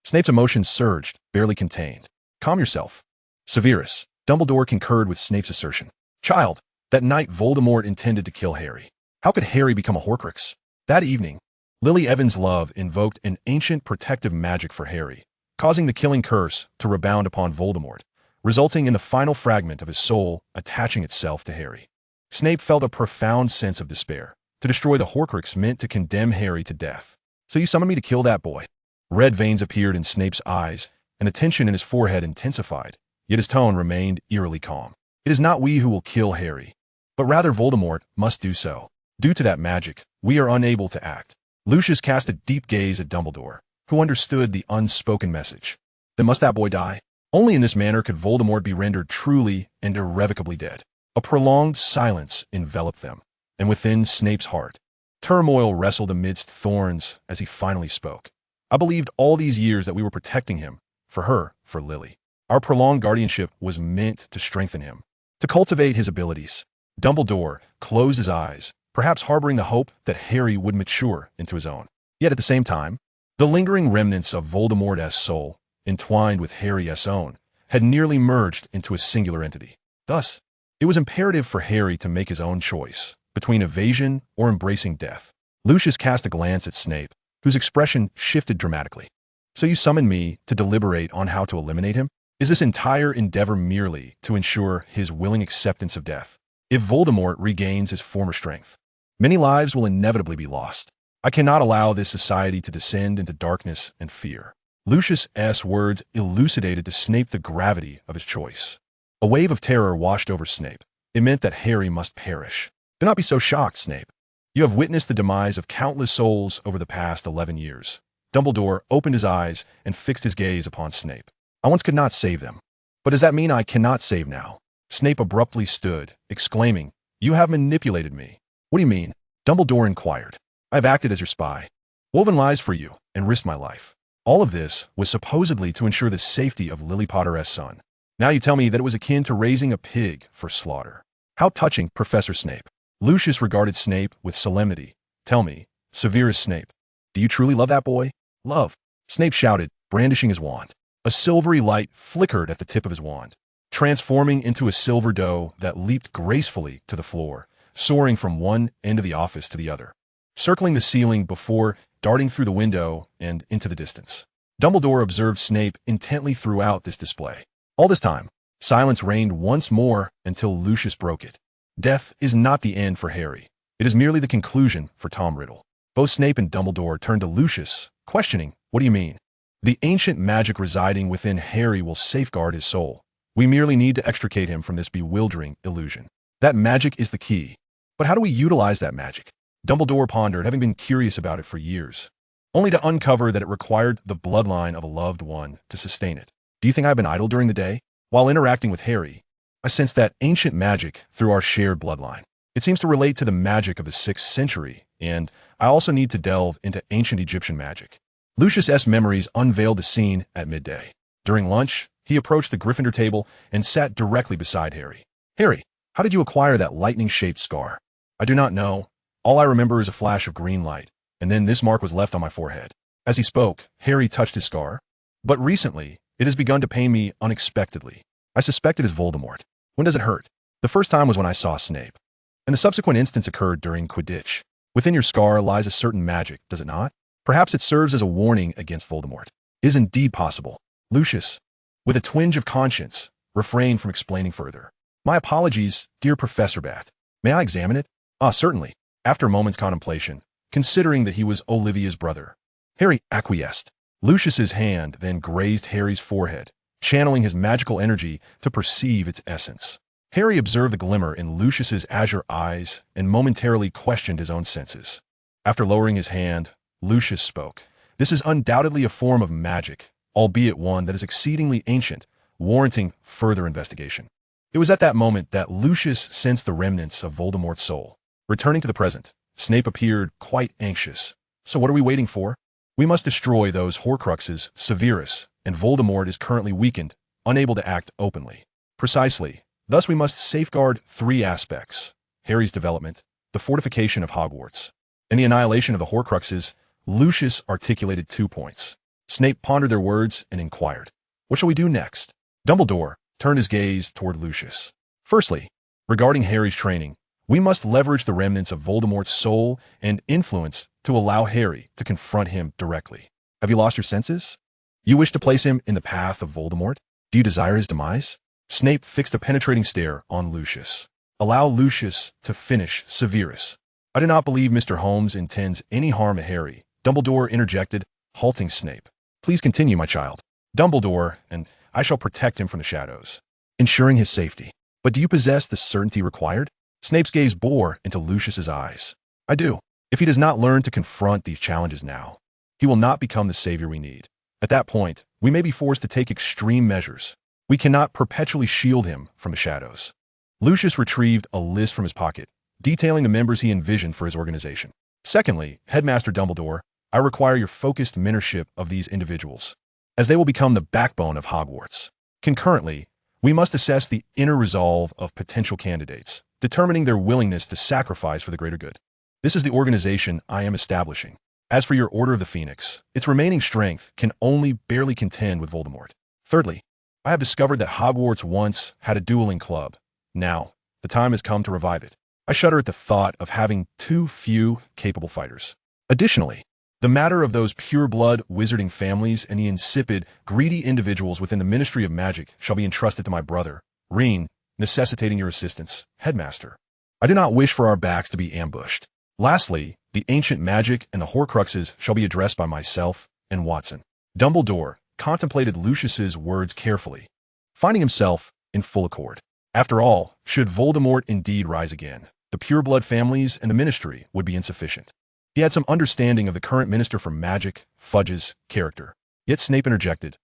Snape's emotions surged, barely contained. Calm yourself. Severus. Dumbledore concurred with Snape's assertion. Child, that night Voldemort intended to kill Harry. How could Harry become a Horcrux? That evening, Lily Evans' love invoked an ancient protective magic for Harry, causing the killing curse to rebound upon Voldemort, resulting in the final fragment of his soul attaching itself to Harry. Snape felt a profound sense of despair. To destroy the Horcrux meant to condemn Harry to death. So you summoned me to kill that boy? Red veins appeared in Snape's eyes, and the tension in his forehead intensified, yet his tone remained eerily calm. It is not we who will kill Harry, but rather Voldemort must do so. Due to that magic, we are unable to act. Lucius cast a deep gaze at Dumbledore, who understood the unspoken message. Then must that boy die? Only in this manner could Voldemort be rendered truly and irrevocably dead. A prolonged silence enveloped them, and within Snape's heart, turmoil wrestled amidst thorns as he finally spoke. I believed all these years that we were protecting him, for her, for Lily. Our prolonged guardianship was meant to strengthen him, to cultivate his abilities. Dumbledore closed his eyes, perhaps harboring the hope that Harry would mature into his own. Yet at the same time, the lingering remnants of Voldemort's soul, entwined with Harry's own, had nearly merged into a singular entity. Thus, it was imperative for Harry to make his own choice between evasion or embracing death. Lucius cast a glance at Snape, whose expression shifted dramatically. So you summoned me to deliberate on how to eliminate him? Is this entire endeavor merely to ensure his willing acceptance of death? If Voldemort regains his former strength, many lives will inevitably be lost. I cannot allow this society to descend into darkness and fear. Lucius's words elucidated to Snape the gravity of his choice. A wave of terror washed over Snape. It meant that Harry must perish. Do not be so shocked, Snape. You have witnessed the demise of countless souls over the past 11 years. Dumbledore opened his eyes and fixed his gaze upon Snape. I once could not save them. But does that mean I cannot save now? Snape abruptly stood, exclaiming, You have manipulated me. What do you mean? Dumbledore inquired. I have acted as your spy, woven lies for you, and risked my life. All of this was supposedly to ensure the safety of Lily Potter's son. Now you tell me that it was akin to raising a pig for slaughter. How touching, Professor Snape. Lucius regarded Snape with solemnity. Tell me, Severus Snape, do you truly love that boy? Love. Snape shouted, brandishing his wand. A silvery light flickered at the tip of his wand, transforming into a silver doe that leaped gracefully to the floor, soaring from one end of the office to the other, circling the ceiling before darting through the window and into the distance. Dumbledore observed Snape intently throughout this display. All this time, silence reigned once more until Lucius broke it. Death is not the end for Harry. It is merely the conclusion for Tom Riddle. Both Snape and Dumbledore turned to Lucius, questioning, What do you mean? The ancient magic residing within Harry will safeguard his soul. We merely need to extricate him from this bewildering illusion. That magic is the key. But how do we utilize that magic? Dumbledore pondered, having been curious about it for years, only to uncover that it required the bloodline of a loved one to sustain it. Do you think I've been idle during the day? While interacting with Harry, I sensed that ancient magic through our shared bloodline. It seems to relate to the magic of the 6th century, and I also need to delve into ancient Egyptian magic. Lucius's memories unveiled the scene at midday. During lunch, he approached the Gryffindor table and sat directly beside Harry. Harry, how did you acquire that lightning-shaped scar? I do not know. All I remember is a flash of green light, and then this mark was left on my forehead. As he spoke, Harry touched his scar. But recently, it has begun to pain me unexpectedly. I suspect it is Voldemort. When does it hurt? The first time was when I saw Snape, and the subsequent instance occurred during Quidditch. Within your scar lies a certain magic, does it not? Perhaps it serves as a warning against Voldemort. It is indeed possible. Lucius, with a twinge of conscience, refrained from explaining further. My apologies, dear Professor Bat. May I examine it? Ah, certainly. After a moment's contemplation, considering that he was Olivia's brother, Harry acquiesced. Lucius's hand then grazed Harry's forehead, channeling his magical energy to perceive its essence. Harry observed the glimmer in Lucius's azure eyes and momentarily questioned his own senses. After lowering his hand, Lucius spoke, This is undoubtedly a form of magic, albeit one that is exceedingly ancient, warranting further investigation. It was at that moment that Lucius sensed the remnants of Voldemort's soul. Returning to the present, Snape appeared quite anxious. So what are we waiting for? We must destroy those Horcruxes, Severus, and Voldemort is currently weakened, unable to act openly. Precisely. Thus we must safeguard three aspects: Harry's development, the fortification of Hogwarts, and the annihilation of the Horcruxes. Lucius articulated 2 points. Snape pondered their words and inquired, "What shall we do next?" Dumbledore turned his gaze toward Lucius. "Firstly, regarding Harry's training, we must leverage the remnants of Voldemort's soul and influence to allow Harry to confront him directly. Have you lost your senses? You wish to place him in the path of Voldemort? Do you desire his demise?" Snape fixed a penetrating stare on Lucius. "Allow Lucius to finish, Severus. I do not believe Mr. Holmes intends any harm to Harry." Dumbledore interjected, halting Snape. "Please continue, my child." "Dumbledore, and I shall protect him from the shadows, ensuring his safety. But do you possess the certainty required?" Snape's gaze bore into Lucius's eyes. "I do. If he does not learn to confront these challenges now, he will not become the savior we need. At that point, we may be forced to take extreme measures. We cannot perpetually shield him from the shadows." Lucius retrieved a list from his pocket, detailing the members he envisioned for his organization. "Secondly, Headmaster Dumbledore, I require your focused mentorship of these individuals, as they will become the backbone of Hogwarts. Concurrently, we must assess the inner resolve of potential candidates, determining their willingness to sacrifice for the greater good. This is the organization I am establishing. As for your Order of the Phoenix, its remaining strength can only barely contend with Voldemort. Thirdly, I have discovered that Hogwarts once had a dueling club. Now, the time has come to revive it. I shudder at the thought of having too few capable fighters. Additionally, the matter of those pure-blood wizarding families and the insipid, greedy individuals within the Ministry of Magic shall be entrusted to my brother, Reen, necessitating your assistance, Headmaster. I do not wish for our backs to be ambushed. Lastly, the ancient magic and the Horcruxes shall be addressed by myself and Watson." Dumbledore contemplated Lucius's words carefully, finding himself in full accord. After all, should Voldemort indeed rise again, the pure-blood families and the Ministry would be insufficient. He had some understanding of the current Minister for Magic, Fudge's character. Yet Snape interjected,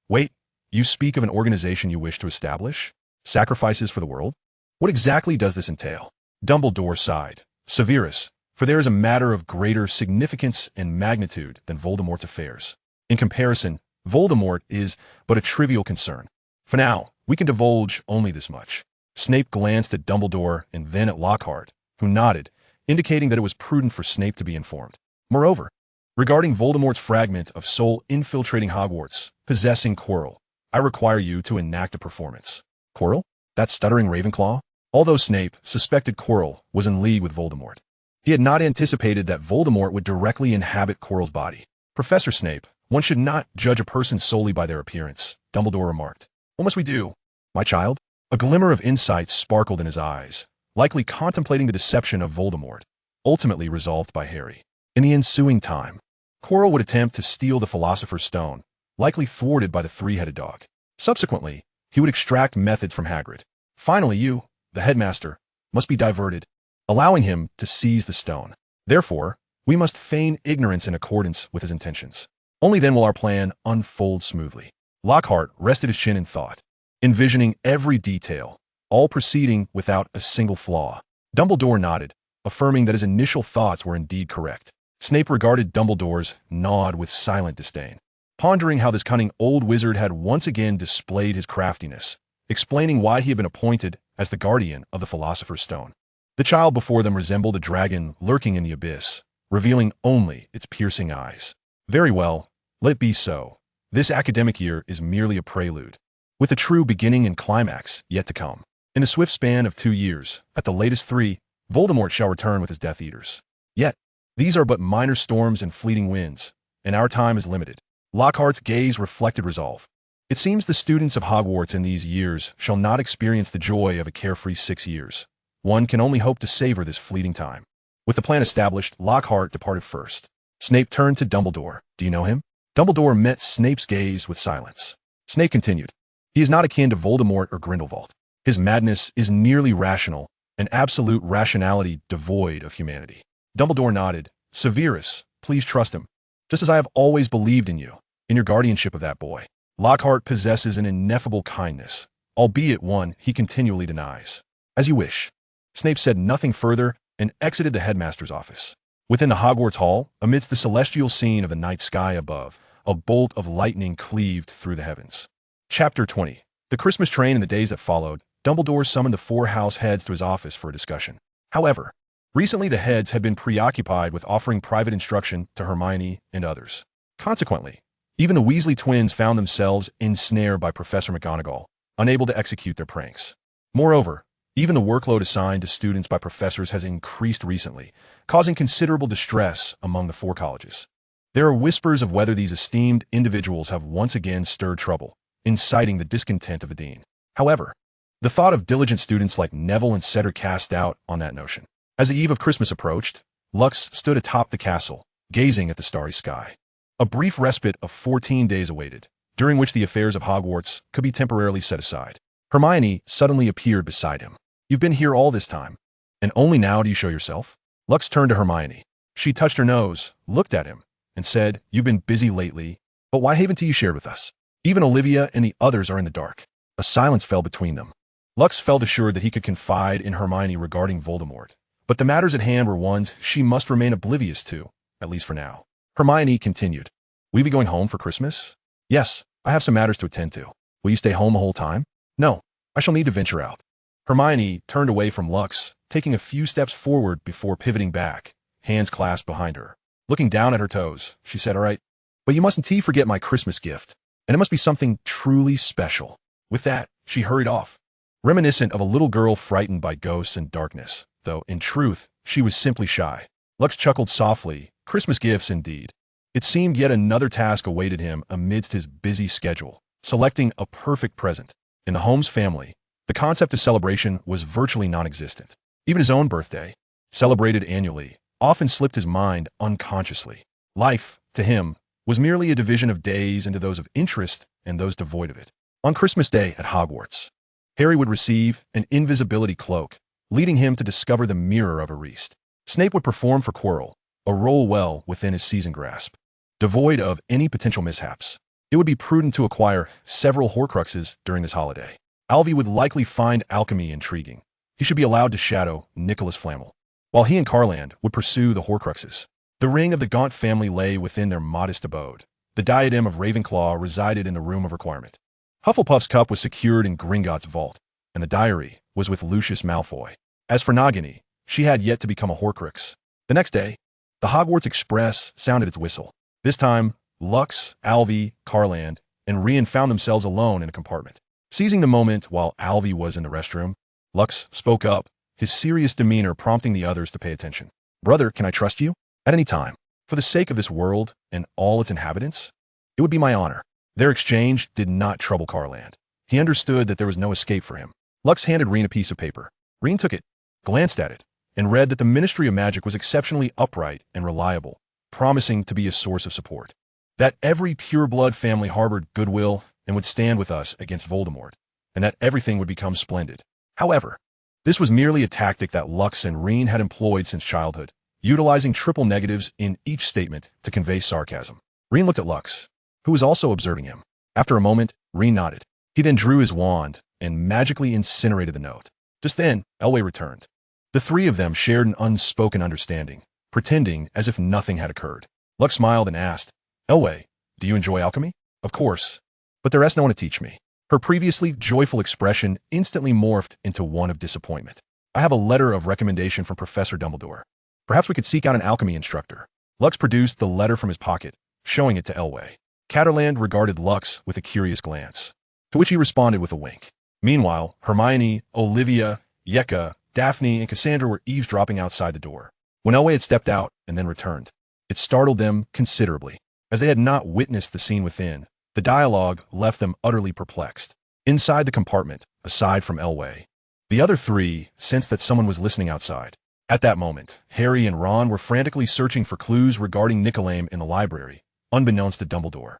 "Wait, you speak of an organization you wish to establish? Sacrifices for the world? What exactly does this entail?" Dumbledore sighed. "Severus, for there is a matter of greater significance and magnitude than Voldemort's affairs. In comparison, Voldemort is but a trivial concern. For now, we can divulge only this much." Snape glanced at Dumbledore and then at Lockhart, who nodded, indicating that it was prudent for Snape to be informed. "Moreover, regarding Voldemort's fragment of soul infiltrating Hogwarts, possessing Quirrell, I require you to enact a performance." "Quirrell? That stuttering Ravenclaw?" Although Snape suspected Quirrell was in league with Voldemort, he had not anticipated that Voldemort would directly inhabit Quirrell's body. "Professor Snape, one should not judge a person solely by their appearance," Dumbledore remarked. "What must we do, my child?" A glimmer of insight sparkled in his eyes, likely contemplating the deception of Voldemort, ultimately resolved by Harry. In the ensuing time, Quirrell would attempt to steal the Philosopher's Stone, likely thwarted by the three-headed dog. Subsequently, he would extract methods from Hagrid. Finally, you, the headmaster, must be diverted, allowing him to seize the stone. Therefore, we must feign ignorance in accordance with his intentions. Only then will our plan unfold smoothly. Lockhart rested his chin in thought, envisioning every detail, all proceeding without a single flaw. Dumbledore nodded, affirming that his initial thoughts were indeed correct. Snape regarded Dumbledore's nod with silent disdain, pondering how this cunning old wizard had once again displayed his craftiness, explaining why he had been appointed as the guardian of the Philosopher's Stone. The child before them resembled a dragon lurking in the abyss, revealing only its piercing eyes. Very well, let it be so. This academic year is merely a prelude, with a true beginning and climax yet to come. In the swift span of 2 years, at the latest 3, Voldemort shall return with his Death Eaters. Yet, these are but minor storms and fleeting winds, and our time is limited. Lockhart's gaze reflected resolve. It seems the students of Hogwarts in these years shall not experience the joy of a carefree 6 years. One can only hope to savor this fleeting time. With the plan established, Lockhart departed first. Snape turned to Dumbledore. "Do you know him?" Dumbledore met Snape's gaze with silence. Snape continued, "He is not akin to Voldemort or Grindelwald. His madness is nearly rational, an absolute rationality devoid of humanity." Dumbledore nodded. "Severus, please trust him. just as I have always believed in you, in your guardianship of that boy. Lockhart possesses an ineffable kindness, albeit one he continually denies. As you wish. Snape said nothing further and exited the headmaster's office. Within the Hogwarts Hall, amidst the celestial scene of the night sky above, a bolt of lightning cleaved through the heavens. Chapter 20. The Christmas train. In the days that followed, Dumbledore summoned the four house heads to his office for a discussion. However, recently the heads had been preoccupied with offering private instruction to Hermione and others. Consequently, even the Weasley twins found themselves ensnared by Professor McGonagall, unable to execute their pranks. Moreover, even the workload assigned to students by professors has increased recently, causing considerable distress among the four colleges. There are whispers of whether these esteemed individuals have once again stirred trouble, inciting the discontent of the dean. However, the thought of diligent students like Neville and Cedric cast doubt on that notion. As the eve of Christmas approached, Lux stood atop the castle, gazing at the starry sky. A brief respite of 14 days awaited, during which the affairs of Hogwarts could be temporarily set aside. Hermione suddenly appeared beside him. You've been here all this time, and only now do you show yourself? Lux turned to Hermione. She touched her nose, looked at him, and said, You've been busy lately, but why haven't you shared with us? Even Olivia and the others are in the dark. A silence fell between them. Lux felt assured that he could confide in Hermione regarding Voldemort, but the matters at hand were ones she must remain oblivious to, at least for now. Hermione continued, Will you be going home for Christmas? Yes, I have some matters to attend to. Will you stay home the whole time? No, I shall need to venture out. Hermione turned away from Lux, taking a few steps forward before pivoting back, hands clasped behind her. Looking down at her toes, she said, All right, but you mustn't forget my Christmas gift, and it must be something truly special. With that, she hurried off, reminiscent of a little girl frightened by ghosts and darkness, though, in truth, she was simply shy. Lux chuckled softly. Christmas gifts, indeed. It seemed yet another task awaited him amidst his busy schedule, selecting a perfect present. In the Holmes family, the concept of celebration was virtually non-existent. Even his own birthday, celebrated annually, often slipped his mind unconsciously. Life, to him, was merely a division of days into those of interest and those devoid of it. On Christmas Day at Hogwarts, Harry would receive an invisibility cloak, leading him to discover the mirror of Ariste. Snape would perform for Quirrell, a role well within his seasoned grasp. Devoid of any potential mishaps, it would be prudent to acquire several Horcruxes during this holiday. Alvy would likely find alchemy intriguing. He should be allowed to shadow Nicholas Flamel, while he and Carland would pursue the Horcruxes. The ring of the Gaunt family lay within their modest abode. The diadem of Ravenclaw resided in the room of requirement. Hufflepuff's cup was secured in Gringotts' vault, and the diary was with Lucius Malfoy. As for Nagini, she had yet to become a Horcrux. The next day, the Hogwarts Express sounded its whistle. This time, Lux, Alvy, Carland, and Rian found themselves alone in a compartment. Seizing the moment while Alvy was in the restroom, Lux spoke up, his serious demeanor prompting the others to pay attention. Brother, can I trust you? At any time. For the sake of this world and all its inhabitants? It would be my honor. Their exchange did not trouble Carland. He understood that there was no escape for him. Lux handed Rian a piece of paper. Rian took it, glanced at it, and read that the Ministry of Magic was exceptionally upright and reliable, promising to be a source of support. That every pure-blood family harbored goodwill and would stand with us against Voldemort, and that everything would become splendid. However, this was merely a tactic that Lux and Rian had employed since childhood, utilizing triple negatives in each statement to convey sarcasm. Rian looked at Lux, who was also observing him. After a moment, Rian nodded. He then drew his wand and magically incinerated the note. Just then, Elway returned. The three of them shared an unspoken understanding, pretending as if nothing had occurred. Lux smiled and asked, Elway, do you enjoy alchemy? Of course, but there is no one to teach me. Her previously joyful expression instantly morphed into one of disappointment. I have a letter of recommendation from Professor Dumbledore. Perhaps we could seek out an alchemy instructor. Lux produced the letter from his pocket, showing it to Elway. Catterland regarded Lux with a curious glance, to which he responded with a wink. Meanwhile, Hermione, Olivia, Yeka, Daphne, and Cassandra were eavesdropping outside the door. When Elway had stepped out and then returned, it startled them considerably. As they had not witnessed the scene within, the dialogue left them utterly perplexed. Inside the compartment, aside from Elway, the other three sensed that someone was listening outside. At that moment, Harry and Ron were frantically searching for clues regarding Nicolaim in the library, unbeknownst to Dumbledore,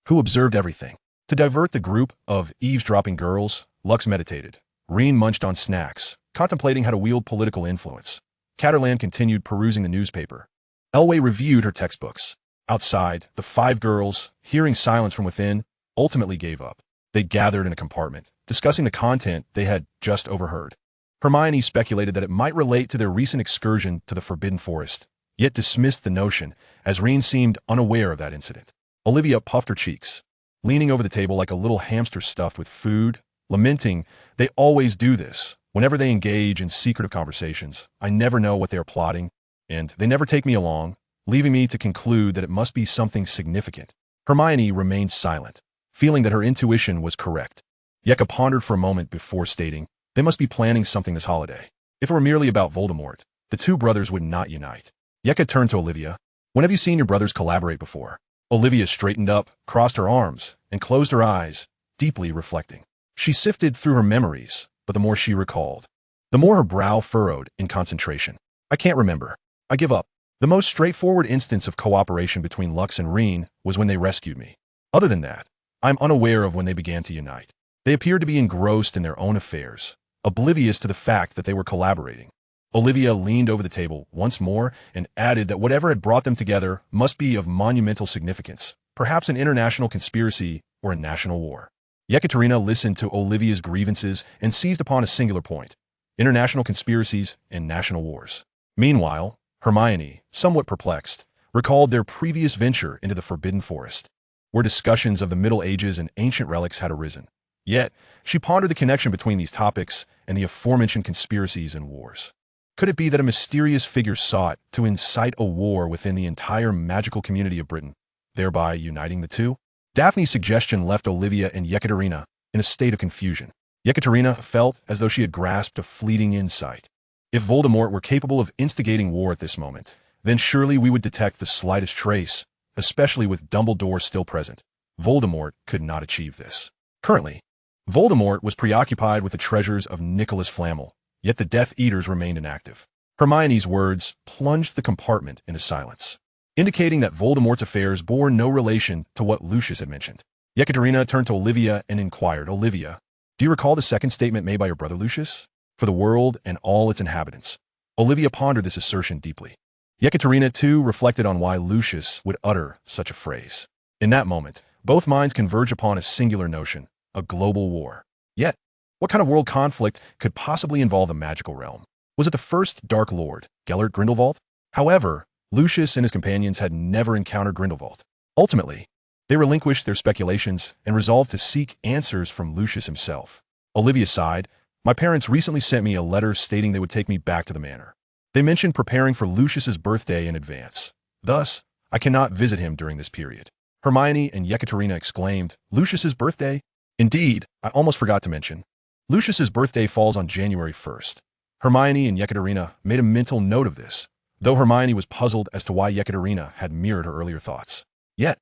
who observed everything. To divert the group of eavesdropping girls, Lux meditated. Rian munched on snacks, contemplating how to wield political influence. Catterland continued perusing the newspaper. Elway reviewed her textbooks. Outside, the five girls, hearing silence from within, ultimately gave up. They gathered in a compartment, discussing the content they had just overheard. Hermione speculated that it might relate to their recent excursion to the Forbidden Forest, yet dismissed the notion, as Reen seemed unaware of that incident. Olivia puffed her cheeks, leaning over the table like a little hamster stuffed with food, lamenting, "They always do this. Whenever they engage in secretive conversations, I never know what they are plotting, and they never take me along, leaving me to conclude that it must be something significant." Hermione remained silent, feeling that her intuition was correct. Yeka pondered for a moment before stating, "They must be planning something this holiday. If it were merely about Voldemort, the two brothers would not unite." Yeka turned to Olivia. "When have you seen your brothers collaborate before?" Olivia straightened up, crossed her arms, and closed her eyes, deeply reflecting. She sifted through her memories, but the more she recalled, the more her brow furrowed in concentration. "I can't remember. I give up. The most straightforward instance of cooperation between Lux and Reen was when they rescued me. Other than that, I'm unaware of when they began to unite. They appeared to be engrossed in their own affairs, oblivious to the fact that they were collaborating." Olivia leaned over the table once more and added that whatever had brought them together must be of monumental significance, perhaps an international conspiracy or a national war. Yekaterina listened to Olivia's grievances and seized upon a singular point: international conspiracies and national wars. Meanwhile, Hermione, somewhat perplexed, recalled their previous venture into the Forbidden Forest, where discussions of the Middle Ages and ancient relics had arisen. Yet, she pondered the connection between these topics and the aforementioned conspiracies and wars. Could it be that a mysterious figure sought to incite a war within the entire magical community of Britain, thereby uniting the two? Daphne's suggestion left Olivia and Yekaterina in a state of confusion. Yekaterina felt as though she had grasped a fleeting insight. If Voldemort were capable of instigating war at this moment, then surely we would detect the slightest trace, especially with Dumbledore still present. Voldemort could not achieve this. Currently, Voldemort was preoccupied with the treasures of Nicholas Flamel, yet the Death Eaters remained inactive. Hermione's words plunged the compartment into silence, indicating that Voldemort's affairs bore no relation to what Lucius had mentioned. Yekaterina turned to Olivia and inquired, "Olivia, do you recall the second statement made by your brother Lucius? For the world and all its inhabitants." Olivia pondered this assertion deeply. Yekaterina, too, reflected on why Lucius would utter such a phrase. In that moment, both minds converged upon a singular notion: a global war. Yet, what kind of world conflict could possibly involve the magical realm? Was it the first Dark Lord, Gellert Grindelwald? However, Lucius and his companions had never encountered Grindelwald. Ultimately, they relinquished their speculations and resolved to seek answers from Lucius himself. Olivia sighed. "My parents recently sent me a letter stating they would take me back to the manor. They mentioned preparing for Lucius's birthday in advance. Thus, I cannot visit him during this period." Hermione and Yekaterina exclaimed, "Lucius's birthday? Indeed, I almost forgot to mention. Lucius's birthday falls on January 1st. Hermione and Yekaterina made a mental note of this, though Hermione was puzzled as to why Yekaterina had mirrored her earlier thoughts. Yet,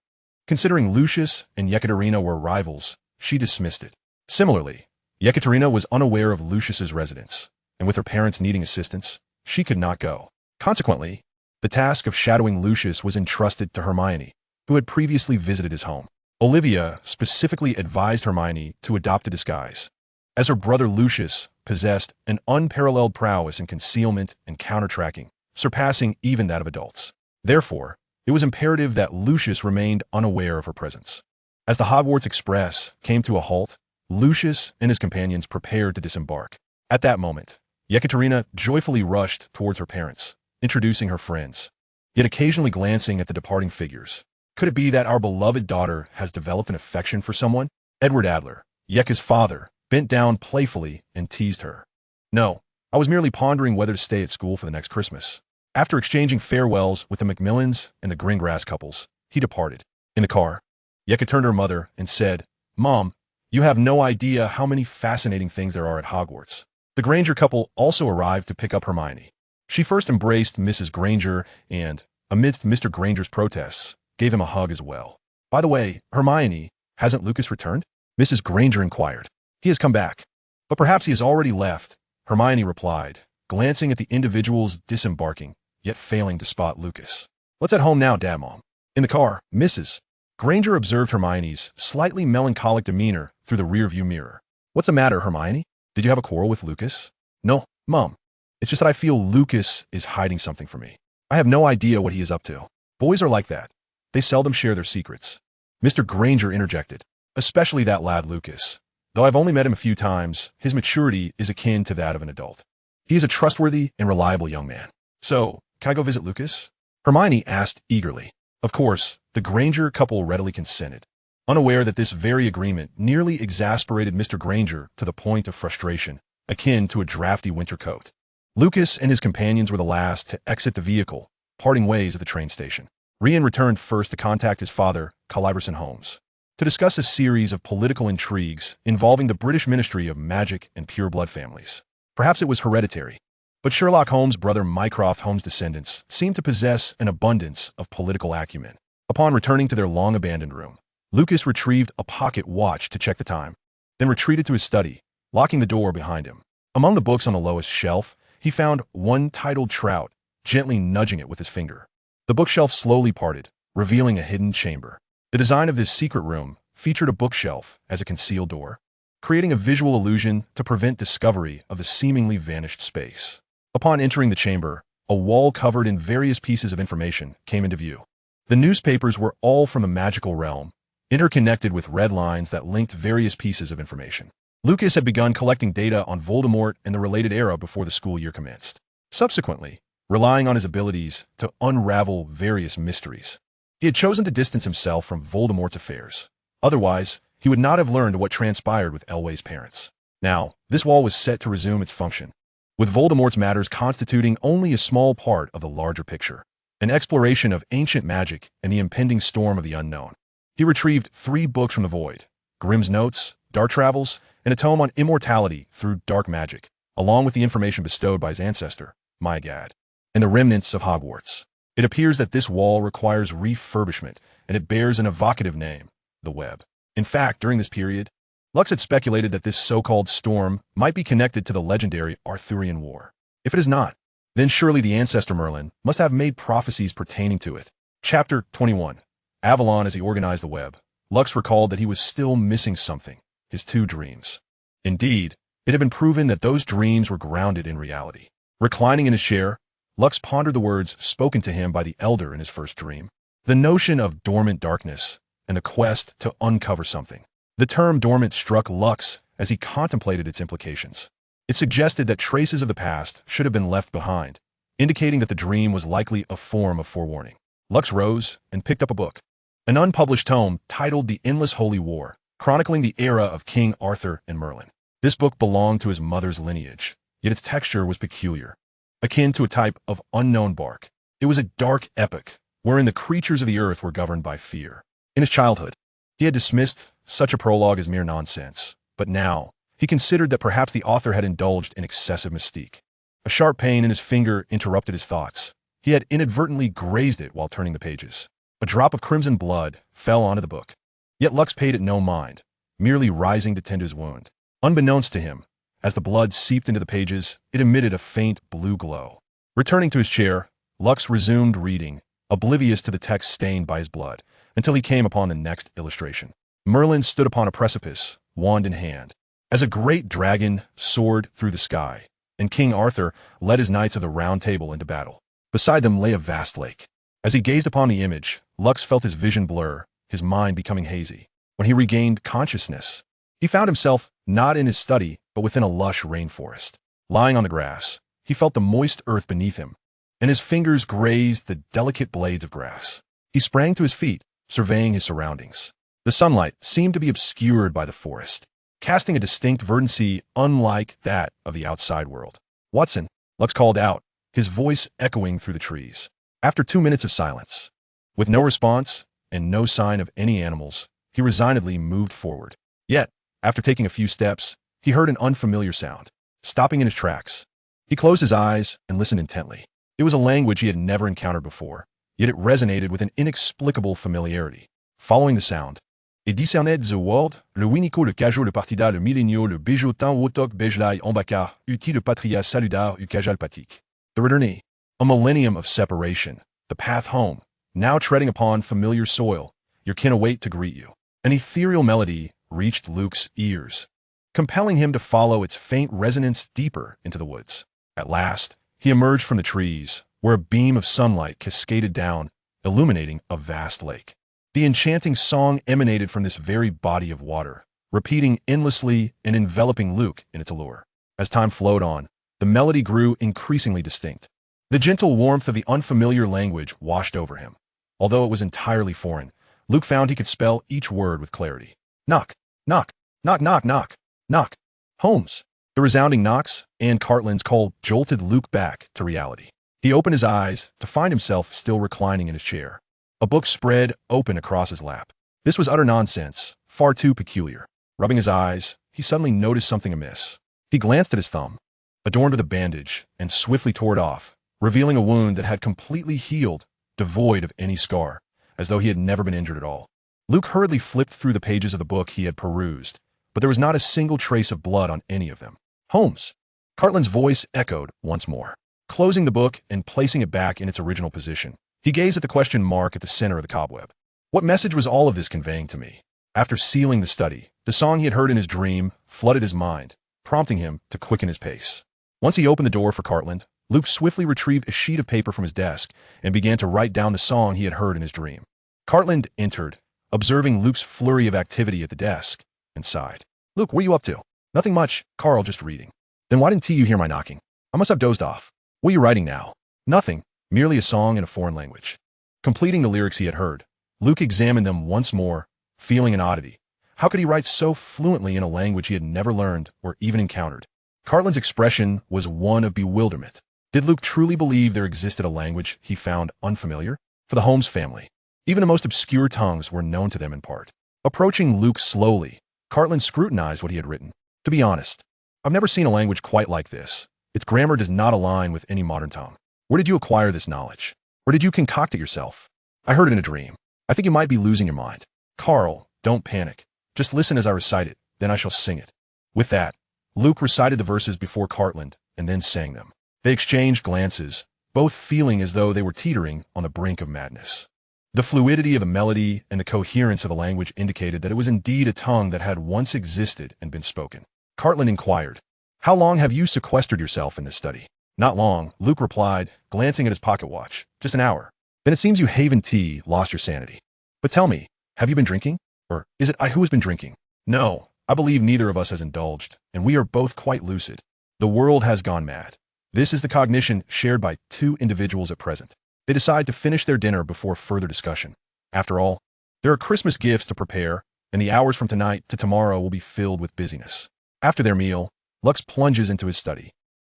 considering Lucius and Yekaterina were rivals, she dismissed it. Similarly, Yekaterina was unaware of Lucius's residence, and with her parents needing assistance, she could not go. Consequently, the task of shadowing Lucius was entrusted to Hermione, who had previously visited his home. Olivia specifically advised Hermione to adopt a disguise, as her brother Lucius possessed an unparalleled prowess in concealment and counter-tracking, surpassing even that of adults. Therefore, it was imperative that Lucius remained unaware of her presence. As the Hogwarts Express came to a halt, Lucius and his companions prepared to disembark. At that moment, Yekaterina joyfully rushed towards her parents, introducing her friends, yet occasionally glancing at the departing figures. Could it be that our beloved daughter has developed an affection for someone? Edward Adler, Yeka's father, bent down playfully and teased her. "No, I was merely pondering whether to stay at school for the next Christmas." After exchanging farewells with the Macmillans and the Greengrass couples, he departed. In the car, Yeka turned to her mother and said, "Mom, you have no idea how many fascinating things there are at Hogwarts." The Granger couple also arrived to pick up Hermione. She first embraced Mrs. Granger and, amidst Mr. Granger's protests, gave him a hug as well. "By the way, Hermione, hasn't Lucas returned?" Mrs. Granger inquired. "He has come back, but perhaps he has already left," Hermione replied, glancing at the individuals disembarking, yet failing to spot Lucas. "Let's head home now, Dad, Mom." In the car, Mrs. Granger observed Hermione's slightly melancholic demeanor through the rearview mirror. "What's the matter, Hermione? Did you have a quarrel with Lucas?" "No, Mom. It's just that I feel Lucas is hiding something from me. I have no idea what he is up to. Boys are like that. they seldom share their secrets. Mr. Granger interjected, especially that lad Lucas. Though I've only met him a few times, his maturity is akin to that of an adult. He is a trustworthy and reliable young man. So, can I go visit Lucas? Hermione asked eagerly. Of course, the Granger couple readily consented, unaware that this very agreement nearly exasperated Mr. Granger to the point of frustration, akin to a drafty winter coat. Lucas and his companions were the last to exit the vehicle, parting ways at the train station. Rian returned first to contact his father, Hogwarts Holmes, to discuss a series of political intrigues involving the British Ministry of Magic and Pureblood families. Perhaps it was hereditary, but Sherlock Holmes' brother Mycroft Holmes' descendants seemed to possess an abundance of political acumen. Upon returning to their long-abandoned room, Lucas retrieved a pocket watch to check the time, then retreated to his study, locking the door behind him. Among the books on the lowest shelf, he found one titled Trout, gently nudging it with his finger. The bookshelf slowly parted, revealing a hidden chamber. The design of this secret room featured a bookshelf as a concealed door, creating a visual illusion to prevent discovery of the seemingly vanished space. Upon entering the chamber, a wall covered in various pieces of information came into view. The newspapers were all from the magical realm, interconnected with red lines that linked various pieces of information. Lucas had begun collecting data on Voldemort and the related era before the school year commenced. Subsequently, relying on his abilities to unravel various mysteries, he had chosen to distance himself from Voldemort's affairs. Otherwise, he would not have learned what transpired with Elway's parents. Now, this wall was set to resume its function, with Voldemort's matters constituting only a small part of the larger picture, an exploration of ancient magic and the impending storm of the unknown. He retrieved 3 books from the void, Grimm's Notes, Dark Travels, and a tome on immortality through dark magic, along with the information bestowed by his ancestor, Myagad, and the remnants of Hogwarts. It appears that this wall requires refurbishment, and it bears an evocative name, the Web. In fact, during this period, Lux had speculated that this so-called storm might be connected to the legendary Arthurian War. If it is not, then surely the ancestor Merlin must have made prophecies pertaining to it. Chapter 21. Avalon. As he organized the web, Lux recalled that he was still missing something, his 2 dreams. Indeed, it had been proven that those dreams were grounded in reality. Reclining in his chair, Lux pondered the words spoken to him by the Elder in his first dream. The notion of dormant darkness and the quest to uncover something. The term dormant struck Lux as he contemplated its implications. It suggested that traces of the past should have been left behind, indicating that the dream was likely a form of forewarning. Lux rose and picked up a book, an unpublished tome titled The Endless Holy War, chronicling the era of King Arthur and Merlin. This book belonged to his mother's lineage, yet its texture was peculiar, akin to a type of unknown bark. It was a dark epic, wherein the creatures of the earth were governed by fear. In his childhood, he had dismissed such a prologue as mere nonsense, but now, he considered that perhaps the author had indulged in excessive mystique. A sharp pain in his finger interrupted his thoughts. He had inadvertently grazed it while turning the pages. A drop of crimson blood fell onto the book. Yet Lux paid it no mind, merely rising to tend his wound. Unbeknownst to him, as the blood seeped into the pages, it emitted a faint blue glow. Returning to his chair, Lux resumed reading, oblivious to the text stained by his blood, until he came upon the next illustration. Merlin stood upon a precipice, wand in hand, as a great dragon soared through the sky, and King Arthur led his knights of the Round Table into battle. Beside them lay a vast lake. As he gazed upon the image, Lux felt his vision blur, his mind becoming hazy. When he regained consciousness, he found himself not in his study, but within a lush rainforest. Lying on the grass, he felt the moist earth beneath him, and his fingers grazed the delicate blades of grass. He sprang to his feet, surveying his surroundings. The sunlight seemed to be obscured by the forest, casting a distinct verdancy unlike that of the outside world. "Watson," Lux called out, his voice echoing through the trees. After 2 minutes of silence, with no response and no sign of any animals, he resignedly moved forward. Yet, after taking a few steps, he heard an unfamiliar sound. Stopping in his tracks, he closed his eyes and listened intently. It was a language he had never encountered before, yet it resonated with an inexplicable familiarity. Following the sound, "Et discernait the world, le winico le cajot le partida le millennium le béjotin wotok bejlai embakar, uti le patria saludar u cajal patik." The return, a millennium of separation, the path home, now treading upon familiar soil, your kin await to greet you. An ethereal melody reached Luke's ears, compelling him to follow its faint resonance deeper into the woods. At last, he emerged from the trees, where a beam of sunlight cascaded down, illuminating a vast lake. The enchanting song emanated from this very body of water, repeating endlessly and enveloping Luke in its allure. As time flowed on, the melody grew increasingly distinct. The gentle warmth of the unfamiliar language washed over him. Although it was entirely foreign, Luke found he could spell each word with clarity. Knock, knock, knock, knock, knock, knock. Holmes. The resounding knocks and Cartland's call jolted Luke back to reality. He opened his eyes to find himself still reclining in his chair. A book spread open across his lap. This was utter nonsense, far too peculiar. Rubbing his eyes, he suddenly noticed something amiss. He glanced at his thumb, adorned with a bandage, and swiftly tore it off, revealing a wound that had completely healed, devoid of any scar, as though he had never been injured at all. Luke hurriedly flipped through the pages of the book he had perused, but there was not a single trace of blood on any of them. Holmes. Cartland's voice echoed once more. Closing the book and placing it back in its original position, he gazed at the question mark at the center of the cobweb. What message was all of this conveying to me? After sealing the study, the song he had heard in his dream flooded his mind, prompting him to quicken his pace. Once he opened the door for Cartland, Luke swiftly retrieved a sheet of paper from his desk and began to write down the song he had heard in his dream. Cartland entered, observing Luke's flurry of activity at the desk, and sighed. Luke, what are you up to? Nothing much, Carl, just reading. Then why didn't you hear my knocking? I must have dozed off. What are you writing now? Nothing, merely a song in a foreign language. Completing the lyrics he had heard, Luke examined them once more, feeling an oddity. How could he write so fluently in a language he had never learned or even encountered? Cartland's expression was one of bewilderment. Did Luke truly believe there existed a language he found unfamiliar? For the Holmes family, even the most obscure tongues were known to them in part. Approaching Luke slowly, Cartland scrutinized what he had written. To be honest, I've never seen a language quite like this. Its grammar does not align with any modern tongue. Where did you acquire this knowledge? Or did you concoct it yourself? I heard it in a dream. I think you might be losing your mind. Carl, don't panic. Just listen as I recite it, then I shall sing it. With that, Luke recited the verses before Cartland and then sang them. They exchanged glances, both feeling as though they were teetering on the brink of madness. The fluidity of the melody and the coherence of the language indicated that it was indeed a tongue that had once existed and been spoken. Cartland inquired, "How long have you sequestered yourself in this study?" "Not long," Luke replied, glancing at his pocket watch. "Just an hour." "Then it seems you Haven Tea lost your sanity. But tell me, have you been drinking? Or is it I who has been drinking?" "No, I believe neither of us has indulged, and we are both quite lucid. The world has gone mad. This is the cognition shared by two individuals at present. They decide to finish their dinner before further discussion. After all, there are Christmas gifts to prepare, and the hours from tonight to tomorrow will be filled with busyness." After their meal, Lux plunges into his study,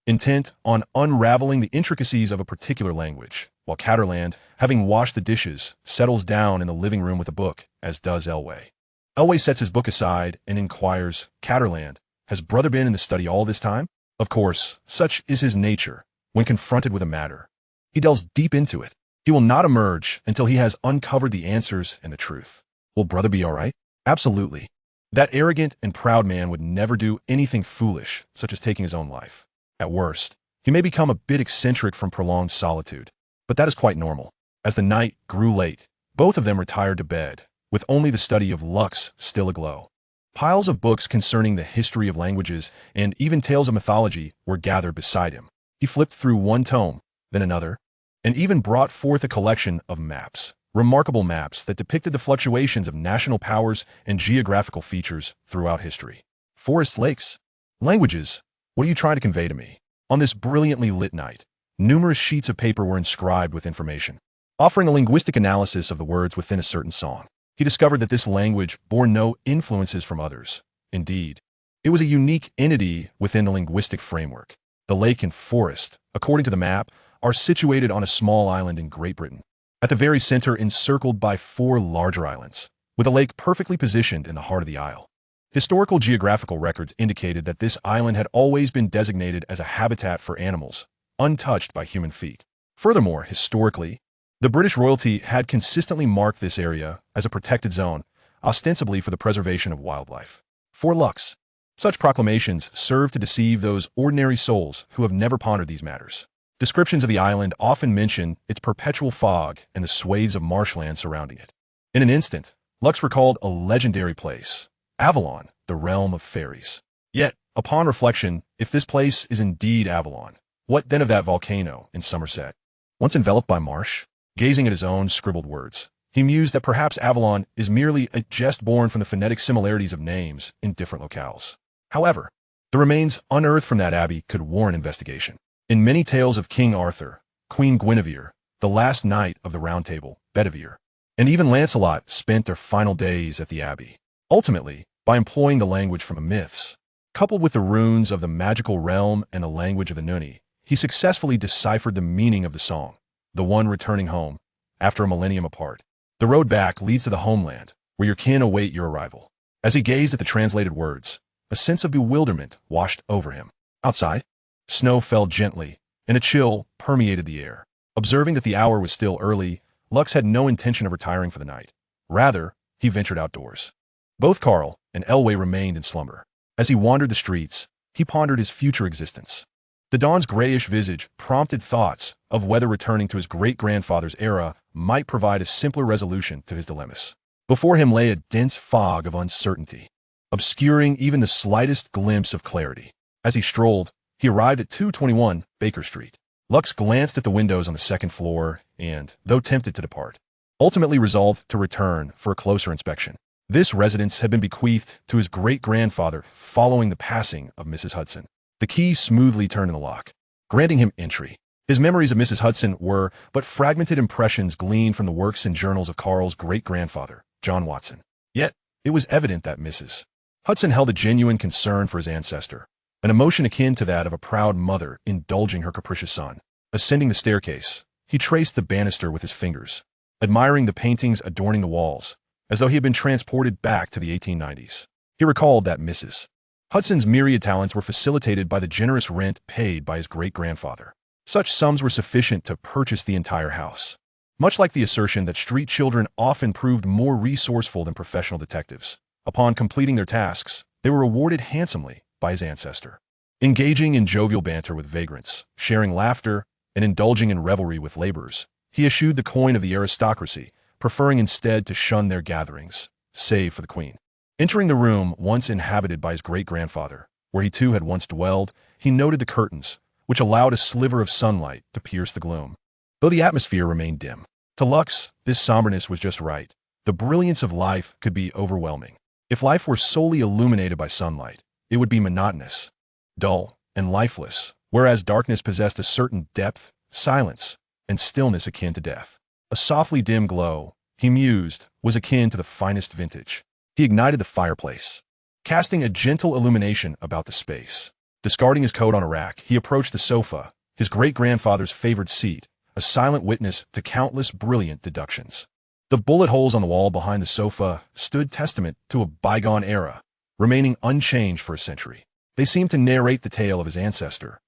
intent on unraveling the intricacies of a particular language, while Catterland, having washed the dishes, settles down in the living room with a book, as does Elway. Elway sets his book aside and inquires, "Catterland, has brother been in the study all this time?" Of course, such is his nature. When confronted with a matter, he delves deep into it. He will not emerge until he has uncovered the answers and the truth. Will brother be all right? Absolutely. That arrogant and proud man would never do anything foolish, such as taking his own life. At worst, he may become a bit eccentric from prolonged solitude, but that is quite normal. As the night grew late, both of them retired to bed, with only the study of Lux still aglow. Piles of books concerning the history of languages and even tales of mythology were gathered beside him. He flipped through one tome, then another, and even brought forth a collection of maps, remarkable maps that depicted the fluctuations of national powers and geographical features throughout history. Forest lakes. Languages. What are you trying to convey to me? On this brilliantly lit night, numerous sheets of paper were inscribed with information, offering a linguistic analysis of the words within a certain song. He discovered that this language bore no influences from others. Indeed, it was a unique entity within the linguistic framework. The lake and forest, according to the map, are situated on a small island in Great Britain, at the very center encircled by 4 larger islands, with a lake perfectly positioned in the heart of the isle. Historical geographical records indicated that this island had always been designated as a habitat for animals, untouched by human feet. Furthermore, historically, the British royalty had consistently marked this area as a protected zone, ostensibly for the preservation of wildlife. For Lux, such proclamations serve to deceive those ordinary souls who have never pondered these matters. Descriptions of the island often mention its perpetual fog and the swathes of marshland surrounding it. In an instant, Lux recalled a legendary place, Avalon, the realm of fairies. Yet, upon reflection, if this place is indeed Avalon, what then of that volcano in Somerset? Once enveloped by marsh, Gazing at his own scribbled words, he mused that perhaps Avalon is merely a jest born from the phonetic similarities of names in different locales. However, the remains unearthed from that abbey could warrant investigation. In many tales of King Arthur, Queen Guinevere, the last knight of the Round Table, Bedivere, and even Lancelot spent their final days at the abbey. Ultimately, by employing the language from the myths, coupled with the runes of the magical realm and the language of the Nuni, he successfully deciphered the meaning of the song, the one returning home, after a millennium apart. The road back leads to the homeland, where your kin await your arrival. As he gazed at the translated words, a sense of bewilderment washed over him. Outside, snow fell gently, and a chill permeated the air. Observing that the hour was still early, Lux had no intention of retiring for the night. Rather, he ventured outdoors. Both Carl and Elway remained in slumber. As he wandered the streets, he pondered his future existence. The Don's grayish visage prompted thoughts of whether returning to his great-grandfather's era might provide a simpler resolution to his dilemmas. Before him lay a dense fog of uncertainty, obscuring even the slightest glimpse of clarity. As he strolled, he arrived at 221 Baker Street. Lux glanced at the windows on the second floor and, though tempted to depart, ultimately resolved to return for a closer inspection. This residence had been bequeathed to his great-grandfather following the passing of Mrs. Hudson. The key smoothly turned in the lock, granting him entry. His memories of Mrs. Hudson were but fragmented impressions gleaned from the works and journals of Carl's great-grandfather, John Watson. Yet, it was evident that Mrs. Hudson held a genuine concern for his ancestor, an emotion akin to that of a proud mother indulging her capricious son. Ascending the staircase, he traced the banister with his fingers, admiring the paintings adorning the walls, as though he had been transported back to the 1890s. He recalled that Mrs. Hudson's myriad talents were facilitated by the generous rent paid by his great-grandfather. Such sums were sufficient to purchase the entire house. Much like the assertion that street children often proved more resourceful than professional detectives, upon completing their tasks, they were rewarded handsomely by his ancestor. Engaging in jovial banter with vagrants, sharing laughter, and indulging in revelry with laborers, he eschewed the coin of the aristocracy, preferring instead to shun their gatherings, save for the Queen. Entering the room once inhabited by his great-grandfather, where he too had once dwelled, he noted the curtains, which allowed a sliver of sunlight to pierce the gloom. Though the atmosphere remained dim, to Lux, this somberness was just right. The brilliance of life could be overwhelming. If life were solely illuminated by sunlight, it would be monotonous, dull, and lifeless, whereas darkness possessed a certain depth, silence, and stillness akin to death. A softly dim glow, he mused, was akin to the finest vintage. He ignited the fireplace, casting a gentle illumination about the space. Discarding his coat on a rack, he approached the sofa, his great-grandfather's favorite seat, a silent witness to countless brilliant deductions. The bullet holes on the wall behind the sofa stood testament to a bygone era, remaining unchanged for a century. They seemed to narrate the tale of his ancestor,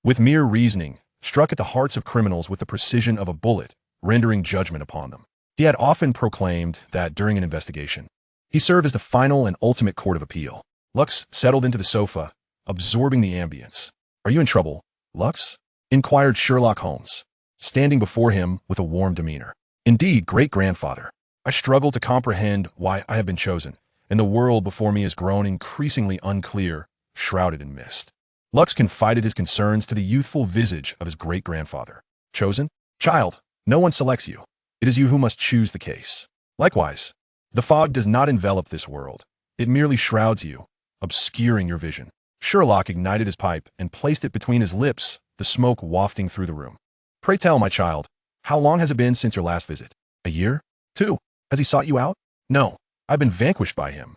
with mere reasoning, struck at the hearts of criminals with the precision of a bullet, rendering judgment upon them. He had often proclaimed that during an investigation, he served as the final and ultimate court of appeal. Lux settled into the sofa, absorbing the ambience. "Are you in trouble, Lux?" inquired Sherlock Holmes, standing before him with a warm demeanor. "Indeed, great-grandfather. I struggle to comprehend why I have been chosen, and the world before me has grown increasingly unclear, shrouded in mist." Lux confided his concerns to the youthful visage of his great-grandfather. "Chosen? Child, no one selects you. It is you who must choose the case. Likewise, the fog does not envelop this world. It merely shrouds you, obscuring your vision." Sherlock ignited his pipe and placed it between his lips, the smoke wafting through the room. "Pray tell, my child, how long has it been since your last visit? A year? 2? Has he sought you out?" "No, I've been vanquished by him.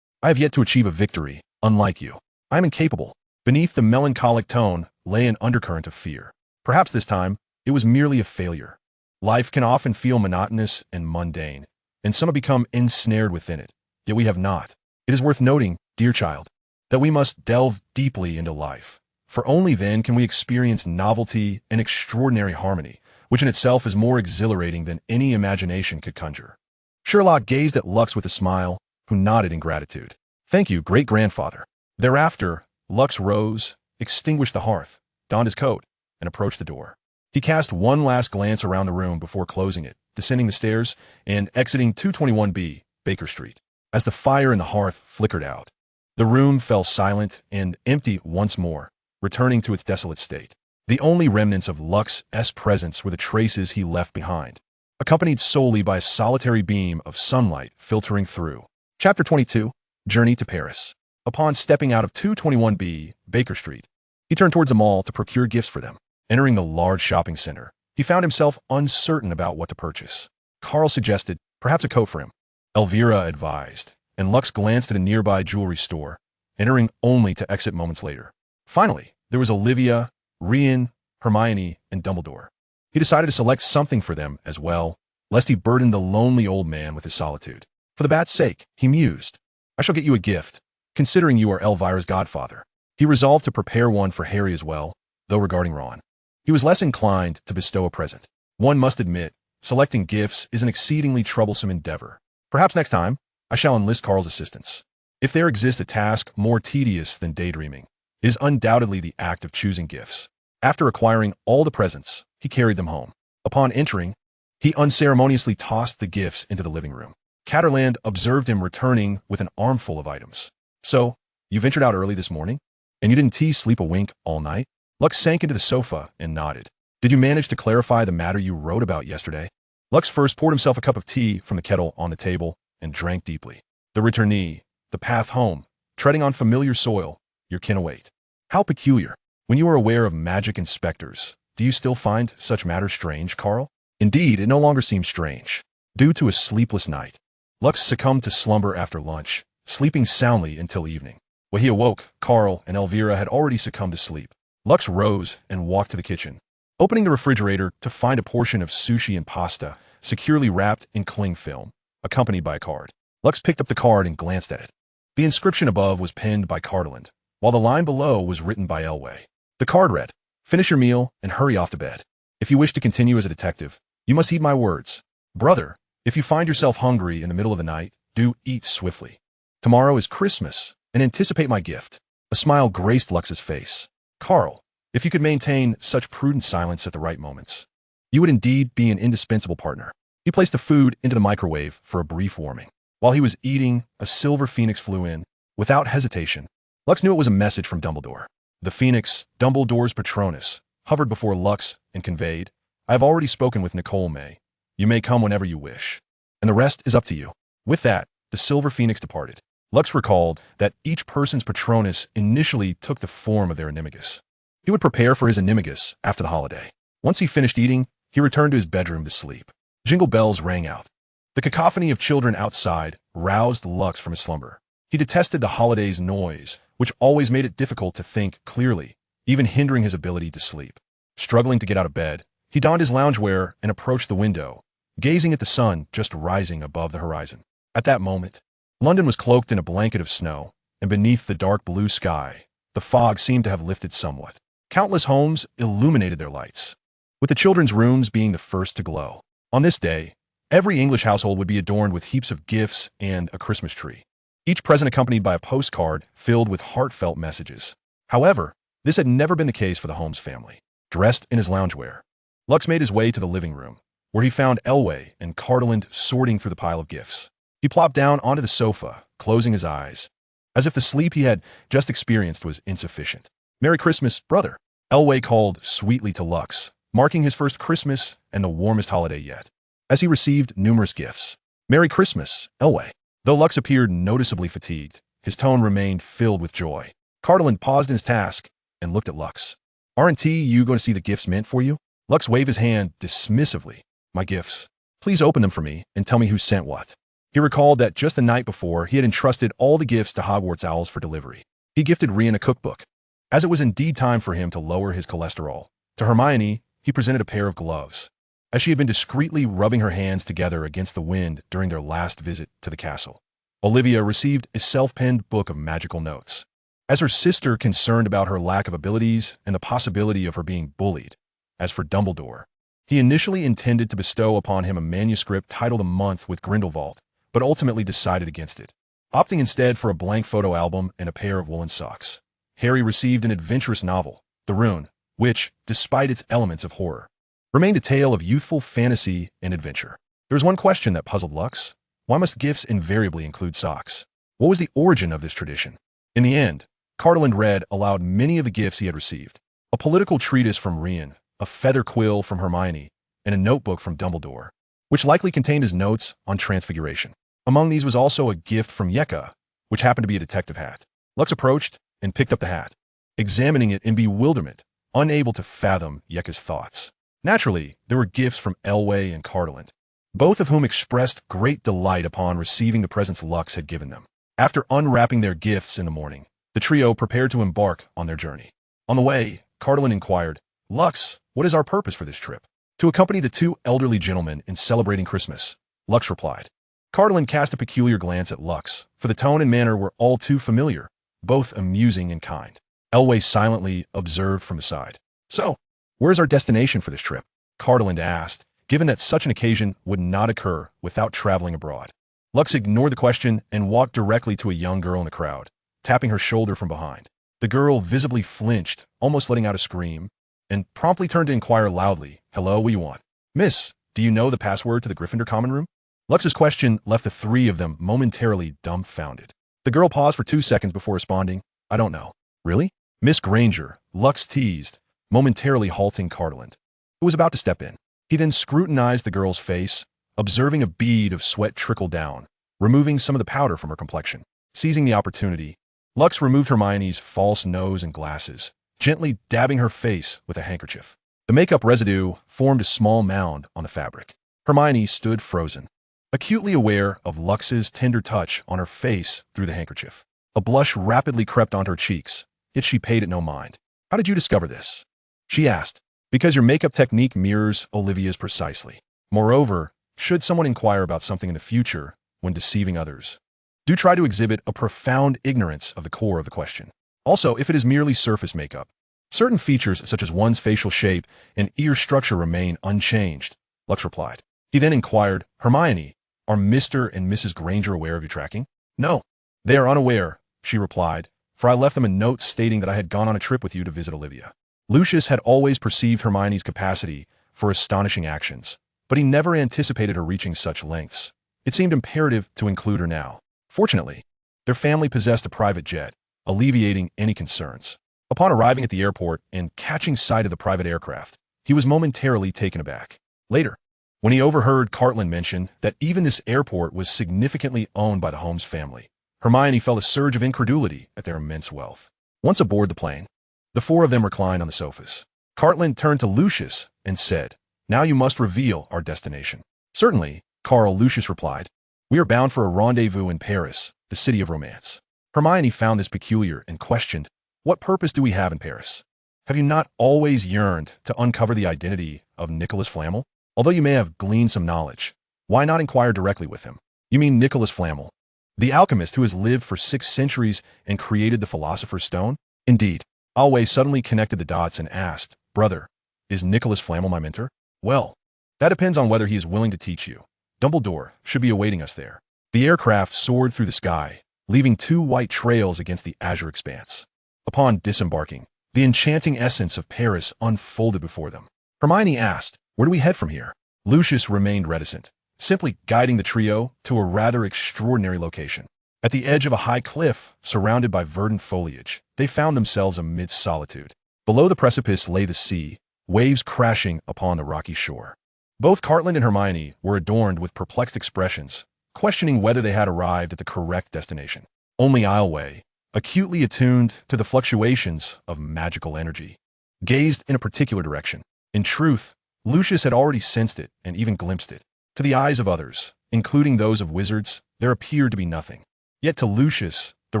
I have yet to achieve a victory, unlike you. I am incapable." Beneath the melancholic tone lay an undercurrent of fear. Perhaps this time, it was merely a failure. Life can often feel monotonous and mundane, and some have become ensnared within it, yet we have not. It is worth noting, dear child, that we must delve deeply into life, for only then can we experience novelty and extraordinary harmony, which in itself is more exhilarating than any imagination could conjure. Sherlock gazed at Lux with a smile, who nodded in gratitude. "Thank you, great-grandfather." Thereafter, Lux rose, extinguished the hearth, donned his coat, and approached the door. He cast one last glance around the room before closing it, descending the stairs, and exiting 221B, Baker Street. As the fire in the hearth flickered out, the room fell silent and empty once more, returning to its desolate state. The only remnants of Lux's presence were the traces he left behind, accompanied solely by a solitary beam of sunlight filtering through. Chapter 22, Journey to Paris. Upon stepping out of 221B, Baker Street, he turned towards the mall to procure gifts for them. Entering the large shopping center, he found himself uncertain about what to purchase. Carl suggested perhaps a coat for him. Elvira advised, and Lux glanced at a nearby jewelry store, entering only to exit moments later. Finally, there was Olivia, Rian, Hermione, and Dumbledore. He decided to select something for them as well, lest he burden the lonely old man with his solitude. For the bat's sake, he mused, I shall get you a gift, considering you are Elvira's godfather. He resolved to prepare one for Harry as well, though regarding Ron, he was less inclined to bestow a present. One must admit, selecting gifts is an exceedingly troublesome endeavor. Perhaps next time, I shall enlist Carl's assistance. If there exists a task more tedious than daydreaming, it is undoubtedly the act of choosing gifts. After acquiring all the presents, he carried them home. Upon entering, he unceremoniously tossed the gifts into the living room. Catterland observed him returning with an armful of items. So, you ventured out early this morning? And you didn't sleep a wink all night? Lux sank into the sofa and nodded. Did you manage to clarify the matter you wrote about yesterday? Lux first poured himself a cup of tea from the kettle on the table and drank deeply. The returnee, the path home, treading on familiar soil, your kin await. How peculiar. When you are aware of magic and specters, do you still find such matters strange, Carl? Indeed, it no longer seems strange. Due to a sleepless night, Lux succumbed to slumber after lunch, sleeping soundly until evening. When he awoke, Carl and Elvira had already succumbed to sleep. Lux rose and walked to the kitchen, opening the refrigerator to find a portion of sushi and pasta, securely wrapped in cling film, accompanied by a card. Lux picked up the card and glanced at it. The inscription above was penned by Cardeland, while the line below was written by Elway. The card read, Finish your meal and hurry off to bed. If you wish to continue as a detective, you must heed my words. Brother, if you find yourself hungry in the middle of the night, do eat swiftly. Tomorrow is Christmas, and anticipate my gift. A smile graced Lux's face. Carl, if you could maintain such prudent silence at the right moments, you would indeed be an indispensable partner. He placed the food into the microwave for a brief warming. While he was eating, a silver phoenix flew in. Without hesitation, Lux knew it was a message from Dumbledore. The phoenix, Dumbledore's Patronus, hovered before Lux and conveyed, I have already spoken with Nicole May. You may come whenever you wish. And the rest is up to you. With that, the silver phoenix departed. Lux recalled that each person's Patronus initially took the form of their animagus. He would prepare for his animagus after the holiday. Once he finished eating, he returned to his bedroom to sleep. Jingle bells rang out. The cacophony of children outside roused Lux from his slumber. He detested the holiday's noise, which always made it difficult to think clearly, even hindering his ability to sleep. Struggling to get out of bed, he donned his loungewear and approached the window, gazing at the sun just rising above the horizon. At that moment, London was cloaked in a blanket of snow, and beneath the dark blue sky, the fog seemed to have lifted somewhat. Countless homes illuminated their lights, with the children's rooms being the first to glow. On this day, every English household would be adorned with heaps of gifts and a Christmas tree, each present accompanied by a postcard filled with heartfelt messages. However, this had never been the case for the Holmes family. Dressed in his loungewear, Lux made his way to the living room, where he found Elway and Cardeland sorting through the pile of gifts. He plopped down onto the sofa, closing his eyes, as if the sleep he had just experienced was insufficient. Merry Christmas, brother, Elway called sweetly to Lux, marking his first Christmas and the warmest holiday yet, as he received numerous gifts. Merry Christmas, Elway. Though Lux appeared noticeably fatigued, his tone remained filled with joy. Cardeland paused in his task and looked at Lux. Aren't you going to see the gifts meant for you? Lux waved his hand dismissively. My gifts. Please open them for me and tell me who sent what. He recalled that just the night before, he had entrusted all the gifts to Hogwarts Owls for delivery. He gifted Rian a cookbook, as it was indeed time for him to lower his cholesterol. To Hermione, he presented a pair of gloves, as she had been discreetly rubbing her hands together against the wind during their last visit to the castle. Olivia received a self-penned book of magical notes. As her sister concerned about her lack of abilities and the possibility of her being bullied. As for Dumbledore, he initially intended to bestow upon him a manuscript titled A Month with Grindelwald, but ultimately decided against it, opting instead for a blank photo album and a pair of woolen socks. Harry received an adventurous novel, The Rune, which, despite its elements of horror, remained a tale of youthful fantasy and adventure. There was one question that puzzled Lux. Why must gifts invariably include socks? What was the origin of this tradition? In the end, Cardeland read aloud many of the gifts he had received. A political treatise from Rian, a feather quill from Hermione, and a notebook from Dumbledore. which likely contained his notes on transfiguration. Among these was also a gift from Yeka, which happened to be a detective hat. Lux approached and picked up the hat, examining it in bewilderment, unable to fathom Yeka's thoughts. Naturally, there were gifts from Elway and Cardeland, both of whom expressed great delight upon receiving the presents Lux had given them. After unwrapping their gifts in the morning, the trio prepared to embark on their journey. On the way, Cardeland inquired, "Lux, what is our purpose for this trip?" "To accompany the two elderly gentlemen in celebrating Christmas," Lux replied. Cardeland cast a peculiar glance at Lux, for the tone and manner were all too familiar, both amusing and kind. Elway silently observed from the side. "So, where's our destination for this trip?" Cardeland asked, given that such an occasion would not occur without traveling abroad. Lux ignored the question and walked directly to a young girl in the crowd, tapping her shoulder from behind. The girl visibly flinched, almost letting out a scream, and promptly turned to inquire loudly, "Hello, what do you want?" "Miss, do you know the password to the Gryffindor common room?" Lux's question left the three of them momentarily dumbfounded. The girl paused for 2 seconds before responding, "I don't know." "Really?" "Miss Granger," Lux teased, momentarily halting Cardeland, who was about to step in. He then scrutinized the girl's face, observing a bead of sweat trickle down, removing some of the powder from her complexion. Seizing the opportunity, Lux removed Hermione's false nose and glasses, gently dabbing her face with a handkerchief. The makeup residue formed a small mound on the fabric. Hermione stood frozen, acutely aware of Lux's tender touch on her face through the handkerchief. A blush rapidly crept onto her cheeks, yet she paid it no mind. "How did you discover this?" she asked. "Because your makeup technique mirrors Olivia's precisely. Moreover, should someone inquire about something in the future when deceiving others, do try to exhibit a profound ignorance of the core of the question. Also, if it is merely surface makeup, certain features such as one's facial shape and ear structure remain unchanged," Lux replied. He then inquired, "Hermione, are Mr. and Mrs. Granger aware of your tracking?" "No, they are unaware," she replied, "for I left them a note stating that I had gone on a trip with you to visit Olivia." Lucius had always perceived Hermione's capacity for astonishing actions, but he never anticipated her reaching such lengths. It seemed imperative to include her now. Fortunately, their family possessed a private jet, alleviating any concerns. Upon arriving at the airport and catching sight of the private aircraft, he was momentarily taken aback. Later, when he overheard Cartland mention that even this airport was significantly owned by the Holmes family, Hermione felt a surge of incredulity at their immense wealth. Once aboard the plane, the four of them reclined on the sofas. Cartland turned to Lucius and said, "Now you must reveal our destination." "Certainly, Carl," Lucius replied. "We are bound for a rendezvous in Paris, the city of romance." Hermione found this peculiar and questioned, "What purpose do we have in Paris? Have you not always yearned to uncover the identity of Nicholas Flamel? Although you may have gleaned some knowledge, why not inquire directly with him?" "You mean Nicholas Flamel, the alchemist who has lived for 6 centuries and created the Philosopher's Stone?" "Indeed." Alway suddenly connected the dots and asked, "Brother, is Nicholas Flamel my mentor?" "Well, that depends on whether he is willing to teach you. Dumbledore should be awaiting us there." The aircraft soared through the sky, leaving 2 white trails against the azure expanse. Upon disembarking, the enchanting essence of Paris unfolded before them. Hermione asked, "Where do we head from here?" Lucius remained reticent, simply guiding the trio to a rather extraordinary location. At the edge of a high cliff, surrounded by verdant foliage, they found themselves amidst solitude. Below the precipice lay the sea, waves crashing upon the rocky shore. Both Cartland and Hermione were adorned with perplexed expressions, questioning whether they had arrived at the correct destination. Only Isleway, acutely attuned to the fluctuations of magical energy, gazed in a particular direction. In truth, Lucius had already sensed it and even glimpsed it. To the eyes of others, including those of wizards, there appeared to be nothing. Yet to Lucius, the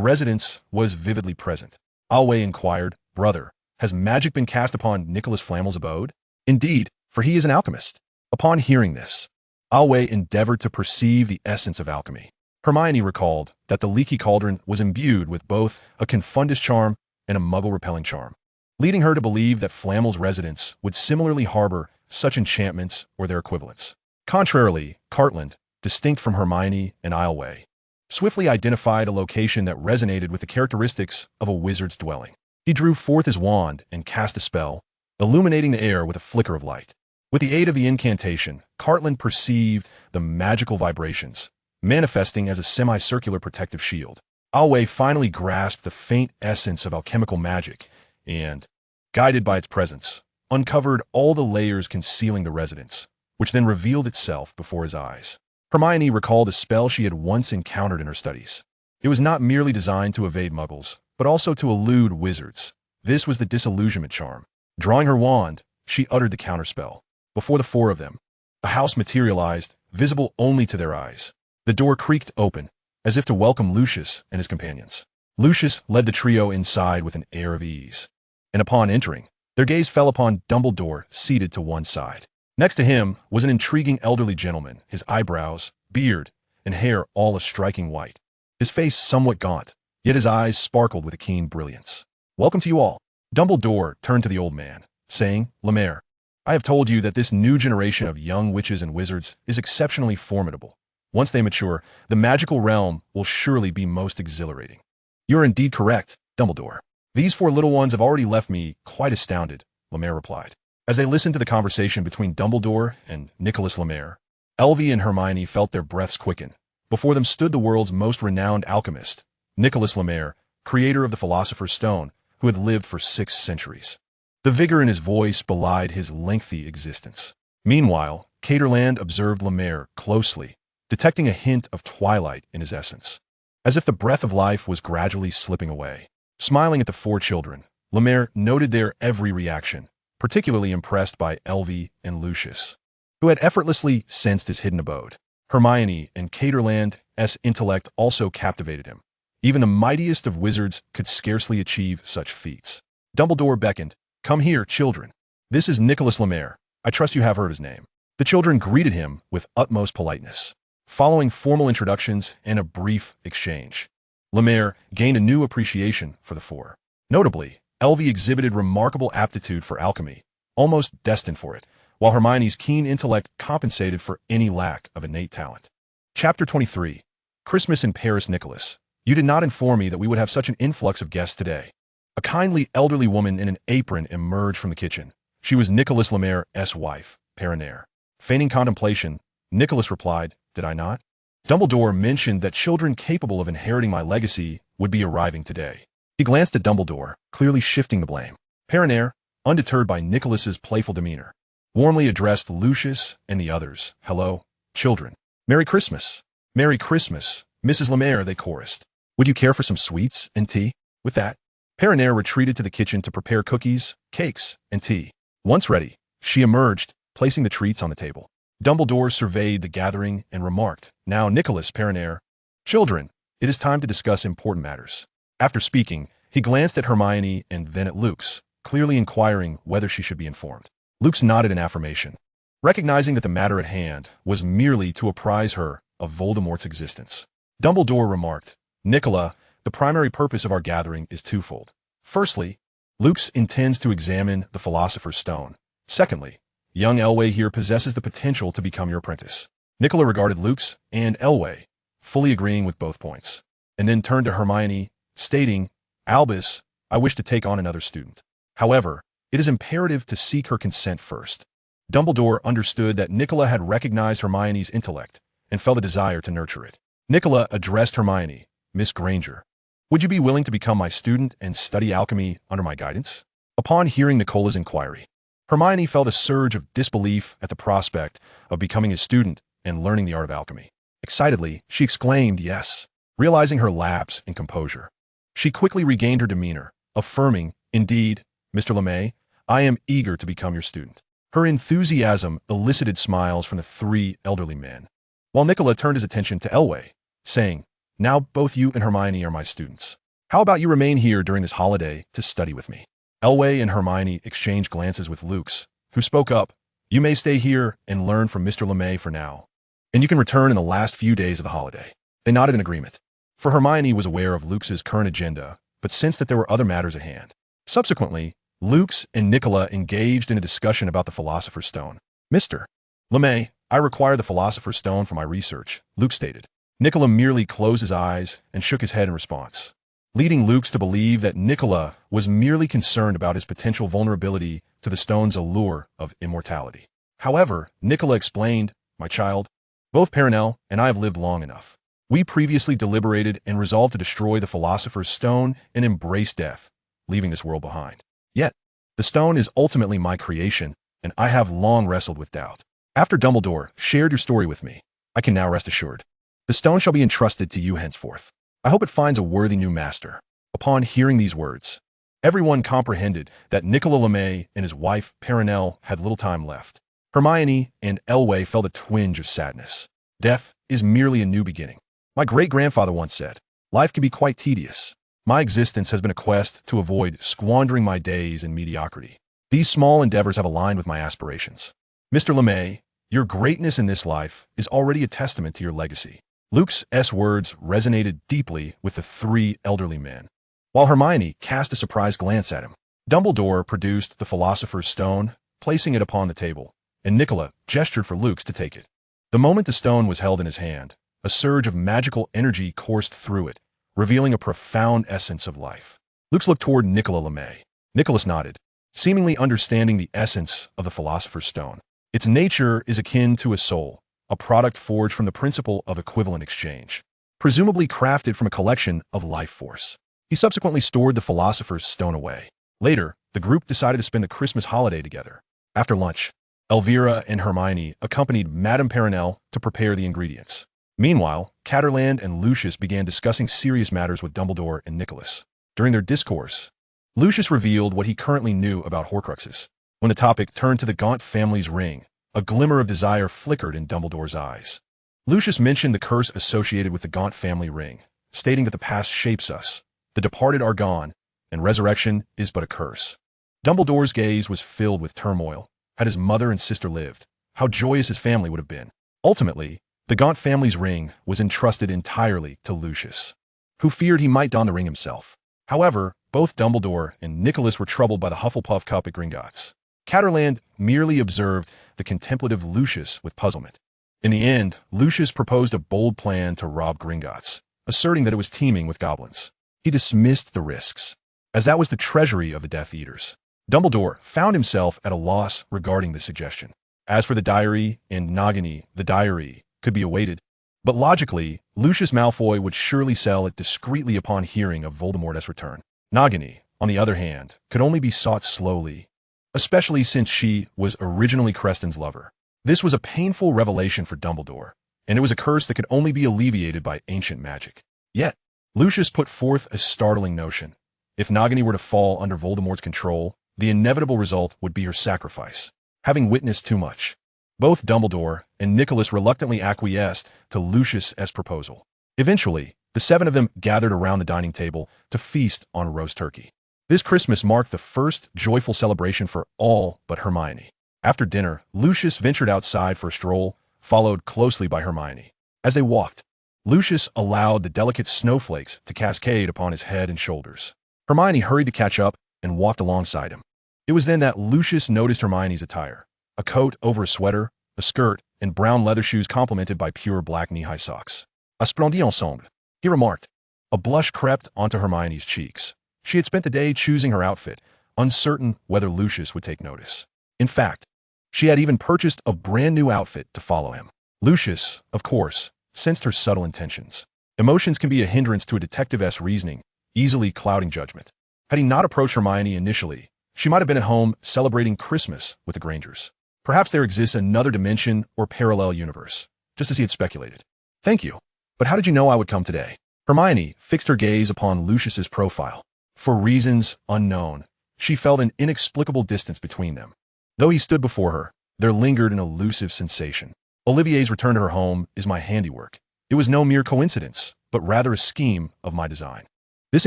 residence was vividly present. Alway inquired, "Brother, has magic been cast upon Nicholas Flamel's abode?" "Indeed, for he is an alchemist." Upon hearing this, Alway endeavored to perceive the essence of alchemy. Hermione recalled that the leaky cauldron was imbued with both a confundus charm and a muggle-repelling charm, leading her to believe that Flamel's residence would similarly harbor such enchantments or their equivalents. Contrarily, Cartland, distinct from Hermione and Isleway, swiftly identified a location that resonated with the characteristics of a wizard's dwelling. He drew forth his wand and cast a spell, illuminating the air with a flicker of light. With the aid of the incantation, Cartland perceived the magical vibrations, manifesting as a semicircular protective shield. Alway finally grasped the faint essence of alchemical magic and, guided by its presence, uncovered all the layers concealing the residence, which then revealed itself before his eyes. Hermione recalled a spell she had once encountered in her studies. It was not merely designed to evade muggles, but also to elude wizards. This was the disillusionment charm. Drawing her wand, she uttered the counterspell. Before the four of them, a house materialized, visible only to their eyes. The door creaked open, as if to welcome Lucius and his companions. Lucius led the trio inside with an air of ease. And upon entering, their gaze fell upon Dumbledore seated to one side. Next to him was an intriguing elderly gentleman, his eyebrows, beard, and hair all a striking white. His face somewhat gaunt, yet his eyes sparkled with a keen brilliance. "Welcome to you all." Dumbledore turned to the old man, saying, "Lemaire, I have told you that this new generation of young witches and wizards is exceptionally formidable. Once they mature, the magical realm will surely be most exhilarating." "You are indeed correct, Dumbledore. These four little ones have already left me quite astounded," Lemaire replied. As they listened to the conversation between Dumbledore and Nicholas Lemaire, Elvie and Hermione felt their breaths quicken. Before them stood the world's most renowned alchemist, Nicholas Lemaire, creator of the Philosopher's Stone, who had lived for 6 centuries. The vigor in his voice belied his lengthy existence. Meanwhile, Caterland observed Lemaire closely, detecting a hint of twilight in his essence, as if the breath of life was gradually slipping away. Smiling at the 4 children, Lemaire noted their every reaction, particularly impressed by Elvie and Lucius, who had effortlessly sensed his hidden abode. Hermione and Caterland's intellect also captivated him. Even the mightiest of wizards could scarcely achieve such feats. Dumbledore beckoned, "Come here, children. This is Nicholas Lemaire. I trust you have heard his name." The children greeted him with utmost politeness. Following formal introductions and a brief exchange, Lemaire gained a new appreciation for the 4. Notably, Elvie exhibited remarkable aptitude for alchemy, almost destined for it, while Hermione's keen intellect compensated for any lack of innate talent. Chapter 23. Christmas in Paris. Nicholas, you did not inform me that we would have such an influx of guests today. A kindly elderly woman in an apron emerged from the kitchen. She was Nicholas Lemaire's wife, Perinaire. Feigning contemplation, Nicholas replied, "Did I not? Dumbledore mentioned that children capable of inheriting my legacy would be arriving today." He glanced at Dumbledore, clearly shifting the blame. Perinaire, undeterred by Nicholas's playful demeanor, warmly addressed Lucius and the others. "Hello, children. Merry Christmas." "Merry Christmas, Mrs. Lemaire," they chorused. "Would you care for some sweets and tea?" With that, Perinaire retreated to the kitchen to prepare cookies, cakes, and tea. Once ready, she emerged, placing the treats on the table. Dumbledore surveyed the gathering and remarked, "Now, Nicholas, Perinaire. Children, it is time to discuss important matters." After speaking, he glanced at Hermione and then at Lux, clearly inquiring whether she should be informed. Lux nodded in affirmation, recognizing that the matter at hand was merely to apprise her of Voldemort's existence. Dumbledore remarked, "Nicola, the primary purpose of our gathering is twofold. Firstly, Lux intends to examine the Philosopher's Stone. Secondly, young Elway here possesses the potential to become your apprentice." Nicola regarded Lux and Elway, fully agreeing with both points, and then turned to Hermione, stating, "Albus, I wish to take on another student. However, it is imperative to seek her consent first." Dumbledore understood that Nicola had recognized Hermione's intellect and felt a desire to nurture it. Nicola addressed Hermione, "Miss Granger, would you be willing to become my student and study alchemy under my guidance?" Upon hearing Nicola's inquiry, Hermione felt a surge of disbelief at the prospect of becoming a student and learning the art of alchemy. Excitedly, she exclaimed yes, realizing her lapse in composure. She quickly regained her demeanor, affirming, "Indeed, Mr. LeMay, I am eager to become your student." Her enthusiasm elicited smiles from the 3 elderly men, while Nicola turned his attention to Elway, saying, "Now both you and Hermione are my students. How about you remain here during this holiday to study with me?" Elway and Hermione exchanged glances with Lux, who spoke up, "You may stay here and learn from Mr. LeMay for now, and you can return in the last few days of the holiday." They nodded in agreement, for Hermione was aware of Lux's current agenda, but sensed that there were other matters at hand. Subsequently, Lux and Nicola engaged in a discussion about the Philosopher's Stone. "Mr. LeMay, I require the Philosopher's Stone for my research," Lux stated. Nicola merely closed his eyes and shook his head in response, leading Lux to believe that Nicola was merely concerned about his potential vulnerability to the stone's allure of immortality. However, Nicola explained, "My child, both Perenelle and I have lived long enough. We previously deliberated and resolved to destroy the Philosopher's Stone and embrace death, leaving this world behind. Yet, the stone is ultimately my creation, and I have long wrestled with doubt. After Dumbledore shared your story with me, I can now rest assured. The stone shall be entrusted to you henceforth. I hope it finds a worthy new master. Upon hearing these words, everyone comprehended that Nicolas Flamel and his wife Perenelle had little time left. Hermione and Elway felt a twinge of sadness. Death is merely a new beginning. My great-grandfather once said, life can be quite tedious. My existence has been a quest to avoid squandering my days in mediocrity. These small endeavors have aligned with my aspirations. Mr. Flamel, your greatness in this life is already a testament to your legacy. Luke's words resonated deeply with the three elderly men. While Hermione cast a surprised glance at him, Dumbledore produced the Philosopher's Stone, placing it upon the table, and Nicola gestured for Luke to take it. The moment the stone was held in his hand, a surge of magical energy coursed through it, revealing a profound essence of life. Luke looked toward Nicolas Flamel. Nicholas nodded, seemingly understanding the essence of the Philosopher's Stone. Its nature is akin to a soul, a product forged from the principle of equivalent exchange, presumably crafted from a collection of life force. He subsequently stored the Philosopher's Stone away. Later, the group decided to spend the Christmas holiday together. After lunch, Elvira and Hermione accompanied Madame Perenelle to prepare the ingredients. Meanwhile, Catterland and Lucius began discussing serious matters with Dumbledore and Nicholas. During their discourse, Lucius revealed what he currently knew about Horcruxes. When the topic turned to the Gaunt family's ring, a glimmer of desire flickered in Dumbledore's eyes. Lucius mentioned the curse associated with the Gaunt family ring, stating that the past shapes us, the departed are gone, and resurrection is but a curse. Dumbledore's gaze was filled with turmoil. Had his mother and sister lived, how joyous his family would have been. Ultimately, the Gaunt family's ring was entrusted entirely to Lucius, who feared he might don the ring himself. However, both Dumbledore and Nicholas were troubled by the Hufflepuff cup at Gringotts. Catterland merely observed the contemplative Lucius with puzzlement. In the end, Lucius proposed a bold plan to rob Gringotts, asserting that it was teeming with goblins. He dismissed the risks, as that was the treasury of the Death Eaters. Dumbledore found himself at a loss regarding the suggestion. As for the diary and Nagini, the diary could be awaited, but logically, Lucius Malfoy would surely sell it discreetly upon hearing of Voldemort's return. Nagini, on the other hand, could only be sought slowly, especially since she was originally Creston's lover. This was a painful revelation for Dumbledore, and it was a curse that could only be alleviated by ancient magic. Yet, Lucius put forth a startling notion. If Nagini were to fall under Voldemort's control, the inevitable result would be her sacrifice. Having witnessed too much, both Dumbledore and Nicholas reluctantly acquiesced to Lucius's proposal. Eventually, the seven of them gathered around the dining table to feast on roast turkey. This Christmas marked the first joyful celebration for all but Hermione. After dinner, Lucius ventured outside for a stroll, followed closely by Hermione. As they walked, Lucius allowed the delicate snowflakes to cascade upon his head and shoulders. Hermione hurried to catch up and walked alongside him. It was then that Lucius noticed Hermione's attire, a coat over a sweater, a skirt, and brown leather shoes complemented by pure black knee-high socks. A splendid ensemble, he remarked. A blush crept onto Hermione's cheeks. She had spent the day choosing her outfit, uncertain whether Lucius would take notice. In fact, she had even purchased a brand new outfit to follow him. Lucius, of course, sensed her subtle intentions. Emotions can be a hindrance to a detective-esque reasoning, easily clouding judgment. Had he not approached Hermione initially, she might have been at home celebrating Christmas with the Grangers. Perhaps there exists another dimension or parallel universe, just as he had speculated. Thank you. But how did you know I would come today? Hermione fixed her gaze upon Lucius's profile. For reasons unknown, she felt an inexplicable distance between them. Though he stood before her, there lingered an elusive sensation. Olivier's return to her home is my handiwork. It was no mere coincidence, but rather a scheme of my design. This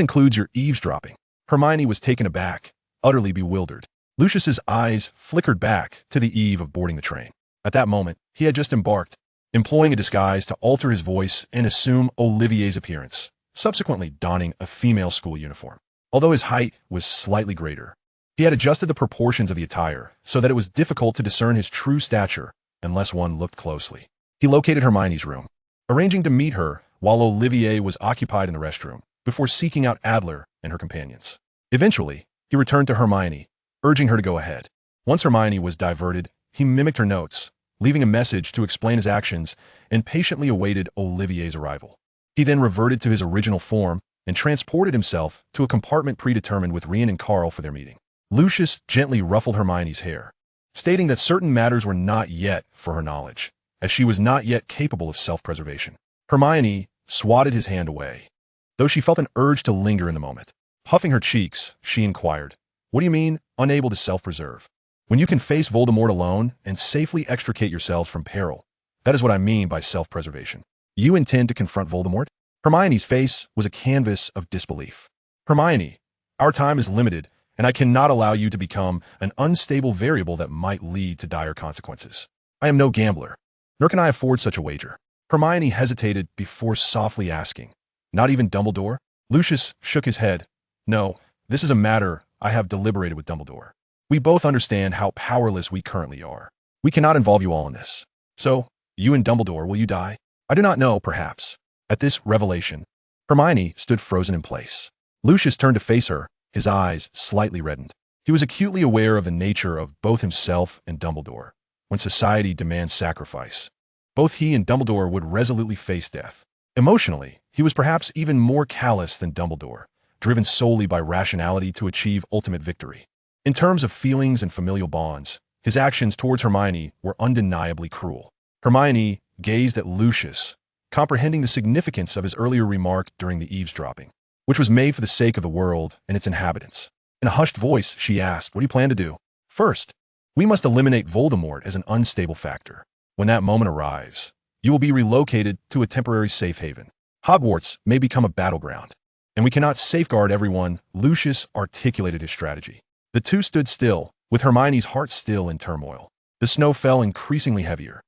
includes your eavesdropping. Hermione was taken aback, utterly bewildered. Lucius's eyes flickered back to the eve of boarding the train. At that moment, he had just embarked, employing a disguise to alter his voice and assume Olivier's appearance, subsequently donning a female school uniform. Although his height was slightly greater, he had adjusted the proportions of the attire so that it was difficult to discern his true stature unless one looked closely. He located Hermione's room, arranging to meet her while Olivier was occupied in the restroom, before seeking out Adler and her companions. Eventually, he returned to Hermione, urging her to go ahead. Once Hermione was diverted, he mimicked her notes, leaving a message to explain his actions, and patiently awaited Olivier's arrival. He then reverted to his original form and transported himself to a compartment predetermined with Rian and Carl for their meeting. Lucius gently ruffled Hermione's hair, stating that certain matters were not yet for her knowledge, as she was not yet capable of self-preservation. Hermione swatted his hand away, though she felt an urge to linger in the moment. Puffing her cheeks, she inquired, "What do you mean, unable to self-preserve? When you can face Voldemort alone and safely extricate yourselves from peril, that is what I mean by self-preservation. You intend to confront Voldemort?" Hermione's face was a canvas of disbelief. "Hermione, our time is limited, and I cannot allow you to become an unstable variable that might lead to dire consequences. I am no gambler, nor can I afford such a wager." Hermione hesitated before softly asking, "Not even Dumbledore?" Lucius shook his head. "No, this is a matter I have deliberated with Dumbledore. We both understand how powerless we currently are. We cannot involve you all in this. So, you and Dumbledore, will you die? I do not know, perhaps." At this revelation, Hermione stood frozen in place. Lucius turned to face her, his eyes slightly reddened. He was acutely aware of the nature of both himself and Dumbledore. When society demands sacrifice, both he and Dumbledore would resolutely face death. Emotionally, he was perhaps even more callous than Dumbledore, driven solely by rationality to achieve ultimate victory. In terms of feelings and familial bonds, his actions towards Hermione were undeniably cruel. Hermione gazed at Lucius, comprehending the significance of his earlier remark during the eavesdropping, which was made for the sake of the world and its inhabitants. In a hushed voice, she asked, "What do you plan to do?" "First, we must eliminate Voldemort as an unstable factor. When that moment arrives, you will be relocated to a temporary safe haven. Hogwarts may become a battleground, and we cannot safeguard everyone." Lucius articulated his strategy. The two stood still, with Hermione's heart still in turmoil. The snow fell increasingly heavier,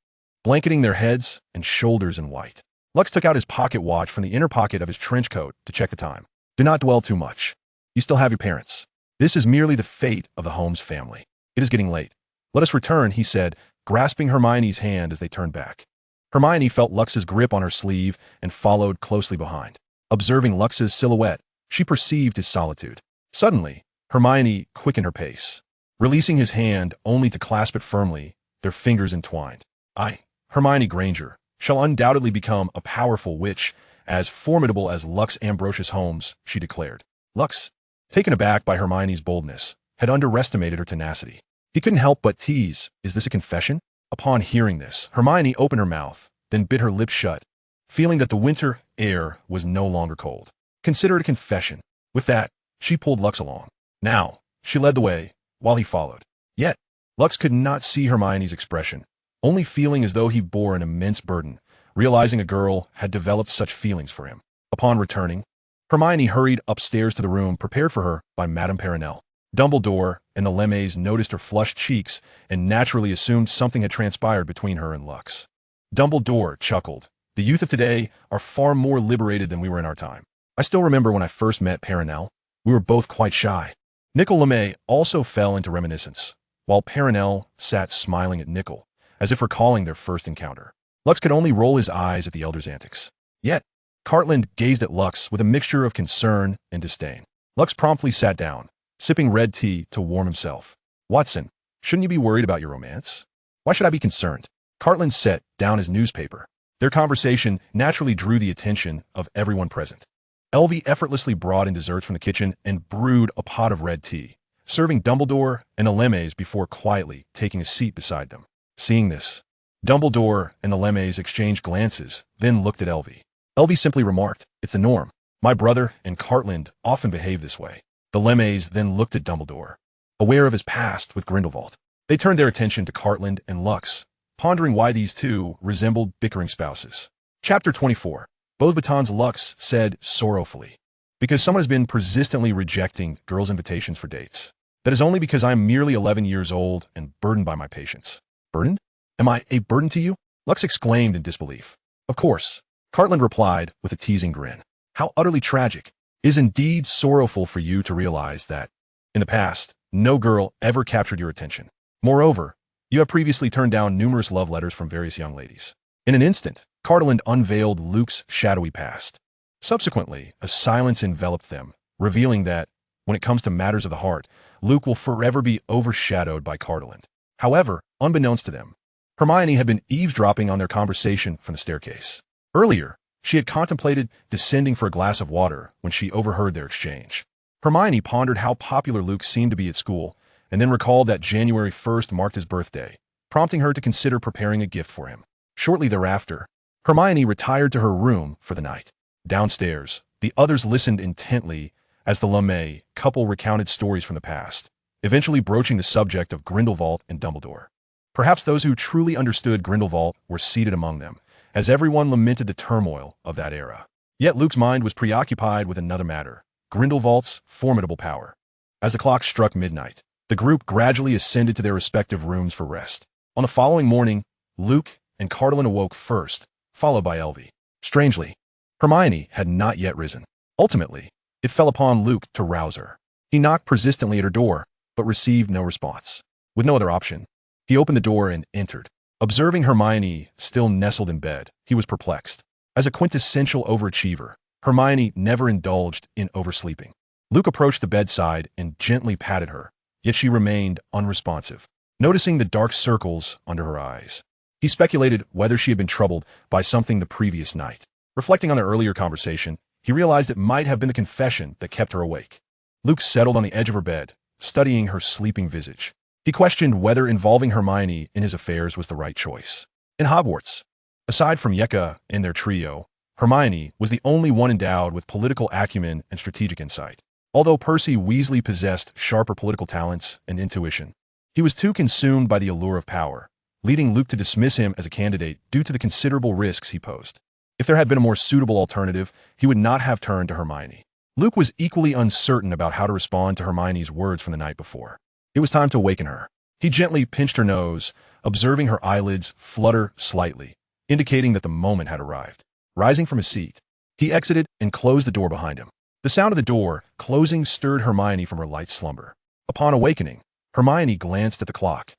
blanketing their heads and shoulders in white. Lux took out his pocket watch from the inner pocket of his trench coat to check the time. "Do not dwell too much. You still have your parents. This is merely the fate of the Holmes family. It is getting late. Let us return," he said, grasping Hermione's hand as they turned back. Hermione felt Lux's grip on her sleeve and followed closely behind. Observing Lux's silhouette, she perceived his solitude. Suddenly, Hermione quickened her pace, releasing his hand only to clasp it firmly, their fingers entwined. "I, Hermione Granger, shall undoubtedly become a powerful witch, as formidable as Rux Ambrosius Holmes," she declared. Lux, taken aback by Hermione's boldness, had underestimated her tenacity. He couldn't help but tease, "Is this a confession?" Upon hearing this, Hermione opened her mouth, then bit her lips shut, feeling that the winter air was no longer cold. "Consider it a confession." With that, she pulled Lux along. Now, she led the way, while he followed. Yet, Lux could not see Hermione's expression, only feeling as though he bore an immense burden, realizing a girl had developed such feelings for him. Upon returning, Hermione hurried upstairs to the room prepared for her by Madame Perenelle. Dumbledore and the Lemmays noticed her flushed cheeks and naturally assumed something had transpired between her and Lux. Dumbledore chuckled. "The youth of today are far more liberated than we were in our time. I still remember when I first met Perenelle. We were both quite shy." Nicol Lemmay also fell into reminiscence, while Perenelle sat smiling at Nicol, as if recalling their first encounter. Lux could only roll his eyes at the elder's antics. Yet, Cartland gazed at Lux with a mixture of concern and disdain. Lux promptly sat down, sipping red tea to warm himself. "Watson, shouldn't you be worried about your romance?" "Why should I be concerned?" Cartland set down his newspaper. Their conversation naturally drew the attention of everyone present. Elvie effortlessly brought in desserts from the kitchen and brewed a pot of red tea, serving Dumbledore and the Lemmays before quietly taking a seat beside them. Seeing this, Dumbledore and the Lemmays exchanged glances, then looked at Elvie. Elvie simply remarked, "It's the norm. My brother and Cartland often behave this way." The Lemmays then looked at Dumbledore, aware of his past with Grindelwald. They turned their attention to Cartland and Lux, pondering why these two resembled bickering spouses. Chapter 24. Beauxbatons Lux said sorrowfully, "Because someone has been persistently rejecting girls' invitations for dates. That is only because I am merely 11 years old and burdened by my patience." "Burdened? Am I a burden to you?" Lux exclaimed in disbelief. "Of course," Cartland replied with a teasing grin. "How utterly tragic. It is indeed sorrowful for you to realize that, in the past, no girl ever captured your attention. Moreover, you have previously turned down numerous love letters from various young ladies." In an instant, Cartland unveiled Luke's shadowy past. Subsequently, a silence enveloped them, revealing that, when it comes to matters of the heart, Luke will forever be overshadowed by Cartland. However, unbeknownst to them, Hermione had been eavesdropping on their conversation from the staircase. Earlier, she had contemplated descending for a glass of water when she overheard their exchange. Hermione pondered how popular Luke seemed to be at school, and then recalled that January 1st marked his birthday, prompting her to consider preparing a gift for him. Shortly thereafter, Hermione retired to her room for the night. Downstairs, the others listened intently as the LeMay couple recounted stories from the past, eventually broaching the subject of Grindelwald and Dumbledore. Perhaps those who truly understood Grindelwald were seated among them, as everyone lamented the turmoil of that era. Yet Luke's mind was preoccupied with another matter, Grindelwald's formidable power. As the clock struck midnight, the group gradually ascended to their respective rooms for rest. On the following morning, Luke and Cardalin awoke first, followed by Elvie. Strangely, Hermione had not yet risen. Ultimately, it fell upon Luke to rouse her. He knocked persistently at her door, but received no response. With no other option, he opened the door and entered. Observing Hermione still nestled in bed, he was perplexed. As a quintessential overachiever, Hermione never indulged in oversleeping. Luke approached the bedside and gently patted her, yet she remained unresponsive. Noticing the dark circles under her eyes, he speculated whether she had been troubled by something the previous night. Reflecting on their earlier conversation, he realized it might have been the confession that kept her awake. Luke settled on the edge of her bed, studying her sleeping visage. He questioned whether involving Hermione in his affairs was the right choice. In Hogwarts, aside from Yeka and their trio, Hermione was the only one endowed with political acumen and strategic insight. Although Percy Weasley possessed sharper political talents and intuition, he was too consumed by the allure of power, leading Luke to dismiss him as a candidate due to the considerable risks he posed. If there had been a more suitable alternative, he would not have turned to Hermione. Luke was equally uncertain about how to respond to Hermione's words from the night before. It was time to awaken her. He gently pinched her nose, observing her eyelids flutter slightly, indicating that the moment had arrived. Rising from his seat, he exited and closed the door behind him. The sound of the door closing stirred Hermione from her light slumber. Upon awakening, Hermione glanced at the clock,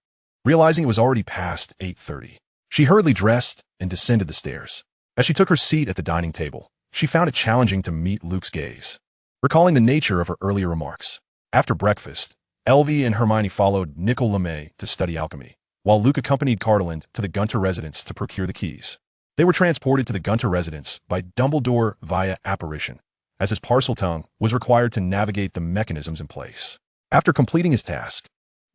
realizing it was already past 8:30. She hurriedly dressed and descended the stairs. As she took her seat at the dining table, she found it challenging to meet Luke's gaze. Recalling the nature of her earlier remarks, after breakfast, Elvie and Hermione followed Nicol LeMay to study alchemy, while Luke accompanied Cardalin to the Gunter residence to procure the keys. They were transported to the Gunter residence by Dumbledore via apparition, as his Parseltongue was required to navigate the mechanisms in place. After completing his task,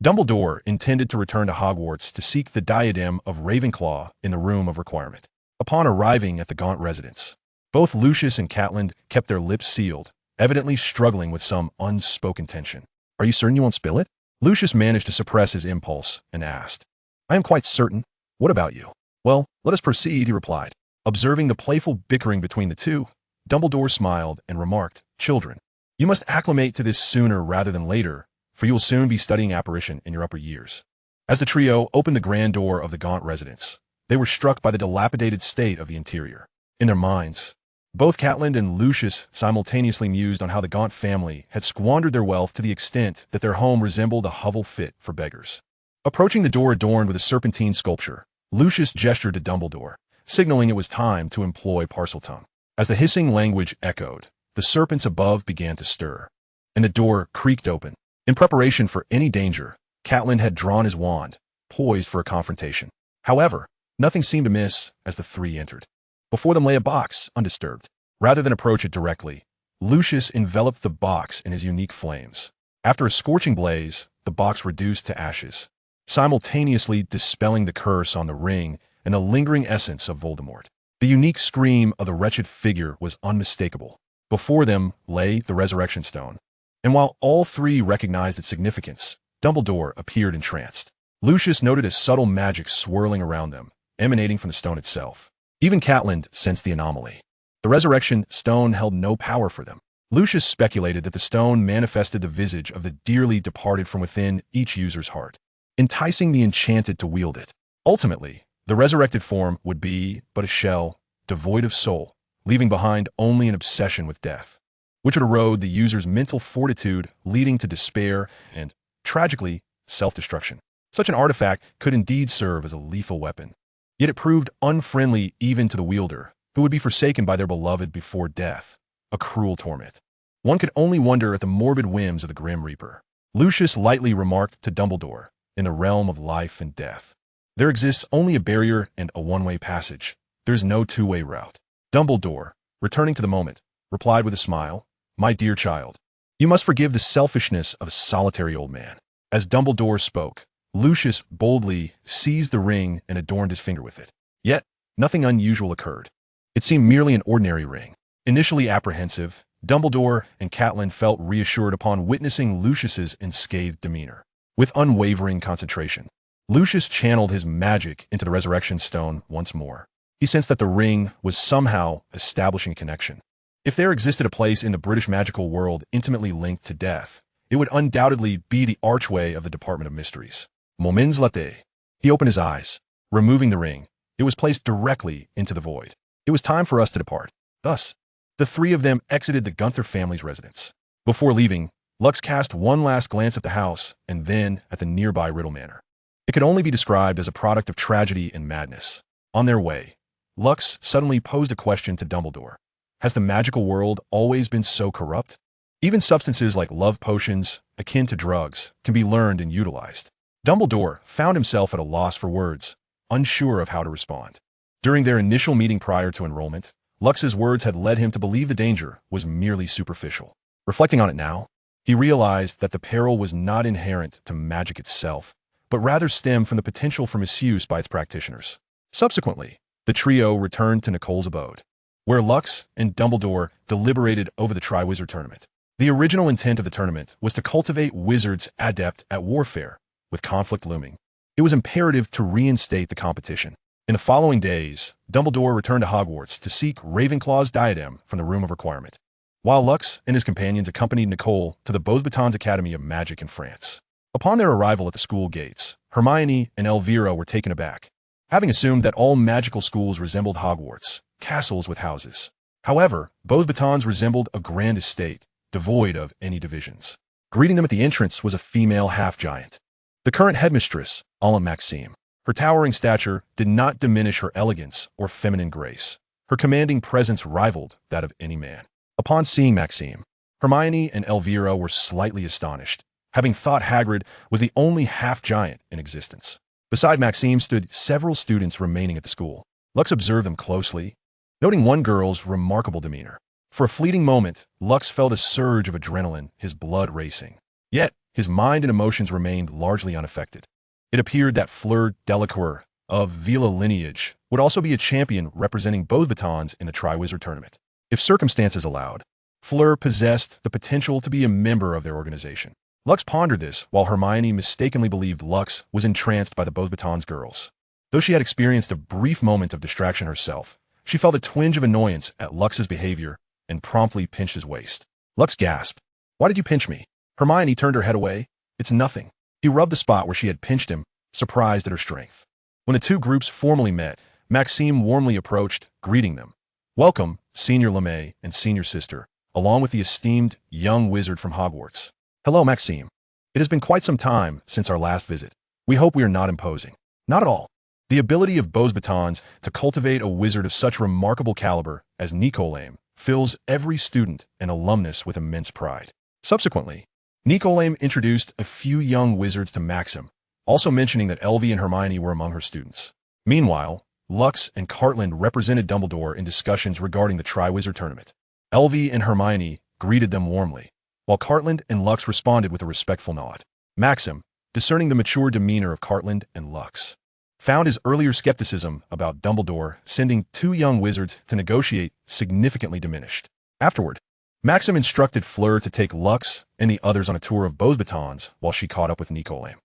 Dumbledore intended to return to Hogwarts to seek the diadem of Ravenclaw in the Room of Requirement. Upon arriving at the Gaunt residence, both Lucius and Catelyn kept their lips sealed, evidently struggling with some unspoken tension. "Are you certain you won't spill it?" Lucius managed to suppress his impulse and asked. "I am quite certain. What about you?" "Well, let us proceed," he replied. Observing the playful bickering between the two, Dumbledore smiled and remarked, "Children, you must acclimate to this sooner rather than later, for you will soon be studying apparition in your upper years." As the trio opened the grand door of the Gaunt residence, they were struck by the dilapidated state of the interior. In their minds, both Catelyn and Lucius simultaneously mused on how the Gaunt family had squandered their wealth to the extent that their home resembled a hovel fit for beggars. Approaching the door adorned with a serpentine sculpture, Lucius gestured to Dumbledore, signaling it was time to employ Parseltongue. As the hissing language echoed, the serpents above began to stir, and the door creaked open. In preparation for any danger, Catelyn had drawn his wand, poised for a confrontation. However, nothing seemed amiss as the three entered. Before them lay a box, undisturbed. Rather than approach it directly, Lucius enveloped the box in his unique flames. After a scorching blaze, the box reduced to ashes, simultaneously dispelling the curse on the ring and the lingering essence of Voldemort. The unique scream of the wretched figure was unmistakable. Before them lay the Resurrection Stone, and while all three recognized its significance, Dumbledore appeared entranced. Lucius noted a subtle magic swirling around them, emanating from the stone itself. Even Catelyn sensed the anomaly. The Resurrection Stone held no power for them. Lucius speculated that the stone manifested the visage of the dearly departed from within each user's heart, enticing the enchanted to wield it. Ultimately, the resurrected form would be but a shell, devoid of soul, leaving behind only an obsession with death, which would erode the user's mental fortitude, leading to despair and, tragically, self-destruction. Such an artifact could indeed serve as a lethal weapon. Yet it proved unfriendly even to the wielder, who would be forsaken by their beloved before death, a cruel torment. One could only wonder at the morbid whims of the Grim Reaper. Lucius lightly remarked to Dumbledore, "In the realm of life and death, there exists only a barrier and a one-way passage. There is no two-way route." Dumbledore, returning to the moment, replied with a smile, "My dear child, you must forgive the selfishness of a solitary old man. As Dumbledore spoke, Lucius boldly seized the ring and adorned his finger with it. Yet, nothing unusual occurred. It seemed merely an ordinary ring. Initially apprehensive, Dumbledore and Catelyn felt reassured upon witnessing Lucius's unscathed demeanor. With unwavering concentration, Lucius channeled his magic into the resurrection stone once more. He sensed that the ring was somehow establishing a connection. If there existed a place in the British magical world intimately linked to death, it would undoubtedly be the archway of the Department of Mysteries. Moments later, he opened his eyes. Removing the ring, it was placed directly into the void. It was time for us to depart. Thus, the three of them exited the Gunther family's residence. Before leaving, Lux cast one last glance at the house and then at the nearby Riddle Manor. It could only be described as a product of tragedy and madness. On their way, Lux suddenly posed a question to Dumbledore. Has the magical world always been so corrupt? Even substances like love potions, akin to drugs, can be learned and utilized. Dumbledore found himself at a loss for words, unsure of how to respond. During their initial meeting prior to enrollment, Lux's words had led him to believe the danger was merely superficial. Reflecting on it now, he realized that the peril was not inherent to magic itself, but rather stemmed from the potential for misuse by its practitioners. Subsequently, the trio returned to Nicole's abode, where Lux and Dumbledore deliberated over the Triwizard Tournament. The original intent of the tournament was to cultivate wizards adept at warfare, with conflict looming. It was imperative to reinstate the competition. In the following days, Dumbledore returned to Hogwarts to seek Ravenclaw's diadem from the Room of Requirement, while Lux and his companions accompanied Nicole to the Beauxbatons Academy of Magic in France. Upon their arrival at the school gates, Hermione and Elvira were taken aback, having assumed that all magical schools resembled Hogwarts, castles with houses. However, Beauxbatons resembled a grand estate, devoid of any divisions. Greeting them at the entrance was a female half-giant, the current headmistress, Maxime. Her towering stature did not diminish her elegance or feminine grace. Her commanding presence rivaled that of any man. Upon seeing Maxime, Hermione and Elvira were slightly astonished, having thought Hagrid was the only half-giant in existence. Beside Maxime stood several students remaining at the school. Lux observed them closely, noting one girl's remarkable demeanor. For a fleeting moment, Lux felt a surge of adrenaline, his blood racing. Yet, his mind and emotions remained largely unaffected. It appeared that Fleur Delacour of Vila lineage would also be a champion representing Beauxbatons in the Triwizard Tournament. If circumstances allowed, Fleur possessed the potential to be a member of their organization. Lux pondered this while Hermione mistakenly believed Lux was entranced by the Beauxbatons girls. Though she had experienced a brief moment of distraction herself, she felt a twinge of annoyance at Lux's behavior and promptly pinched his waist. Lux gasped. "Why did you pinch me?" Hermione turned her head away. "It's nothing." He rubbed the spot where she had pinched him, surprised at her strength. When the two groups formally met, Maxime warmly approached, greeting them. "Welcome, Senior LeMay and Senior Sister, along with the esteemed young wizard from Hogwarts." "Hello, Maxime. It has been quite some time since our last visit. We hope we are not imposing." "Not at all. The ability of Beauxbatons to cultivate a wizard of such remarkable caliber as Nicolaim fills every student and alumnus with immense pride." Subsequently, Nicolaim introduced a few young wizards to Maxim, also mentioning that Elvie and Hermione were among her students. Meanwhile, Lux and Cartland represented Dumbledore in discussions regarding the Triwizard Tournament. Elvie and Hermione greeted them warmly, while Cartland and Lux responded with a respectful nod. Maxim, discerning the mature demeanor of Cartland and Lux, found his earlier skepticism about Dumbledore sending two young wizards to negotiate significantly diminished. Afterward, Maxim instructed Fleur to take Lux and the others on a tour of Beauxbatons while she caught up with Nicolaim.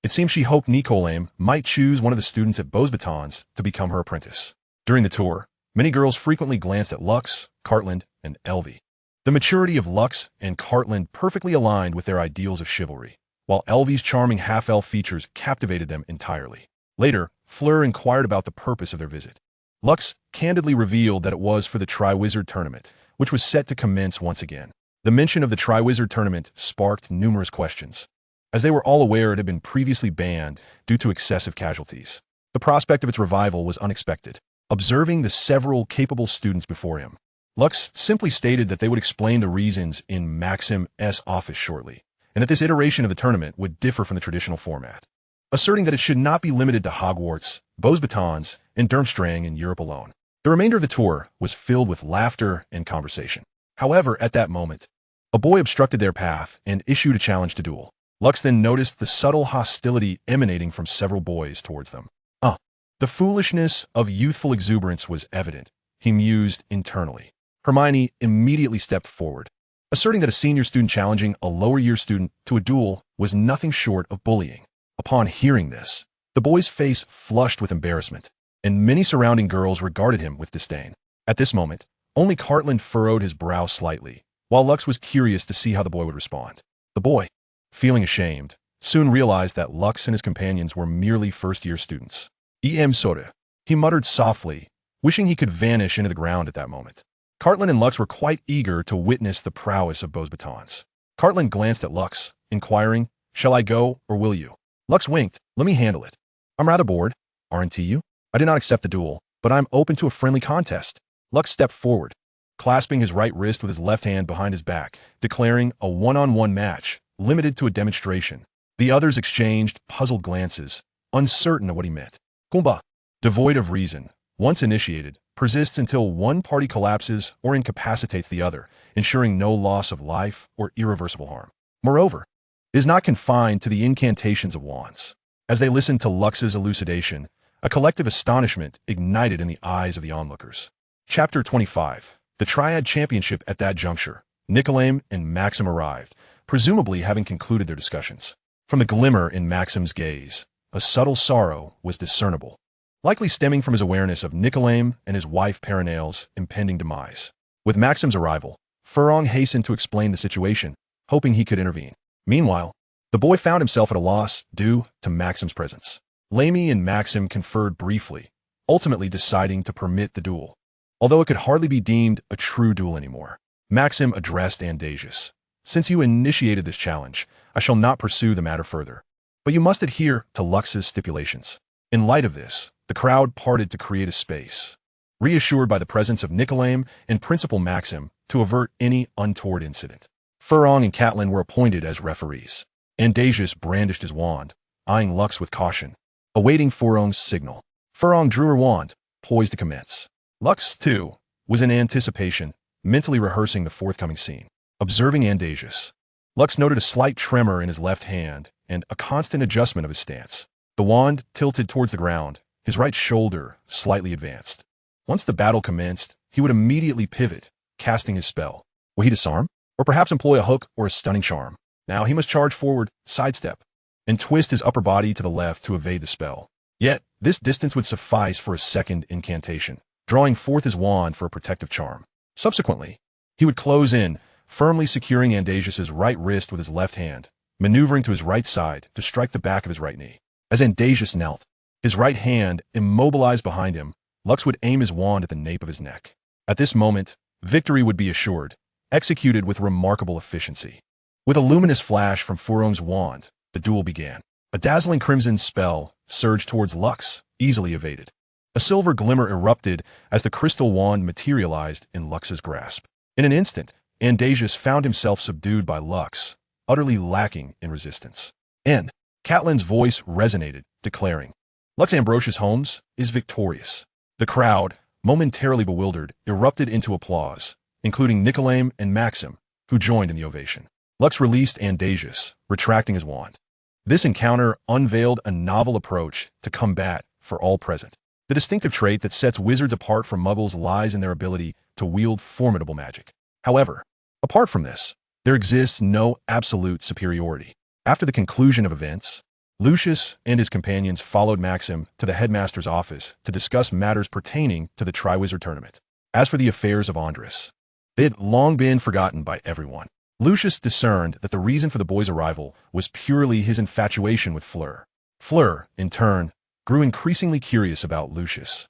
It seemed she hoped Nicolaim might choose one of the students at Beauxbatons to become her apprentice. During the tour, many girls frequently glanced at Lux, Cartland, and Elvie. The maturity of Lux and Cartland perfectly aligned with their ideals of chivalry, while Elvie's charming half-elf features captivated them entirely. Later, Fleur inquired about the purpose of their visit. Lux candidly revealed that it was for the Triwizard Tournament, which was set to commence once again. The mention of the Triwizard Tournament sparked numerous questions, as they were all aware it had been previously banned due to excessive casualties. The prospect of its revival was unexpected. Observing the several capable students before him, Lux simply stated that they would explain the reasons in Maxim's office shortly, and that this iteration of the tournament would differ from the traditional format, asserting that it should not be limited to Hogwarts, Beauxbatons, and Durmstrang in Europe alone. The remainder of the tour was filled with laughter and conversation. However, at that moment, a boy obstructed their path and issued a challenge to duel. Lux then noticed the subtle hostility emanating from several boys towards them. The foolishness of youthful exuberance was evident, he mused internally. Hermione immediately stepped forward, asserting that a senior student challenging a lower-year student to a duel was nothing short of bullying. Upon hearing this, the boy's face flushed with embarrassment, and many surrounding girls regarded him with disdain. At this moment, only Cartland furrowed his brow slightly, while Lux was curious to see how the boy would respond. The boy, feeling ashamed, soon realized that Lux and his companions were merely first-year students. Soda, he muttered softly, wishing he could vanish into the ground at that moment. Cartland and Lux were quite eager to witness the prowess of Beau's batons. Cartland glanced at Lux, inquiring, "Shall I go, or will you?" Lux winked, "Let me handle it. I'm rather bored, aren't you? I did not accept the duel, but I'm open to a friendly contest." Lux stepped forward, clasping his right wrist with his left hand behind his back, declaring a one-on-one match, limited to a demonstration. The others exchanged puzzled glances, uncertain of what he meant. Kumba, devoid of reason, once initiated, persists until one party collapses or incapacitates the other, ensuring no loss of life or irreversible harm. Moreover, it is not confined to the incantations of wands. As they listened to Lux's elucidation, a collective astonishment ignited in the eyes of the onlookers. Chapter 25. The Triad Championship. At that juncture, Nicolaim and Maxim arrived, presumably having concluded their discussions. From the glimmer in Maxim's gaze, a subtle sorrow was discernible, likely stemming from his awareness of Nicolaim and his wife Perennail's impending demise. With Maxim's arrival, Furlong hastened to explain the situation, hoping he could intervene. Meanwhile, the boy found himself at a loss due to Maxim's presence. Lamy and Maxim conferred briefly, ultimately deciding to permit the duel. Although it could hardly be deemed a true duel anymore, Maxim addressed Andasius. "Since you initiated this challenge, I shall not pursue the matter further. But you must adhere to Lux's stipulations." In light of this, the crowd parted to create a space, reassured by the presence of Nicolaim and Principal Maxim to avert any untoward incident. Furlong and Catelyn were appointed as referees. Andasius brandished his wand, eyeing Lux with caution, awaiting Furlong's signal. Furlong drew her wand, poised to commence. Lux, too, was in anticipation, mentally rehearsing the forthcoming scene. Observing Andasius, Lux noted a slight tremor in his left hand and a constant adjustment of his stance. The wand tilted towards the ground, his right shoulder slightly advanced. Once the battle commenced, he would immediately pivot, casting his spell. Will he disarm? Or perhaps employ a hook or a stunning charm? Now he must charge forward, sidestep, and twist his upper body to the left to evade the spell. Yet, this distance would suffice for a second incantation, drawing forth his wand for a protective charm. Subsequently, he would close in, firmly securing Andasius's right wrist with his left hand, maneuvering to his right side to strike the back of his right knee. As Andasius knelt, his right hand immobilized behind him, Lux would aim his wand at the nape of his neck. At this moment, victory would be assured, executed with remarkable efficiency. With a luminous flash from Furlong's wand, the duel began. A dazzling crimson spell surged towards Lux, easily evaded. A silver glimmer erupted as the crystal wand materialized in Lux's grasp. In an instant, Andasius found himself subdued by Lux, utterly lacking in resistance. And Catelyn's voice resonated, declaring, "Lux Ambrosius Holmes is victorious." The crowd, momentarily bewildered, erupted into applause, including Nicolaim and Maxim, who joined in the ovation. Lux released Andasius, retracting his wand. This encounter unveiled a novel approach to combat for all present. The distinctive trait that sets wizards apart from muggles lies in their ability to wield formidable magic. However, apart from this, there exists no absolute superiority. After the conclusion of events, Lucius and his companions followed Maxim to the headmaster's office to discuss matters pertaining to the Triwizard Tournament. As for the affairs of Andres, they had long been forgotten by everyone. Lucius discerned that the reason for the boy's arrival was purely his infatuation with Fleur. Fleur, in turn, grew increasingly curious about Lucius,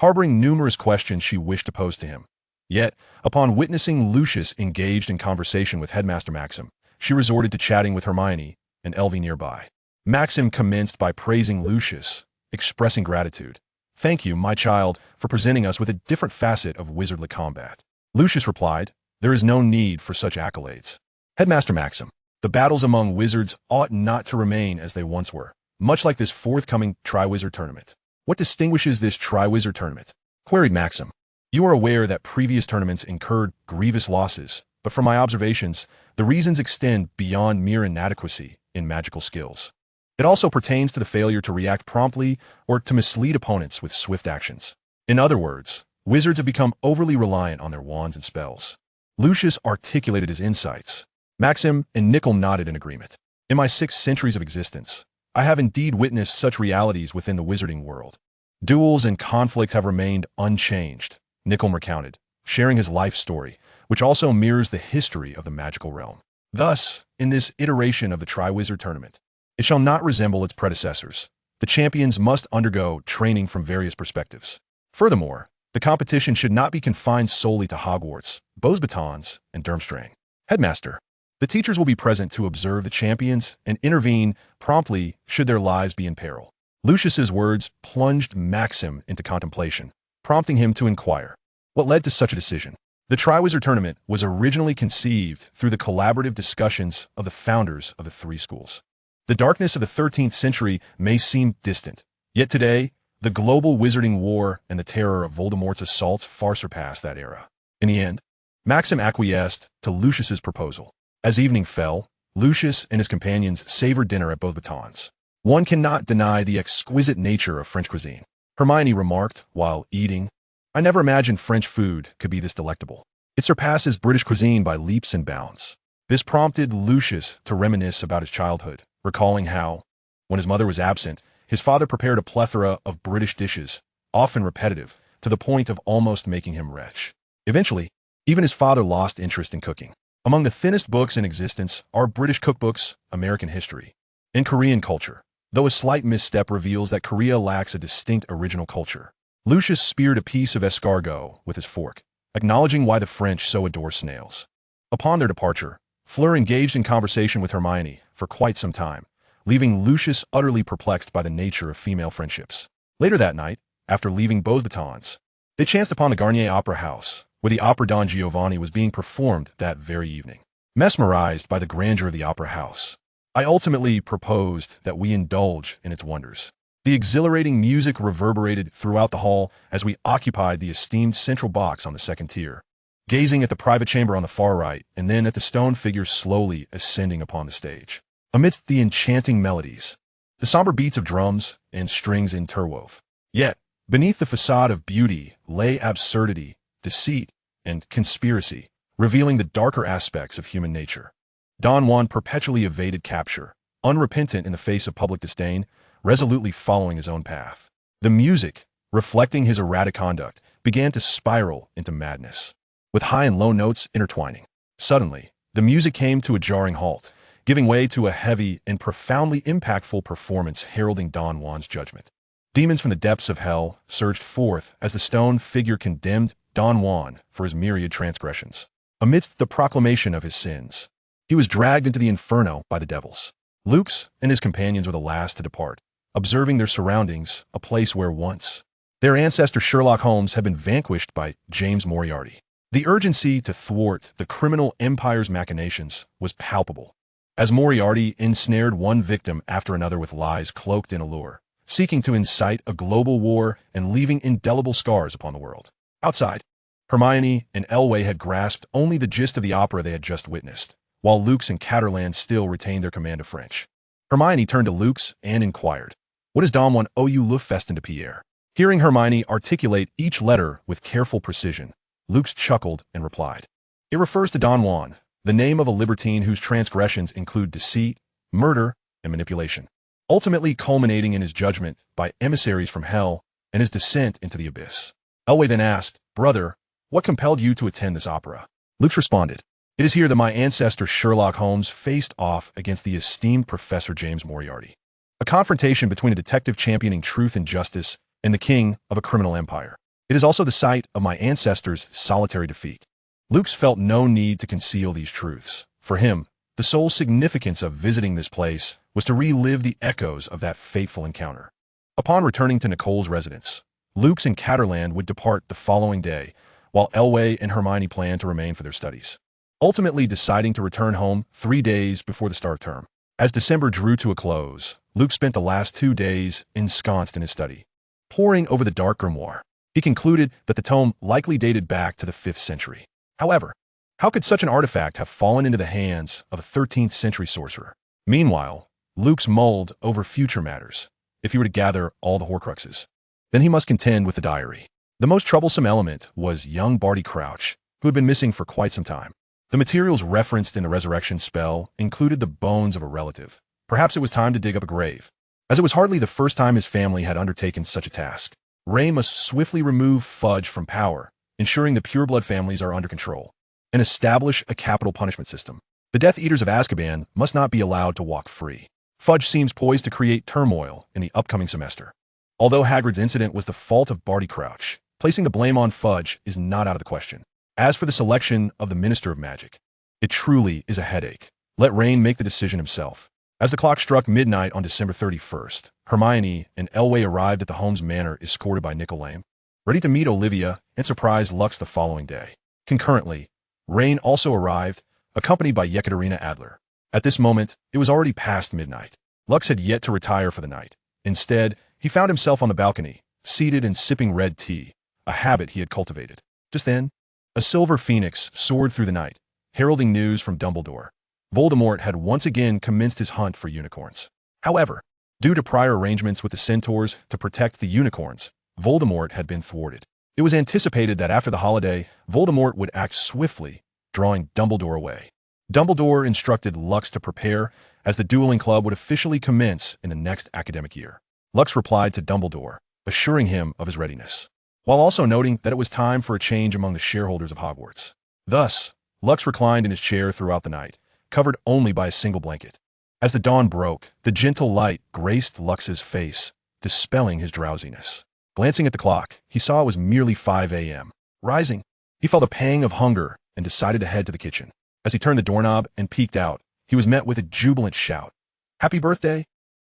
harboring numerous questions she wished to pose to him. Yet, upon witnessing Lucius engaged in conversation with Headmaster Maxim, she resorted to chatting with Hermione and Elvie nearby. Maxim commenced by praising Lucius, expressing gratitude. "Thank you, my child, for presenting us with a different facet of wizardly combat." Lucius replied, "There is no need for such accolades. Headmaster Maxim, the battles among wizards ought not to remain as they once were, much like this forthcoming Triwizard Tournament." "What distinguishes this Triwizard Tournament?" queried Maxim. "You are aware that previous tournaments incurred grievous losses, but from my observations, the reasons extend beyond mere inadequacy in magical skills. It also pertains to the failure to react promptly or to mislead opponents with swift actions. In other words, wizards have become overly reliant on their wands and spells. Lucius articulated his insights. Maxim and Nickel nodded in agreement. In my 6 centuries of existence, I have indeed witnessed such realities within the wizarding world. Duels and conflict have remained unchanged, Nickel recounted, sharing his life story, which also mirrors the history of the magical realm. Thus, in this iteration of the Triwizard Tournament, it shall not resemble its predecessors. The champions must undergo training from various perspectives. Furthermore, the competition should not be confined solely to Hogwarts, Beauxbatons, and Durmstrang. Headmaster, the teachers will be present to observe the champions and intervene promptly should their lives be in peril. Lucius's words plunged Maxim into contemplation, prompting him to inquire, what led to such a decision? The Triwizard Tournament was originally conceived through the collaborative discussions of the founders of the 3 schools. The darkness of the 13th century may seem distant, yet today, the global wizarding war and the terror of Voldemort's assaults far surpass that era. In the end, Maxim acquiesced to Lucius's proposal. As evening fell, Lucius and his companions savored dinner at Beauxbatons. One cannot deny the exquisite nature of French cuisine. Hermione remarked while eating, I never imagined French food could be this delectable. It surpasses British cuisine by leaps and bounds. This prompted Lucius to reminisce about his childhood, recalling how, when his mother was absent, his father prepared a plethora of British dishes, often repetitive, to the point of almost making him retch. Eventually, even his father lost interest in cooking. Among the thinnest books in existence are British cookbooks, American history, and Korean culture, though a slight misstep reveals that Korea lacks a distinct original culture. Lucius speared a piece of escargot with his fork, acknowledging why the French so adore snails. Upon their departure, Fleur engaged in conversation with Hermione for quite some time, leaving Lucius utterly perplexed by the nature of female friendships. Later that night, after leaving Beauxbatons, they chanced upon the Garnier Opera House, where the opera Don Giovanni was being performed that very evening. Mesmerized by the grandeur of the opera house, I ultimately proposed that we indulge in its wonders. The exhilarating music reverberated throughout the hall as we occupied the esteemed central box on the second tier, gazing at the private chamber on the far right and then at the stone figures slowly ascending upon the stage. Amidst the enchanting melodies, the somber beats of drums and strings interwove. Yet, beneath the facade of beauty lay absurdity, deceit, and conspiracy, revealing the darker aspects of human nature. Don Juan perpetually evaded capture, unrepentant in the face of public disdain, resolutely following his own path. The music, reflecting his erratic conduct, began to spiral into madness, with high and low notes intertwining. Suddenly, the music came to a jarring halt, giving way to a heavy and profoundly impactful performance heralding Don Juan's judgment. Demons from the depths of hell surged forth as the stone figure condemned Don Juan for his myriad transgressions. Amidst the proclamation of his sins, he was dragged into the inferno by the devils. Lux and his companions were the last to depart, observing their surroundings, a place where once their ancestor Sherlock Holmes had been vanquished by James Moriarty. The urgency to thwart the criminal empire's machinations was palpable, as Moriarty ensnared one victim after another with lies cloaked in allure, seeking to incite a global war and leaving indelible scars upon the world. Outside, Hermione and Elway had grasped only the gist of the opera they had just witnessed, while Lux and Catterland still retained their command of French. Hermione turned to Lux and inquired, "What does Don Juan owe you le festin de Pierre?" Hearing Hermione articulate each letter with careful precision, Lux chuckled and replied, "It refers to Don Juan, the name of a libertine whose transgressions include deceit, murder, and manipulation, ultimately culminating in his judgment by emissaries from hell and his descent into the abyss." Elway then asked, "Brother, what compelled you to attend this opera?" Lux responded, "It is here that my ancestor Sherlock Holmes faced off against the esteemed Professor James Moriarty. A confrontation between a detective championing truth and justice and the king of a criminal empire. It is also the site of my ancestor's solitary defeat." Lux felt no need to conceal these truths. For him, the sole significance of visiting this place was to relive the echoes of that fateful encounter. Upon returning to Nicole's residence, Lux and Catterland would depart the following day, while Elway and Hermione planned to remain for their studies, ultimately deciding to return home 3 days before the start of term. As December drew to a close, Lux spent the last 2 days ensconced in his study, poring over the dark grimoire. He concluded that the tome likely dated back to the 5th century. However, how could such an artifact have fallen into the hands of a 13th century sorcerer? Meanwhile, Luke's mulled over future matters. If he were to gather all the Horcruxes, then he must contend with the diary. The most troublesome element was young Barty Crouch, who had been missing for quite some time. The materials referenced in the resurrection spell included the bones of a relative. Perhaps it was time to dig up a grave. As it was hardly the first time his family had undertaken such a task, Ray must swiftly remove Fudge from power, ensuring the pureblood families are under control, and establish a capital punishment system. The Death Eaters of Azkaban must not be allowed to walk free. Fudge seems poised to create turmoil in the upcoming semester. Although Hagrid's incident was the fault of Barty Crouch, placing the blame on Fudge is not out of the question. As for the selection of the Minister of Magic, it truly is a headache. Let Rain make the decision himself. As the clock struck midnight on December 31st, Hermione and Elway arrived at the Holmes Manor escorted by Nicolaim, ready to meet Olivia and surprise Lux the following day. Concurrently, Rain also arrived, accompanied by Yekaterina Adler. At this moment, it was already past midnight. Lux had yet to retire for the night. Instead, he found himself on the balcony, seated and sipping red tea, a habit he had cultivated. Just then, a silver phoenix soared through the night, heralding news from Dumbledore. Voldemort had once again commenced his hunt for unicorns. However, due to prior arrangements with the centaurs to protect the unicorns, Voldemort had been thwarted. It was anticipated that after the holiday, Voldemort would act swiftly, drawing Dumbledore away. Dumbledore instructed Lux to prepare, as the dueling club would officially commence in the next academic year. Lux replied to Dumbledore, assuring him of his readiness, while also noting that it was time for a change among the shareholders of Hogwarts. Thus, Lux reclined in his chair throughout the night, covered only by a single blanket. As the dawn broke, the gentle light graced Lux's face, dispelling his drowsiness. Glancing at the clock, he saw it was merely 5 a.m. Rising, he felt a pang of hunger and decided to head to the kitchen. As he turned the doorknob and peeked out, he was met with a jubilant shout. "Happy birthday!"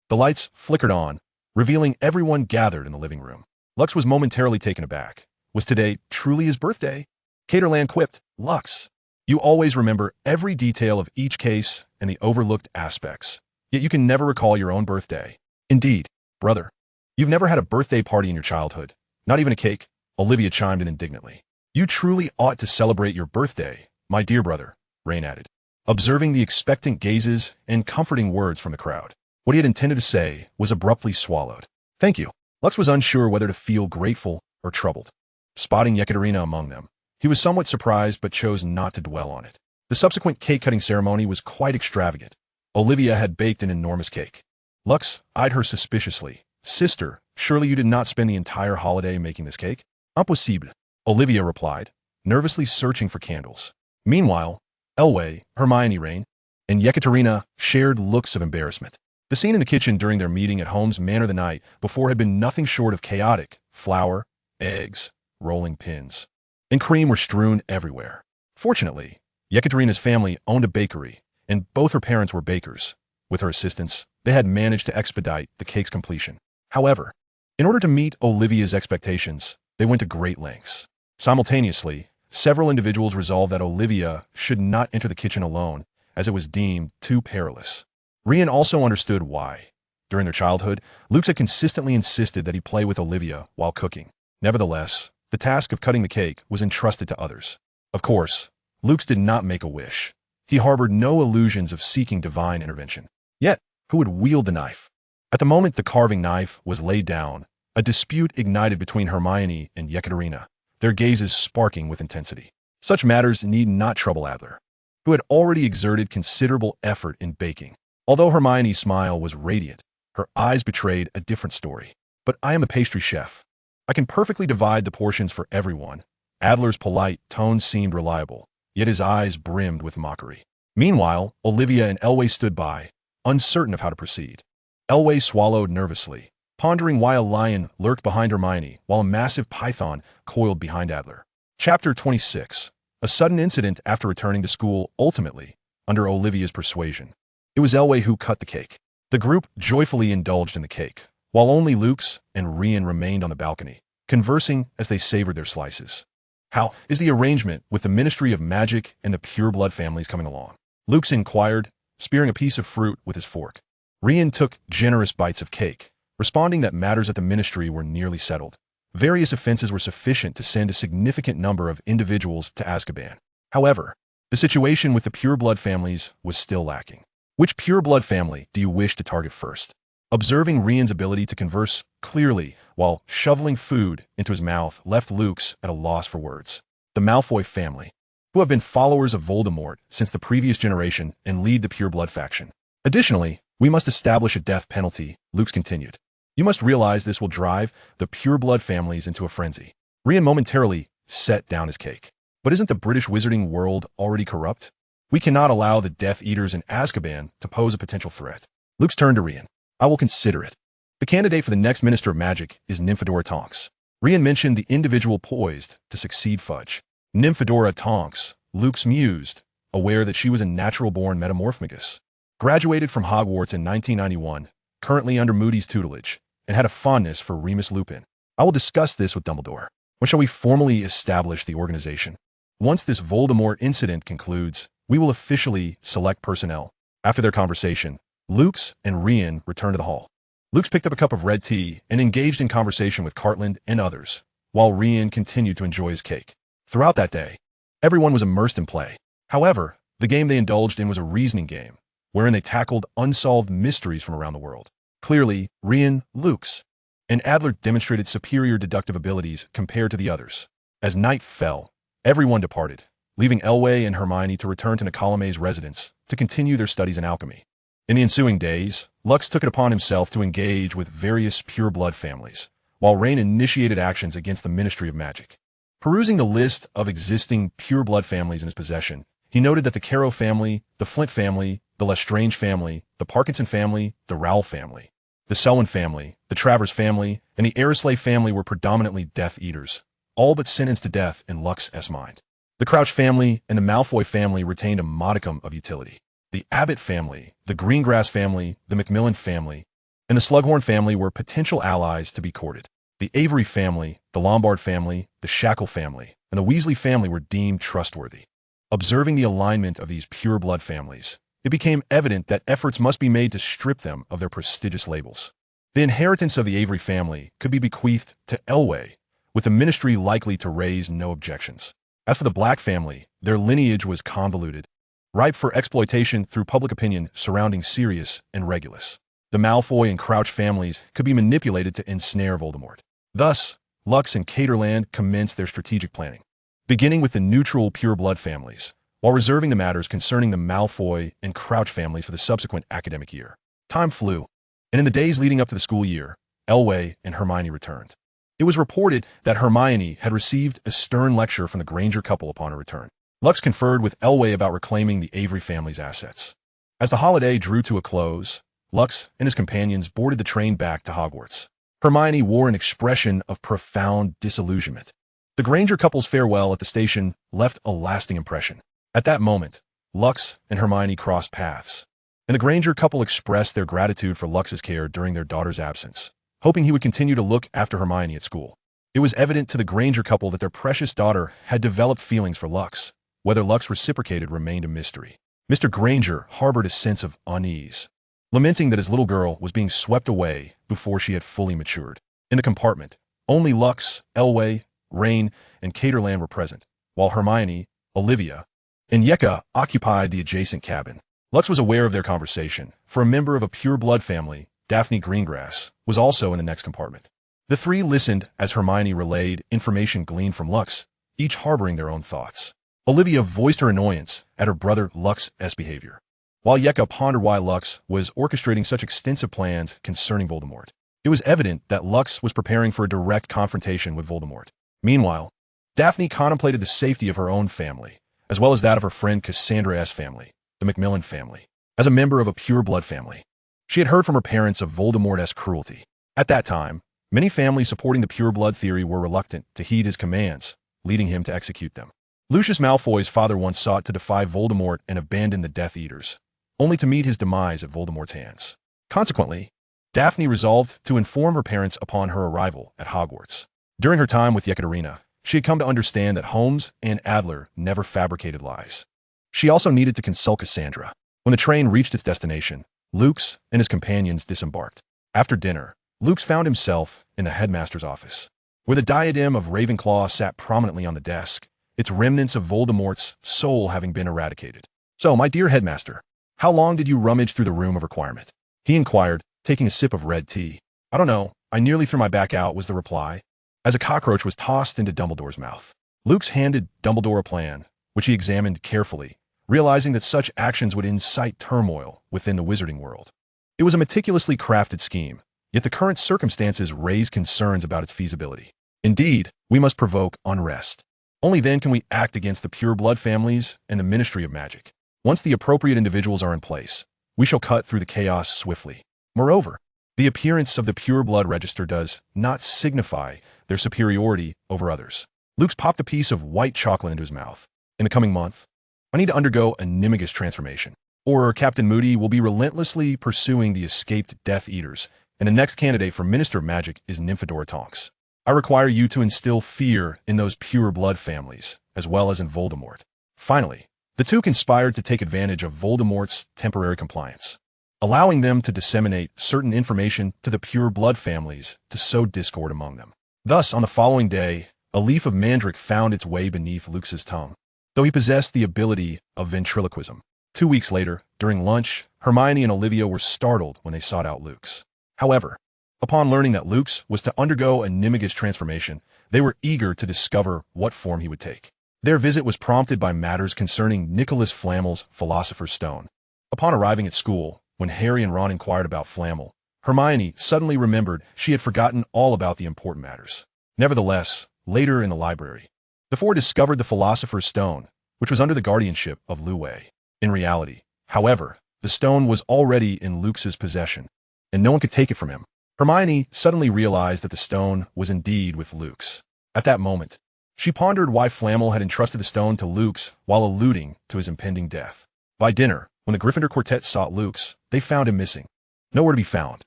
The lights flickered on, revealing everyone gathered in the living room. Lux was momentarily taken aback. Was today truly his birthday? Caterland quipped, "Lux, you always remember every detail of each case and the overlooked aspects, yet you can never recall your own birthday." "Indeed, brother. You've never had a birthday party in your childhood, not even a cake," Olivia chimed in indignantly. "You truly ought to celebrate your birthday, my dear brother," Rain added, observing the expectant gazes and comforting words from the crowd. What he had intended to say was abruptly swallowed. "Thank you." Lux was unsure whether to feel grateful or troubled. Spotting Yekaterina among them, he was somewhat surprised but chose not to dwell on it. The subsequent cake-cutting ceremony was quite extravagant. Olivia had baked an enormous cake. Lux eyed her suspiciously. "Sister, surely you did not spend the entire holiday making this cake?" "Impossible," Olivia replied, nervously searching for candles. Meanwhile, Elway, Hermione, Rain, and Yekaterina shared looks of embarrassment. The scene in the kitchen during their meeting at Holmes Manor the night before had been nothing short of chaotic. Flour, eggs, rolling pins, and cream were strewn everywhere. Fortunately, Yekaterina's family owned a bakery, and both her parents were bakers. With her assistance, they had managed to expedite the cake's completion. However, in order to meet Olivia's expectations, they went to great lengths. Simultaneously, several individuals resolved that Olivia should not enter the kitchen alone, as it was deemed too perilous. Rian also understood why. During their childhood, Luke had consistently insisted that he play with Olivia while cooking. Nevertheless, the task of cutting the cake was entrusted to others. Of course, Luke did not make a wish. He harbored no illusions of seeking divine intervention. Yet, who would wield the knife? At the moment the carving knife was laid down, a dispute ignited between Hermione and Yekaterina, their gazes sparking with intensity. Such matters need not trouble Adler, who had already exerted considerable effort in baking. Although Hermione's smile was radiant, her eyes betrayed a different story. "But I am a pastry chef. I can perfectly divide the portions for everyone." Adler's polite tone seemed reliable, yet his eyes brimmed with mockery. Meanwhile, Olivia and Elway stood by, uncertain of how to proceed. Elway swallowed nervously, pondering why a lion lurked behind Hermione while a massive python coiled behind Adler. Chapter 26. A sudden incident after returning to school, ultimately, under Olivia's persuasion. It was Elway who cut the cake. The group joyfully indulged in the cake, while only Luke's and Rian remained on the balcony, conversing as they savored their slices. "How is the arrangement with the Ministry of Magic and the pureblood families coming along?" Luke's inquired, spearing a piece of fruit with his fork. Rian took generous bites of cake, responding that matters at the ministry were nearly settled. Various offenses were sufficient to send a significant number of individuals to Azkaban. However, the situation with the pureblood families was still lacking. Which pureblood family do you wish to target first? Observing Rian's ability to converse clearly while shoveling food into his mouth left Lux at a loss for words. The Malfoy family, who have been followers of Voldemort since the previous generation and lead the pureblood faction. Additionally, we must establish a death penalty, Lux continued. You must realize this will drive the pureblood families into a frenzy. Rian momentarily set down his cake. But isn't the British wizarding world already corrupt? We cannot allow the Death Eaters in Azkaban to pose a potential threat. Lux turned to Rian. I will consider it. The candidate for the next Minister of Magic is Nymphadora Tonks. Rian mentioned the individual poised to succeed Fudge. Nymphadora Tonks, Lux mused, aware that she was a natural-born metamorphmagus. Graduated from Hogwarts in 1991, currently under Moody's tutelage, and had a fondness for Remus Lupin. I will discuss this with Dumbledore. When shall we formally establish the organization? Once this Voldemort incident concludes, we will officially select personnel. After their conversation, Lux and Rian returned to the hall. Lux picked up a cup of red tea and engaged in conversation with Cartland and others, while Rian continued to enjoy his cake. Throughout that day, everyone was immersed in play. However, the game they indulged in was a reasoning game, wherein they tackled unsolved mysteries from around the world. Clearly, Rian, Lux, and Adler demonstrated superior deductive abilities compared to the others. As night fell, everyone departed, leaving Elway and Hermione to return to Nicolame's residence to continue their studies in alchemy. In the ensuing days, Lux took it upon himself to engage with various pureblood families, while Rain initiated actions against the Ministry of Magic. Perusing the list of existing pureblood families in his possession, he noted that the Caro family, the Flint family, the Lestrange family, the Parkinson family, the Rowell family, the Selwyn family, the Travers family, and the Arisley family were predominantly Death Eaters, all but sentenced to death in Lux's mind. The Crouch family and the Malfoy family retained a modicum of utility. The Abbott family, the Greengrass family, the Macmillan family, and the Slughorn family were potential allies to be courted. The Avery family, the Lombard family, the Shackle family, and the Weasley family were deemed trustworthy. Observing the alignment of these pureblood families, it became evident that efforts must be made to strip them of their prestigious labels. The inheritance of the Avery family could be bequeathed to Elway, with the ministry likely to raise no objections. As for the Black family, their lineage was convoluted, ripe for exploitation through public opinion surrounding Sirius and Regulus. The Malfoy and Crouch families could be manipulated to ensnare Voldemort. Thus, Lux and Caterland commenced their strategic planning, beginning with the neutral pureblood families, while reserving the matters concerning the Malfoy and Crouch families for the subsequent academic year. Time flew, and in the days leading up to the school year, Elway and Hermione returned. It was reported that Hermione had received a stern lecture from the Granger couple upon her return. Lux conferred with Elway about reclaiming the Avery family's assets. As the holiday drew to a close, Lux and his companions boarded the train back to Hogwarts. Hermione wore an expression of profound disillusionment. The Granger couple's farewell at the station left a lasting impression. At that moment, Lux and Hermione crossed paths, and the Granger couple expressed their gratitude for Lux's care during their daughter's absence, hoping he would continue to look after Hermione at school. It was evident to the Granger couple that their precious daughter had developed feelings for Lux. Whether Lux reciprocated remained a mystery. Mr. Granger harbored a sense of unease, lamenting that his little girl was being swept away before she had fully matured. In the compartment, only Lux, Elway, Rain, and Caterland were present, while Hermione, Olivia, and Yeka occupied the adjacent cabin. Lux was aware of their conversation, for a member of a pure-blood family, Daphne Greengrass, was also in the next compartment. The three listened as Hermione relayed information gleaned from Lux, each harboring their own thoughts. Olivia voiced her annoyance at her brother Lux's behavior, while Yeka pondered why Lux was orchestrating such extensive plans concerning Voldemort. It was evident that Lux was preparing for a direct confrontation with Voldemort. Meanwhile, Daphne contemplated the safety of her own family, as well as that of her friend Cassandra's family, the Macmillan family. As a member of a pure-blood family, she had heard from her parents of Voldemort's cruelty. At that time, many families supporting the pure-blood theory were reluctant to heed his commands, leading him to execute them. Lucius Malfoy's father once sought to defy Voldemort and abandon the Death Eaters, only to meet his demise at Voldemort's hands. Consequently, Daphne resolved to inform her parents upon her arrival at Hogwarts. During her time with Yekaterina, she had come to understand that Holmes and Adler never fabricated lies. She also needed to consult Cassandra. When the train reached its destination, Lux and his companions disembarked. After dinner, Lux found himself in the headmaster's office, where the diadem of Ravenclaw sat prominently on the desk, its remnants of Voldemort's soul having been eradicated. "So, my dear headmaster, How long did you rummage through the room of requirement? He inquired, taking a sip of red tea. I don't know. I nearly threw my back out, was the reply, as a cockroach was tossed into Dumbledore's mouth. Luke's handed Dumbledore a plan, which he examined carefully, realizing that such actions would incite turmoil within the wizarding world. It was a meticulously crafted scheme, yet the current circumstances raised concerns about its feasibility. Indeed, we must provoke unrest. Only then can we act against the pure-blood families and the Ministry of Magic. Once the appropriate individuals are in place, we shall cut through the chaos swiftly. Moreover, the appearance of the pure-blood register does not signify their superiority over others. Luke's popped a piece of white chocolate into his mouth. In the coming month, I need to undergo a Nimigus transformation, or Captain Moody will be relentlessly pursuing the escaped Death Eaters, and the next candidate for Minister of Magic is Nymphadora Tonks. I require you to instill fear in those pure-blood families, as well as in Voldemort. Finally, the two conspired to take advantage of Voldemort's temporary compliance, allowing them to disseminate certain information to the pure-blood families to sow discord among them. Thus, on the following day, a leaf of mandrake found its way beneath Luke's tongue, though he possessed the ability of ventriloquism. 2 weeks later, during lunch, Hermione and Olivia were startled when they sought out Luke's. However, upon learning that Luke's was to undergo a Nimigus transformation, they were eager to discover what form he would take. Their visit was prompted by matters concerning Nicholas Flamel's Philosopher's Stone. Upon arriving at school, when Harry and Ron inquired about Flamel, Hermione suddenly remembered she had forgotten all about the important matters. Nevertheless, later in the library, the four discovered the Philosopher's Stone, which was under the guardianship of Lu Wei. In reality, however, the stone was already in Luke's possession, and no one could take it from him. Hermione suddenly realized that the stone was indeed with Luke's. At that moment, she pondered why Flamel had entrusted the stone to Luke's while alluding to his impending death. By dinner, when the Gryffindor quartet sought Luke's, they found him missing. Nowhere to be found.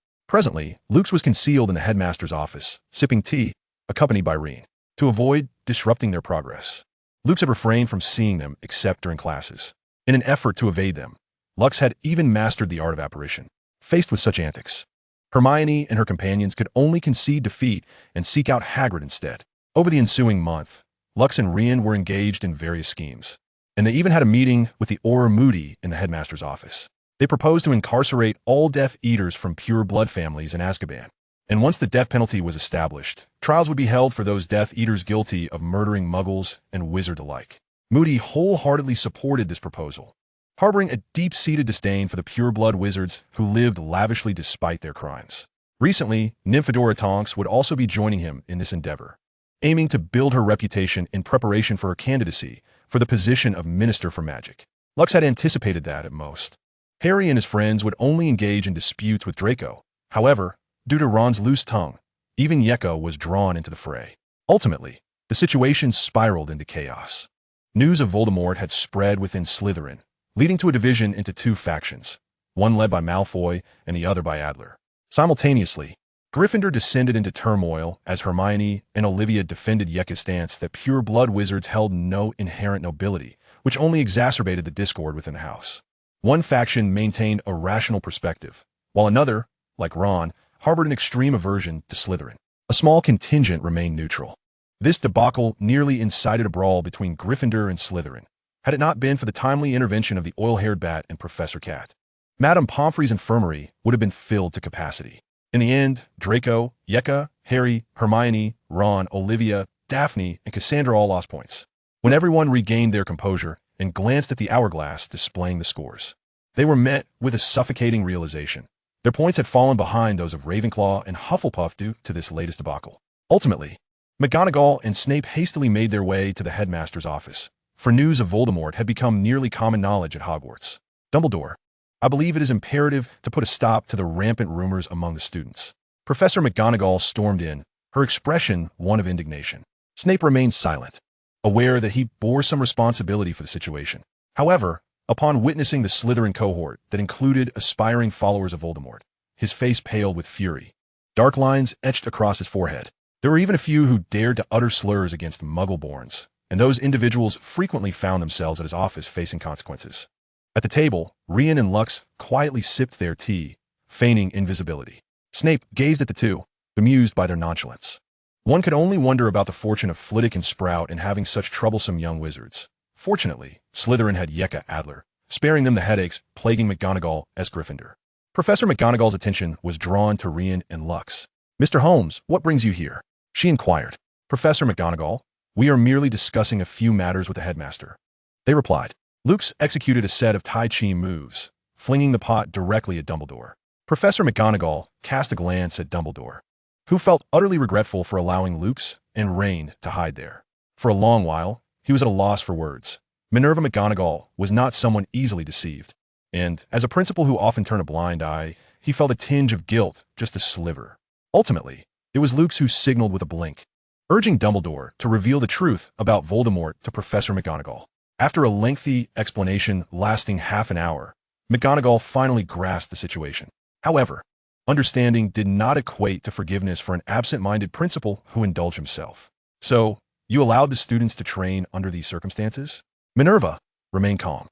Presently, Luke's was concealed in the headmaster's office, sipping tea, accompanied by Reen. To avoid disrupting their progress, Luke's had refrained from seeing them except during classes. In an effort to evade them, Lux had even mastered the art of apparition. Faced with such antics, Hermione and her companions could only concede defeat and seek out Hagrid instead. Over the ensuing month, Lux and Reen were engaged in various schemes, and they even had a meeting with the Auror Moody in the headmaster's office. They proposed to incarcerate all Death Eaters from pure blood families in Azkaban, and once the death penalty was established, trials would be held for those Death Eaters guilty of murdering Muggles and wizards alike. Moody wholeheartedly supported this proposal, harboring a deep-seated disdain for the pure-blood wizards who lived lavishly despite their crimes. Recently, Nymphadora Tonks would also be joining him in this endeavor, aiming to build her reputation in preparation for her candidacy for the position of Minister for Magic. Lux had anticipated that, at most, Harry and his friends would only engage in disputes with Draco. However, due to Ron's loose tongue, even Yeko was drawn into the fray. Ultimately, the situation spiraled into chaos. News of Voldemort had spread within Slytherin, leading to a division into two factions, one led by Malfoy and the other by Adler. Simultaneously, Gryffindor descended into turmoil as Hermione and Olivia defended Yeka's stance that pure-blood wizards held no inherent nobility, which only exacerbated the discord within the house. One faction maintained a rational perspective, while another, like Ron, harbored an extreme aversion to Slytherin. A small contingent remained neutral. This debacle nearly incited a brawl between Gryffindor and Slytherin, had it not been for the timely intervention of the oil-haired bat and Professor Cat. Madame Pomfrey's infirmary would have been filled to capacity. In the end, Draco, Yeka, Harry, Hermione, Ron, Olivia, Daphne, and Cassandra all lost points. When everyone regained their composure and glanced at the hourglass displaying the scores, they were met with a suffocating realization. Their points had fallen behind those of Ravenclaw and Hufflepuff due to this latest debacle. Ultimately, McGonagall and Snape hastily made their way to the headmaster's office, for news of Voldemort had become nearly common knowledge at Hogwarts. Dumbledore, I believe it is imperative to put a stop to the rampant rumors among the students. Professor McGonagall stormed in, her expression one of indignation. Snape remained silent, aware that he bore some responsibility for the situation. However, upon witnessing the Slytherin cohort that included aspiring followers of Voldemort, his face paled with fury. Dark lines etched across his forehead. There were even a few who dared to utter slurs against Muggle-borns, and those individuals frequently found themselves at his office facing consequences. At the table, Reen and Lux quietly sipped their tea, feigning invisibility. Snape gazed at the two, bemused by their nonchalance. One could only wonder about the fortune of Flitwick and Sprout in having such troublesome young wizards. Fortunately, Slytherin had Yeka Adler, sparing them the headaches plaguing McGonagall as Gryffindor. Professor McGonagall's attention was drawn to Rian and Lux. "Mr. Holmes, what brings you here?" she inquired. "Professor McGonagall, we are merely discussing a few matters with the headmaster," they replied. Lux executed a set of Tai Chi moves, flinging the pot directly at Dumbledore. Professor McGonagall cast a glance at Dumbledore, who felt utterly regretful for allowing Lux and Rain to hide there. For a long while, he was at a loss for words. Minerva McGonagall was not someone easily deceived, and as a principal who often turned a blind eye, he felt a tinge of guilt, just a sliver. Ultimately, it was Lux who signaled with a blink, urging Dumbledore to reveal the truth about Voldemort to Professor McGonagall. After a lengthy explanation lasting half an hour, McGonagall finally grasped the situation. However, understanding did not equate to forgiveness for an absent-minded principal who indulged himself. "So, you allowed the students to train under these circumstances?" Minerva remained calm.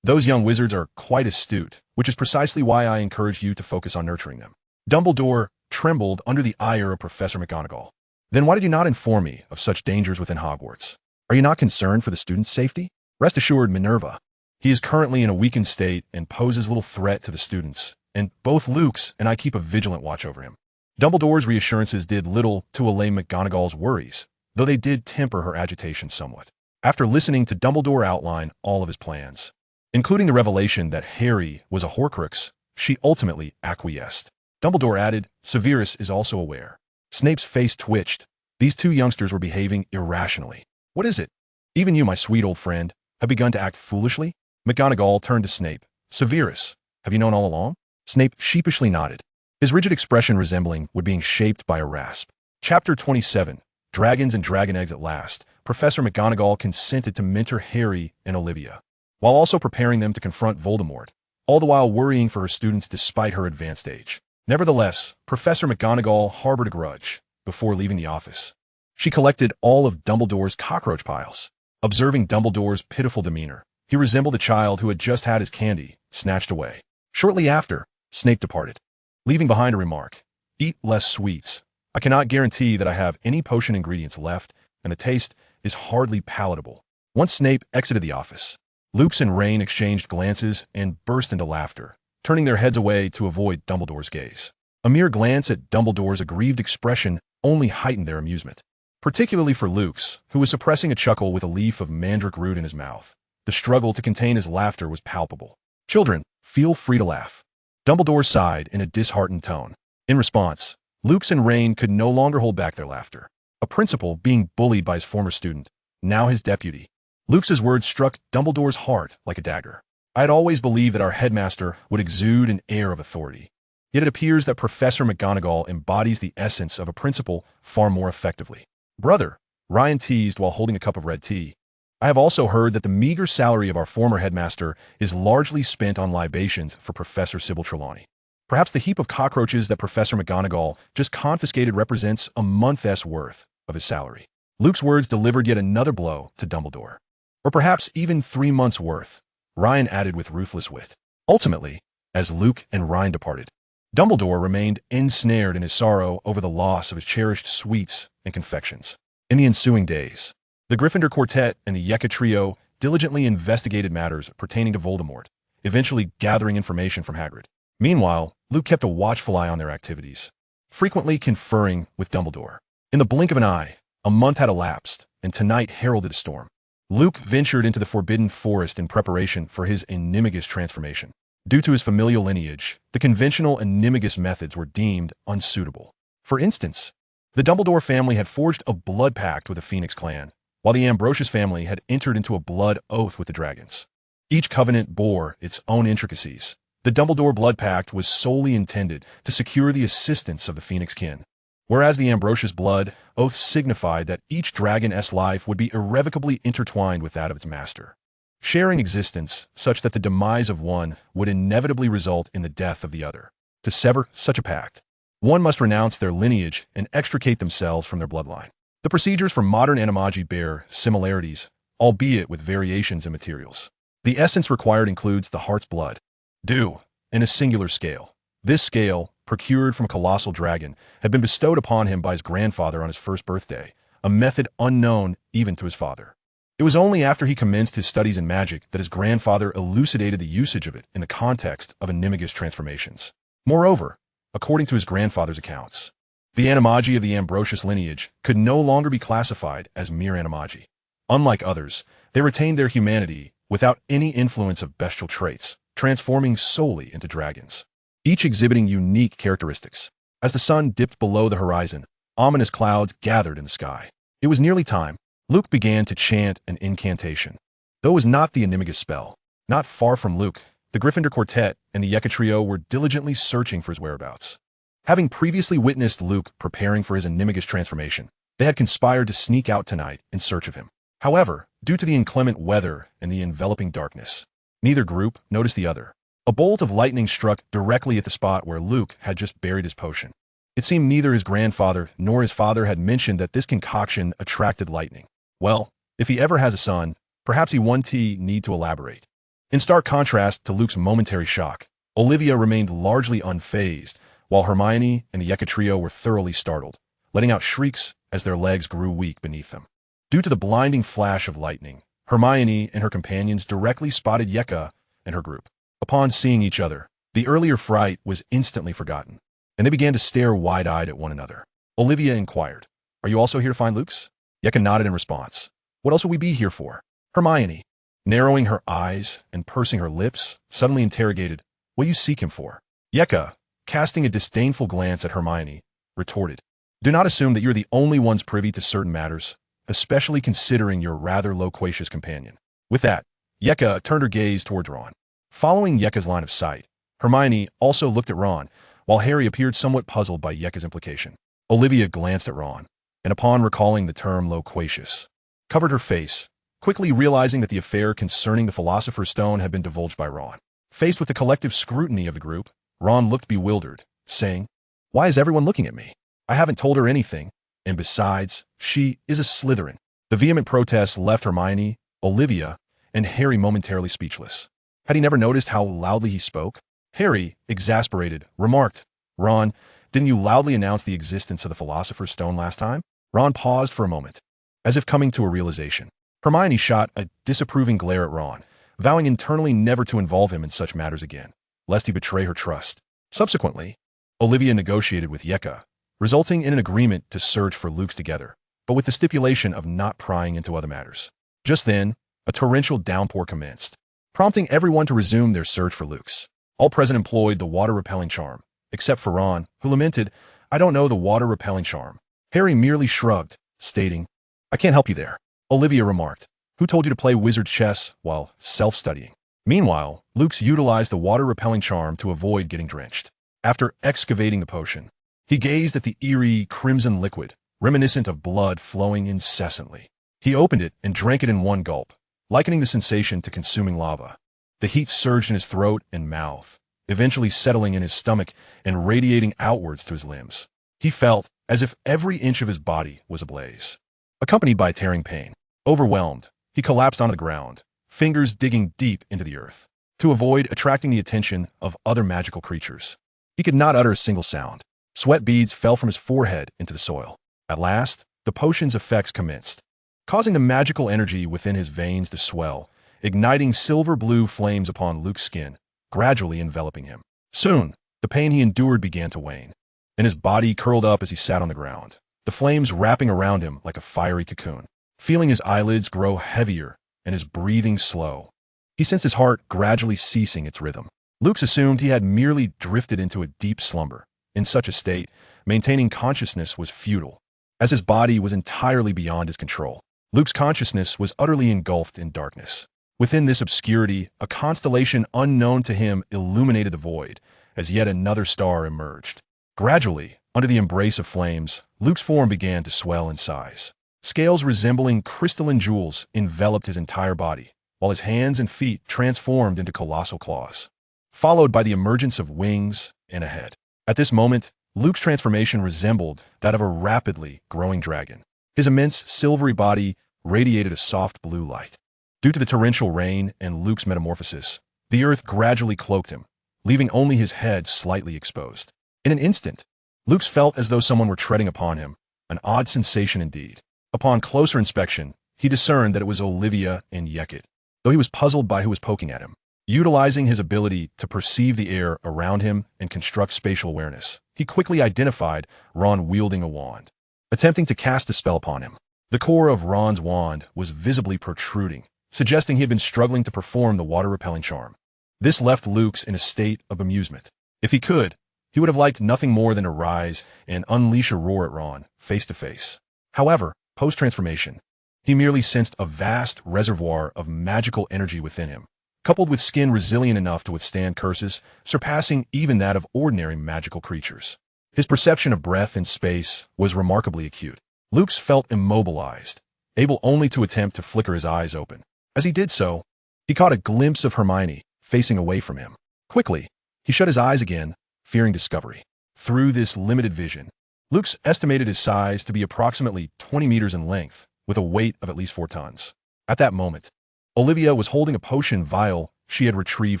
"Those young wizards are quite astute, which is precisely why I encourage you to focus on nurturing them." Dumbledore trembled under the ire of Professor McGonagall. "Then why did you not inform me of such dangers within Hogwarts? Are you not concerned for the students' safety?" "Rest assured, Minerva. He is currently in a weakened state and poses little threat to the students, and both Lux and I keep a vigilant watch over him." Dumbledore's reassurances did little to allay McGonagall's worries, though they did temper her agitation somewhat. After listening to Dumbledore outline all of his plans, including the revelation that Harry was a Horcrux, she ultimately acquiesced. Dumbledore added, "Severus is also aware." Snape's face twitched. These two youngsters were behaving irrationally. "What is it? Even you, my sweet old friend, have begun to act foolishly?" McGonagall turned to Snape. "Severus, have you known all along?" Snape sheepishly nodded, his rigid expression resembling what being shaped by a rasp. Chapter 27, Dragons and Dragon Eggs at Last. Professor McGonagall consented to mentor Harry and Olivia, while also preparing them to confront Voldemort, all the while worrying for her students despite her advanced age. Nevertheless, Professor McGonagall harbored a grudge before leaving the office. She collected all of Dumbledore's cockroach piles. Observing Dumbledore's pitiful demeanor, he resembled a child who had just had his candy snatched away. Shortly after, Snape departed, leaving behind a remark, "Eat less sweets. I cannot guarantee that I have any potion ingredients left, and the taste is hardly palatable." Once Snape exited the office, Lux and Rain exchanged glances and burst into laughter, turning their heads away to avoid Dumbledore's gaze. A mere glance at Dumbledore's aggrieved expression only heightened their amusement, particularly for Lux, who was suppressing a chuckle with a leaf of mandrake root in his mouth. The struggle to contain his laughter was palpable. "Children, feel free to laugh." Dumbledore sighed in a disheartened tone. In response, Lux and Rain could no longer hold back their laughter. A principal being bullied by his former student, now his deputy. Lux's words struck Dumbledore's heart like a dagger. "I had always believed that our headmaster would exude an air of authority. Yet it appears that Professor McGonagall embodies the essence of a principal far more effectively." "Brother," Ryan teased while holding a cup of red tea, "I have also heard that the meager salary of our former headmaster is largely spent on libations for Professor Sybil Trelawney. Perhaps the heap of cockroaches that Professor McGonagall just confiscated represents a month's worth of his salary." Luke's words delivered yet another blow to Dumbledore. "Or perhaps even 3 months' worth," Ryan added with ruthless wit. Ultimately, as Luke and Ryan departed, Dumbledore remained ensnared in his sorrow over the loss of his cherished sweets and confections. In the ensuing days, the Gryffindor Quartet and the Yeka Trio diligently investigated matters pertaining to Voldemort, eventually gathering information from Hagrid. Meanwhile, Luke kept a watchful eye on their activities, frequently conferring with Dumbledore. In the blink of an eye, a month had elapsed, and tonight heralded a storm. Luke ventured into the Forbidden Forest in preparation for his Animagus transformation. Due to his familial lineage, the conventional Animagus methods were deemed unsuitable. For instance, the Dumbledore family had forged a blood pact with the Phoenix clan, while the Ambrosius family had entered into a blood oath with the dragons. Each covenant bore its own intricacies. The Dumbledore blood pact was solely intended to secure the assistance of the Phoenix kin, whereas the Ambrosius blood oath signified that each dragon's life would be irrevocably intertwined with that of its master, sharing existence such that the demise of one would inevitably result in the death of the other. To sever such a pact, one must renounce their lineage and extricate themselves from their bloodline. The procedures for modern animagi bear similarities, albeit with variations in materials. The essence required includes the heart's blood, dew, in a singular scale. This scale, procured from a colossal dragon, had been bestowed upon him by his grandfather on his first birthday, a method unknown even to his father. It was only after he commenced his studies in magic that his grandfather elucidated the usage of it in the context of enigmatic transformations. Moreover, according to his grandfather's accounts, the animagi of the Ambrosius lineage could no longer be classified as mere animagi. Unlike others, they retained their humanity without any influence of bestial traits, transforming solely into dragons, each exhibiting unique characteristics. As the sun dipped below the horizon, ominous clouds gathered in the sky. It was nearly time. Luke began to chant an incantation. Though it was not the enigmatic spell, not far from Luke, the Gryffindor quartet and the Yeka trio were diligently searching for his whereabouts. Having previously witnessed Luke preparing for his enigmatic transformation, they had conspired to sneak out tonight in search of him. However, due to the inclement weather and the enveloping darkness, neither group noticed the other. A bolt of lightning struck directly at the spot where Luke had just buried his potion. It seemed neither his grandfather nor his father had mentioned that this concoction attracted lightning. Well, if he ever has a son, perhaps he won't need to elaborate. In stark contrast to Luke's momentary shock, Olivia remained largely unfazed, while Hermione and the Yeka trio were thoroughly startled, letting out shrieks as their legs grew weak beneath them. Due to the blinding flash of lightning, Hermione and her companions directly spotted Yeka and her group. Upon seeing each other, the earlier fright was instantly forgotten, and they began to stare wide-eyed at one another. Olivia inquired, "Are you also here to find Luke's?" Yeka nodded in response. "What else would we be here for?" Hermione, narrowing her eyes and pursing her lips, suddenly interrogated, "What do you seek him for?" Yeka, casting a disdainful glance at Hermione, retorted, "Do not assume that you're the only ones privy to certain matters, especially considering your rather loquacious companion." With that, Yeka turned her gaze towards Ron. Following Yeka's line of sight, Hermione also looked at Ron, while Harry appeared somewhat puzzled by Yeka's implication. Olivia glanced at Ron, and upon recalling the term loquacious, covered her face, quickly realizing that the affair concerning the Philosopher's Stone had been divulged by Ron. Faced with the collective scrutiny of the group, Ron looked bewildered, saying, "Why is everyone looking at me? I haven't told her anything, and besides, she is a Slytherin." The vehement protests left Hermione, Olivia, and Harry momentarily speechless. Had he never noticed how loudly he spoke? Harry, exasperated, remarked, "Ron, didn't you loudly announce the existence of the Philosopher's Stone last time?" Ron paused for a moment, as if coming to a realization. Hermione shot a disapproving glare at Ron, vowing internally never to involve him in such matters again, lest he betray her trust. Subsequently, Olivia negotiated with Yeka, resulting in an agreement to search for Luke's together, but with the stipulation of not prying into other matters. Just then, a torrential downpour commenced, prompting everyone to resume their search for Luke's. All present employed the water-repelling charm, except for Ron, who lamented, "I don't know the water-repelling charm." Harry merely shrugged, stating, "I can't help you there." Olivia remarked, "Who told you to play wizard chess while self-studying?" Meanwhile, Luke's utilized the water-repelling charm to avoid getting drenched. After excavating the potion, he gazed at the eerie crimson liquid, reminiscent of blood flowing incessantly. He opened it and drank it in one gulp, likening the sensation to consuming lava. The heat surged in his throat and mouth, eventually settling in his stomach and radiating outwards to his limbs. He felt as if every inch of his body was ablaze, accompanied by a tearing pain. Overwhelmed, he collapsed onto the ground, fingers digging deep into the earth, to avoid attracting the attention of other magical creatures. He could not utter a single sound. Sweat beads fell from his forehead into the soil. At last, the potion's effects commenced, causing the magical energy within his veins to swell, igniting silver-blue flames upon Luke's skin, gradually enveloping him. Soon, the pain he endured began to wane, and his body curled up as he sat on the ground, the flames wrapping around him like a fiery cocoon. Feeling his eyelids grow heavier and his breathing slow, he sensed his heart gradually ceasing its rhythm. Luke assumed he had merely drifted into a deep slumber. In such a state, maintaining consciousness was futile, as his body was entirely beyond his control. Luke's consciousness was utterly engulfed in darkness. Within this obscurity, a constellation unknown to him illuminated the void, as yet another star emerged. Gradually, under the embrace of flames, Luke's form began to swell in size. Scales resembling crystalline jewels enveloped his entire body, while his hands and feet transformed into colossal claws, followed by the emergence of wings and a head. At this moment, Luke's transformation resembled that of a rapidly growing dragon. His immense silvery body radiated a soft blue light. Due to the torrential rain and Luke's metamorphosis, the earth gradually cloaked him, leaving only his head slightly exposed. In an instant, Luke felt as though someone were treading upon him, an odd sensation indeed. Upon closer inspection, he discerned that it was Olivia and Yeket, though he was puzzled by who was poking at him. Utilizing his ability to perceive the air around him and construct spatial awareness, he quickly identified Ron wielding a wand, attempting to cast a spell upon him. The core of Ron's wand was visibly protruding, suggesting he had been struggling to perform the water-repelling charm. This left Lux in a state of amusement. If he could, he would have liked nothing more than to rise and unleash a roar at Ron, face to face. However, post-transformation, he merely sensed a vast reservoir of magical energy within him, coupled with skin resilient enough to withstand curses, surpassing even that of ordinary magical creatures. His perception of breath and space was remarkably acute. Lux felt immobilized, able only to attempt to flicker his eyes open. As he did so, he caught a glimpse of Hermione facing away from him. Quickly, he shut his eyes again, fearing discovery. Through this limited vision, Lux estimated his size to be approximately 20 meters in length, with a weight of at least 4 tons. At that moment, Olivia was holding a potion vial she had retrieved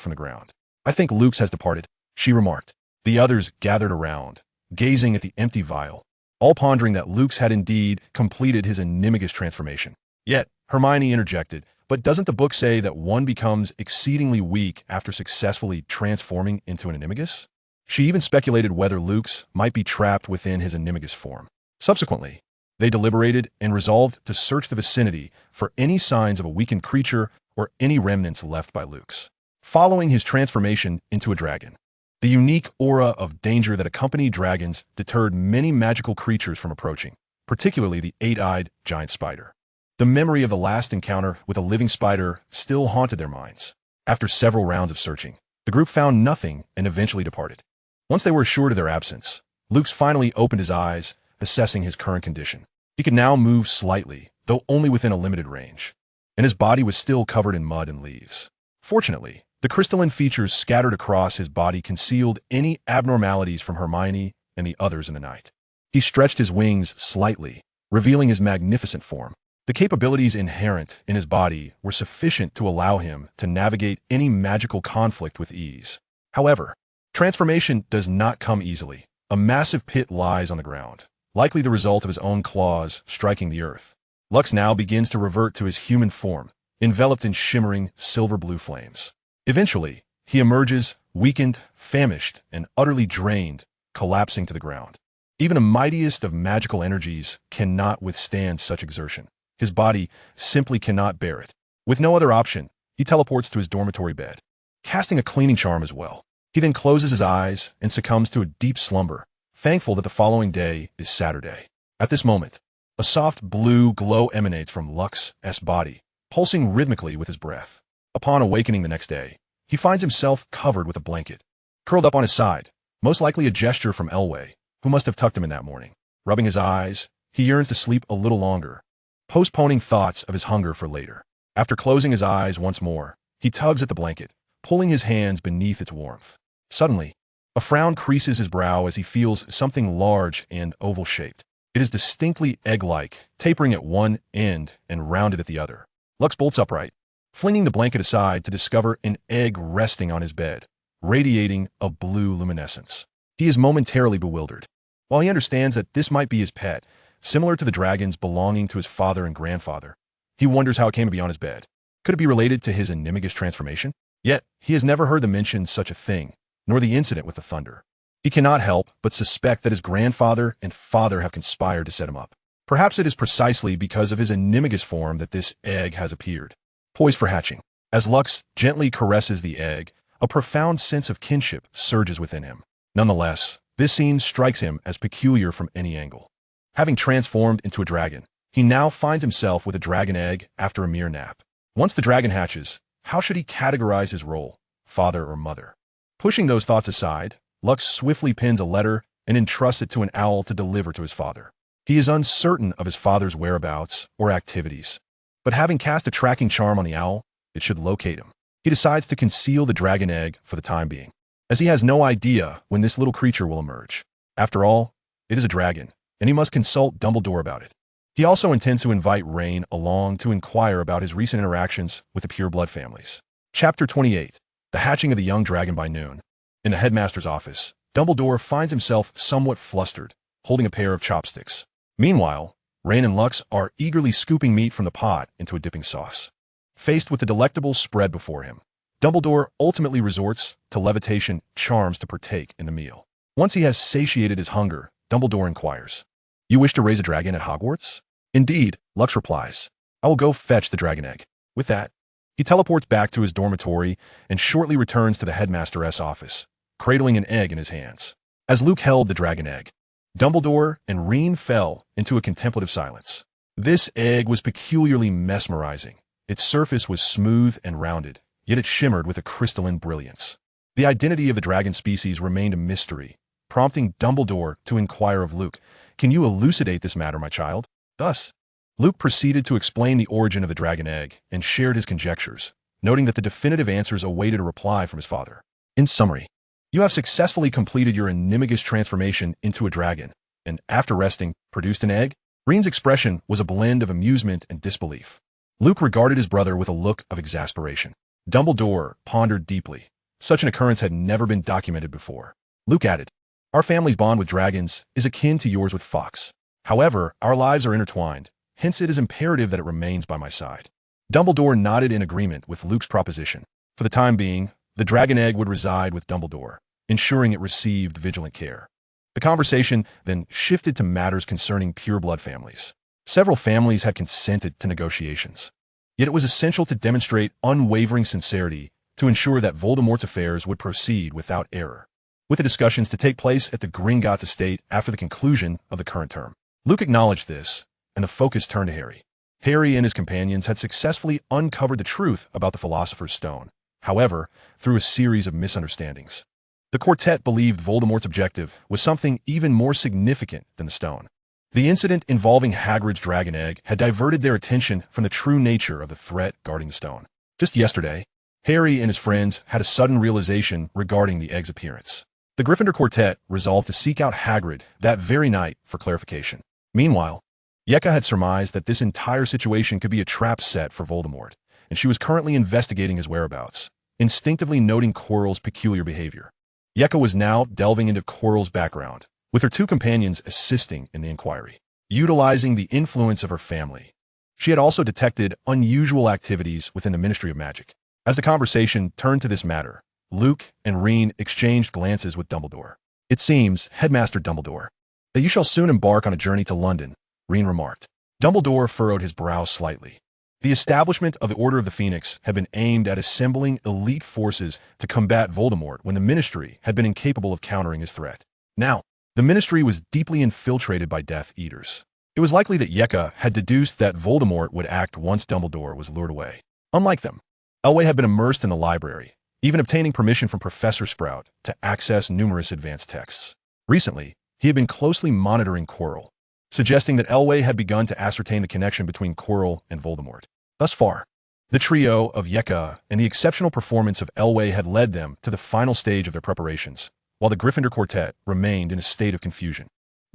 from the ground. "I think Lux has departed," she remarked. The others gathered around, gazing at the empty vial, all pondering that Lux had indeed completed his enigmagus transformation. Yet, Hermione interjected, "But doesn't the book say that one becomes exceedingly weak after successfully transforming into an enigmagus?" She even speculated whether Lux might be trapped within his enigmagus form. Subsequently, they deliberated and resolved to search the vicinity for any signs of a weakened creature or any remnants left by Lux. Following his transformation into a dragon, the unique aura of danger that accompanied dragons deterred many magical creatures from approaching, particularly the 8-eyed giant spider. The memory of the last encounter with a living spider still haunted their minds. After several rounds of searching, the group found nothing and eventually departed. Once they were assured of their absence, Lux finally opened his eyes, assessing his current condition. He could now move slightly, though only within a limited range, and his body was still covered in mud and leaves. Fortunately, the crystalline features scattered across his body concealed any abnormalities from Hermione and the others in the night. He stretched his wings slightly, revealing his magnificent form. The capabilities inherent in his body were sufficient to allow him to navigate any magical conflict with ease. However, transformation does not come easily. A massive pit lies on the ground, likely the result of his own claws striking the earth. Lux now begins to revert to his human form, enveloped in shimmering silver-blue flames. Eventually, he emerges, weakened, famished, and utterly drained, collapsing to the ground. Even the mightiest of magical energies cannot withstand such exertion. His body simply cannot bear it. With no other option, he teleports to his dormitory bed, casting a cleaning charm as well. He then closes his eyes and succumbs to a deep slumber, thankful that the following day is Saturday. At this moment, a soft blue glow emanates from Lux's body, pulsing rhythmically with his breath. Upon awakening the next day, he finds himself covered with a blanket, curled up on his side, most likely a gesture from Elway, who must have tucked him in that morning. Rubbing his eyes, he yearns to sleep a little longer, postponing thoughts of his hunger for later. After closing his eyes once more, he tugs at the blanket, pulling his hands beneath its warmth. Suddenly, a frown creases his brow as he feels something large and oval-shaped. It is distinctly egg-like, tapering at one end and rounded at the other. Lux bolts upright, flinging the blanket aside to discover an egg resting on his bed, radiating a blue luminescence. He is momentarily bewildered. While he understands that this might be his pet, similar to the dragons belonging to his father and grandfather, he wonders how it came to be on his bed. Could it be related to his enigmagus transformation? Yet, he has never heard them mention such a thing, nor the incident with the thunder. He cannot help but suspect that his grandfather and father have conspired to set him up. Perhaps it is precisely because of his enigmagus form that this egg has appeared, poised for hatching. As Lux gently caresses the egg, a profound sense of kinship surges within him. Nonetheless, this scene strikes him as peculiar from any angle. Having transformed into a dragon, he now finds himself with a dragon egg after a mere nap. Once the dragon hatches, how should he categorize his role, father or mother? Pushing those thoughts aside, Lux swiftly pens a letter and entrusts it to an owl to deliver to his father. He is uncertain of his father's whereabouts or activities, but having cast a tracking charm on the owl, it should locate him. He decides to conceal the dragon egg for the time being, as he has no idea when this little creature will emerge. After all, it is a dragon, and he must consult Dumbledore about it. He also intends to invite Rain along to inquire about his recent interactions with the pureblood families. Chapter 28. The Hatching of the Young Dragon by Noon. In the headmaster's office, Dumbledore finds himself somewhat flustered, holding a pair of chopsticks. Meanwhile, Rain and Lux are eagerly scooping meat from the pot into a dipping sauce. Faced with the delectable spread before him, Dumbledore ultimately resorts to levitation charms to partake in the meal. Once he has satiated his hunger, Dumbledore inquires, "You wish to raise a dragon at Hogwarts?" "Indeed," Lux replies. "I will go fetch the dragon egg." With that, he teleports back to his dormitory and shortly returns to the headmaster's office, cradling an egg in his hands. As Luke held the dragon egg, Dumbledore and Reen fell into a contemplative silence. This egg was peculiarly mesmerizing. Its surface was smooth and rounded, yet it shimmered with a crystalline brilliance. The identity of the dragon species remained a mystery, prompting Dumbledore to inquire of Luke, "Can you elucidate this matter, my child?" Thus, Luke proceeded to explain the origin of the dragon egg and shared his conjectures, noting that the definitive answers awaited a reply from his father. In summary, you have successfully completed your enigma's transformation into a dragon, and after resting, produced an egg? Reen's expression was a blend of amusement and disbelief. Luke regarded his brother with a look of exasperation. Dumbledore pondered deeply. Such an occurrence had never been documented before. Luke added, "Our family's bond with dragons is akin to yours with Fox. However, our lives are intertwined, hence it is imperative that it remains by my side." Dumbledore nodded in agreement with Luke's proposition. For the time being, the dragon egg would reside with Dumbledore, ensuring it received vigilant care. The conversation then shifted to matters concerning pureblood families. Several families had consented to negotiations. Yet it was essential to demonstrate unwavering sincerity to ensure that Voldemort's affairs would proceed without error. With the discussions to take place at the Gringotts estate after the conclusion of the current term, Luke acknowledged this, and the focus turned to Harry. Harry and his companions had successfully uncovered the truth about the Philosopher's Stone, however, through a series of misunderstandings. The quartet believed Voldemort's objective was something even more significant than the stone. The incident involving Hagrid's dragon egg had diverted their attention from the true nature of the threat guarding the stone. Just yesterday, Harry and his friends had a sudden realization regarding the egg's appearance. The Gryffindor quartet resolved to seek out Hagrid that very night for clarification. Meanwhile, Yeka had surmised that this entire situation could be a trap set for Voldemort, and she was currently investigating his whereabouts, instinctively noting Quirrell's peculiar behavior. Yeka was now delving into Quirrell's background, with her two companions assisting in the inquiry. Utilizing the influence of her family, she had also detected unusual activities within the Ministry of Magic. As the conversation turned to this matter, Luke and Reen exchanged glances with Dumbledore. "It seems, Headmaster Dumbledore, that you shall soon embark on a journey to London," Reen remarked. Dumbledore furrowed his brow slightly. The establishment of the Order of the Phoenix had been aimed at assembling elite forces to combat Voldemort when the Ministry had been incapable of countering his threat. Now, the Ministry was deeply infiltrated by Death Eaters. It was likely that Yeka had deduced that Voldemort would act once Dumbledore was lured away. Unlike them, Elway had been immersed in the library, even obtaining permission from Professor Sprout to access numerous advanced texts. Recently, he had been closely monitoring Quirrell, suggesting that Elway had begun to ascertain the connection between Quirrell and Voldemort. Thus far, the trio of Yeka and the exceptional performance of Elway had led them to the final stage of their preparations, while the Gryffindor quartet remained in a state of confusion.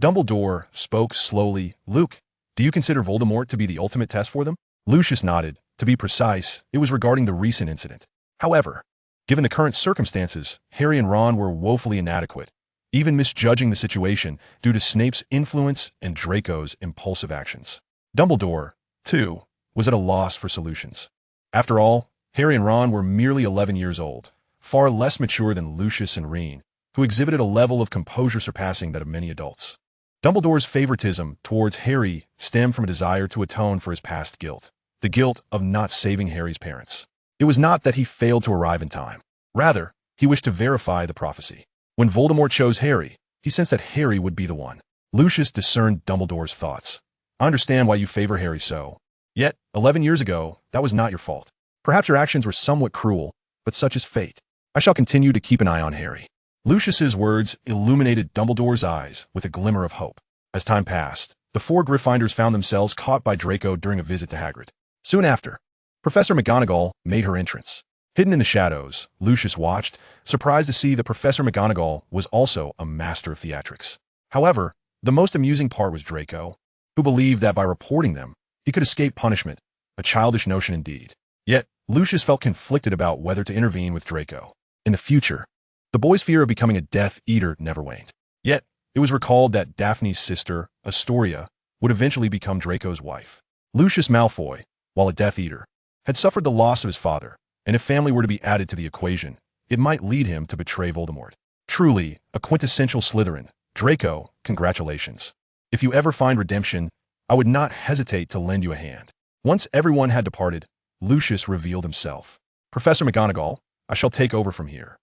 Dumbledore spoke slowly. "Luke, do you consider Voldemort to be the ultimate test for them?" Lucius nodded. To be precise, it was regarding the recent incident. However, given the current circumstances, Harry and Ron were woefully inadequate, even misjudging the situation due to Snape's influence and Draco's impulsive actions. Dumbledore, too, was at a loss for solutions. After all, Harry and Ron were merely 11 years old, far less mature than Lucius and Reen, who exhibited a level of composure surpassing that of many adults. Dumbledore's favoritism towards Harry stemmed from a desire to atone for his past guilt, the guilt of not saving Harry's parents. It was not that he failed to arrive in time. Rather, he wished to verify the prophecy. When Voldemort chose Harry, he sensed that Harry would be the one. Lucius discerned Dumbledore's thoughts. "I understand why you favor Harry so. Yet, 11 years ago, that was not your fault. Perhaps your actions were somewhat cruel, but such is fate. I shall continue to keep an eye on Harry." Lucius's words illuminated Dumbledore's eyes with a glimmer of hope. As time passed, the four Gryffindors found themselves caught by Draco during a visit to Hagrid. Soon after, Professor McGonagall made her entrance. Hidden in the shadows, Lucius watched, surprised to see that Professor McGonagall was also a master of theatrics. However, the most amusing part was Draco, who believed that by reporting them, he could escape punishment, a childish notion indeed. Yet, Lucius felt conflicted about whether to intervene with Draco. In the future, the boy's fear of becoming a Death Eater never waned. Yet, it was recalled that Daphne's sister, Astoria, would eventually become Draco's wife. Lucius Malfoy, while a Death Eater, had suffered the loss of his father, and if family were to be added to the equation, it might lead him to betray Voldemort. Truly, a quintessential Slytherin. Draco, congratulations. If you ever find redemption, I would not hesitate to lend you a hand. Once everyone had departed, Lucius revealed himself. Professor McGonagall, I shall take over from here.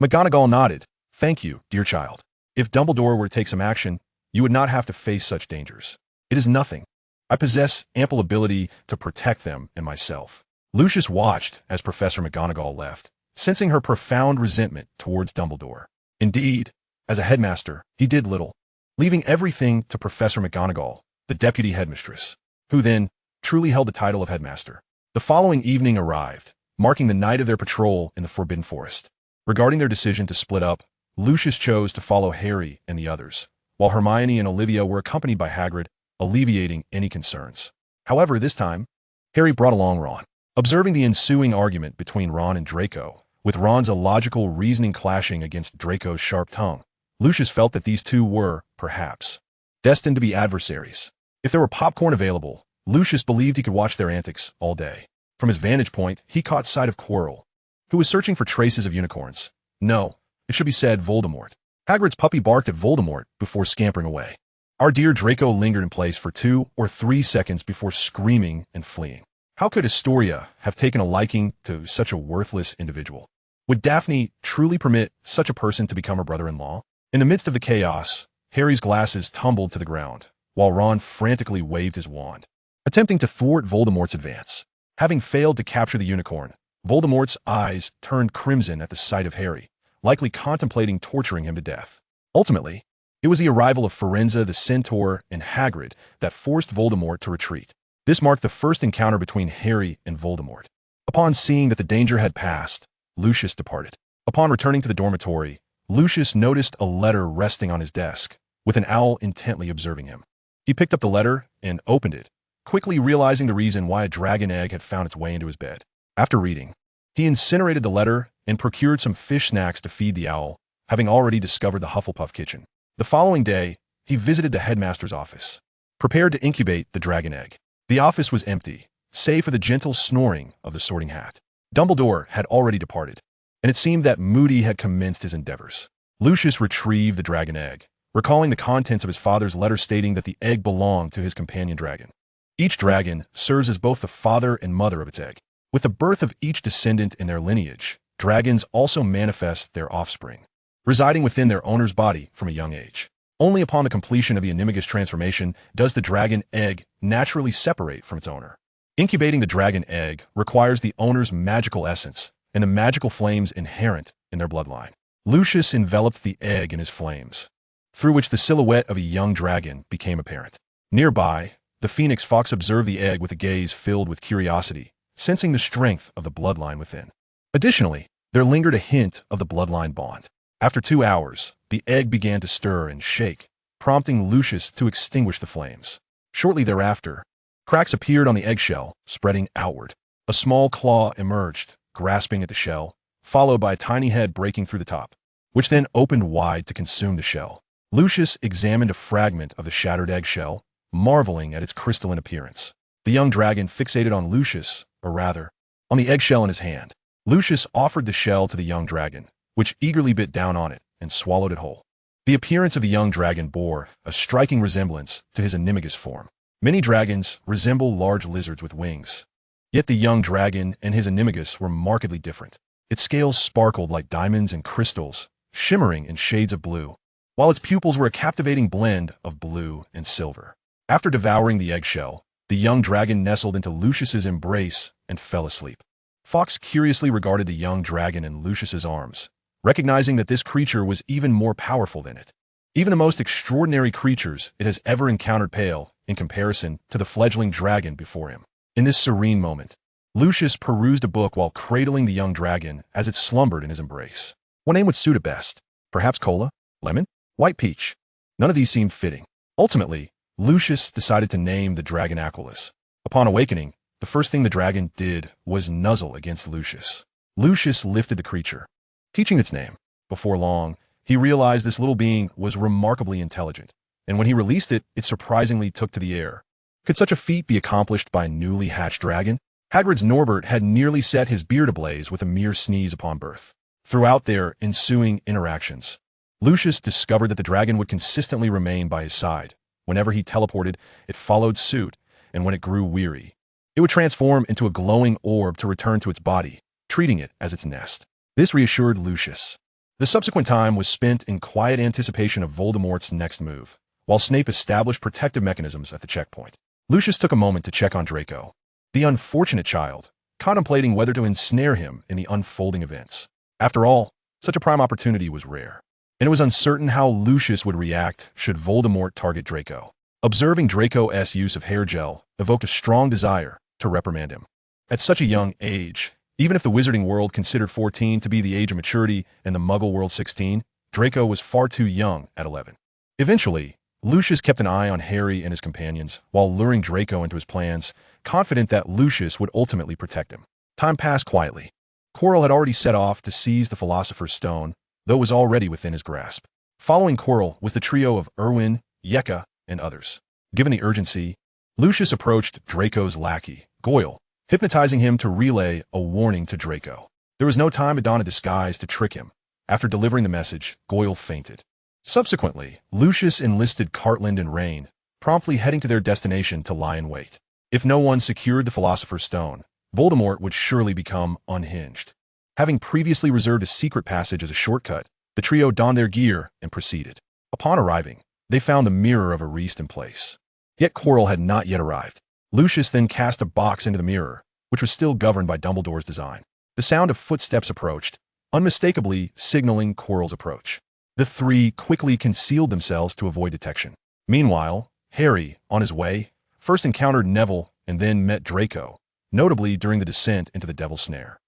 McGonagall nodded. Thank you, dear child. If Dumbledore were to take some action, you would not have to face such dangers. It is nothing. I possess ample ability to protect them and myself. Lucius watched as Professor McGonagall left, sensing her profound resentment towards Dumbledore. Indeed, as a headmaster, he did little, leaving everything to Professor McGonagall, the deputy headmistress, who then truly held the title of headmaster. The following evening arrived, marking the night of their patrol in the Forbidden Forest. Regarding their decision to split up, Lucius chose to follow Harry and the others, while Hermione and Olivia were accompanied by Hagrid, alleviating any concerns. However, this time, Harry brought along Ron. Observing the ensuing argument between Ron and Draco, with Ron's illogical reasoning clashing against Draco's sharp tongue, Lucius felt that these two were, perhaps, destined to be adversaries. If there were popcorn available, Lucius believed he could watch their antics all day. From his vantage point, he caught sight of Quirrell, who was searching for traces of unicorns. No, it should be said Voldemort. Hagrid's puppy barked at Voldemort before scampering away. Our dear Draco lingered in place for 2 or 3 seconds before screaming and fleeing. How could Astoria have taken a liking to such a worthless individual? Would Daphne truly permit such a person to become her brother-in-law? In the midst of the chaos, Harry's glasses tumbled to the ground, while Ron frantically waved his wand, attempting to thwart Voldemort's advance. Having failed to capture the unicorn, Voldemort's eyes turned crimson at the sight of Harry, likely contemplating torturing him to death. Ultimately, it was the arrival of Firenze the Centaur and Hagrid that forced Voldemort to retreat. This marked the first encounter between Harry and Voldemort. Upon seeing that the danger had passed, Lucius departed. Upon returning to the dormitory, Lucius noticed a letter resting on his desk, with an owl intently observing him. He picked up the letter and opened it, quickly realizing the reason why a dragon egg had found its way into his bed. After reading, he incinerated the letter and procured some fish snacks to feed the owl, having already discovered the Hufflepuff kitchen. The following day, he visited the headmaster's office, prepared to incubate the dragon egg. The office was empty, save for the gentle snoring of the Sorting Hat. Dumbledore had already departed, and it seemed that Moody had commenced his endeavors. Lucius retrieved the dragon egg, recalling the contents of his father's letter stating that the egg belonged to his companion dragon. Each dragon serves as both the father and mother of its egg. With the birth of each descendant in their lineage, dragons also manifest their offspring, residing within their owner's body from a young age. Only upon the completion of the enigma's transformation does the dragon egg naturally separate from its owner. Incubating the dragon egg requires the owner's magical essence and the magical flames inherent in their bloodline. Lucius enveloped the egg in his flames, through which the silhouette of a young dragon became apparent. Nearby, the phoenix fox observed the egg with a gaze filled with curiosity, sensing the strength of the bloodline within. Additionally, there lingered a hint of the bloodline bond. After 2 hours, the egg began to stir and shake, prompting Lucius to extinguish the flames. Shortly thereafter, cracks appeared on the eggshell, spreading outward. A small claw emerged, grasping at the shell, followed by a tiny head breaking through the top, which then opened wide to consume the shell. Lucius examined a fragment of the shattered eggshell, marveling at its crystalline appearance. The young dragon fixated on Lucius, or rather, on the eggshell in his hand. Lucius offered the shell to the young dragon, which eagerly bit down on it and swallowed it whole. The appearance of the young dragon bore a striking resemblance to his animagus form. Many dragons resemble large lizards with wings, yet the young dragon and his animagus were markedly different. Its scales sparkled like diamonds and crystals, shimmering in shades of blue, while its pupils were a captivating blend of blue and silver. After devouring the eggshell, the young dragon nestled into Lucius's embrace and fell asleep. Fawkes curiously regarded the young dragon in Lucius's arms, recognizing that this creature was even more powerful than it. Even the most extraordinary creatures it has ever encountered pale in comparison to the fledgling dragon before him. In this serene moment, Lucius perused a book while cradling the young dragon as it slumbered in his embrace. What name would suit it best? Perhaps cola? Lemon? White peach? None of these seemed fitting. Ultimately, Lucius decided to name the dragon Aquilus. Upon awakening, the first thing the dragon did was nuzzle against Lucius. Lucius lifted the creature, teaching its name. Before long, he realized this little being was remarkably intelligent, and when he released it, it surprisingly took to the air. Could such a feat be accomplished by a newly hatched dragon? Hagrid's Norbert had nearly set his beard ablaze with a mere sneeze upon birth. Throughout their ensuing interactions, Lucius discovered that the dragon would consistently remain by his side. Whenever he teleported, it followed suit, and when it grew weary, it would transform into a glowing orb to return to its body, treating it as its nest. This reassured Lucius. The subsequent time was spent in quiet anticipation of Voldemort's next move, while Snape established protective mechanisms at the checkpoint. Lucius took a moment to check on Draco, the unfortunate child, contemplating whether to ensnare him in the unfolding events. After all, such a prime opportunity was rare, and it was uncertain how Lucius would react should Voldemort target Draco. Observing Draco's use of hair gel evoked a strong desire to reprimand him. At such a young age, even if the wizarding world considered 14 to be the age of maturity and the Muggle world 16, Draco was far too young at 11. Eventually, Lucius kept an eye on Harry and his companions while luring Draco into his plans, confident that Lucius would ultimately protect him. Time passed quietly. Quirrell had already set off to seize the Philosopher's Stone, though it was already within his grasp. Following Quirrell was the trio of Irwin, Yeka, and others. Given the urgency, Lucius approached Draco's lackey, Goyle, hypnotizing him to relay a warning to Draco. There was no time to don a disguise to trick him. After delivering the message, Goyle fainted. Subsequently, Lucius enlisted Cartland and Rain, promptly heading to their destination to lie in wait. If no one secured the Philosopher's Stone, Voldemort would surely become unhinged. Having previously reserved a secret passage as a shortcut, the trio donned their gear and proceeded. Upon arriving, they found the mirror of Ariste in place. Yet Quirrell had not yet arrived. Lucius then cast a box into the mirror, which was still governed by Dumbledore's design. The sound of footsteps approached, unmistakably signaling Quirrell's approach. The three quickly concealed themselves to avoid detection. Meanwhile, Harry, on his way, first encountered Neville and then met Draco, notably during the descent into the Devil's Snare.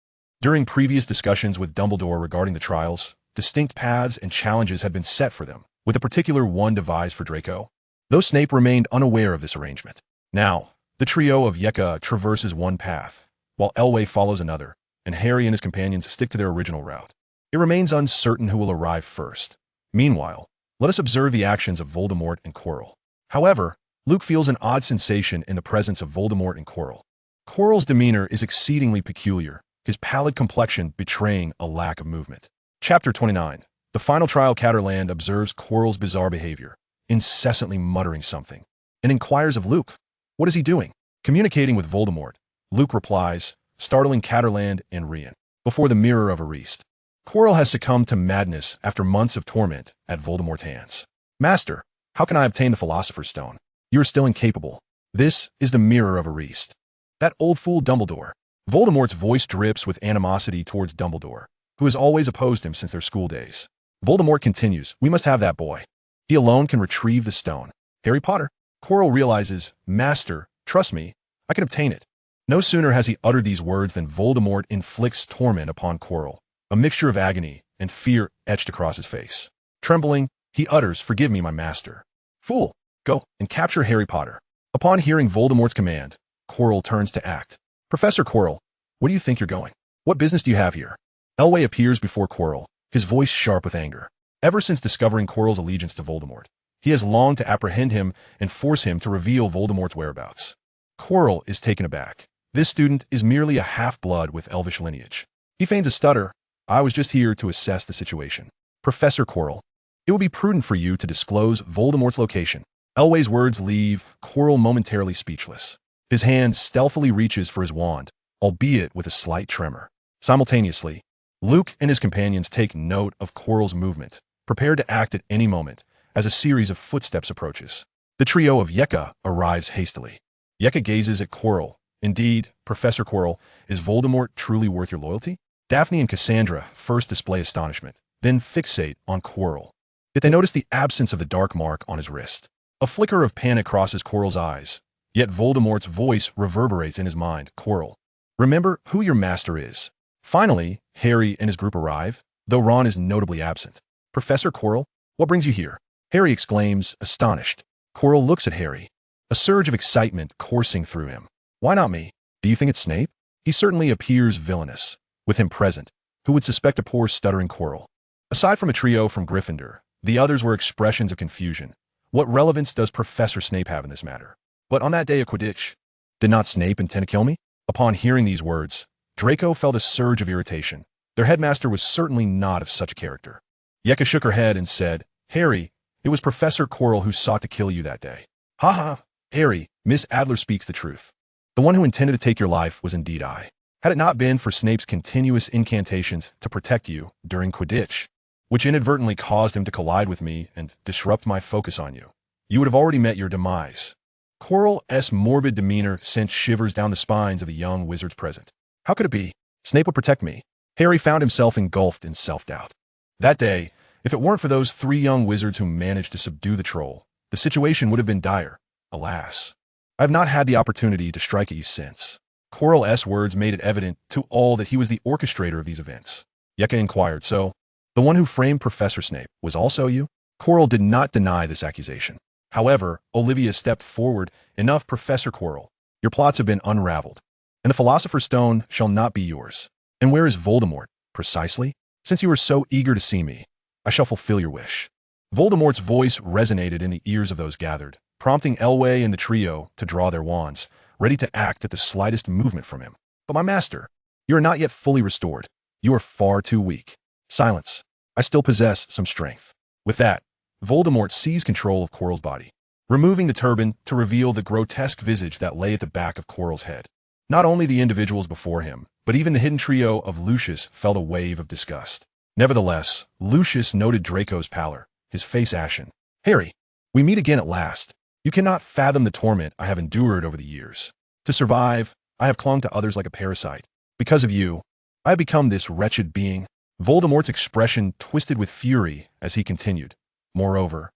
During previous discussions with Dumbledore regarding the trials, distinct paths and challenges had been set for them, with a particular one devised for Draco, though Snape remained unaware of this arrangement. Now, the trio of Yeka traverses one path, while Elway follows another, and Harry and his companions stick to their original route. It remains uncertain who will arrive first. Meanwhile, let us observe the actions of Voldemort and Quirrell. However, Luke feels an odd sensation in the presence of Voldemort and Quirrell. Quirrell's demeanor is exceedingly peculiar, his pallid complexion betraying a lack of movement. Chapter 29. The final trial. Catterland observes Quirrell's bizarre behavior, incessantly muttering something, and inquires of Luke. What is he doing? Communicating with Voldemort, Luke replies, startling Catterland and Rian. Before the mirror of Ariste, Quirrell has succumbed to madness after months of torment at Voldemort's hands. Master, how can I obtain the Philosopher's Stone? You are still incapable. This is the mirror of Ariste. That old fool Dumbledore. Voldemort's voice drips with animosity towards Dumbledore, who has always opposed him since their school days. Voldemort continues, we must have that boy. He alone can retrieve the stone. Harry Potter. Quirrell realizes, Master, trust me, I can obtain it. No sooner has he uttered these words than Voldemort inflicts torment upon Quirrell. A mixture of agony and fear etched across his face. Trembling, he utters, forgive me, my master. Fool, go and capture Harry Potter. Upon hearing Voldemort's command, Quirrell turns to act. Professor Quirrell, where do you think you're going? What business do you have here? Elway appears before Quirrell, his voice sharp with anger. Ever since discovering Quirrell's allegiance to Voldemort, he has longed to apprehend him and force him to reveal Voldemort's whereabouts. Quirrell is taken aback. This student is merely a half-blood with elvish lineage. He feigns a stutter. I was just here to assess the situation. Professor Quirrell, it will be prudent for you to disclose Voldemort's location. Elway's words leave Quirrell momentarily speechless. His hand stealthily reaches for his wand, albeit with a slight tremor. Simultaneously, Luke and his companions take note of Quirrell's movement, prepared to act at any moment as a series of footsteps approaches. The trio of Yeka arrives hastily. Yeka gazes at Quirrell. Indeed, Professor Quirrell, is Voldemort truly worth your loyalty? Daphne and Cassandra first display astonishment, then fixate on Quirrell. Yet they notice the absence of the dark mark on his wrist. A flicker of panic crosses Quirrell's eyes, yet Voldemort's voice reverberates in his mind. Quirrell, remember who your master is. Finally, Harry and his group arrive, though Ron is notably absent. Professor Quirrell, what brings you here? Harry exclaims, astonished. Quirrell looks at Harry, a surge of excitement coursing through him. Why not me? Do you think it's Snape? He certainly appears villainous. With him present, who would suspect a poor stuttering Quirrell? Aside from a trio from Gryffindor, the others were expressions of confusion, What relevance does Professor Snape have in this matter? But on that day at Quidditch, did not Snape intend to kill me? Upon hearing these words, Draco felt a surge of irritation. Their headmaster was certainly not of such a character. Yeka shook her head and said, Harry, it was Professor Quirrell who sought to kill you that day. Ha ha, Harry, Miss Adler speaks the truth. The one who intended to take your life was indeed I. Had it not been for Snape's continuous incantations to protect you during Quidditch, which inadvertently caused him to collide with me and disrupt my focus on you, you would have already met your demise. Quirrell's morbid demeanor sent shivers down the spines of the young wizards present. How could it be? Snape would protect me. Harry found himself engulfed in self-doubt. That day, if it weren't for those 3 young wizards who managed to subdue the troll, the situation would have been dire. Alas, I have not had the opportunity to strike at you since. Quirrell's words made it evident to all that he was the orchestrator of these events. Yeka inquired, so, the one who framed Professor Snape was also you? Quirrell did not deny this accusation. However, Olivia stepped forward. Enough, Professor Quirrell. Your plots have been unraveled, and the Philosopher's Stone shall not be yours. And where is Voldemort, precisely? Since you are so eager to see me, I shall fulfill your wish. Voldemort's voice resonated in the ears of those gathered, prompting Elway and the trio to draw their wands, ready to act at the slightest movement from him. But my master, you are not yet fully restored. You are far too weak. Silence. I still possess some strength. With that, Voldemort seized control of Quirrell's body, removing the turban to reveal the grotesque visage that lay at the back of Quirrell's head. Not only the individuals before him, but even the hidden trio of Lucius felt a wave of disgust. Nevertheless, Lucius noted Draco's pallor, his face ashen. Harry, we meet again at last. You cannot fathom the torment I have endured over the years. To survive, I have clung to others like a parasite. Because of you, I have become this wretched being. Voldemort's expression twisted with fury as he continued. Moreover,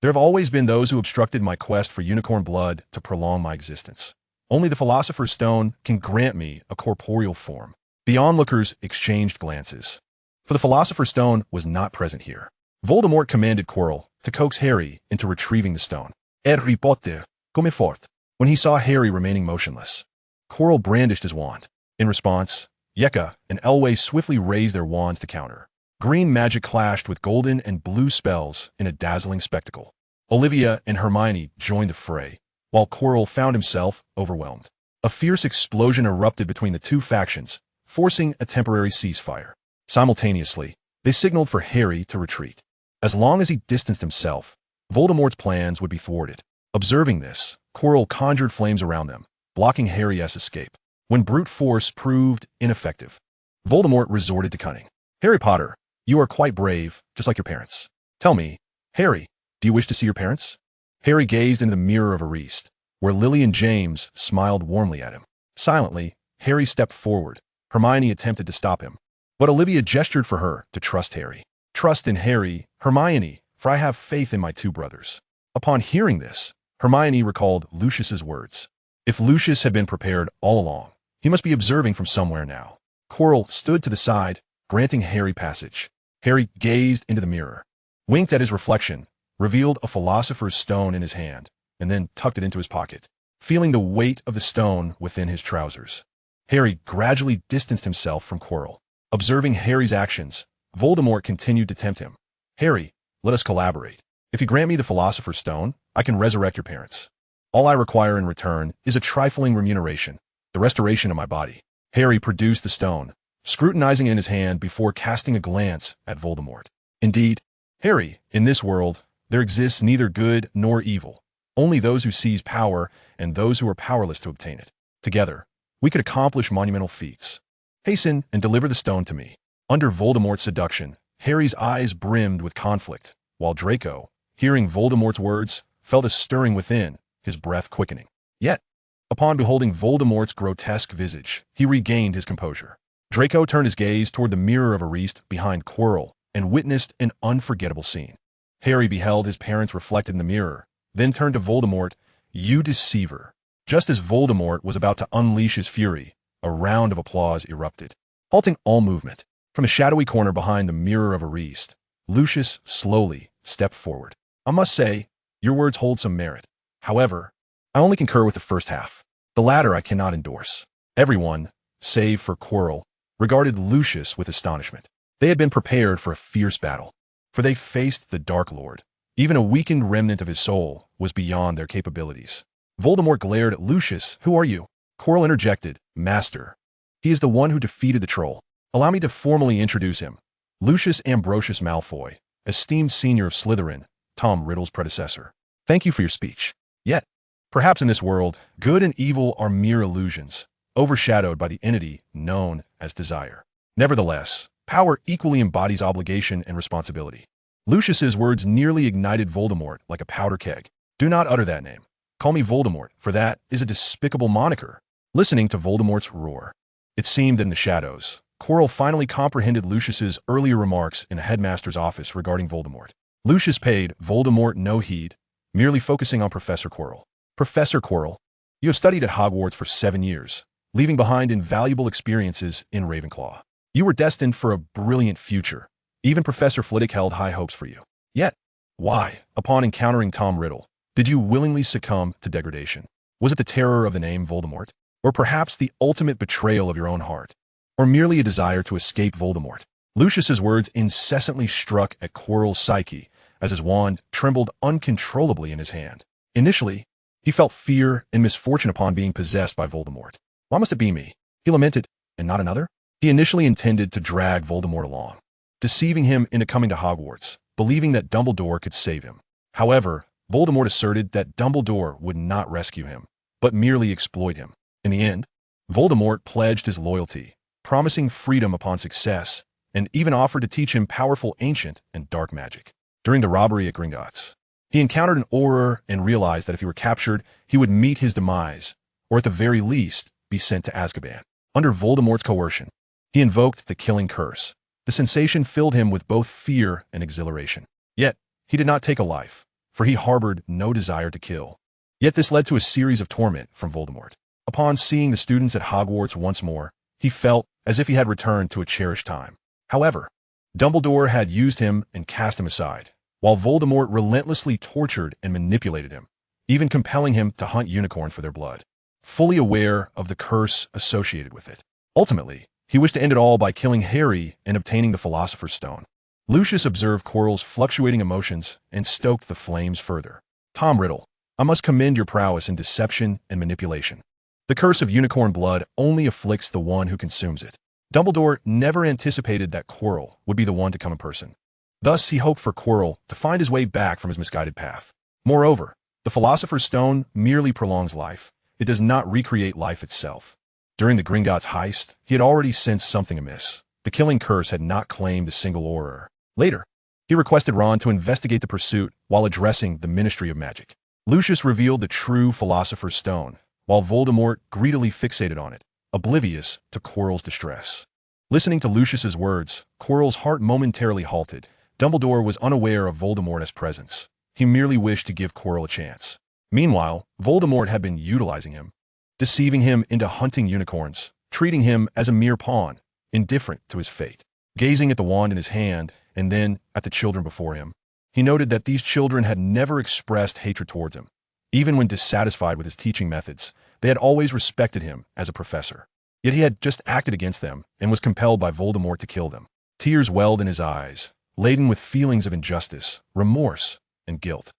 there have always been those who obstructed my quest for unicorn blood to prolong my existence. Only the Philosopher's Stone can grant me a corporeal form. The onlookers exchanged glances, for the Philosopher's Stone was not present here. Voldemort commanded Quirrell to coax Harry into retrieving the stone. Harry Potter, come forth. When he saw Harry remaining motionless, Quirrell brandished his wand. In response, Yeka and Elway swiftly raised their wands to counter. Green magic clashed with golden and blue spells in a dazzling spectacle. Olivia and Hermione joined the fray, while Quirrell found himself overwhelmed. A fierce explosion erupted between the two factions, forcing a temporary ceasefire. Simultaneously, they signaled for Harry to retreat. As long as he distanced himself, Voldemort's plans would be thwarted. Observing this, Quirrell conjured flames around them, blocking Harry's escape. When brute force proved ineffective, Voldemort resorted to cunning. Harry Potter, you are quite brave, just like your parents. Tell me, Harry, do you wish to see your parents? Harry gazed into the mirror of Ariste, where Lily and James smiled warmly at him. Silently, Harry stepped forward. Hermione attempted to stop him, but Olivia gestured for her to trust Harry. Trust in Harry, Hermione, for I have faith in my 2 brothers. Upon hearing this, Hermione recalled Lucius's words. If Lucius had been prepared all along, he must be observing from somewhere now. Quirrell stood to the side, granting Harry passage. Harry gazed into the mirror, winked at his reflection, revealed a Philosopher's Stone in his hand, and then tucked it into his pocket, feeling the weight of the stone within his trousers. Harry gradually distanced himself from Quirrell. Observing Harry's actions, Voldemort continued to tempt him. Harry, let us collaborate. If you grant me the Philosopher's Stone, I can resurrect your parents. All I require in return is a trifling remuneration, the restoration of my body. Harry produced the stone, scrutinizing it in his hand before casting a glance at Voldemort. Indeed, Harry, in this world, there exists neither good nor evil, only those who seize power and those who are powerless to obtain it. Together, we could accomplish monumental feats. Hasten and deliver the stone to me. Under Voldemort's seduction, Harry's eyes brimmed with conflict, while Draco, hearing Voldemort's words, felt a stirring within, his breath quickening. Yet, upon beholding Voldemort's grotesque visage, he regained his composure. Draco turned his gaze toward the mirror of Ariste behind Quirrell and witnessed an unforgettable scene. Harry beheld his parents reflected in the mirror, then turned to Voldemort. You deceiver. Just as Voldemort was about to unleash his fury, a round of applause erupted, halting all movement. From a shadowy corner behind the mirror of Ariste, Lucius slowly stepped forward. I must say, your words hold some merit. However, I only concur with the first half. The latter I cannot endorse. Everyone, save for Quirrell, regarded Lucius with astonishment. They had been prepared for a fierce battle, for they faced the Dark Lord, Even a weakened remnant of his soul was beyond their capabilities. Voldemort glared at Lucius. "Who are you?" Quirrell interjected. "Master. He is the one who defeated the troll. Allow me to formally introduce him. Lucius Ambrosius Malfoy, esteemed senior of Slytherin, Tom Riddle's predecessor. Thank you for your speech. Yet, perhaps in this world, good and evil are mere illusions, overshadowed by the entity known as desire. Nevertheless, power equally embodies obligation and responsibility." Lucius's words nearly ignited Voldemort like a powder keg. "Do not utter that name. Call me Voldemort, for that is a despicable moniker." Listening to Voldemort's roar, it seemed that in the shadows, Quirrell finally comprehended Lucius's earlier remarks in the headmaster's office regarding Voldemort. Lucius paid Voldemort no heed, merely focusing on Professor Quirrell. "Professor Quirrell, you have studied at Hogwarts for 7 years, leaving behind invaluable experiences in Ravenclaw. You were destined for a brilliant future. Even Professor Flitwick held high hopes for you. Yet, why, upon encountering Tom Riddle, did you willingly succumb to degradation? Was it the terror of the name Voldemort? Or perhaps the ultimate betrayal of your own heart? Or merely a desire to escape Voldemort?" Lucius's words incessantly struck at Quirrell's psyche as his wand trembled uncontrollably in his hand. Initially, he felt fear and misfortune upon being possessed by Voldemort. "Why must it be me?" he lamented, "and not another?" He initially intended to drag Voldemort along, deceiving him into coming to Hogwarts, believing that Dumbledore could save him. However, Voldemort asserted that Dumbledore would not rescue him, but merely exploit him. In the end, Voldemort pledged his loyalty, promising freedom upon success, and even offered to teach him powerful ancient and dark magic. During the robbery at Gringotts, he encountered an Auror and realized that if he were captured, he would meet his demise, or at the very least, be sent to Azkaban. Under Voldemort's coercion, he invoked the killing curse. The sensation filled him with both fear and exhilaration. Yet, he did not take a life, for he harbored no desire to kill. Yet this led to a series of torment from Voldemort. Upon seeing the students at Hogwarts once more, he felt as if he had returned to a cherished time. However, Dumbledore had used him and cast him aside, while Voldemort relentlessly tortured and manipulated him, even compelling him to hunt unicorns for their blood, fully aware of the curse associated with it. Ultimately, he wished to end it all by killing Harry and obtaining the Philosopher's Stone. Lucius observed Quirrell's fluctuating emotions and stoked the flames further. "Tom Riddle, I must commend your prowess in deception and manipulation. The curse of unicorn blood only afflicts the one who consumes it." Dumbledore never anticipated that Quirrell would be the one to come in person. Thus, he hoped for Quirrell to find his way back from his misguided path. Moreover, the Philosopher's Stone merely prolongs life. It does not recreate life itself. During the Gringotts heist, he had already sensed something amiss. The killing curse had not claimed a single Auror. Later, he requested Ron to investigate the pursuit while addressing the Ministry of Magic. Lucius revealed the true Philosopher's Stone, while Voldemort greedily fixated on it, oblivious to Quirrell's distress. Listening to Lucius's words, Quirrell's heart momentarily halted. Dumbledore was unaware of Voldemort's presence. He merely wished to give Quirrell a chance. Meanwhile, Voldemort had been utilizing him, deceiving him into hunting unicorns, treating him as a mere pawn, indifferent to his fate. Gazing at the wand in his hand and then at the children before him, he noted that these children had never expressed hatred towards him. Even when dissatisfied with his teaching methods, they had always respected him as a professor. Yet he had just acted against them and was compelled by Voldemort to kill them. Tears welled in his eyes, laden with feelings of injustice, remorse, and guilt.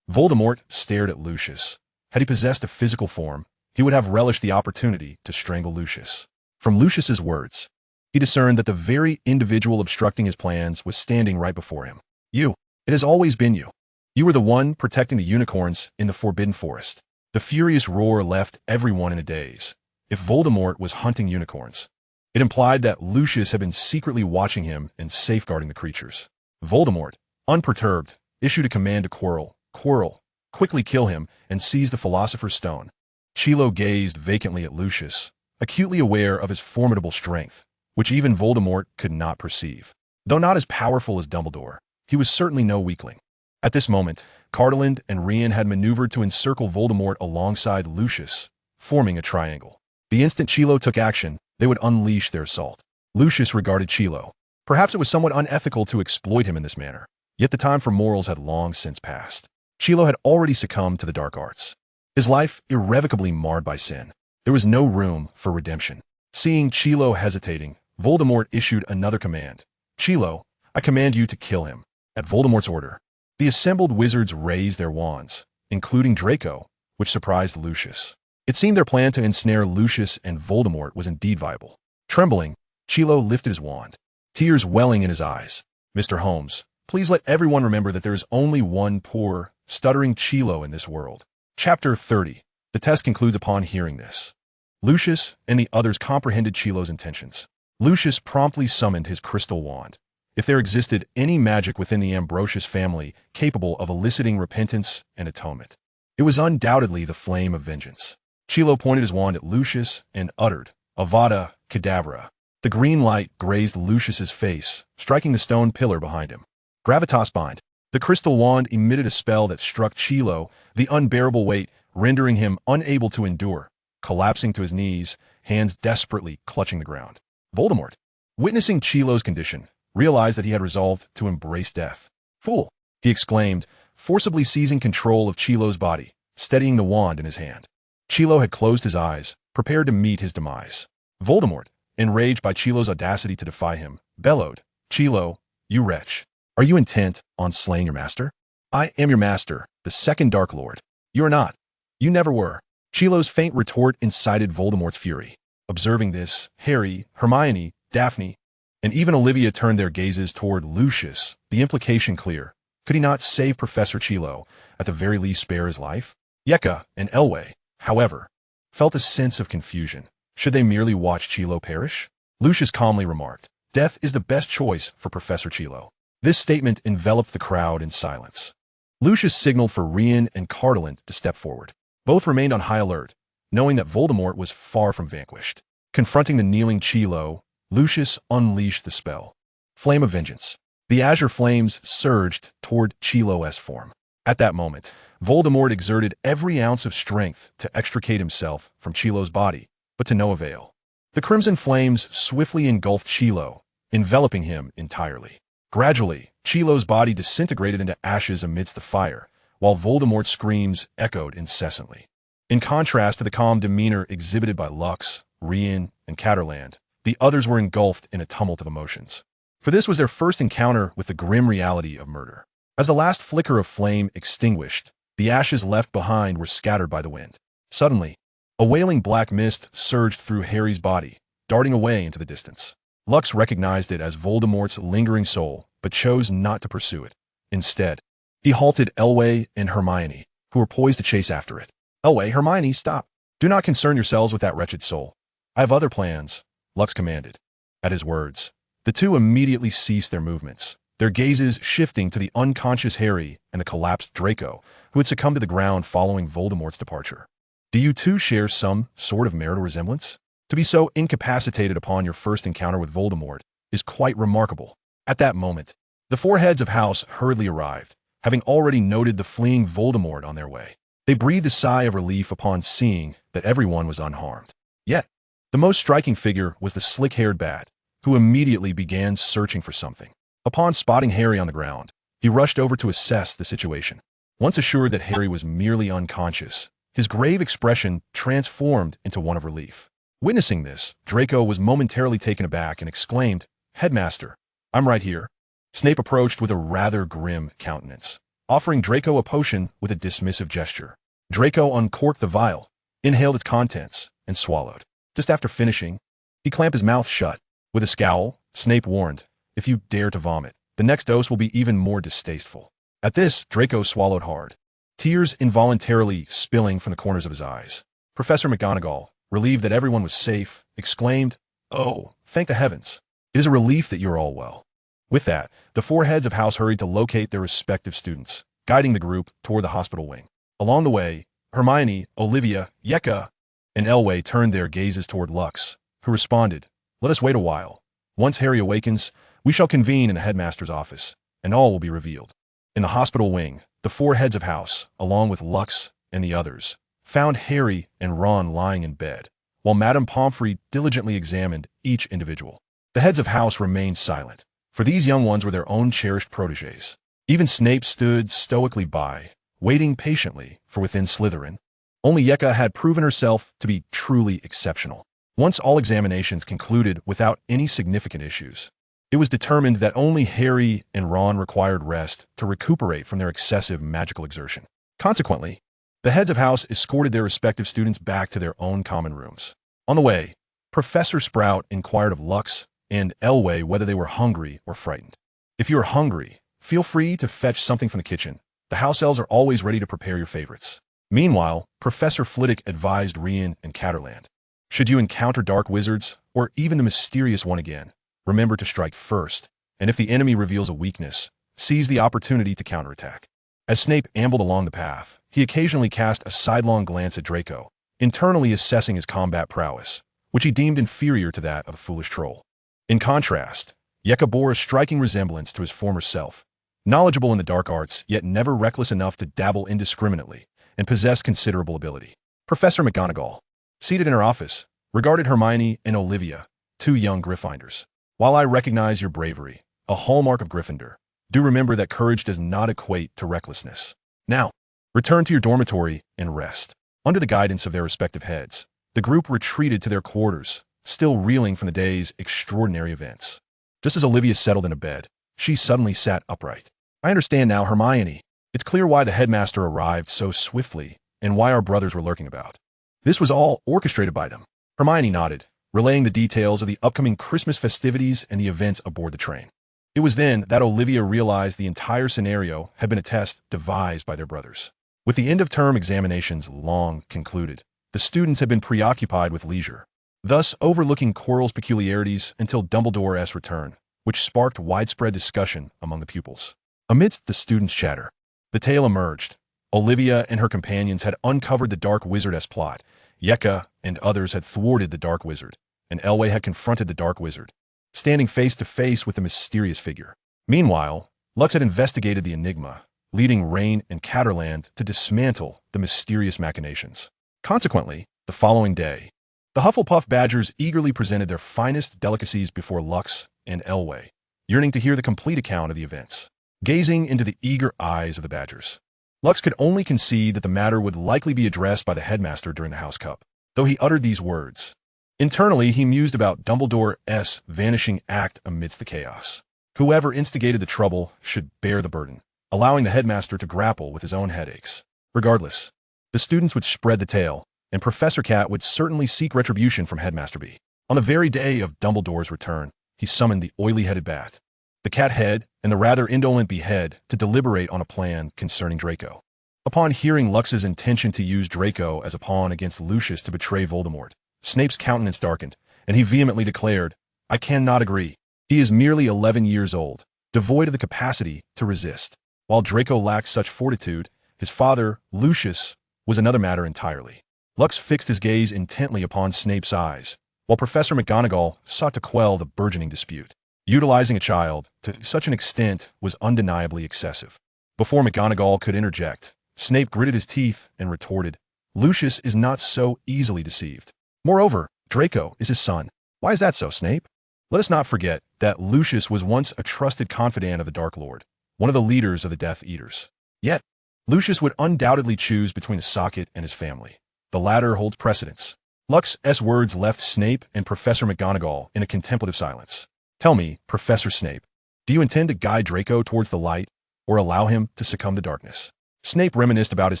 Voldemort stared at Lucius. Had he possessed a physical form, he would have relished the opportunity to strangle Lucius. From Lucius's words, he discerned that the very individual obstructing his plans was standing right before him. "You. It has always been you. You were the one protecting the unicorns in the Forbidden Forest." The furious roar left everyone in a daze. If Voldemort was hunting unicorns, it implied that Lucius had been secretly watching him and safeguarding the creatures. Voldemort, unperturbed, issued a command to Quirrell. "Quirrell, quickly kill him and seize the Philosopher's Stone." Chilo gazed vacantly at Lucius, acutely aware of his formidable strength, which even Voldemort could not perceive. Though not as powerful as Dumbledore, he was certainly no weakling. At this moment, Cardeland and Rian had maneuvered to encircle Voldemort alongside Lucius, forming a triangle. The instant Chilo took action, they would unleash their assault. Lucius regarded Chilo. Perhaps it was somewhat unethical to exploit him in this manner, yet the time for morals had long since passed. Chilo had already succumbed to the dark arts, his life irrevocably marred by sin. There was no room for redemption. Seeing Chilo hesitating, Voldemort issued another command. "Chilo, I command you to kill him." At Voldemort's order, The assembled wizards raised their wands, including Draco, which surprised Lucius. It seemed their plan to ensnare Lucius and Voldemort was indeed viable. Trembling, Chilo lifted his wand, tears welling in his eyes. "Mr. Holmes, please let everyone remember that there is only one poor, stuttering Chilo in this world." Chapter 30. The test concludes upon hearing this. Lucius and the others comprehended Chilo's intentions. Lucius promptly summoned his crystal wand. If there existed any magic within the Ambrosius family capable of eliciting repentance and atonement, it was undoubtedly the flame of vengeance. Chilo pointed his wand at Lucius and uttered, "Avada Kedavra." The green light grazed Lucius's face, striking the stone pillar behind him. Gravitas bind. The crystal wand emitted a spell that struck Chilo, the unbearable weight rendering him unable to endure, collapsing to his knees, hands desperately clutching the ground. Voldemort, witnessing Chilo's condition, realized that he had resolved to embrace death. "Fool!" he exclaimed, forcibly seizing control of Chilo's body, steadying the wand in his hand. Chilo had closed his eyes, prepared to meet his demise. Voldemort, enraged by Chilo's audacity to defy him, bellowed, "Chilo, you wretch! Are you intent on slaying your master?" "I am your master, the second Dark Lord." "You are not. You never were." Chilo's faint retort incited Voldemort's fury. Observing this, Harry, Hermione, Daphne, and even Olivia turned their gazes toward Lucius, the implication clear. Could he not save Professor Chilo, at the very least spare his life? Yeka and Elway, however, felt a sense of confusion. Should they merely watch Chilo perish? Lucius calmly remarked, "Death is the best choice for Professor Chilo." This statement enveloped the crowd in silence. Lucius signaled for Rian and Cardolant to step forward. Both remained on high alert, knowing that Voldemort was far from vanquished. Confronting the kneeling Chilo, Lucius unleashed the spell. Flame of Vengeance. The azure flames surged toward Chilo's form. At that moment, Voldemort exerted every ounce of strength to extricate himself from Chilo's body, but to no avail. The crimson flames swiftly engulfed Chilo, enveloping him entirely. Gradually, Chilo's body disintegrated into ashes amidst the fire, while Voldemort's screams echoed incessantly. In contrast to the calm demeanor exhibited by Lux, Rian, and Catterland, the others were engulfed in a tumult of emotions. For this was their first encounter with the grim reality of murder. As the last flicker of flame extinguished, the ashes left behind were scattered by the wind. Suddenly, a wailing black mist surged through Harry's body, darting away into the distance. Lux recognized it as Voldemort's lingering soul, but chose not to pursue it. Instead, he halted Elway and Hermione, who were poised to chase after it. "Elway, Hermione, stop. Do not concern yourselves with that wretched soul. I have other plans," Lux commanded. At his words, the two immediately ceased their movements, their gazes shifting to the unconscious Harry and the collapsed Draco, who had succumbed to the ground following Voldemort's departure. "Do you two share some sort of marital resemblance? To be so incapacitated upon your first encounter with Voldemort is quite remarkable." At that moment, the four heads of house hurriedly arrived, having already noted the fleeing Voldemort on their way. They breathed a sigh of relief upon seeing that everyone was unharmed. Yet, the most striking figure was the slick-haired bat, who immediately began searching for something. Upon spotting Harry on the ground, he rushed over to assess the situation. Once assured that Harry was merely unconscious, his grave expression transformed into one of relief. Witnessing this, Draco was momentarily taken aback and exclaimed, "Headmaster, I'm right here." Snape approached with a rather grim countenance, offering Draco a potion with a dismissive gesture. Draco uncorked the vial, inhaled its contents, and swallowed. Just after finishing, he clamped his mouth shut. With a scowl, Snape warned, "If you dare to vomit, the next dose will be even more distasteful." At this, Draco swallowed hard, tears involuntarily spilling from the corners of his eyes. Professor McGonagall, relieved that everyone was safe, exclaimed, "Oh, thank the heavens. It is a relief that you're all well." With that, the four heads of house hurried to locate their respective students, guiding the group toward the hospital wing. Along the way, Hermione, Olivia, Yeka, and Elway turned their gazes toward Lux, who responded, "Let us wait a while. Once Harry awakens, we shall convene in the headmaster's office, and all will be revealed." In the hospital wing, the four heads of house, along with Lux and the others, found Harry and Ron lying in bed, while Madame Pomfrey diligently examined each individual. The heads of house remained silent, for these young ones were their own cherished protégés. Even Snape stood stoically by, waiting patiently for within Slytherin. Only Yeka had proven herself to be truly exceptional. Once all examinations concluded without any significant issues, It was determined that only Harry and Ron required rest to recuperate from their excessive magical exertion. Consequently, the heads of house escorted their respective students back to their own common rooms. On the way, Professor Sprout inquired of Lux and Elway whether they were hungry or frightened. If you are hungry, feel free to fetch something from the kitchen. The house elves are always ready to prepare your favorites. Meanwhile, Professor Flitwick advised Rian and Catterland. Should you encounter dark wizards, or even the mysterious one again, remember to strike first, and if the enemy reveals a weakness, seize the opportunity to counterattack. As Snape ambled along the path, he occasionally cast a sidelong glance at Draco, internally assessing his combat prowess, which he deemed inferior to that of a foolish troll. In contrast, Yeka bore a striking resemblance to his former self, knowledgeable in the dark arts, yet never reckless enough to dabble indiscriminately, and possess considerable ability. Professor McGonagall, seated in her office, regarded Hermione and Olivia, two young Gryffindors. While I recognize your bravery, a hallmark of Gryffindor, do remember that courage does not equate to recklessness. Now, return to your dormitory and rest. Under the guidance of their respective heads, the group retreated to their quarters, still reeling from the day's extraordinary events. Just as Olivia settled in a bed, she suddenly sat upright. I understand now, Hermione. It's clear why the headmaster arrived so swiftly and why our brothers were lurking about. This was all orchestrated by them. Hermione nodded, relaying the details of the upcoming Christmas festivities and the events aboard the train. It was then that Olivia realized the entire scenario had been a test devised by their brothers. With the end-of-term examinations long concluded, the students had been preoccupied with leisure, thus overlooking Quirrell's peculiarities until Dumbledore's return, which sparked widespread discussion among the pupils. Amidst the students' chatter, the tale emerged. Olivia and her companions had uncovered the Dark Wizardess plot. Yeka and others had thwarted the Dark Wizard, and Elway had confronted the Dark Wizard, standing face to face with the mysterious figure. Meanwhile, Lux had investigated the enigma, leading Rain and Catterland to dismantle the mysterious machinations. Consequently, the following day, the Hufflepuff Badgers eagerly presented their finest delicacies before Lux and Elway, yearning to hear the complete account of the events. Gazing into the eager eyes of the Badgers, Lux could only concede that the matter would likely be addressed by the headmaster during the House Cup, though he uttered these words. Internally, he mused about Dumbledore's vanishing act amidst the chaos. Whoever instigated the trouble should bear the burden, allowing the headmaster to grapple with his own headaches. Regardless, the students would spread the tale, and Professor Cat would certainly seek retribution from Headmaster B. On the very day of Dumbledore's return, he summoned the oily-headed bat, the cat head, and the rather indolent behead to deliberate on a plan concerning Draco. Upon hearing Lux's intention to use Draco as a pawn against Lucius to betray Voldemort, Snape's countenance darkened, and he vehemently declared, I cannot agree. He is merely 11 years old, devoid of the capacity to resist. While Draco lacked such fortitude, his father, Lucius, was another matter entirely. Lux fixed his gaze intently upon Snape's eyes, while Professor McGonagall sought to quell the burgeoning dispute. Utilizing a child to such an extent was undeniably excessive. Before McGonagall could interject, Snape gritted his teeth and retorted, Lucius is not so easily deceived. Moreover, Draco is his son. Why is that so, Snape? Let us not forget that Lucius was once a trusted confidant of the Dark Lord, one of the leaders of the Death Eaters. Yet, Lucius would undoubtedly choose between the socket and his family. The latter holds precedence. Lux's words left Snape and Professor McGonagall in a contemplative silence. Tell me, Professor Snape, do you intend to guide Draco towards the light, or allow him to succumb to darkness? Snape reminisced about his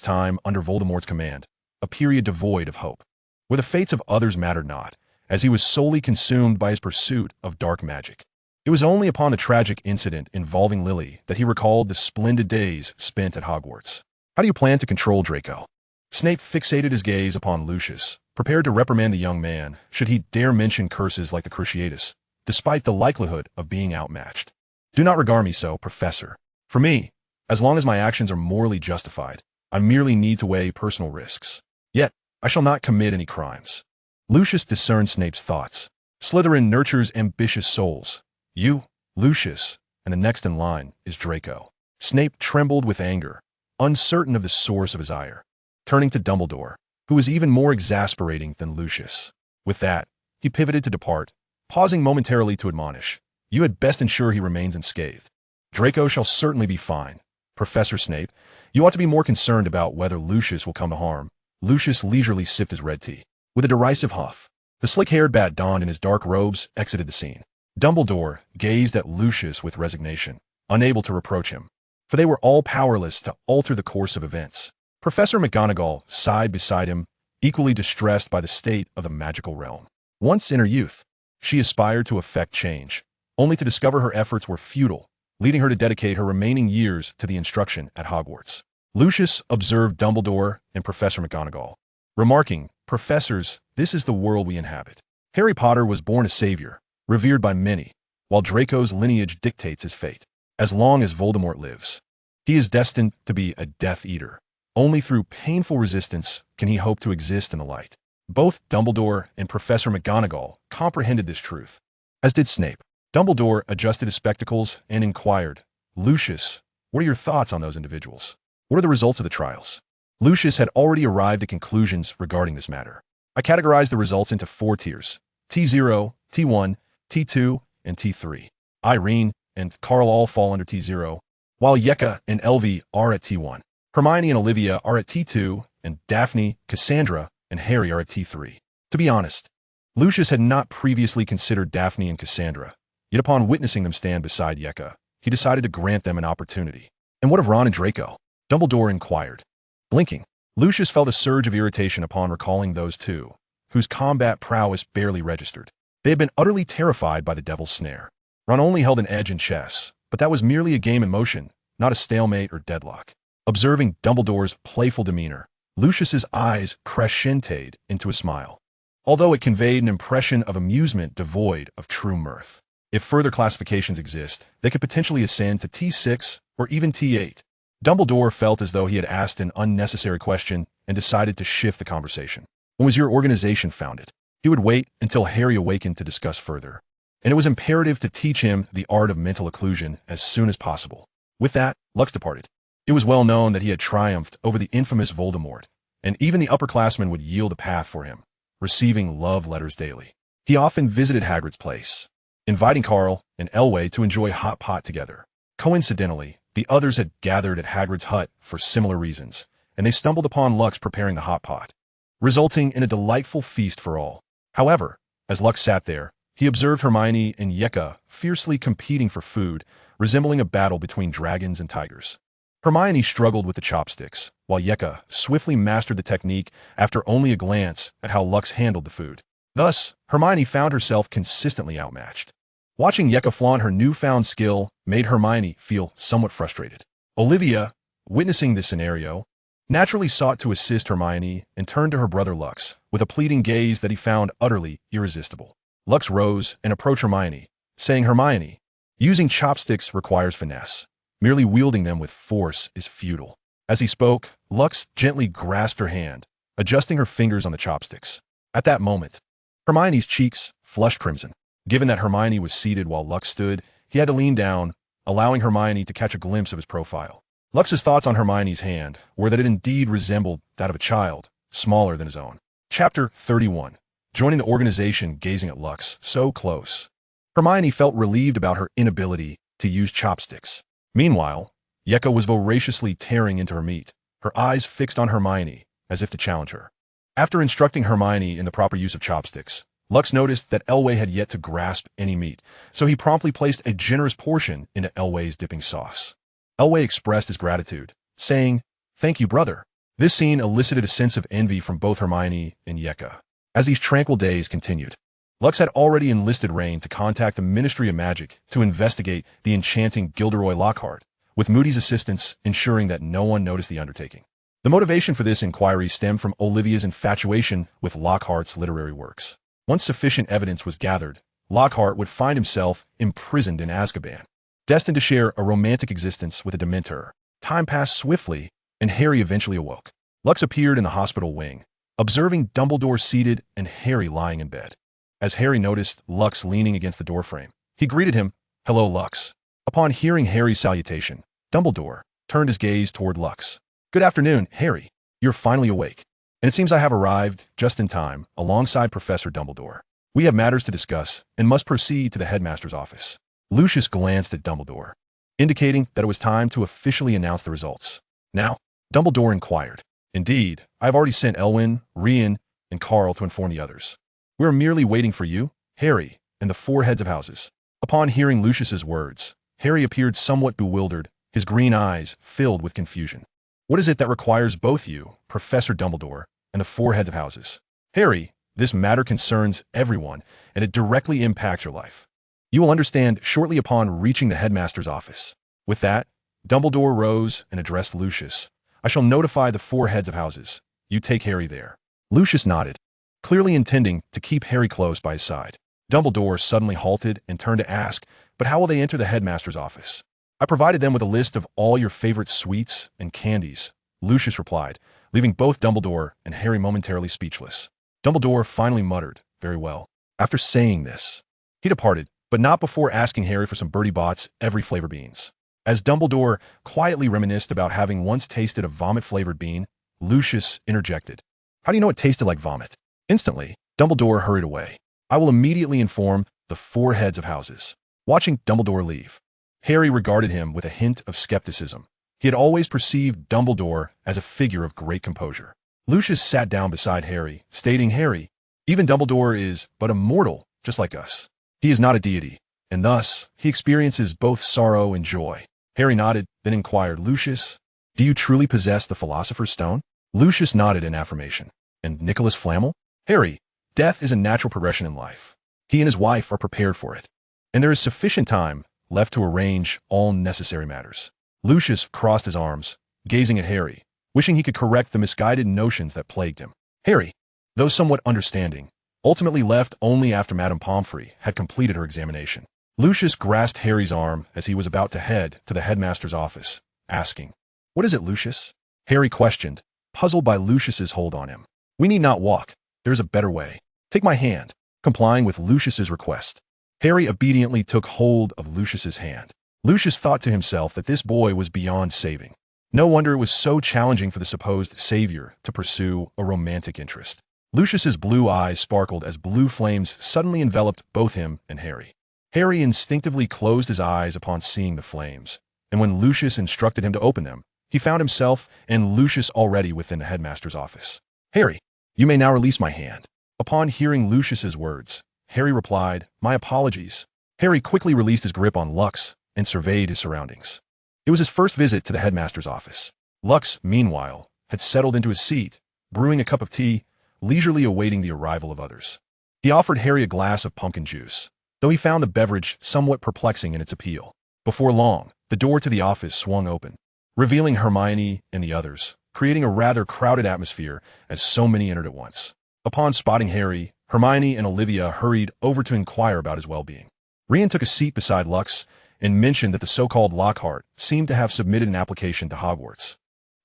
time under Voldemort's command, a period devoid of hope, where the fates of others mattered not, as he was solely consumed by his pursuit of dark magic. It was only upon the tragic incident involving Lily that he recalled the splendid days spent at Hogwarts. How do you plan to control Draco? Snape fixated his gaze upon Lucius, prepared to reprimand the young man should he dare mention curses like the Cruciatus, despite the likelihood of being outmatched. Do not regard me so, Professor. For me, as long as my actions are morally justified, I merely need to weigh personal risks. Yet, I shall not commit any crimes. Lucius discerned Snape's thoughts. Slytherin nurtures ambitious souls. You, Lucius, and the next in line is Draco. Snape trembled with anger, uncertain of the source of his ire, turning to Dumbledore, who was even more exasperating than Lucius. With that, he pivoted to depart, pausing momentarily to admonish, you had best ensure he remains unscathed. Draco shall certainly be fine. Professor Snape, you ought to be more concerned about whether Lucius will come to harm. Lucius leisurely sipped his red tea. With a derisive huff, the slick-haired bat donned in his dark robes exited the scene. Dumbledore gazed at Lucius with resignation, unable to reproach him, for they were all powerless to alter the course of events. Professor McGonagall sighed beside him, equally distressed by the state of the magical realm. Once in her youth, she aspired to effect change, only to discover her efforts were futile, leading her to dedicate her remaining years to the instruction at Hogwarts. Lucius observed Dumbledore and Professor McGonagall, remarking, "Professors, this is the world we inhabit. Harry Potter was born a savior, revered by many, while Draco's lineage dictates his fate. As long as Voldemort lives, he is destined to be a Death Eater. Only through painful resistance can he hope to exist in the light." Both Dumbledore and Professor McGonagall comprehended this truth, as did Snape. Dumbledore adjusted his spectacles and inquired, "Lucius, what are your thoughts on those individuals? What are the results of the trials?" Lucius had already arrived at conclusions regarding this matter. "I categorized the results into 4 tiers, T0, T1, T2, and T3. Irene and Carl all fall under T0, while Yeka and Elvie are at T1. Hermione and Olivia are at T2, and Daphne, Cassandra, and Harry are at T3. To be honest, Lucius had not previously considered Daphne and Cassandra, yet upon witnessing them stand beside Yeka, he decided to grant them an opportunity. "And what of Ron and Draco?" Dumbledore inquired. Blinking, Lucius felt a surge of irritation upon recalling those two, whose combat prowess barely registered. They had been utterly terrified by the Devil's Snare. Ron only held an edge in chess, but that was merely a game in motion, not a stalemate or deadlock. Observing Dumbledore's playful demeanor, Lucius's eyes crescented into a smile, although it conveyed an impression of amusement devoid of true mirth. If further classifications exist, they could potentially ascend to T6 or even T8. Dumbledore felt as though he had asked an unnecessary question and decided to shift the conversation. "When was your organization founded?" He would wait until Harry awakened to discuss further, and it was imperative to teach him the art of mental occlusion as soon as possible. With that, Lux departed. It was well known that he had triumphed over the infamous Voldemort, and even the upperclassmen would yield a path for him, receiving love letters daily. He often visited Hagrid's place, inviting Carl and Elway to enjoy hot pot together. Coincidentally, the others had gathered at Hagrid's hut for similar reasons, and they stumbled upon Lux preparing the hot pot, resulting in a delightful feast for all. However, as Lux sat there, he observed Hermione and Yeka fiercely competing for food, resembling a battle between dragons and tigers. Hermione struggled with the chopsticks, while Yeka swiftly mastered the technique after only a glance at how Lux handled the food. Thus, Hermione found herself consistently outmatched. Watching Yeka flaunt her newfound skill made Hermione feel somewhat frustrated. Olivia, witnessing this scenario, naturally sought to assist Hermione and turned to her brother Lux with a pleading gaze that he found utterly irresistible. Lux rose and approached Hermione, saying, "Hermione, using chopsticks requires finesse. Merely wielding them with force is futile." As he spoke, Lux gently grasped her hand, adjusting her fingers on the chopsticks. At that moment, Hermione's cheeks flushed crimson. Given that Hermione was seated while Lux stood, he had to lean down, allowing Hermione to catch a glimpse of his profile. Lux's thoughts on Hermione's hand were that it indeed resembled that of a child, smaller than his own. Chapter 31. Joining the organization gazing at Lux, so close. Hermione felt relieved about her inability to use chopsticks. Meanwhile, Yeka was voraciously tearing into her meat, her eyes fixed on Hermione, as if to challenge her. After instructing Hermione in the proper use of chopsticks, Lux noticed that Elway had yet to grasp any meat, so he promptly placed a generous portion into Elway's dipping sauce. Elway expressed his gratitude, saying, "Thank you, brother." This scene elicited a sense of envy from both Hermione and Yeka. As these tranquil days continued, Lux had already enlisted Rain to contact the Ministry of Magic to investigate the enchanting Gilderoy Lockhart, with Moody's assistance ensuring that no one noticed the undertaking. The motivation for this inquiry stemmed from Olivia's infatuation with Lockhart's literary works. Once sufficient evidence was gathered, Lockhart would find himself imprisoned in Azkaban, destined to share a romantic existence with a Dementor. Time passed swiftly, and Harry eventually awoke. Lux appeared in the hospital wing, observing Dumbledore seated and Harry lying in bed. As Harry noticed Lux leaning against the doorframe, he greeted him, "Hello, Lux." Upon hearing Harry's salutation, Dumbledore turned his gaze toward Lux. "Good afternoon, Harry. You're finally awake. And it seems I have arrived just in time, alongside Professor Dumbledore. We have matters to discuss and must proceed to the headmaster's office." Lucius glanced at Dumbledore, indicating that it was time to officially announce the results. "Now?" Dumbledore inquired. "Indeed, I have already sent Elwyn, Rian, and Carl to inform the others. We are merely waiting for you, Harry, and the 4 heads of houses." Upon hearing Lucius's words, Harry appeared somewhat bewildered, his green eyes filled with confusion. What is it that requires both you, Professor Dumbledore, and the four heads of houses? Harry, this matter concerns everyone, and it directly impacts your life. You will understand shortly upon reaching the headmaster's office. With that, Dumbledore rose and addressed Lucius. I shall notify the four heads of houses. You take Harry there. Lucius nodded, clearly intending to keep Harry close by his side. Dumbledore suddenly halted and turned to ask, but how will they enter the headmaster's office? I provided them with a list of all your favorite sweets and candies, Lucius replied, leaving both Dumbledore and Harry momentarily speechless. Dumbledore finally muttered, very well. After saying this, he departed, but not before asking Harry for some Bertie Bott's every flavor beans. As Dumbledore quietly reminisced about having once tasted a vomit-flavored bean, Lucius interjected. How do you know it tasted like vomit? Instantly, Dumbledore hurried away. I will immediately inform the four heads of houses. Watching Dumbledore leave, Harry regarded him with a hint of skepticism. He had always perceived Dumbledore as a figure of great composure. Lucius sat down beside Harry, stating, Harry, even Dumbledore is but a mortal, just like us. He is not a deity, and thus he experiences both sorrow and joy. Harry nodded, then inquired, Lucius, do you truly possess the Philosopher's Stone? Lucius nodded in affirmation. And Nicholas Flamel? Harry, death is a natural progression in life. He and his wife are prepared for it, and there is sufficient time left to arrange all necessary matters. Lucius crossed his arms, gazing at Harry, wishing he could correct the misguided notions that plagued him. Harry, though somewhat understanding, ultimately left only after Madame Pomfrey had completed her examination. Lucius grasped Harry's arm as he was about to head to the headmaster's office, asking, What is it, Lucius? Harry questioned, puzzled by Lucius's hold on him. We need not walk. There is a better way. Take my hand. Complying with Lucius's request, Harry obediently took hold of Lucius's hand. Lucius thought to himself that this boy was beyond saving. No wonder it was so challenging for the supposed savior to pursue a romantic interest. Lucius's blue eyes sparkled as blue flames suddenly enveloped both him and Harry. Harry instinctively closed his eyes upon seeing the flames, and when Lucius instructed him to open them, he found himself and Lucius already within the headmaster's office. Harry, you may now release my hand. Upon hearing Lucius's words, Harry replied, My apologies. Harry quickly released his grip on Lux and surveyed his surroundings. It was his first visit to the headmaster's office. Lux, meanwhile, had settled into his seat, brewing a cup of tea, leisurely awaiting the arrival of others. He offered Harry a glass of pumpkin juice, though he found the beverage somewhat perplexing in its appeal. Before long, the door to the office swung open, revealing Hermione and the others, creating a rather crowded atmosphere as so many entered at once. Upon spotting Harry, Hermione and Olivia hurried over to inquire about his well-being. Rian took a seat beside Lux and mentioned that the so-called Lockhart seemed to have submitted an application to Hogwarts,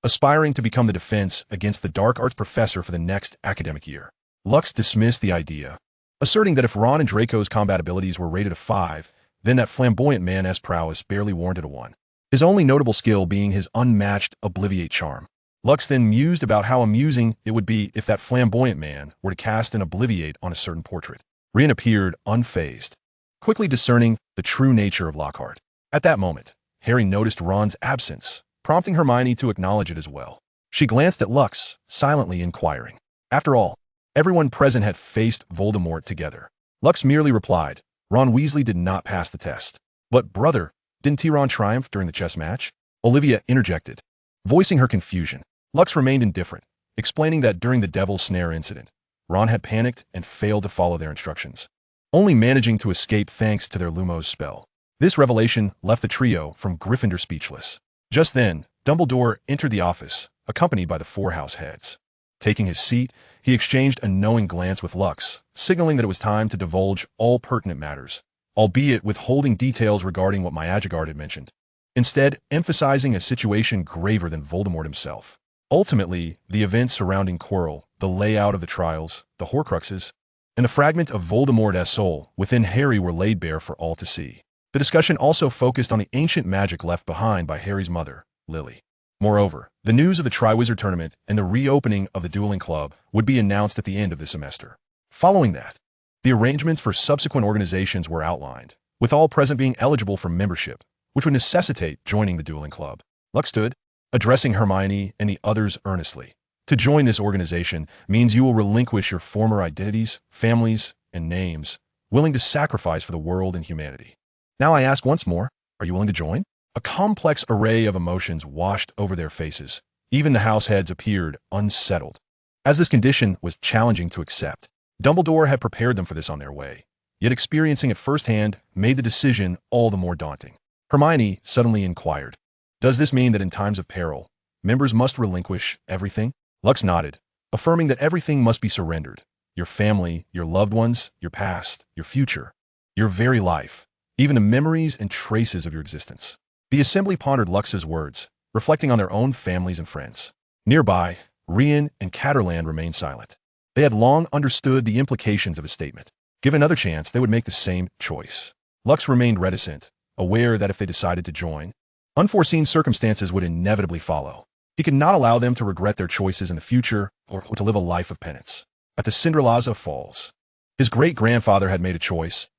aspiring to become the defense against the dark arts professor for the next academic year. Lux dismissed the idea, asserting that if Ron and Draco's combat abilities were rated a 5, then that flamboyant man's prowess barely warranted a 1, his only notable skill being his unmatched Obliviate charm. Lux then mused about how amusing it would be if that flamboyant man were to cast an Obliviate on a certain portrait. Rian appeared unfazed, quickly discerning the true nature of Lockhart. At that moment, Harry noticed Ron's absence, prompting Hermione to acknowledge it as well. She glanced at Lux, silently inquiring. After all, everyone present had faced Voldemort together. Lux merely replied, Ron Weasley did not pass the test. But brother, didn't Ron triumph during the chess match? Olivia interjected, voicing her confusion. Lux remained indifferent, explaining that during the Devil's Snare incident, Ron had panicked and failed to follow their instructions, only managing to escape thanks to their Lumos spell. This revelation left the trio from Gryffindor speechless. Just then, Dumbledore entered the office, accompanied by the four house heads. Taking his seat, he exchanged a knowing glance with Lux, signaling that it was time to divulge all pertinent matters, albeit withholding details regarding what Myagigard had mentioned, instead emphasizing a situation graver than Voldemort himself. Ultimately, the events surrounding Quirrell, the layout of the trials, the Horcruxes, and the fragment of Voldemort's soul within Harry were laid bare for all to see. The discussion also focused on the ancient magic left behind by Harry's mother, Lily. Moreover, the news of the Triwizard Tournament and the reopening of the Dueling Club would be announced at the end of the semester. Following that, the arrangements for subsequent organizations were outlined, with all present being eligible for membership, which would necessitate joining the Dueling Club. Lux stood, addressing Hermione and the others earnestly. To join this organization means you will relinquish your former identities, families, and names, willing to sacrifice for the world and humanity. Now I ask once more, are you willing to join? A complex array of emotions washed over their faces. Even the house heads appeared unsettled. As this condition was challenging to accept, Dumbledore had prepared them for this on their way. Yet experiencing it firsthand made the decision all the more daunting. Hermione suddenly inquired, does this mean that in times of peril, members must relinquish everything? Lux nodded, affirming that everything must be surrendered. Your family, your loved ones, your past, your future, your very life, even the memories and traces of your existence. The assembly pondered Lux's words, reflecting on their own families and friends. Nearby, Rian and Catterland remained silent. They had long understood the implications of his statement. Given another chance, they would make the same choice. Lux remained reticent, aware that if they decided to join, unforeseen circumstances would inevitably follow. He could not allow them to regret their choices in the future or to live a life of penance. At the Cinderlaza Falls, his great-grandfather had made a choice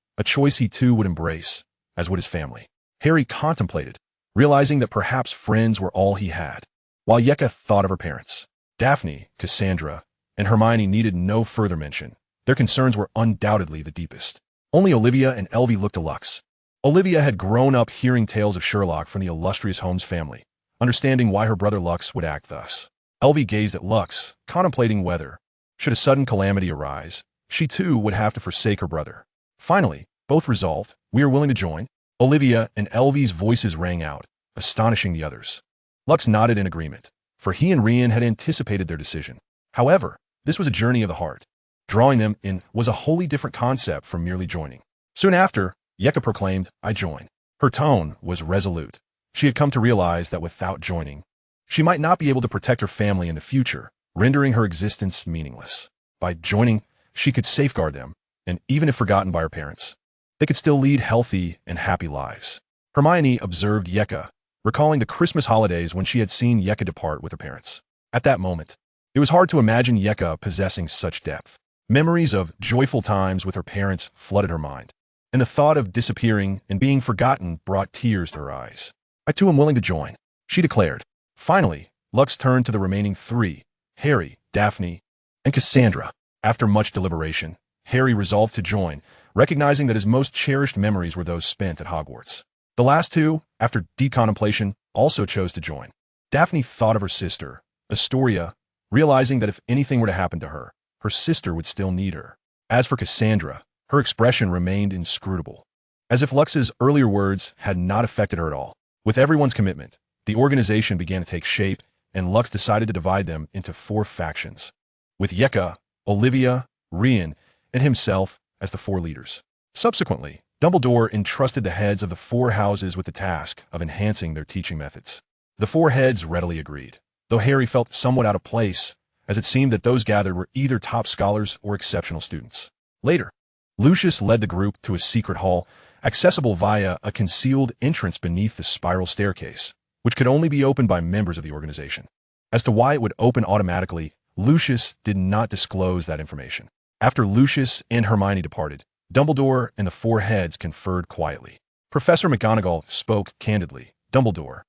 he too would embrace, as would his family. Harry contemplated, realizing that perhaps friends were all he had, while Yeka thought of her parents. Daphne, Cassandra, and Hermione needed no further mention. Their concerns were undoubtedly the deepest. Only Olivia and Elvie looked to Lux. Olivia had grown up hearing tales of Sherlock from the illustrious Holmes family, understanding why her brother Lux would act thus. Elvie gazed at Lux, contemplating whether, should a sudden calamity arise, she too would have to forsake her brother. Finally, both resolved, we are willing to join. Olivia and Elvie's voices rang out, astonishing the others. Lux nodded in agreement, for he and Rian had anticipated their decision. However, this was a journey of the heart. Drawing them in was a wholly different concept from merely joining. Soon after, Yeka proclaimed, I join. Her tone was resolute. She had come to realize that without joining, she might not be able to protect her family in the future, rendering her existence meaningless. By joining, she could safeguard them, and even if forgotten by her parents, they could still lead healthy and happy lives. Hermione observed Yeka, recalling the Christmas holidays when she had seen Yeka depart with her parents. At that moment, it was hard to imagine Yeka possessing such depth. Memories of joyful times with her parents flooded her mind, and the thought of disappearing and being forgotten brought tears to her eyes. I too am willing to join, she declared. Finally, Lux turned to the remaining three, Harry, Daphne, and Cassandra. After much deliberation, Harry resolved to join, recognizing that his most cherished memories were those spent at Hogwarts. The last two, after deep contemplation, also chose to join. Daphne thought of her sister, Astoria, realizing that if anything were to happen to her, her sister would still need her. As for Cassandra, her expression remained inscrutable, as if Lux's earlier words had not affected her at all. With everyone's commitment, the organization began to take shape, and Lux decided to divide them into 4 factions, with Yeka, Olivia, Rian, and himself as the 4 leaders. Subsequently, Dumbledore entrusted the heads of the 4 houses with the task of enhancing their teaching methods. The 4 heads readily agreed, though Harry felt somewhat out of place, as it seemed that those gathered were either top scholars or exceptional students. Later, Lucius led the group to a secret hall, accessible via a concealed entrance beneath the spiral staircase, which could only be opened by members of the organization. As to why it would open automatically, Lucius did not disclose that information. After Lucius and Hermione departed, Dumbledore and the 4 heads conferred quietly. Professor McGonagall spoke candidly. Dumbledore,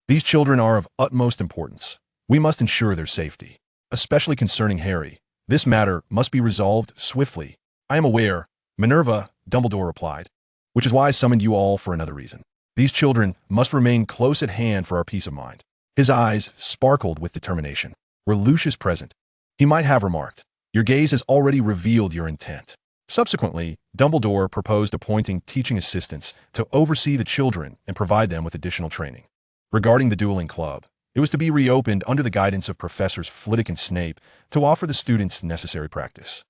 these children are of utmost importance. We must ensure their safety. Especially concerning Harry, this matter must be resolved swiftly. I am aware, Minerva, Dumbledore replied, which is why I summoned you all for another reason. These children must remain close at hand for our peace of mind. His eyes sparkled with determination. Were Lucius present, he might have remarked, your gaze has already revealed your intent. Subsequently, Dumbledore proposed appointing teaching assistants to oversee the children and provide them with additional training. Regarding the dueling club, it was to be reopened under the guidance of Professors Flitwick and Snape to offer the students necessary practice.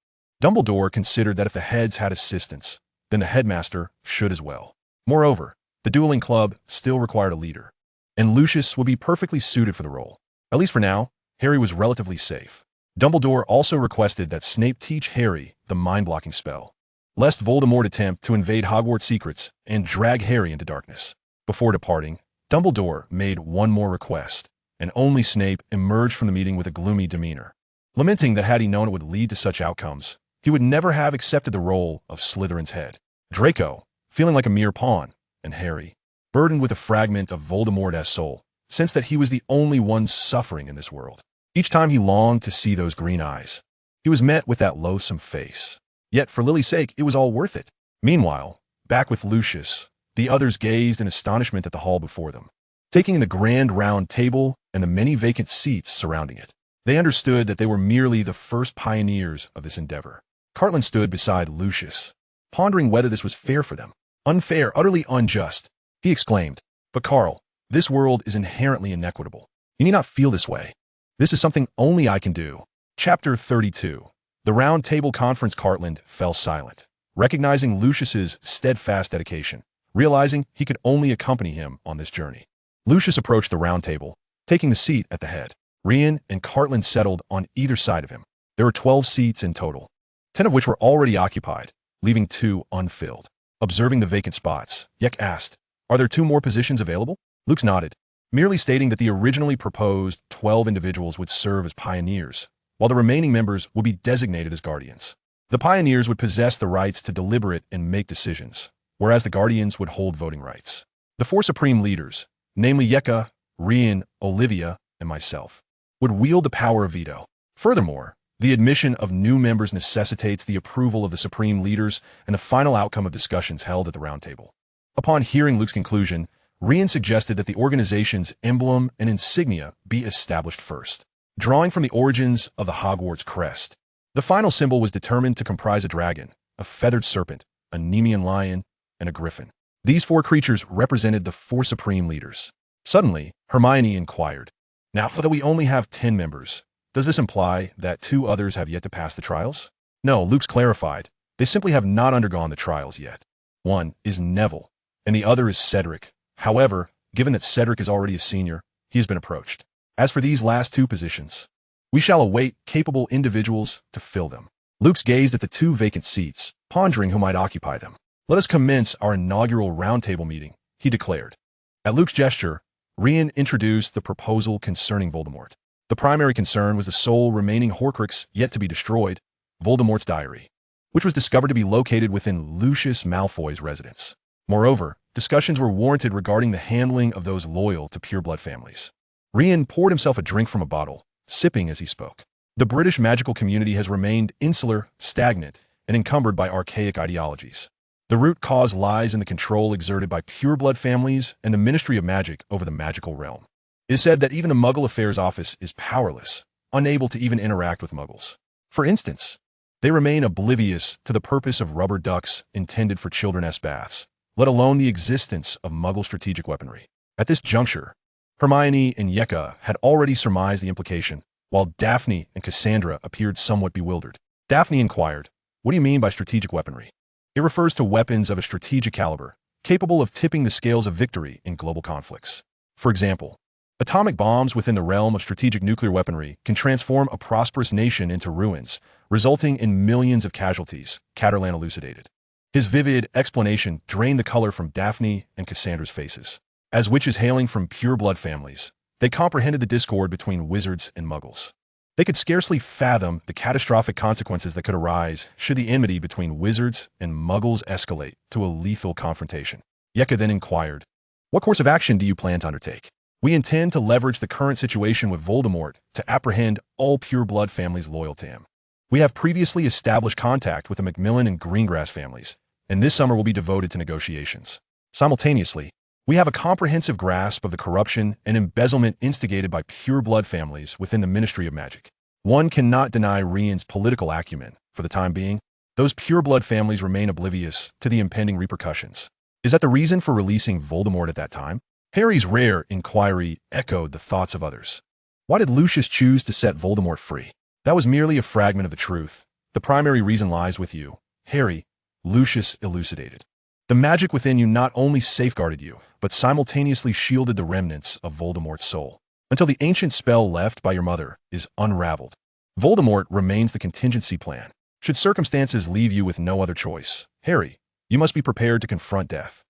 Dumbledore considered that if the heads had assistants, then the headmaster should as well. Moreover, the dueling club still required a leader, and Lucius would be perfectly suited for the role. At least for now, Harry was relatively safe. Dumbledore also requested that Snape teach Harry the mind-blocking spell, lest Voldemort attempt to invade Hogwarts secrets and drag Harry into darkness. Before departing, Dumbledore made one more request, and only Snape emerged from the meeting with a gloomy demeanor, lamenting that had he known it would lead to such outcomes, he would never have accepted the role of Slytherin's head. Draco, feeling like a mere pawn, and Harry, burdened with a fragment of Voldemort's soul, sensed that he was the only one suffering in this world. Each time he longed to see those green eyes, he was met with that loathsome face. Yet for Lily's sake, it was all worth it. Meanwhile, back with Lucius, The others gazed in astonishment at the hall before them, taking in the grand round table and the many vacant seats surrounding it. They understood that they were merely the first pioneers of this endeavor. Cartland stood beside Lucius, pondering whether this was fair for them. Unfair, utterly unjust, he exclaimed. But Carl, this world is inherently inequitable. You need not feel this way. This is something only I can do. Chapter 32. The round table conference. Cartland fell silent, recognizing Lucius's steadfast dedication, realizing he could only accompany him on this journey. Lucius approached the round table, taking the seat at the head. Rian and Cartland settled on either side of him. There were 12 seats in total, 10 of which were already occupied, leaving 2 unfilled. Observing the vacant spots, Yek asked, "Are there 2 more positions available?" Luke nodded, merely stating that the originally proposed 12 individuals would serve as pioneers, while the remaining members would be designated as guardians. The pioneers would possess the rights to deliberate and make decisions, whereas the guardians would hold voting rights. The 4 supreme leaders, namely Yeka, Rian, Olivia, and myself, would wield the power of veto. Furthermore, the admission of new members necessitates the approval of the supreme leaders and the final outcome of discussions held at the round table. Upon hearing Luke's conclusion, Rian suggested that the organization's emblem and insignia be established first. Drawing from the origins of the Hogwarts crest, the final symbol was determined to comprise a dragon, a feathered serpent, a Nemean lion, and a griffin. These 4 creatures represented the 4 supreme leaders. Suddenly, Hermione inquired, "Now that we only have 10 members, does this imply that 2 others have yet to pass the trials?" "No," Luke's clarified. "They simply have not undergone the trials yet. One is Neville, and the other is Cedric. However, given that Cedric is already a senior, he has been approached. As for these last 2 positions, we shall await capable individuals to fill them." Luke gazed at the 2 vacant seats, pondering who might occupy them. "Let us commence our inaugural roundtable meeting," he declared. At Luke's gesture, Rian introduced the proposal concerning Voldemort. The primary concern was the sole remaining Horcrux yet to be destroyed, Voldemort's diary, which was discovered to be located within Lucius Malfoy's residence. Moreover, discussions were warranted regarding the handling of those loyal to pureblood families. Rian poured himself a drink from a bottle, sipping as he spoke. The British magical community has remained insular, stagnant, and encumbered by archaic ideologies. The root cause lies in the control exerted by pureblood families and the Ministry of Magic over the magical realm. It is said that even the Muggle Affairs Office is powerless, unable to even interact with Muggles. For instance, they remain oblivious to the purpose of rubber ducks intended for children's baths, let alone the existence of Muggle strategic weaponry. At this juncture, Hermione and Yeka had already surmised the implication, while Daphne and Cassandra appeared somewhat bewildered. Daphne inquired, "What do you mean by strategic weaponry?" "It refers to weapons of a strategic caliber, capable of tipping the scales of victory in global conflicts. For example, atomic bombs within the realm of strategic nuclear weaponry can transform a prosperous nation into ruins, resulting in millions of casualties," Catterlan elucidated. His vivid explanation drained the color from Daphne and Cassandra's faces. As witches hailing from pure-blood families, they comprehended the discord between wizards and muggles. They could scarcely fathom the catastrophic consequences that could arise should the enmity between wizards and muggles escalate to a lethal confrontation. Yeka then inquired, "What course of action do you plan to undertake?" "We intend to leverage the current situation with Voldemort to apprehend all pure-blood families loyal to him. We have previously established contact with the Macmillan and Greengrass families, and this summer will be devoted to negotiations. Simultaneously, we have a comprehensive grasp of the corruption and embezzlement instigated by pure-blood families within the Ministry of Magic. One cannot deny Rian's political acumen. For the time being, those pure-blood families remain oblivious to the impending repercussions. Is that the reason for releasing Voldemort at that time?" Harry's rare inquiry echoed the thoughts of others. Why did Lucius choose to set Voldemort free? "That was merely a fragment of the truth. The primary reason lies with you, Harry," Lucius elucidated. "The magic within you not only safeguarded you, but simultaneously shielded the remnants of Voldemort's soul, until the ancient spell left by your mother is unraveled. Voldemort remains the contingency plan. Should circumstances leave you with no other choice, Harry, you must be prepared to confront death."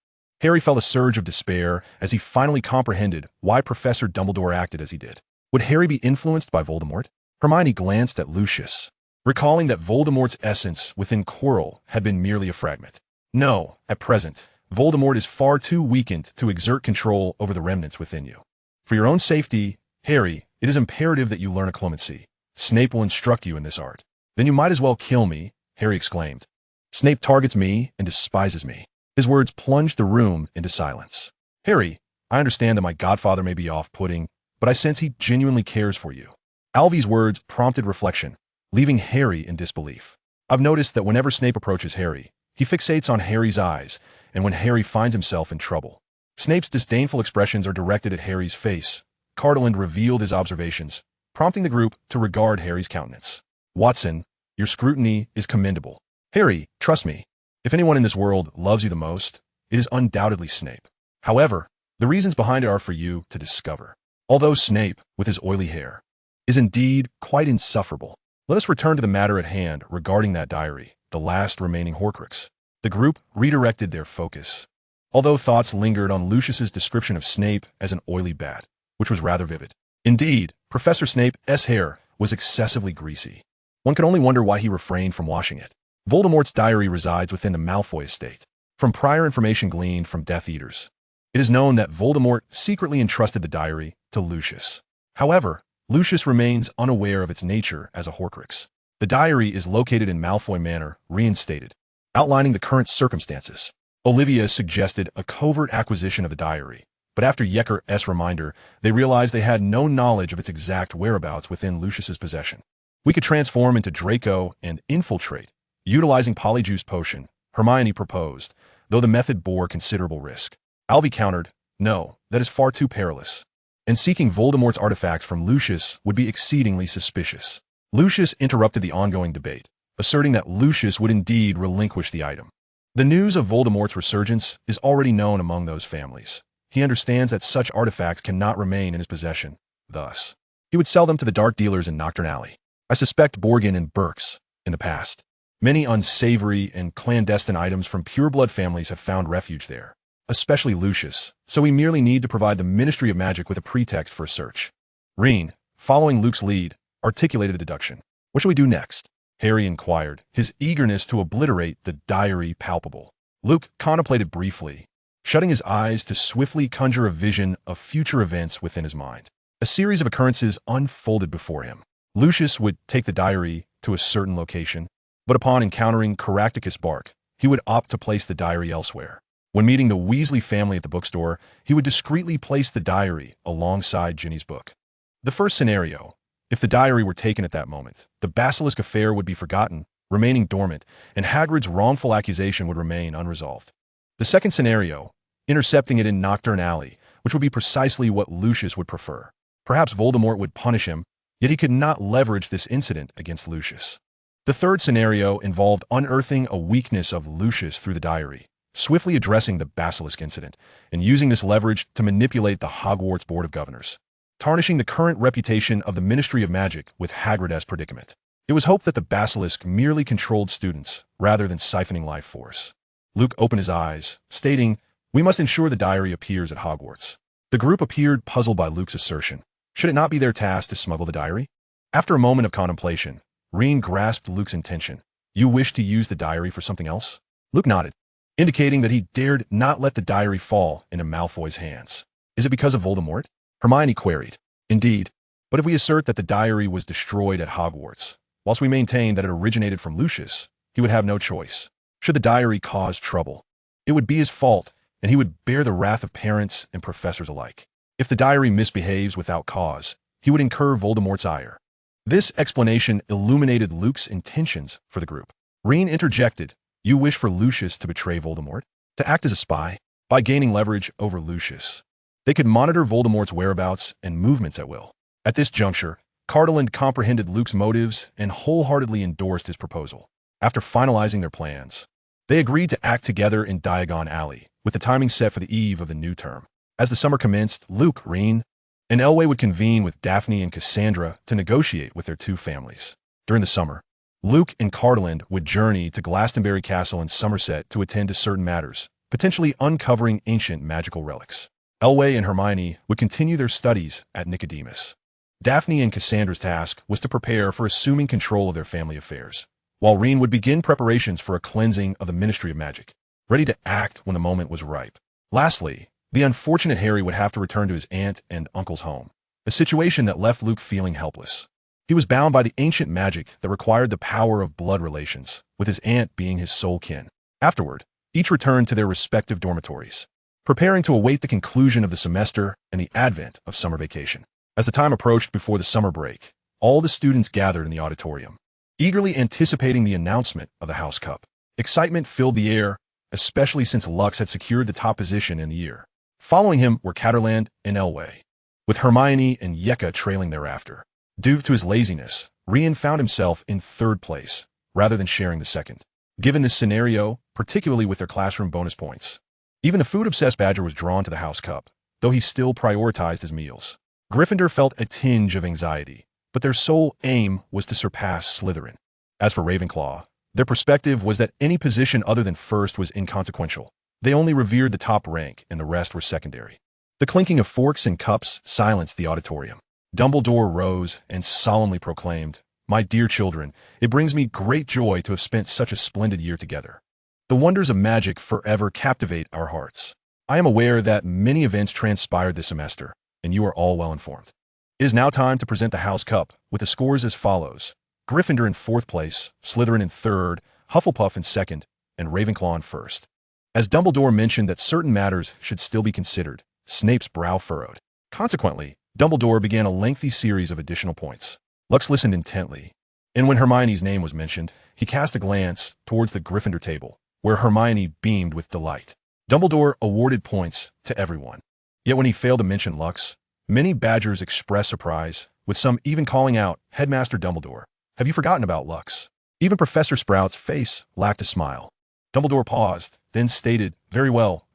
Harry felt a surge of despair as he finally comprehended why Professor Dumbledore acted as he did. Would Harry be influenced by Voldemort? Hermione glanced at Lucius, recalling that Voldemort's essence within Quirrell had been merely a fragment. "No, at present, Voldemort is far too weakened to exert control over the remnants within you. For your own safety, Harry, it is imperative that you learn occlumency. Snape will instruct you in this art." "Then you might as well kill me," Harry exclaimed. "Snape targets me and despises me." His words plunged the room into silence. Harry, I understand that my godfather may be off-putting, but I sense he genuinely cares for you. Alvy's words prompted reflection, leaving Harry in disbelief. I've noticed that whenever Snape approaches Harry, he fixates on Harry's eyes, and when Harry finds himself in trouble. Snape's disdainful expressions are directed at Harry's face. Cartland revealed his observations, prompting the group to regard Harry's countenance. Watson, your scrutiny is commendable. Harry, trust me. If anyone in this world loves you the most, it is undoubtedly Snape. However, the reasons behind it are for you to discover. Although Snape, with his oily hair, is indeed quite insufferable, let us return to the matter at hand regarding that diary, the last remaining Horcrux. The group redirected their focus. Although thoughts lingered on Lucius's description of Snape as an oily bat, which was rather vivid. Indeed, Professor Snape's hair was excessively greasy. One could only wonder why he refrained from washing it. Voldemort's diary resides within the Malfoy estate. From prior information gleaned from Death Eaters, it is known that Voldemort secretly entrusted the diary to Lucius. However, Lucius remains unaware of its nature as a Horcrux. The diary is located in Malfoy Manor, reinstated, outlining the current circumstances. Olivia suggested a covert acquisition of the diary, but after Yecker's reminder, they realized they had no knowledge of its exact whereabouts within Lucius's possession. We could transform into Draco and infiltrate, utilizing Polyjuice Potion, Hermione proposed, though the method bore considerable risk. Alvy countered, no, that is far too perilous. And seeking Voldemort's artifacts from Lucius would be exceedingly suspicious. Lucius interrupted the ongoing debate, asserting that Lucius would indeed relinquish the item. The news of Voldemort's resurgence is already known among those families. He understands that such artifacts cannot remain in his possession. Thus, he would sell them to the dark dealers in Nocturne Alley. I suspect Borgin and Burke's, in the past. Many unsavory and clandestine items from pureblood families have found refuge there, especially Lucius, so we merely need to provide the Ministry of Magic with a pretext for a search. Reen, following Luke's lead, articulated a deduction. What shall we do next? Harry inquired, his eagerness to obliterate the diary palpable. Luke contemplated briefly, shutting his eyes to swiftly conjure a vision of future events within his mind. A series of occurrences unfolded before him. Lucius would take the diary to a certain location, but upon encountering Caractacus Bark, he would opt to place the diary elsewhere. When meeting the Weasley family at the bookstore, he would discreetly place the diary alongside Ginny's book. The first scenario, if the diary were taken at that moment, the Basilisk affair would be forgotten, remaining dormant, and Hagrid's wrongful accusation would remain unresolved. The second scenario, intercepting it in Nocturne Alley, which would be precisely what Lucius would prefer. Perhaps Voldemort would punish him, yet he could not leverage this incident against Lucius. The third scenario involved unearthing a weakness of Lucius through the diary, swiftly addressing the Basilisk incident, and using this leverage to manipulate the Hogwarts Board of Governors, tarnishing the current reputation of the Ministry of Magic with Hagrid's predicament. It was hoped that the Basilisk merely controlled students, rather than siphoning life force. Luke opened his eyes, stating, "We must ensure the diary appears at Hogwarts." The group appeared puzzled by Luke's assertion. Should it not be their task to smuggle the diary? After a moment of contemplation, Reen grasped Luke's intention. You wish to use the diary for something else? Luke nodded, indicating that he dared not let the diary fall into Malfoy's hands. Is it because of Voldemort? Hermione queried. Indeed, but if we assert that the diary was destroyed at Hogwarts, whilst we maintain that it originated from Lucius, he would have no choice. Should the diary cause trouble, it would be his fault, and he would bear the wrath of parents and professors alike. If the diary misbehaves without cause, he would incur Voldemort's ire. This explanation illuminated Luke's intentions for the group. Reen interjected, you wish for Lucius to betray Voldemort? To act as a spy? By gaining leverage over Lucius, they could monitor Voldemort's whereabouts and movements at will. At this juncture, Cartland comprehended Luke's motives and wholeheartedly endorsed his proposal. After finalizing their plans, they agreed to act together in Diagon Alley, with the timing set for the eve of the new term. As the summer commenced, Luke, Reen, and Elway would convene with Daphne and Cassandra to negotiate with their two families. During the summer, Luke and Cartland would journey to Glastonbury Castle in Somerset to attend to certain matters, potentially uncovering ancient magical relics. Elway and Hermione would continue their studies at Nicodemus. Daphne and Cassandra's task was to prepare for assuming control of their family affairs, while Reen would begin preparations for a cleansing of the Ministry of Magic, ready to act when the moment was ripe. Lastly, the unfortunate Harry would have to return to his aunt and uncle's home, a situation that left Luke feeling helpless. He was bound by the ancient magic that required the power of blood relations, with his aunt being his sole kin. Afterward, Each returned to their respective dormitories, preparing to await the conclusion of the semester and the advent of summer vacation. As the time approached before the summer break, all the students gathered in the auditorium, eagerly anticipating the announcement of the House Cup. Excitement filled the air, especially since Lux had secured the top position in the year. Following him were Catterland and Elway, with Hermione and Yeka trailing thereafter. Due to his laziness, Rian found himself in third place, rather than sharing the second. Given this scenario, particularly with their classroom bonus points, even the food-obsessed Badger was drawn to the House Cup, though he still prioritized his meals. Gryffindor felt a tinge of anxiety, but their sole aim was to surpass Slytherin. As for Ravenclaw, their perspective was that any position other than first was inconsequential. They only revered the top rank, and the rest were secondary. The clinking of forks and cups silenced the auditorium. Dumbledore rose and solemnly proclaimed, "My dear children, it brings me great joy to have spent such a splendid year together. The wonders of magic forever captivate our hearts. I am aware that many events transpired this semester, and you are all well informed. It is now time to present the House Cup, with the scores as follows: Gryffindor in fourth place, Slytherin in third, Hufflepuff in second, and Ravenclaw in first." As Dumbledore mentioned that certain matters should still be considered, Snape's brow furrowed. Consequently, Dumbledore began a lengthy series of additional points. Lux listened intently, and when Hermione's name was mentioned, he cast a glance towards the Gryffindor table, where Hermione beamed with delight. Dumbledore awarded points to everyone. Yet when he failed to mention Lux, many Badgers expressed surprise, with some even calling out, "Headmaster Dumbledore, have you forgotten about Lux?" Even Professor Sprout's face lacked a smile. Dumbledore paused, then stated, very well.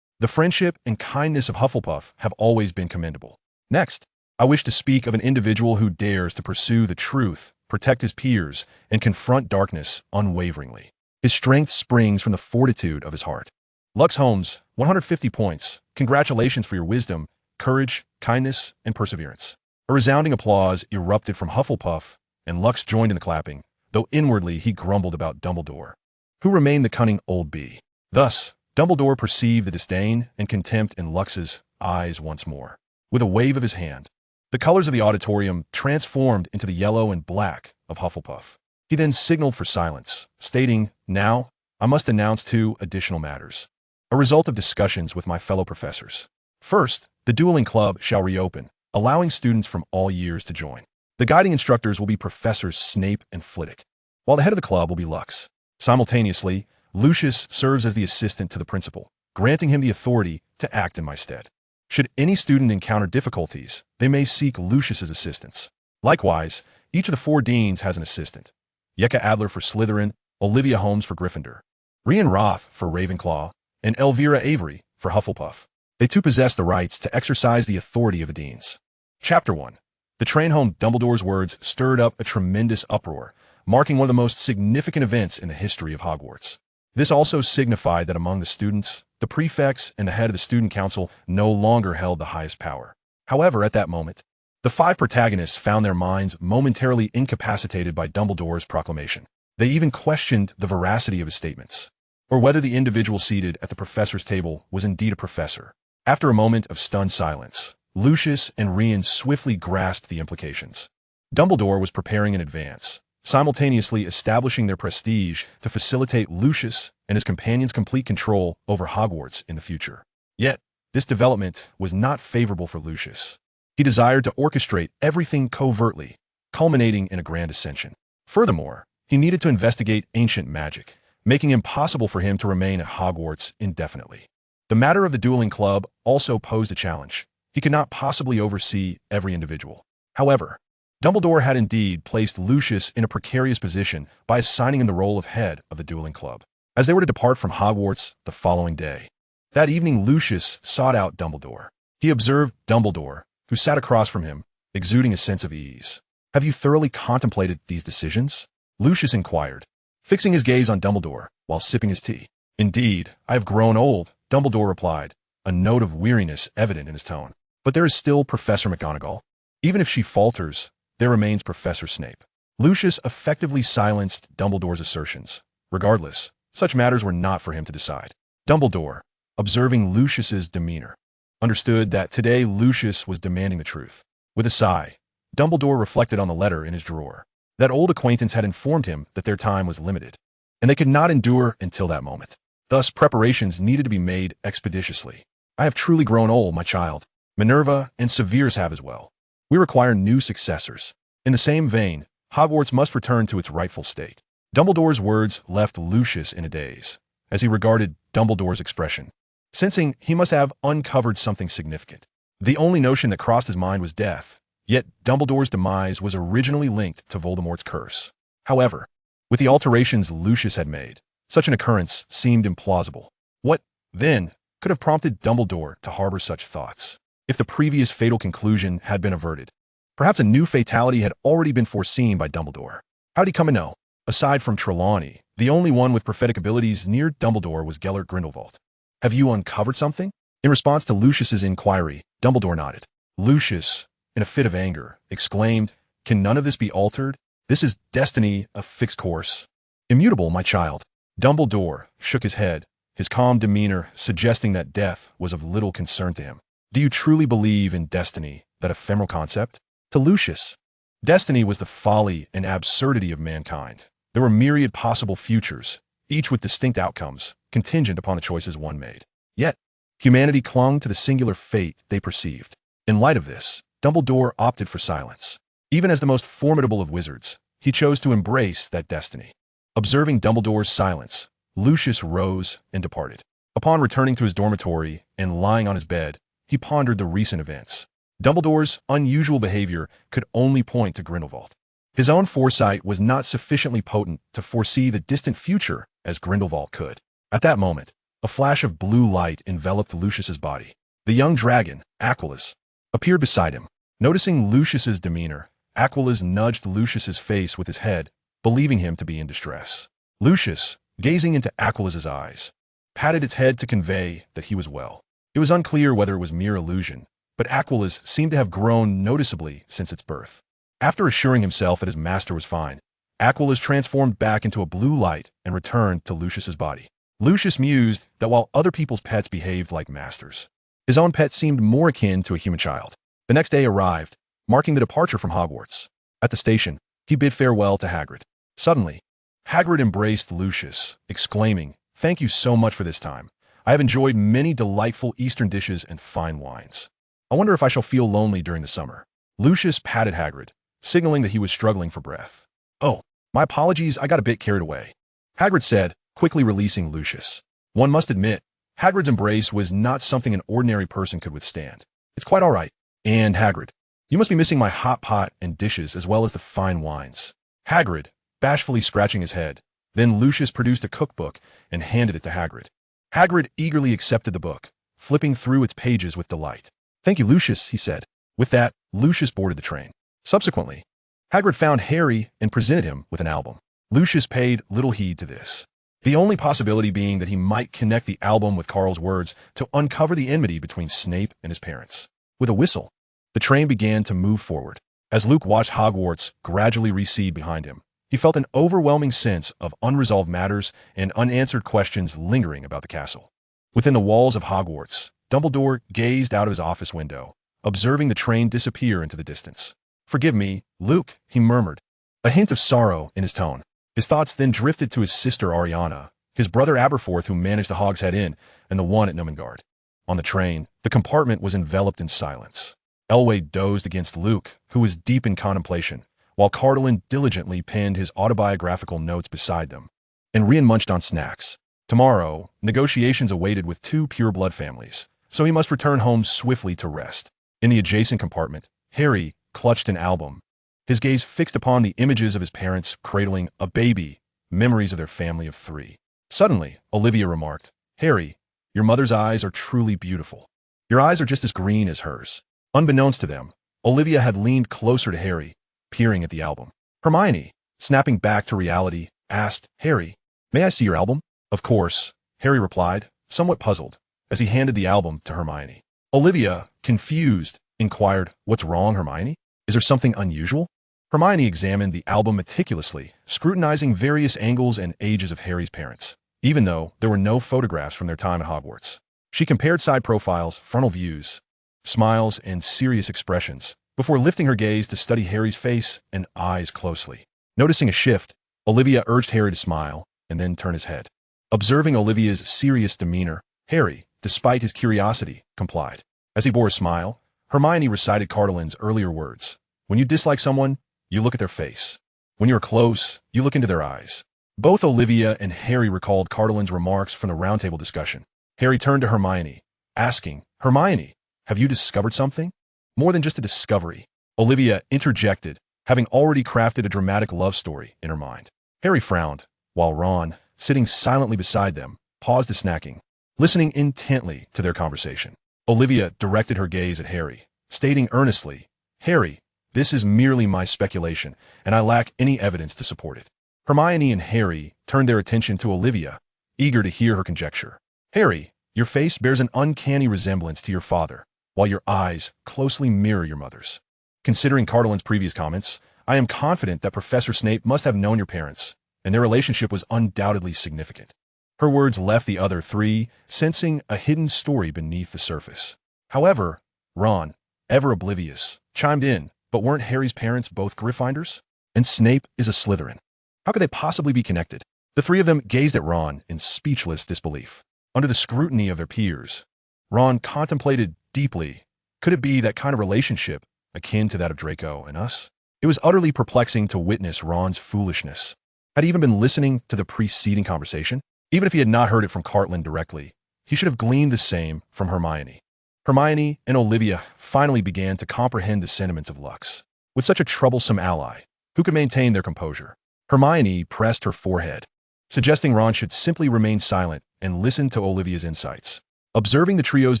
The friendship and kindness of Hufflepuff have always been commendable. Next, I wish to speak of an individual who dares to pursue the truth, protect his peers, and confront darkness unwaveringly. His strength springs from the fortitude of his heart. Rux Holmes, 150 points. Congratulations for your wisdom, courage, kindness, and perseverance. A resounding applause erupted from Hufflepuff, and Lux joined in the clapping, though inwardly he grumbled about Dumbledore, who remained the cunning old bee. Thus, Dumbledore perceived the disdain and contempt in Lux's eyes once more. With a wave of his hand, the colors of the auditorium transformed into the yellow and black of Hufflepuff. He then signaled for silence, stating, "Now, I must announce 2 additional matters, a result of discussions with my fellow professors. First, the dueling club shall reopen, allowing students from all years to join. The guiding instructors will be Professors Snape and Flitwick, while the head of the club will be Lux. Simultaneously, Lucius serves as the assistant to the principal, granting him the authority to act in my stead. Should any student encounter difficulties, they may seek Lucius's assistance. Likewise, each of the 4 deans has an assistant: Yeka Adler for Slytherin, Olivia Holmes for Gryffindor, Rian Roth for Ravenclaw, and Elvira Avery for Hufflepuff. They too possess the rights to exercise the authority of the deans." Chapter 1. The train home. Dumbledore's words stirred up a tremendous uproar, marking one of the most significant events in the history of Hogwarts. This also signified that among the students, the prefects and the head of the student council no longer held the highest power. However, at that moment, the 5 protagonists found their minds momentarily incapacitated by Dumbledore's proclamation. They even questioned the veracity of his statements, or whether the individual seated at the professor's table was indeed a professor. After a moment of stunned silence, Lucius and Rian swiftly grasped the implications. Dumbledore was preparing in advance, simultaneously establishing their prestige to facilitate Lucius and his companions' complete control over Hogwarts in the future. Yet, this development was not favorable for Lucius. He desired to orchestrate everything covertly, culminating in a grand ascension. Furthermore, he needed to investigate ancient magic, making it impossible for him to remain at Hogwarts indefinitely. The matter of the dueling club also posed a challenge. He could not possibly oversee every individual. However, Dumbledore had indeed placed Lucius in a precarious position by assigning him the role of head of the dueling club, as they were to depart from Hogwarts the following day. That evening, Lucius sought out Dumbledore. He observed Dumbledore, who sat across from him, exuding a sense of ease. "Have you thoroughly contemplated these decisions?" Lucius inquired, fixing his gaze on Dumbledore while sipping his tea. "Indeed, I have grown old," Dumbledore replied, a note of weariness evident in his tone. "But there is still Professor McGonagall. Even if she falters, there remains Professor Snape." Lucius effectively silenced Dumbledore's assertions. Regardless, such matters were not for him to decide. Dumbledore, observing Lucius's demeanor, understood that today Lucius was demanding the truth. With a sigh, Dumbledore reflected on the letter in his drawer. That old acquaintance had informed him that their time was limited, and they could not endure until that moment. Thus, preparations needed to be made expeditiously. I have truly grown old, my child. Minerva and Severus have as well. We require new successors. In the same vein, Hogwarts must return to its rightful state. Dumbledore's words left Lucius in a daze, as he regarded Dumbledore's expression, sensing he must have uncovered something significant. The only notion that crossed his mind was death, yet Dumbledore's demise was originally linked to Voldemort's curse. However, with the alterations Lucius had made, such an occurrence seemed implausible. What, then, could have prompted Dumbledore to harbor such thoughts? If the previous fatal conclusion had been averted, perhaps a new fatality had already been foreseen by Dumbledore. How'd he come to know? Aside from Trelawney, the only one with prophetic abilities near Dumbledore was Gellert Grindelwald. Have you uncovered something? In response to Lucius's inquiry, Dumbledore nodded. Lucius, in a fit of anger, exclaimed, "Can none of this be altered? This is destiny, a fixed course." Immutable, my child. Dumbledore shook his head, his calm demeanor suggesting that death was of little concern to him. Do you truly believe in destiny, that ephemeral concept? To Lucius, destiny was the folly and absurdity of mankind. There were myriad possible futures, each with distinct outcomes, contingent upon the choices one made. Yet, humanity clung to the singular fate they perceived. In light of this, Dumbledore opted for silence. Even as the most formidable of wizards, he chose to embrace that destiny. Observing Dumbledore's silence, Lucius rose and departed. Upon returning to his dormitory and lying on his bed, he pondered the recent events. Dumbledore's unusual behavior could only point to Grindelwald. His own foresight was not sufficiently potent to foresee the distant future as Grindelwald could. At that moment, a flash of blue light enveloped Lucius's body. The young dragon, Aquilus, appeared beside him. Noticing Lucius's demeanor, Aquilus nudged Lucius's face with his head, believing him to be in distress. Lucius, gazing into Aquilus's eyes, patted its head to convey that he was well. It was unclear whether it was mere illusion, but Aquilus seemed to have grown noticeably since its birth. After assuring himself that his master was fine, Aquilus transformed back into a blue light and returned to Lucius's body. Lucius mused that while other people's pets behaved like masters, his own pet seemed more akin to a human child. The next day arrived, marking the departure from Hogwarts. At the station, he bid farewell to Hagrid. Suddenly, Hagrid embraced Lucius, exclaiming, "Thank you so much for this time. I have enjoyed many delightful Eastern dishes and fine wines. I wonder if I shall feel lonely during the summer." Lucius patted Hagrid, signaling that he was struggling for breath. "Oh, my apologies, I got a bit carried away," Hagrid said, quickly releasing Lucius. One must admit, Hagrid's embrace was not something an ordinary person could withstand. "It's quite all right. And Hagrid, you must be missing my hot pot and dishes as well as the fine wines." Hagrid, bashfully scratching his head. Then Lucius produced a cookbook and handed it to Hagrid. Hagrid eagerly accepted the book, flipping through its pages with delight. "Thank you, Lucius," he said. With that, Lucius boarded the train. Subsequently, Hagrid found Harry and presented him with an album. Lucius paid little heed to this, the only possibility being that he might connect the album with Carl's words to uncover the enmity between Snape and his parents. With a whistle, the train began to move forward. As Luke watched Hogwarts gradually recede behind him, he felt an overwhelming sense of unresolved matters and unanswered questions lingering about the castle. Within the walls of Hogwarts, Dumbledore gazed out of his office window, observing the train disappear into the distance. "Forgive me, Luke," he murmured, a hint of sorrow in his tone. His thoughts then drifted to his sister Ariana, his brother Aberforth who managed the Hogshead Inn, and the one at Numengard. On the train, the compartment was enveloped in silence. Elway dozed against Luke, who was deep in contemplation, while Cardolin diligently penned his autobiographical notes beside them, and Rian munched on snacks. Tomorrow, negotiations awaited with two pureblood families, so he must return home swiftly to rest. In the adjacent compartment, Harry clutched an album, his gaze fixed upon the images of his parents cradling a baby, memories of their family of 3. Suddenly, Olivia remarked, "Harry, your mother's eyes are truly beautiful. Your eyes are just as green as hers." Unbeknownst to them, Olivia had leaned closer to Harry, peering at the album. Hermione, snapping back to reality, asked, "Harry, may I see your album?" "Of course," Harry replied, somewhat puzzled, as he handed the album to Hermione. Olivia, confused, inquired, "What's wrong, Hermione? Is there something unusual?" Hermione examined the album meticulously, scrutinizing various angles and ages of Harry's parents, even though there were no photographs from their time at Hogwarts. She compared side profiles, frontal views, smiles, and serious expressions, before lifting her gaze to study Harry's face and eyes closely. Noticing a shift, Olivia urged Harry to smile, and then turn his head. Observing Olivia's serious demeanor, Harry, despite his curiosity, complied. As he bore a smile, Hermione recited Cardolin's earlier words. When you dislike someone, you look at their face. When you are close, you look into their eyes. Both Olivia and Harry recalled Cardolin's remarks from the roundtable discussion. Harry turned to Hermione, asking, Hermione, have you discovered something? More than just a discovery. Olivia interjected, having already crafted a dramatic love story in her mind. Harry frowned, while Ron, sitting silently beside them, paused his snacking, listening intently to their conversation. Olivia directed her gaze at Harry, stating earnestly, Harry, this is merely my speculation, and I lack any evidence to support it. Hermione and Harry turned their attention to Olivia, eager to hear her conjecture. Harry, your face bears an uncanny resemblance to your father, while your eyes closely mirror your mother's. Considering Cardolin's previous comments, I am confident that Professor Snape must have known your parents, and their relationship was undoubtedly significant. Her words left the other three sensing a hidden story beneath the surface. However, Ron, ever oblivious, chimed in, but weren't Harry's parents both Gryffindors? And Snape is a Slytherin. How could they possibly be connected? The three of them gazed at Ron in speechless disbelief. Under the scrutiny of their peers, Ron contemplated deeply, could it be that kind of relationship, akin to that of Draco and us? It was utterly perplexing to witness Ron's foolishness. Had he even been listening to the preceding conversation? Even if he had not heard it from Cartlin directly, he should have gleaned the same from Hermione. Hermione and Olivia finally began to comprehend the sentiments of Lux. With such a troublesome ally, who could maintain their composure? Hermione pressed her forehead, suggesting Ron should simply remain silent and listen to Olivia's insights. Observing the trio's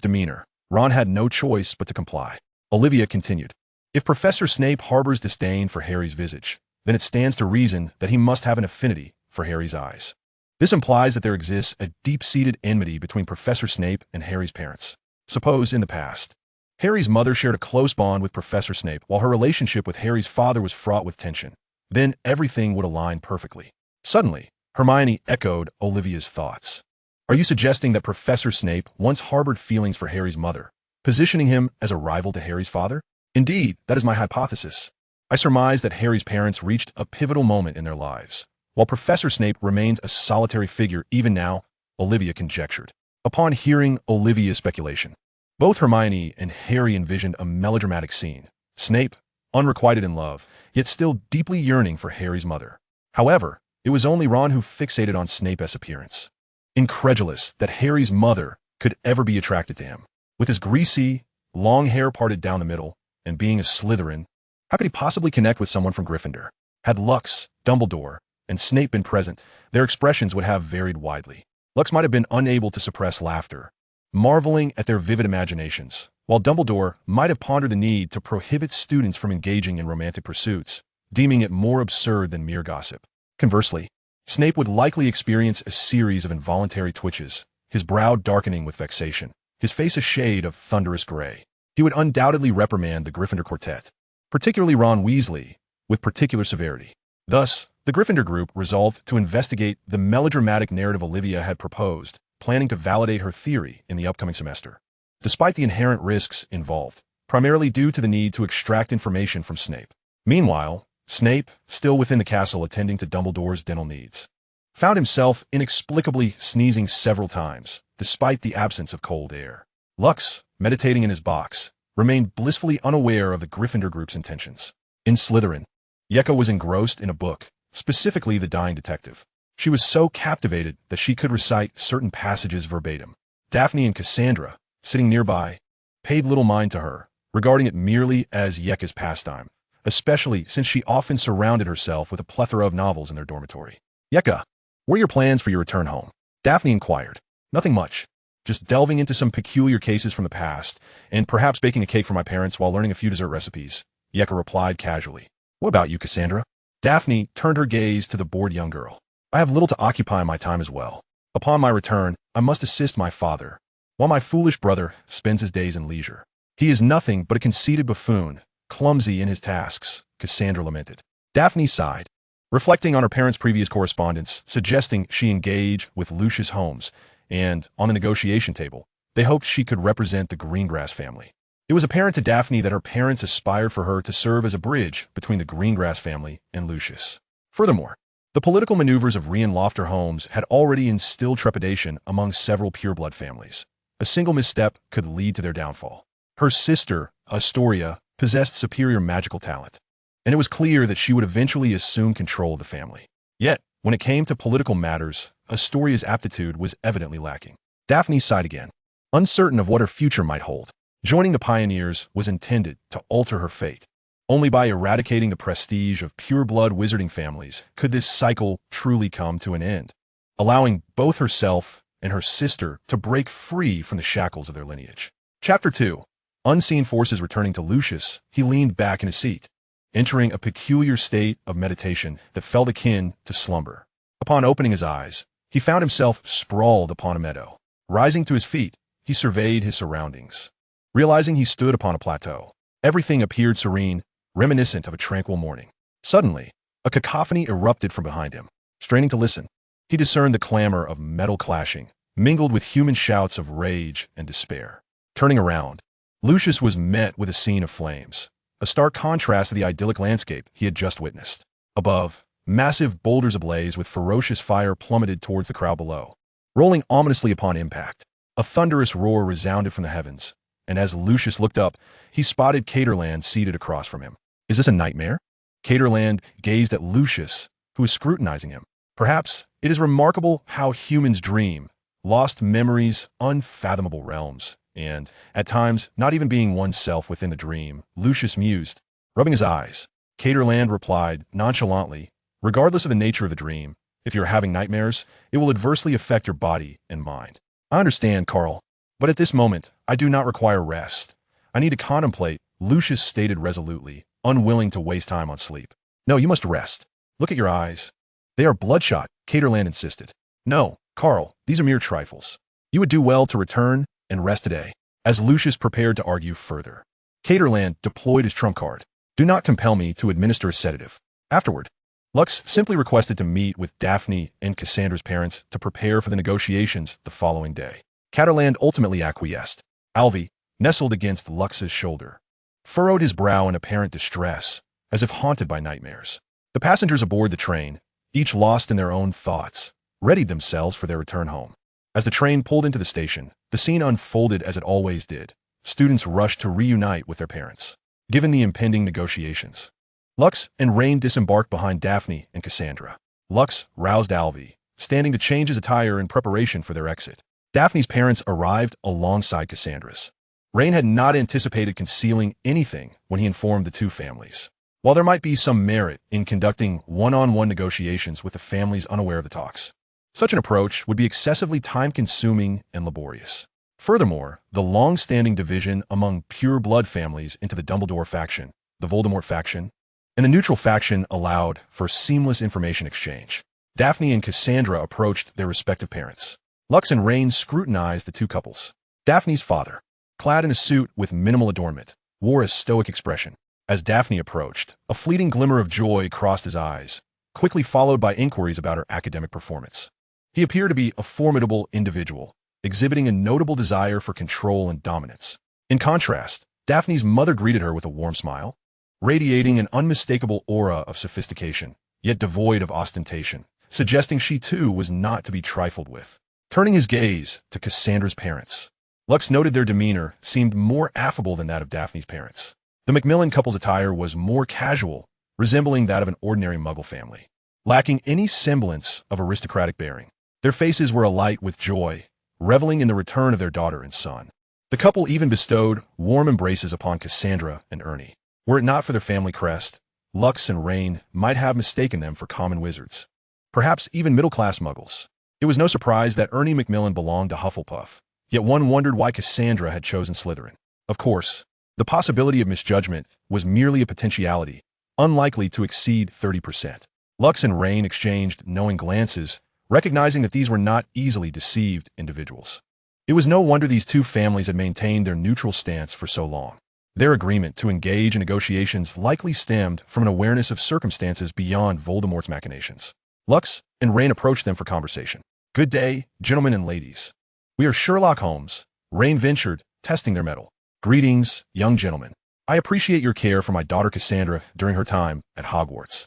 demeanor, Ron had no choice but to comply. Olivia continued, if Professor Snape harbors disdain for Harry's visage, then it stands to reason that he must have an affinity for Harry's eyes. This implies that there exists a deep-seated enmity between Professor Snape and Harry's parents. Suppose, in the past, Harry's mother shared a close bond with Professor Snape while her relationship with Harry's father was fraught with tension. Then everything would align perfectly. Suddenly, Hermione echoed Olivia's thoughts. Are you suggesting that Professor Snape once harbored feelings for Harry's mother, positioning him as a rival to Harry's father? Indeed, that is my hypothesis. I surmise that Harry's parents reached a pivotal moment in their lives. While Professor Snape remains a solitary figure even now, Olivia conjectured. Upon hearing Olivia's speculation, both Hermione and Harry envisioned a melodramatic scene. Snape, unrequited in love, yet still deeply yearning for Harry's mother. However, it was only Ron who fixated on Snape's appearance. Incredulous that Harry's mother could ever be attracted to him. With his greasy, long hair parted down the middle, and being a Slytherin, how could he possibly connect with someone from Gryffindor? Had Lux, Dumbledore, and Snape been present, their expressions would have varied widely. Lux might have been unable to suppress laughter, marveling at their vivid imaginations, while Dumbledore might have pondered the need to prohibit students from engaging in romantic pursuits, deeming it more absurd than mere gossip. Conversely, Snape would likely experience a series of involuntary twitches, his brow darkening with vexation, his face a shade of thunderous gray. He would undoubtedly reprimand the Gryffindor quartet, particularly Ron Weasley, with particular severity. Thus, the Gryffindor group resolved to investigate the melodramatic narrative Olivia had proposed, planning to validate her theory in the upcoming semester. Despite the inherent risks involved, primarily due to the need to extract information from Snape. Meanwhile, Snape, still within the castle attending to Dumbledore's dental needs, found himself inexplicably sneezing several times, despite the absence of cold air. Lux, meditating in his box, remained blissfully unaware of the Gryffindor group's intentions. In Slytherin, Yeka was engrossed in a book, specifically The Dying Detective. She was so captivated that she could recite certain passages verbatim. Daphne and Cassandra, sitting nearby, paid little mind to her, regarding it merely as Yeka's pastime, especially since she often surrounded herself with a plethora of novels in their dormitory. Yeka, what are your plans for your return home? Daphne inquired. Nothing much. Just delving into some peculiar cases from the past, and perhaps baking a cake for my parents while learning a few dessert recipes, Yeka replied casually. What about you, Cassandra? Daphne turned her gaze to the bored young girl. I have little to occupy my time as well. Upon my return, I must assist my father, while my foolish brother spends his days in leisure. He is nothing but a conceited buffoon, clumsy in his tasks, Cassandra lamented. Daphne sighed, reflecting on her parents' previous correspondence, suggesting she engage with Lucius Holmes, and, on the negotiation table, they hoped she could represent the Greengrass family. It was apparent to Daphne that her parents aspired for her to serve as a bridge between the Greengrass family and Lucius. Furthermore, The political maneuvers of Holmes had already instilled trepidation among several pureblood families. A single misstep could lead to their downfall. Her sister, Astoria, possessed superior magical talent, and it was clear that she would eventually assume control of the family. Yet, when it came to political matters, Astoria's aptitude was evidently lacking. Daphne sighed again, uncertain of what her future might hold. Joining the pioneers was intended to alter her fate. Only by eradicating the prestige of pure-blood wizarding families could this cycle truly come to an end, allowing both herself and her sister to break free from the shackles of their lineage. Chapter 2. Unseen forces returning to Lucius, he leaned back in his seat, entering a peculiar state of meditation that felt akin to slumber. Upon opening his eyes, he found himself sprawled upon a meadow. Rising to his feet, he surveyed his surroundings. Realizing he stood upon a plateau, everything appeared serene, reminiscent of a tranquil morning. Suddenly, a cacophony erupted from behind him. Straining to listen, he discerned the clamor of metal clashing, mingled with human shouts of rage and despair. Turning around, Lucius was met with a scene of flames, a stark contrast to the idyllic landscape he had just witnessed. Above, massive boulders ablaze with ferocious fire plummeted towards the crowd below. Rolling ominously upon impact, a thunderous roar resounded from the heavens, and as Lucius looked up, he spotted Caterland seated across from him. Is this a nightmare? Caterland gazed at Lucius, who was scrutinizing him. Perhaps it is remarkable how humans dream, lost memories, unfathomable realms, and, at times, not even being oneself within the dream, Lucius mused. Rubbing his eyes, Caterland replied nonchalantly, regardless of the nature of the dream, if you're having nightmares, it will adversely affect your body and mind. I understand, Carl, but at this moment, I do not require rest. I need to contemplate, Lucius stated resolutely, unwilling to waste time on sleep. No, you must rest. Look at your eyes. They are bloodshot, Caterland insisted. No, Carl, these are mere trifles. You would do well to return and rest today. As Lucius prepared to argue further, Caterland deployed his trump card. Do not compel me to administer a sedative. Afterward, Lux simply requested to meet with Daphne and Cassandra's parents to prepare for the negotiations the following day. Caterland ultimately acquiesced. Alvy, nestled against Lux's shoulder, furrowed his brow in apparent distress, as if haunted by nightmares. The passengers aboard the train, each lost in their own thoughts, readied themselves for their return home. As the train pulled into the station, the scene unfolded as it always did. Students rushed to reunite with their parents, given the impending negotiations. Lux and Rain disembarked behind Daphne and Cassandra. Lux roused Alvy, standing to change his attire in preparation for their exit. Daphne's parents arrived alongside Cassandra's. Rain had not anticipated concealing anything when he informed the two families. While there might be some merit in conducting one-on-one negotiations with the families unaware of the talks, such an approach would be excessively time-consuming and laborious. Furthermore, the long-standing division among pure-blood families into the Dumbledore faction, the Voldemort faction, and the neutral faction allowed for seamless information exchange. Daphne and Cassandra approached their respective parents. Lux and Rain scrutinized the two couples. Daphne's father, clad in a suit with minimal adornment, wore a stoic expression. As Daphne approached, a fleeting glimmer of joy crossed his eyes, quickly followed by inquiries about her academic performance. He appeared to be a formidable individual, exhibiting a notable desire for control and dominance. In contrast, Daphne's mother greeted her with a warm smile, radiating an unmistakable aura of sophistication, yet devoid of ostentation, suggesting she too was not to be trifled with. Turning his gaze to Cassandra's parents, Lux noted their demeanor seemed more affable than that of Daphne's parents. The Macmillan couple's attire was more casual, resembling that of an ordinary Muggle family, lacking any semblance of aristocratic bearing. Their faces were alight with joy, reveling in the return of their daughter and son. The couple even bestowed warm embraces upon Cassandra and Ernie. Were it not for their family crest, Lux and Rain might have mistaken them for common wizards, perhaps even middle-class muggles. It was no surprise that Ernie Macmillan belonged to Hufflepuff, yet one wondered why Cassandra had chosen Slytherin. Of course, the possibility of misjudgment was merely a potentiality, unlikely to exceed 30%. Lux and Rain exchanged knowing glances, recognizing that these were not easily deceived individuals. It was no wonder these two families had maintained their neutral stance for so long. Their agreement to engage in negotiations likely stemmed from an awareness of circumstances beyond Voldemort's machinations. Lux and Rain approached them for conversation. Good day, gentlemen and ladies. We are Sherlock Holmes, Rain ventured, testing their mettle. Greetings, young gentlemen. I appreciate your care for my daughter Cassandra during her time at Hogwarts.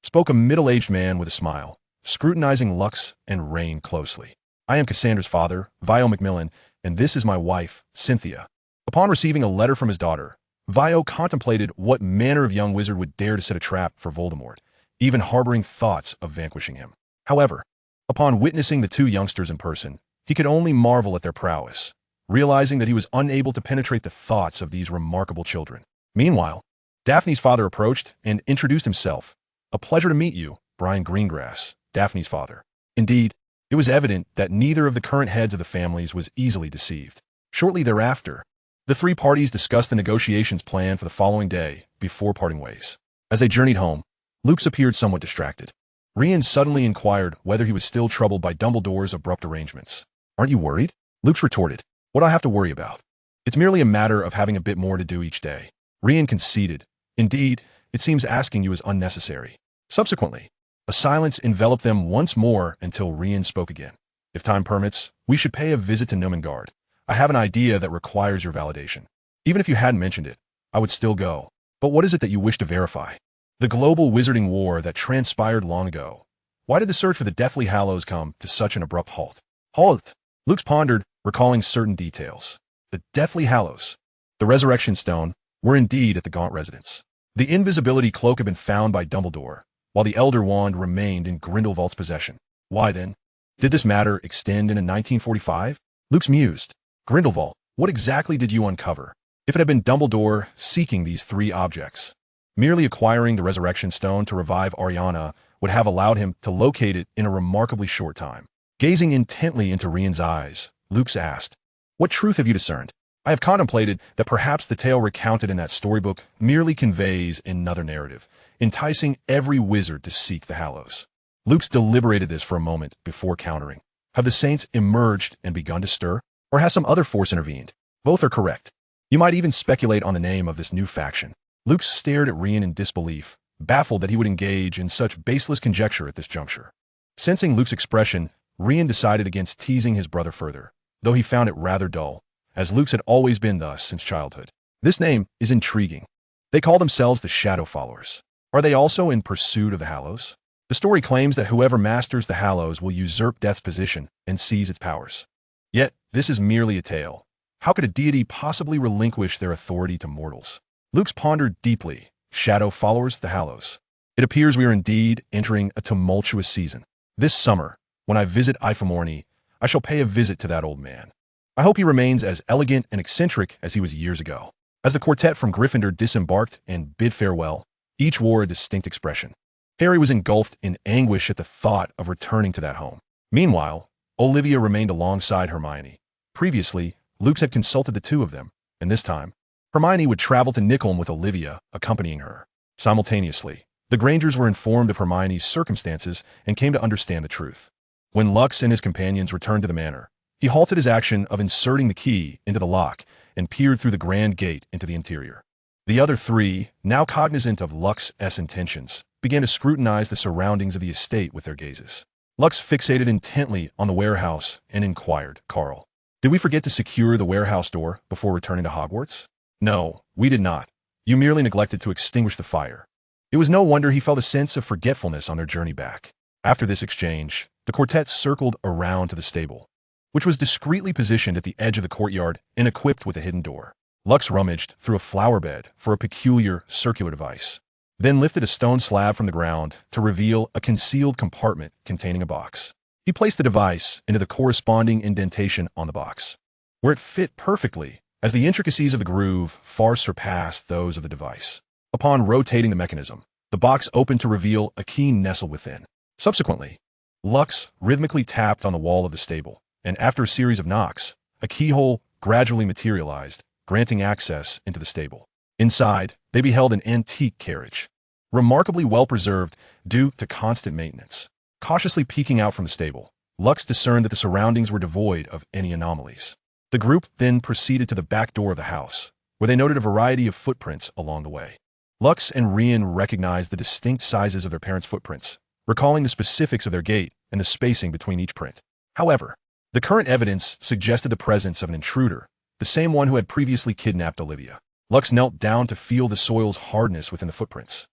spoke a middle-aged man with a smile, scrutinizing Lux and Rain closely. "I am Cassandra's father, Vio Macmillan, and this is my wife, Cynthia." Upon receiving a letter from his daughter, Vio contemplated what manner of young wizard would dare to set a trap for Voldemort, even harboring thoughts of vanquishing him. However, upon witnessing the two youngsters in person, he could only marvel at their prowess, realizing that he was unable to penetrate the thoughts of these remarkable children. Meanwhile, Daphne's father approached and introduced himself. "A pleasure to meet you, Brian Greengrass," Daphne's father. Indeed, it was evident that neither of the current heads of the families was easily deceived. Shortly thereafter, the three parties discussed the negotiations planned for the following day before parting ways. As they journeyed home, Luke appeared somewhat distracted. Rian suddenly inquired whether he was still troubled by Dumbledore's abrupt arrangements. "Aren't you worried?" Luke retorted. "What do I have to worry about? It's merely a matter of having a bit more to do each day." Rian conceded. "Indeed, it seems asking you is unnecessary." Subsequently, a silence enveloped them once more until Rian spoke again. "If time permits, we should pay a visit to Nomengard. I have an idea that requires your validation. Even if you hadn't mentioned it, I would still go. But what is it that you wish to verify?" "The global wizarding war that transpired long ago. Why did the search for the Deathly Hallows come to such an abrupt halt?" "Halt!" Luke pondered, recalling certain details. The Deathly Hallows, the Resurrection Stone, were indeed at the Gaunt residence. The invisibility cloak had been found by Dumbledore, while the Elder Wand remained in Grindelwald's possession. Why then did this matter extend into 1945? Luke mused. "Grindelwald, what exactly did you uncover? If it had been Dumbledore seeking these three objects, merely acquiring the Resurrection Stone to revive Ariana would have allowed him to locate it in a remarkably short time." Gazing intently into Rian's eyes, Luke asked, "What truth have you discerned? I have contemplated that perhaps the tale recounted in that storybook merely conveys another narrative, enticing every wizard to seek the Hallows." Luke deliberated this for a moment before countering. "Have the Saints emerged and begun to stir? Or has some other force intervened? Both are correct. You might even speculate on the name of this new faction." Luke stared at Rian in disbelief, baffled that he would engage in such baseless conjecture at this juncture. Sensing Luke's expression, Rian decided against teasing his brother further, though he found it rather dull, as Luke's had always been thus since childhood. "This name is intriguing. They call themselves the Shadow Followers. Are they also in pursuit of the Hallows? The story claims that whoever masters the Hallows will usurp Death's position and seize its powers. Yet, this is merely a tale. How could a deity possibly relinquish their authority to mortals?" Luke pondered deeply. Shadow Followers, the Hallows. It appears we are indeed entering a tumultuous season. This summer, when I visit Ifamorny, I shall pay a visit to that old man. I hope he remains as elegant and eccentric as he was years ago. As the quartet from Gryffindor disembarked and bid farewell, each wore a distinct expression. Harry was engulfed in anguish at the thought of returning to that home. Meanwhile, Olivia remained alongside Hermione. Previously, Luke had consulted the two of them, and this time, Hermione would travel to Nicholm with Olivia accompanying her. Simultaneously, the Grangers were informed of Hermione's circumstances and came to understand the truth. When Lux and his companions returned to the manor, he halted his action of inserting the key into the lock and peered through the grand gate into the interior. The other three, now cognizant of Lux's intentions, began to scrutinize the surroundings of the estate with their gazes. Lux fixated intently on the warehouse and inquired, "Carl, did we forget to secure the warehouse door before returning to Hogwarts?" "No, we did not. You merely neglected to extinguish the fire." It was no wonder he felt a sense of forgetfulness on their journey back. After this exchange, the quartet circled around to the stable, which was discreetly positioned at the edge of the courtyard and equipped with a hidden door. Lux rummaged through a flower bed for a peculiar circular device, then lifted a stone slab from the ground to reveal a concealed compartment containing a box. He placed the device into the corresponding indentation on the box, where it fit perfectly, as the intricacies of the groove far surpassed those of the device. Upon rotating the mechanism, the box opened to reveal a key nestled within. Subsequently, Lux rhythmically tapped on the wall of the stable, and after a series of knocks, a keyhole gradually materialized, granting access into the stable. Inside, they beheld an antique carriage, remarkably well-preserved due to constant maintenance. Cautiously peeking out from the stable, Lux discerned that the surroundings were devoid of any anomalies. The group then proceeded to the back door of the house, where they noted a variety of footprints along the way. Lux and Rian recognized the distinct sizes of their parents' footprints, recalling the specifics of their gait and the spacing between each print. However, the current evidence suggested the presence of an intruder, the same one who had previously kidnapped Olivia. Lux knelt down to feel the soil's hardness within the footprints.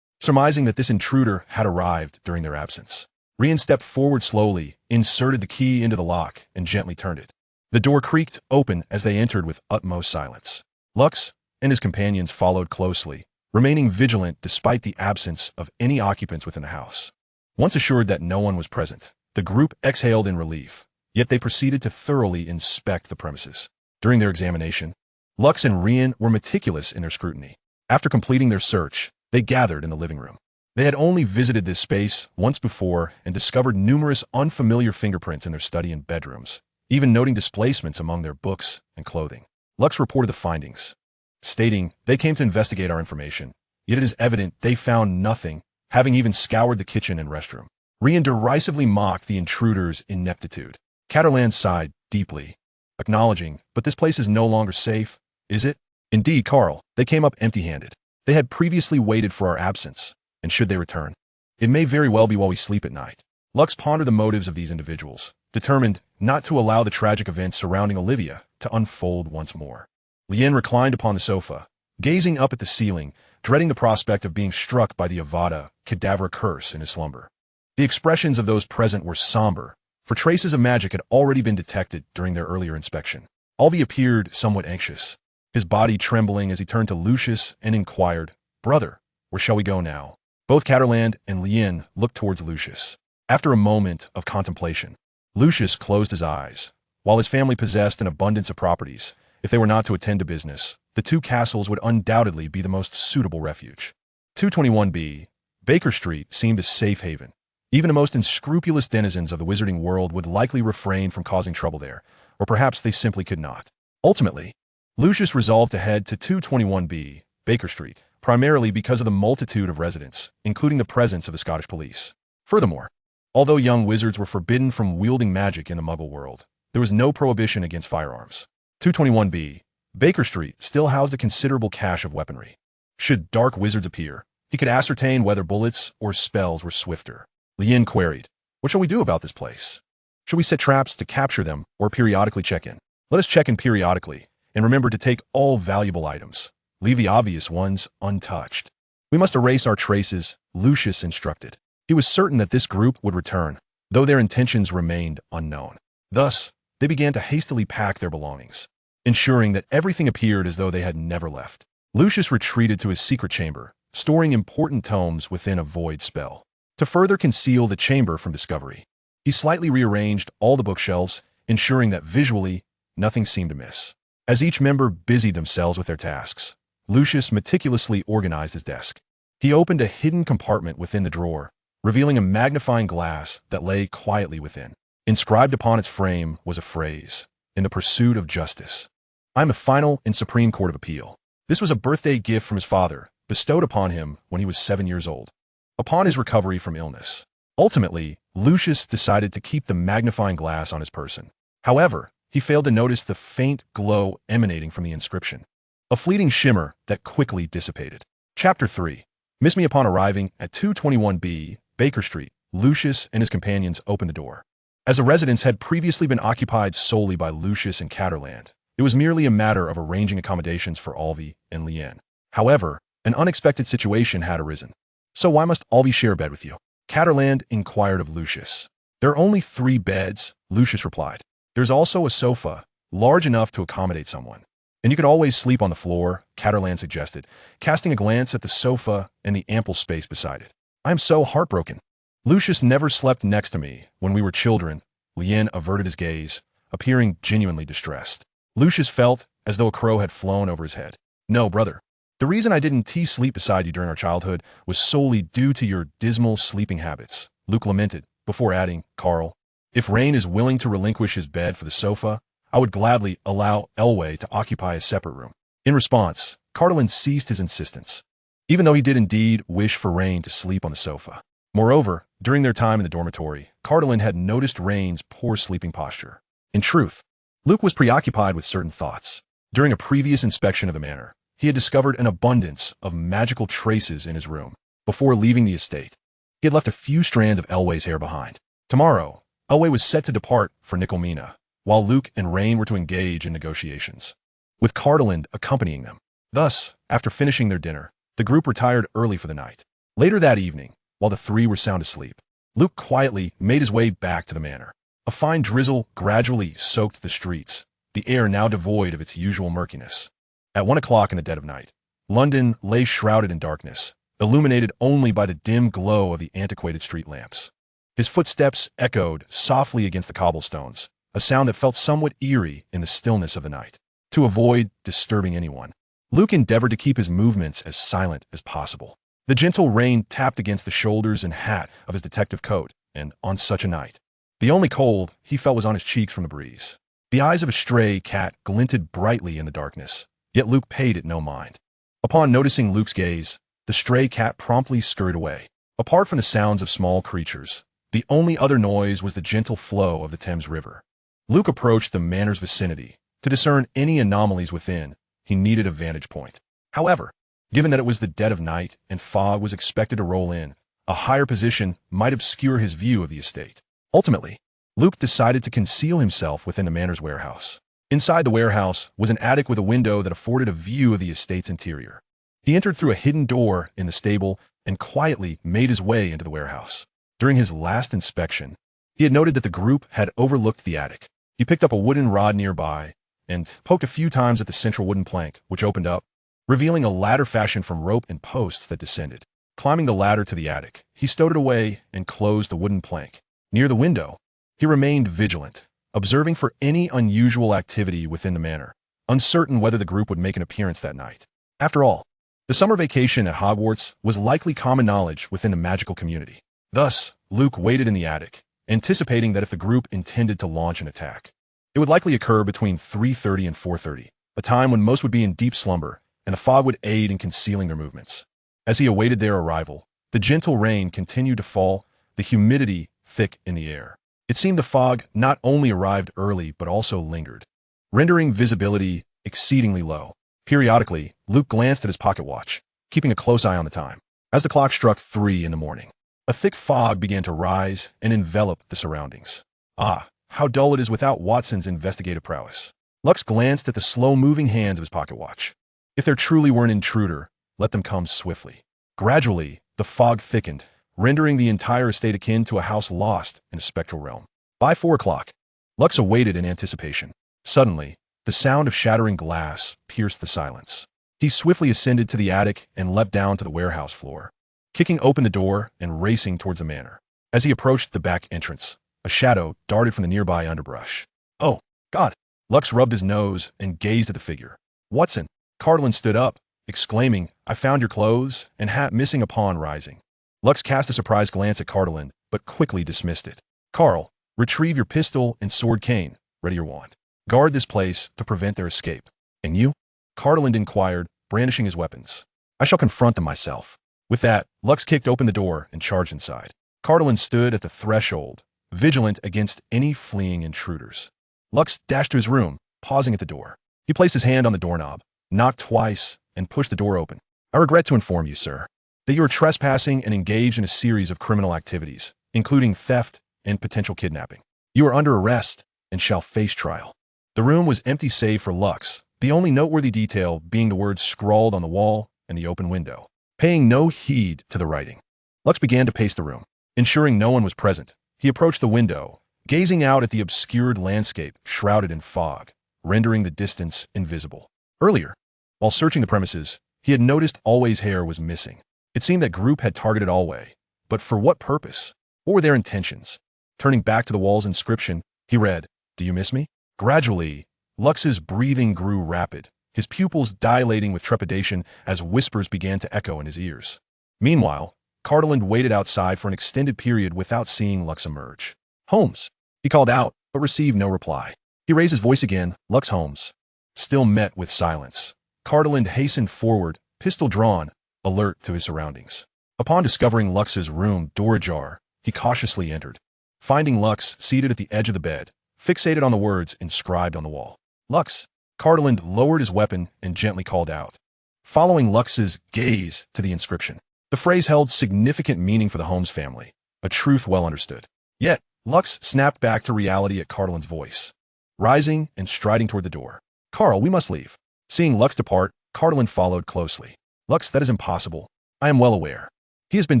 surmising that this intruder had arrived during their absence. Rian stepped forward slowly, inserted the key into the lock, and gently turned it. The door creaked open as they entered with utmost silence. Lux and his companions followed closely, remaining vigilant despite the absence of any occupants within the house. Once assured that no one was present, the group exhaled in relief, yet they proceeded to thoroughly inspect the premises. During their examination, Lux and Rian were meticulous in their scrutiny. After completing their search, they gathered in the living room. They had only visited this space once before and discovered numerous unfamiliar fingerprints in their study and bedrooms, even noting displacements among their books and clothing. Lux reported the findings, stating they came to investigate our information, yet it is evident they found nothing, having even scoured the kitchen and restroom. Rian derisively mocked the intruder's ineptitude. Catterland sighed deeply, acknowledging, but this place is no longer safe, is it? Indeed, Carl, they came up empty-handed. They had previously waited for our absence, and should they return, it may very well be while we sleep at night. Lux pondered the motives of these individuals, determined not to allow the tragic events surrounding Olivia to unfold once more. Lien reclined upon the sofa, gazing up at the ceiling, dreading the prospect of being struck by the Avada Kedavra curse in his slumber. The expressions of those present were somber, for traces of magic had already been detected during their earlier inspection. Alvi appeared somewhat anxious, his body trembling as he turned to Lucius and inquired, "Brother, where shall we go now?" Both Catterland and Lien looked towards Lucius. After a moment of contemplation, Lucius closed his eyes. While his family possessed an abundance of properties, if they were not to attend to business, the two castles would undoubtedly be the most suitable refuge. 221B, Baker Street seemed a safe haven. Even the most unscrupulous denizens of the wizarding world would likely refrain from causing trouble there, or perhaps they simply could not. Ultimately, Lucius resolved to head to 221B, Baker Street, primarily because of the multitude of residents, including the presence of the Scottish police. Furthermore, although young wizards were forbidden from wielding magic in the Muggle world, there was no prohibition against firearms. 221B, Baker Street still housed a considerable cache of weaponry. Should dark wizards appear, he could ascertain whether bullets or spells were swifter. Lien queried, "What shall we do about this place? Should we set traps to capture them or periodically check in?" "Let us check in periodically, and remember to take all valuable items. Leave the obvious ones untouched. We must erase our traces," Lucius instructed. He was certain that this group would return, though their intentions remained unknown. Thus, they began to hastily pack their belongings, ensuring that everything appeared as though they had never left. Lucius retreated to his secret chamber, storing important tomes within a void spell. To further conceal the chamber from discovery, he slightly rearranged all the bookshelves, ensuring that visually, nothing seemed amiss. As each member busied themselves with their tasks, Lucius meticulously organized his desk. He opened a hidden compartment within the drawer, revealing a magnifying glass that lay quietly within. Inscribed upon its frame was a phrase, "In the pursuit of justice. I am the final and supreme court of appeal." This was a birthday gift from his father, bestowed upon him when he was 7 years old, upon his recovery from illness. Ultimately, Lucius decided to keep the magnifying glass on his person. However, he failed to notice the faint glow emanating from the inscription, a fleeting shimmer that quickly dissipated. Chapter 3. Miss me upon arriving at 221B, Baker Street. Lucius and his companions opened the door. As the residence had previously been occupied solely by Lucius and Catterland, it was merely a matter of arranging accommodations for Alvi and Lien. However, an unexpected situation had arisen. "So why must Alvi share a bed with you?" Catterland inquired of Lucius. "There are only 3 beds," Lucius replied. "There's also a sofa, large enough to accommodate someone. And you could always sleep on the floor," Catterland suggested, casting a glance at the sofa and the ample space beside it. "I am so heartbroken. Lucius never slept next to me when we were children." Lien averted his gaze, appearing genuinely distressed. Lucius felt as though a crow had flown over his head. "No, brother. The reason I didn't sleep beside you during our childhood was solely due to your dismal sleeping habits," Luke lamented, before adding, "Carl, if Rain is willing to relinquish his bed for the sofa, I would gladly allow Elway to occupy a separate room." In response, Carlin ceased his insistence, even though he did indeed wish for Rain to sleep on the sofa. Moreover, during their time in the dormitory, Carlin had noticed Rain's poor sleeping posture. In truth, Luke was preoccupied with certain thoughts. During a previous inspection of the manor, he had discovered an abundance of magical traces in his room. Before leaving the estate, he had left a few strands of Elway's hair behind. Tomorrow, Elway was set to depart for Nicomina, while Luke and Rain were to engage in negotiations, with Cardeland accompanying them. Thus, after finishing their dinner, the group retired early for the night. Later that evening, while the three were sound asleep, Luke quietly made his way back to the manor. A fine drizzle gradually soaked the streets, the air now devoid of its usual murkiness. At 1 o'clock in the dead of night, London lay shrouded in darkness, illuminated only by the dim glow of the antiquated street lamps. His footsteps echoed softly against the cobblestones, a sound that felt somewhat eerie in the stillness of the night. To avoid disturbing anyone, Luke endeavored to keep his movements as silent as possible. The gentle rain tapped against the shoulders and hat of his detective coat, and on such a night, the only cold he felt was on his cheeks from the breeze. The eyes of a stray cat glinted brightly in the darkness, yet Luke paid it no mind. Upon noticing Luke's gaze, the stray cat promptly scurried away. Apart from the sounds of small creatures, the only other noise was the gentle flow of the Thames River. Luke approached the manor's vicinity. To discern any anomalies within, he needed a vantage point. However, given that it was the dead of night and fog was expected to roll in, a higher position might obscure his view of the estate. Ultimately, Luke decided to conceal himself within the manor's warehouse. Inside the warehouse was an attic with a window that afforded a view of the estate's interior. He entered through a hidden door in the stable and quietly made his way into the warehouse. During his last inspection, he had noted that the group had overlooked the attic. He picked up a wooden rod nearby and poked a few times at the central wooden plank, which opened up, revealing a ladder fashioned from rope and posts that descended. Climbing the ladder to the attic, he stowed it away and closed the wooden plank. Near the window, he remained vigilant, observing for any unusual activity within the manor, uncertain whether the group would make an appearance that night. After all, the summer vacation at Hogwarts was likely common knowledge within the magical community. Thus, Luke waited in the attic, anticipating that if the group intended to launch an attack, it would likely occur between 3:30 and 4:30, a time when most would be in deep slumber, and the fog would aid in concealing their movements. As he awaited their arrival, the gentle rain continued to fall, the humidity thick in the air. It seemed the fog not only arrived early but also lingered, rendering visibility exceedingly low. Periodically, Luke glanced at his pocket watch, keeping a close eye on the time. As the clock struck 3 in the morning, a thick fog began to rise and envelop the surroundings. Ah, how dull it is without Watson's investigative prowess. Lux glanced at the slow-moving hands of his pocket watch. If there truly were an intruder, let them come swiftly. Gradually, the fog thickened, rendering the entire estate akin to a house lost in a spectral realm. By 4 o'clock, Lux awaited in anticipation. Suddenly, the sound of shattering glass pierced the silence. He swiftly ascended to the attic and leapt down to the warehouse floor, kicking open the door and racing towards the manor. As he approached the back entrance, a shadow darted from the nearby underbrush. Oh, God! Lux rubbed his nose and gazed at the figure. Watson! Cardlin stood up, exclaiming, I found your clothes and hat missing upon rising. Lux cast a surprised glance at Cardlin, but quickly dismissed it. Carl, retrieve your pistol and sword cane, ready your wand. Guard this place to prevent their escape. And you? Cardlin inquired, brandishing his weapons. I shall confront them myself. With that, Lux kicked open the door and charged inside. Cardlin stood at the threshold, vigilant against any fleeing intruders. Lux dashed to his room, pausing at the door. He placed his hand on the doorknob, knocked twice, and pushed the door open. I regret to inform you, sir, that you are trespassing and engaged in a series of criminal activities, including theft and potential kidnapping. You are under arrest and shall face trial. The room was empty save for Lux, the only noteworthy detail being the words scrawled on the wall and the open window. Paying no heed to the writing, Lux began to pace the room. Ensuring no one was present, he approached the window, gazing out at the obscured landscape shrouded in fog, rendering the distance invisible. Earlier, while searching the premises, he had noticed Alway's hair was missing. It seemed that group had targeted Alway, but for what purpose? What were their intentions? Turning back to the wall's inscription, he read, Do you miss me? Gradually, Lux's breathing grew rapid, his pupils dilating with trepidation as whispers began to echo in his ears. Meanwhile, Cardlin waited outside for an extended period without seeing Lux emerge. Holmes, he called out, but received no reply. He raised his voice again, Rux Holmes. Still met with silence. Cardlin hastened forward, pistol drawn, alert to his surroundings. Upon discovering Lux's room door ajar, he cautiously entered. Finding Lux seated at the edge of the bed, fixated on the words inscribed on the wall. Lux! Cardlin lowered his weapon and gently called out. Following Lux's gaze to the inscription, the phrase held significant meaning for the Holmes family, a truth well understood. Yet, Lux snapped back to reality at Cardlin's voice, rising and striding toward the door. Carl, we must leave. Seeing Lux depart, Cardlin followed closely. Lux, that is impossible. I am well aware. He has been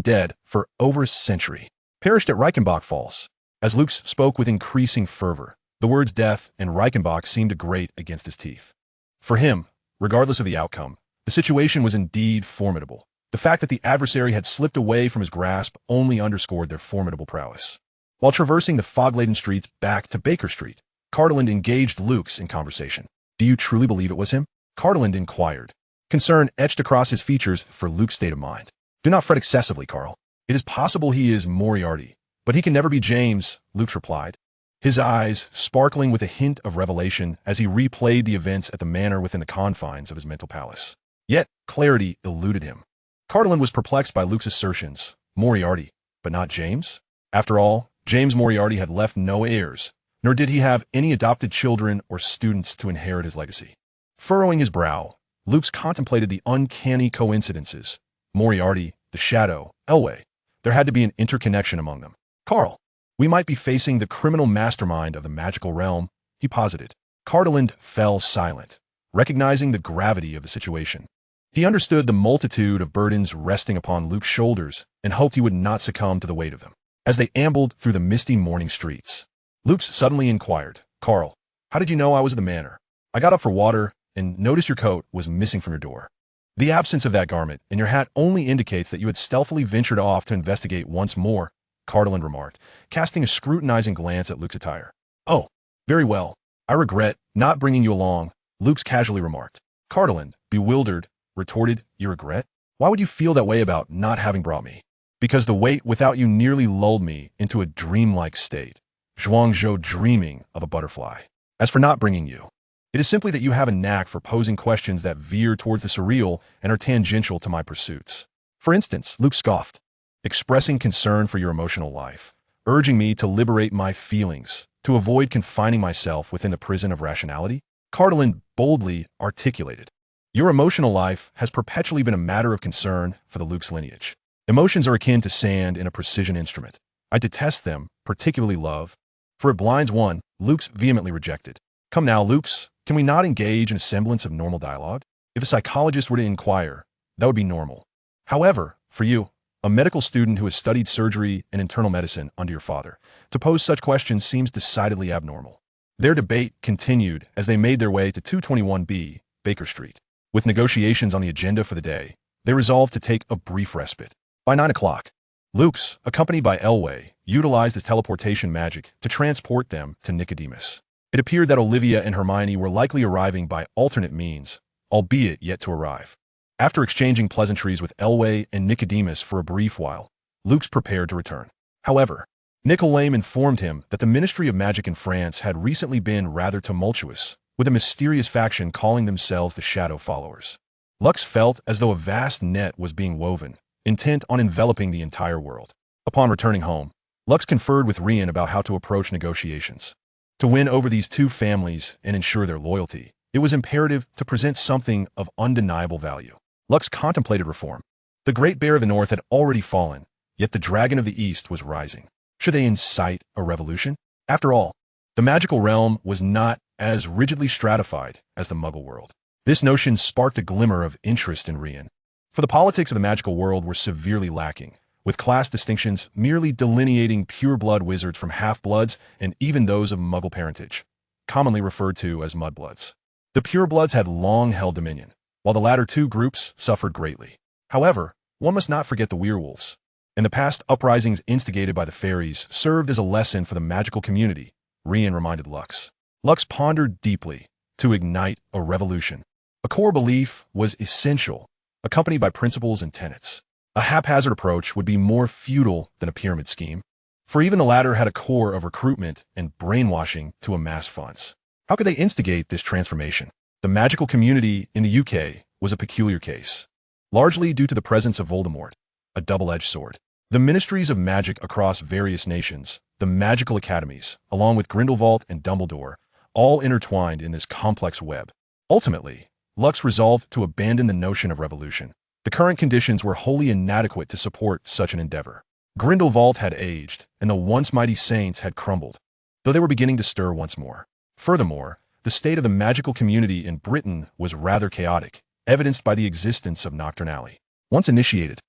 dead for over a century. Perished at Reichenbach Falls. As Luke spoke with increasing fervor, the words death and Reichenbach seemed to grate against his teeth. For him, regardless of the outcome, the situation was indeed formidable. The fact that the adversary had slipped away from his grasp only underscored their formidable prowess. While traversing the fog-laden streets back to Baker Street, Cardeland engaged Lukes in conversation. "Do you truly believe it was him?" Cardeland inquired. Concern etched across his features for Luke's state of mind. "Do not fret excessively, Carl. It is possible he is Moriarty, but he can never be James," Luke replied, his eyes sparkling with a hint of revelation as he replayed the events at the manor within the confines of his mental palace. Yet clarity eluded him. Cardeland was perplexed by Luke's assertions. Moriarty, but not James? After all, James Moriarty had left no heirs, nor did he have any adopted children or students to inherit his legacy. Furrowing his brow, Luke contemplated the uncanny coincidences. Moriarty, the Shadow, Elway. There had to be an interconnection among them. "Carl, we might be facing the criminal mastermind of the magical realm," he posited. Cardeland fell silent, recognizing the gravity of the situation. He understood the multitude of burdens resting upon Luke's shoulders and hoped he would not succumb to the weight of them. As they ambled through the misty morning streets, Luke suddenly inquired, "Carl, how did you know I was at the manor? I got up for water and noticed your coat was missing from your door. The absence of that garment and your hat only indicates that you had stealthily ventured off to investigate once more," Cardeland remarked, casting a scrutinizing glance at Luke's attire. "Oh, very well. I regret not bringing you along," Luke casually remarked. Cardeland, bewildered, retorted, "You regret? Why would you feel that way about not having brought me?" "Because the wait without you nearly lulled me into a dreamlike state. Zhuangzhou dreaming of a butterfly. As for not bringing you, it is simply that you have a knack for posing questions that veer towards the surreal and are tangential to my pursuits. For instance," Luke scoffed, "expressing concern for your emotional life, urging me to liberate my feelings, to avoid confining myself within the prison of rationality." Cardeland boldly articulated, "Your emotional life has perpetually been a matter of concern for the Luke's lineage. Emotions are akin to sand in a precision instrument. I detest them, particularly love, for it blinds one," Luke's vehemently rejected. "Come now, Luke's, can we not engage in a semblance of normal dialogue? If a psychologist were to inquire, that would be normal. However, for you, a medical student who has studied surgery and internal medicine under your father, to pose such questions seems decidedly abnormal." Their debate continued as they made their way to 221B, Baker Street. With negotiations on the agenda for the day, they resolved to take a brief respite. By 9 o'clock, Luke's, accompanied by Elway, utilized his teleportation magic to transport them to Nicodemus. It appeared that Olivia and Hermione were likely arriving by alternate means, albeit yet to arrive. After exchanging pleasantries with Elway and Nicodemus for a brief while, Luke's prepared to return. However, Nicolame informed him that the Ministry of Magic in France had recently been rather tumultuous, with a mysterious faction calling themselves the Shadow Followers. Lux felt as though a vast net was being woven, intent on enveloping the entire world. Upon returning home, Lux conferred with Rian about how to approach negotiations. To win over these two families and ensure their loyalty, it was imperative to present something of undeniable value. Lux contemplated reform. The Great Bear of the North had already fallen, yet the Dragon of the East was rising. Should they incite a revolution? After all, the magical realm was not as rigidly stratified as the Muggle world. This notion sparked a glimmer of interest in Rian. For the politics of the magical world were severely lacking, with class distinctions merely delineating pure-blood wizards from half-bloods and even those of Muggle parentage, commonly referred to as mudbloods. The purebloods had long held dominion, while the latter two groups suffered greatly. However, one must not forget the werewolves, and the past uprisings instigated by the fairies served as a lesson for the magical community, Rian reminded Lux. Lux pondered deeply. To ignite a revolution, a core belief was essential, accompanied by principles and tenets. A haphazard approach would be more futile than a pyramid scheme, for even the latter had a core of recruitment and brainwashing to amass funds. How could they instigate this transformation? The magical community in the UK was a peculiar case, largely due to the presence of Voldemort, a double-edged sword. The ministries of magic across various nations, the magical academies, along with Grindelwald and Dumbledore, all intertwined in this complex web. Ultimately, Lux resolved to abandon the notion of revolution. The current conditions were wholly inadequate to support such an endeavor. Grindelwald had aged, and the once mighty saints had crumbled, though they were beginning to stir once more. Furthermore, the state of the magical community in Britain was rather chaotic, evidenced by the existence of Nocturnally. Once initiated,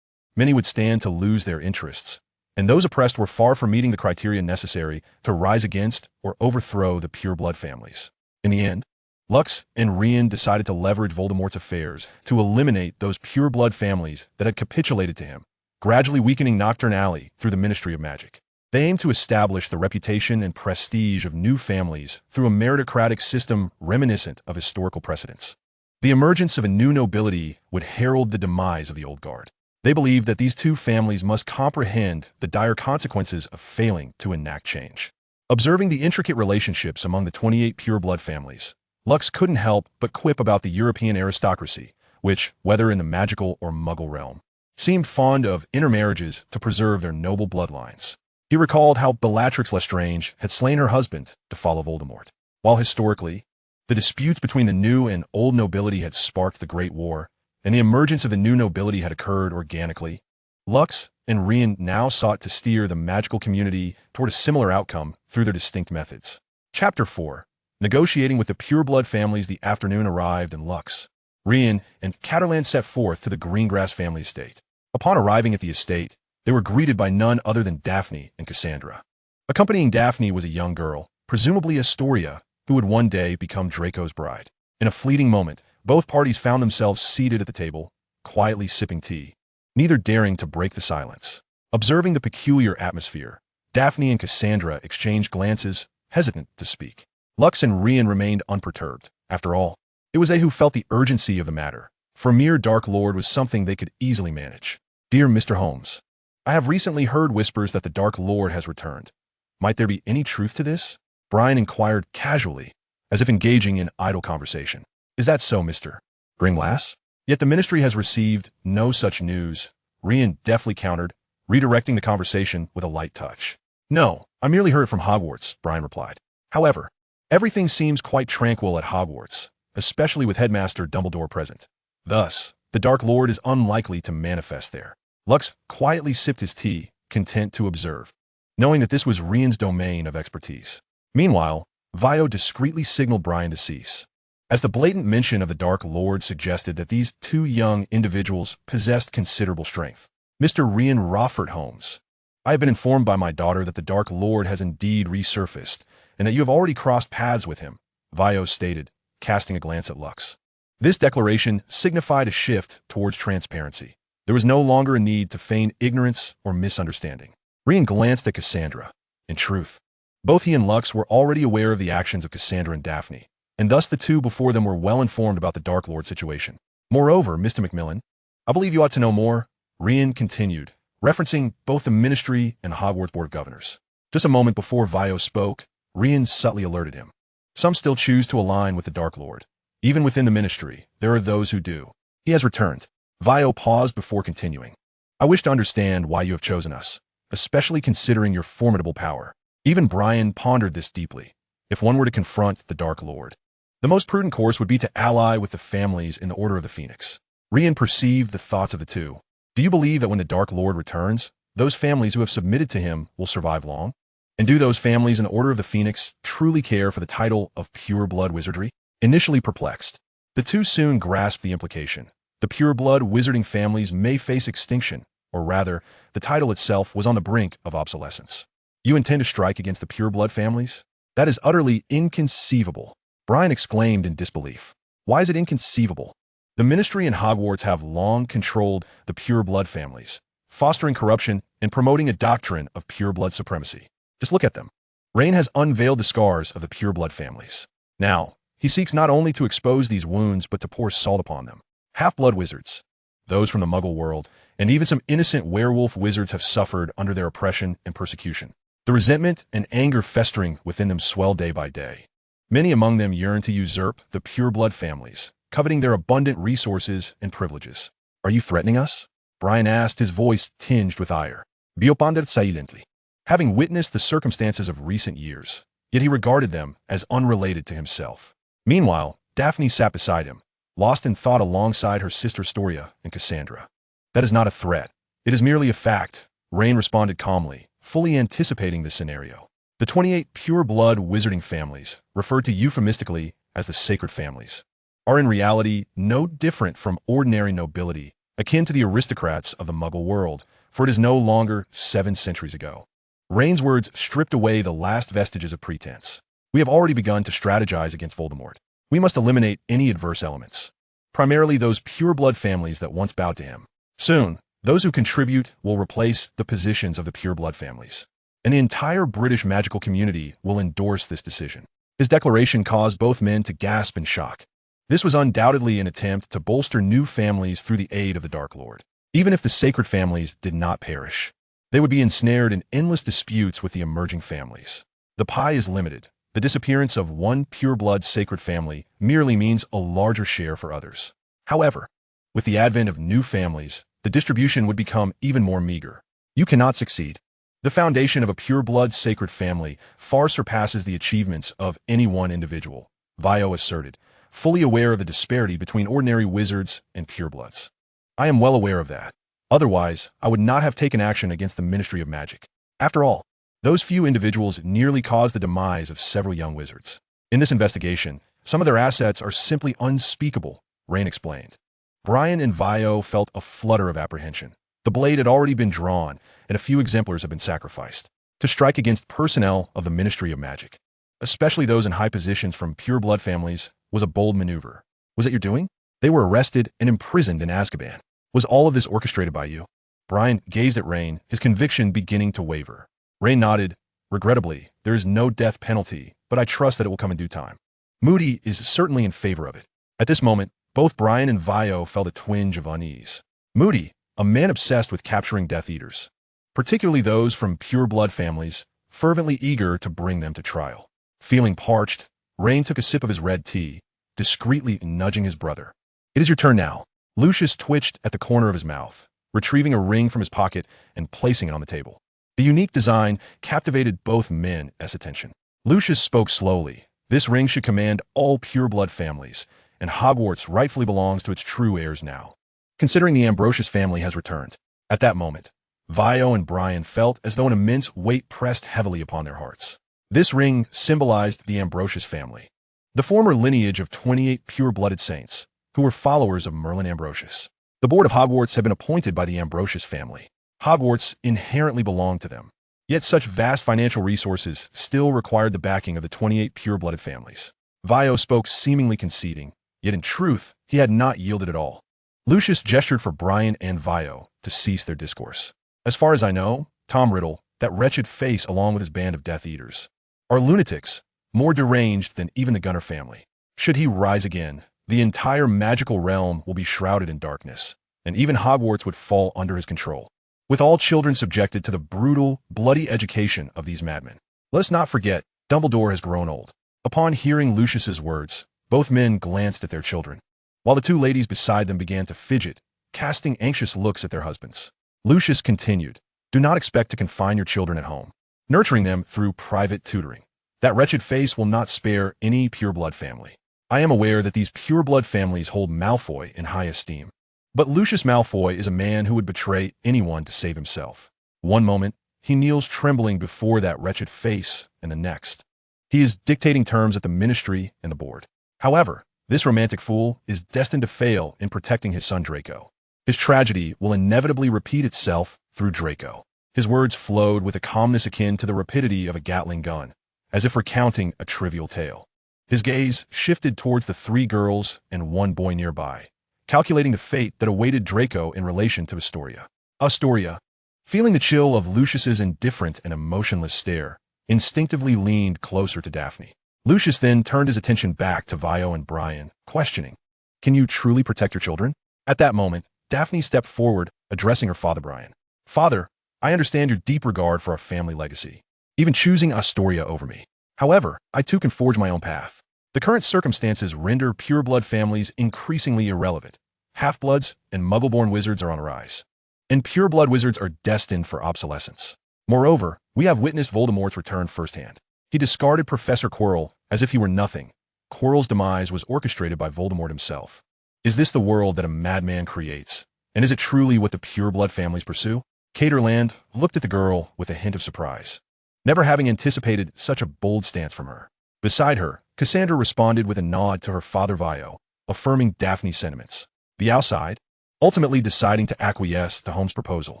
many would stand to lose their interests, and those oppressed were far from meeting the criteria necessary to rise against or overthrow the pure-blood families. In the end, Lux and Rian decided to leverage Voldemort's affairs to eliminate those pure-blood families that had capitulated to him, gradually weakening Nocturne Alley through the Ministry of Magic. They aimed to establish the reputation and prestige of new families through a meritocratic system reminiscent of historical precedents. The emergence of a new nobility would herald the demise of the old guard. They believed that these two families must comprehend the dire consequences of failing to enact change. Observing the intricate relationships among the 28 pure-blood families, Lux couldn't help but quip about the European aristocracy, which, whether in the magical or muggle realm, seemed fond of intermarriages to preserve their noble bloodlines. He recalled how Bellatrix Lestrange had slain her husband to follow Voldemort. While historically, the disputes between the new and old nobility had sparked the Great War, and the emergence of the new nobility had occurred organically, Lux and Rian now sought to steer the magical community toward a similar outcome through their distinct methods. Chapter 4. Negotiating with the pure-blood families. The afternoon arrived, and Lux, Rian, and Caterland set forth to the Greengrass family estate. Upon arriving at the estate, they were greeted by none other than Daphne and Cassandra. Accompanying Daphne was a young girl, presumably Astoria, who would one day become Draco's bride. In a fleeting moment, both parties found themselves seated at the table, quietly sipping tea, neither daring to break the silence. Observing the peculiar atmosphere, Daphne and Cassandra exchanged glances, hesitant to speak. Lux and Rian remained unperturbed. After all, it was they who felt the urgency of the matter, for mere Dark Lord was something they could easily manage. Dear Mr. Holmes, I have recently heard whispers that the Dark Lord has returned. Might there be any truth to this? Brian inquired casually, as if engaging in idle conversation. Is that so, Mr. Gringlass? Yet the ministry has received no such news, Rian deftly countered, redirecting the conversation with a light touch. No, I merely heard it from Hogwarts, Brian replied. However, everything seems quite tranquil at Hogwarts, especially with Headmaster Dumbledore present. Thus, the Dark Lord is unlikely to manifest there. Lux quietly sipped his tea, content to observe, knowing that this was Rian's domain of expertise. Meanwhile, Vio discreetly signaled Brian to cease, as the blatant mention of the Dark Lord suggested that these two young individuals possessed considerable strength. Mr. Rian Rofford Holmes, I have been informed by my daughter that the Dark Lord has indeed resurfaced, and that you have already crossed paths with him, Vio stated, casting a glance at Lux. This declaration signified a shift towards transparency. There was no longer a need to feign ignorance or misunderstanding. Rian glanced at Cassandra. In truth, both he and Lux were already aware of the actions of Cassandra and Daphne, and thus the two before them were well informed about the Dark Lord situation. Moreover, Mr. Macmillan, I believe you ought to know more, Rian continued, referencing both the Ministry and Hogwarts Board of Governors. Just a moment before Vio spoke, Rian subtly alerted him. Some still choose to align with the Dark Lord. Even within the Ministry, there are those who do. He has returned. Vio paused before continuing. I wish to understand why you have chosen us, especially considering your formidable power. Even Brian pondered this deeply. If one were to confront the Dark Lord, the most prudent course would be to ally with the families in the Order of the Phoenix. Rian perceived the thoughts of the two. Do you believe that when the Dark Lord returns, those families who have submitted to him will survive long? And do those families in the Order of the Phoenix truly care for the title of pure-blood wizardry? Initially perplexed, the two soon grasped the implication. The pure-blood wizarding families may face extinction, or rather, the title itself was on the brink of obsolescence. You intend to strike against the pure-blood families? That is utterly inconceivable, Brian exclaimed in disbelief. Why is it inconceivable? The Ministry and Hogwarts have long controlled the pure-blood families, fostering corruption and promoting a doctrine of pure-blood supremacy. Just look at them. Rain has unveiled the scars of the pure-blood families. Now, he seeks not only to expose these wounds but to pour salt upon them. Half-blood wizards, those from the Muggle world, and even some innocent werewolf wizards have suffered under their oppression and persecution. The resentment and anger festering within them swell day by day. Many among them yearn to usurp the pure-blood families, coveting their abundant resources and privileges. Are you threatening us? Brian asked, his voice tinged with ire. Vio pondered silently, having witnessed the circumstances of recent years, yet he regarded them as unrelated to himself. Meanwhile, Daphne sat beside him, lost in thought alongside her sister Astoria and Cassandra. That is not a threat. It is merely a fact, Rain responded calmly, fully anticipating this scenario. The 28 pure-blood wizarding families, referred to euphemistically as the Sacred Families, are in reality no different from ordinary nobility akin to the aristocrats of the Muggle world, for it is no longer 7 centuries ago. Rain's words stripped away the last vestiges of pretense. We have already begun to strategize against Voldemort. We must eliminate any adverse elements, primarily those pure-blood families that once bowed to him. Soon, those who contribute will replace the positions of the pure-blood families, and the entire British magical community will endorse this decision. His declaration caused both men to gasp in shock. This was undoubtedly an attempt to bolster new families through the aid of the Dark Lord. Even if the sacred families did not perish, they would be ensnared in endless disputes with the emerging families. The pie is limited. The disappearance of one pure-blood sacred family merely means a larger share for others. However, with the advent of new families, the distribution would become even more meager. You cannot succeed. The foundation of a pure-blood sacred family far surpasses the achievements of any one individual, Vio asserted, fully aware of the disparity between ordinary wizards and purebloods. I am well aware of that. Otherwise, I would not have taken action against the Ministry of Magic. After all, those few individuals nearly caused the demise of several young wizards. In this investigation, some of their assets are simply unspeakable, Rain explained. Brian and Vio felt a flutter of apprehension. The blade had already been drawn, and a few exemplars had been sacrificed to strike against personnel of the Ministry of Magic. Especially those in high positions from pure-blood families was a bold maneuver. Was it your doing? They were arrested and imprisoned in Azkaban. Was all of this orchestrated by you? Brian gazed at Rain, his conviction beginning to waver. Rain nodded. Regrettably, there is no death penalty, but I trust that it will come in due time. Moody is certainly in favor of it. At this moment, both Brian and Vio felt a twinge of unease. Moody, a man obsessed with capturing Death Eaters, particularly those from pure-blood families, fervently eager to bring them to trial. Feeling parched, Rain took a sip of his red tea, discreetly nudging his brother. It is your turn now. Lucius twitched at the corner of his mouth, retrieving a ring from his pocket and placing it on the table. The unique design captivated both men's attention. Lucius spoke slowly. This ring should command all pure-blood families, and Hogwarts rightfully belongs to its true heirs now, considering the Ambrosius family has returned. At that moment, Vio and Brian felt as though an immense weight pressed heavily upon their hearts. This ring symbolized the Ambrosius family, the former lineage of 28 pure-blooded saints, who were followers of Merlin Ambrosius. The board of Hogwarts had been appointed by the Ambrosius family. Hogwarts inherently belonged to them. Yet such vast financial resources still required the backing of the 28 pure-blooded families. Vio spoke seemingly conceding, yet in truth, he had not yielded at all. Lucius gestured for Brian and Vio to cease their discourse. As far as I know, Tom Riddle, that wretched face along with his band of Death Eaters, are lunatics, more deranged than even the Gunner family. Should he rise again, the entire magical realm will be shrouded in darkness, and even Hogwarts would fall under his control, with all children subjected to the brutal, bloody education of these madmen. Let's not forget, Dumbledore has grown old. Upon hearing Lucius's words, both men glanced at their children, while the two ladies beside them began to fidget, casting anxious looks at their husbands. Lucius continued, do not expect to confine your children at home, nurturing them through private tutoring. That wretched face will not spare any pure-blood family. I am aware that these pure-blood families hold Malfoy in high esteem. But Lucius Malfoy is a man who would betray anyone to save himself. One moment, he kneels trembling before that wretched face, and the next, he is dictating terms at the ministry and the board. However, this romantic fool is destined to fail in protecting his son Draco. His tragedy will inevitably repeat itself through Draco. His words flowed with a calmness akin to the rapidity of a Gatling gun, as if recounting a trivial tale. His gaze shifted towards the 3 girls and 1 boy nearby, calculating the fate that awaited Draco in relation to Astoria. Astoria, feeling the chill of Lucius's indifferent and emotionless stare, instinctively leaned closer to Daphne. Lucius then turned his attention back to Vio and Brian, questioning, can you truly protect your children? At that moment, Daphne stepped forward, addressing her father Brian. Father, I understand your deep regard for our family legacy, even choosing Astoria over me. However, I too can forge my own path. The current circumstances render pure-blood families increasingly irrelevant. Half-bloods and Muggle-born wizards are on a rise, and pure-blood wizards are destined for obsolescence. Moreover, we have witnessed Voldemort's return firsthand. He discarded Professor Quirrell as if he were nothing. Quirrell's demise was orchestrated by Voldemort himself. Is this the world that a madman creates? And is it truly what the pure-blood families pursue? Caterland looked at the girl with a hint of surprise, never having anticipated such a bold stance from her. Beside her, Cassandra responded with a nod to her father Vio, affirming Daphne's sentiments. The outside, ultimately deciding to acquiesce to Holmes' proposal.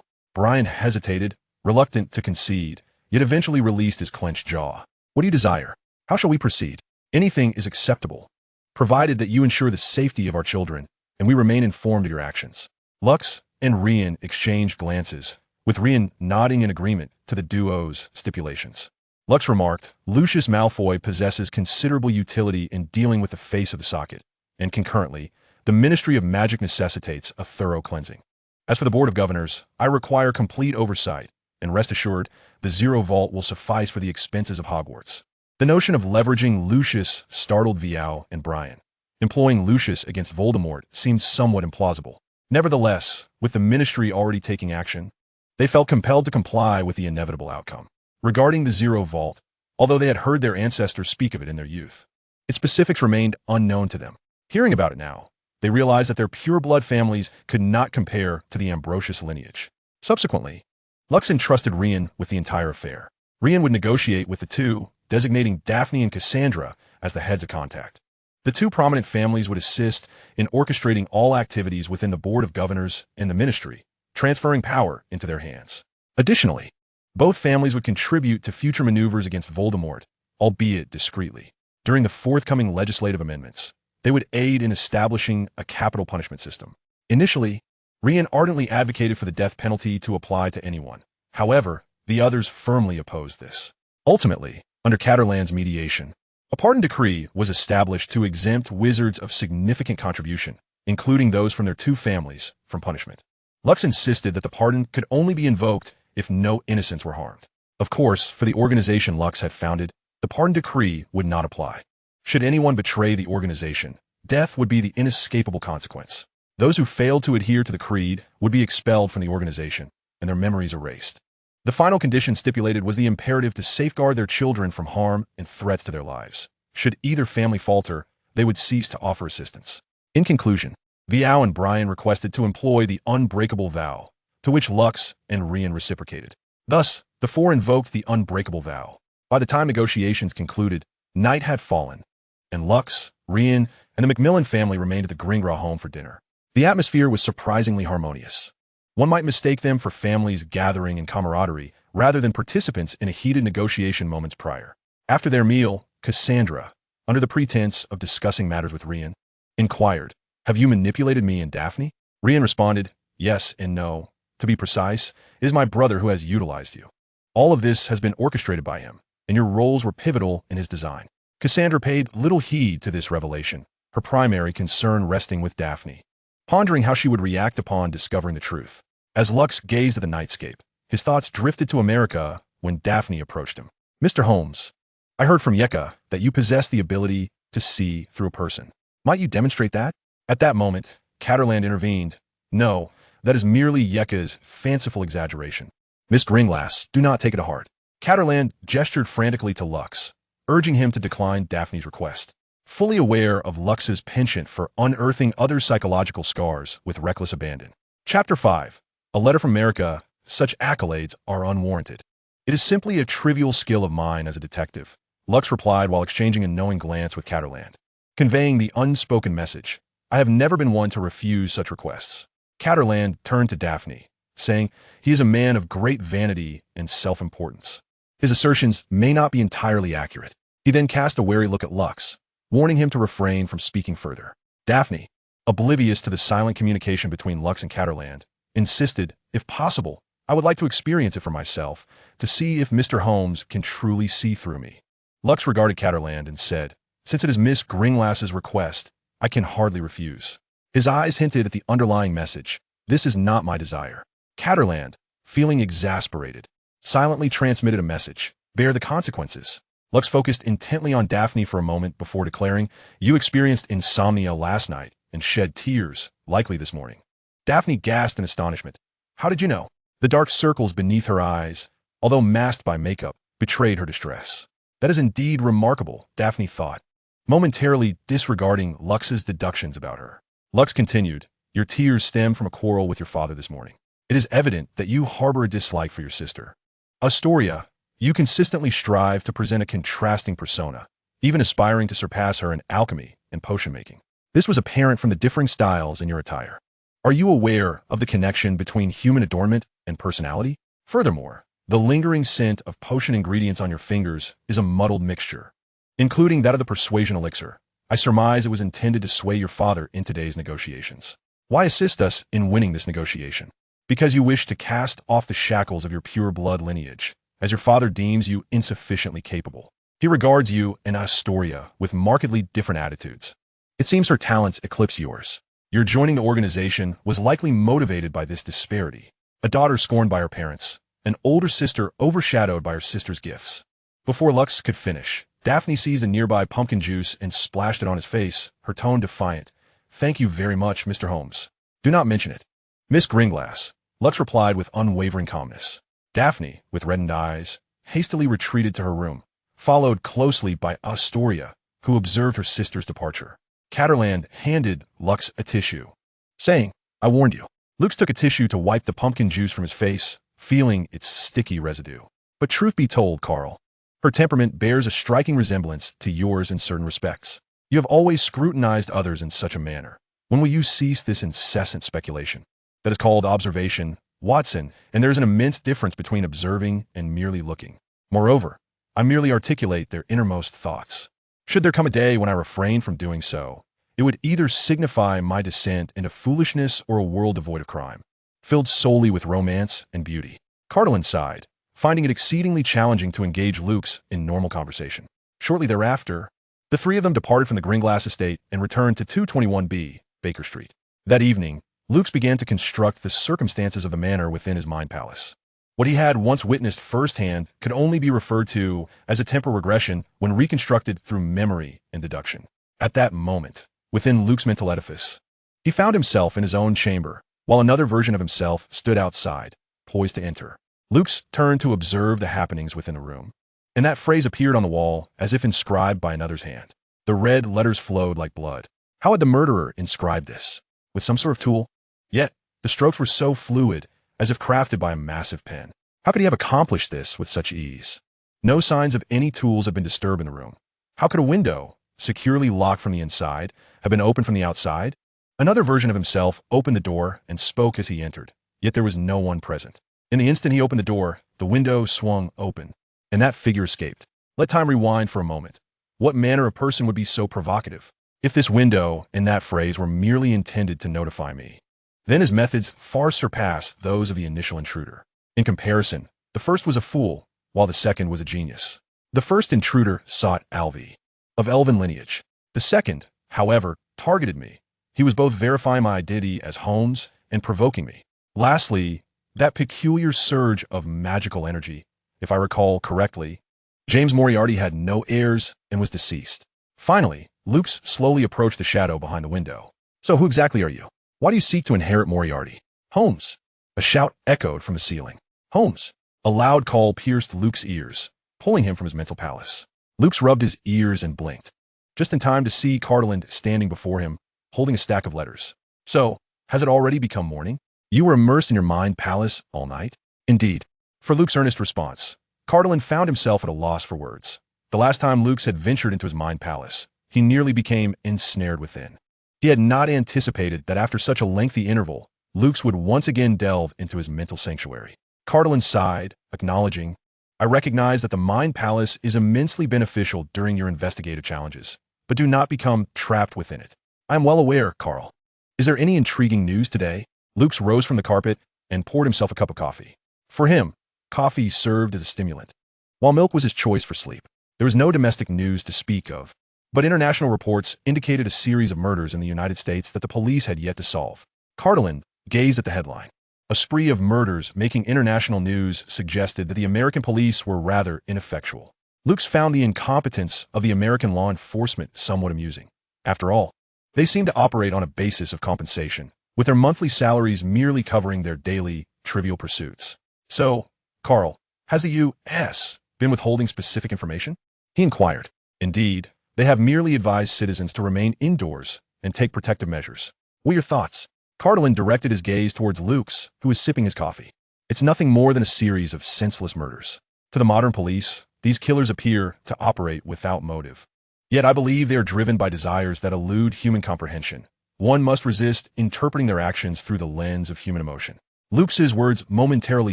Brian hesitated, reluctant to concede, yet eventually released his clenched jaw. What do you desire? How shall we proceed? Anything is acceptable, provided that you ensure the safety of our children, and we remain informed of your actions. Lux and Rian exchanged glances, with Rian nodding in agreement to the duo's stipulations. Lux remarked, Lucius Malfoy possesses considerable utility in dealing with the face of the socket, and concurrently, the Ministry of Magic necessitates a thorough cleansing. As for the Board of Governors, I require complete oversight, and rest assured, the Zero Vault will suffice for the expenses of Hogwarts. The notion of leveraging Lucius startled Viao and Brian. Employing Lucius against Voldemort seemed somewhat implausible. Nevertheless, with the Ministry already taking action, they felt compelled to comply with the inevitable outcome. Regarding the Zero Vault, although they had heard their ancestors speak of it in their youth, its specifics remained unknown to them. Hearing about it now, they realized that their pure-blood families could not compare to the Ambrosius lineage. Subsequently, Lux entrusted Rian with the entire affair. Rian would negotiate with the two, designating Daphne and Cassandra as the heads of contact. The two prominent families would assist in orchestrating all activities within the Board of Governors and the Ministry, transferring power into their hands. Additionally, both families would contribute to future maneuvers against Voldemort, albeit discreetly. During the forthcoming legislative amendments, they would aid in establishing a capital punishment system. Initially, Rian ardently advocated for the death penalty to apply to anyone. However, the others firmly opposed this. Ultimately, under Catterland's mediation, a pardon decree was established to exempt wizards of significant contribution, including those from their two families, from punishment. Lux insisted that the pardon could only be invoked if no innocents were harmed. Of course, for the organization Lux had founded, the pardon decree would not apply. Should anyone betray the organization, death would be the inescapable consequence. Those who failed to adhere to the creed would be expelled from the organization, and their memories erased. The final condition stipulated was the imperative to safeguard their children from harm and threats to their lives. Should either family falter, they would cease to offer assistance. In conclusion, Viao and Brian requested to employ the unbreakable vow, to which Lux and Rian reciprocated. Thus, the four invoked the unbreakable vow. By the time negotiations concluded, night had fallen, and Lux, Rian, and the Macmillan family remained at the Gringraw home for dinner. The atmosphere was surprisingly harmonious. One might mistake them for families gathering in camaraderie rather than participants in a heated negotiation moments prior. After their meal, Cassandra, under the pretense of discussing matters with Rian, inquired, Have you manipulated me and Daphne? Rian responded, Yes and no. To be precise, it is my brother who has utilized you. All of this has been orchestrated by him, and your roles were pivotal in his design. Cassandra paid little heed to this revelation, her primary concern resting with Daphne, pondering how she would react upon discovering the truth. As Lux gazed at the nightscape, his thoughts drifted to America when Daphne approached him. Mr. Holmes, I heard from Yeka that you possess the ability to see through a person. Might you demonstrate that? At that moment, Catterland intervened. No, that is merely Yeka's fanciful exaggeration. Miss Gringlass, do not take it to heart. Catterland gestured frantically to Lux, urging him to decline Daphne's request. Fully aware of Lux's penchant for unearthing other psychological scars with reckless abandon. Chapter 5. A letter from America. Such accolades are unwarranted. It is simply a trivial skill of mine as a detective, Lux replied while exchanging a knowing glance with Catterland, conveying the unspoken message. I have never been one to refuse such requests. Catterland turned to Daphne, saying, He is a man of great vanity and self-importance. His assertions may not be entirely accurate. He then cast a wary look at Lux, warning him to refrain from speaking further. Daphne, oblivious to the silent communication between Lux and Catterland, insisted, if possible, I would like to experience it for myself, to see if Mr. Holmes can truly see through me. Lux regarded Catterland and said, Since it is Miss Gringlass's request, I can hardly refuse. His eyes hinted at the underlying message. This is not my desire. Catterland, feeling exasperated, silently transmitted a message. Bear the consequences. Lux focused intently on Daphne for a moment before declaring, You experienced insomnia last night and shed tears, likely this morning. Daphne gasped in astonishment. How did you know? The dark circles beneath her eyes, although masked by makeup, betrayed her distress. That is indeed remarkable, Daphne thought, momentarily disregarding Lux's deductions about her. Lux continued, Your tears stem from a quarrel with your father this morning. It is evident that you harbor a dislike for your sister. Astoria, you consistently strive to present a contrasting persona, even aspiring to surpass her in alchemy and potion making. This was apparent from the differing styles in your attire. Are you aware of the connection between human adornment and personality? Furthermore, the lingering scent of potion ingredients on your fingers is a muddled mixture, including that of the persuasion elixir. I surmise it was intended to sway your father in today's negotiations. Why assist us in winning this negotiation? Because you wish to cast off the shackles of your pure blood lineage, as your father deems you insufficiently capable. He regards you and Astoria with markedly different attitudes. It seems her talents eclipse yours. Your joining the organization was likely motivated by this disparity. A daughter scorned by her parents, an older sister overshadowed by her sister's gifts. Before Lux could finish, Daphne seized a nearby pumpkin juice and splashed it on his face, her tone defiant. "Thank you very much, Mr. Holmes. Do not mention it." "Miss Gringlass," Lux replied with unwavering calmness. Daphne, with reddened eyes, hastily retreated to her room, followed closely by Astoria, who observed her sister's departure. Catterland handed Lux a tissue, saying, "I warned you." Lux took a tissue to wipe the pumpkin juice from his face, feeling its sticky residue. But truth be told, Carl, her temperament bears a striking resemblance to yours in certain respects. You have always scrutinized others in such a manner. When will you cease this incessant speculation? That is called observation, Watson, and there is an immense difference between observing and merely looking. Moreover, I merely articulate their innermost thoughts. Should there come a day when I refrain from doing so, it would either signify my descent into foolishness or a world devoid of crime, filled solely with romance and beauty. Cartolin sighed, finding it exceedingly challenging to engage Lux in normal conversation. Shortly thereafter, the three of them departed from the Gringlass estate and returned to 221B, Baker Street. That evening, Lux began to construct the circumstances of the manor within his mind palace. What he had once witnessed firsthand could only be referred to as a temporal regression when reconstructed through memory and deduction. At that moment, within Luke's mental edifice, he found himself in his own chamber, while another version of himself stood outside, poised to enter. Luke's turned to observe the happenings within the room, and that phrase appeared on the wall as if inscribed by another's hand. The red letters flowed like blood. How had the murderer inscribed this? With some sort of tool? Yet, the strokes were so fluid, as if crafted by a massive pen. How could he have accomplished this with such ease? No signs of any tools had been disturbed in the room. How could a window, securely locked from the inside, have been opened from the outside? Another version of himself opened the door and spoke as he entered, yet there was no one present. In the instant he opened the door, the window swung open, and that figure escaped. Let time rewind for a moment. What manner of person would be so provocative? If this window and that phrase were merely intended to notify me, then his methods far surpassed those of the initial intruder. In comparison, the first was a fool, while the second was a genius. The first intruder sought Alvi, of elven lineage. The second, however, targeted me. He was both verifying my identity as Holmes and provoking me. Lastly, that peculiar surge of magical energy, if I recall correctly. James Moriarty had no heirs and was deceased. Finally, Lux slowly approached the shadow behind the window. "So who exactly are you? Why do you seek to inherit Moriarty?" "Holmes!" A shout echoed from the ceiling. "Holmes!" A loud call pierced Luke's ears, pulling him from his mental palace. Lux rubbed his ears and blinked, just in time to see Cartland standing before him, holding a stack of letters. "So, has it already become morning? You were immersed in your mind palace all night?" "Indeed." For Luke's earnest response, Cartland found himself at a loss for words. The last time Lux had ventured into his mind palace, he nearly became ensnared within. He had not anticipated that after such a lengthy interval, Lux would once again delve into his mental sanctuary. Cartland sighed, acknowledging, "I recognize that the mind palace is immensely beneficial during your investigative challenges, but do not become trapped within it." "I am well aware, Carl. Is there any intriguing news today?" Lux rose from the carpet and poured himself a cup of coffee. For him, coffee served as a stimulant, while milk was his choice for sleep. There was no domestic news to speak of, but international reports indicated a series of murders in the United States that the police had yet to solve. Cartland gazed at the headline. A spree of murders making international news suggested that the American police were rather ineffectual. Lux found the incompetence of the American law enforcement somewhat amusing. After all, they seemed to operate on a basis of compensation, with their monthly salaries merely covering their daily, trivial pursuits. "So, Carl, has the U.S. been withholding specific information?" he inquired. "Indeed, they have merely advised citizens to remain indoors and take protective measures. What are your thoughts?" Cartland directed his gaze towards Lux, who was sipping his coffee. "It's nothing more than a series of senseless murders. To the modern police, these killers appear to operate without motive. Yet I believe they are driven by desires that elude human comprehension, one must resist interpreting their actions through the lens of human emotion. Luke's words momentarily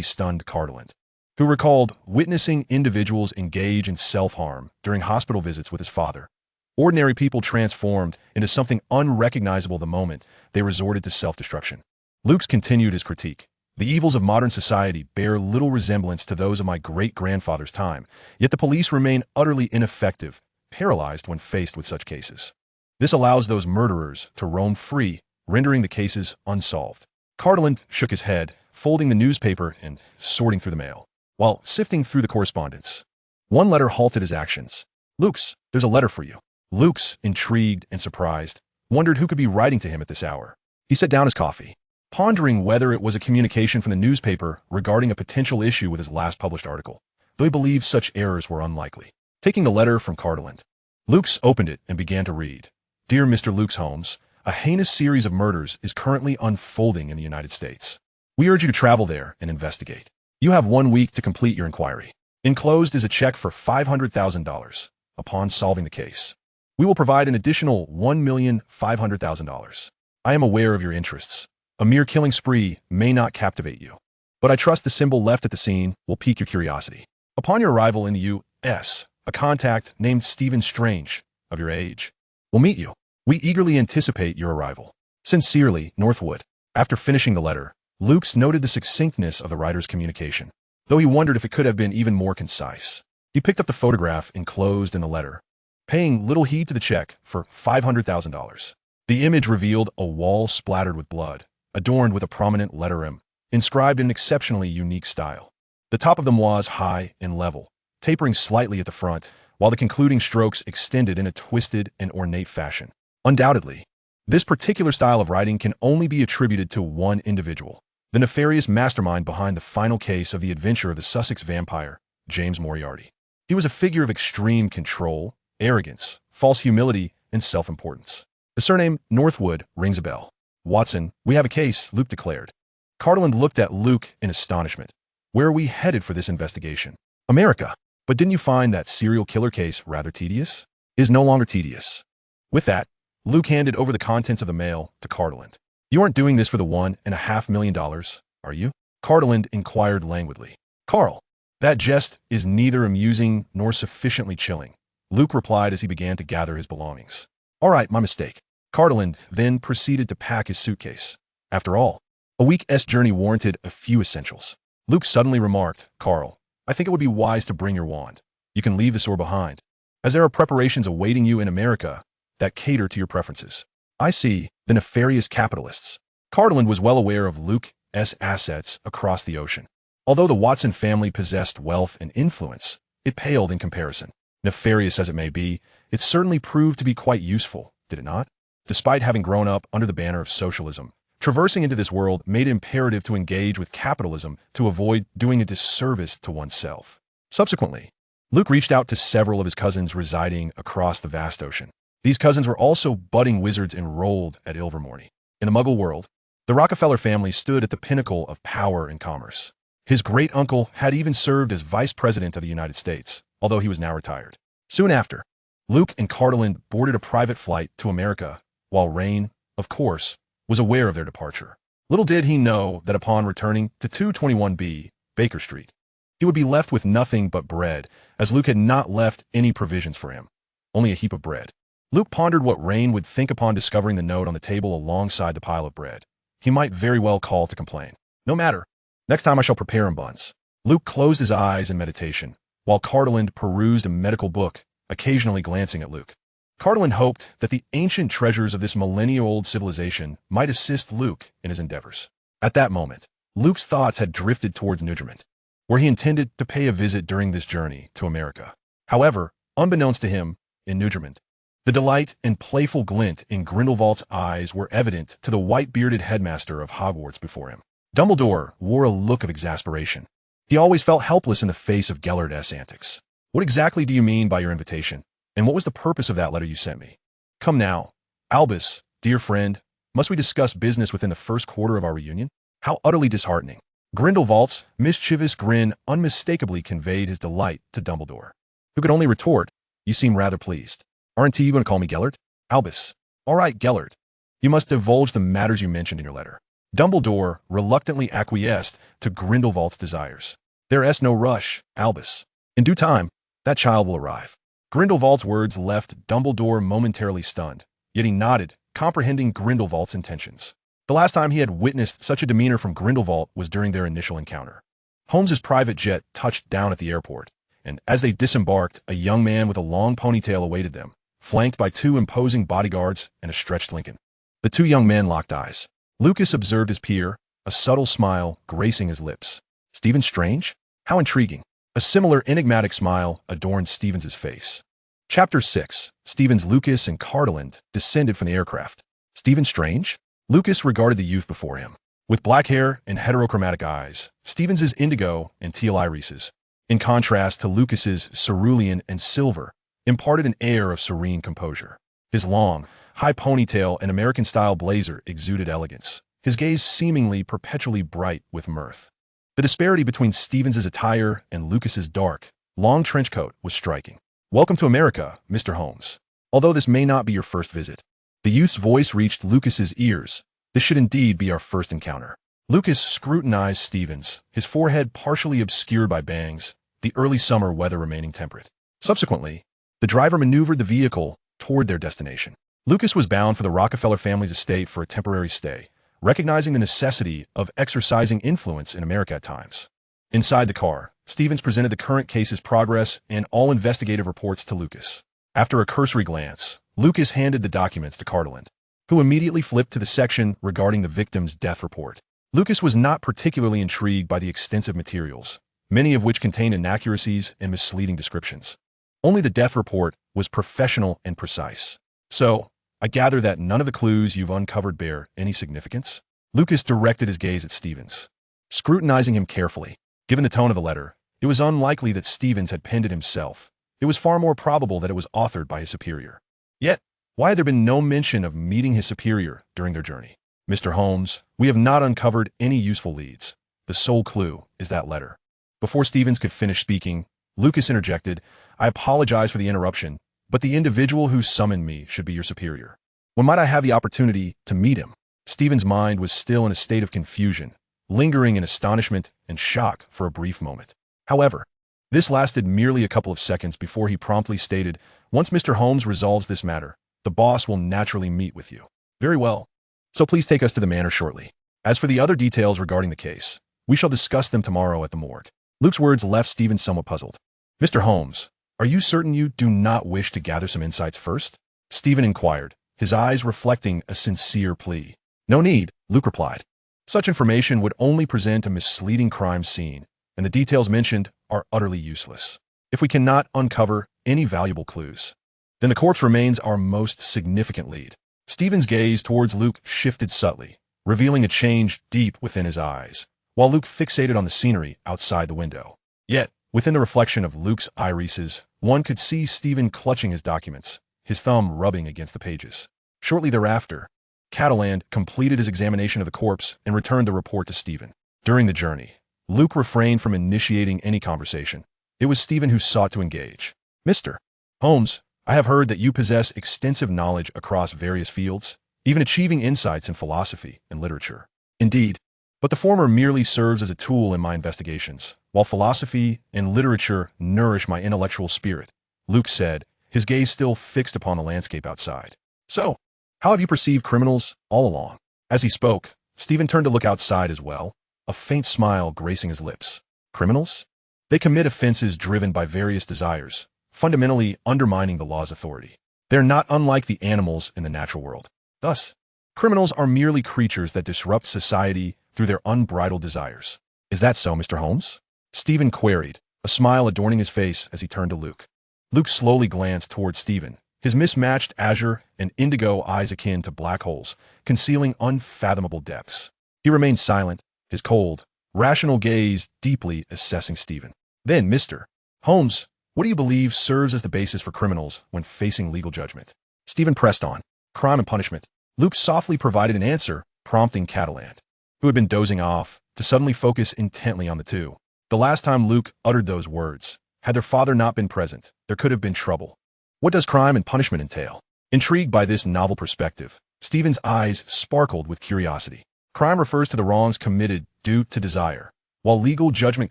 stunned Cardoland, who recalled witnessing individuals engage in self-harm during hospital visits with his father. Ordinary people transformed into something unrecognizable the moment they resorted to self-destruction. Luke's continued his critique. The evils of modern society bear little resemblance to those of my great-grandfather's time, yet the police remain utterly ineffective, paralyzed when faced with such cases. This allows those murderers to roam free, rendering the cases unsolved. Cardoland shook his head, folding the newspaper and sorting through the mail, while sifting through the correspondence. One letter halted his actions. "Luke's, there's a letter for you." Luke's, intrigued and surprised, wondered who could be writing to him at this hour. He set down his coffee, pondering whether it was a communication from the newspaper regarding a potential issue with his last published article, though he believed such errors were unlikely. Taking the letter from Cardoland, Luke's opened it and began to read. "Dear Mr. Rux Holmes, a heinous series of murders is currently unfolding in the United States. We urge you to travel there and investigate. You have 1 week to complete your inquiry. Enclosed is a check for $500,000 upon solving the case. We will provide an additional $1,500,000. I am aware of your interests. A mere killing spree may not captivate you, but I trust the symbol left at the scene will pique your curiosity. Upon your arrival in the U.S., a contact named Stephen Strange, of your age, will meet you. We eagerly anticipate your arrival. Sincerely, Northwood." After finishing the letter, Luke's noted the succinctness of the writer's communication, though he wondered if it could have been even more concise. He picked up the photograph enclosed in the letter, paying little heed to the check for $500,000. The image revealed a wall splattered with blood, adorned with a prominent letter M, inscribed in an exceptionally unique style. The top of them was high and level, tapering slightly at the front, while the concluding strokes extended in a twisted and ornate fashion. Undoubtedly, this particular style of writing can only be attributed to one individual, the nefarious mastermind behind the final case of the adventure of the Sussex vampire, James Moriarty. He was a figure of extreme control, arrogance, false humility, and self-importance. The surname Northwood rings a bell. "Watson, we have a case," Luke declared. Cardoland looked at Luke in astonishment. "Where are we headed for this investigation?" "America. But didn't you find that serial killer case rather tedious?" "It is no longer tedious." With that, Luke handed over the contents of the mail to Cardoland. "You aren't doing this for the $1.5 million, are you?" Cardoland inquired languidly. "Carl, that jest is neither amusing nor sufficiently chilling," Luke replied as he began to gather his belongings. "All right, my mistake." Cardoland then proceeded to pack his suitcase. After all, a week's journey warranted a few essentials. Luke suddenly remarked, "Carl, I think it would be wise to bring your wand. You can leave the sword behind, as there are preparations awaiting you in America that cater to your preferences." "I see, the nefarious capitalists." Cardoland was well aware of Luke's assets across the ocean. Although the Watson family possessed wealth and influence, it paled in comparison. Nefarious as it may be, it certainly proved to be quite useful, did it not? Despite having grown up under the banner of socialism, traversing into this world made it imperative to engage with capitalism to avoid doing a disservice to oneself. Subsequently, Luke reached out to several of his cousins residing across the vast ocean. These cousins were also budding wizards enrolled at Ilvermorny. In the Muggle world, the Rockefeller family stood at the pinnacle of power and commerce. His great-uncle had even served as vice president of the United States, although he was now retired. Soon after, Luke and Cardoland boarded a private flight to America, while Rain, of course, was aware of their departure. Little did he know that upon returning to 221B, Baker Street, he would be left with nothing but bread, as Luke had not left any provisions for him, only a heap of bread. Luke pondered what Rain would think upon discovering the note on the table alongside the pile of bread. He might very well call to complain. "No matter. Next time I shall prepare him buns." Luke closed his eyes in meditation, while Cardoland perused a medical book, occasionally glancing at Luke. Cardoland hoped that the ancient treasures of this millennium-old civilization might assist Luke in his endeavors. At that moment, Luke's thoughts had drifted towards Nugent, where he intended to pay a visit during this journey to America. However, unbeknownst to him, in Nugent, the delight and playful glint in Grindelwald's eyes were evident to the white-bearded headmaster of Hogwarts before him. Dumbledore wore a look of exasperation. He always felt helpless in the face of Gellard's antics. "What exactly do you mean by your invitation? And what was the purpose of that letter you sent me?" "Come now. Albus, dear friend, must we discuss business within the first quarter of our reunion?" How utterly disheartening. Grindelwald's mischievous grin unmistakably conveyed his delight to Dumbledore, who could only retort, "You seem rather pleased. Aren't you going to call me Gellert?" "Albus." "All right, Gellert. You must divulge the matters you mentioned in your letter. Dumbledore reluctantly acquiesced to Grindelwald's desires. There is no rush, Albus. In due time, that child will arrive. Grindelwald's words left Dumbledore momentarily stunned, yet he nodded, comprehending Grindelwald's intentions. The last time he had witnessed such a demeanor from Grindelwald was during their initial encounter. Holmes's private jet touched down at the airport, and as they disembarked, a young man with a long ponytail awaited them, flanked by 2 imposing bodyguards and a stretched Lincoln. The 2 young men locked eyes. Lucas observed his peer, a subtle smile gracing his lips. Stephen Strange? How intriguing. A similar enigmatic smile adorned Stevens's face. Chapter 6. Stevens, Lucas, and Cardeland descended from the aircraft. Stephen Strange? Lucas regarded the youth before him. With black hair and heterochromatic eyes, Stevens is indigo and teal irises, in contrast to Lucas's cerulean and silver, imparted an air of serene composure. His long, high ponytail and American-style blazer exuded elegance, his gaze seemingly perpetually bright with mirth. The disparity between Stevens's attire and Lucas's dark, long trench coat was striking. Welcome to America, Mr. Holmes. Although this may not be your first visit. The youth's voice reached Lucas's ears. This should indeed be our first encounter. Lucas scrutinized Stevens, his forehead partially obscured by bangs, the early summer weather remaining temperate. Subsequently, the driver maneuvered the vehicle toward their destination. Lucas was bound for the Rockefeller family's estate for a temporary stay, recognizing the necessity of exercising influence in America at times. Inside the car, Stevens presented the current case's progress and all investigative reports to Lucas. After a cursory glance, Lucas handed the documents to Cardeland, who immediately flipped to the section regarding the victim's death report. Lucas was not particularly intrigued by the extensive materials, many of which contained inaccuracies and misleading descriptions. Only the death report was professional and precise. So, I gather that none of the clues you've uncovered bear any significance? Lucas directed his gaze at Stevens, scrutinizing him carefully. Given the tone of the letter, it was unlikely that Stevens had penned it himself. It was far more probable that it was authored by his superior. Yet, why had there been no mention of meeting his superior during their journey? Mr. Holmes, we have not uncovered any useful leads. The sole clue is that letter. Before Stevens could finish speaking, Lucas interjected, I apologize for the interruption, but the individual who summoned me should be your superior. When might I have the opportunity to meet him? Stevens' mind was still in a state of confusion, lingering in astonishment and shock for a brief moment. However, this lasted merely a couple of seconds before he promptly stated, once Mr. Holmes resolves this matter, the boss will naturally meet with you. Very well. So please take us to the manor shortly. As for the other details regarding the case, we shall discuss them tomorrow at the morgue. Luke's words left Stevens somewhat puzzled. Mr. Holmes, are you certain you do not wish to gather some insights first? Stephen inquired, his eyes reflecting a sincere plea. No need, Luke replied. Such information would only present a misleading crime scene, and the details mentioned are utterly useless. If we cannot uncover any valuable clues, then the corpse remains our most significant lead. Stephen's gaze towards Luke shifted subtly, revealing a change deep within his eyes, while Luke fixated on the scenery outside the window. Yet, within the reflection of Luke's irises, one could see Stephen clutching his documents, his thumb rubbing against the pages. Shortly thereafter, Cataland completed his examination of the corpse and returned the report to Stephen. During the journey, Luke refrained from initiating any conversation. It was Stephen who sought to engage. Mr. Holmes, I have heard that you possess extensive knowledge across various fields, even achieving insights in philosophy and literature. Indeed, but the former merely serves as a tool in my investigations, while philosophy and literature nourish my intellectual spirit, Luke said, his gaze still fixed upon the landscape outside. So, how have you perceived criminals all along? As he spoke, Stephen turned to look outside as well, a faint smile gracing his lips. Criminals? They commit offenses driven by various desires, fundamentally undermining the law's authority. They're not unlike the animals in the natural world. Thus, criminals are merely creatures that disrupt society through their unbridled desires. Is that so, Mr. Holmes? Stephen queried, a smile adorning his face as he turned to Luke. Luke slowly glanced towards Stephen, his mismatched azure and indigo eyes akin to black holes, concealing unfathomable depths. He remained silent, his cold, rational gaze deeply assessing Stephen. Then, Mr. Holmes, what do you believe serves as the basis for criminals when facing legal judgment? Stephen pressed on. Crime and punishment. Luke softly provided an answer, prompting Cataland, who had been dozing off, to suddenly focus intently on the two. The last time Luke uttered those words, had their father not been present, there could have been trouble. What does crime and punishment entail? Intrigued by this novel perspective, Stephen's eyes sparkled with curiosity. Crime refers to the wrongs committed due to desire, while legal judgment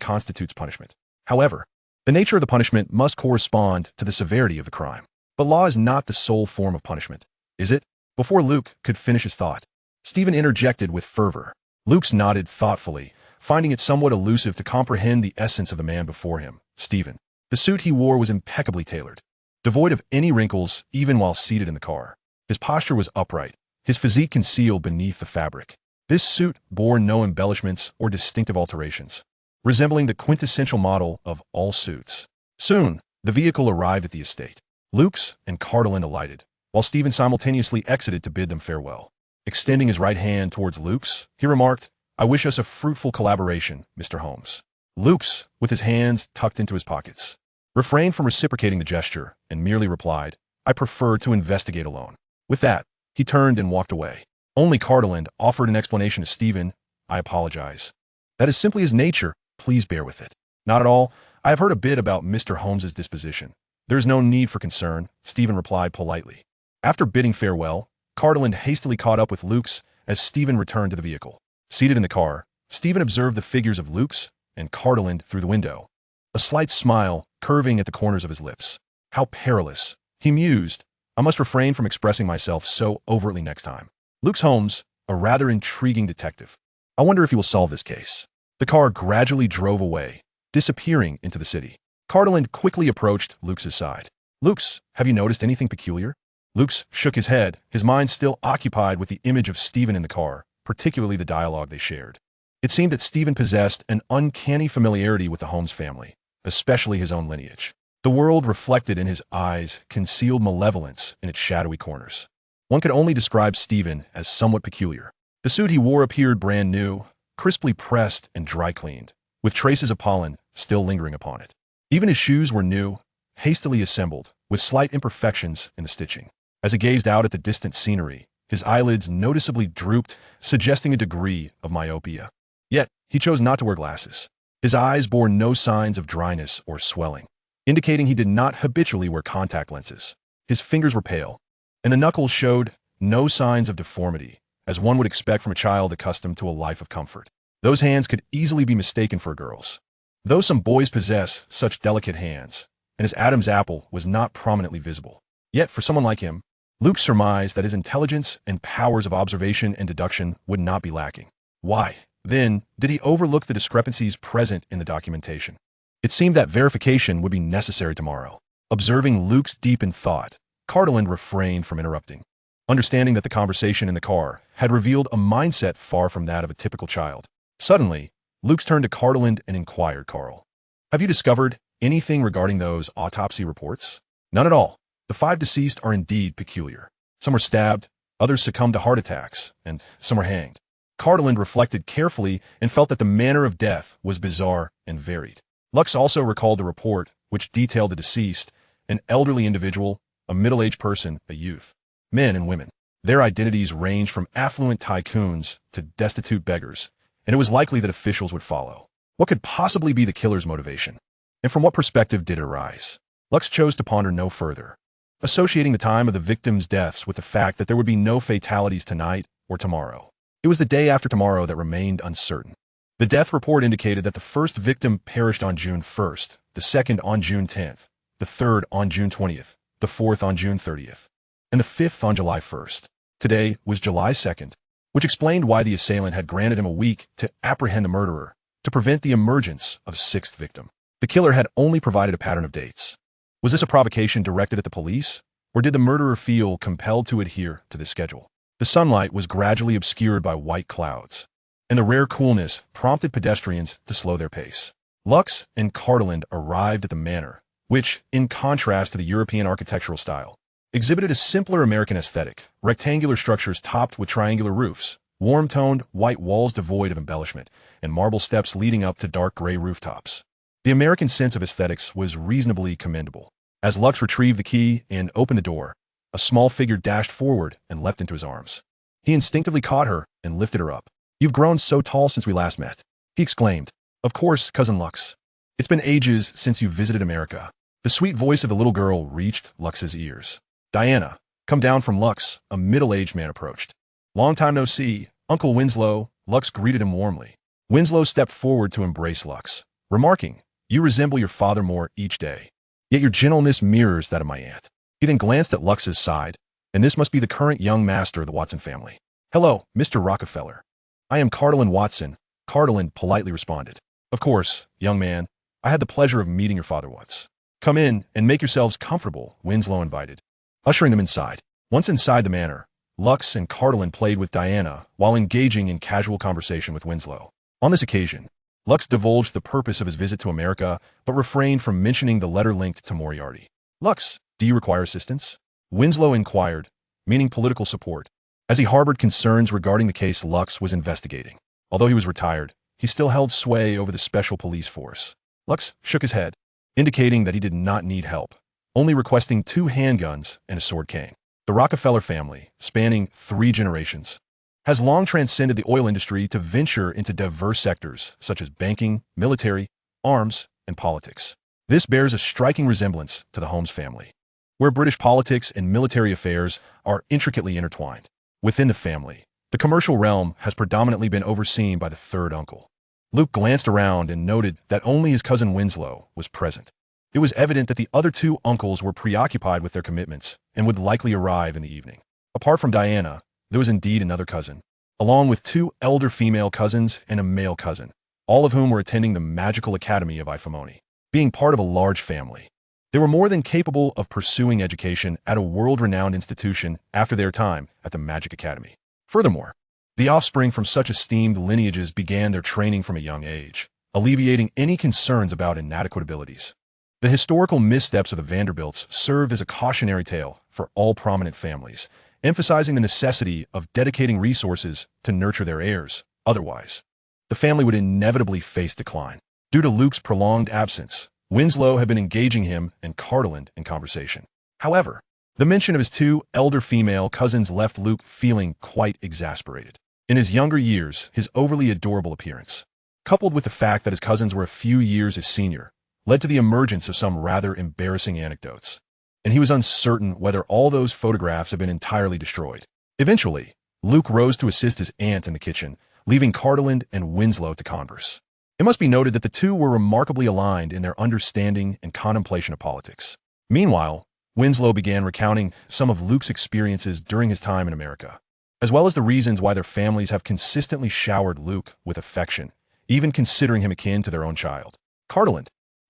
constitutes punishment. However, the nature of the punishment must correspond to the severity of the crime. But law is not the sole form of punishment, is it? Before Luke could finish his thought, Stephen interjected with fervor. Luke nodded thoughtfully, finding it somewhat elusive to comprehend the essence of the man before him. Stephen. The suit he wore was impeccably tailored, devoid of any wrinkles even while seated in the car. His posture was upright, his physique concealed beneath the fabric. This suit bore no embellishments or distinctive alterations, resembling the quintessential model of all suits. Soon, the vehicle arrived at the estate. Luke's and Cardinal alighted, while Stephen simultaneously exited to bid them farewell. Extending his right hand towards Luke's, he remarked, "I wish us a fruitful collaboration, Mr. Holmes." Luke's, with his hands tucked into his pockets, refrained from reciprocating the gesture and merely replied, "I prefer to investigate alone." With that, he turned and walked away. Only Cardinal offered an explanation to Stephen. "I apologize. That is simply his nature. Please bear with it." "Not at all. I have heard a bit about Mr. Holmes's disposition. There is no need for concern," Stephen replied politely. After bidding farewell, Cardinal hastily caught up with Luke's as Stephen returned to the vehicle. Seated in the car, Stephen observed the figures of Luke's and Cardinal through the window, a slight smile curving at the corners of his lips. "How perilous," he mused. "I must refrain from expressing myself so overtly next time. Rux Holmes, a rather intriguing detective. I wonder if he will solve this case." The car gradually drove away, disappearing into the city. Cardinal quickly approached Luke's side. "Luke, have you noticed anything peculiar?" Luke shook his head, his mind still occupied with the image of Stephen in the car, particularly the dialogue they shared. It seemed that Stephen possessed an uncanny familiarity with the Holmes family, especially his own lineage. The world reflected in his eyes concealed malevolence in its shadowy corners. One could only describe Stephen as somewhat peculiar. The suit he wore appeared brand new, crisply pressed and dry-cleaned, with traces of pollen still lingering upon it. Even his shoes were new, hastily assembled, with slight imperfections in the stitching. As he gazed out at the distant scenery, his eyelids noticeably drooped, suggesting a degree of myopia. Yet, he chose not to wear glasses. His eyes bore no signs of dryness or swelling, indicating he did not habitually wear contact lenses. His fingers were pale, and the knuckles showed no signs of deformity, as one would expect from a child accustomed to a life of comfort. Those hands could easily be mistaken for a girl's, though some boys possess such delicate hands, and his Adam's apple was not prominently visible. Yet, for someone like him, Luke surmised that his intelligence and powers of observation and deduction would not be lacking. Why, then, did he overlook the discrepancies present in the documentation? It seemed that verification would be necessary tomorrow. Observing Luke's deepened thought, Cardinal refrained from interrupting, understanding that the conversation in the car had revealed a mindset far from that of a typical child. Suddenly, Luke turned to Cardinal and inquired, "Carl, have you discovered anything regarding those autopsy reports?" "None at all. The 5 deceased are indeed peculiar. Some were stabbed, others succumbed to heart attacks, and some were hanged." Cardinal reflected carefully and felt that the manner of death was bizarre and varied. Lux also recalled the report, which detailed the deceased, an elderly individual, a middle-aged person, a youth, men and women. Their identities ranged from affluent tycoons to destitute beggars, and it was likely that officials would follow. What could possibly be the killer's motivation? And from what perspective did it arise? Lux chose to ponder no further, associating the time of the victims' deaths with the fact that there would be no fatalities tonight or tomorrow. It was the day after tomorrow that remained uncertain. The death report indicated that the first victim perished on June 1st, the second on June 10th, the third on June 20th, the fourth on June 30th, and the fifth on July 1st. Today was July 2nd, which explained why the assailant had granted him a week to apprehend the murderer, to prevent the emergence of a 6th victim. The killer had only provided a pattern of dates. Was this a provocation directed at the police, or did the murderer feel compelled to adhere to this schedule? The sunlight was gradually obscured by white clouds, and the rare coolness prompted pedestrians to slow their pace. Lux and Cardinal arrived at the manor, which, in contrast to the European architectural style, exhibited a simpler American aesthetic, rectangular structures topped with triangular roofs, warm-toned white walls devoid of embellishment, and marble steps leading up to dark gray rooftops. The American sense of aesthetics was reasonably commendable. As Lux retrieved the key and opened the door, a small figure dashed forward and leapt into his arms. He instinctively caught her and lifted her up. "You've grown so tall since we last met," he exclaimed. "Of course, Cousin Lux. It's been ages since you visited America." The sweet voice of the little girl reached Lux's ears. "Diana, Come down from Lux, a middle-aged man approached. Long time no see, Uncle Winslow. Lux greeted him warmly. Winslow stepped forward to embrace Lux, remarking, "You resemble your father more each day. Yet your gentleness mirrors that of my aunt." He then glanced at Lux's side, and this must be the current young master of the Watson family. "Hello, Mr. Rockefeller. I am Cardinal Watson," Cardinal politely responded. "Of course, young man. I had the pleasure of meeting your father once." "Come in and make yourselves comfortable," Winslow invited, ushering them inside. Once inside the manor, Lux and Cardinal played with Diana while engaging in casual conversation with Winslow. On this occasion, Lux divulged the purpose of his visit to America, but refrained from mentioning the letter linked to Moriarty. "Lux, do you require assistance?" Winslow inquired, meaning political support, as he harbored concerns regarding the case Lux was investigating. Although he was retired, he still held sway over the special police force. Lux shook his head, indicating that he did not need help, only requesting 2 handguns and a sword cane. The Rockefeller family, spanning 3 generations, has long transcended the oil industry to venture into diverse sectors such as banking, military, arms, and politics. This bears a striking resemblance to the Holmes family, where British politics and military affairs are intricately intertwined. Within the family, the commercial realm has predominantly been overseen by the 3rd uncle. Luke glanced around and noted that only his cousin Winslow was present. It was evident that the other 2 uncles were preoccupied with their commitments and would likely arrive in the evening. Apart from Diana, there was indeed another cousin, along with 2 elder female cousins and a male cousin, all of whom were attending the Magical Academy of Ifamoni. Being part of a large family, they were more than capable of pursuing education at a world-renowned institution after their time at the Magic Academy. Furthermore, the offspring from such esteemed lineages began their training from a young age, alleviating any concerns about inadequate abilities. The historical missteps of the Vanderbilts served as a cautionary tale for all prominent families, emphasizing the necessity of dedicating resources to nurture their heirs. Otherwise, the family would inevitably face decline. Due to Luke's prolonged absence, Winslow had been engaging him and Cardinal in conversation. However, the mention of his 2 elder female cousins left Luke feeling quite exasperated. In his younger years, his overly adorable appearance, coupled with the fact that his cousins were a few years his senior, led to the emergence of some rather embarrassing anecdotes, and he was uncertain whether all those photographs had been entirely destroyed. Eventually, Luke rose to assist his aunt in the kitchen, leaving Cardinal and Winslow to converse. It must be noted that the 2 were remarkably aligned in their understanding and contemplation of politics. Meanwhile, Winslow began recounting some of Luke's experiences during his time in America, as well as the reasons why their families have consistently showered Luke with affection, even considering him akin to their own child. "Cardinal,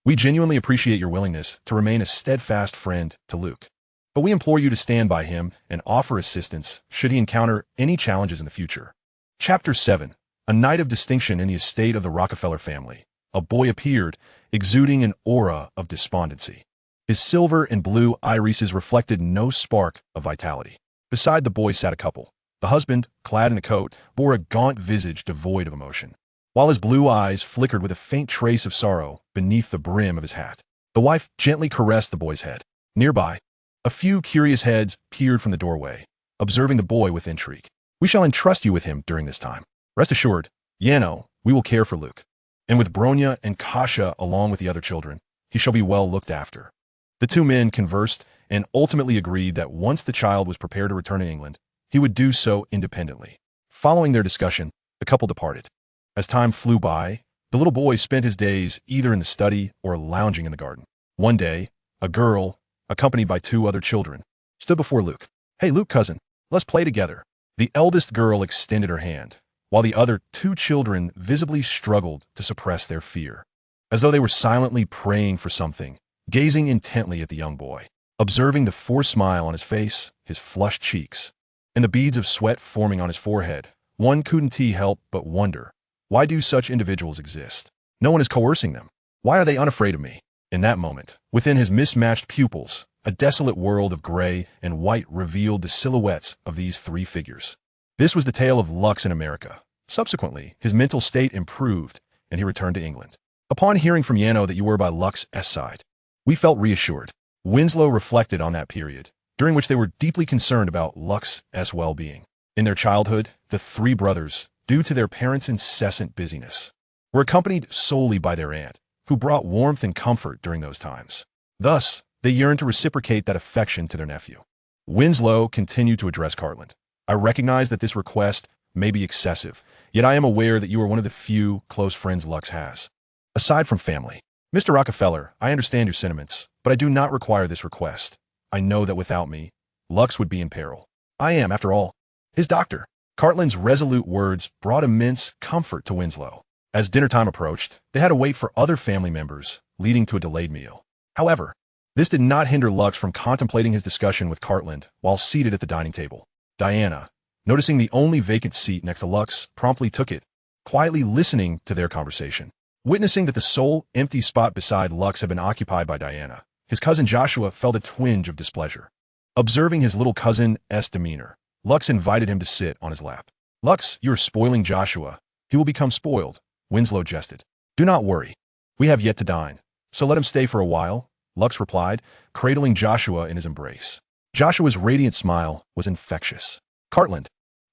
we genuinely appreciate your willingness to remain a steadfast friend to Luke, but we implore you to stand by him and offer assistance should he encounter any challenges in the future." Chapter 7. A night of distinction in the estate of the Rockefeller family. A boy appeared, exuding an aura of despondency. His silver and blue irises reflected no spark of vitality. Beside the boy sat a couple. The husband, clad in a coat, bore a gaunt visage devoid of emotion, while his blue eyes flickered with a faint trace of sorrow beneath the brim of his hat. The wife gently caressed the boy's head. Nearby, a few curious heads peered from the doorway, observing the boy with intrigue. "We shall entrust you with him during this time. Rest assured, Yano, we will care for Luke. And with Bronya and Kasha along with the other children, he shall be well looked after." The 2 men conversed and ultimately agreed that once the child was prepared to return to England, he would do so independently. Following their discussion, the couple departed. As time flew by, the little boy spent his days either in the study or lounging in the garden. One day, a girl, accompanied by 2 other children, stood before Luke. "Hey, Luke, cousin, let's play together." The eldest girl extended her hand, while the other 2 children visibly struggled to suppress their fear, as though they were silently praying for something, gazing intently at the young boy, observing the forced smile on his face, his flushed cheeks, and the beads of sweat forming on his forehead. One couldn't help but wonder, why do such individuals exist? No one is coercing them. Why are they unafraid of me? In that moment, within his mismatched pupils, a desolate world of gray and white revealed the silhouettes of these 3 figures. This was the tale of Lux in America. Subsequently, his mental state improved, and he returned to England. "Upon hearing from Yano that you were by Lux's side, we felt reassured." Winslow reflected on that period, during which they were deeply concerned about Lux's well-being. In their childhood, the 3 brothers, due to their parents' incessant busyness, were accompanied solely by their aunt, who brought warmth and comfort during those times. Thus, they yearned to reciprocate that affection to their nephew. Winslow continued to address Cartland. I recognize that this request may be excessive, yet I am aware that you are one of the few close friends Lux has. Aside from family. Mr. Rockefeller, I understand your sentiments, but I do not require this request. I know that without me, Lux would be in peril. I am, after all, his doctor. Cartland's resolute words brought immense comfort to Winslow. As dinner time approached, they had to wait for other family members, leading to a delayed meal. However, this did not hinder Lux from contemplating his discussion with Cartland while seated at the dining table. Diana, noticing the only vacant seat next to Lux, promptly took it, quietly listening to their conversation. Witnessing that the sole empty spot beside Lux had been occupied by Diana, his cousin Joshua felt a twinge of displeasure. Observing his little cousin's demeanor, Lux invited him to sit on his lap. Lux, you are spoiling Joshua. He will become spoiled, Winslow jested. Do not worry. We have yet to dine, so let him stay for a while, Lux replied, cradling Joshua in his embrace. Joshua's radiant smile was infectious. Cartland,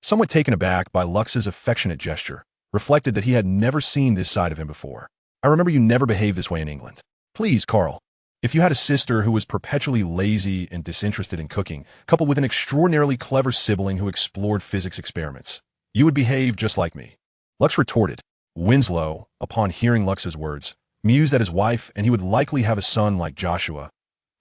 somewhat taken aback by Lux's affectionate gesture, reflected that he had never seen this side of him before. I remember you never behaved this way in England. Please, Carl. If you had a sister who was perpetually lazy and disinterested in cooking, coupled with an extraordinarily clever sibling who explored physics experiments, you would behave just like me. Lux retorted. Winslow, upon hearing Lux's words, mused at his wife and he would likely have a son like Joshua,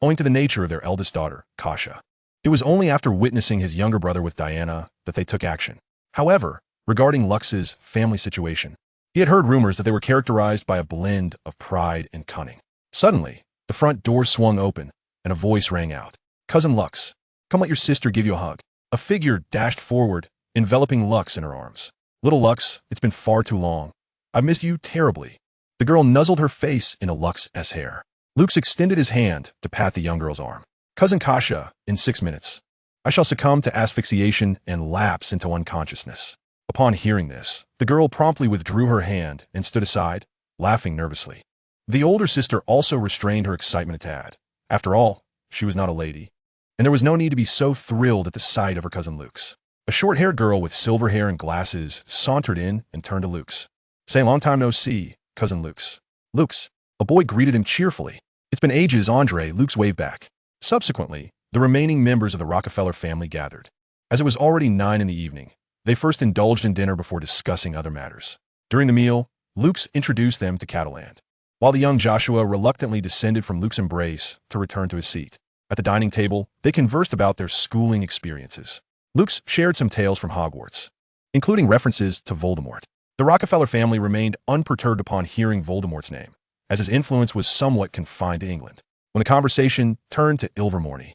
owing to the nature of their eldest daughter, Kasha. It was only after witnessing his younger brother with Diana that they took action. However, regarding Lux's family situation, he had heard rumors that they were characterized by a blend of pride and cunning. Suddenly, the front door swung open, and a voice rang out. Cousin Lux, come let your sister give you a hug. A figure dashed forward, enveloping Lux in her arms. Little Lux, it's been far too long. I've missed you terribly. The girl nuzzled her face into Lux's hair. Lux extended his hand to pat the young girl's arm. Cousin Kasha, in 6 minutes, I shall succumb to asphyxiation and lapse into unconsciousness. Upon hearing this, the girl promptly withdrew her hand and stood aside, laughing nervously. The older sister also restrained her excitement a tad. After all, she was not a lady, and there was no need to be so thrilled at the sight of her cousin Lux. A short-haired girl with silver hair and glasses sauntered in and turned to Lux. Saying, long time no see, cousin Lux. Lux, a boy greeted him cheerfully. It's been ages, Andre, Lux waved back. Subsequently, the remaining members of the Rockefeller family gathered. As it was already 9 in the evening, they first indulged in dinner before discussing other matters. During the meal, Lux introduced them to Cataland, while the young Joshua reluctantly descended from Luke's embrace to return to his seat. At the dining table, they conversed about their schooling experiences. Luke shared some tales from Hogwarts, including references to Voldemort. The Rockefeller family remained unperturbed upon hearing Voldemort's name, as his influence was somewhat confined to England. When the conversation turned to Ilvermorny,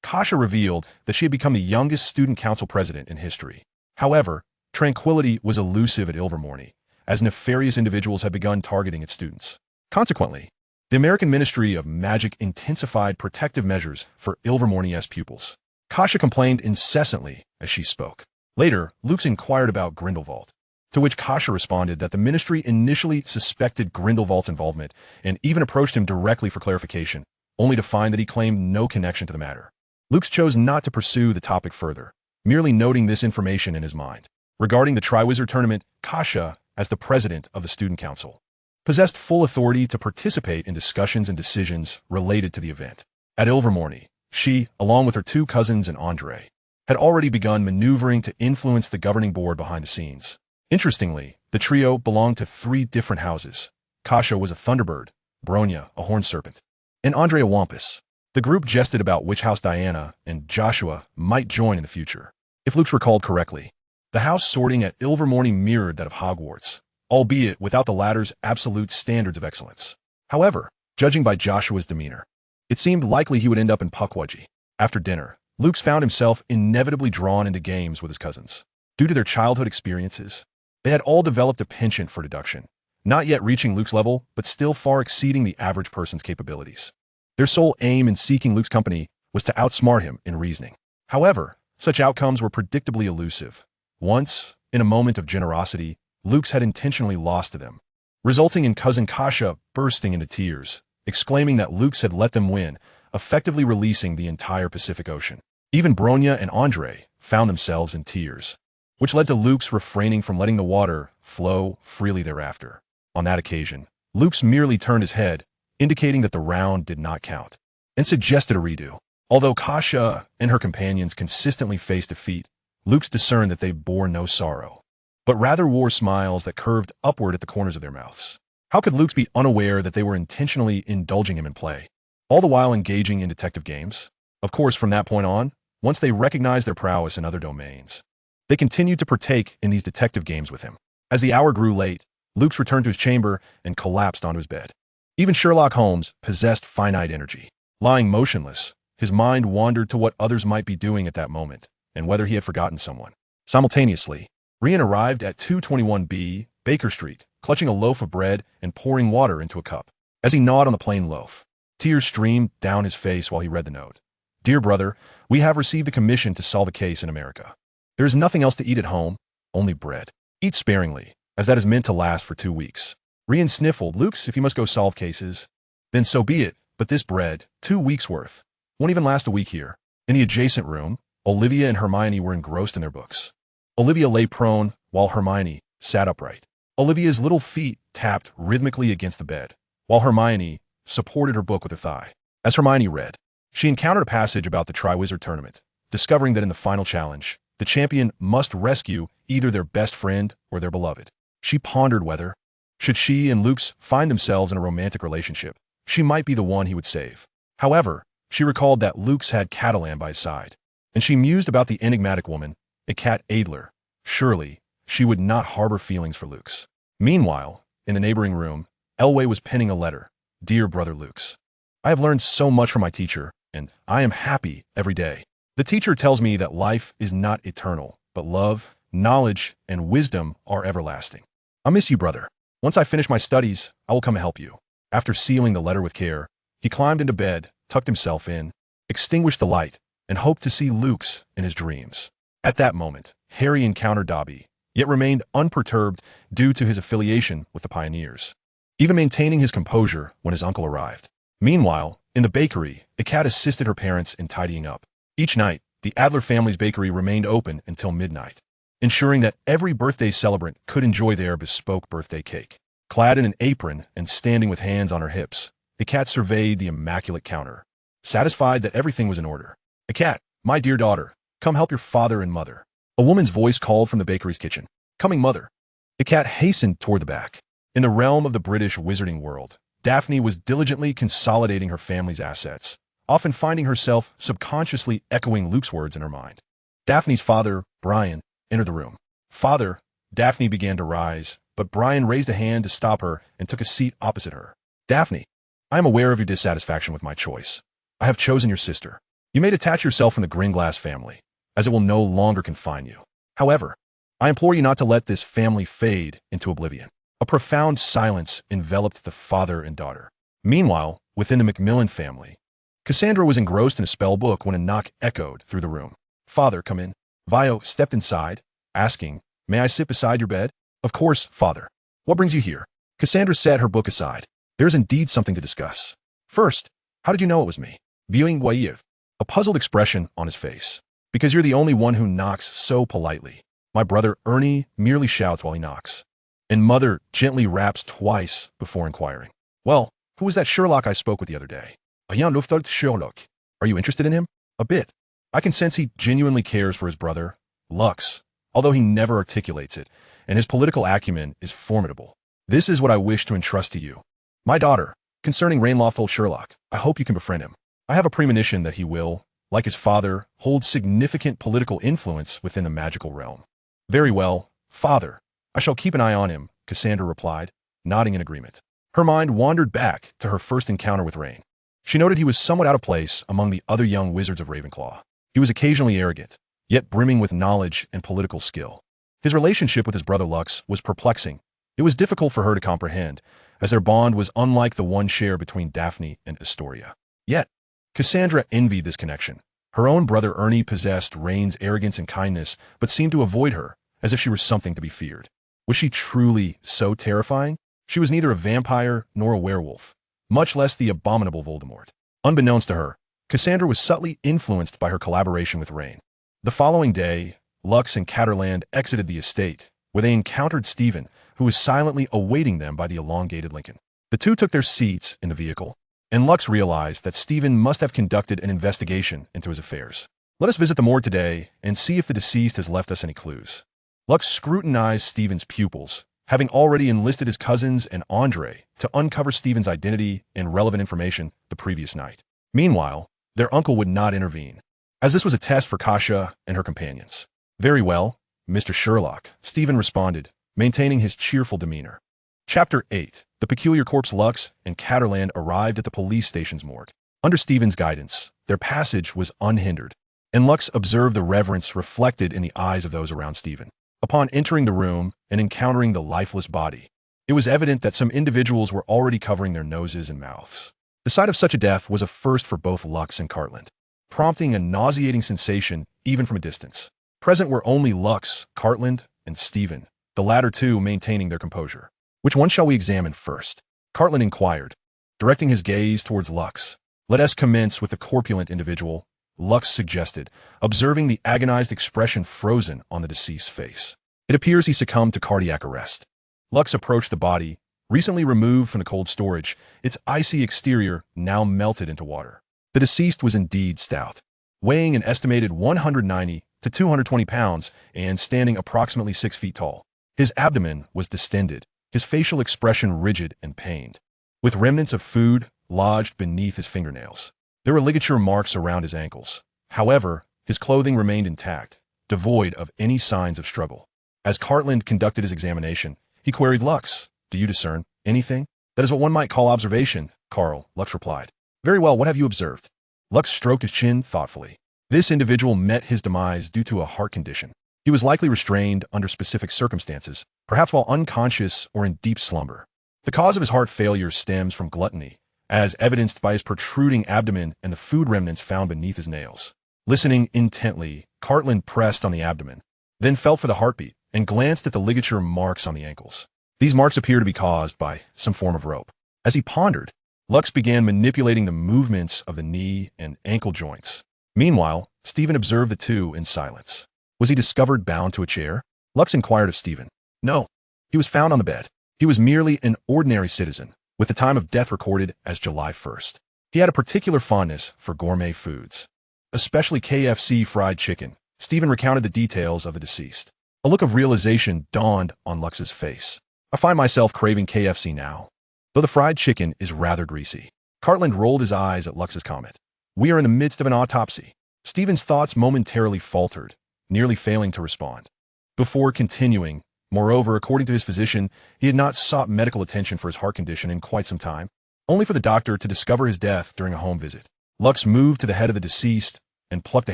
Kasha revealed that she had become the youngest student council president in history. However, tranquility was elusive at Ilvermorny, as nefarious individuals had begun targeting its students. Consequently, the American Ministry of Magic intensified protective measures for Ilvermorny's pupils. Kasha complained incessantly as she spoke. Later, Luke inquired about Grindelwald, to which Kasha responded that the ministry initially suspected Grindelwald's involvement and even approached him directly for clarification, only to find that he claimed no connection to the matter. Luke chose not to pursue the topic further, merely noting this information in his mind. Regarding the Triwizard Tournament, Kasha, as the president of the Student Council, possessed full authority to participate in discussions and decisions related to the event. At Ilvermorny, she, along with her 2 cousins and Andre, had already begun maneuvering to influence the governing board behind the scenes. Interestingly, the trio belonged to 3 different houses. Kasha was a Thunderbird, Bronya a Horned Serpent, and Andre a Wampus. The group jested about which house Diana and Joshua might join in the future. If Luke recalled correctly, the house sorting at Ilvermorny mirrored that of Hogwarts, albeit without the latter's absolute standards of excellence. However, judging by Joshua's demeanor, it seemed likely he would end up in Pukwudgie. After dinner, Luke found himself inevitably drawn into games with his cousins. Due to their childhood experiences, they had all developed a penchant for deduction, not yet reaching Luke's level, but still far exceeding the average person's capabilities. Their sole aim in seeking Luke's company was to outsmart him in reasoning. However, such outcomes were predictably elusive. Once, in a moment of generosity, Luke had intentionally lost to them, resulting in cousin Kasha bursting into tears, exclaiming that Luke had let them win, effectively releasing the entire Pacific Ocean. Even Bronya and Andre found themselves in tears, which led to Luke's refraining from letting the water flow freely thereafter. On that occasion, Luke merely turned his head, indicating that the round did not count, and suggested a redo. Although Kasha and her companions consistently faced defeat, Lux discerned that they bore no sorrow, but rather wore smiles that curved upward at the corners of their mouths. How could Lux be unaware that they were intentionally indulging him in play, all the while engaging in detective games? Of course, from that point on, once they recognized their prowess in other domains, they continued to partake in these detective games with him. As the hour grew late, Lux returned to his chamber and collapsed onto his bed. Even Sherlock Holmes possessed finite energy. Lying motionless, his mind wandered to what others might be doing at that moment, and whether he had forgotten someone. Simultaneously, Rian arrived at 221B Baker Street, clutching a loaf of bread and pouring water into a cup. As he gnawed on the plain loaf, tears streamed down his face while he read the note. Dear brother, we have received a commission to solve a case in America. There is nothing else to eat at home, only bread. Eat sparingly, as that is meant to last for 2 weeks. Rian sniffled. Lux, if you must go solve cases, then so be it, but this bread, 2 weeks' worth, won't even last a week here. In the adjacent room, Olivia and Hermione were engrossed in their books. Olivia lay prone, while Hermione sat upright. Olivia's little feet tapped rhythmically against the bed, while Hermione supported her book with her thigh. As Hermione read, she encountered a passage about the Triwizard Tournament, discovering that in the final challenge, the champion must rescue either their best friend or their beloved. She pondered whether, should she and Lux find themselves in a romantic relationship, she might be the one he would save. However, she recalled that Lux had Catalan by his side, and she mused about the enigmatic woman, a cat Adler. Surely, she would not harbor feelings for Lux. Meanwhile, in the neighboring room, Elway was penning a letter. Dear brother Lux, I have learned so much from my teacher, and I am happy every day. The teacher tells me that life is not eternal, but love, knowledge, and wisdom are everlasting. I miss you, brother. Once I finish my studies, I will come and help you. After sealing the letter with care, he climbed into bed, tucked himself in, extinguished the light, and hoped to see Lux in his dreams. At that moment, Harry encountered Dobby, yet remained unperturbed due to his affiliation with the Pioneers, even maintaining his composure when his uncle arrived. Meanwhile, in the bakery, the cat assisted her parents in tidying up. Each night, the Adler family's bakery remained open until midnight, ensuring that every birthday celebrant could enjoy their bespoke birthday cake. Clad in an apron and standing with hands on her hips, the cat surveyed the immaculate counter, satisfied that everything was in order. "A cat, my dear daughter, come help your father and mother." A woman's voice called from the bakery's kitchen. "Coming, mother." The cat hastened toward the back. In the realm of the British wizarding world, Daphne was diligently consolidating her family's assets, often finding herself subconsciously echoing Luke's words in her mind. Daphne's father, Brian, entered the room. "Father," Daphne began to rise, but Brian raised a hand to stop her and took a seat opposite her. "Daphne, I am aware of your dissatisfaction with my choice. I have chosen your sister. You may detach yourself from the Gringlass family, as it will no longer confine you. However, I implore you not to let this family fade into oblivion." A profound silence enveloped the father and daughter. Meanwhile, within the Macmillan family, Cassandra was engrossed in a spell book when a knock echoed through the room. "Father, come in." Vio stepped inside, asking, "May I sit beside your bed?" "Of course, father. What brings you here?" Cassandra set her book aside. "There is indeed something to discuss. First, how did you know it was me?" Viewing Guayev, a puzzled expression on his face. "Because you're the only one who knocks so politely. My brother Ernie merely shouts while he knocks, and mother gently raps twice before inquiring. Well, who was that Sherlock I spoke with the other day?" "A young Luftart Sherlock. Are you interested in him?" "A bit. I can sense he genuinely cares for his brother, Lux, although he never articulates it, and his political acumen is formidable. This is what I wish to entrust to you. My daughter, concerning Rainlawful Sherlock, I hope you can befriend him. I have a premonition that he will, like his father, hold significant political influence within the magical realm." "Very well, father. I shall keep an eye on him," Cassandra replied, nodding in agreement. Her mind wandered back to her first encounter with Rain. She noted he was somewhat out of place among the other young wizards of Ravenclaw. He was occasionally arrogant, yet brimming with knowledge and political skill. His relationship with his brother Lux was perplexing. It was difficult for her to comprehend, as their bond was unlike the one shared between Daphne and Astoria. Yet, Cassandra envied this connection. Her own brother Ernie possessed Rain's arrogance and kindness, but seemed to avoid her, as if she were something to be feared. Was she truly so terrifying? She was neither a vampire nor a werewolf, much less the abominable Voldemort. Unbeknownst to her, Cassandra was subtly influenced by her collaboration with Rain. The following day, Lux and Catterland exited the estate, where they encountered Stephen, who was silently awaiting them by the elongated Lincoln. The two took their seats in the vehicle, and Lux realized that Stephen must have conducted an investigation into his affairs. Let us visit the morgue today and see if the deceased has left us any clues. Lux scrutinized Stephen's pupils, having already enlisted his cousins and Andre to uncover Stephen's identity and relevant information the previous night. Meanwhile, their uncle would not intervene, as this was a test for Kasia and her companions. Very well, Mr. Sherlock, Stephen responded, maintaining his cheerful demeanor. Chapter 8. The peculiar corpse. Lux and Caterland arrived at the police station's morgue. Under Stephen's guidance, their passage was unhindered, and Lux observed the reverence reflected in the eyes of those around Stephen. Upon entering the room and encountering the lifeless body, it was evident that some individuals were already covering their noses and mouths. The sight of such a death was a first for both Lux and Cartland, prompting a nauseating sensation even from a distance. Present were only Lux, Cartland, and Stephen, the latter two maintaining their composure. Which one shall we examine first? Cartland inquired, directing his gaze towards Lux. Let us commence with the corpulent individual, Lux suggested, observing the agonized expression frozen on the deceased's face. It appears he succumbed to cardiac arrest. Lux approached the body, recently removed from the cold storage, its icy exterior now melted into water. The deceased was indeed stout, weighing an estimated 190 to 220 pounds and standing approximately 6 feet tall. His abdomen was distended, his facial expression rigid and pained, with remnants of food lodged beneath his fingernails. There were ligature marks around his ankles. However, his clothing remained intact, devoid of any signs of struggle. As Cartland conducted his examination, he queried Lux, "Do you discern anything?" "That is what one might call observation, Carl," Lux replied. "Very well, what have you observed?" Lux stroked his chin thoughtfully. This individual met his demise due to a heart condition. He was likely restrained under specific circumstances, perhaps while unconscious or in deep slumber. The cause of his heart failure stems from gluttony, as evidenced by his protruding abdomen and the food remnants found beneath his nails. Listening intently, Cartland pressed on the abdomen, then felt for the heartbeat and glanced at the ligature marks on the ankles. These marks appear to be caused by some form of rope. As he pondered, Lux began manipulating the movements of the knee and ankle joints. Meanwhile, Stephen observed the two in silence. Was he discovered bound to a chair? Lux inquired of Stephen. No, he was found on the bed. He was merely an ordinary citizen, with the time of death recorded as July 1st. He had a particular fondness for gourmet foods, especially KFC fried chicken. Stephen recounted the details of the deceased. A look of realization dawned on Lux's face. I find myself craving KFC now, though the fried chicken is rather greasy. Cartland rolled his eyes at Lux's comment. We are in the midst of an autopsy. Stephen's thoughts momentarily faltered, nearly failing to respond. Before continuing, moreover, according to his physician, he had not sought medical attention for his heart condition in quite some time, only for the doctor to discover his death during a home visit. Lux moved to the head of the deceased and plucked a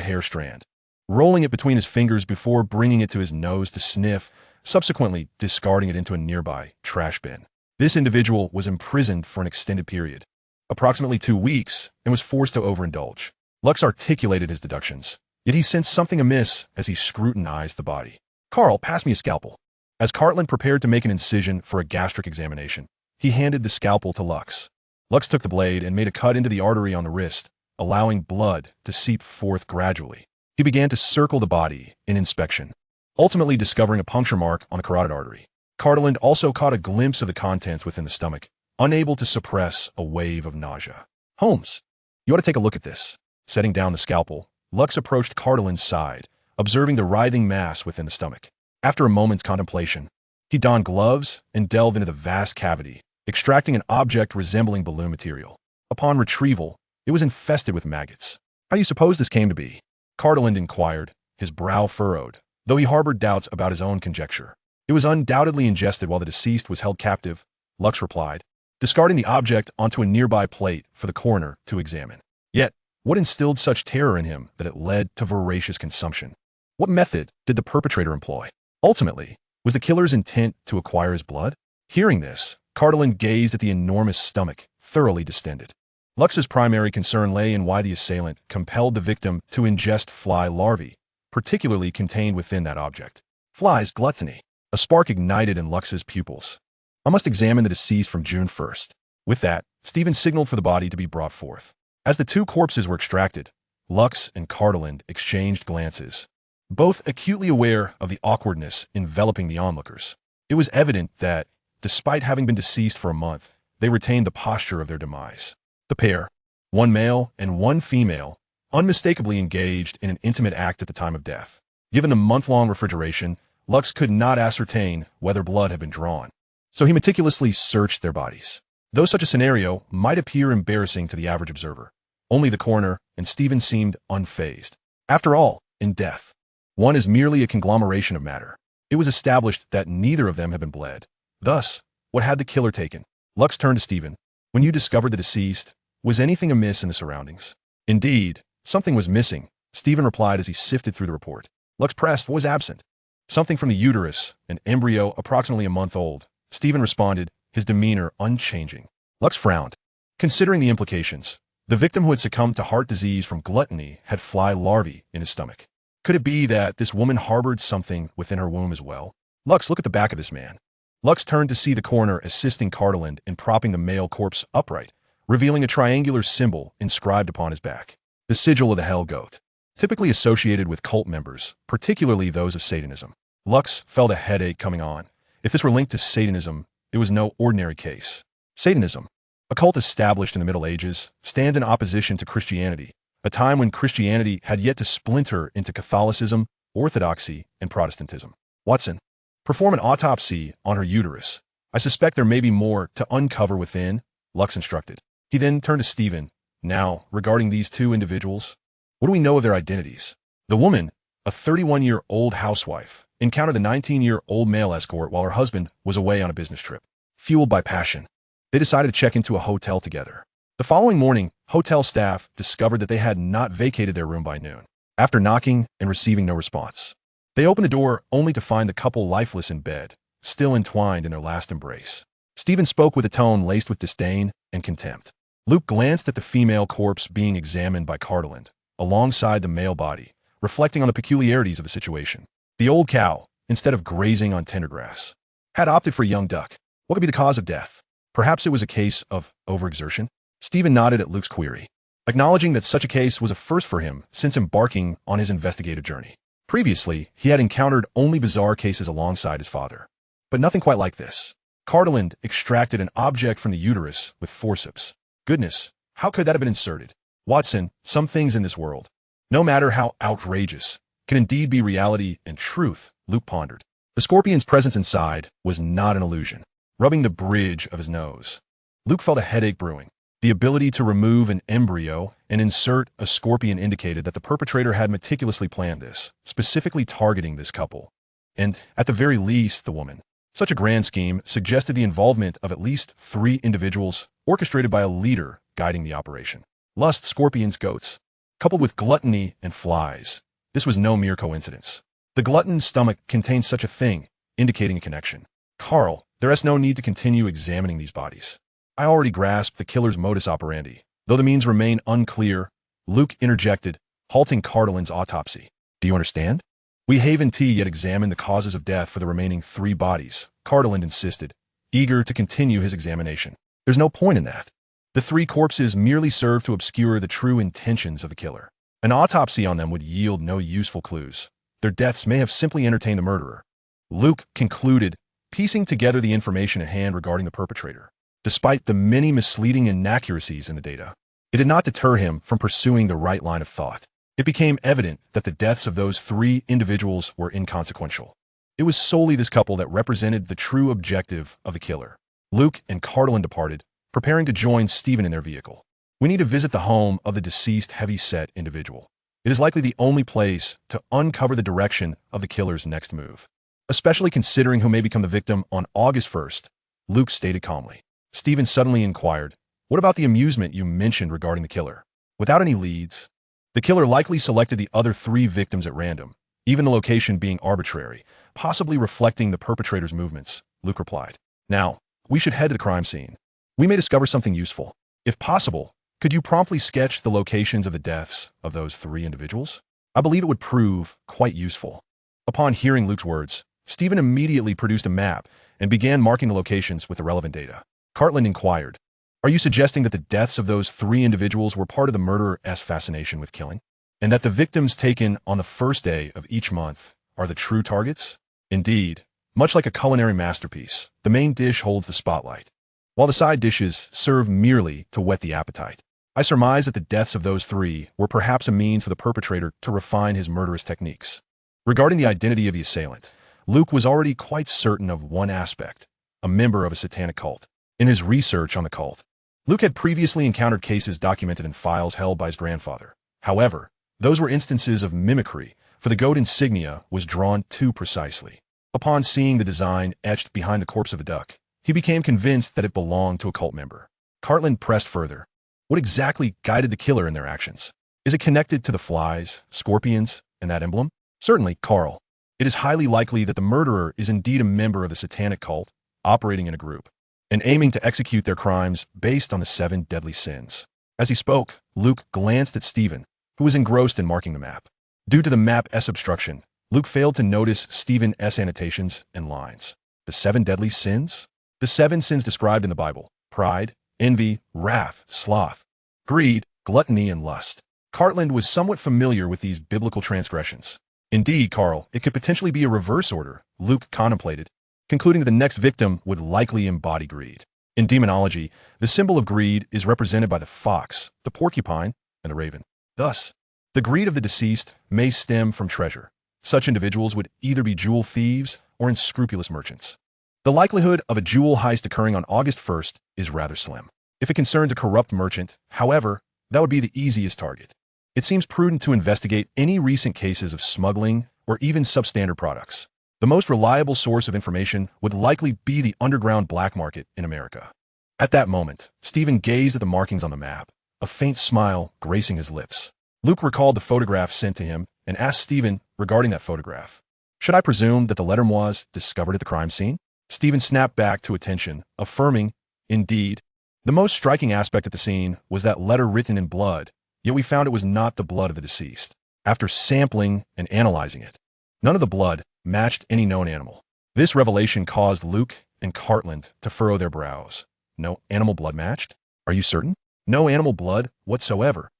hair strand, rolling it between his fingers before bringing it to his nose to sniff, subsequently discarding it into a nearby trash bin. This individual was imprisoned for an extended period, approximately 2 weeks, and was forced to overindulge. Lux articulated his deductions, yet he sensed something amiss as he scrutinized the body. Carl, pass me a scalpel. As Cartland prepared to make an incision for a gastric examination, he handed the scalpel to Lux. Lux took the blade and made a cut into the artery on the wrist, allowing blood to seep forth gradually. He began to circle the body in inspection, ultimately discovering a puncture mark on the carotid artery. Cartland also caught a glimpse of the contents within the stomach, unable to suppress a wave of nausea. Holmes, you ought to take a look at this. Setting down the scalpel, Lux approached Cartland's side, observing the writhing mass within the stomach. After a moment's contemplation, he donned gloves and delved into the vast cavity, extracting an object resembling balloon material. Upon retrieval, it was infested with maggots. How do you suppose this came to be? Cartland inquired, his brow furrowed, though he harbored doubts about his own conjecture. It was undoubtedly ingested while the deceased was held captive, Lux replied, discarding the object onto a nearby plate for the coroner to examine. Yet, what instilled such terror in him that it led to voracious consumption? What method did the perpetrator employ? Ultimately, was the killer's intent to acquire his blood? Hearing this, Cartland gazed at the enormous stomach, thoroughly distended. Lux's primary concern lay in why the assailant compelled the victim to ingest fly larvae, particularly contained within that object. Flies gluttony. A spark ignited in Lux's pupils. I must examine the deceased from June 1st. With that, Stephen signaled for the body to be brought forth. As the two corpses were extracted, Lux and Cartland exchanged glances, both acutely aware of the awkwardness enveloping the onlookers. It was evident that, despite having been deceased for a month, they retained the posture of their demise. The pair, one male and one female, unmistakably engaged in an intimate act at the time of death. Given the month-long refrigeration, Lux could not ascertain whether blood had been drawn, so he meticulously searched their bodies. Though such a scenario might appear embarrassing to the average observer, only the coroner and Stephen seemed unfazed. After all, in death, one is merely a conglomeration of matter. It was established that neither of them had been bled. Thus, what had the killer taken? Lux turned to Stephen. When you discovered the deceased, was anything amiss in the surroundings? Indeed, something was missing, Stephen replied as he sifted through the report. Lux pressed what was absent. Something from the uterus, an embryo approximately a month old. Stephen responded, his demeanor unchanging. Lux frowned. Considering the implications, the victim who had succumbed to heart disease from gluttony had fly larvae in his stomach. Could it be that this woman harbored something within her womb as well? Lux, look at the back of this man. Lux turned to see the coroner assisting Cardeland in propping the male corpse upright, revealing a triangular symbol inscribed upon his back. The sigil of the Hell Goat, typically associated with cult members, particularly those of Satanism. Lux felt a headache coming on. If this were linked to Satanism, it was no ordinary case. Satanism, a cult established in the Middle Ages, stands in opposition to Christianity, a time when Christianity had yet to splinter into Catholicism, Orthodoxy, and Protestantism. Watson, perform an autopsy on her uterus. I suspect there may be more to uncover within, Lux instructed. He then turned to Stephen. Now, regarding these two individuals, what do we know of their identities? The woman, a 31-year-old housewife, encountered the 19-year-old male escort while her husband was away on a business trip. Fueled by passion, they decided to check into a hotel together. The following morning, hotel staff discovered that they had not vacated their room by noon. After knocking and receiving no response, they opened the door only to find the couple lifeless in bed, still entwined in their last embrace. Stephen spoke with a tone laced with disdain and contempt. Luke glanced at the female corpse being examined by Cardeland, alongside the male body, reflecting on the peculiarities of the situation. The old cow, instead of grazing on tender grass, had opted for a young duck. What could be the cause of death? Perhaps it was a case of overexertion? Stephen nodded at Luke's query, acknowledging that such a case was a first for him since embarking on his investigative journey. Previously, he had encountered only bizarre cases alongside his father, but nothing quite like this. Cardeland extracted an object from the uterus with forceps. Goodness, how could that have been inserted? Watson, some things in this world, no matter how outrageous, can indeed be reality and truth, Luke pondered. The scorpion's presence inside was not an illusion. Rubbing the bridge of his nose, Luke felt a headache brewing. The ability to remove an embryo and insert a scorpion indicated that the perpetrator had meticulously planned this, specifically targeting this couple, and, at the very least, the woman. Such a grand scheme suggested the involvement of at least 3 individuals, orchestrated by a leader guiding the operation. Lust, scorpions, goats, coupled with gluttony and flies. This was no mere coincidence. The glutton's stomach contained such a thing, indicating a connection. Carl, there is no need to continue examining these bodies. I already grasped the killer's modus operandi. Though the means remain unclear, Luke interjected, halting Cardeland's autopsy. Do you understand? We haven't yet examined the causes of death for the remaining 3 bodies, Cardeland insisted, eager to continue his examination. There's no point in that. The 3 corpses merely serve to obscure the true intentions of the killer. An autopsy on them would yield no useful clues. Their deaths may have simply entertained the murderer. Luke concluded, piecing together the information at hand regarding the perpetrator. Despite the many misleading inaccuracies in the data, it did not deter him from pursuing the right line of thought. It became evident that the deaths of those 3 individuals were inconsequential. It was solely this couple that represented the true objective of the killer. Luke and Cardeland departed, preparing to join Stephen in their vehicle. We need to visit the home of the deceased heavy-set individual. It is likely the only place to uncover the direction of the killer's next move, especially considering who may become the victim on August 1st, Luke stated calmly. Stephen suddenly inquired, what about the amusement you mentioned regarding the killer? Without any leads, the killer likely selected the other 3 victims at random, even the location being arbitrary, possibly reflecting the perpetrator's movements, Luke replied. Now, we should head to the crime scene. We may discover something useful. If possible, could you promptly sketch the locations of the deaths of those 3 individuals? I believe it would prove quite useful. Upon hearing Luke's words, Stephen immediately produced a map and began marking the locations with the relevant data. Cardeland inquired, are you suggesting that the deaths of those 3 individuals were part of the murderer's fascination with killing, and that the victims taken on the first day of each month are the true targets? Indeed, much like a culinary masterpiece, the main dish holds the spotlight. while the side dishes serve merely to whet the appetite. I surmise that the deaths of those three were perhaps a means for the perpetrator to refine his murderous techniques. Regarding the identity of the assailant, Luke was already quite certain of one aspect: a member of a satanic cult. In his research on the cult, Luke had previously encountered cases documented in files held by his grandfather. However, those were instances of mimicry, for the goat insignia was drawn too precisely. Upon seeing the design etched behind the corpse of a duck, he became convinced that it belonged to a cult member. Cartland pressed further. What exactly guided the killer in their actions? Is it connected to the flies, scorpions, and that emblem? Certainly, Carl. It is highly likely that the murderer is indeed a member of the satanic cult, operating in a group, and aiming to execute their crimes based on the 7 deadly sins. As he spoke, Luke glanced at Stephen, who was engrossed in marking the map. Due to the map's obstruction, Luke failed to notice Stephen's annotations and lines. The 7 deadly sins? The 7 sins described in the Bible: pride, envy, wrath, sloth, greed, gluttony, and lust. Cartland was somewhat familiar with these biblical transgressions. Indeed, Carl, it could potentially be a reverse order, Luke contemplated, concluding that the next victim would likely embody greed. In demonology, the symbol of greed is represented by the fox, the porcupine, and the raven. Thus, the greed of the deceased may stem from treasure. Such individuals would either be jewel thieves or unscrupulous merchants. The likelihood of a jewel heist occurring on August 1st is rather slim. If it concerns a corrupt merchant, however, that would be the easiest target. It seems prudent to investigate any recent cases of smuggling or even substandard products. The most reliable source of information would likely be the underground black market in America. At that moment, Stephen gazed at the markings on the map, a faint smile gracing his lips. Luke recalled the photograph sent to him and asked Stephen regarding that photograph. Should I presume that the letter was discovered at the crime scene? Stephen snapped back to attention, affirming, indeed. The most striking aspect of the scene was that letter written in blood, yet we found it was not the blood of the deceased. After sampling and analyzing it, none of the blood matched any known animal. This revelation caused Luke and Cartland to furrow their brows. No animal blood matched? Are you certain? No animal blood whatsoever.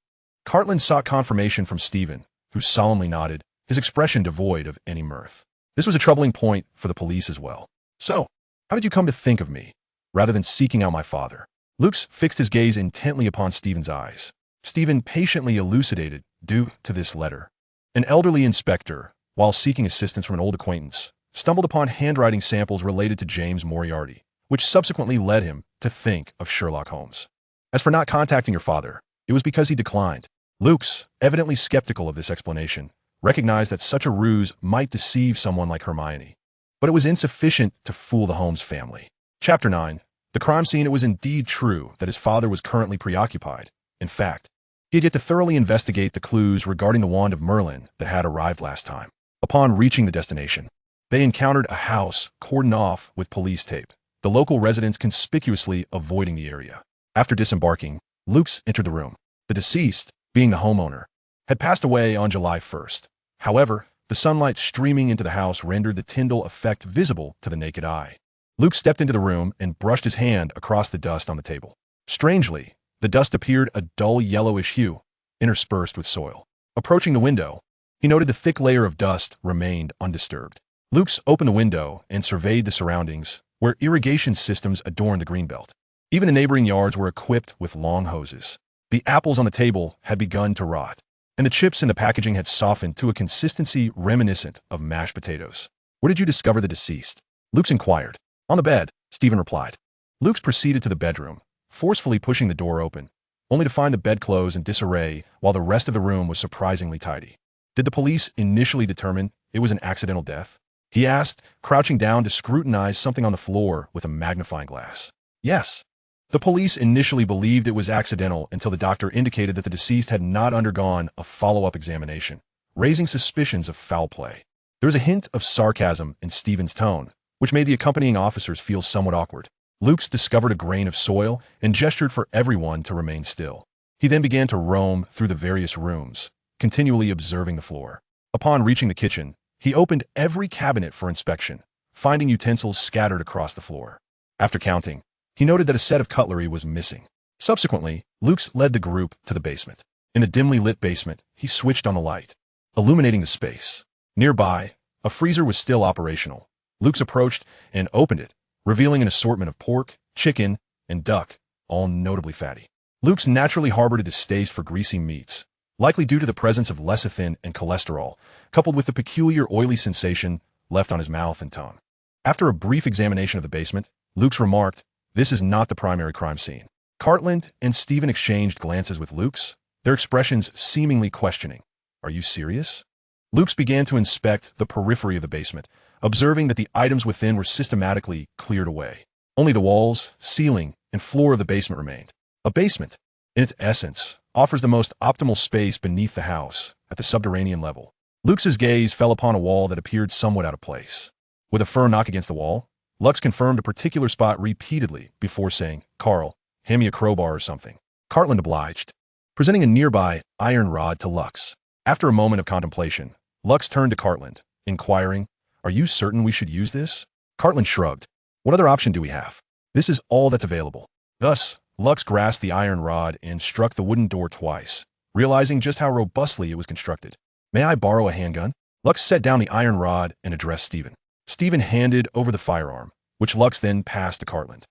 Cartland sought confirmation from Stephen, who solemnly nodded, his expression devoid of any mirth. This was a troubling point for the police as well. So, how did you come to think of me, rather than seeking out my father? Luke fixed his gaze intently upon Stephen's eyes. Stephen patiently elucidated, due to this letter. An elderly inspector, while seeking assistance from an old acquaintance, stumbled upon handwriting samples related to James Moriarty, which subsequently led him to think of Sherlock Holmes. As for not contacting your father, it was because he declined. Luke's, evidently skeptical of this explanation, recognized that such a ruse might deceive someone like Hermione. But it was insufficient to fool the Holmes family. Chapter 9. The crime scene. It was indeed true that his father was currently preoccupied. In fact, he had yet to thoroughly investigate the clues regarding the wand of Merlin that had arrived last time. Upon reaching the destination, they encountered a house cordoned off with police tape, the local residents conspicuously avoiding the area. After disembarking, Luke entered the room. The deceased, being the homeowner, had passed away on July 1st. However, the sunlight streaming into the house rendered the Tyndall effect visible to the naked eye. Luke stepped into the room and brushed his hand across the dust on the table. Strangely, the dust appeared a dull yellowish hue, interspersed with soil. Approaching the window, he noted the thick layer of dust remained undisturbed. Luke opened the window and surveyed the surroundings, where irrigation systems adorned the greenbelt. Even the neighboring yards were equipped with long hoses. The apples on the table had begun to rot, and the chips in the packaging had softened to a consistency reminiscent of mashed potatoes. Where did you discover the deceased? Luke inquired. On the bed, Stephen replied. Luke proceeded to the bedroom, forcefully pushing the door open, only to find the bedclothes in disarray while the rest of the room was surprisingly tidy. Did the police initially determine it was an accidental death? He asked, crouching down to scrutinize something on the floor with a magnifying glass. Yes. The police initially believed it was accidental until the doctor indicated that the deceased had not undergone a follow-up examination, raising suspicions of foul play. There was a hint of sarcasm in Stephen's tone, which made the accompanying officers feel somewhat awkward. Luke discovered a grain of soil and gestured for everyone to remain still. He then began to roam through the various rooms, continually observing the floor. Upon reaching the kitchen, he opened every cabinet for inspection, finding utensils scattered across the floor. After counting, he noted that a set of cutlery was missing. Subsequently, Luke led the group to the basement. In the dimly lit basement, he switched on the light, illuminating the space. Nearby, a freezer was still operational. Luke approached and opened it, revealing an assortment of pork, chicken, and duck, all notably fatty. Luke's naturally harbored a distaste for greasy meats, likely due to the presence of lecithin and cholesterol, coupled with the peculiar oily sensation left on his mouth and tongue. After a brief examination of the basement, Luke's remarked, "This is not the primary crime scene." Cartland and Stephen exchanged glances with Luke's, their expressions seemingly questioning. "Are you serious?" Luke's began to inspect the periphery of the basement, observing that the items within were systematically cleared away. Only the walls, ceiling, and floor of the basement remained. A basement, in its essence, offers the most optimal space beneath the house, at the subterranean level. Luke's gaze fell upon a wall that appeared somewhat out of place. With a firm knock against the wall, Lux confirmed a particular spot repeatedly before saying, "Carl, hand me a crowbar or something." Cartland obliged, presenting a nearby iron rod to Lux. After a moment of contemplation, Lux turned to Cartland, inquiring, "Are you certain we should use this?" Cartland shrugged. "What other option do we have? This is all that's available." Thus, Lux grasped the iron rod and struck the wooden door twice, realizing just how robustly it was constructed. "May I borrow a handgun?" Lux set down the iron rod and addressed Stephen. Stephen handed over the firearm, which Lux then passed to Cartland,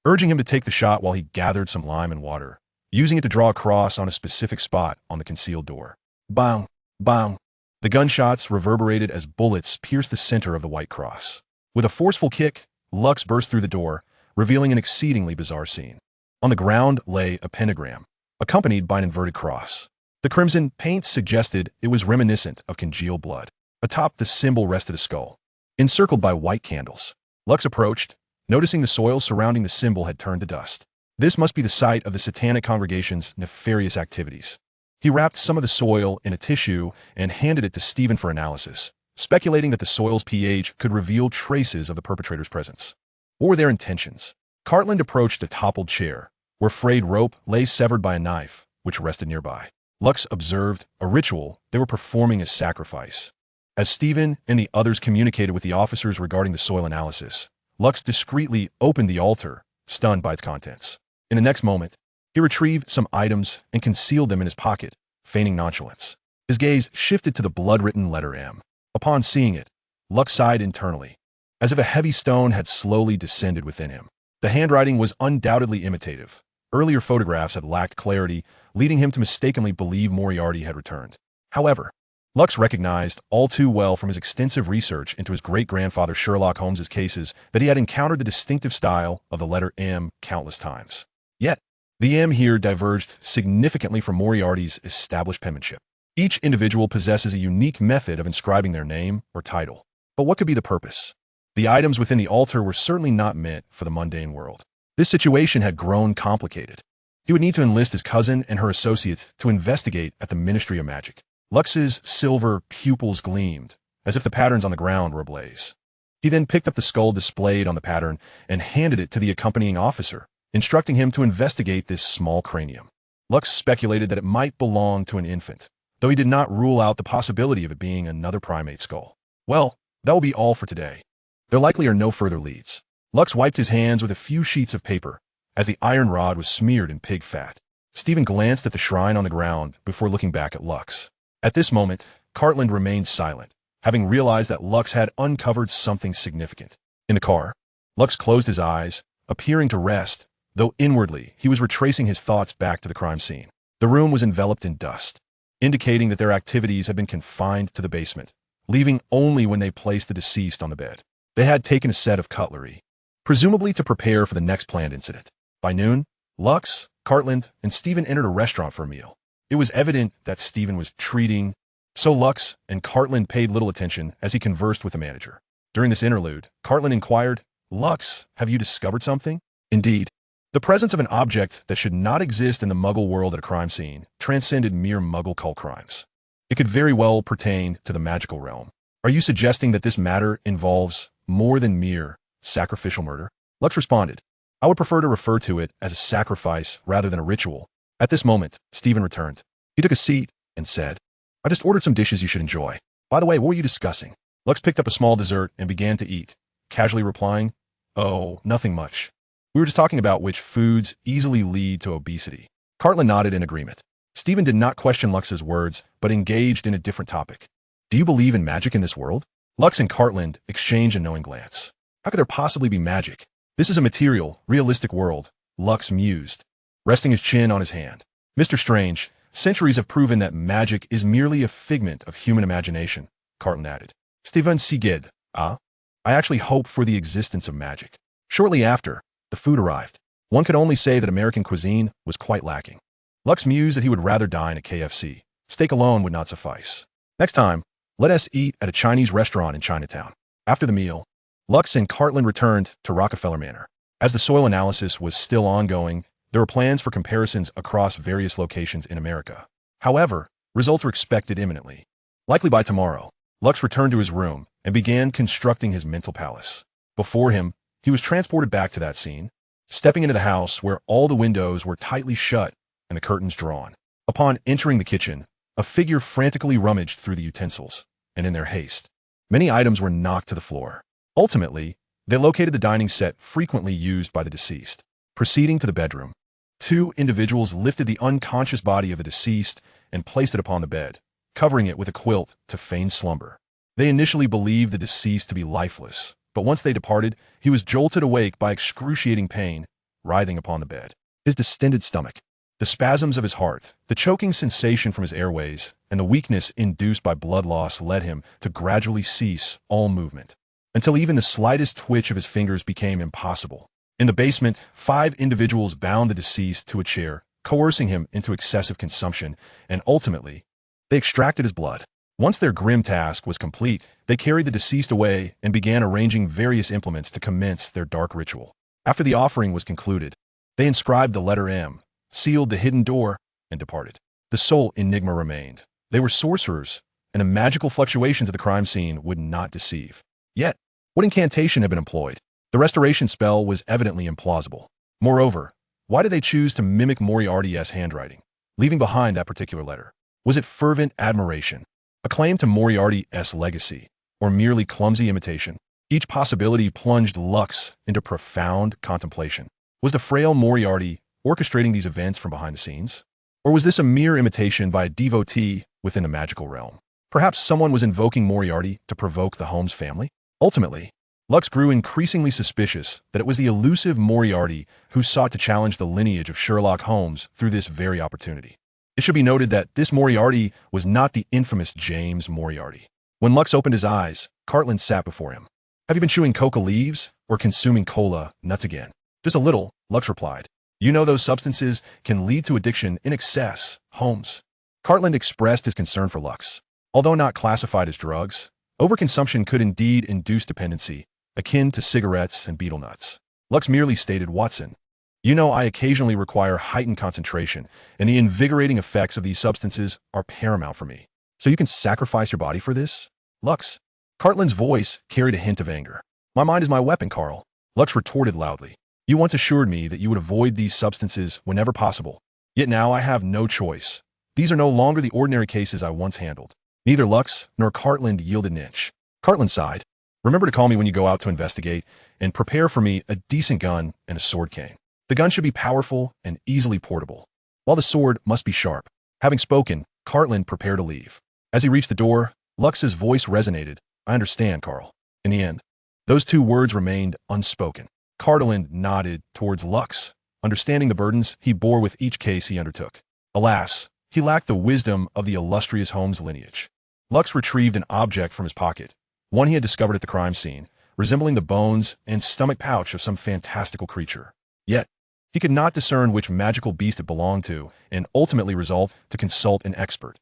urging him to take the shot while he gathered some lime and water, using it to draw a cross on a specific spot on the concealed door. Bang! Bang! The gunshots reverberated as bullets pierced the center of the white cross. With a forceful kick, Lux burst through the door, revealing an exceedingly bizarre scene. On the ground lay a pentagram, accompanied by an inverted cross. The crimson paint suggested it was reminiscent of congealed blood. Atop the symbol rested a skull, encircled by white candles. Lux approached, noticing the soil surrounding the symbol had turned to dust. This must be the site of the satanic congregation's nefarious activities. He wrapped some of the soil in a tissue and handed it to Stephen for analysis, speculating that the soil's pH could reveal traces of the perpetrator's presence. What were their intentions? Cartland approached a toppled chair, where frayed rope lay severed by a knife, which rested nearby. Lux observed a ritual they were performing as sacrifice. As Stephen and the others communicated with the officers regarding the soil analysis, Lux discreetly opened the altar, stunned by its contents. In the next moment, he retrieved some items and concealed them in his pocket, feigning nonchalance. His gaze shifted to the blood-written letter M. Upon seeing it, Lux sighed internally, as if a heavy stone had slowly descended within him. The handwriting was undoubtedly imitative. Earlier photographs had lacked clarity, leading him to mistakenly believe Moriarty had returned. However, Lux recognized all too well from his extensive research into his great-grandfather Sherlock Holmes's cases that he had encountered the distinctive style of the letter M countless times. Yet, the M here diverged significantly from Moriarty's established penmanship. Each individual possesses a unique method of inscribing their name or title. But what could be the purpose? The items within the altar were certainly not meant for the mundane world. This situation had grown complicated. He would need to enlist his cousin and her associates to investigate at the Ministry of Magic. Lux's silver pupils gleamed, as if the patterns on the ground were ablaze. He then picked up the skull displayed on the pattern and handed it to the accompanying officer, instructing him to investigate this small cranium. Lux speculated that it might belong to an infant, though he did not rule out the possibility of it being another primate skull. Well, that will be all for today. There likely are no further leads. Lux wiped his hands with a few sheets of paper, as the iron rod was smeared in pig fat. Stephen glanced at the shrine on the ground before looking back at Lux. At this moment, Cartland remained silent, having realized that Lux had uncovered something significant. In the car, Lux closed his eyes, appearing to rest, though inwardly he was retracing his thoughts back to the crime scene. The room was enveloped in dust, indicating that their activities had been confined to the basement, leaving only when they placed the deceased on the bed. They had taken a set of cutlery, presumably to prepare for the next planned incident. By noon, Lux, Cartland, and Stephen entered a restaurant for a meal. It was evident that Stephen was treating, so Lux and Cartland paid little attention as he conversed with the manager. During this interlude, Cartland inquired, "Lux, have you discovered something?" Indeed, the presence of an object that should not exist in the Muggle world at a crime scene transcended mere Muggle cult crimes. It could very well pertain to the magical realm. "Are you suggesting that this matter involves more than mere sacrificial murder?" Lux responded, "I would prefer to refer to it as a sacrifice rather than a ritual." At this moment, Stephen returned. He took a seat and said, "I just ordered some dishes you should enjoy. By the way, what were you discussing?" Lux picked up a small dessert and began to eat, casually replying, "Oh, nothing much. We were just talking about which foods easily lead to obesity." Cartland nodded in agreement. Stephen did not question Lux's words, but engaged in a different topic. "Do you believe in magic in this world?" Lux and Cartland exchanged a knowing glance. How could there possibly be magic? This is a material, realistic world, Lux mused, resting his chin on his hand. Mr. Strange, centuries have proven that magic is merely a figment of human imagination, Carlton added. Stephen Siged, I actually hope for the existence of magic. Shortly after, the food arrived. One could only say that American cuisine was quite lacking. Lux mused that he would rather dine at KFC. Steak alone would not suffice. Next time, let us eat at a Chinese restaurant in Chinatown. After the meal, Lux and Cartland returned to Rockefeller Manor. As the soil analysis was still ongoing, there were plans for comparisons across various locations in America. However, results were expected imminently. Likely by tomorrow, Lux returned to his room and began constructing his mental palace. Before him, he was transported back to that scene, stepping into the house where all the windows were tightly shut and the curtains drawn. Upon entering the kitchen, a figure frantically rummaged through the utensils, and in their haste, many items were knocked to the floor. Ultimately, they located the dining set frequently used by the deceased. Proceeding to the bedroom, two individuals lifted the unconscious body of the deceased and placed it upon the bed, covering it with a quilt to feign slumber. They initially believed the deceased to be lifeless, but once they departed, he was jolted awake by excruciating pain, writhing upon the bed. His distended stomach, the spasms of his heart, the choking sensation from his airways, and the weakness induced by blood loss led him to gradually cease all movement, until even the slightest twitch of his fingers became impossible. In the basement, 5 individuals bound the deceased to a chair, coercing him into excessive consumption, and ultimately, they extracted his blood. Once their grim task was complete, they carried the deceased away and began arranging various implements to commence their dark ritual. After the offering was concluded, they inscribed the letter M, sealed the hidden door, and departed. The sole enigma remained. They were sorcerers, and the magical fluctuations of the crime scene would not deceive. Yet, what incantation had been employed? The restoration spell was evidently implausible. Moreover, why did they choose to mimic Moriarty's handwriting, leaving behind that particular letter? Was it fervent admiration, a claim to Moriarty's legacy, or merely clumsy imitation? Each possibility plunged Lux into profound contemplation. Was the frail Moriarty orchestrating these events from behind the scenes? Or was this a mere imitation by a devotee within the magical realm? Perhaps someone was invoking Moriarty to provoke the Holmes family? Ultimately, Lux grew increasingly suspicious that it was the elusive Moriarty who sought to challenge the lineage of Sherlock Holmes through this very opportunity. It should be noted that this Moriarty was not the infamous James Moriarty. When Lux opened his eyes, Cartland sat before him. Have you been chewing coca leaves or consuming cola nuts again? Just a little, Lux replied. You know those substances can lead to addiction in excess, Holmes. Cartland expressed his concern for Lux. Although not classified as drugs, overconsumption could indeed induce dependency, akin to cigarettes and betel nuts. Lux merely stated, Watson, you know I occasionally require heightened concentration, and the invigorating effects of these substances are paramount for me. So you can sacrifice your body for this? Lux. Cartland's voice carried a hint of anger. My mind is my weapon, Carl. Lux retorted loudly. You once assured me that you would avoid these substances whenever possible. Yet now I have no choice. These are no longer the ordinary cases I once handled. Neither Lux nor Cartland yielded an inch. Cartland sighed. Remember to call me when you go out to investigate, and prepare for me a decent gun and a sword cane. The gun should be powerful and easily portable, while the sword must be sharp. Having spoken, Cartland prepared to leave. As he reached the door, Lux's voice resonated. I understand, Carl. In the end, those 2 words remained unspoken. Cartland nodded towards Lux, understanding the burdens he bore with each case he undertook. Alas, he lacked the wisdom of the illustrious Holmes lineage. Lux retrieved an object from his pocket, one he had discovered at the crime scene, resembling the bones and stomach pouch of some fantastical creature. Yet, he could not discern which magical beast it belonged to, and ultimately resolved to consult an expert.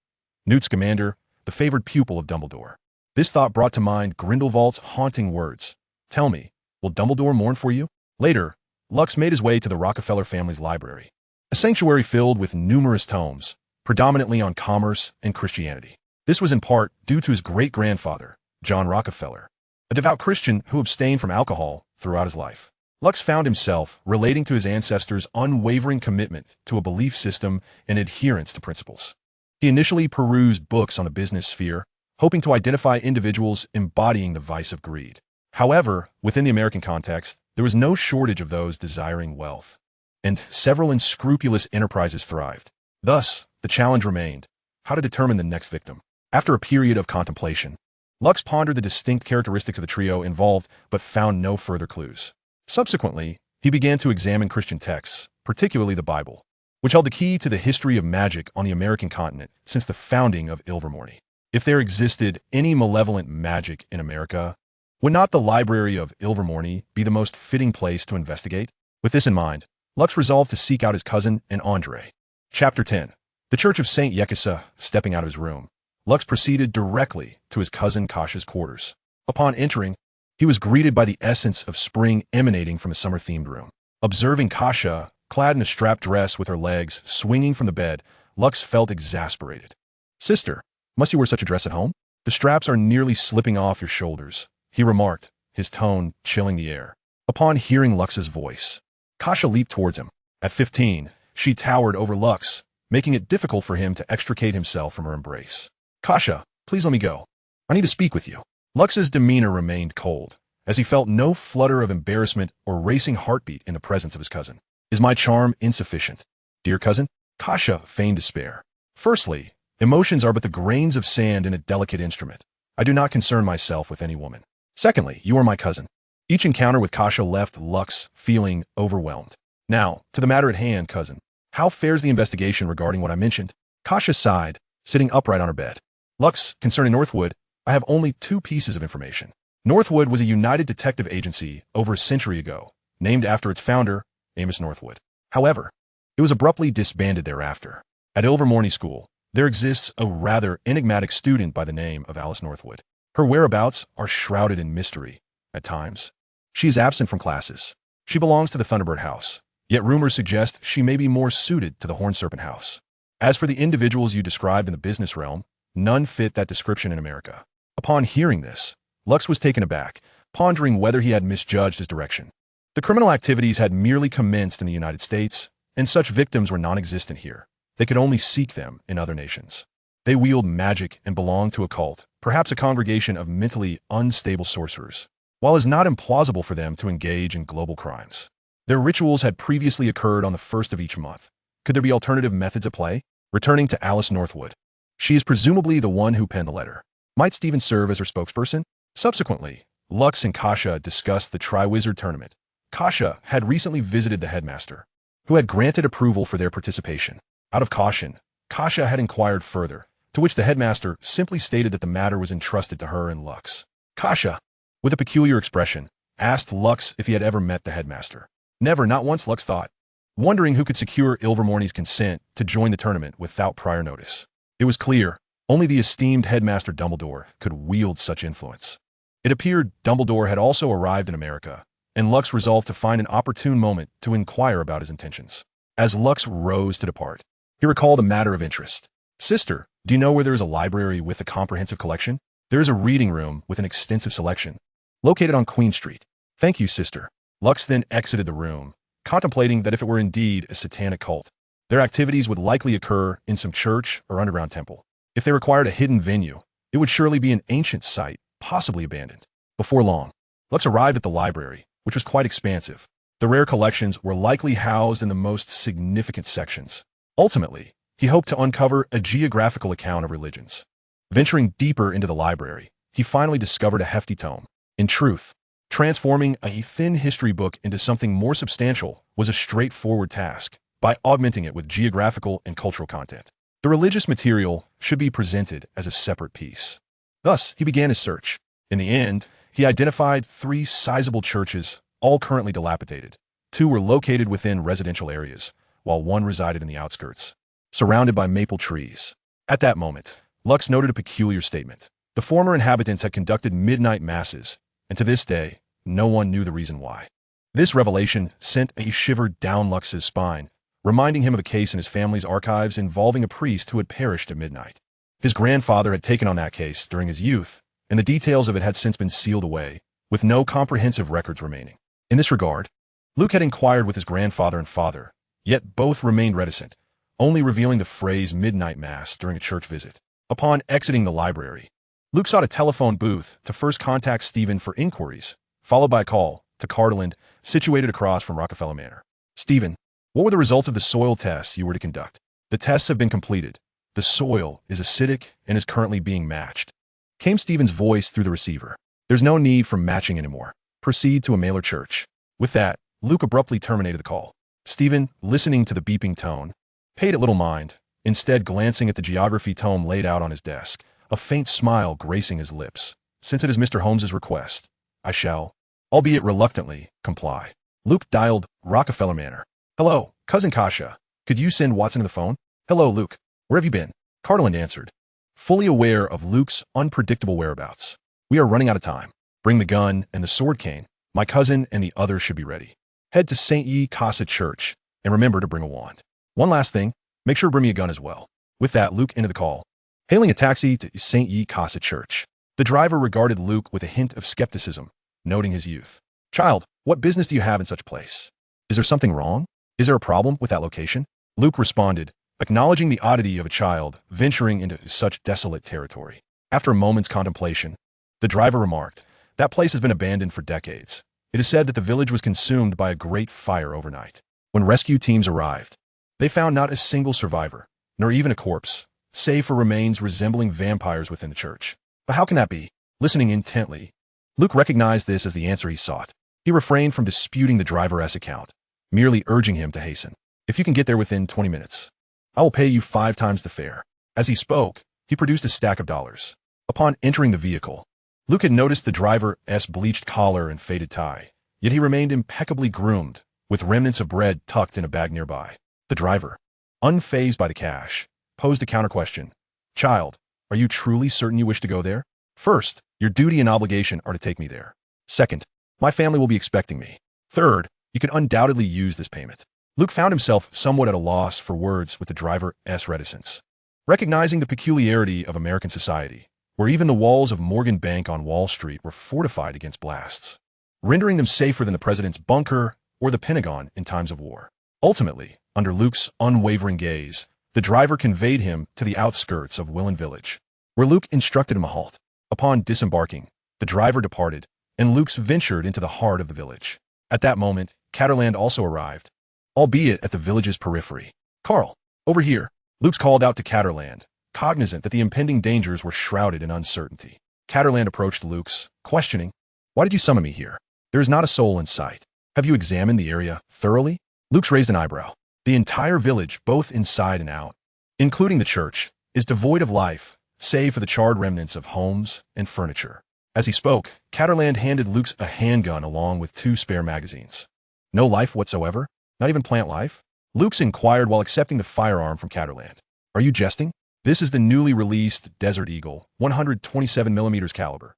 Newt Scamander, the favored pupil of Dumbledore. This thought brought to mind Grindelwald's haunting words. Tell me, will Dumbledore mourn for you? Later, Lux made his way to the Rockefeller family's library, a sanctuary filled with numerous tomes, predominantly on commerce and Christianity. This was in part due to his great-grandfather, John Rockefeller, a devout Christian who abstained from alcohol throughout his life. Lux found himself relating to his ancestors' unwavering commitment to a belief system and adherence to principles. He initially perused books on the business sphere, hoping to identify individuals embodying the vice of greed. However, within the American context, there was no shortage of those desiring wealth, and several unscrupulous enterprises thrived. Thus, the challenge remained, how to determine the next victim. After a period of contemplation, Lux pondered the distinct characteristics of the trio involved but found no further clues. Subsequently, He began to examine Christian texts, particularly the Bible, which held the key to the history of magic on the American continent since the founding of Ilvermorny. If there existed any malevolent magic in America, would not the library of Ilvermorny be the most fitting place to investigate? With this in mind, Lux resolved to seek out his cousin and Andre. Chapter 10. The Church of St. Yekisa. Stepping out of his room, Lux proceeded directly to his cousin Kasha's quarters. Upon entering, he was greeted by the essence of spring emanating from a summer-themed room. Observing Kasha, clad in a strapped dress with her legs swinging from the bed, Lux felt exasperated. "Sister, must you wear such a dress at home? The straps are nearly slipping off your shoulders," he remarked, his tone chilling the air. Upon hearing Lux's voice, Kasha leaped towards him. At 15, she towered over Lux, making it difficult for him to extricate himself from her embrace. "Kasha, please let me go. I need to speak with you." Lux's demeanor remained cold, as he felt no flutter of embarrassment or racing heartbeat in the presence of his cousin. "Is my charm insufficient, dear cousin?" Kasha feigned despair. "Firstly, emotions are but the grains of sand in a delicate instrument. I do not concern myself with any woman. Secondly, you are my cousin." Each encounter with Kasha left Lux feeling overwhelmed. "Now, to the matter at hand, cousin. How fares the investigation regarding what I mentioned?" Kasha sighed, sitting upright on her bed. "Lux, concerning Northwood, I have only 2 pieces of information. Northwood was a United Detective Agency over a century ago, named after its founder, Amos Northwood. However, it was abruptly disbanded thereafter. At Ilvermorny School, there exists a rather enigmatic student by the name of Alice Northwood. Her whereabouts are shrouded in mystery. At times, she is absent from classes. She belongs to the Thunderbird House, yet rumors suggest she may be more suited to the Horned Serpent House. As for the individuals you described in the business realm, none fit that description in America." Upon hearing this, Lux was taken aback, pondering whether he had misjudged his direction. The criminal activities had merely commenced in the United States, and such victims were non-existent here. They could only seek them in other nations. They wield magic and belong to a cult, perhaps a congregation of mentally unstable sorcerers, while it is not implausible for them to engage in global crimes. Their rituals had previously occurred on the 1st of each month. Could there be alternative methods at play? Returning to Alice Northwood. She is presumably the one who penned the letter. Might Stephen serve as her spokesperson? Subsequently, Lux and Kasha discussed the Triwizard Tournament. Kasha had recently visited the headmaster, who had granted approval for their participation. Out of caution, Kasha had inquired further, to which the headmaster simply stated that the matter was entrusted to her and Lux. Kasha, with a peculiar expression, asked Lux if he had ever met the headmaster. Never, not once, Lux thought, wondering who could secure Ilvermorny's consent to join the tournament without prior notice. It was clear only the esteemed headmaster Dumbledore could wield such influence. It appeared Dumbledore had also arrived in America, and Lux resolved to find an opportune moment to inquire about his intentions. As Lux rose to depart, he recalled a matter of interest. "Sister, do you know where there is a library with a comprehensive collection? There is a reading room with an extensive selection, located on Queen Street." "Thank you, sister." Lux then exited the room, contemplating that if it were indeed a satanic cult, their activities would likely occur in some church or underground temple. If they required a hidden venue, it would surely be an ancient site, possibly abandoned. Before long, Lux arrived at the library, which was quite expansive. The rare collections were likely housed in the most significant sections. Ultimately, he hoped to uncover a geographical account of religions. Venturing deeper into the library, he finally discovered a hefty tome. In truth, transforming a thin history book into something more substantial was a straightforward task, by augmenting it with geographical and cultural content. The religious material should be presented as a separate piece. Thus, he began his search. In the end, he identified 3 sizable churches, all currently dilapidated. 2 were located within residential areas, while 1 resided in the outskirts, surrounded by maple trees. At that moment, Lux noted a peculiar statement. The former inhabitants had conducted midnight masses, and to this day, no one knew the reason why. This revelation sent a shiver down Lux's spine, reminding him of a case in his family's archives involving a priest who had perished at midnight. His grandfather had taken on that case during his youth, and the details of it had since been sealed away, with no comprehensive records remaining. In this regard, Luke had inquired with his grandfather and father, yet both remained reticent, only revealing the phrase midnight mass during a church visit. Upon exiting the library, Luke sought a telephone booth to first contact Stephen for inquiries, followed by a call to Cardeland, situated across from Rockefeller Manor. "Stephen, what were the results of the soil tests you were to conduct?" "The tests have been completed. The soil is acidic and is currently being matched," came Stephen's voice through the receiver. "There's no need for matching anymore. Proceed to a mailer church." With that, Luke abruptly terminated the call. Stephen, listening to the beeping tone, paid it little mind, instead glancing at the geography tome laid out on his desk, a faint smile gracing his lips. Since it is Mr. Holmes's request, I shall, albeit reluctantly, comply. Luke dialed Rockefeller Manor. Hello, Cousin Kasha. Could you send Watson to the phone? Hello, Luke. Where have you been? Cardeland answered, fully aware of Luke's unpredictable whereabouts. We are running out of time. Bring the gun and the sword cane. My cousin and the others should be ready. Head to St. Ye Casa Church, and remember to bring a wand. One last thing, make sure to bring me a gun as well. With that, Luke ended the call. Hailing a taxi to St. Ye Casa Church, the driver regarded Luke with a hint of skepticism, noting his youth. Child, what business do you have in such a place? Is there something wrong? Is there a problem with that location? Luke responded, acknowledging the oddity of a child venturing into such desolate territory. After a moment's contemplation, the driver remarked, that place has been abandoned for decades. It is said that the village was consumed by a great fire overnight. When rescue teams arrived, they found not a single survivor, nor even a corpse, save for remains resembling vampires within the church. But how can that be? Listening intently, Luke recognized this as the answer he sought. He refrained from disputing the driver's account, merely urging him to hasten. If you can get there within 20 minutes, I will pay you 5 times the fare. As he spoke, he produced a stack of dollars. Upon entering the vehicle, Luke had noticed the driver's bleached collar and faded tie, yet he remained impeccably groomed, with remnants of bread tucked in a bag nearby. The driver, unfazed by the cash, posed a counter-question. Child, are you truly certain you wish to go there? First, your duty and obligation are to take me there. Second, my family will be expecting me. Third, you can undoubtedly use this payment. Luke found himself somewhat at a loss for words with the driver's reticence. Recognizing the peculiarity of American society, where even the walls of Morgan Bank on Wall Street were fortified against blasts, rendering them safer than the president's bunker or the Pentagon in times of war. Ultimately, under Luke's unwavering gaze, the driver conveyed him to the outskirts of Willen Village, where Luke instructed him a halt. Upon disembarking, the driver departed, and Luke ventured into the heart of the village. At that moment, Catterland also arrived, albeit at the village's periphery. Carl, over here, Luke called out to Catterland, cognizant that the impending dangers were shrouded in uncertainty. Catterland approached Luke's, questioning, why did you summon me here? There is not a soul in sight. Have you examined the area thoroughly? Luke raised an eyebrow. The entire village, both inside and out, including the church, is devoid of life, save for the charred remnants of homes and furniture. As he spoke, Catterland handed Luke a handgun along with 2 spare magazines. No life whatsoever? Not even plant life? Luke inquired while accepting the firearm from Catterland. Are you jesting? This is the newly released Desert Eagle, 127mm caliber.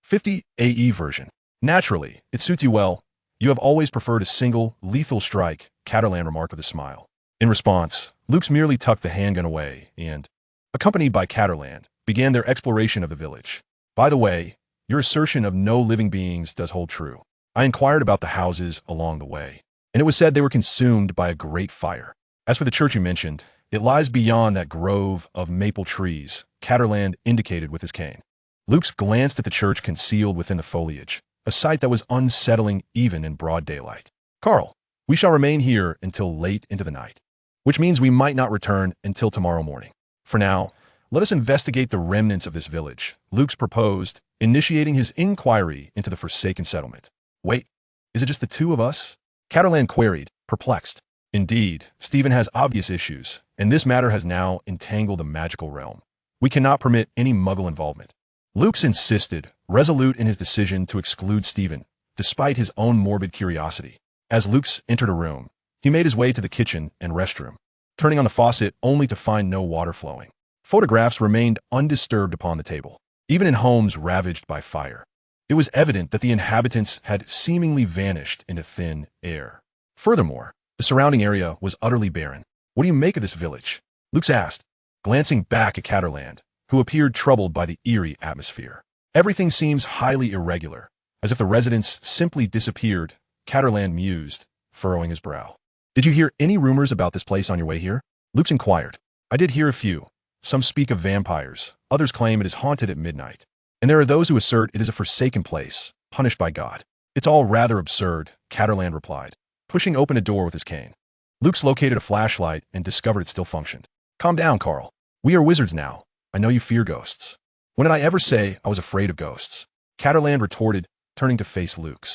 50 AE version. Naturally, it suits you well. You have always preferred a single, lethal strike, Catterland remarked with a smile. In response, Luke merely tucked the handgun away and, accompanied by Catterland, began their exploration of the village. By the way, your assertion of no living beings does hold true. I inquired about the houses along the way, and it was said they were consumed by a great fire. As for the church you mentioned, it lies beyond that grove of maple trees, Catterland indicated with his cane. Luke glanced at the church concealed within the foliage, a sight that was unsettling even in broad daylight. Carl, we shall remain here until late into the night, which means we might not return until tomorrow morning. For now, let us investigate the remnants of this village, Luke proposed, initiating his inquiry into the forsaken settlement. Wait, is it just the 2 of us? Catterland queried, perplexed. Indeed, Stephen has obvious issues, and this matter has now entangled the magical realm. We cannot permit any muggle involvement. Luke insisted, resolute in his decision to exclude Stephen, despite his own morbid curiosity. As Luke entered a room, he made his way to the kitchen and restroom, turning on the faucet only to find no water flowing. Photographs remained undisturbed upon the table, even in homes ravaged by fire. It was evident that the inhabitants had seemingly vanished into thin air. Furthermore, the surrounding area was utterly barren. What do you make of this village? Luke asked, glancing back at Catterland, who appeared troubled by the eerie atmosphere. Everything seems highly irregular, as if the residents simply disappeared, Catterland mused, furrowing his brow. Did you hear any rumors about this place on your way here? Luke inquired. I did hear a few. Some speak of vampires, others claim it is haunted at midnight, and there are those who assert it is a forsaken place, punished by God. It's all rather absurd, Catterland replied, pushing open a door with his cane. Luke located a flashlight and discovered it still functioned. Calm down, Carl. We are wizards now. I know you fear ghosts. When did I ever say I was afraid of ghosts? Catterland retorted, turning to face Luke.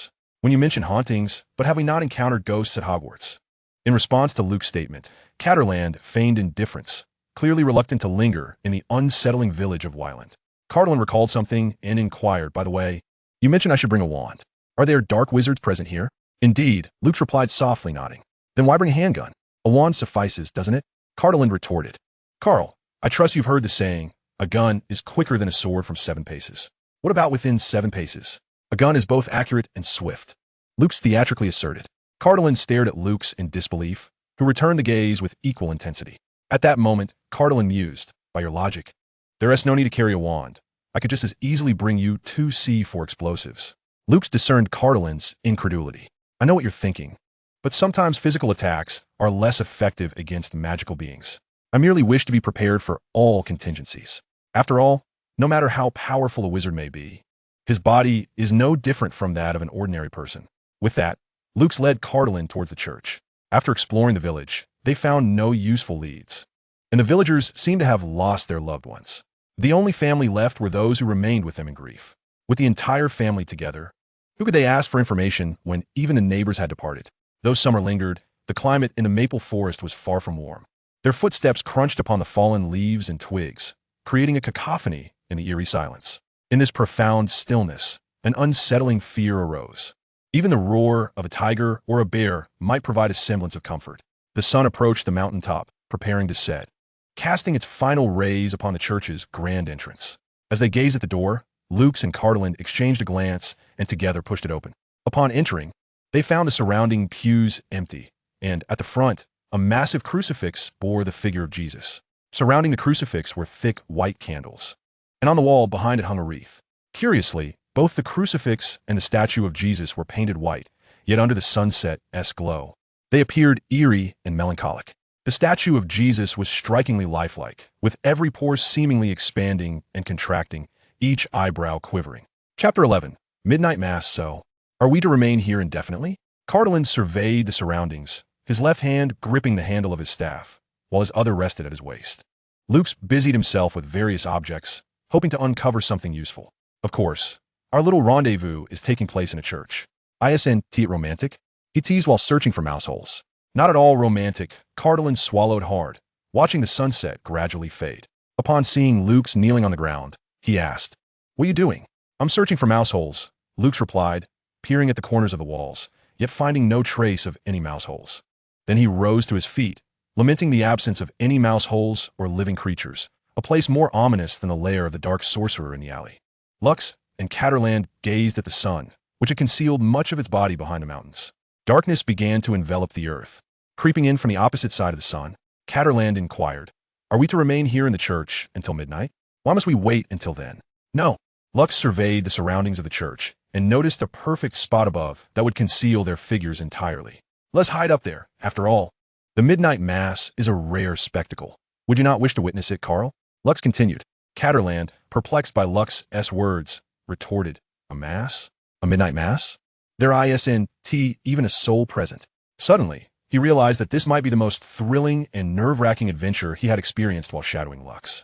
when you mention hauntings, but have we not encountered ghosts at Hogwarts? In response to Luke's statement, Catterland feigned indifference, clearly reluctant to linger in the unsettling village of Wyland. Cardlin recalled something and inquired, by the way, you mentioned I should bring a wand. Are there dark wizards present here? Indeed, Luke replied softly, nodding. Then why bring a handgun? A wand suffices, doesn't it? Cardlin retorted. Carl, I trust you've heard the saying, a gun is quicker than a sword from 7 paces. What about within 7 paces? A gun is both accurate and swift. Luke's theatrically asserted. Cardlin stared at Luke's in disbelief, who returned the gaze with equal intensity. At that moment, Cardlin mused, by your logic, there is no need to carry a wand. I could just as easily bring you 2 C4 explosives. Luke's discerned Cardlin's incredulity. I know what you're thinking, but sometimes physical attacks are less effective against magical beings. I merely wish to be prepared for all contingencies. After all, no matter how powerful a wizard may be, his body is no different from that of an ordinary person. With that, Luke's led Cardlin towards the church. After exploring the village, they found no useful leads, and the villagers seemed to have lost their loved ones. The only family left were those who remained with them in grief. With the entire family together, who could they ask for information when even the neighbors had departed? Though summer lingered, the climate in the maple forest was far from warm. Their footsteps crunched upon the fallen leaves and twigs, creating a cacophony in the eerie silence. In this profound stillness, an unsettling fear arose. Even the roar of a tiger or a bear might provide a semblance of comfort. The sun approached the mountaintop, preparing to set, casting its final rays upon the church's grand entrance. As they gazed at the door, Luke's and Cardlin exchanged a glance and together pushed it open. Upon entering, they found the surrounding pews empty, and at the front, a massive crucifix bore the figure of Jesus. Surrounding the crucifix were thick white candles, and on the wall behind it hung a wreath. Curiously, both the crucifix and the statue of Jesus were painted white, yet under the sunset-esque glow, they appeared eerie and melancholic. The statue of Jesus was strikingly lifelike, with every pore seemingly expanding and contracting, each eyebrow quivering. Chapter 11. Midnight Mass. So, are we to remain here indefinitely? Cardlin surveyed the surroundings, his left hand gripping the handle of his staff, while his other rested at his waist. Luke's busied himself with various objects, hoping to uncover something useful. Of course, our little rendezvous is taking place in a church. Isn't it romantic? He teased while searching for mouse holes. Not at all romantic, Cardlin swallowed hard, watching the sunset gradually fade. Upon seeing Luke's kneeling on the ground, he asked, what are you doing? I'm searching for mouse holes, Luke's replied, peering at the corners of the walls, yet finding no trace of any mouse holes. Then he rose to his feet, lamenting the absence of any mouse holes or living creatures, a place more ominous than the lair of the dark sorcerer in the alley. Lux and Catterland gazed at the sun, which had concealed much of its body behind the mountains. Darkness began to envelop the earth. Creeping in from the opposite side of the sun, Catterland inquired, are we to remain here in the church until midnight? Why must we wait until then? No. Lux surveyed the surroundings of the church and noticed a perfect spot above that would conceal their figures entirely. Let's hide up there. After all, the midnight mass is a rare spectacle. Would you not wish to witness it, Carl? Lux continued. Catterland, perplexed by Lux's words, retorted, a mass? A midnight mass? There isn't even a soul present. Suddenly, he realized that this might be the most thrilling and nerve-wracking adventure he had experienced while shadowing Lux.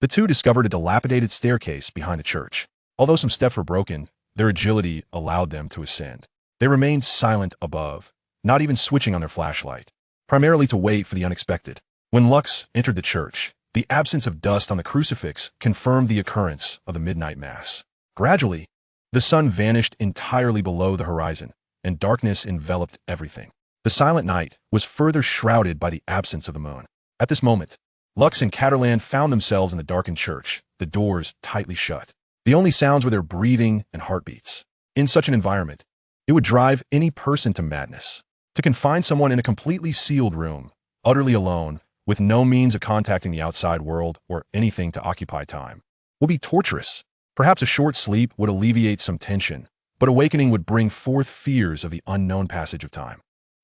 The two discovered a dilapidated staircase behind the church. Although some steps were broken, their agility allowed them to ascend. They remained silent above, not even switching on their flashlight, primarily to wait for the unexpected. When Lux entered the church, the absence of dust on the crucifix confirmed the occurrence of the midnight mass. Gradually, the sun vanished entirely below the horizon, and darkness enveloped everything. The silent night was further shrouded by the absence of the moon. At this moment, Lux and Catterland found themselves in the darkened church, the doors tightly shut. The only sounds were their breathing and heartbeats. In such an environment, it would drive any person to madness. To confine someone in a completely sealed room, utterly alone, with no means of contacting the outside world or anything to occupy time, would be torturous. Perhaps a short sleep would alleviate some tension, but awakening would bring forth fears of the unknown passage of time.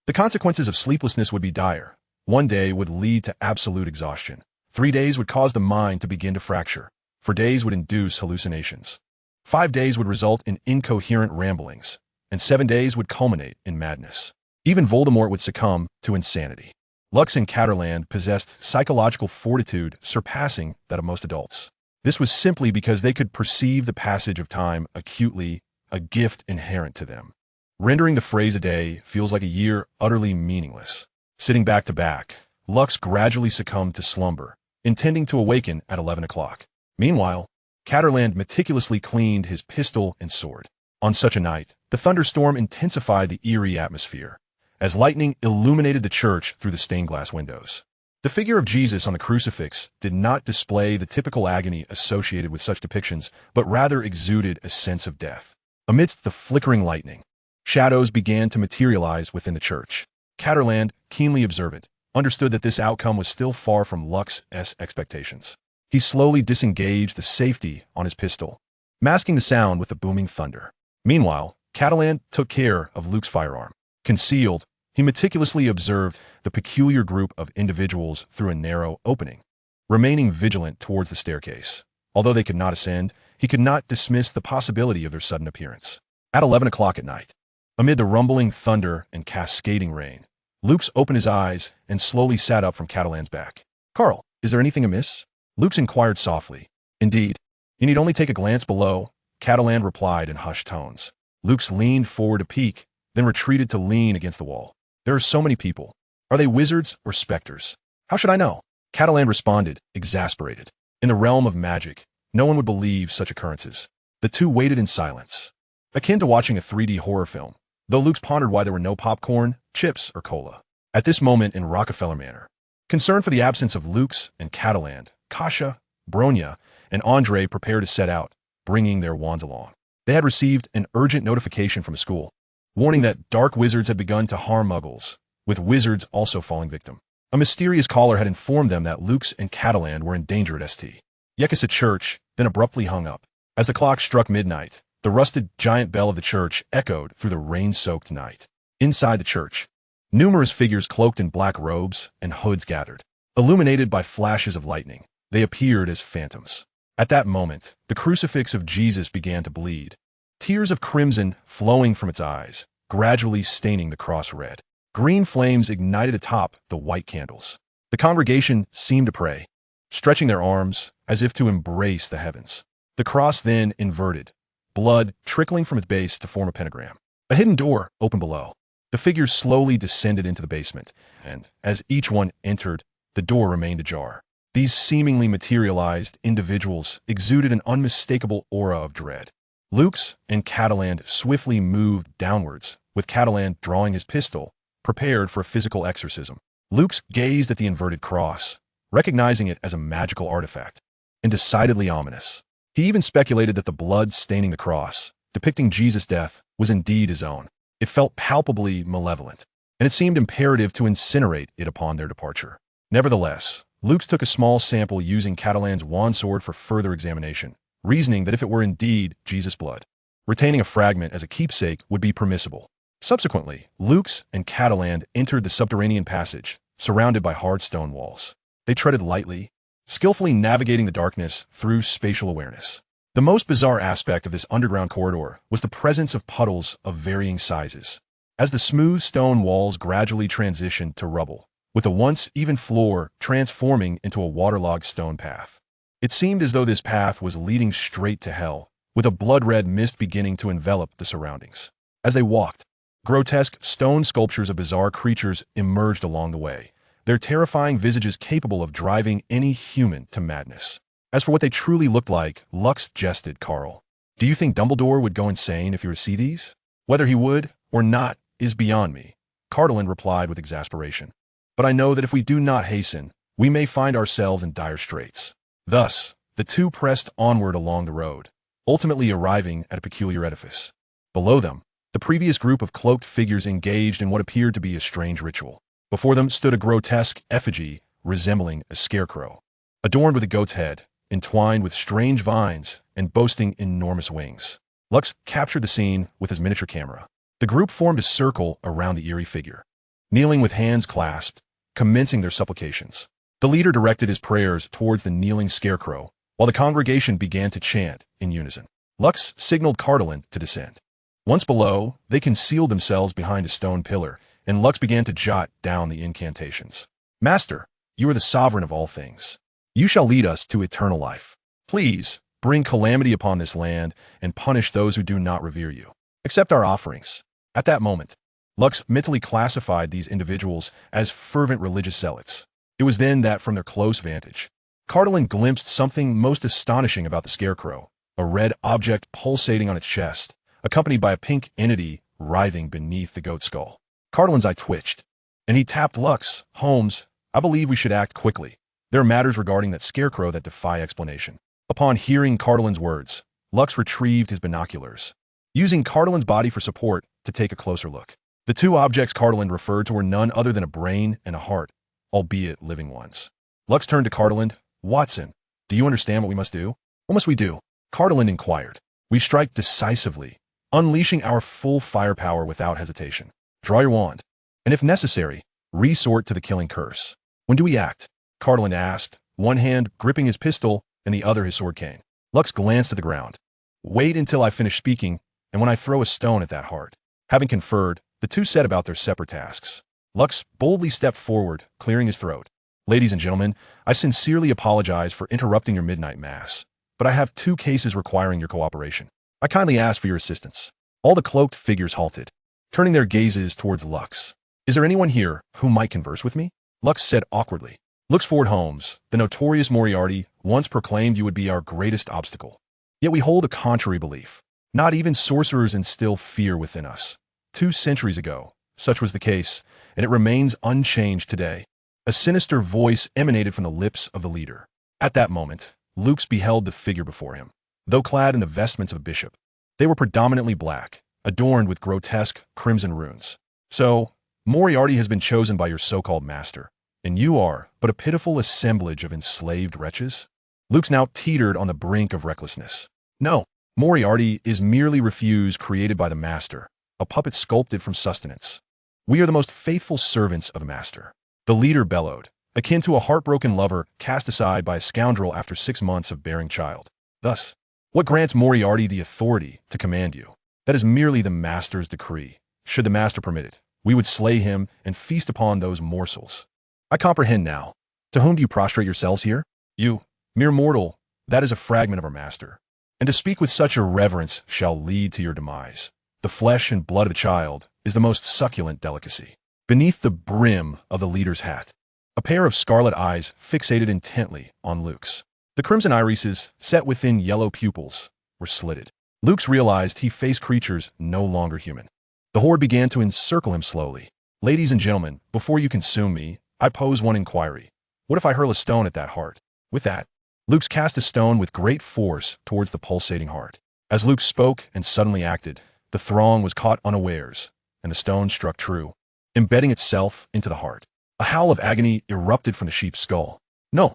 The consequences of sleeplessness would be dire. One day would lead to absolute exhaustion. 3 days would cause the mind to begin to fracture. 4 days would induce hallucinations. 5 days would result in incoherent ramblings, and 7 days would culminate in madness. Even Voldemort would succumb to insanity. Lux and Catterland possessed psychological fortitude surpassing that of most adults. This was simply because they could perceive the passage of time acutely, a gift inherent to them. Rendering the phrase a day feels like a year utterly meaningless. Sitting back to back, Lux gradually succumbed to slumber, intending to awaken at 11 o'clock. Meanwhile, Catterland meticulously cleaned his pistol and sword. On such a night, the thunderstorm intensified the eerie atmosphere, as lightning illuminated the church through the stained glass windows. The figure of Jesus on the crucifix did not display the typical agony associated with such depictions, but rather exuded a sense of death. Amidst the flickering lightning, shadows began to materialize within the church. Catterland, keenly observant, understood that this outcome was still far from Lux's expectations. He slowly disengaged the safety on his pistol, masking the sound with the booming thunder. Meanwhile, Catterland took care of Luke's firearm. Concealed, he meticulously observed the peculiar group of individuals through a narrow opening, remaining vigilant towards the staircase. Although they could not ascend, he could not dismiss the possibility of their sudden appearance. At 11 o'clock at night, amid the rumbling thunder and cascading rain, Lux opened his eyes and slowly sat up from Catterland's back. "Carl, is there anything amiss?" Lux inquired softly. "Indeed. You need only take a glance below," Catterland replied in hushed tones. Lux leaned forward to peek, then retreated to lean against the wall. "There are so many people. Are they wizards or specters? How should I know?" Catterland responded, exasperated. In the realm of magic, no one would believe such occurrences. The two waited in silence, akin to watching a 3D horror film, though Lux pondered why there were no popcorn, chips, or cola. At this moment in Rockefeller Manor, concerned for the absence of Lux and Catterland, Kasha, Bronya, and Andre prepared to set out, bringing their wands along. They had received an urgent notification from the school, warning that dark wizards had begun to harm muggles, with wizards also falling victim. A mysterious caller had informed them that Lux and Catterland were in danger at St. Yekasa Church, then abruptly hung up. As the clock struck midnight, the rusted giant bell of the church echoed through the rain-soaked night. Inside the church, numerous figures cloaked in black robes and hoods gathered. Illuminated by flashes of lightning, they appeared as phantoms. At that moment, the crucifix of Jesus began to bleed, tears of crimson flowing from its eyes, gradually staining the cross red. Green flames ignited atop the white candles. The congregation seemed to pray, stretching their arms as if to embrace the heavens. The cross then inverted, blood trickling from its base to form a pentagram. A hidden door opened below. The figures slowly descended into the basement, and as each one entered, the door remained ajar. These seemingly materialized individuals exuded an unmistakable aura of dread. Lux and Catterland swiftly moved downwards, with Catterland drawing his pistol, prepared for a physical exorcism. Lux gazed at the inverted cross, recognizing it as a magical artifact, and decidedly ominous. He even speculated that the blood staining the cross, depicting Jesus' death, was indeed his own. It felt palpably malevolent, and it seemed imperative to incinerate it upon their departure. Nevertheless, Lux took a small sample using Catterland's wand sword for further examination, reasoning that if it were indeed Jesus' blood, retaining a fragment as a keepsake would be permissible. Subsequently, Lux and Catterland entered the subterranean passage, surrounded by hard stone walls. They treaded lightly, skillfully navigating the darkness through spatial awareness. The most bizarre aspect of this underground corridor was the presence of puddles of varying sizes, as the smooth stone walls gradually transitioned to rubble, with a once even floor transforming into a waterlogged stone path. It seemed as though this path was leading straight to hell, with a blood-red mist beginning to envelop the surroundings. As they walked, grotesque stone sculptures of bizarre creatures emerged along the way, their terrifying visages capable of driving any human to madness. As for what they truly looked like, Lux jested. "Carl, do you think Dumbledore would go insane if he were to see these?" "Whether he would or not is beyond me," Catterland replied with exasperation. "But I know that if we do not hasten, we may find ourselves in dire straits." Thus, the two pressed onward along the road, ultimately arriving at a peculiar edifice. Below them, the previous group of cloaked figures engaged in what appeared to be a strange ritual. Before them stood a grotesque effigy resembling a scarecrow, adorned with a goat's head, entwined with strange vines and boasting enormous wings. Lux captured the scene with his miniature camera. The group formed a circle around the eerie figure, kneeling with hands clasped, commencing their supplications. The leader directed his prayers towards the kneeling scarecrow, while the congregation began to chant in unison. Lux signaled Catterland to descend. Once below, they concealed themselves behind a stone pillar, and Lux began to jot down the incantations. "Master, you are the sovereign of all things. You shall lead us to eternal life. Please bring calamity upon this land and punish those who do not revere you. Accept our offerings. At that moment, Lux mentally classified these individuals as fervent religious zealots. It was then that, from their close vantage, Cardolin glimpsed something most astonishing about the scarecrow, a red object pulsating on its chest, accompanied by a pink entity writhing beneath the goat skull. Cardolin's eye twitched, and he tapped Lux. Holmes, I believe we should act quickly. There are matters regarding that scarecrow that defy explanation. Upon hearing Cardolin's words, Lux retrieved his binoculars, using Cardolin's body for support to take a closer look. The two objects Cardolin referred to were none other than a brain and a heart, albeit living ones. Lux turned to Cardolin. Watson, do you understand what we must do? What must we do? Cardolin inquired. We strike decisively, unleashing our full firepower without hesitation. Draw your wand, and if necessary, resort to the killing curse. When do we act? Cardolin asked, one hand gripping his pistol and the other his sword cane. Lux glanced at the ground. Wait until I finish speaking, and when I throw a stone at that heart. Having conferred, the two set about their separate tasks. Lux boldly stepped forward, clearing his throat. Ladies and gentlemen, I sincerely apologize for interrupting your midnight mass, but I have two cases requiring your cooperation. I kindly ask for your assistance. All the cloaked figures halted, turning their gazes towards Lux. Is there anyone here who might converse with me? Lux said awkwardly. Luxford Holmes, the notorious Moriarty, once proclaimed you would be our greatest obstacle. Yet we hold a contrary belief. Not even sorcerers instill fear within us. 2 centuries ago, such was the case, and it remains unchanged today. A sinister voice emanated from the lips of the leader. At that moment, Lux beheld the figure before him. Though clad in the vestments of a bishop, they were predominantly black, adorned with grotesque crimson runes. So, Moriarty has been chosen by your so-called master, and you are but a pitiful assemblage of enslaved wretches? Lux now teetered on the brink of recklessness. No, Moriarty is merely refuse created by the master, a puppet sculpted from sustenance. We are the most faithful servants of a master. The leader bellowed, akin to a heartbroken lover cast aside by a scoundrel after 6 months of bearing child. Thus, what grants Moriarty the authority to command you? That is merely the master's decree. Should the master permit it, we would slay him and feast upon those morsels. I comprehend now. To whom do you prostrate yourselves here? You, mere mortal, that is a fragment of our master. And to speak with such a reverence shall lead to your demise. The flesh and blood of a child is the most succulent delicacy. Beneath the brim of the leader's hat, a pair of scarlet eyes fixated intently on Lux. The crimson irises, set within yellow pupils, were slitted. Lux realized he faced creatures no longer human. The horde began to encircle him slowly. Ladies and gentlemen, before you consume me, I pose one inquiry. What if I hurl a stone at that heart? With that, Lux cast a stone with great force towards the pulsating heart. As Lux spoke and suddenly acted, the throng was caught unawares, and the stone struck true, embedding itself into the heart. A howl of agony erupted from the sheep's skull. No!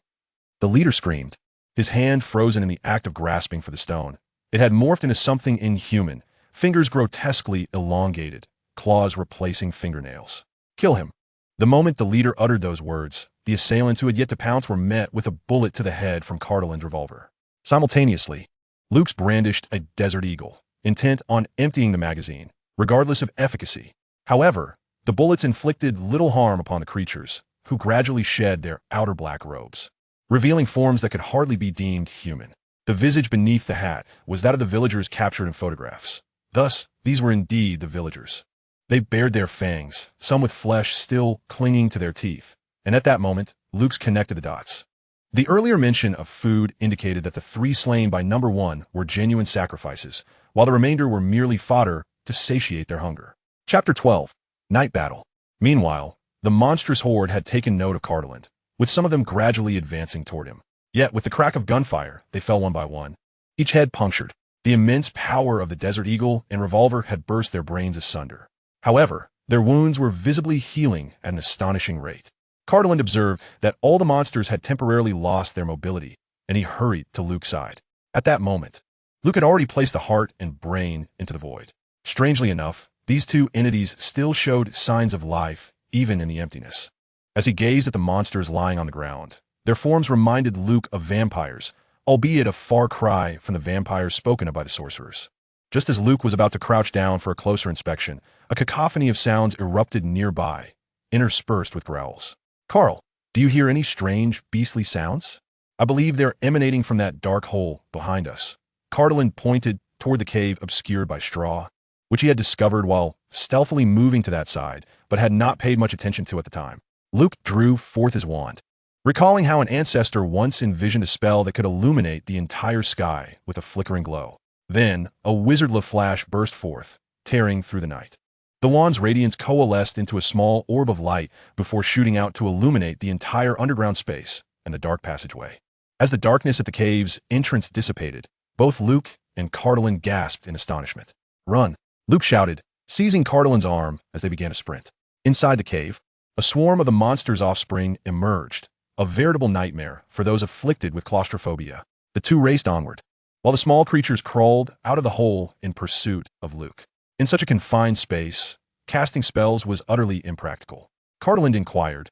The leader screamed, his hand frozen in the act of grasping for the stone. It had morphed into something inhuman, fingers grotesquely elongated, claws replacing fingernails. Kill him. The moment the leader uttered those words, the assailants who had yet to pounce were met with a bullet to the head from Cardolin's revolver. Simultaneously, Lux brandished a desert eagle, intent on emptying the magazine, regardless of efficacy. However, the bullets inflicted little harm upon the creatures, who gradually shed their outer black robes, revealing forms that could hardly be deemed human. The visage beneath the hat was that of the villagers captured in photographs. Thus, these were indeed the villagers. They bared their fangs, some with flesh still clinging to their teeth, and at that moment, Lux connected the dots. The earlier mention of food indicated that the 3 slain by number 1 were genuine sacrifices, while the remainder were merely fodder to satiate their hunger. Chapter 12. Night Battle. Meanwhile, the monstrous horde had taken note of Cardolin, with some of them gradually advancing toward him. Yet, with the crack of gunfire, they fell one by one, each head punctured. The immense power of the Desert Eagle and revolver had burst their brains asunder. However, their wounds were visibly healing at an astonishing rate. Cardolin observed that all the monsters had temporarily lost their mobility, and he hurried to Luke's side. At that moment, Luke had already placed the heart and brain into the void. Strangely enough, these 2 entities still showed signs of life, even in the emptiness. As he gazed at the monsters lying on the ground, their forms reminded Luke of vampires, albeit a far cry from the vampires spoken of by the sorcerers. Just as Luke was about to crouch down for a closer inspection, a cacophony of sounds erupted nearby, interspersed with growls. Carl, do you hear any strange, beastly sounds? I believe they're emanating from that dark hole behind us. Cardolin pointed toward the cave obscured by straw. which he had discovered while stealthily moving to that side, but had not paid much attention to at the time. Luke drew forth his wand, recalling how an ancestor once envisioned a spell that could illuminate the entire sky with a flickering glow. Then, a wizardly flash burst forth, tearing through the night. The wand's radiance coalesced into a small orb of light before shooting out to illuminate the entire underground space and the dark passageway. As the darkness at the cave's entrance dissipated, both Luke and Cardelin gasped in astonishment. "Run!" Luke shouted, seizing Cardelin's arm as they began to sprint. Inside the cave, a swarm of the monster's offspring emerged, a veritable nightmare for those afflicted with claustrophobia. The two raced onward, while the small creatures crawled out of the hole in pursuit of Luke. In such a confined space, casting spells was utterly impractical. Cardelin inquired,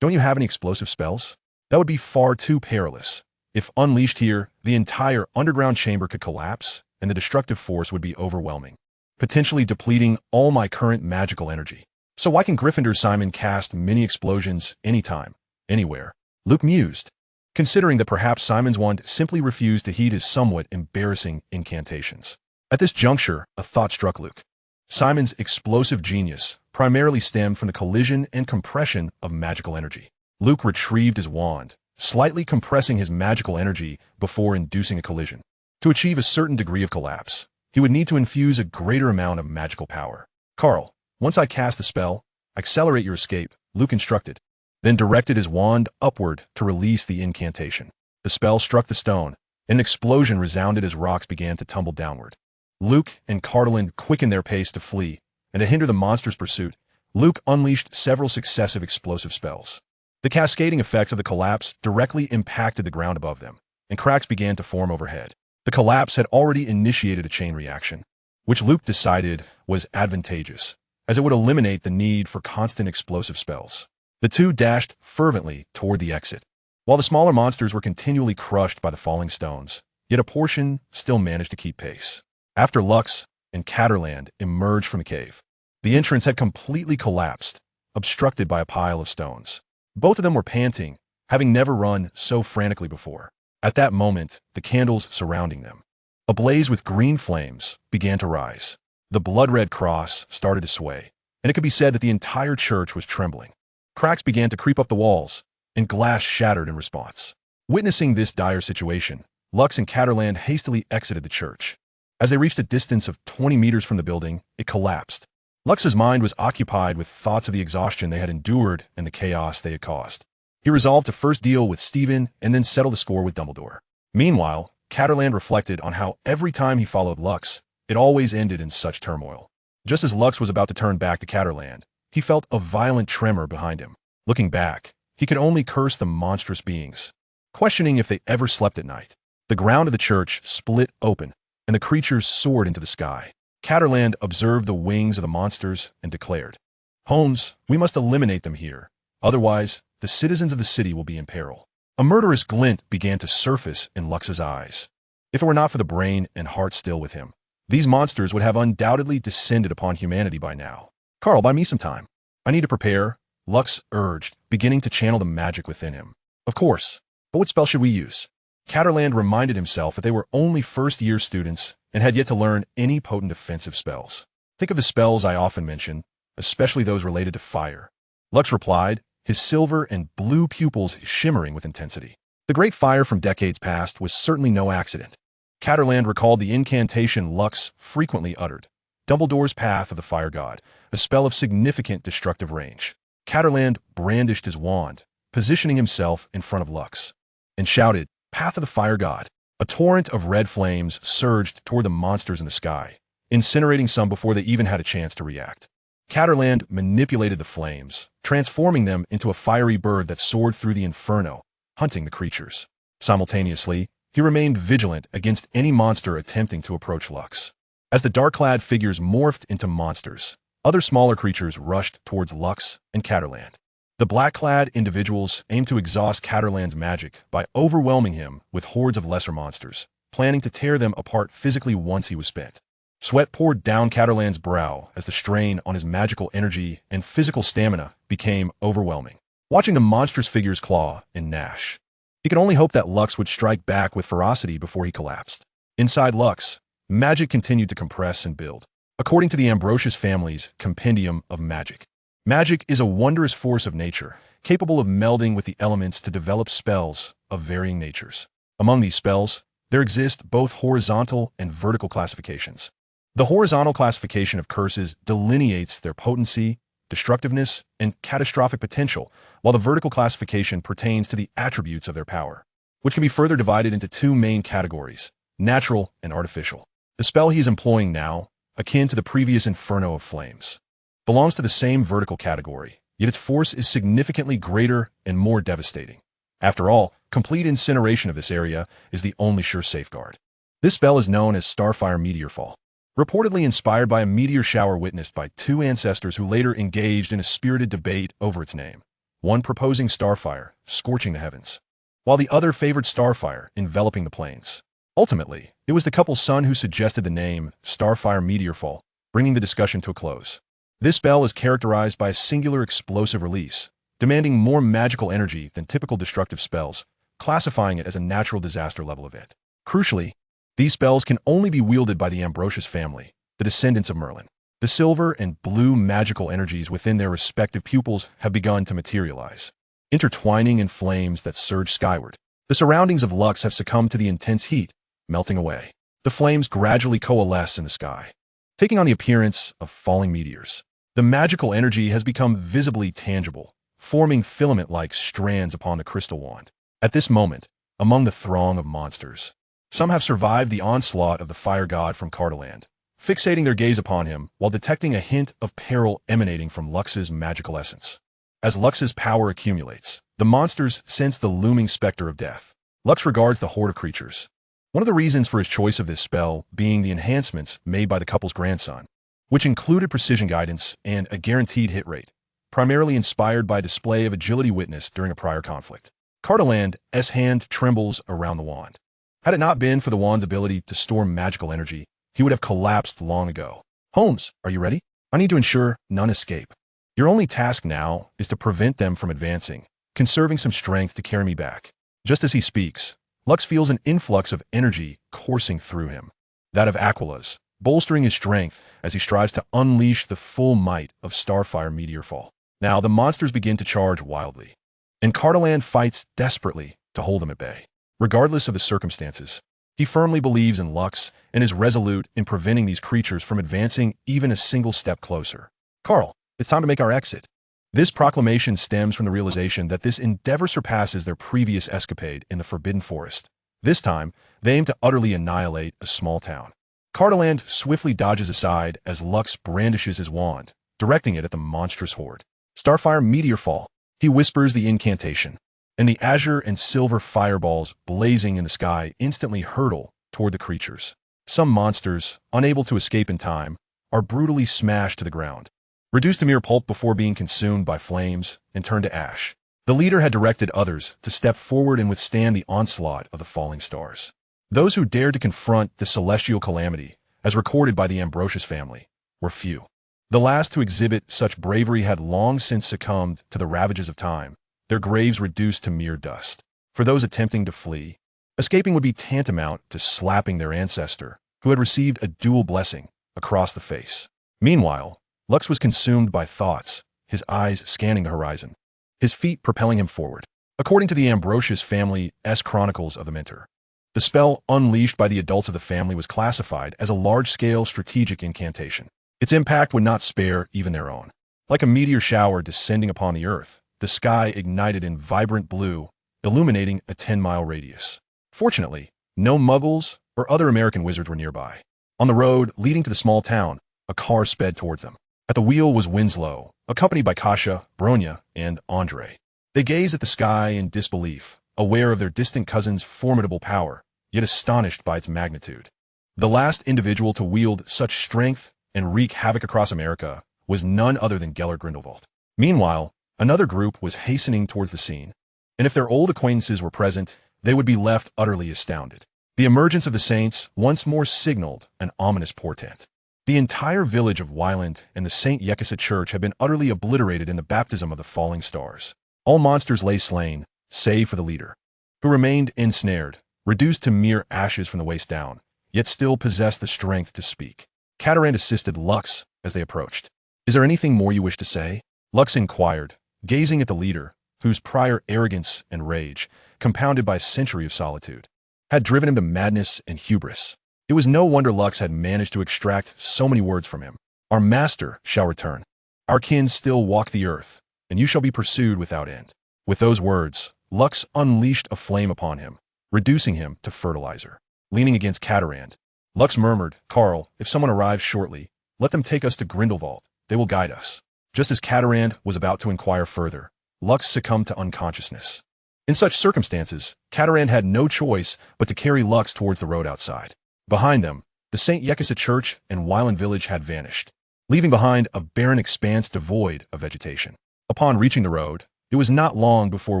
"Don't you have any explosive spells? That would be far too perilous. If unleashed here, the entire underground chamber could collapse, and the destructive force would be overwhelming, potentially depleting all my current magical energy. So why can Gryffindor Simon cast mini explosions anytime, anywhere?" Luke mused, considering that perhaps Simon's wand simply refused to heed his somewhat embarrassing incantations. At this juncture, a thought struck Luke. Simon's explosive genius primarily stemmed from the collision and compression of magical energy. Luke retrieved his wand, slightly compressing his magical energy before inducing a collision. To achieve a certain degree of collapse, he would need to infuse a greater amount of magical power. "Carl, once I cast the spell, accelerate your escape," Luke instructed, then directed his wand upward to release the incantation. The spell struck the stone, and an explosion resounded as rocks began to tumble downward. Luke and Cardelin quickened their pace to flee, and to hinder the monster's pursuit, Luke unleashed several successive explosive spells. The cascading effects of the collapse directly impacted the ground above them, and cracks began to form overhead. The collapse had already initiated a chain reaction, which Luke decided was advantageous, as it would eliminate the need for constant explosive spells. The two dashed fervently toward the exit, while the smaller monsters were continually crushed by the falling stones, yet a portion still managed to keep pace. After Lux and Caterland emerged from the cave, the entrance had completely collapsed, obstructed by a pile of stones. Both of them were panting, having never run so frantically before. At that moment, the candles surrounding them, ablaze with green flames, began to rise. The blood-red cross started to sway, and it could be said that the entire church was trembling. Cracks began to creep up the walls, and glass shattered in response. Witnessing this dire situation, Lux and Caterland hastily exited the church. As they reached a distance of 20 meters from the building, it collapsed. Lux's mind was occupied with thoughts of the exhaustion they had endured and the chaos they had caused. He resolved to first deal with Stephen and then settle the score with Dumbledore. Meanwhile, Caterland reflected on how every time he followed Lux, it always ended in such turmoil. Just as Lux was about to turn back to Caterland, he felt a violent tremor behind him. Looking back, he could only curse the monstrous beings, questioning if they ever slept at night. The ground of the church split open, and the creatures soared into the sky. Caterland observed the wings of the monsters and declared, "Holmes, we must eliminate them here. Otherwise, the citizens of the city will be in peril." A murderous glint began to surface in Lux's eyes. If it were not for the brain and heart still with him, these monsters would have undoubtedly descended upon humanity by now. "Carl, buy me some time. I need to prepare," Lux urged, beginning to channel the magic within him. "Of course, but what spell should we use?" Caterland reminded himself that they were only first-year students and had yet to learn any potent offensive spells. "Think of the spells I often mention, especially those related to fire," Lux replied, his silver and blue pupils shimmering with intensity. The great fire from decades past was certainly no accident. Caterland recalled the incantation Lux frequently uttered, Dumbledore's Path of the Fire God, a spell of significant destructive range. Caterland brandished his wand, positioning himself in front of Lux, and shouted, "Path of the Fire God." A torrent of red flames surged toward the monsters in the sky, incinerating some before they even had a chance to react. Caterland manipulated the flames, transforming them into a fiery bird that soared through the inferno, hunting the creatures. Simultaneously, he remained vigilant against any monster attempting to approach Lux. As the dark-clad figures morphed into monsters, other smaller creatures rushed towards Lux and Caterland. The black-clad individuals aimed to exhaust Caterland's magic by overwhelming him with hordes of lesser monsters, planning to tear them apart physically once he was spent. Sweat poured down Caterland's brow as the strain on his magical energy and physical stamina became overwhelming. Watching the monstrous figures claw and gnash, he could only hope that Lux would strike back with ferocity before he collapsed. Inside Lux, magic continued to compress and build. according to the Ambrosius family's Compendium of Magic. Magic is a wondrous force of nature, capable of melding with the elements to develop spells of varying natures. Among these spells, there exist both horizontal and vertical classifications. The horizontal classification of curses delineates their potency, destructiveness, and catastrophic potential, while the vertical classification pertains to the attributes of their power, which can be further divided into two main categories, natural and artificial. The spell he is employing now, akin to the previous Inferno of Flames, belongs to the same vertical category, yet its force is significantly greater and more devastating. After all, complete incineration of this area is the only sure safeguard. This spell is known as Starfire Meteorfall, reportedly inspired by a meteor shower witnessed by two ancestors who later engaged in a spirited debate over its name, one proposing Starfire, scorching the heavens, while the other favored Starfire, enveloping the plains. Ultimately, it was the couple's son who suggested the name Starfire Meteorfall, bringing the discussion to a close. This spell is characterized by a singular explosive release, demanding more magical energy than typical destructive spells, classifying it as a natural disaster level event. Crucially, these spells can only be wielded by the Ambrosius family, the descendants of Merlin. The silver and blue magical energies within their respective pupils have begun to materialize, intertwining in flames that surge skyward. The surroundings of Lux have succumbed to the intense heat, melting away. The flames gradually coalesce in the sky, taking on the appearance of falling meteors. The magical energy has become visibly tangible, forming filament-like strands upon the crystal wand. At this moment, among the throng of monsters, some have survived the onslaught of the fire god from Cardaland, fixating their gaze upon him while detecting a hint of peril emanating from Lux's magical essence. As Lux's power accumulates, the monsters sense the looming specter of death. Lux regards the horde of creatures, one of the reasons for his choice of this spell being the enhancements made by the couple's grandson, which included precision guidance and a guaranteed hit rate, primarily inspired by a display of agility witnessed during a prior conflict. Cardaland's hand trembles around the wand. Had it not been for the wand's ability to store magical energy, he would have collapsed long ago. Holmes, are you ready? I need to ensure none escape. Your only task now is to prevent them from advancing, conserving some strength to carry me back. Just as he speaks, Lux feels an influx of energy coursing through him, that of Aquila's, bolstering his strength as he strives to unleash the full might of Starfire Meteorfall. Now the monsters begin to charge wildly, and Cardaland fights desperately to hold them at bay. Regardless of the circumstances, he firmly believes in Lux and is resolute in preventing these creatures from advancing even a single step closer. Carl, it's time to make our exit. This proclamation stems from the realization that this endeavor surpasses their previous escapade in the Forbidden Forest. This time, they aim to utterly annihilate a small town. Cardaland swiftly dodges aside as Lux brandishes his wand, directing it at the monstrous horde. Starfire Meteorfall. He whispers the incantation, and the azure and silver fireballs blazing in the sky instantly hurtle toward the creatures. Some monsters, unable to escape in time, are brutally smashed to the ground, reduced to mere pulp before being consumed by flames and turned to ash. The leader had directed others to step forward and withstand the onslaught of the falling stars. Those who dared to confront the celestial calamity, as recorded by the Ambrosius family, were few. The last to exhibit such bravery had long since succumbed to the ravages of time, their graves reduced to mere dust. For those attempting to flee, escaping would be tantamount to slapping their ancestor, who had received a dual blessing, across the face. Meanwhile, Lux was consumed by thoughts, his eyes scanning the horizon, his feet propelling him forward. According to the Ambrosius family's Chronicles of the Mentor, the spell unleashed by the adults of the family was classified as a large-scale strategic incantation. Its impact would not spare even their own. Like a meteor shower descending upon the earth, the sky ignited in vibrant blue, illuminating a 10-mile radius. Fortunately, no muggles or other American wizards were nearby. On the road leading to the small town, a car sped towards them. At the wheel was Winslow, accompanied by Kasia, Bronya, and Andre. They gazed at the sky in disbelief, aware of their distant cousin's formidable power, yet astonished by its magnitude. The last individual to wield such strength and wreak havoc across America was none other than Gellert Grindelwald. Meanwhile, another group was hastening towards the scene, and if their old acquaintances were present, they would be left utterly astounded. The emergence of the Saints once more signaled an ominous portent. The entire village of Wyland and the St. Yekasa Church had been utterly obliterated in the baptism of the falling stars. All monsters lay slain, save for the leader, who remained ensnared, reduced to mere ashes from the waist down, yet still possessed the strength to speak. Catarand assisted Lux as they approached. "Is there anything more you wish to say?" Lux inquired, gazing at the leader, whose prior arrogance and rage, compounded by a century of solitude, had driven him to madness and hubris. It was no wonder Lux had managed to extract so many words from him. "Our master shall return. Our kin still walk the earth, and you shall be pursued without end." With those words, Lux unleashed a flame upon him, reducing him to fertilizer. Leaning against Catarand, Lux murmured, "Carl, if someone arrives shortly, let them take us to Grindelwald. They will guide us." Just as Catarand was about to inquire further, Lux succumbed to unconsciousness. In such circumstances, Catarand had no choice but to carry Lux towards the road outside. Behind them, the St. Yekisa church and Wyland village had vanished, leaving behind a barren expanse devoid of vegetation. Upon reaching the road, it was not long before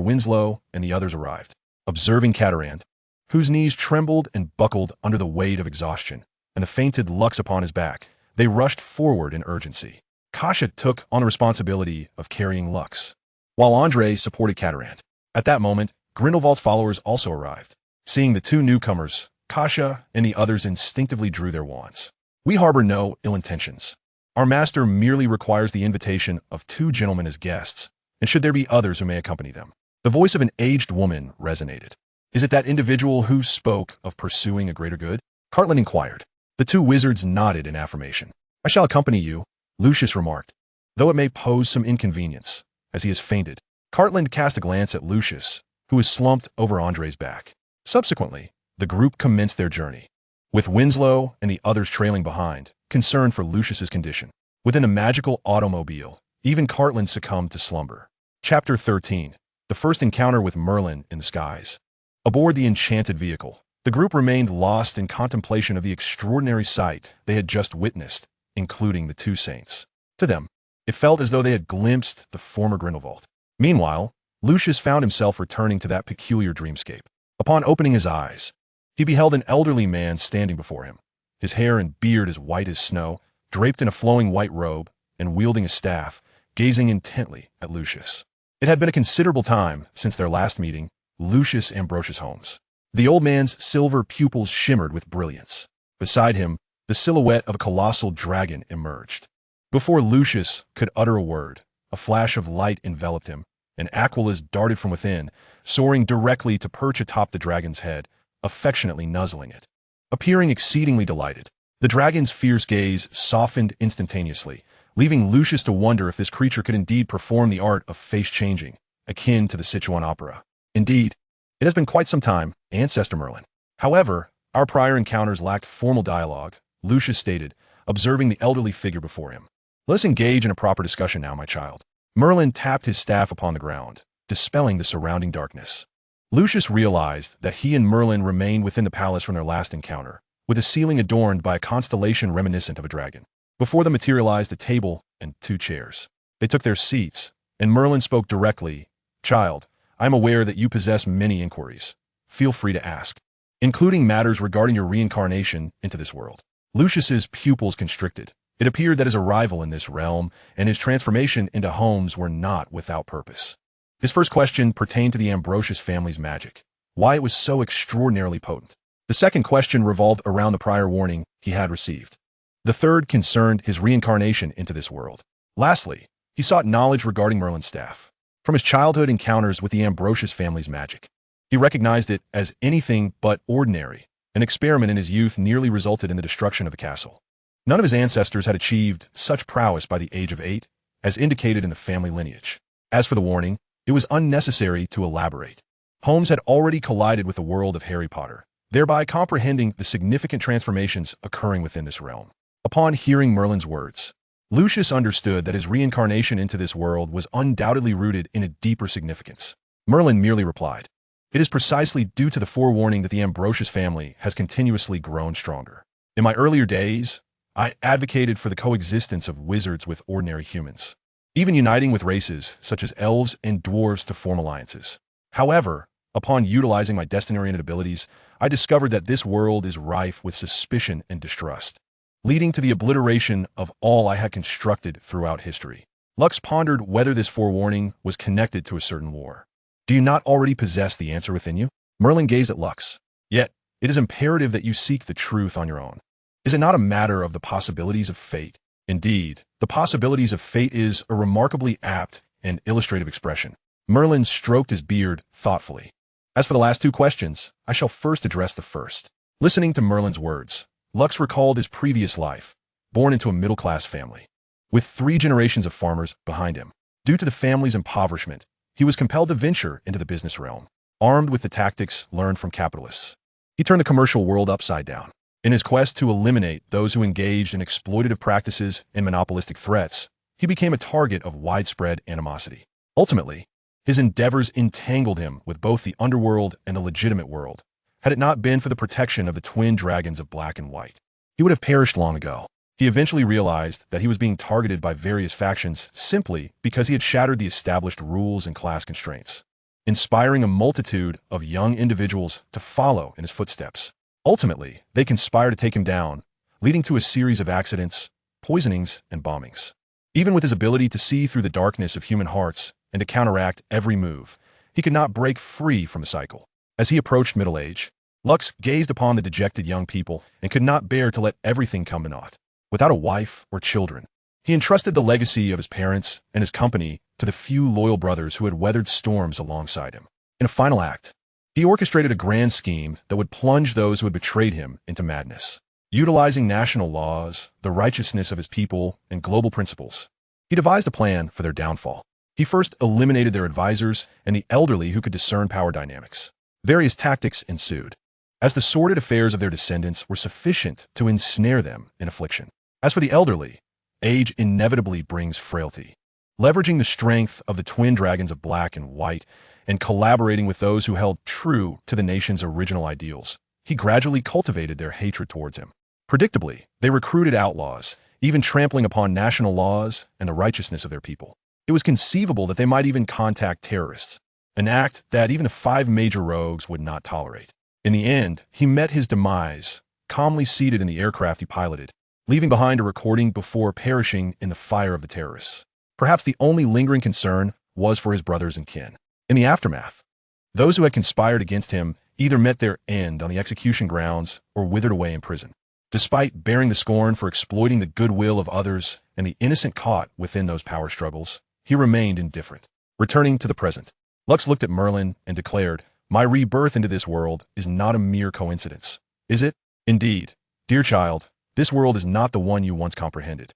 Winslow and the others arrived. Observing Catarand, whose knees trembled and buckled under the weight of exhaustion, and the fainted Lux upon his back, they rushed forward in urgency. Kasia took on the responsibility of carrying Lux, while Andre supported Catarand. At that moment, Grindelwald's followers also arrived. Seeing the two newcomers, Kasia and the others instinctively drew their wands. "We harbor no ill intentions. Our master merely requires the invitation of two gentlemen as guests, and should there be others who may accompany them." The voice of an aged woman resonated. "Is it that individual who spoke of pursuing a greater good?" Cartland inquired. The two wizards nodded in affirmation. "I shall accompany you," Lucius remarked, "though it may pose some inconvenience, as he has fainted." Cartland cast a glance at Lucius, who was slumped over Andre's back. Subsequently, the group commenced their journey, with Winslow and the others trailing behind, concerned for Lucius's condition. Within the magical automobile, even Cartland succumbed to slumber. Chapter 13. The first encounter with Merlin in the skies. Aboard the enchanted vehicle, the group remained lost in contemplation of the extraordinary sight they had just witnessed, including the two saints. To them, it felt as though they had glimpsed the former Grindelwald. Meanwhile, Lucius found himself returning to that peculiar dreamscape. Upon opening his eyes, he beheld an elderly man standing before him, his hair and beard as white as snow, draped in a flowing white robe, and wielding a staff, gazing intently at Lucius. It had been a considerable time since their last meeting, Lucius Ambrosius Holmes. The old man's silver pupils shimmered with brilliance. Beside him, the silhouette of a colossal dragon emerged. Before Lucius could utter a word, a flash of light enveloped him, and Aquilus darted from within, soaring directly to perch atop the dragon's head, affectionately nuzzling it. Appearing exceedingly delighted, the dragon's fierce gaze softened instantaneously, leaving Lucius to wonder if this creature could indeed perform the art of face-changing, akin to the Sichuan opera. "Indeed, it has been quite some time, Ancestor Merlin. However, our prior encounters lacked formal dialogue," Lucius stated, observing the elderly figure before him. "Let us engage in a proper discussion now, my child." Merlin tapped his staff upon the ground, dispelling the surrounding darkness. Lucius realized that he and Merlin remained within the palace from their last encounter, with a ceiling adorned by a constellation reminiscent of a dragon. Before them materialized a table and two chairs. They took their seats, and Merlin spoke directly. "Child, I am aware that you possess many inquiries. Feel free to ask, including matters regarding your reincarnation into this world." Lucius's pupils constricted. It appeared that his arrival in this realm and his transformation into Holmes were not without purpose. His first question pertained to the Ambrosius family's magic, why it was so extraordinarily potent. The second question revolved around the prior warning he had received. The third concerned his reincarnation into this world. Lastly, he sought knowledge regarding Merlin's staff. From his childhood encounters with the Ambrosius family's magic, he recognized it as anything but ordinary. An experiment in his youth nearly resulted in the destruction of the castle. None of his ancestors had achieved such prowess by the age of 8, as indicated in the family lineage. As for the warning, it was unnecessary to elaborate. Holmes had already collided with the world of Harry Potter, thereby comprehending the significant transformations occurring within this realm. Upon hearing Merlin's words, Lucius understood that his reincarnation into this world was undoubtedly rooted in a deeper significance. Merlin merely replied, "It is precisely due to the forewarning that the Ambrosius family has continuously grown stronger. In my earlier days, I advocated for the coexistence of wizards with ordinary humans, even uniting with races such as elves and dwarves to form alliances. However, upon utilizing my destiny-oriented abilities, I discovered that this world is rife with suspicion and distrust, leading to the obliteration of all I had constructed throughout history." Lux pondered whether this forewarning was connected to a certain war. "Do you not already possess the answer within you?" Merlin gazed at Lux. "Yet, it is imperative that you seek the truth on your own. Is it not a matter of the possibilities of fate? Indeed, the possibilities of fate is a remarkably apt and illustrative expression. Merlin stroked his beard thoughtfully. As for the last two questions, I shall first address the first. Listening to Merlin's words, Lux recalled his previous life, born into a middle-class family, with 3 generations of farmers behind him. Due to the family's impoverishment, he was compelled to venture into the business realm, armed with the tactics learned from capitalists. He turned the commercial world upside down. In his quest to eliminate those who engaged in exploitative practices and monopolistic threats, he became a target of widespread animosity. Ultimately, his endeavors entangled him with both the underworld and the legitimate world. Had it not been for the protection of the twin dragons of black and white, he would have perished long ago. He eventually realized that he was being targeted by various factions simply because he had shattered the established rules and class constraints, inspiring a multitude of young individuals to follow in his footsteps. Ultimately, they conspired to take him down, leading to a series of accidents, poisonings, and bombings. Even with his ability to see through the darkness of human hearts and to counteract every move, he could not break free from the cycle. As he approached middle age, Lux gazed upon the dejected young people and could not bear to let everything come to naught. Without a wife or children, he entrusted the legacy of his parents and his company to the few loyal brothers who had weathered storms alongside him. In a final act, he orchestrated a grand scheme that would plunge those who had betrayed him into madness. Utilizing national laws, the righteousness of his people, and global principles, he devised a plan for their downfall. He first eliminated their advisors and the elderly who could discern power dynamics. Various tactics ensued, as the sordid affairs of their descendants were sufficient to ensnare them in affliction. As for the elderly, age inevitably brings frailty. Leveraging the strength of the twin dragons of black and white and collaborating with those who held true to the nation's original ideals, he gradually cultivated their hatred towards him. Predictably, they recruited outlaws, even trampling upon national laws and the righteousness of their people. It was conceivable that they might even contact terrorists, an act that even the 5 major rogues would not tolerate. In the end, he met his demise, calmly seated in the aircraft he piloted, leaving behind a recording before perishing in the fire of the terrorists. Perhaps the only lingering concern was for his brothers and kin. In the aftermath, those who had conspired against him either met their end on the execution grounds or withered away in prison. Despite bearing the scorn for exploiting the goodwill of others and the innocent caught within those power struggles, he remained indifferent. Returning to the present, Lux looked at Merlin and declared, "My rebirth into this world is not a mere coincidence, is it? Indeed, dear child, this world is not the one you once comprehended.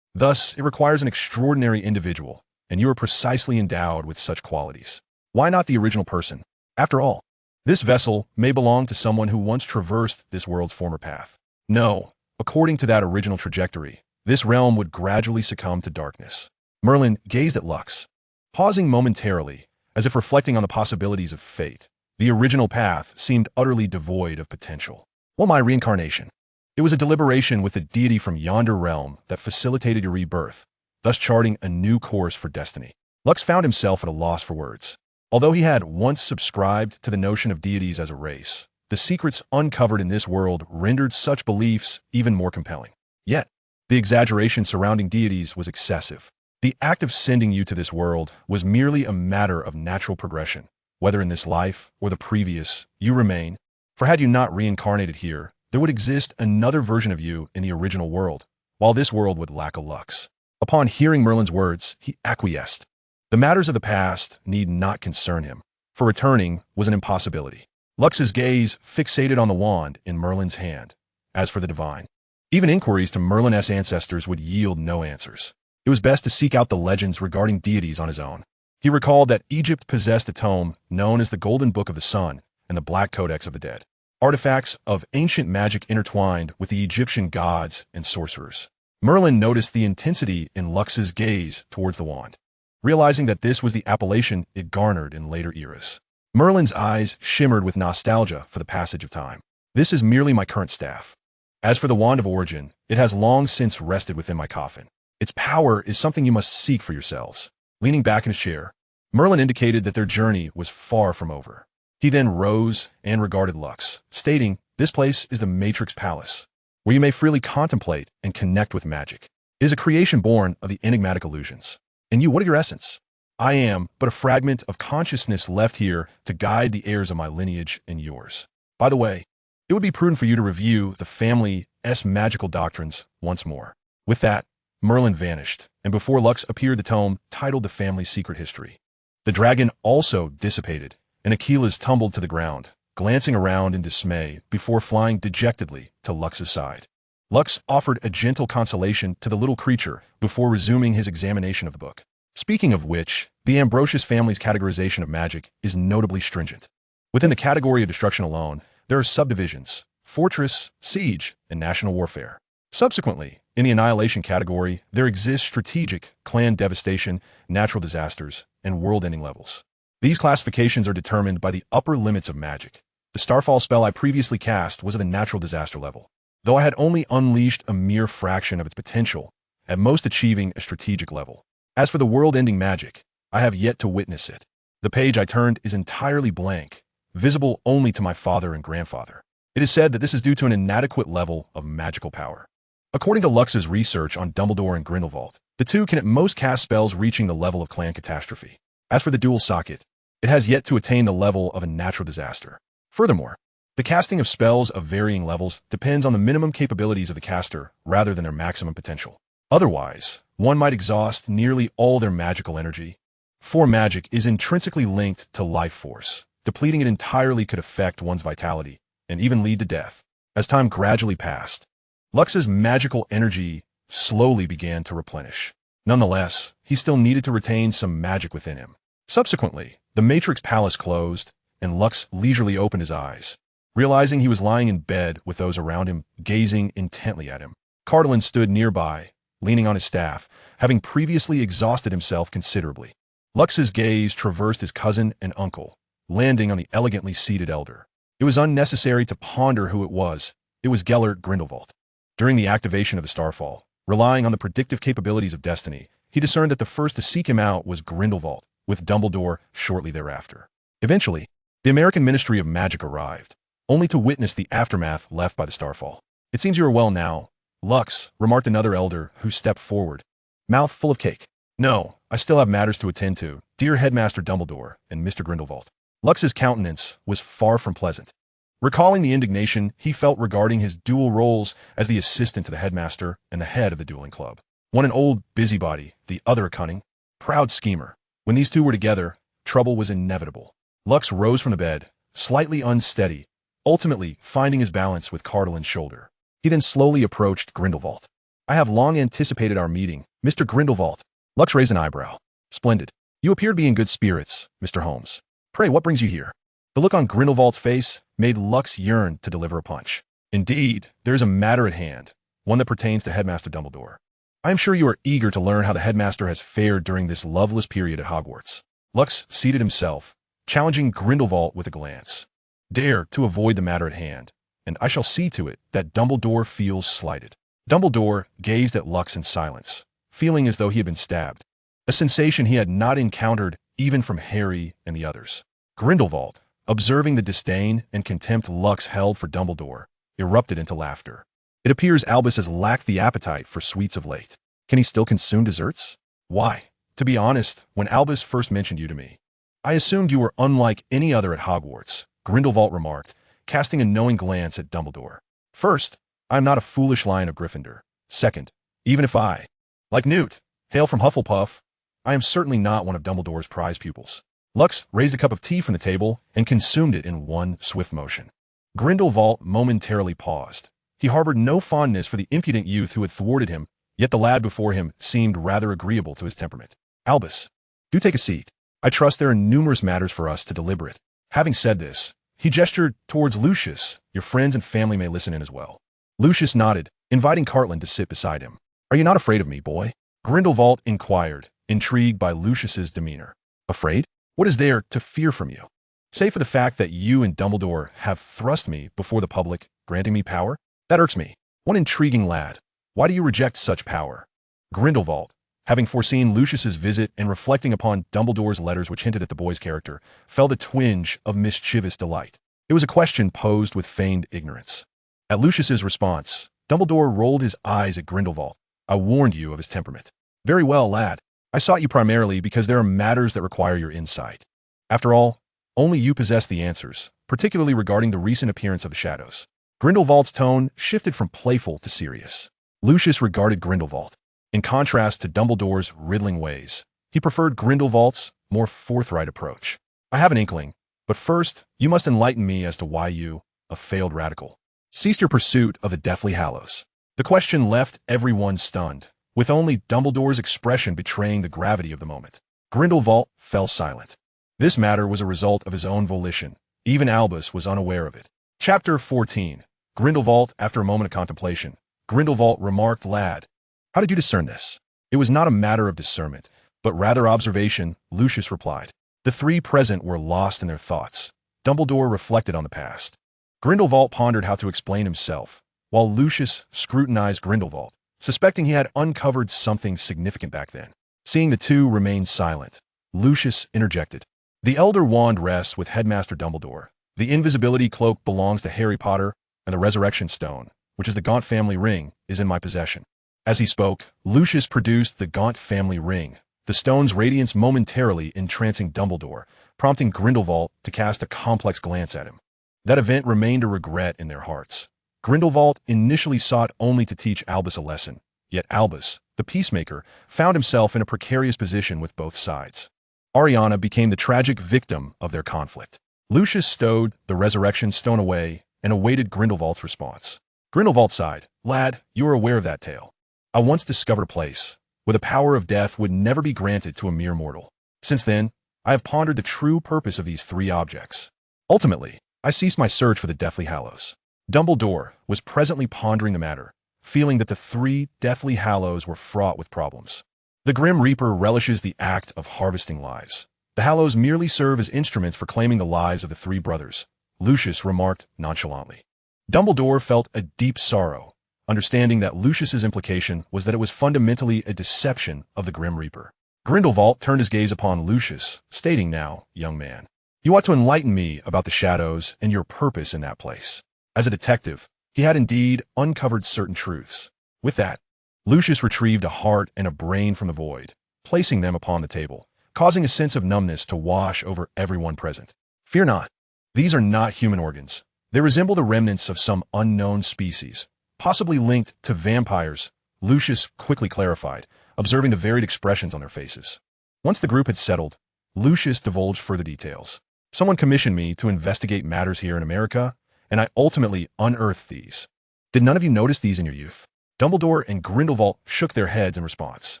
Thus, it requires an extraordinary individual, and you are precisely endowed with such qualities. Why not the original person? After all, this vessel may belong to someone who once traversed this world's former path. No, according to that original trajectory, this realm would gradually succumb to darkness." Merlin gazed at Lux, pausing momentarily, as if reflecting on the possibilities of fate. The original path seemed utterly devoid of potential. Well, my reincarnation. It was a deliberation with a deity from yonder realm that facilitated your rebirth, thus charting a new course for destiny. Lux found himself at a loss for words. Although he had once subscribed to the notion of deities as a race, the secrets uncovered in this world rendered such beliefs even more compelling. Yet, the exaggeration surrounding deities was excessive. The act of sending you to this world was merely a matter of natural progression. Whether in this life or the previous, you remain. For had you not reincarnated here, there would exist another version of you in the original world, while this world would lack a Lux. Upon hearing Merlin's words, he acquiesced. The matters of the past need not concern him, for returning was an impossibility. Lux's gaze fixated on the wand in Merlin's hand. As for the divine, even inquiries to Merlin's ancestors would yield no answers. It was best to seek out the legends regarding deities on his own. He recalled that Egypt possessed a tome known as the Golden Book of the Sun and the Black Codex of the Dead, artifacts of ancient magic intertwined with the Egyptian gods and sorcerers. Merlin noticed the intensity in Lux's gaze towards the wand, realizing that this was the appellation it garnered in later eras. Merlin's eyes shimmered with nostalgia for the passage of time. "This is merely my current staff. As for the Wand of Origin, it has long since rested within my coffin. Its power is something you must seek for yourselves." Leaning back in his chair, Merlin indicated that their journey was far from over. He then rose and regarded Lux, stating, "This place is the Matrix Palace, where you may freely contemplate and connect with magic. It is a creation born of the enigmatic illusions. And you, what are your essence? I am but a fragment of consciousness left here to guide the heirs of my lineage and yours. By the way, it would be prudent for you to review the family's magical doctrines once more. With that, Merlin vanished, and before Lux appeared the tome titled The Family's Secret History. The dragon also dissipated, and Achilles tumbled to the ground, glancing around in dismay before flying dejectedly to Lux's side. Lux offered a gentle consolation to the little creature before resuming his examination of the book. Speaking of which, the Ambrosius family's categorization of magic is notably stringent. Within the category of destruction alone, there are subdivisions: fortress, siege, and national warfare. Subsequently, in the annihilation category, there exists strategic, clan devastation, natural disasters, and world-ending levels. These classifications are determined by the upper limits of magic. The Starfall spell I previously cast was at the natural disaster level, though I had only unleashed a mere fraction of its potential, at most achieving a strategic level. As for the world-ending magic, I have yet to witness it. The page I turned is entirely blank, visible only to my father and grandfather. It is said that this is due to an inadequate level of magical power. According to Lux's research on Dumbledore and Grindelwald, the two can at most cast spells reaching the level of clan catastrophe. As for the dual socket, it has yet to attain the level of a natural disaster. Furthermore, the casting of spells of varying levels depends on the minimum capabilities of the caster rather than their maximum potential. Otherwise, one might exhaust nearly all their magical energy. For magic is intrinsically linked to life force. Depleting it entirely could affect one's vitality and even lead to death. As time gradually passed, Lux's magical energy slowly began to replenish. Nonetheless, he still needed to retain some magic within him. Subsequently, the Matrix Palace closed, and Lux leisurely opened his eyes, realizing he was lying in bed with those around him gazing intently at him. Cardillan stood nearby, leaning on his staff, having previously exhausted himself considerably. Lux's gaze traversed his cousin and uncle, landing on the elegantly seated elder. It was unnecessary to ponder who it was. It was Gellert Grindelwald. During the activation of the Starfall, relying on the predictive capabilities of destiny, he discerned that the first to seek him out was Grindelwald, with Dumbledore shortly thereafter. Eventually, the American Ministry of Magic arrived, only to witness the aftermath left by the Starfall. "It seems you are well now, Lux," remarked another elder who stepped forward, mouth full of cake. "No, I still have matters to attend to, dear Headmaster Dumbledore and Mr. Grindelwald." Lux's countenance was far from pleasant. Recalling the indignation he felt regarding his dual roles as the assistant to the headmaster and the head of the dueling club. One an old busybody, the other a cunning, proud schemer. When these two were together, trouble was inevitable. Lux rose from the bed, slightly unsteady, ultimately finding his balance with Cardillan's shoulder. He then slowly approached Grindelwald. "I have long anticipated our meeting, Mr. Grindelwald." Lux raised an eyebrow. "Splendid. You appear to be in good spirits, Mr. Holmes. Pray, what brings you here?" The look on Grindelwald's face made Lux yearn to deliver a punch. "Indeed, there is a matter at hand, one that pertains to Headmaster Dumbledore. I am sure you are eager to learn how the headmaster has fared during this loveless period at Hogwarts." Lux seated himself, challenging Grindelwald with a glance. "Dare to avoid the matter at hand, and I shall see to it that Dumbledore feels slighted." Dumbledore gazed at Lux in silence, feeling as though he had been stabbed, a sensation he had not encountered even from Harry and the others. Grindelwald, observing the disdain and contempt Lux held for Dumbledore, erupted into laughter. "It appears Albus has lacked the appetite for sweets of late. Can he still consume desserts? Why, to be honest, when Albus first mentioned you to me, I assumed you were unlike any other at Hogwarts," Grindelwald remarked, casting a knowing glance at Dumbledore. "First, I am not a foolish lion of Gryffindor. Second, even if I, like Newt, hail from Hufflepuff, I am certainly not one of Dumbledore's prize pupils." Lux raised a cup of tea from the table and consumed it in one swift motion. Grindelwald momentarily paused. He harbored no fondness for the impudent youth who had thwarted him, yet the lad before him seemed rather agreeable to his temperament. "Albus, do take a seat. I trust there are numerous matters for us to deliberate." Having said this, he gestured towards Lucius. "Your friends and family may listen in as well." Lucius nodded, inviting Cartland to sit beside him. "Are you not afraid of me, boy?" Grindelwald inquired, intrigued by Lucius's demeanor. "Afraid? What is there to fear from you? Save for the fact that you and Dumbledore have thrust me before the public, granting me power? That irks me. One intriguing lad. Why do you reject such power?" Grindelwald, having foreseen Lucius's visit and reflecting upon Dumbledore's letters which hinted at the boy's character, felt a twinge of mischievous delight. It was a question posed with feigned ignorance. At Lucius's response, Dumbledore rolled his eyes at Grindelwald. "I warned you of his temperament." "Very well, lad. I sought you primarily because there are matters that require your insight. After all, Only you possess the answers, particularly regarding the recent appearance of the shadows. Grindelwald's tone shifted from playful to serious. Lucius regarded Grindelwald. In contrast to Dumbledore's riddling ways, he preferred Grindelwald's more forthright approach. I have an inkling, but first, you must enlighten me as to why you, a failed radical, ceased your pursuit of the Deathly Hallows. The question left everyone stunned, with only Dumbledore's expression betraying the gravity of the moment. Grindelwald fell silent. This matter was a result of his own volition. Even Albus was unaware of it. Chapter 14. Grindelwald, after a moment of contemplation, Grindelwald remarked, "Lad, how did you discern this?" "It was not a matter of discernment, but rather observation," Lucius replied. The three present were lost in their thoughts. Dumbledore reflected on the past. Grindelwald pondered how to explain himself, while Lucius scrutinized Grindelwald, suspecting he had uncovered something significant back then. Seeing the two remain silent, Lucius interjected. "The Elder Wand rests with Headmaster Dumbledore. The invisibility cloak belongs to Harry Potter, and the Resurrection Stone, which is the Gaunt family ring, is in my possession." As he spoke, Lucius produced the Gaunt family ring, the stone's radiance momentarily entrancing Dumbledore, prompting Grindelwald to cast a complex glance at him. That event remained a regret in their hearts. Grindelwald initially sought only to teach Albus a lesson, yet Albus, the peacemaker, found himself in a precarious position with both sides. Ariana became the tragic victim of their conflict. Lucius stowed the Resurrection Stone away and awaited Grindelwald's response. Grindelwald sighed. "Lad, you are aware of that tale. I once discovered a place where the power of death would never be granted to a mere mortal. Since then, I have pondered the true purpose of these three objects. Ultimately, I ceased my search for the Deathly Hallows." Dumbledore was presently pondering the matter, feeling that the three Deathly Hallows were fraught with problems. The Grim Reaper relishes the act of harvesting lives. The Hallows merely serve as instruments for claiming the lives of the three brothers, Lucius remarked nonchalantly. Dumbledore felt a deep sorrow, understanding that Lucius's implication was that it was fundamentally a deception of the Grim Reaper. Grindelwald turned his gaze upon Lucius, stating, "Now, young man, you ought to enlighten me about the shadows and your purpose in that place." As a detective, he had indeed uncovered certain truths. With that, Lucius retrieved a heart and a brain from the void, placing them upon the table, causing a sense of numbness to wash over everyone present. "Fear not. These are not human organs. They resemble the remnants of some unknown species, possibly linked to vampires," Lucius quickly clarified, observing the varied expressions on their faces. Once the group had settled, Lucius divulged further details. "Someone commissioned me to investigate matters here in America, and I ultimately unearthed these. Did none of you notice these in your youth?" Dumbledore and Grindelwald shook their heads in response.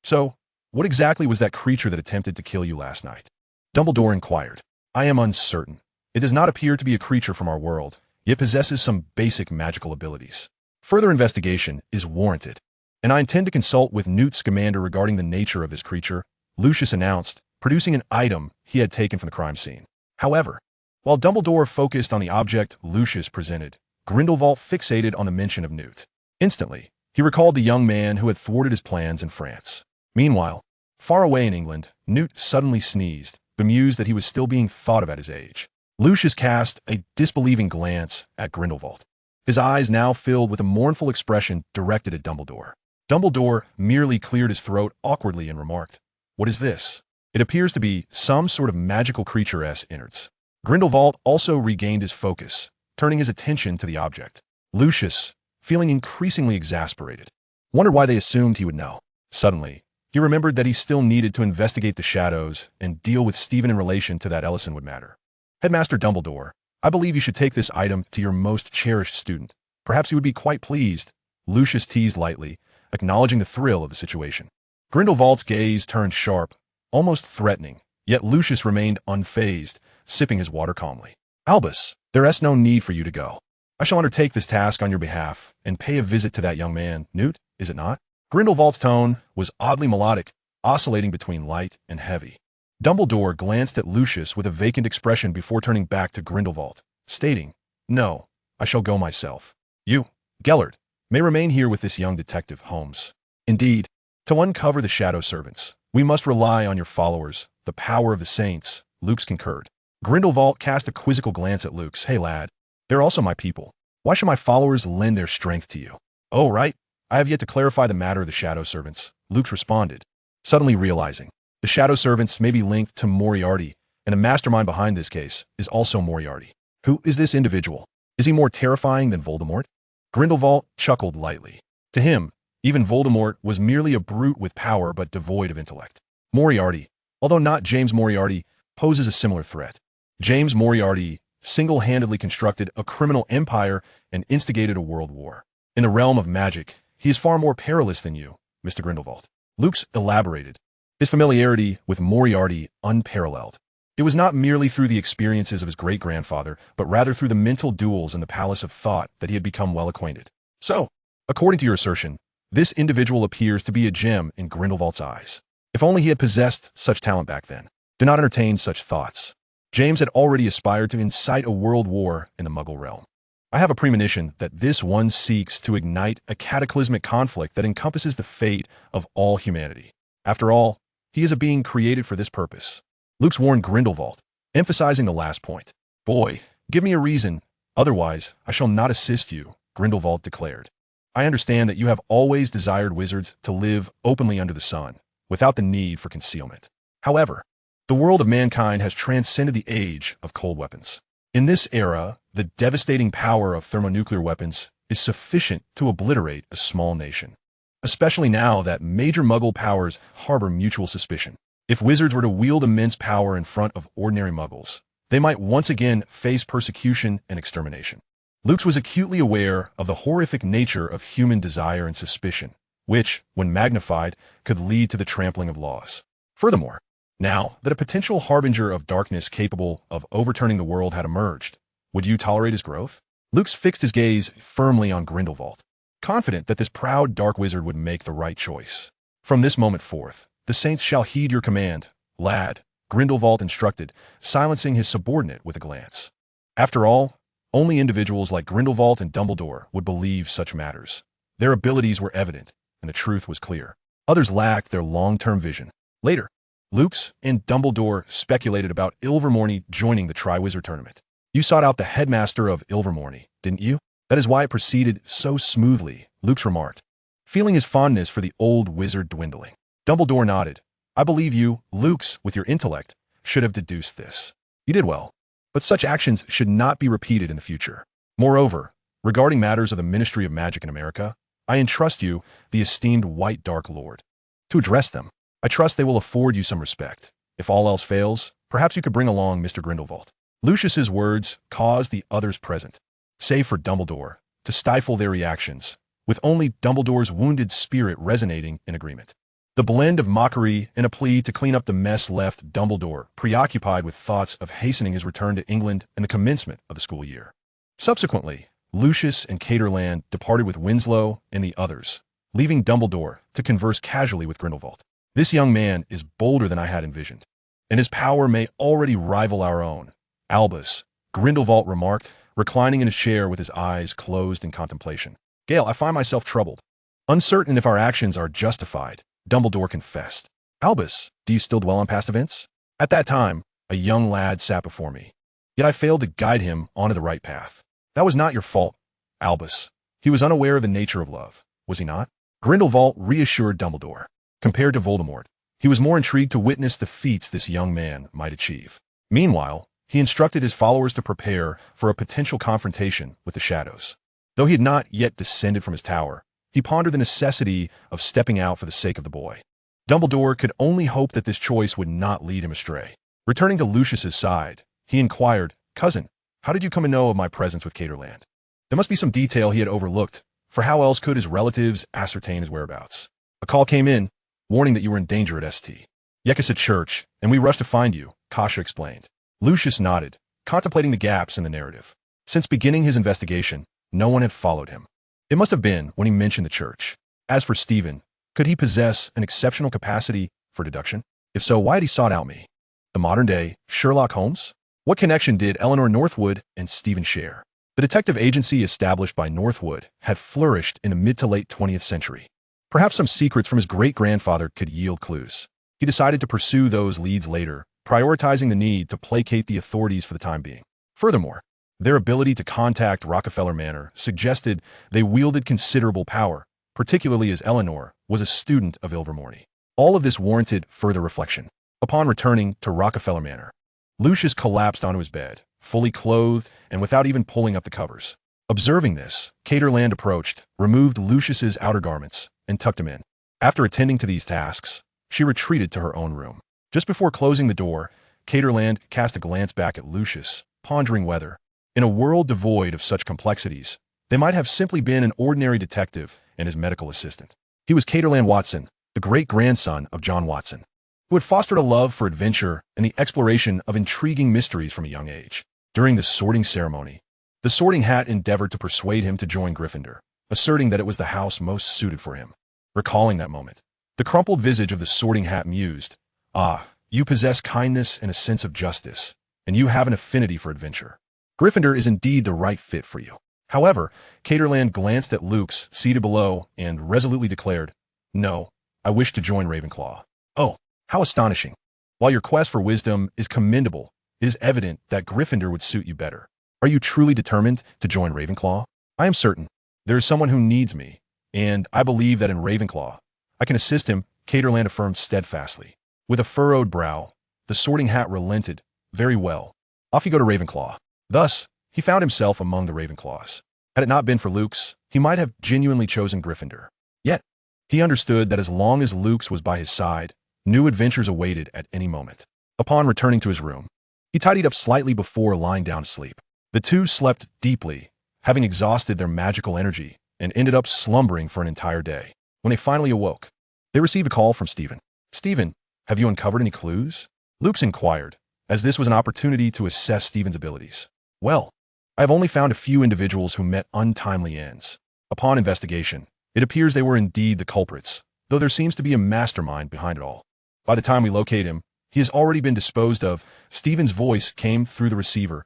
"So, what exactly was that creature that attempted to kill you last night?" Dumbledore inquired. "I am uncertain. It does not appear to be a creature from our world, yet possesses some basic magical abilities. Further investigation is warranted, and I intend to consult with Newt Scamander regarding the nature of this creature," Lucius announced, producing an item he had taken from the crime scene. However, while Dumbledore focused on the object Lucius presented, Grindelwald fixated on the mention of Newt. Instantly, he recalled the young man who had thwarted his plans in France. Meanwhile, far away in England, Newt suddenly sneezed, bemused that he was still being thought of at his age. Lucius cast a disbelieving glance at Grindelwald, his eyes now filled with a mournful expression directed at Dumbledore. Dumbledore merely cleared his throat awkwardly and remarked, "What is this?" "It appears to be some sort of magical creature s innards." Grindelwald also regained his focus, turning his attention to the object. Lucius, feeling increasingly exasperated, wondered why they assumed he would know. Suddenly, he remembered that he still needed to investigate the shadows and deal with Stephen in relation to that Ellison would matter. "Headmaster Dumbledore, I believe you should take this item to your most cherished student. Perhaps he would be quite pleased," Lucius teased lightly, acknowledging the thrill of the situation. Grindelwald's gaze turned sharp, almost threatening, yet Lucius remained unfazed, sipping his water calmly. "Albus, there is no need for you to go. I shall undertake this task on your behalf and pay a visit to that young man. Newt, is it not?" Grindelwald's tone was oddly melodic, oscillating between light and heavy. Dumbledore glanced at Lucius with a vacant expression before turning back to Grindelwald, stating, "No, I shall go myself. You, Gellert, may remain here with this young detective, Holmes. Indeed, to uncover the shadow servants, we must rely on your followers, the power of the saints," Lux concurred. Grindelwald cast a quizzical glance at Lux. "Hey lad, they're also my people. Why should my followers lend their strength to you?" "Oh, right. I have yet to clarify the matter of the shadow servants," Lux responded, suddenly realizing. The shadow servants may be linked to Moriarty, and the mastermind behind this case is also Moriarty. Who is this individual? Is he more terrifying than Voldemort? Grindelwald chuckled lightly. To him, even Voldemort was merely a brute with power but devoid of intellect. Moriarty, although not James Moriarty, poses a similar threat. James Moriarty single-handedly constructed a criminal empire and instigated a world war. In the realm of magic, he is far more perilous than you, Mr. Grindelwald. Lux elaborated, his familiarity with Moriarty unparalleled. It was not merely through the experiences of his great-grandfather, but rather through the mental duels in the Palace of Thought that he had become well acquainted. So, according to your assertion, this individual appears to be a gem in Grindelwald's eyes. If only he had possessed such talent back then. Do not entertain such thoughts. James had already aspired to incite a world war in the Muggle realm. I have a premonition that this one seeks to ignite a cataclysmic conflict that encompasses the fate of all humanity. After all, he is a being created for this purpose. Lux warned Grindelwald, emphasizing the last point. Boy, give me a reason, otherwise I shall not assist you, Grindelwald declared. I understand that you have always desired wizards to live openly under the sun, without the need for concealment. However, the world of mankind has transcended the age of cold weapons. In this era, the devastating power of thermonuclear weapons is sufficient to obliterate a small nation, especially now that major Muggle powers harbor mutual suspicion. If wizards were to wield immense power in front of ordinary Muggles, they might once again face persecution and extermination. Lux was acutely aware of the horrific nature of human desire and suspicion, which, when magnified, could lead to the trampling of laws. Furthermore, now that a potential harbinger of darkness capable of overturning the world had emerged, would you tolerate his growth? Lux fixed his gaze firmly on Grindelwald, confident that this proud dark wizard would make the right choice. From this moment forth, the saints shall heed your command, lad, Grindelwald instructed, silencing his subordinate with a glance. After all, only individuals like Grindelwald and Dumbledore would believe such matters. Their abilities were evident, and the truth was clear. Others lacked their long-term vision. Later, Lux and Dumbledore speculated about Ilvermorny joining the Triwizard Tournament. You sought out the headmaster of Ilvermorny, didn't you? That is why it proceeded so smoothly, Lux remarked, feeling his fondness for the old wizard dwindling. Dumbledore nodded. I believe you, Lux, with your intellect, should have deduced this. You did well, but such actions should not be repeated in the future. Moreover, regarding matters of the Ministry of Magic in America, I entrust you, the esteemed White Dark Lord, to address them. I trust they will afford you some respect. If all else fails, perhaps you could bring along Mr. Grindelwald. Lucius's words caused the others present, save for Dumbledore, to stifle their reactions, with only Dumbledore's wounded spirit resonating in agreement. The blend of mockery and a plea to clean up the mess left Dumbledore preoccupied with thoughts of hastening his return to England and the commencement of the school year. Subsequently, Lucius and Caterland departed with Winslow and the others, leaving Dumbledore to converse casually with Grindelwald. This young man is bolder than I had envisioned, and his power may already rival our own. Albus, Grindelwald remarked, reclining in his chair with his eyes closed in contemplation. Gale, I find myself troubled. Uncertain if our actions are justified, Dumbledore confessed. Albus, do you still dwell on past events? At that time, a young lad sat before me, yet I failed to guide him onto the right path. That was not your fault, Albus. He was unaware of the nature of love, was he not? Grindelwald reassured Dumbledore. Compared to Voldemort, he was more intrigued to witness the feats this young man might achieve. Meanwhile, he instructed his followers to prepare for a potential confrontation with the shadows. Though he had not yet descended from his tower, he pondered the necessity of stepping out for the sake of the boy. Dumbledore could only hope that this choice would not lead him astray. Returning to Lucius's side, he inquired, Cousin, how did you come to know of my presence with Caterland? There must be some detail he had overlooked, for how else could his relatives ascertain his whereabouts? A call came in, warning that you were in danger at St. Yekasa Church, and we rushed to find you, Kasha explained. Lucius nodded, contemplating the gaps in the narrative. Since beginning his investigation, no one had followed him. It must have been when he mentioned the church. As for Stephen, could he possess an exceptional capacity for deduction? If so, why had he sought out me? The modern-day Sherlock Holmes? What connection did Eleanor Northwood and Stephen share? The detective agency established by Northwood had flourished in the mid to late 20th century. Perhaps some secrets from his great-grandfather could yield clues. He decided to pursue those leads later, prioritizing the need to placate the authorities for the time being. Furthermore, their ability to contact Rockefeller Manor suggested they wielded considerable power, particularly as Eleanor was a student of Ilvermorny. All of this warranted further reflection. Upon returning to Rockefeller Manor, Lucius collapsed onto his bed, fully clothed and without even pulling up the covers. Observing this, Caterland approached, removed Lucius's outer garments, and tucked him in. After attending to these tasks, she retreated to her own room. Just before closing the door, Caterland cast a glance back at Lucius, pondering whether, in a world devoid of such complexities, they might have simply been an ordinary detective and his medical assistant. He was Caterland Watson, the great-grandson of John Watson, who had fostered a love for adventure and the exploration of intriguing mysteries from a young age. During the sorting ceremony, the Sorting Hat endeavored to persuade him to join Gryffindor, asserting that it was the house most suited for him. Recalling that moment, the crumpled visage of the Sorting Hat mused, "Ah, you possess kindness and a sense of justice, and you have an affinity for adventure. Gryffindor is indeed the right fit for you." However, Caterland glanced at Luke's, seated below, and resolutely declared, "No, I wish to join Ravenclaw." "Oh, how astonishing. While your quest for wisdom is commendable, it is evident that Gryffindor would suit you better. Are you truly determined to join Ravenclaw?" "I am certain. There is someone who needs me, and I believe that in Ravenclaw, I can assist him," Caterland affirmed steadfastly. With a furrowed brow, the Sorting Hat relented. "Very well. Off you go to Ravenclaw." Thus, he found himself among the Ravenclaws. Had it not been for Luke's, he might have genuinely chosen Gryffindor. Yet, he understood that as long as Luke's was by his side, new adventures awaited at any moment. Upon returning to his room, he tidied up slightly before lying down to sleep. The two slept deeply, having exhausted their magical energy, and ended up slumbering for an entire day. When they finally awoke, they received a call from Stephen. "Stephen, have you uncovered any clues?" Luke's inquired, as this was an opportunity to assess Stephen's abilities. "Well, I have only found a few individuals who met untimely ends. Upon investigation, it appears they were indeed the culprits, though there seems to be a mastermind behind it all. By the time we locate him, he has already been disposed of." Stephen's voice came through the receiver,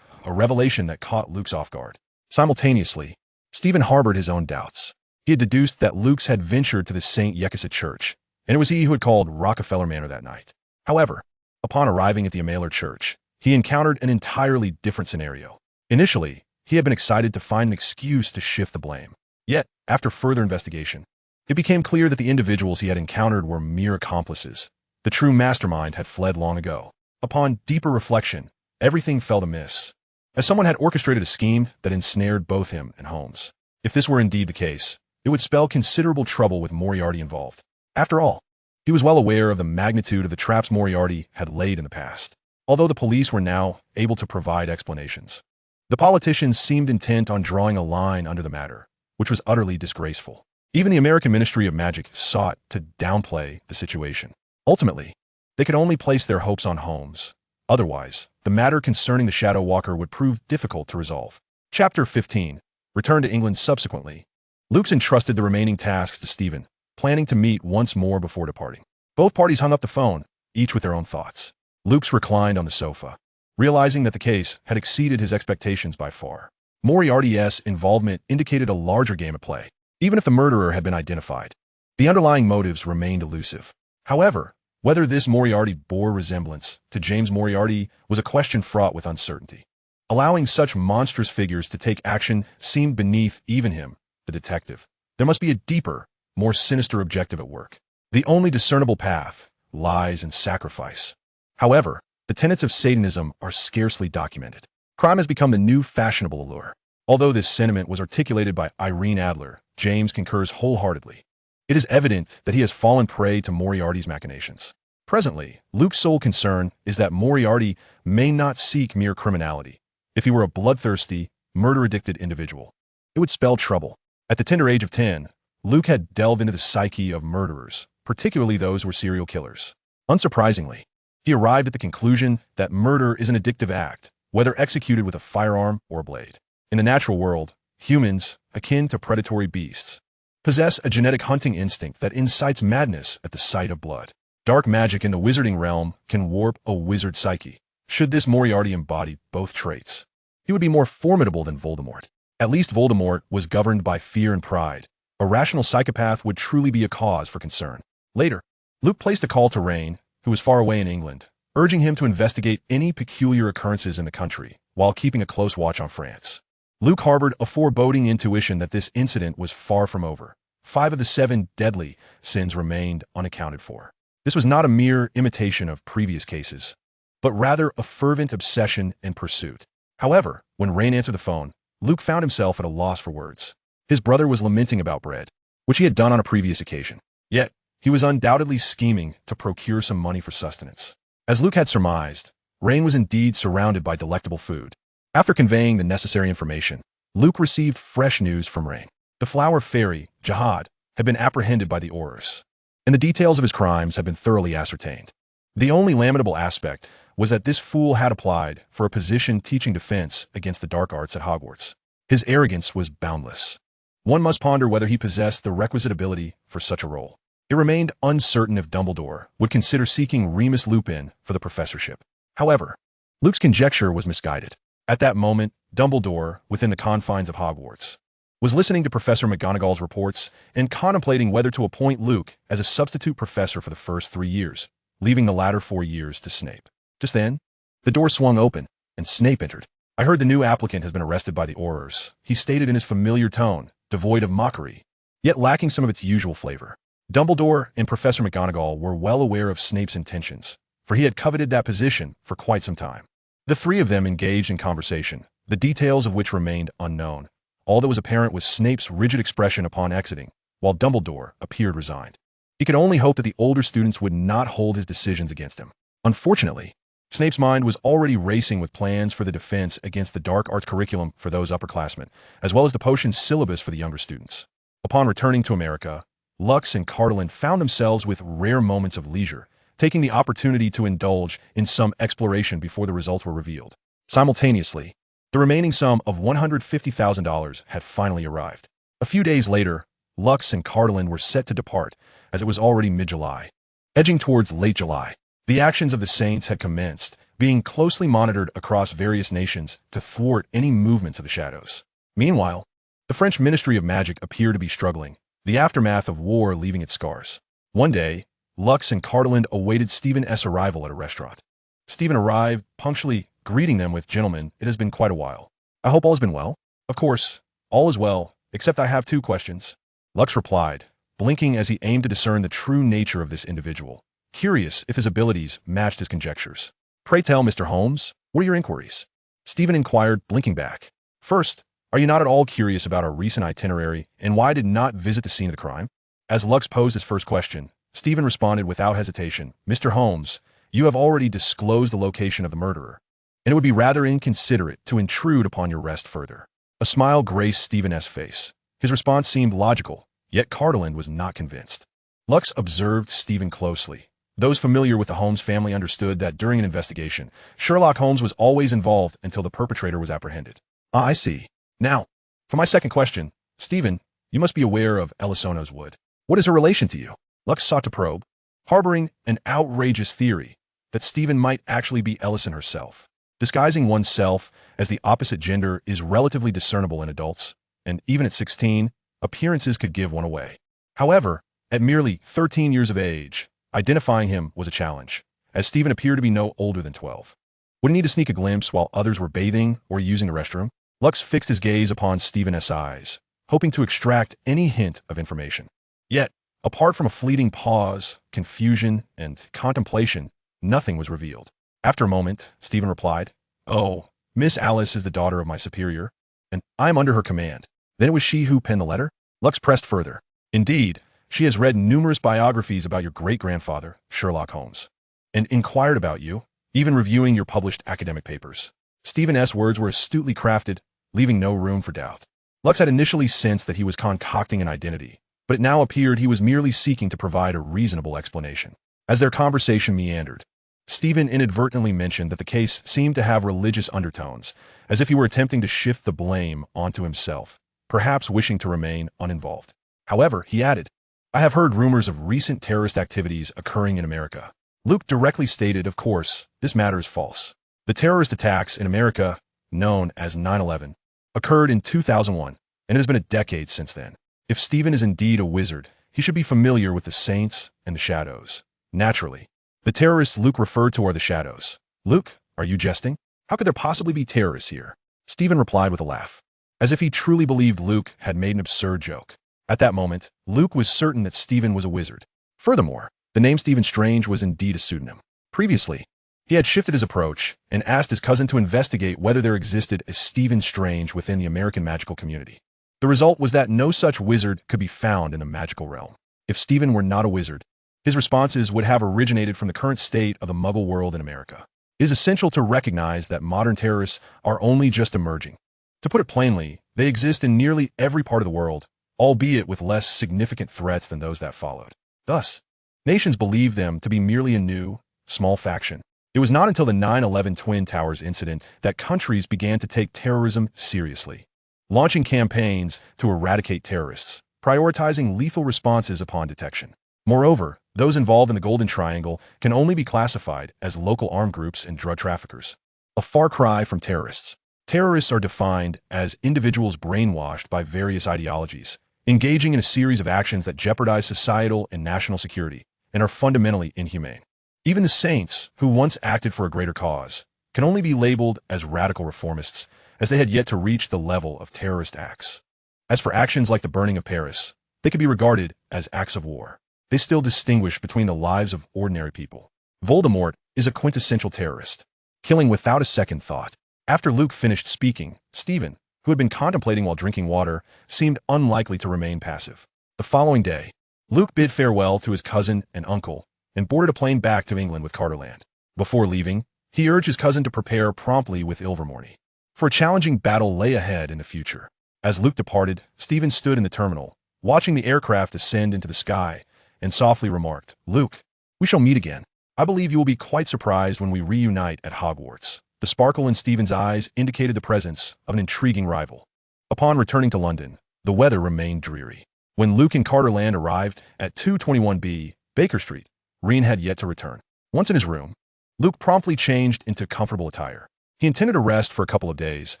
a revelation that caught Luke's off guard. Simultaneously, Stephen harbored his own doubts. He had deduced that Luke's had ventured to the St. Yekisa Church, and it was he who had called Rockefeller Manor that night. However, upon arriving at the Amaler Church, he encountered an entirely different scenario. Initially, he had been excited to find an excuse to shift the blame. Yet, after further investigation, it became clear that the individuals he had encountered were mere accomplices. The true mastermind had fled long ago. Upon deeper reflection, everything felt amiss, as someone had orchestrated a scheme that ensnared both him and Holmes. If this were indeed the case, it would spell considerable trouble with Moriarty involved. After all, he was well aware of the magnitude of the traps Moriarty had laid in the past, although the police were now able to provide explanations. The politicians seemed intent on drawing a line under the matter, which was utterly disgraceful. Even the American Ministry of Magic sought to downplay the situation. Ultimately, they could only place their hopes on Holmes. Otherwise, the matter concerning the Shadow Walker would prove difficult to resolve. Chapter 15. Return to England subsequently. Luke's entrusted the remaining tasks to Stephen, planning to meet once more before departing. Both parties hung up the phone, each with their own thoughts. Luke's reclined on the sofa, realizing that the case had exceeded his expectations by far. Moriarty's involvement indicated a larger game at play. Even if the murderer had been identified, the underlying motives remained elusive. However, whether this Moriarty bore resemblance to James Moriarty was a question fraught with uncertainty. Allowing such monstrous figures to take action seemed beneath even him, the detective. There must be a deeper, more sinister objective at work. The only discernible path lies in sacrifice. However, the tenets of Satanism are scarcely documented. Crime has become the new fashionable allure. Although this sentiment was articulated by Irene Adler, James concurs wholeheartedly. It is evident that he has fallen prey to Moriarty's machinations. Presently, Luke's sole concern is that Moriarty may not seek mere criminality. If he were a bloodthirsty, murder-addicted individual, it would spell trouble. At the tender age of 10, Luke had delved into the psyche of murderers, particularly those who were serial killers. Unsurprisingly, he arrived at the conclusion that murder is an addictive act, whether executed with a firearm or a blade. In the natural world, humans, akin to predatory beasts, possess a genetic hunting instinct that incites madness at the sight of blood. Dark magic in the wizarding realm can warp a wizard's psyche. Should this Moriarty embody both traits, he would be more formidable than Voldemort. At least Voldemort was governed by fear and pride. A rational psychopath would truly be a cause for concern. Later, Luke placed a call to Rain, who was far away in England, urging him to investigate any peculiar occurrences in the country, while keeping a close watch on France. Luke harbored a foreboding intuition that this incident was far from over. 5 of the 7 deadly sins remained unaccounted for. This was not a mere imitation of previous cases. but rather a fervent obsession and pursuit. However, when Rain answered the phone, Luke found himself at a loss for words. His brother was lamenting about bread, which he had done on a previous occasion. Yet, he was undoubtedly scheming to procure some money for sustenance. As Luke had surmised, Rain was indeed surrounded by delectable food. After conveying the necessary information, Luke received fresh news from Rain. The flower fairy, Jihad, had been apprehended by the Aurors, and the details of his crimes had been thoroughly ascertained. The only lamentable aspect was that this fool had applied for a position teaching defense against the dark arts at Hogwarts. His arrogance was boundless. One must ponder whether he possessed the requisite ability for such a role. It remained uncertain if Dumbledore would consider seeking Remus Lupin for the professorship. However, Luke's conjecture was misguided. At that moment, Dumbledore, within the confines of Hogwarts, was listening to Professor McGonagall's reports and contemplating whether to appoint Luke as a substitute professor for the first 3 years, leaving the latter 4 years to Snape. Just then, the door swung open, and Snape entered. "I heard the new applicant has been arrested by the Aurors," he stated in his familiar tone, devoid of mockery, yet lacking some of its usual flavor. Dumbledore and Professor McGonagall were well aware of Snape's intentions, for he had coveted that position for quite some time. The three of them engaged in conversation, the details of which remained unknown. All that was apparent was Snape's rigid expression upon exiting, while Dumbledore appeared resigned. He could only hope that the older students would not hold his decisions against him. Unfortunately, Snape's mind was already racing with plans for the defense against the dark arts curriculum for those upperclassmen, as well as the potions syllabus for the younger students. Upon returning to America, Lux and Cardelin found themselves with rare moments of leisure, taking the opportunity to indulge in some exploration before the results were revealed. Simultaneously, the remaining sum of $150,000 had finally arrived. A few days later, Lux and Cardelin were set to depart, as it was already mid-July. Edging towards late July, the actions of the Saints had commenced, being closely monitored across various nations to thwart any movements of the shadows. Meanwhile, the French Ministry of Magic appeared to be struggling, the aftermath of war leaving its scars. One day, Lux and Cardelin awaited Stephen's arrival at a restaurant. Stephen arrived, punctually greeting them with, "Gentlemen, it has been quite a while. I hope all has been well?" "Of course, all is well, except I have 2 questions," Lux replied, blinking as he aimed to discern the true nature of this individual, curious if his abilities matched his conjectures. "Pray tell, Mr. Holmes, what are your inquiries?" Stephen inquired, blinking back. "First, are you not at all curious about our recent itinerary and why I did not visit the scene of the crime?" As Lux posed his first question, Stephen responded without hesitation, "Mr. Holmes, you have already disclosed the location of the murderer, and it would be rather inconsiderate to intrude upon your rest further." A smile graced Stephen's face. His response seemed logical, yet Cardelin was not convinced. Lux observed Stephen closely. Those familiar with the Holmes family understood that during an investigation, Sherlock Holmes was always involved until the perpetrator was apprehended. "Ah, I see. Now, for my second question, Stephen, you must be aware of Elisono's Wood. What is her relation to you?" Lux sought to probe, harboring an outrageous theory that Stephen might actually be Ellison herself. Disguising oneself as the opposite gender is relatively discernible in adults, and even at 16, appearances could give one away. However, at merely 13 years of age, identifying him was a challenge, as Stephen appeared to be no older than 12. Would he need to sneak a glimpse while others were bathing or using the restroom? Lux fixed his gaze upon Stephen's eyes, hoping to extract any hint of information. Yet, apart from a fleeting pause, confusion, and contemplation, nothing was revealed. After a moment, Stephen replied, "Oh, Miss Alice is the daughter of my superior, and I am under her command. Then it was she who penned the letter?" Lux pressed further. "Indeed, she has read numerous biographies about your great-grandfather, Sherlock Holmes, and inquired about you, even reviewing your published academic papers." Stephen's words were astutely crafted, leaving no room for doubt. Lux had initially sensed that he was concocting an identity, but it now appeared he was merely seeking to provide a reasonable explanation. As their conversation meandered, Stephen inadvertently mentioned that the case seemed to have religious undertones, as if he were attempting to shift the blame onto himself, perhaps wishing to remain uninvolved. However, he added, "I have heard rumors of recent terrorist activities occurring in America." Luke directly stated, "Of course, this matter is false. The terrorist attacks in America, known as 9/11, occurred in 2001, and it has been a decade since then. If Stephen is indeed a wizard, he should be familiar with the Saints and the Shadows. Naturally, the terrorists Luke referred to are the Shadows." "Luke, are you jesting? How could there possibly be terrorists here?" Stephen replied with a laugh, as if he truly believed Luke had made an absurd joke. At that moment, Luke was certain that Stephen was a wizard. Furthermore, the name Stephen Strange was indeed a pseudonym. Previously, He had shifted his approach and asked his cousin to investigate whether there existed a Stephen Strange within the American magical community. The result was that no such wizard could be found in the magical realm. If Stephen were not a wizard, his responses would have originated from the current state of the Muggle world in America. It is essential to recognize that modern terrorists are only just emerging. To put it plainly, they exist in nearly every part of the world, albeit with less significant threats than those that followed. Thus, nations believe them to be merely a new, small faction. It was not until the 9/11 Twin Towers incident that countries began to take terrorism seriously, launching campaigns to eradicate terrorists, prioritizing lethal responses upon detection. Moreover, those involved in the Golden Triangle can only be classified as local armed groups and drug traffickers. A far cry from terrorists. Terrorists are defined as individuals brainwashed by various ideologies, engaging in a series of actions that jeopardize societal and national security and are fundamentally inhumane. Even the saints, who once acted for a greater cause, can only be labeled as radical reformists, as they had yet to reach the level of terrorist acts. As for actions like the burning of Paris, they could be regarded as acts of war. They still distinguish between the lives of ordinary people. Voldemort is a quintessential terrorist, killing without a second thought. After Luke finished speaking, Stephen, who had been contemplating while drinking water, seemed unlikely to remain passive. The following day, Luke bid farewell to his cousin and uncle and boarded a plane back to England with Carterland. Before leaving, he urged his cousin to prepare promptly with Ilvermorny, for a challenging battle lay ahead in the future. As Luke departed, Stephen stood in the terminal, watching the aircraft ascend into the sky, and softly remarked, "Luke, we shall meet again. I believe you will be quite surprised when we reunite at Hogwarts." The sparkle in Stephen's eyes indicated the presence of an intriguing rival. Upon returning to London, the weather remained dreary. When Luke and Carterland arrived at 221B, Baker Street, Rian had yet to return. Once in his room, Luke promptly changed into comfortable attire. He intended to rest for a couple of days,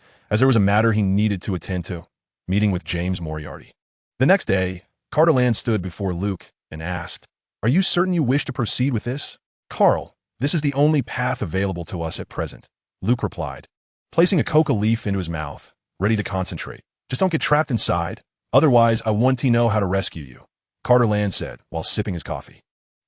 as there was a matter he needed to attend to, meeting with James Moriarty. The next day, Carterland stood before Luke and asked, "Are you certain you wish to proceed with this?" "Carl, this is the only path available to us at present," Luke replied, placing a coca leaf into his mouth, ready to concentrate. "Just don't get trapped inside, otherwise I want to know how to rescue you," Carterland said while sipping his coffee.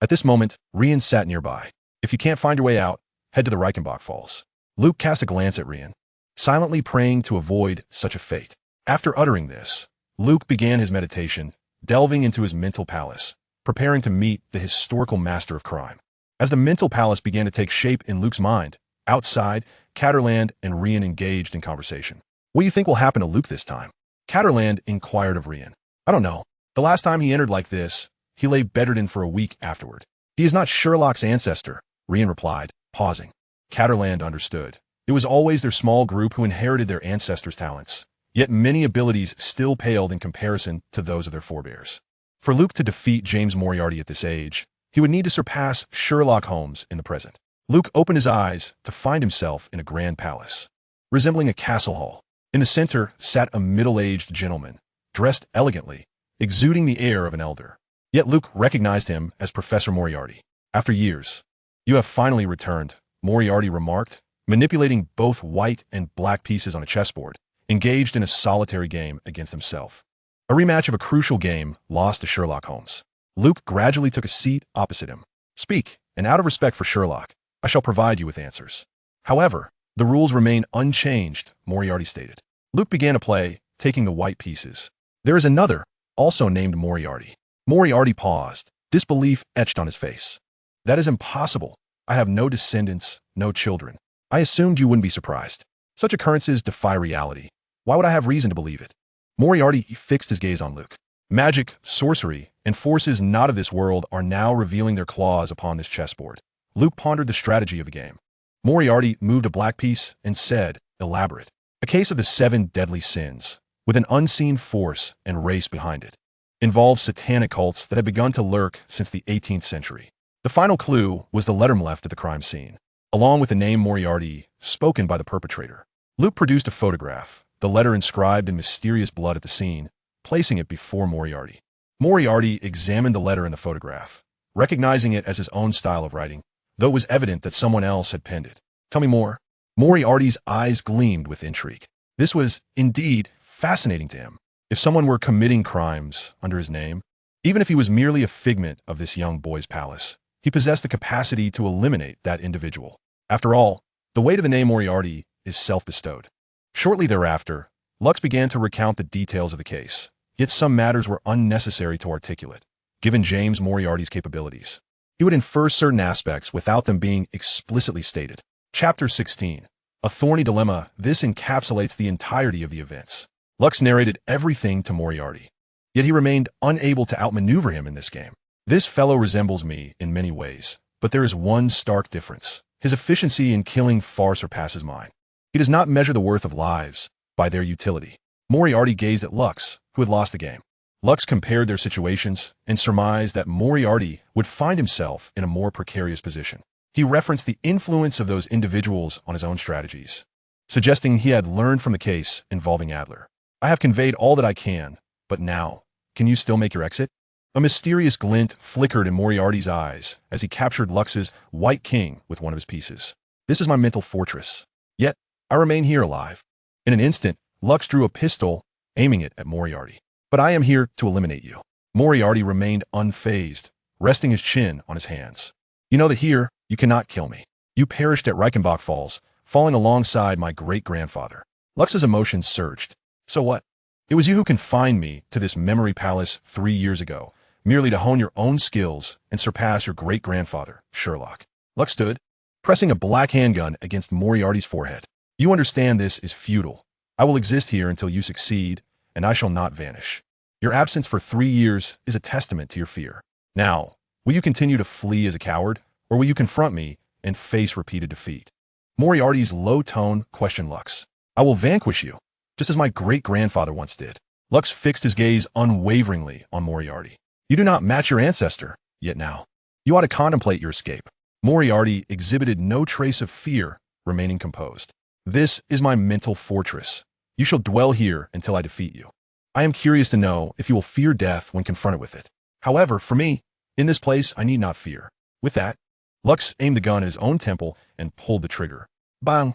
At this moment, Rian sat nearby. "If you can't find your way out, head to the Reichenbach Falls." Luke cast a glance at Rian, silently praying to avoid such a fate. After uttering this, Luke began his meditation, delving into his mental palace, preparing to meet the historical master of crime. As the mental palace began to take shape in Luke's mind, outside, Catterland and Rian engaged in conversation. "What do you think will happen to Luke this time?" Catterland inquired of Rian. "I don't know. The last time he entered like this, he lay bedridden for a week afterward." "He is not Sherlock's ancestor," Rian replied, pausing. Catterland understood. It was always their small group who inherited their ancestors' talents, yet many abilities still paled in comparison to those of their forebears. For Luke to defeat James Moriarty at this age, he would need to surpass Sherlock Holmes in the present. Luke opened his eyes to find himself in a grand palace, resembling a castle hall. In the center sat a middle-aged gentleman, dressed elegantly, exuding the air of an elder. Yet Luke recognized him as Professor Moriarty. "After years, you have finally returned," Moriarty remarked, manipulating both white and black pieces on a chessboard, engaged in a solitary game against himself. A rematch of a crucial game lost to Sherlock Holmes. Luke gradually took a seat opposite him. "Speak, and out of respect for Sherlock, I shall provide you with answers. However, the rules remain unchanged," Moriarty stated. Luke began to play, taking the white pieces. "There is another, also named Moriarty." Moriarty paused, disbelief etched on his face. "That is impossible. I have no descendants, no children. I assumed you wouldn't be surprised. Such occurrences defy reality. Why would I have reason to believe it?" Moriarty fixed his gaze on Luke. Magic, sorcery, and forces not of this world are now revealing their claws upon this chessboard. Luke pondered the strategy of the game. Moriarty moved a black piece and said, "Elaborate. A case of the 7 deadly sins, with an unseen force and race behind it. Involves satanic cults that had begun to lurk since the 18th century. The final clue was the letter left at the crime scene, along with the name Moriarty, spoken by the perpetrator." Luke produced a photograph, the letter inscribed in mysterious blood at the scene, placing it before Moriarty. Moriarty examined the letter in the photograph, recognizing it as his own style of writing, though it was evident that someone else had penned it. "Tell me more." Moriarty's eyes gleamed with intrigue. This was, indeed, fascinating to him. If someone were committing crimes under his name, even if he was merely a figment of this young boy's palace, he possessed the capacity to eliminate that individual. After all, the weight of the name Moriarty is self-bestowed. Shortly thereafter, Lux began to recount the details of the case, yet some matters were unnecessary to articulate, given James Moriarty's capabilities. He would infer certain aspects without them being explicitly stated. Chapter 16. A thorny dilemma. This encapsulates the entirety of the events. Lux narrated everything to Moriarty, yet he remained unable to outmaneuver him in this game. This fellow resembles me in many ways, but there is one stark difference. His efficiency in killing far surpasses mine. He does not measure the worth of lives by their utility. Moriarty gazed at Lux, who had lost the game. Lux compared their situations and surmised that Moriarty would find himself in a more precarious position. He referenced the influence of those individuals on his own strategies, suggesting he had learned from the case involving Adler. I have conveyed all that I can, but now, can you still make your exit? A mysterious glint flickered in Moriarty's eyes as he captured Lux's white king with one of his pieces. This is my mental fortress. Yet, I remain here alive. In an instant, Lux drew a pistol, aiming it at Moriarty. But I am here to eliminate you. Moriarty remained unfazed, resting his chin on his hands. You know that here, you cannot kill me. You perished at Reichenbach Falls, falling alongside my great-grandfather. Lux's emotions surged. So what? It was you who confined me to this memory palace 3 years ago, merely to hone your own skills and surpass your great-grandfather, Sherlock. Lux stood, pressing a black handgun against Moriarty's forehead. You understand this is futile. I will exist here until you succeed, and I shall not vanish. Your absence for 3 years is a testament to your fear. Now, will you continue to flee as a coward, or will you confront me and face repeated defeat? Moriarty's low tone questioned Lux. I will vanquish you, just as my great-grandfather once did. Lux fixed his gaze unwaveringly on Moriarty. You do not match your ancestor, yet now. You ought to contemplate your escape. Moriarty exhibited no trace of fear, remaining composed. This is my mental fortress. You shall dwell here until I defeat you. I am curious to know if you will fear death when confronted with it. However, for me, in this place I need not fear. With that, Lux aimed the gun at his own temple and pulled the trigger. Bang!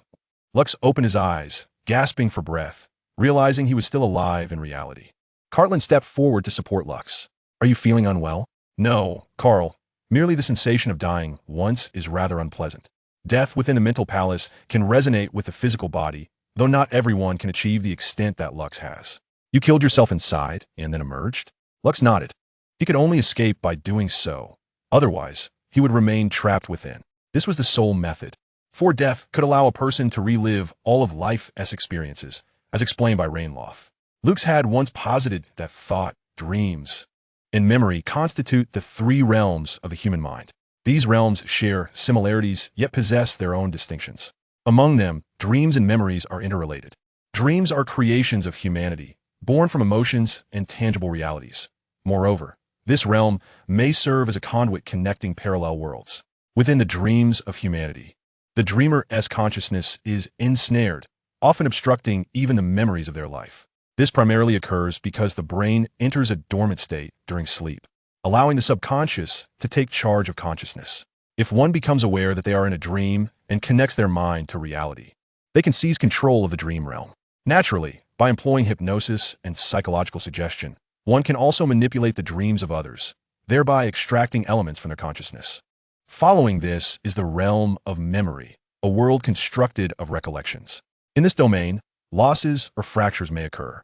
Lux opened his eyes, gasping for breath, realizing he was still alive in reality. Cartland stepped forward to support Lux. Are you feeling unwell? No, Carl. Merely the sensation of dying once is rather unpleasant. Death within the mental palace can resonate with the physical body, though not everyone can achieve the extent that Lux has. You killed yourself inside and then emerged? Lux nodded. He could only escape by doing so. Otherwise, he would remain trapped within. This was the sole method. For death could allow a person to relive all of life's experiences, as explained by Rainloff. Lux had once posited that thought, dreams, and memory constitute the 3 realms of the human mind. These realms share similarities, yet possess their own distinctions. Among them, dreams and memories are interrelated. Dreams are creations of humanity, born from emotions and tangible realities. Moreover, this realm may serve as a conduit connecting parallel worlds. Within the dreams of humanity, the dreamer's consciousness is ensnared, often obstructing even the memories of their life. This primarily occurs because the brain enters a dormant state during sleep, allowing the subconscious to take charge of consciousness. If one becomes aware that they are in a dream and connects their mind to reality, they can seize control of the dream realm. Naturally, by employing hypnosis and psychological suggestion, one can also manipulate the dreams of others, thereby extracting elements from their consciousness. Following this is the realm of memory, a world constructed of recollections. In this domain, losses or fractures may occur,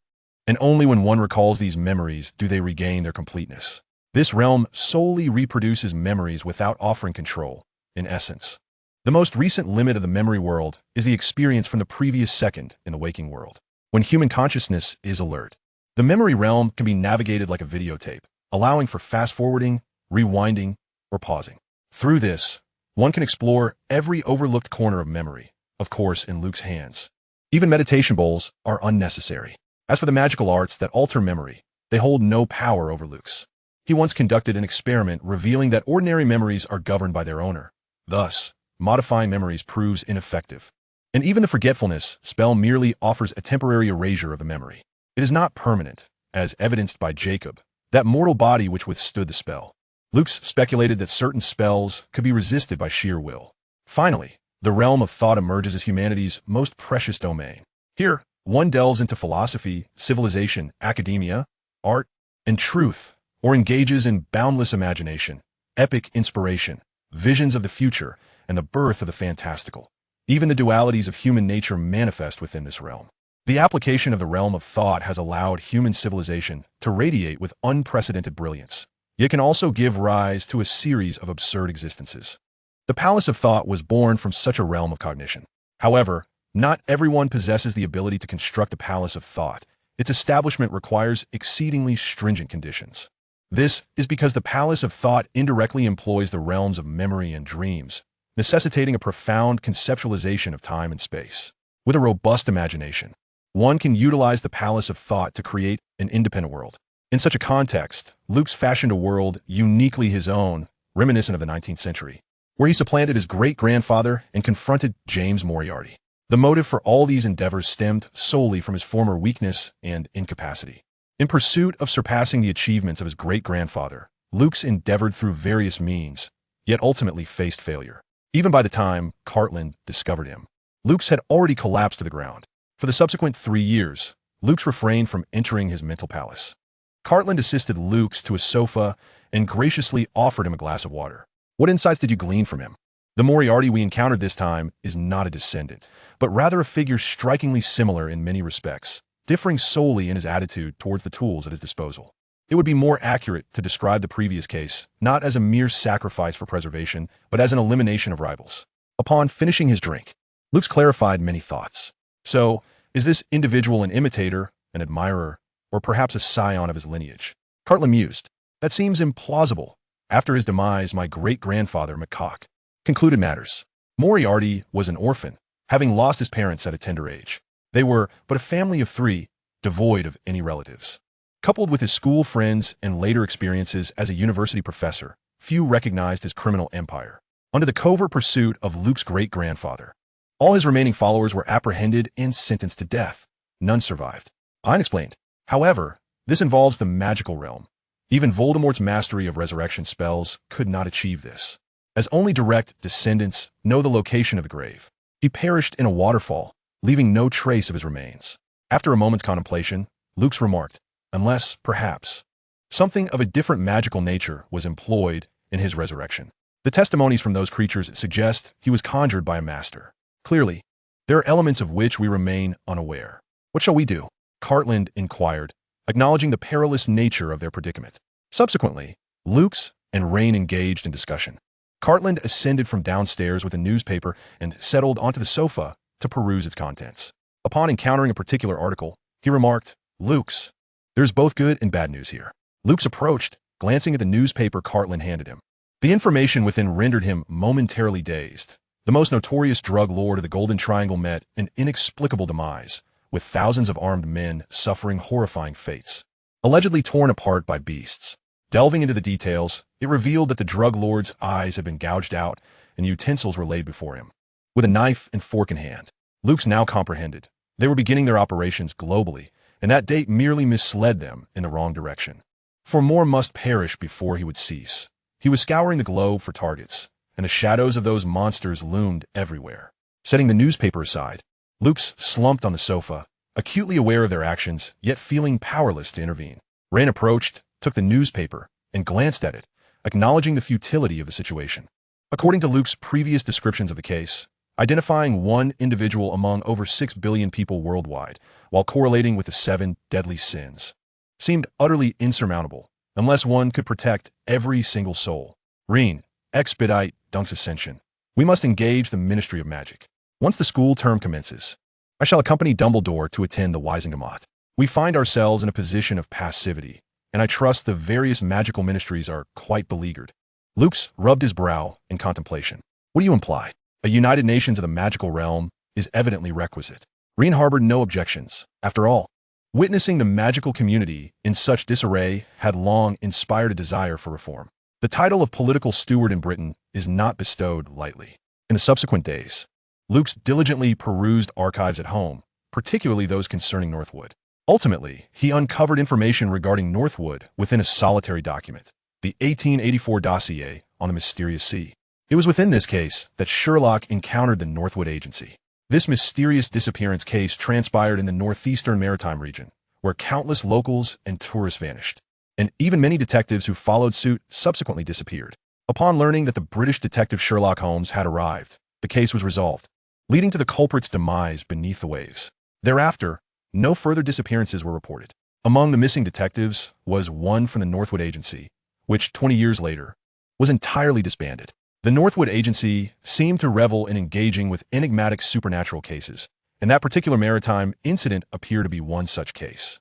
and only when one recalls these memories do they regain their completeness. This realm solely reproduces memories without offering control, in essence. The most recent limit of the memory world is the experience from the previous second in the waking world, when human consciousness is alert. The memory realm can be navigated like a videotape, allowing for fast-forwarding, rewinding, or pausing. Through this, one can explore every overlooked corner of memory, of course in Luke's hands. Even meditation bowls are unnecessary. As for the magical arts that alter memory, they hold no power over Luke's. He once conducted an experiment revealing that ordinary memories are governed by their owner. Thus, modifying memories proves ineffective. And even the forgetfulness spell merely offers a temporary erasure of the memory. It is not permanent, as evidenced by Jacob, that mortal body which withstood the spell. Luke speculated that certain spells could be resisted by sheer will. Finally, the realm of thought emerges as humanity's most precious domain. Here, one delves into philosophy, civilization, academia, art, and truth, or engages in boundless imagination, epic inspiration, visions of the future, and the birth of the fantastical. Even the dualities of human nature manifest within this realm. The application of the realm of thought has allowed human civilization to radiate with unprecedented brilliance, yet can also give rise to a series of absurd existences. The Palace of Thought was born from such a realm of cognition. However, not everyone possesses the ability to construct a Palace of Thought. Its establishment requires exceedingly stringent conditions. This is because the Palace of Thought indirectly employs the realms of memory and dreams, necessitating a profound conceptualization of time and space. With a robust imagination, one can utilize the Palace of Thought to create an independent world. In such a context, Lux fashioned a world uniquely his own, reminiscent of the 19th century, where he supplanted his great-grandfather and confronted James Moriarty. The motive for all these endeavors stemmed solely from his former weakness and incapacity. In pursuit of surpassing the achievements of his great-grandfather, Lux endeavored through various means, yet ultimately faced failure. Even by the time Cartland discovered him, Lux had already collapsed to the ground. For the subsequent 3 years, Lux refrained from entering his mental palace. Cartland assisted Lux to a sofa and graciously offered him a glass of water. What insights did you glean from him? The Moriarty we encountered this time is not a descendant, but rather a figure strikingly similar in many respects, differing solely in his attitude towards the tools at his disposal. It would be more accurate to describe the previous case not as a mere sacrifice for preservation, but as an elimination of rivals. Upon finishing his drink, Lux clarified many thoughts. So, is this individual an imitator, an admirer, or perhaps a scion of his lineage? Cartland mused. That seems implausible. After his demise, my great-grandfather, McCock, concluded matters. Moriarty was an orphan, having lost his parents at a tender age. They were but a family of 3, devoid of any relatives. Coupled with his school friends and later experiences as a university professor, few recognized his criminal empire. Under the covert pursuit of Luke's great-grandfather, all his remaining followers were apprehended and sentenced to death. None survived. Unexplained. However, this involves the magical realm. Even Voldemort's mastery of resurrection spells could not achieve this, as only direct descendants know the location of the grave. He perished in a waterfall, leaving no trace of his remains. After a moment's contemplation, Lux remarked, unless, perhaps, something of a different magical nature was employed in his resurrection. The testimonies from those creatures suggest he was conjured by a master. Clearly, there are elements of which we remain unaware. What shall we do? Cartland inquired, acknowledging the perilous nature of their predicament. Subsequently, Lux and Rain engaged in discussion. Cartland ascended from downstairs with a newspaper and settled onto the sofa to peruse its contents. Upon encountering a particular article, he remarked, Lux, there's both good and bad news here. Lux approached, glancing at the newspaper Cartland handed him. The information within rendered him momentarily dazed. The most notorious drug lord of the Golden Triangle met an inexplicable demise, with thousands of armed men suffering horrifying fates, allegedly torn apart by beasts. Delving into the details, it revealed that the drug lord's eyes had been gouged out and utensils were laid before him. With a knife and fork in hand, Lux now comprehended. They were beginning their operations globally, and that date merely misled them in the wrong direction. For more must perish before he would cease. He was scouring the globe for targets, and the shadows of those monsters loomed everywhere. Setting the newspaper aside, Lux slumped on the sofa, acutely aware of their actions, yet feeling powerless to intervene. Rain approached, took the newspaper, and glanced at it, acknowledging the futility of the situation. According to Luke's previous descriptions of the case, identifying one individual among over 6 billion people worldwide, while correlating with the 7 deadly sins, seemed utterly insurmountable, unless one could protect every single soul. Rain, expedite Dunk's ascension. We must engage the Ministry of Magic. Once the school term commences, I shall accompany Dumbledore to attend the Wisengamot. We find ourselves in a position of passivity, and I trust the various magical ministries are quite beleaguered. Lux rubbed his brow in contemplation. What do you imply? A United Nations of the magical realm is evidently requisite. Reen harbored no objections. After all, witnessing the magical community in such disarray had long inspired a desire for reform. The title of political steward in Britain is not bestowed lightly. In the subsequent days, Lux diligently perused archives at home, particularly those concerning Northwood. Ultimately, he uncovered information regarding Northwood within a solitary document, the 1884 dossier on the mysterious sea. It was within this case that Sherlock encountered the Northwood Agency. This mysterious disappearance case transpired in the northeastern maritime region, where countless locals and tourists vanished, and even many detectives who followed suit subsequently disappeared. Upon learning that the British detective Sherlock Holmes had arrived, the case was resolved, leading to the culprit's demise beneath the waves. Thereafter, no further disappearances were reported. Among the missing detectives was one from the Northwood Agency, which, 20 years later, was entirely disbanded. The Northwood Agency seemed to revel in engaging with enigmatic supernatural cases, and that particular maritime incident appeared to be one such case.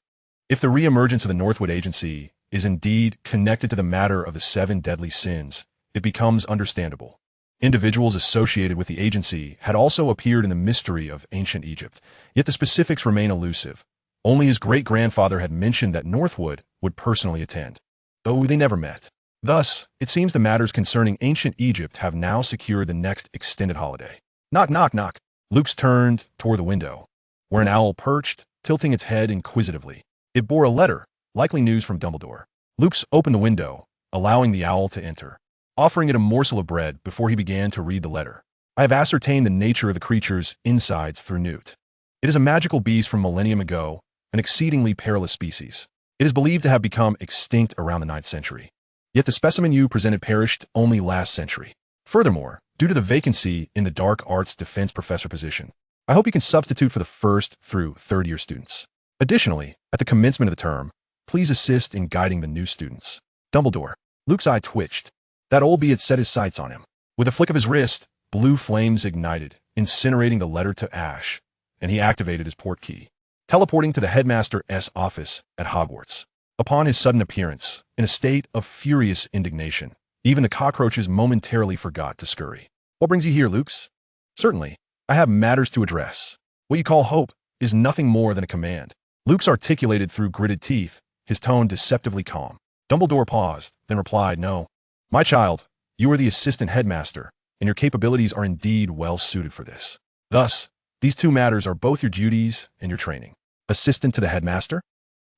If the re-emergence of the Northwood Agency is indeed connected to the matter of the 7 deadly sins, it becomes understandable. Individuals associated with the agency had also appeared in the mystery of ancient Egypt, yet the specifics remain elusive. Only his great-grandfather had mentioned that Northwood would personally attend, though they never met. Thus, it seems the matters concerning ancient Egypt have now secured the next extended holiday. Knock, knock, knock. Luke's turned toward the window, where an owl perched, tilting its head inquisitively. It bore a letter, likely news from Dumbledore. Luke's opened the window, allowing the owl to enter, offering it a morsel of bread before he began to read the letter. I have ascertained the nature of the creature's insides through Newt. It is a magical beast from millennium ago, an exceedingly perilous species. It is believed to have become extinct around the 9th century. Yet the specimen you presented perished only last century. Furthermore, due to the vacancy in the dark arts defense professor position, I hope you can substitute for the 1st through 3rd year students. Additionally, at the commencement of the term, please assist in guiding the new students. Dumbledore. Luke's eye twitched. That old bee had set his sights on him. With a flick of his wrist, blue flames ignited, incinerating the letter to ash, and he activated his port key, teleporting to the headmaster's office at Hogwarts. Upon his sudden appearance, in a state of furious indignation, even the cockroaches momentarily forgot to scurry. What brings you here, Luke's? Certainly, I have matters to address. What you call hope is nothing more than a command. Luke's articulated through gritted teeth, his tone deceptively calm. Dumbledore paused, then replied, No. My child, you are the assistant headmaster, and your capabilities are indeed well suited for this. Thus, these 2 matters are both your duties and your training. Assistant to the headmaster?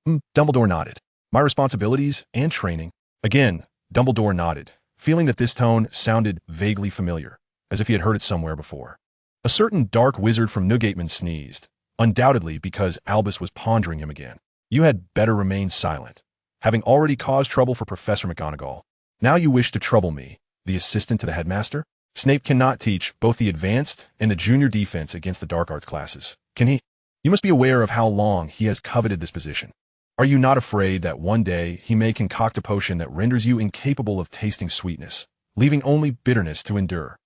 Dumbledore nodded. My responsibilities and training. Again, Dumbledore nodded, feeling that this tone sounded vaguely familiar, as if he had heard it somewhere before. A certain dark wizard from Newgateman sneezed, undoubtedly because Albus was pondering him again. You had better remain silent. Having already caused trouble for Professor McGonagall, now you wish to trouble me, the assistant to the headmaster? Snape cannot teach both the advanced and the junior defense against the dark arts classes, can he? You must be aware of how long he has coveted this position. Are you not afraid that one day he may concoct a potion that renders you incapable of tasting sweetness, leaving only bitterness to endure?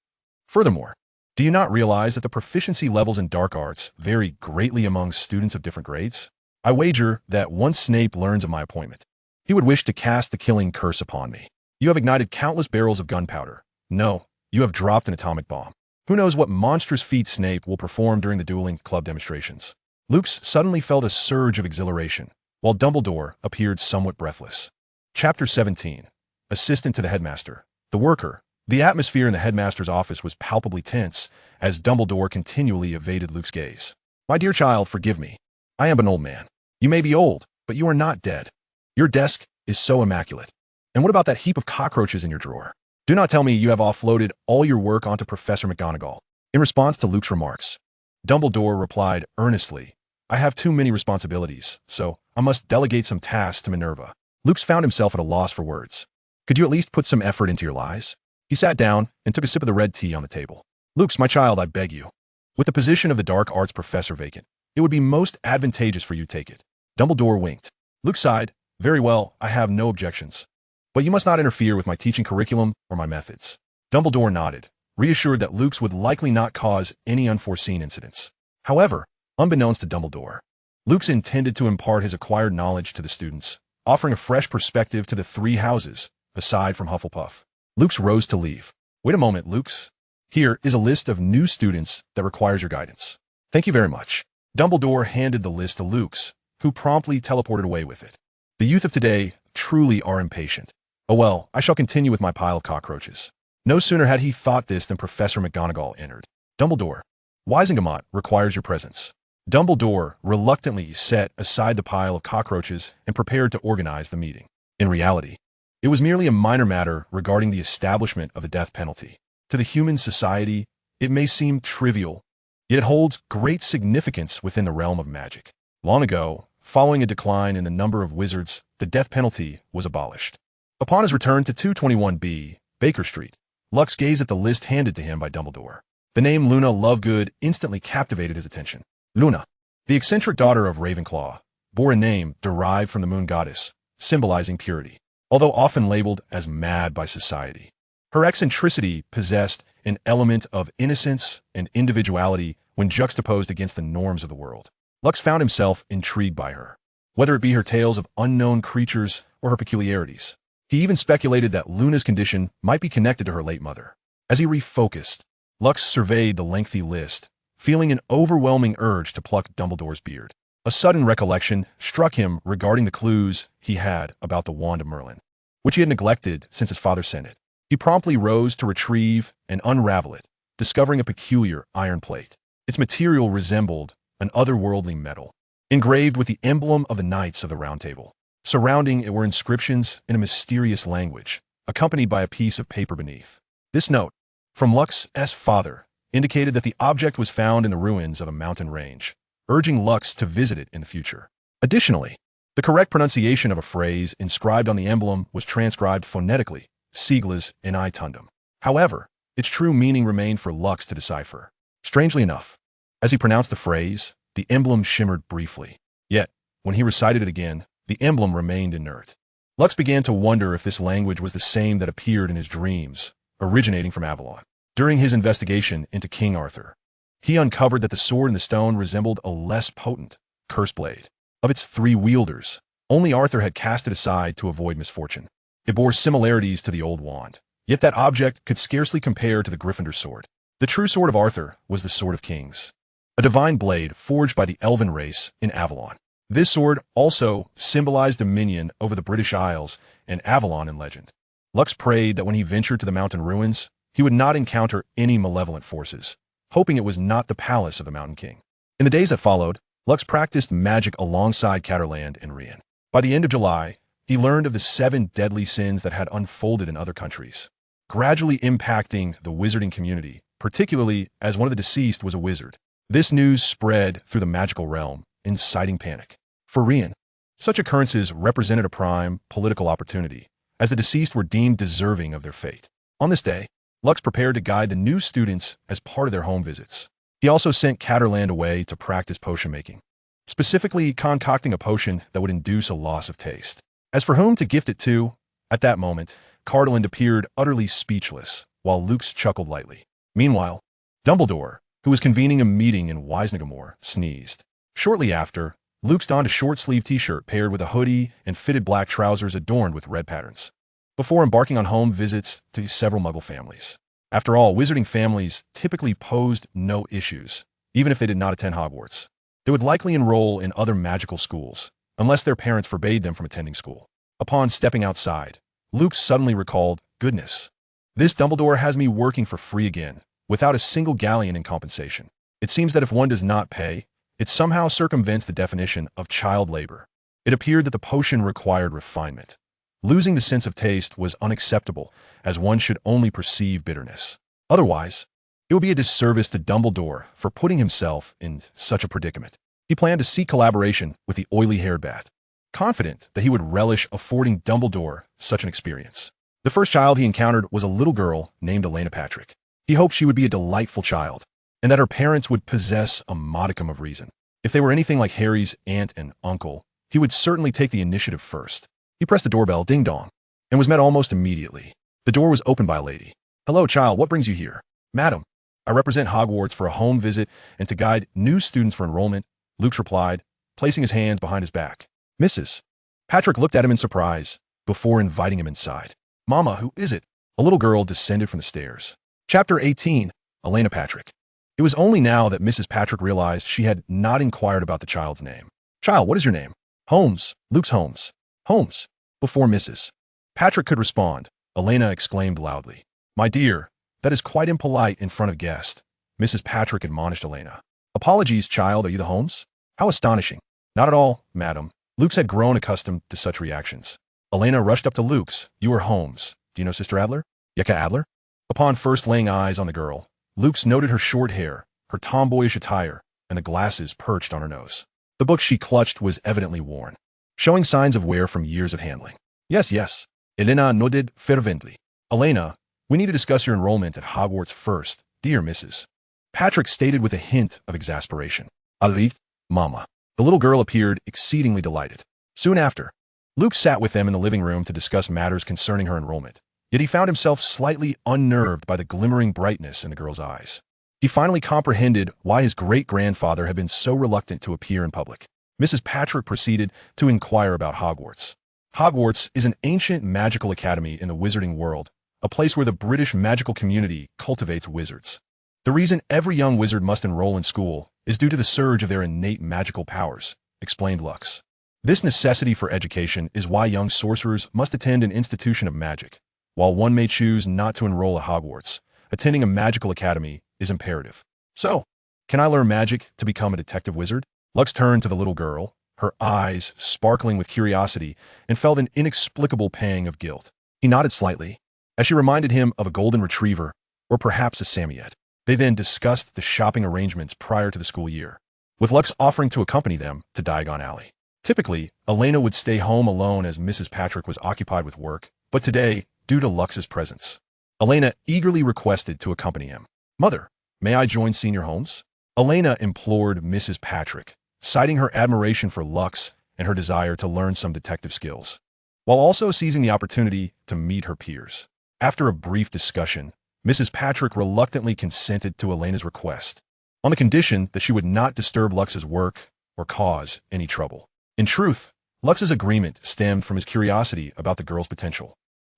Furthermore, do you not realize that the proficiency levels in dark arts vary greatly among students of different grades? I wager that once Snape learns of my appointment, he would wish to cast the killing curse upon me. You have ignited countless barrels of gunpowder. No, you have dropped an atomic bomb. Who knows what monstrous feats Snape will perform during the dueling club demonstrations? Luke's suddenly felt a surge of exhilaration, while Dumbledore appeared somewhat breathless. Chapter 17. Assistant to the Headmaster. The Worker. The atmosphere in the headmaster's office was palpably tense as Dumbledore continually evaded Luke's gaze. My dear child, forgive me. I am an old man. You may be old, but you are not dead. Your desk is so immaculate. And what about that heap of cockroaches in your drawer? Do not tell me you have offloaded all your work onto Professor McGonagall. In response to Luke's remarks, Dumbledore replied earnestly, I have too many responsibilities, so I must delegate some tasks to Minerva. Luke's found himself at a loss for words. Could you at least put some effort into your lies? He sat down and took a sip of the red tea on the table. Luke's, my child, I beg you. With the position of the dark arts professor vacant, it would be most advantageous for you to take it. Dumbledore winked. Luke sighed. Very well, I have no objections. But you must not interfere with my teaching curriculum or my methods. Dumbledore nodded, reassured that Luke's would likely not cause any unforeseen incidents. However, unbeknownst to Dumbledore, Luke's intended to impart his acquired knowledge to the students, offering a fresh perspective to the 3 houses, aside from Hufflepuff. Luke's rose to leave. Wait a moment, Luke's. Here is a list of new students that requires your guidance. Thank you very much. Dumbledore handed the list to Luke's, who promptly teleported away with it. The youth of today truly are impatient. Oh well, I shall continue with my pile of cockroaches. No sooner had he thought this than Professor McGonagall entered. Dumbledore, Wisingamot requires your presence. Dumbledore reluctantly set aside the pile of cockroaches and prepared to organize the meeting. In reality, it was merely a minor matter regarding the establishment of the death penalty. To the human society, it may seem trivial, yet it holds great significance within the realm of magic. Long ago, following a decline in the number of wizards, the death penalty was abolished. Upon his return to 221B, Baker Street. Lux gazed at the list handed to him by Dumbledore. The name Luna Lovegood instantly captivated his attention. Luna, the eccentric daughter of Ravenclaw, bore a name derived from the moon goddess, symbolizing purity, although often labeled as mad by society. Her eccentricity possessed an element of innocence and individuality when juxtaposed against the norms of the world. Lux found himself intrigued by her, whether it be her tales of unknown creatures or her peculiarities. He even speculated that Luna's condition might be connected to her late mother. As he refocused, Lux surveyed the lengthy list, feeling an overwhelming urge to pluck Dumbledore's beard. A sudden recollection struck him regarding the clues he had about the wand of Merlin, which he had neglected since his father sent it. He promptly rose to retrieve and unravel it, discovering a peculiar iron plate. Its material resembled an otherworldly metal, engraved with the emblem of the Knights of the Round Table. Surrounding it were inscriptions in a mysterious language, accompanied by a piece of paper beneath. This note, from Lux's father, indicated that the object was found in the ruins of a mountain range, urging Lux to visit it in the future. Additionally, the correct pronunciation of a phrase inscribed on the emblem was transcribed phonetically, siglas in I tundum. However, its true meaning remained for Lux to decipher. Strangely enough, as he pronounced the phrase, the emblem shimmered briefly. Yet, when he recited it again, the emblem remained inert. Lux began to wonder if this language was the same that appeared in his dreams, originating from Avalon. During his investigation into King Arthur, he uncovered that the sword in the stone resembled a less potent curse blade. Of its three wielders, only Arthur had cast it aside to avoid misfortune. It bore similarities to the old wand, yet that object could scarcely compare to the Gryffindor sword. The true sword of Arthur was the Sword of Kings, a divine blade forged by the elven race in Avalon. This sword also symbolized dominion over the British Isles and Avalon in legend. Lux prayed that when he ventured to the mountain ruins, he would not encounter any malevolent forces, hoping it was not the palace of the Mountain King. In the days that followed, Lux practiced magic alongside Catterland and Rian. By the end of July, he learned of the 7 deadly sins that had unfolded in other countries, gradually impacting the wizarding community, particularly as one of the deceased was a wizard. This news spread through the magical realm, inciting panic. For Rian, such occurrences represented a prime political opportunity, as the deceased were deemed deserving of their fate. On this day, Lux prepared to guide the new students as part of their home visits. He also sent Catterland away to practice potion making, specifically concocting a potion that would induce a loss of taste. As for whom to gift it to, at that moment, Catterland appeared utterly speechless, while Lux chuckled lightly. Meanwhile, Dumbledore, who was convening a meeting in Wisnagamore, sneezed. Shortly after, Lux donned a short-sleeved t-shirt paired with a hoodie and fitted black trousers adorned with red patterns, before embarking on home visits to several Muggle families. After all, wizarding families typically posed no issues, even if they did not attend Hogwarts. They would likely enroll in other magical schools, unless their parents forbade them from attending school. Upon stepping outside, Lux suddenly recalled, "Goodness, this Dumbledore has me working for free again, without a single galleon in compensation. It seems that if one does not pay, it somehow circumvents the definition of child labor." It appeared that the potion required refinement. Losing the sense of taste was unacceptable, as one should only perceive bitterness. Otherwise, it would be a disservice to Dumbledore for putting himself in such a predicament. He planned to seek collaboration with the oily-haired bat, confident that he would relish affording Dumbledore such an experience. The first child he encountered was a little girl named Elena Patrick. He hoped she would be a delightful child, and that her parents would possess a modicum of reason. If they were anything like Harry's aunt and uncle, he would certainly take the initiative first. He pressed the doorbell, ding-dong, and was met almost immediately. The door was opened by a lady. "Hello, child, what brings you here?" "Madam, I represent Hogwarts for a home visit and to guide new students for enrollment," Lux replied, placing his hands behind his back. "Mrs." Patrick looked at him in surprise, before inviting him inside. "Mama, who is it?" A little girl descended from the stairs. Chapter 18, Elena Patrick. It was only now that Mrs. Patrick realized she had not inquired about the child's name. "Child, what is your name?" "Holmes, Rux Holmes." "Holmes." Before Mrs. Patrick could respond, Elena exclaimed loudly, "My dear, that is quite impolite in front of guests," Mrs. Patrick admonished Elena. "Apologies, child, are you the Holmes?" "How astonishing." "Not at all, madam." Lux had grown accustomed to such reactions. Elena rushed up to Lux. "You are Holmes. Do you know Sister Adler? Yeka Adler?" Upon first laying eyes on the girl, Lux noted her short hair, her tomboyish attire, and the glasses perched on her nose. The book she clutched was evidently worn, showing signs of wear from years of handling. Yes, Elena nodded fervently. Elena, We need to discuss your enrollment at Hogwarts first, dear Mrs. Patrick stated with a hint of exasperation. Alrith, Mama. The little girl appeared exceedingly delighted. Soon after, Luke sat with them in the living room to discuss matters concerning her enrollment. Yet he found himself slightly unnerved by the glimmering brightness in the girl's eyes. He finally comprehended why his great-grandfather had been so reluctant to appear in public. Mrs. Patrick proceeded to inquire about Hogwarts. Hogwarts is an ancient magical academy in the wizarding world, a place where the British magical community cultivates wizards. The reason every young wizard must enroll in school is due to the surge of their innate magical powers, explained Lux. This necessity for education is why young sorcerers must attend an institution of magic. While one may choose not to enroll at Hogwarts, attending a magical academy is imperative. So, can I learn magic to become a detective wizard? Lux turned to the little girl, her eyes sparkling with curiosity, and felt an inexplicable pang of guilt. He nodded slightly, as she reminded him of a golden retriever, or perhaps a Samiette. They then discussed the shopping arrangements prior to the school year, with Lux offering to accompany them to Diagon Alley. Typically, Elena would stay home alone as Mrs. Patrick was occupied with work, but today, due to Lux's presence, Elena eagerly requested to accompany him. Mother, may I join Senior Holmes? Elena implored Mrs. Patrick, citing her admiration for Lux and her desire to learn some detective skills, while also seizing the opportunity to meet her peers. After a brief discussion, Mrs. Patrick reluctantly consented to Elena's request, on the condition that she would not disturb Lux's work or cause any trouble. In truth, Lux's agreement stemmed from his curiosity about the girl's potential,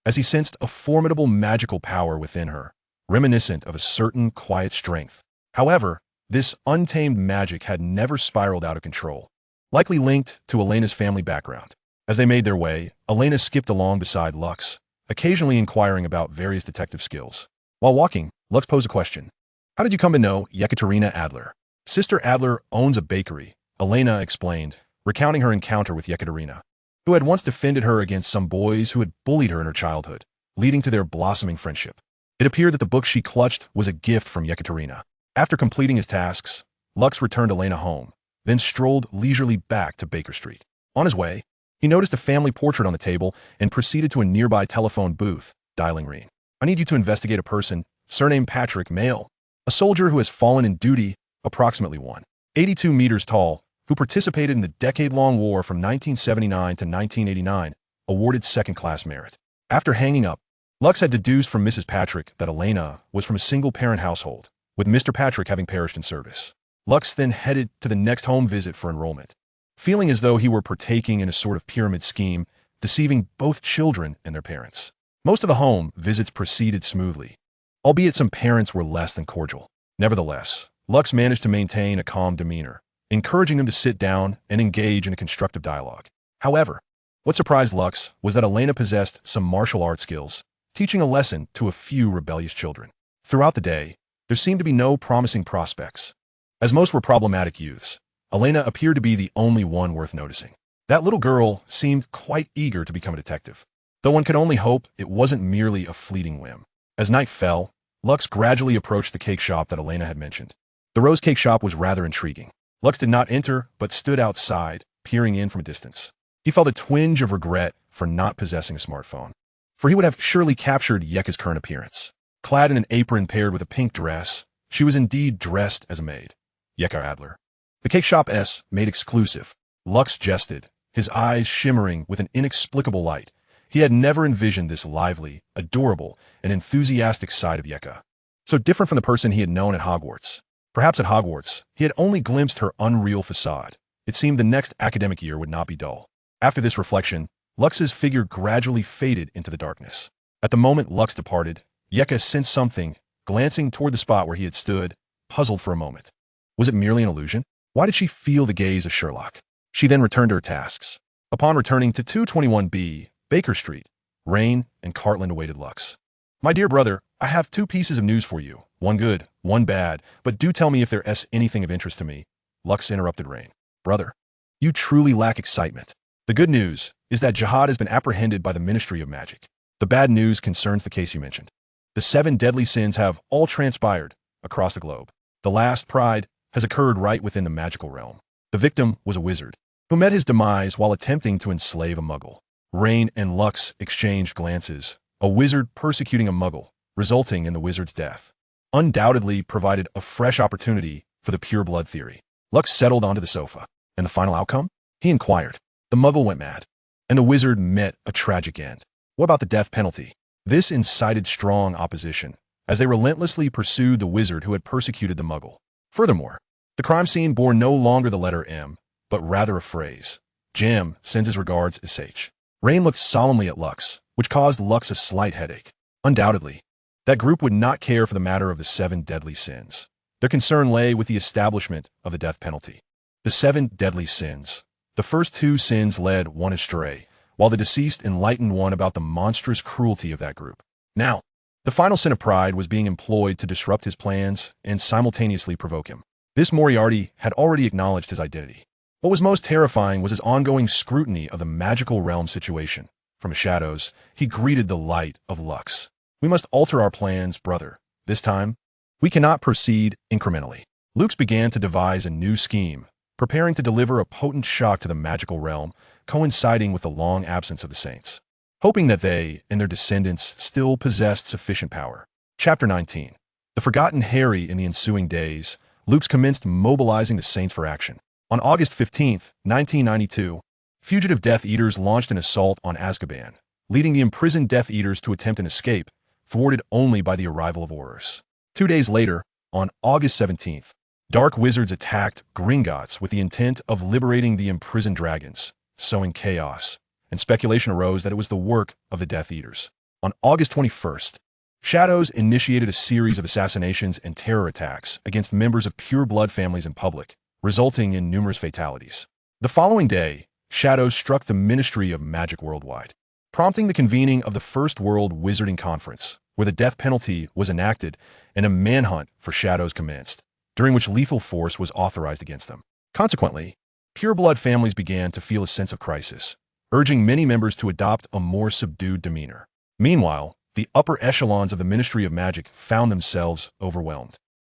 as he sensed a formidable magical power within her, reminiscent of a certain quiet strength. However, this untamed magic had never spiraled out of control, likely linked to Elena's family background. As they made their way, Elena skipped along beside Lux, occasionally inquiring about various detective skills. While walking, Lux posed a question. How did you come to know Yekaterina Adler? Sister Adler owns a bakery, Elena explained, recounting her encounter with Yekaterina, who had once defended her against some boys who had bullied her in her childhood, leading to their blossoming friendship. It appeared that the book she clutched was a gift from Yekaterina. After completing his tasks, Lux returned Elena home, then strolled leisurely back to Baker Street. On his way, he noticed a family portrait on the table and proceeded to a nearby telephone booth, dialing Reen. I need you to investigate a person, surname Patrick, male, a soldier who has fallen in duty, approximately 182 meters tall, who participated in the decade-long war from 1979 to 1989, awarded second-class merit. After hanging up, Lux had deduced from Mrs. Patrick that Elena was from a single-parent household, with Mr. Patrick having perished in service. Lux then headed to the next home visit for enrollment, feeling as though he were partaking in a sort of pyramid scheme, deceiving both children and their parents. Most of the home visits proceeded smoothly, albeit some parents were less than cordial. Nevertheless, Lux managed to maintain a calm demeanor, encouraging them to sit down and engage in a constructive dialogue. However, what surprised Lux was that Elena possessed some martial arts skills, teaching a lesson to a few rebellious children. Throughout the day, there seemed to be no promising prospects. As most were problematic youths, Elena appeared to be the only one worth noticing. That little girl seemed quite eager to become a detective, though one could only hope it wasn't merely a fleeting whim. As night fell, Lux gradually approached the cake shop that Elena had mentioned. The rose cake shop was rather intriguing. Lux did not enter, but stood outside, peering in from a distance. He felt a twinge of regret for not possessing a smartphone, for he would have surely captured Yeka's current appearance. Clad in an apron paired with a pink dress, she was indeed dressed as a maid. Yeka Adler. The cake shop S, made exclusive. Lux jested, his eyes shimmering with an inexplicable light. He had never envisioned this lively, adorable, and enthusiastic side of Yeka, so different from the person he had known at Hogwarts. Perhaps at Hogwarts, he had only glimpsed her unreal facade. It seemed the next academic year would not be dull. After this reflection, Lux's figure gradually faded into the darkness. At the moment Lux departed, Yeka sensed something, glancing toward the spot where he had stood, puzzled for a moment. Was it merely an illusion? Why did she feel the gaze of Sherlock? She then returned to her tasks. Upon returning to 221B, Baker Street, Rain and Cartland awaited Lux. My dear brother, I have two pieces of news for you. One good, one bad, but do tell me if there's anything of interest to me. Lux interrupted Rain. Brother, you truly lack excitement. The good news is that Jihad has been apprehended by the Ministry of Magic. The bad news concerns the case you mentioned. The 7 deadly sins have all transpired across the globe. The last pride has occurred right within the magical realm. The victim was a wizard who met his demise while attempting to enslave a muggle. Rain and Lux exchanged glances. A wizard persecuting a muggle. resulting in the wizard's death, undoubtedly provided a fresh opportunity for the pure blood theory. Lux settled onto the sofa. And the final outcome? He inquired. The muggle went mad, and the wizard met a tragic end. What about the death penalty? This incited strong opposition, as they relentlessly pursued the wizard who had persecuted the muggle. Furthermore, the crime scene bore no longer the letter M, but rather a phrase. Jim sends his regards, SH. Rain looked solemnly at Lux, which caused Lux a slight headache. Undoubtedly, that group would not care for the matter of the 7 deadly sins. Their concern lay with the establishment of the death penalty. The 7 deadly sins. The first 2 sins led one astray, while the deceased enlightened one about the monstrous cruelty of that group. Now, the final sin of pride was being employed to disrupt his plans and simultaneously provoke him. This Moriarty had already acknowledged his identity. What was most terrifying was his ongoing scrutiny of the magical realm situation. From his shadows, he greeted the light of Lux. We must alter our plans, brother. This time, we cannot proceed incrementally. Lux began to devise a new scheme, preparing to deliver a potent shock to the magical realm, coinciding with the long absence of the saints, hoping that they and their descendants still possessed sufficient power. Chapter 19. The Forgotten Harry. In the ensuing days, Lux commenced mobilizing the saints for action. On August 15, 1992, fugitive Death Eaters launched an assault on Azkaban, leading the imprisoned Death Eaters to attempt an escape, thwarted only by the arrival of Aurors. 2 days later, on August 17th, Dark Wizards attacked Gringotts with the intent of liberating the imprisoned dragons, sowing chaos, and speculation arose that it was the work of the Death Eaters. On August 21st, Shadows initiated a series of assassinations and terror attacks against members of pure blood families in public, resulting in numerous fatalities. The following day, Shadows struck the Ministry of Magic worldwide, prompting the convening of the First World Wizarding Conference, where the death penalty was enacted and a manhunt for Shadows commenced, during which lethal force was authorized against them. Consequently, pure blood families began to feel a sense of crisis, urging many members to adopt a more subdued demeanor. Meanwhile, the upper echelons of the Ministry of Magic found themselves overwhelmed.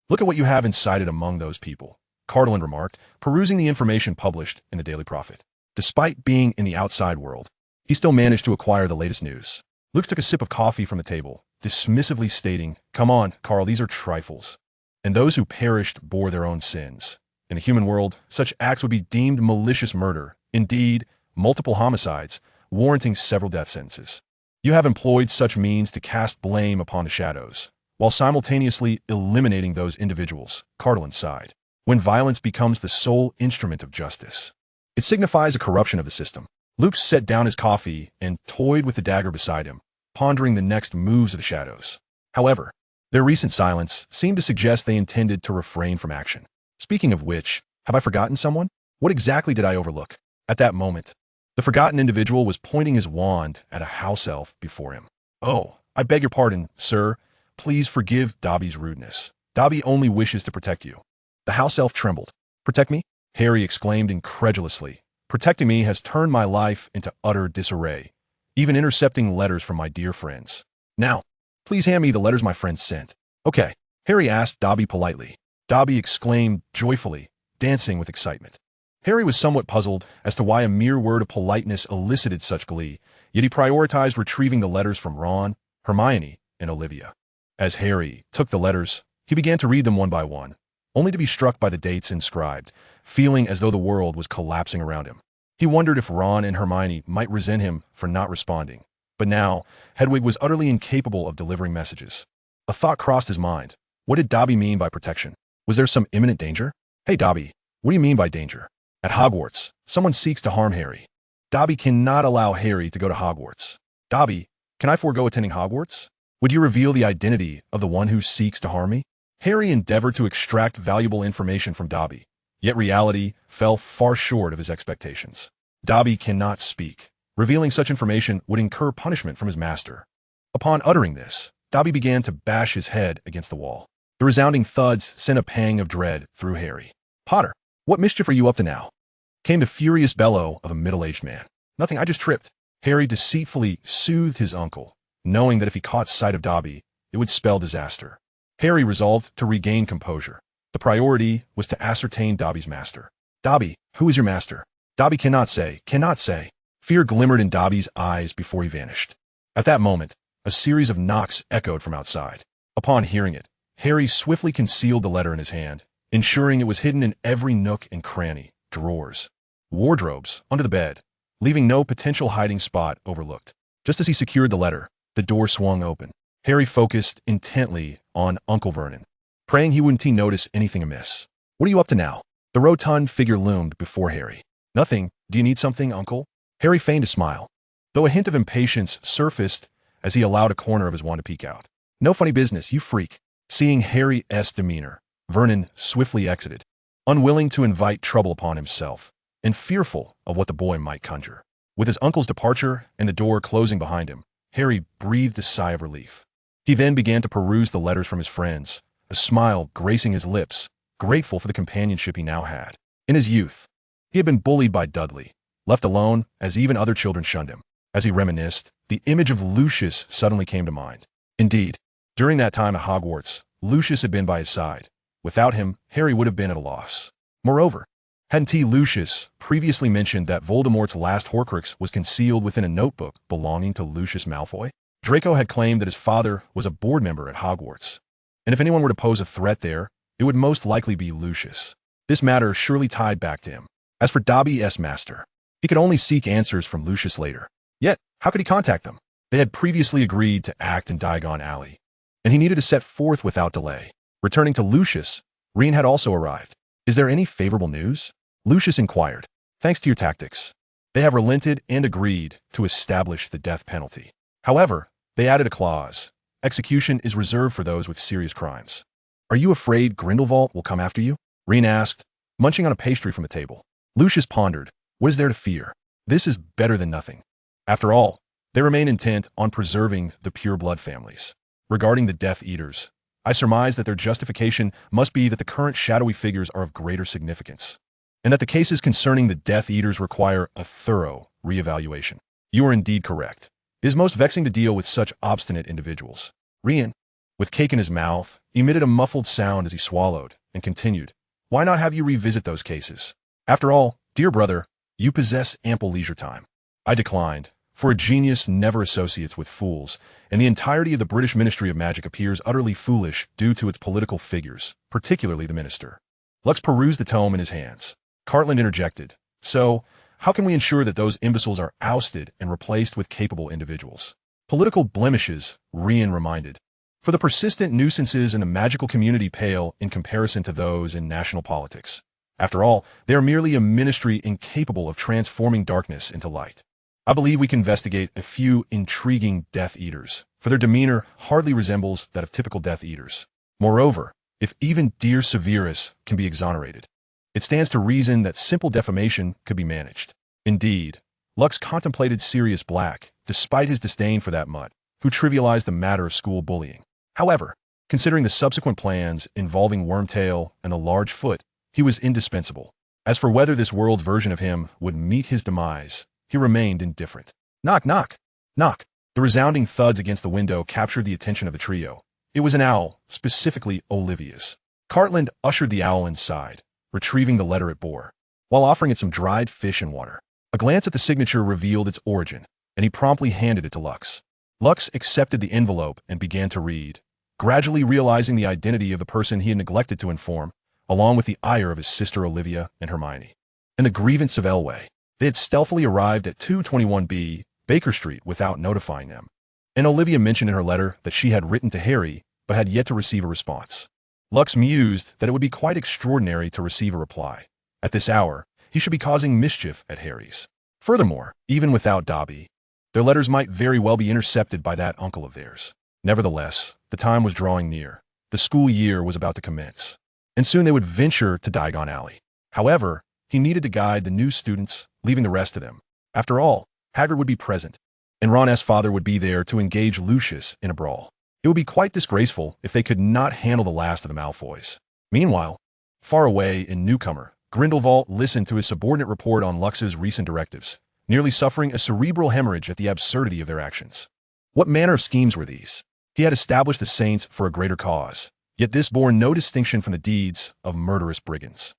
Look at what you have incited among those people, Cardinal remarked, perusing the information published in the Daily Prophet. Despite being in the outside world, he still managed to acquire the latest news. Luke took a sip of coffee from the table, dismissively stating, "Come on, Carl, these are trifles. And those who perished bore their own sins. In the human world, such acts would be deemed malicious murder, indeed, multiple homicides, warranting several death sentences. You have employed such means to cast blame upon the shadows, while simultaneously eliminating those individuals," Cardinal sighed. "When violence becomes the sole instrument of justice, it signifies a corruption of the system." Luke set down his coffee and toyed with the dagger beside him, pondering the next moves of the shadows. However, their recent silence seemed to suggest they intended to refrain from action. Speaking of which, have I forgotten someone? What exactly did I overlook? At that moment, the forgotten individual was pointing his wand at a house elf before him. "Oh, I beg your pardon, sir. Please forgive Dobby's rudeness. Dobby only wishes to protect you." The house elf trembled. "Protect me?" Harry exclaimed incredulously. "Protecting me has turned my life into utter disarray, even intercepting letters from my dear friends. Now, please hand me the letters my friends sent." "Okay," Harry asked Dobby politely. Dobby exclaimed joyfully, dancing with excitement. Harry was somewhat puzzled as to why a mere word of politeness elicited such glee, yet he prioritized retrieving the letters from Ron, Hermione, and Olivia. As Harry took the letters, he began to read them one by one, only to be struck by the dates inscribed, feeling as though the world was collapsing around him. He wondered if Ron and Hermione might resent him for not responding, but now Hedwig was utterly incapable of delivering messages. A thought crossed his mind. What did Dobby mean by protection? Was there some imminent danger? "Hey, Dobby, what do you mean by danger?" "At Hogwarts, someone seeks to harm Harry." Dobby cannot allow Harry to go to Hogwarts. "Dobby, can I forego attending Hogwarts? Would you reveal the identity of the one who seeks to harm me?" Harry endeavored to extract valuable information from Dobby, yet reality fell far short of his expectations. Dobby cannot speak. Revealing such information would incur punishment from his master. Upon uttering this, Dobby began to bash his head against the wall. The resounding thuds sent a pang of dread through Harry. "Potter, what mischief are you up to now?" Came the furious bellow of a middle-aged man. "Nothing, I just tripped." Harry deceitfully soothed his uncle, knowing that if he caught sight of Dobby, it would spell disaster. Harry resolved to regain composure. The priority was to ascertain Dobby's master. "Dobby, who is your master?" Dobby cannot say. Fear glimmered in Dobby's eyes before he vanished. At that moment, A series of knocks echoed from outside. Upon hearing it, Harry swiftly concealed the letter in his hand, ensuring it was hidden in every nook and cranny, drawers, wardrobes, under the bed, leaving no potential hiding spot overlooked. Just as he secured the letter, the door swung open. Harry focused intently on Uncle Vernon, praying he wouldn't notice anything amiss. "What are you up to now?" The rotund figure loomed before Harry. "Nothing. Do you need something, Uncle?" Harry feigned a smile, though a hint of impatience surfaced as he allowed a corner of his wand to peek out. "No funny business, you freak." Seeing Harry's demeanor, Vernon swiftly exited, unwilling to invite trouble upon himself, and fearful of what the boy might conjure. With his uncle's departure and the door closing behind him, Harry breathed a sigh of relief. He then began to peruse the letters from his friends, a smile gracing his lips, grateful for the companionship he now had. In his youth, he had been bullied by Dudley, left alone as even other children shunned him. As he reminisced, the image of Lucius suddenly came to mind. Indeed, during that time at Hogwarts, Lucius had been by his side. Without him, Harry would have been at a loss. Moreover, hadn't Lucius previously mentioned that Voldemort's last Horcrux was concealed within a notebook belonging to Lucius Malfoy? Draco had claimed that his father was a board member at Hogwarts, and if anyone were to pose a threat there, it would most likely be Lucius. This matter surely tied back to him. As for Dobby's master, he could only seek answers from Lucius later. Yet, how could he contact them? They had previously agreed to act in Diagon Alley, and he needed to set forth without delay. Returning to Lucius, Reen had also arrived. "Is there any favorable news?" Lucius inquired. "Thanks to your tactics, they have relented and agreed to establish the death penalty. However, they added a clause. Execution is reserved for those with serious crimes." "Are you afraid Grindelwald will come after you?" Reen asked, munching on a pastry from the table. Lucius pondered. What is there to fear? This is better than nothing. After all, they remain intent on preserving the pure-blood families. Regarding the Death Eaters, I surmise that their justification must be that the current shadowy figures are of greater significance, and that the cases concerning the Death Eaters require a thorough reevaluation. You are indeed correct. It is most vexing to deal with such obstinate individuals. Rian, with cake in his mouth, emitted a muffled sound as he swallowed, and continued, "Why not have you revisit those cases? After all, dear brother, you possess ample leisure time." I declined, for a genius never associates with fools, and the entirety of the British Ministry of Magic appears utterly foolish due to its political figures, particularly the minister. Lux perused the tome in his hands. Cartland interjected, "So, how can we ensure that those imbeciles are ousted and replaced with capable individuals?" "Political blemishes," Rian reminded. "For the persistent nuisances in the magical community pale in comparison to those in national politics. After all, they are merely a ministry incapable of transforming darkness into light. I believe we can investigate a few intriguing Death Eaters, for their demeanor hardly resembles that of typical Death Eaters. Moreover, if even dear Severus can be exonerated, it stands to reason that simple defamation could be managed." Indeed, Lux contemplated Sirius Black, despite his disdain for that mutt, who trivialized the matter of school bullying. However, considering the subsequent plans involving Wormtail and the Large Foot, he was indispensable. As for whether this world's version of him would meet his demise, he remained indifferent. Knock, knock, knock. The resounding thuds against the window captured the attention of the trio. It was an owl, specifically Olivia's. Cartland ushered the owl inside, retrieving the letter it bore, while offering it some dried fish and water. A glance at the signature revealed its origin, and he promptly handed it to Lux. Lux accepted the envelope and began to read, gradually realizing the identity of the person he had neglected to inform, along with the ire of his sister Olivia and Hermione. And the grievance of Elway. They had stealthily arrived at 221B Baker Street without notifying them. And Olivia mentioned in her letter that she had written to Harry, but had yet to receive a response. Lux mused that it would be quite extraordinary to receive a reply. At this hour, he should be causing mischief at Harry's. Furthermore, even without Dobby, their letters might very well be intercepted by that uncle of theirs. Nevertheless, the time was drawing near. The school year was about to commence, and soon they would venture to Diagon Alley. However, he needed to guide the new students, leaving the rest to them. After all, Hagrid would be present, and Ron's father would be there to engage Lucius in a brawl. It would be quite disgraceful if they could not handle the last of the Malfoys. Meanwhile, far away in Newcomer, Grindelwald listened to his subordinate report on Lux's recent directives, nearly suffering a cerebral hemorrhage at the absurdity of their actions. What manner of schemes were these? He had established the Saints for a greater cause, yet this bore no distinction from the deeds of murderous brigands.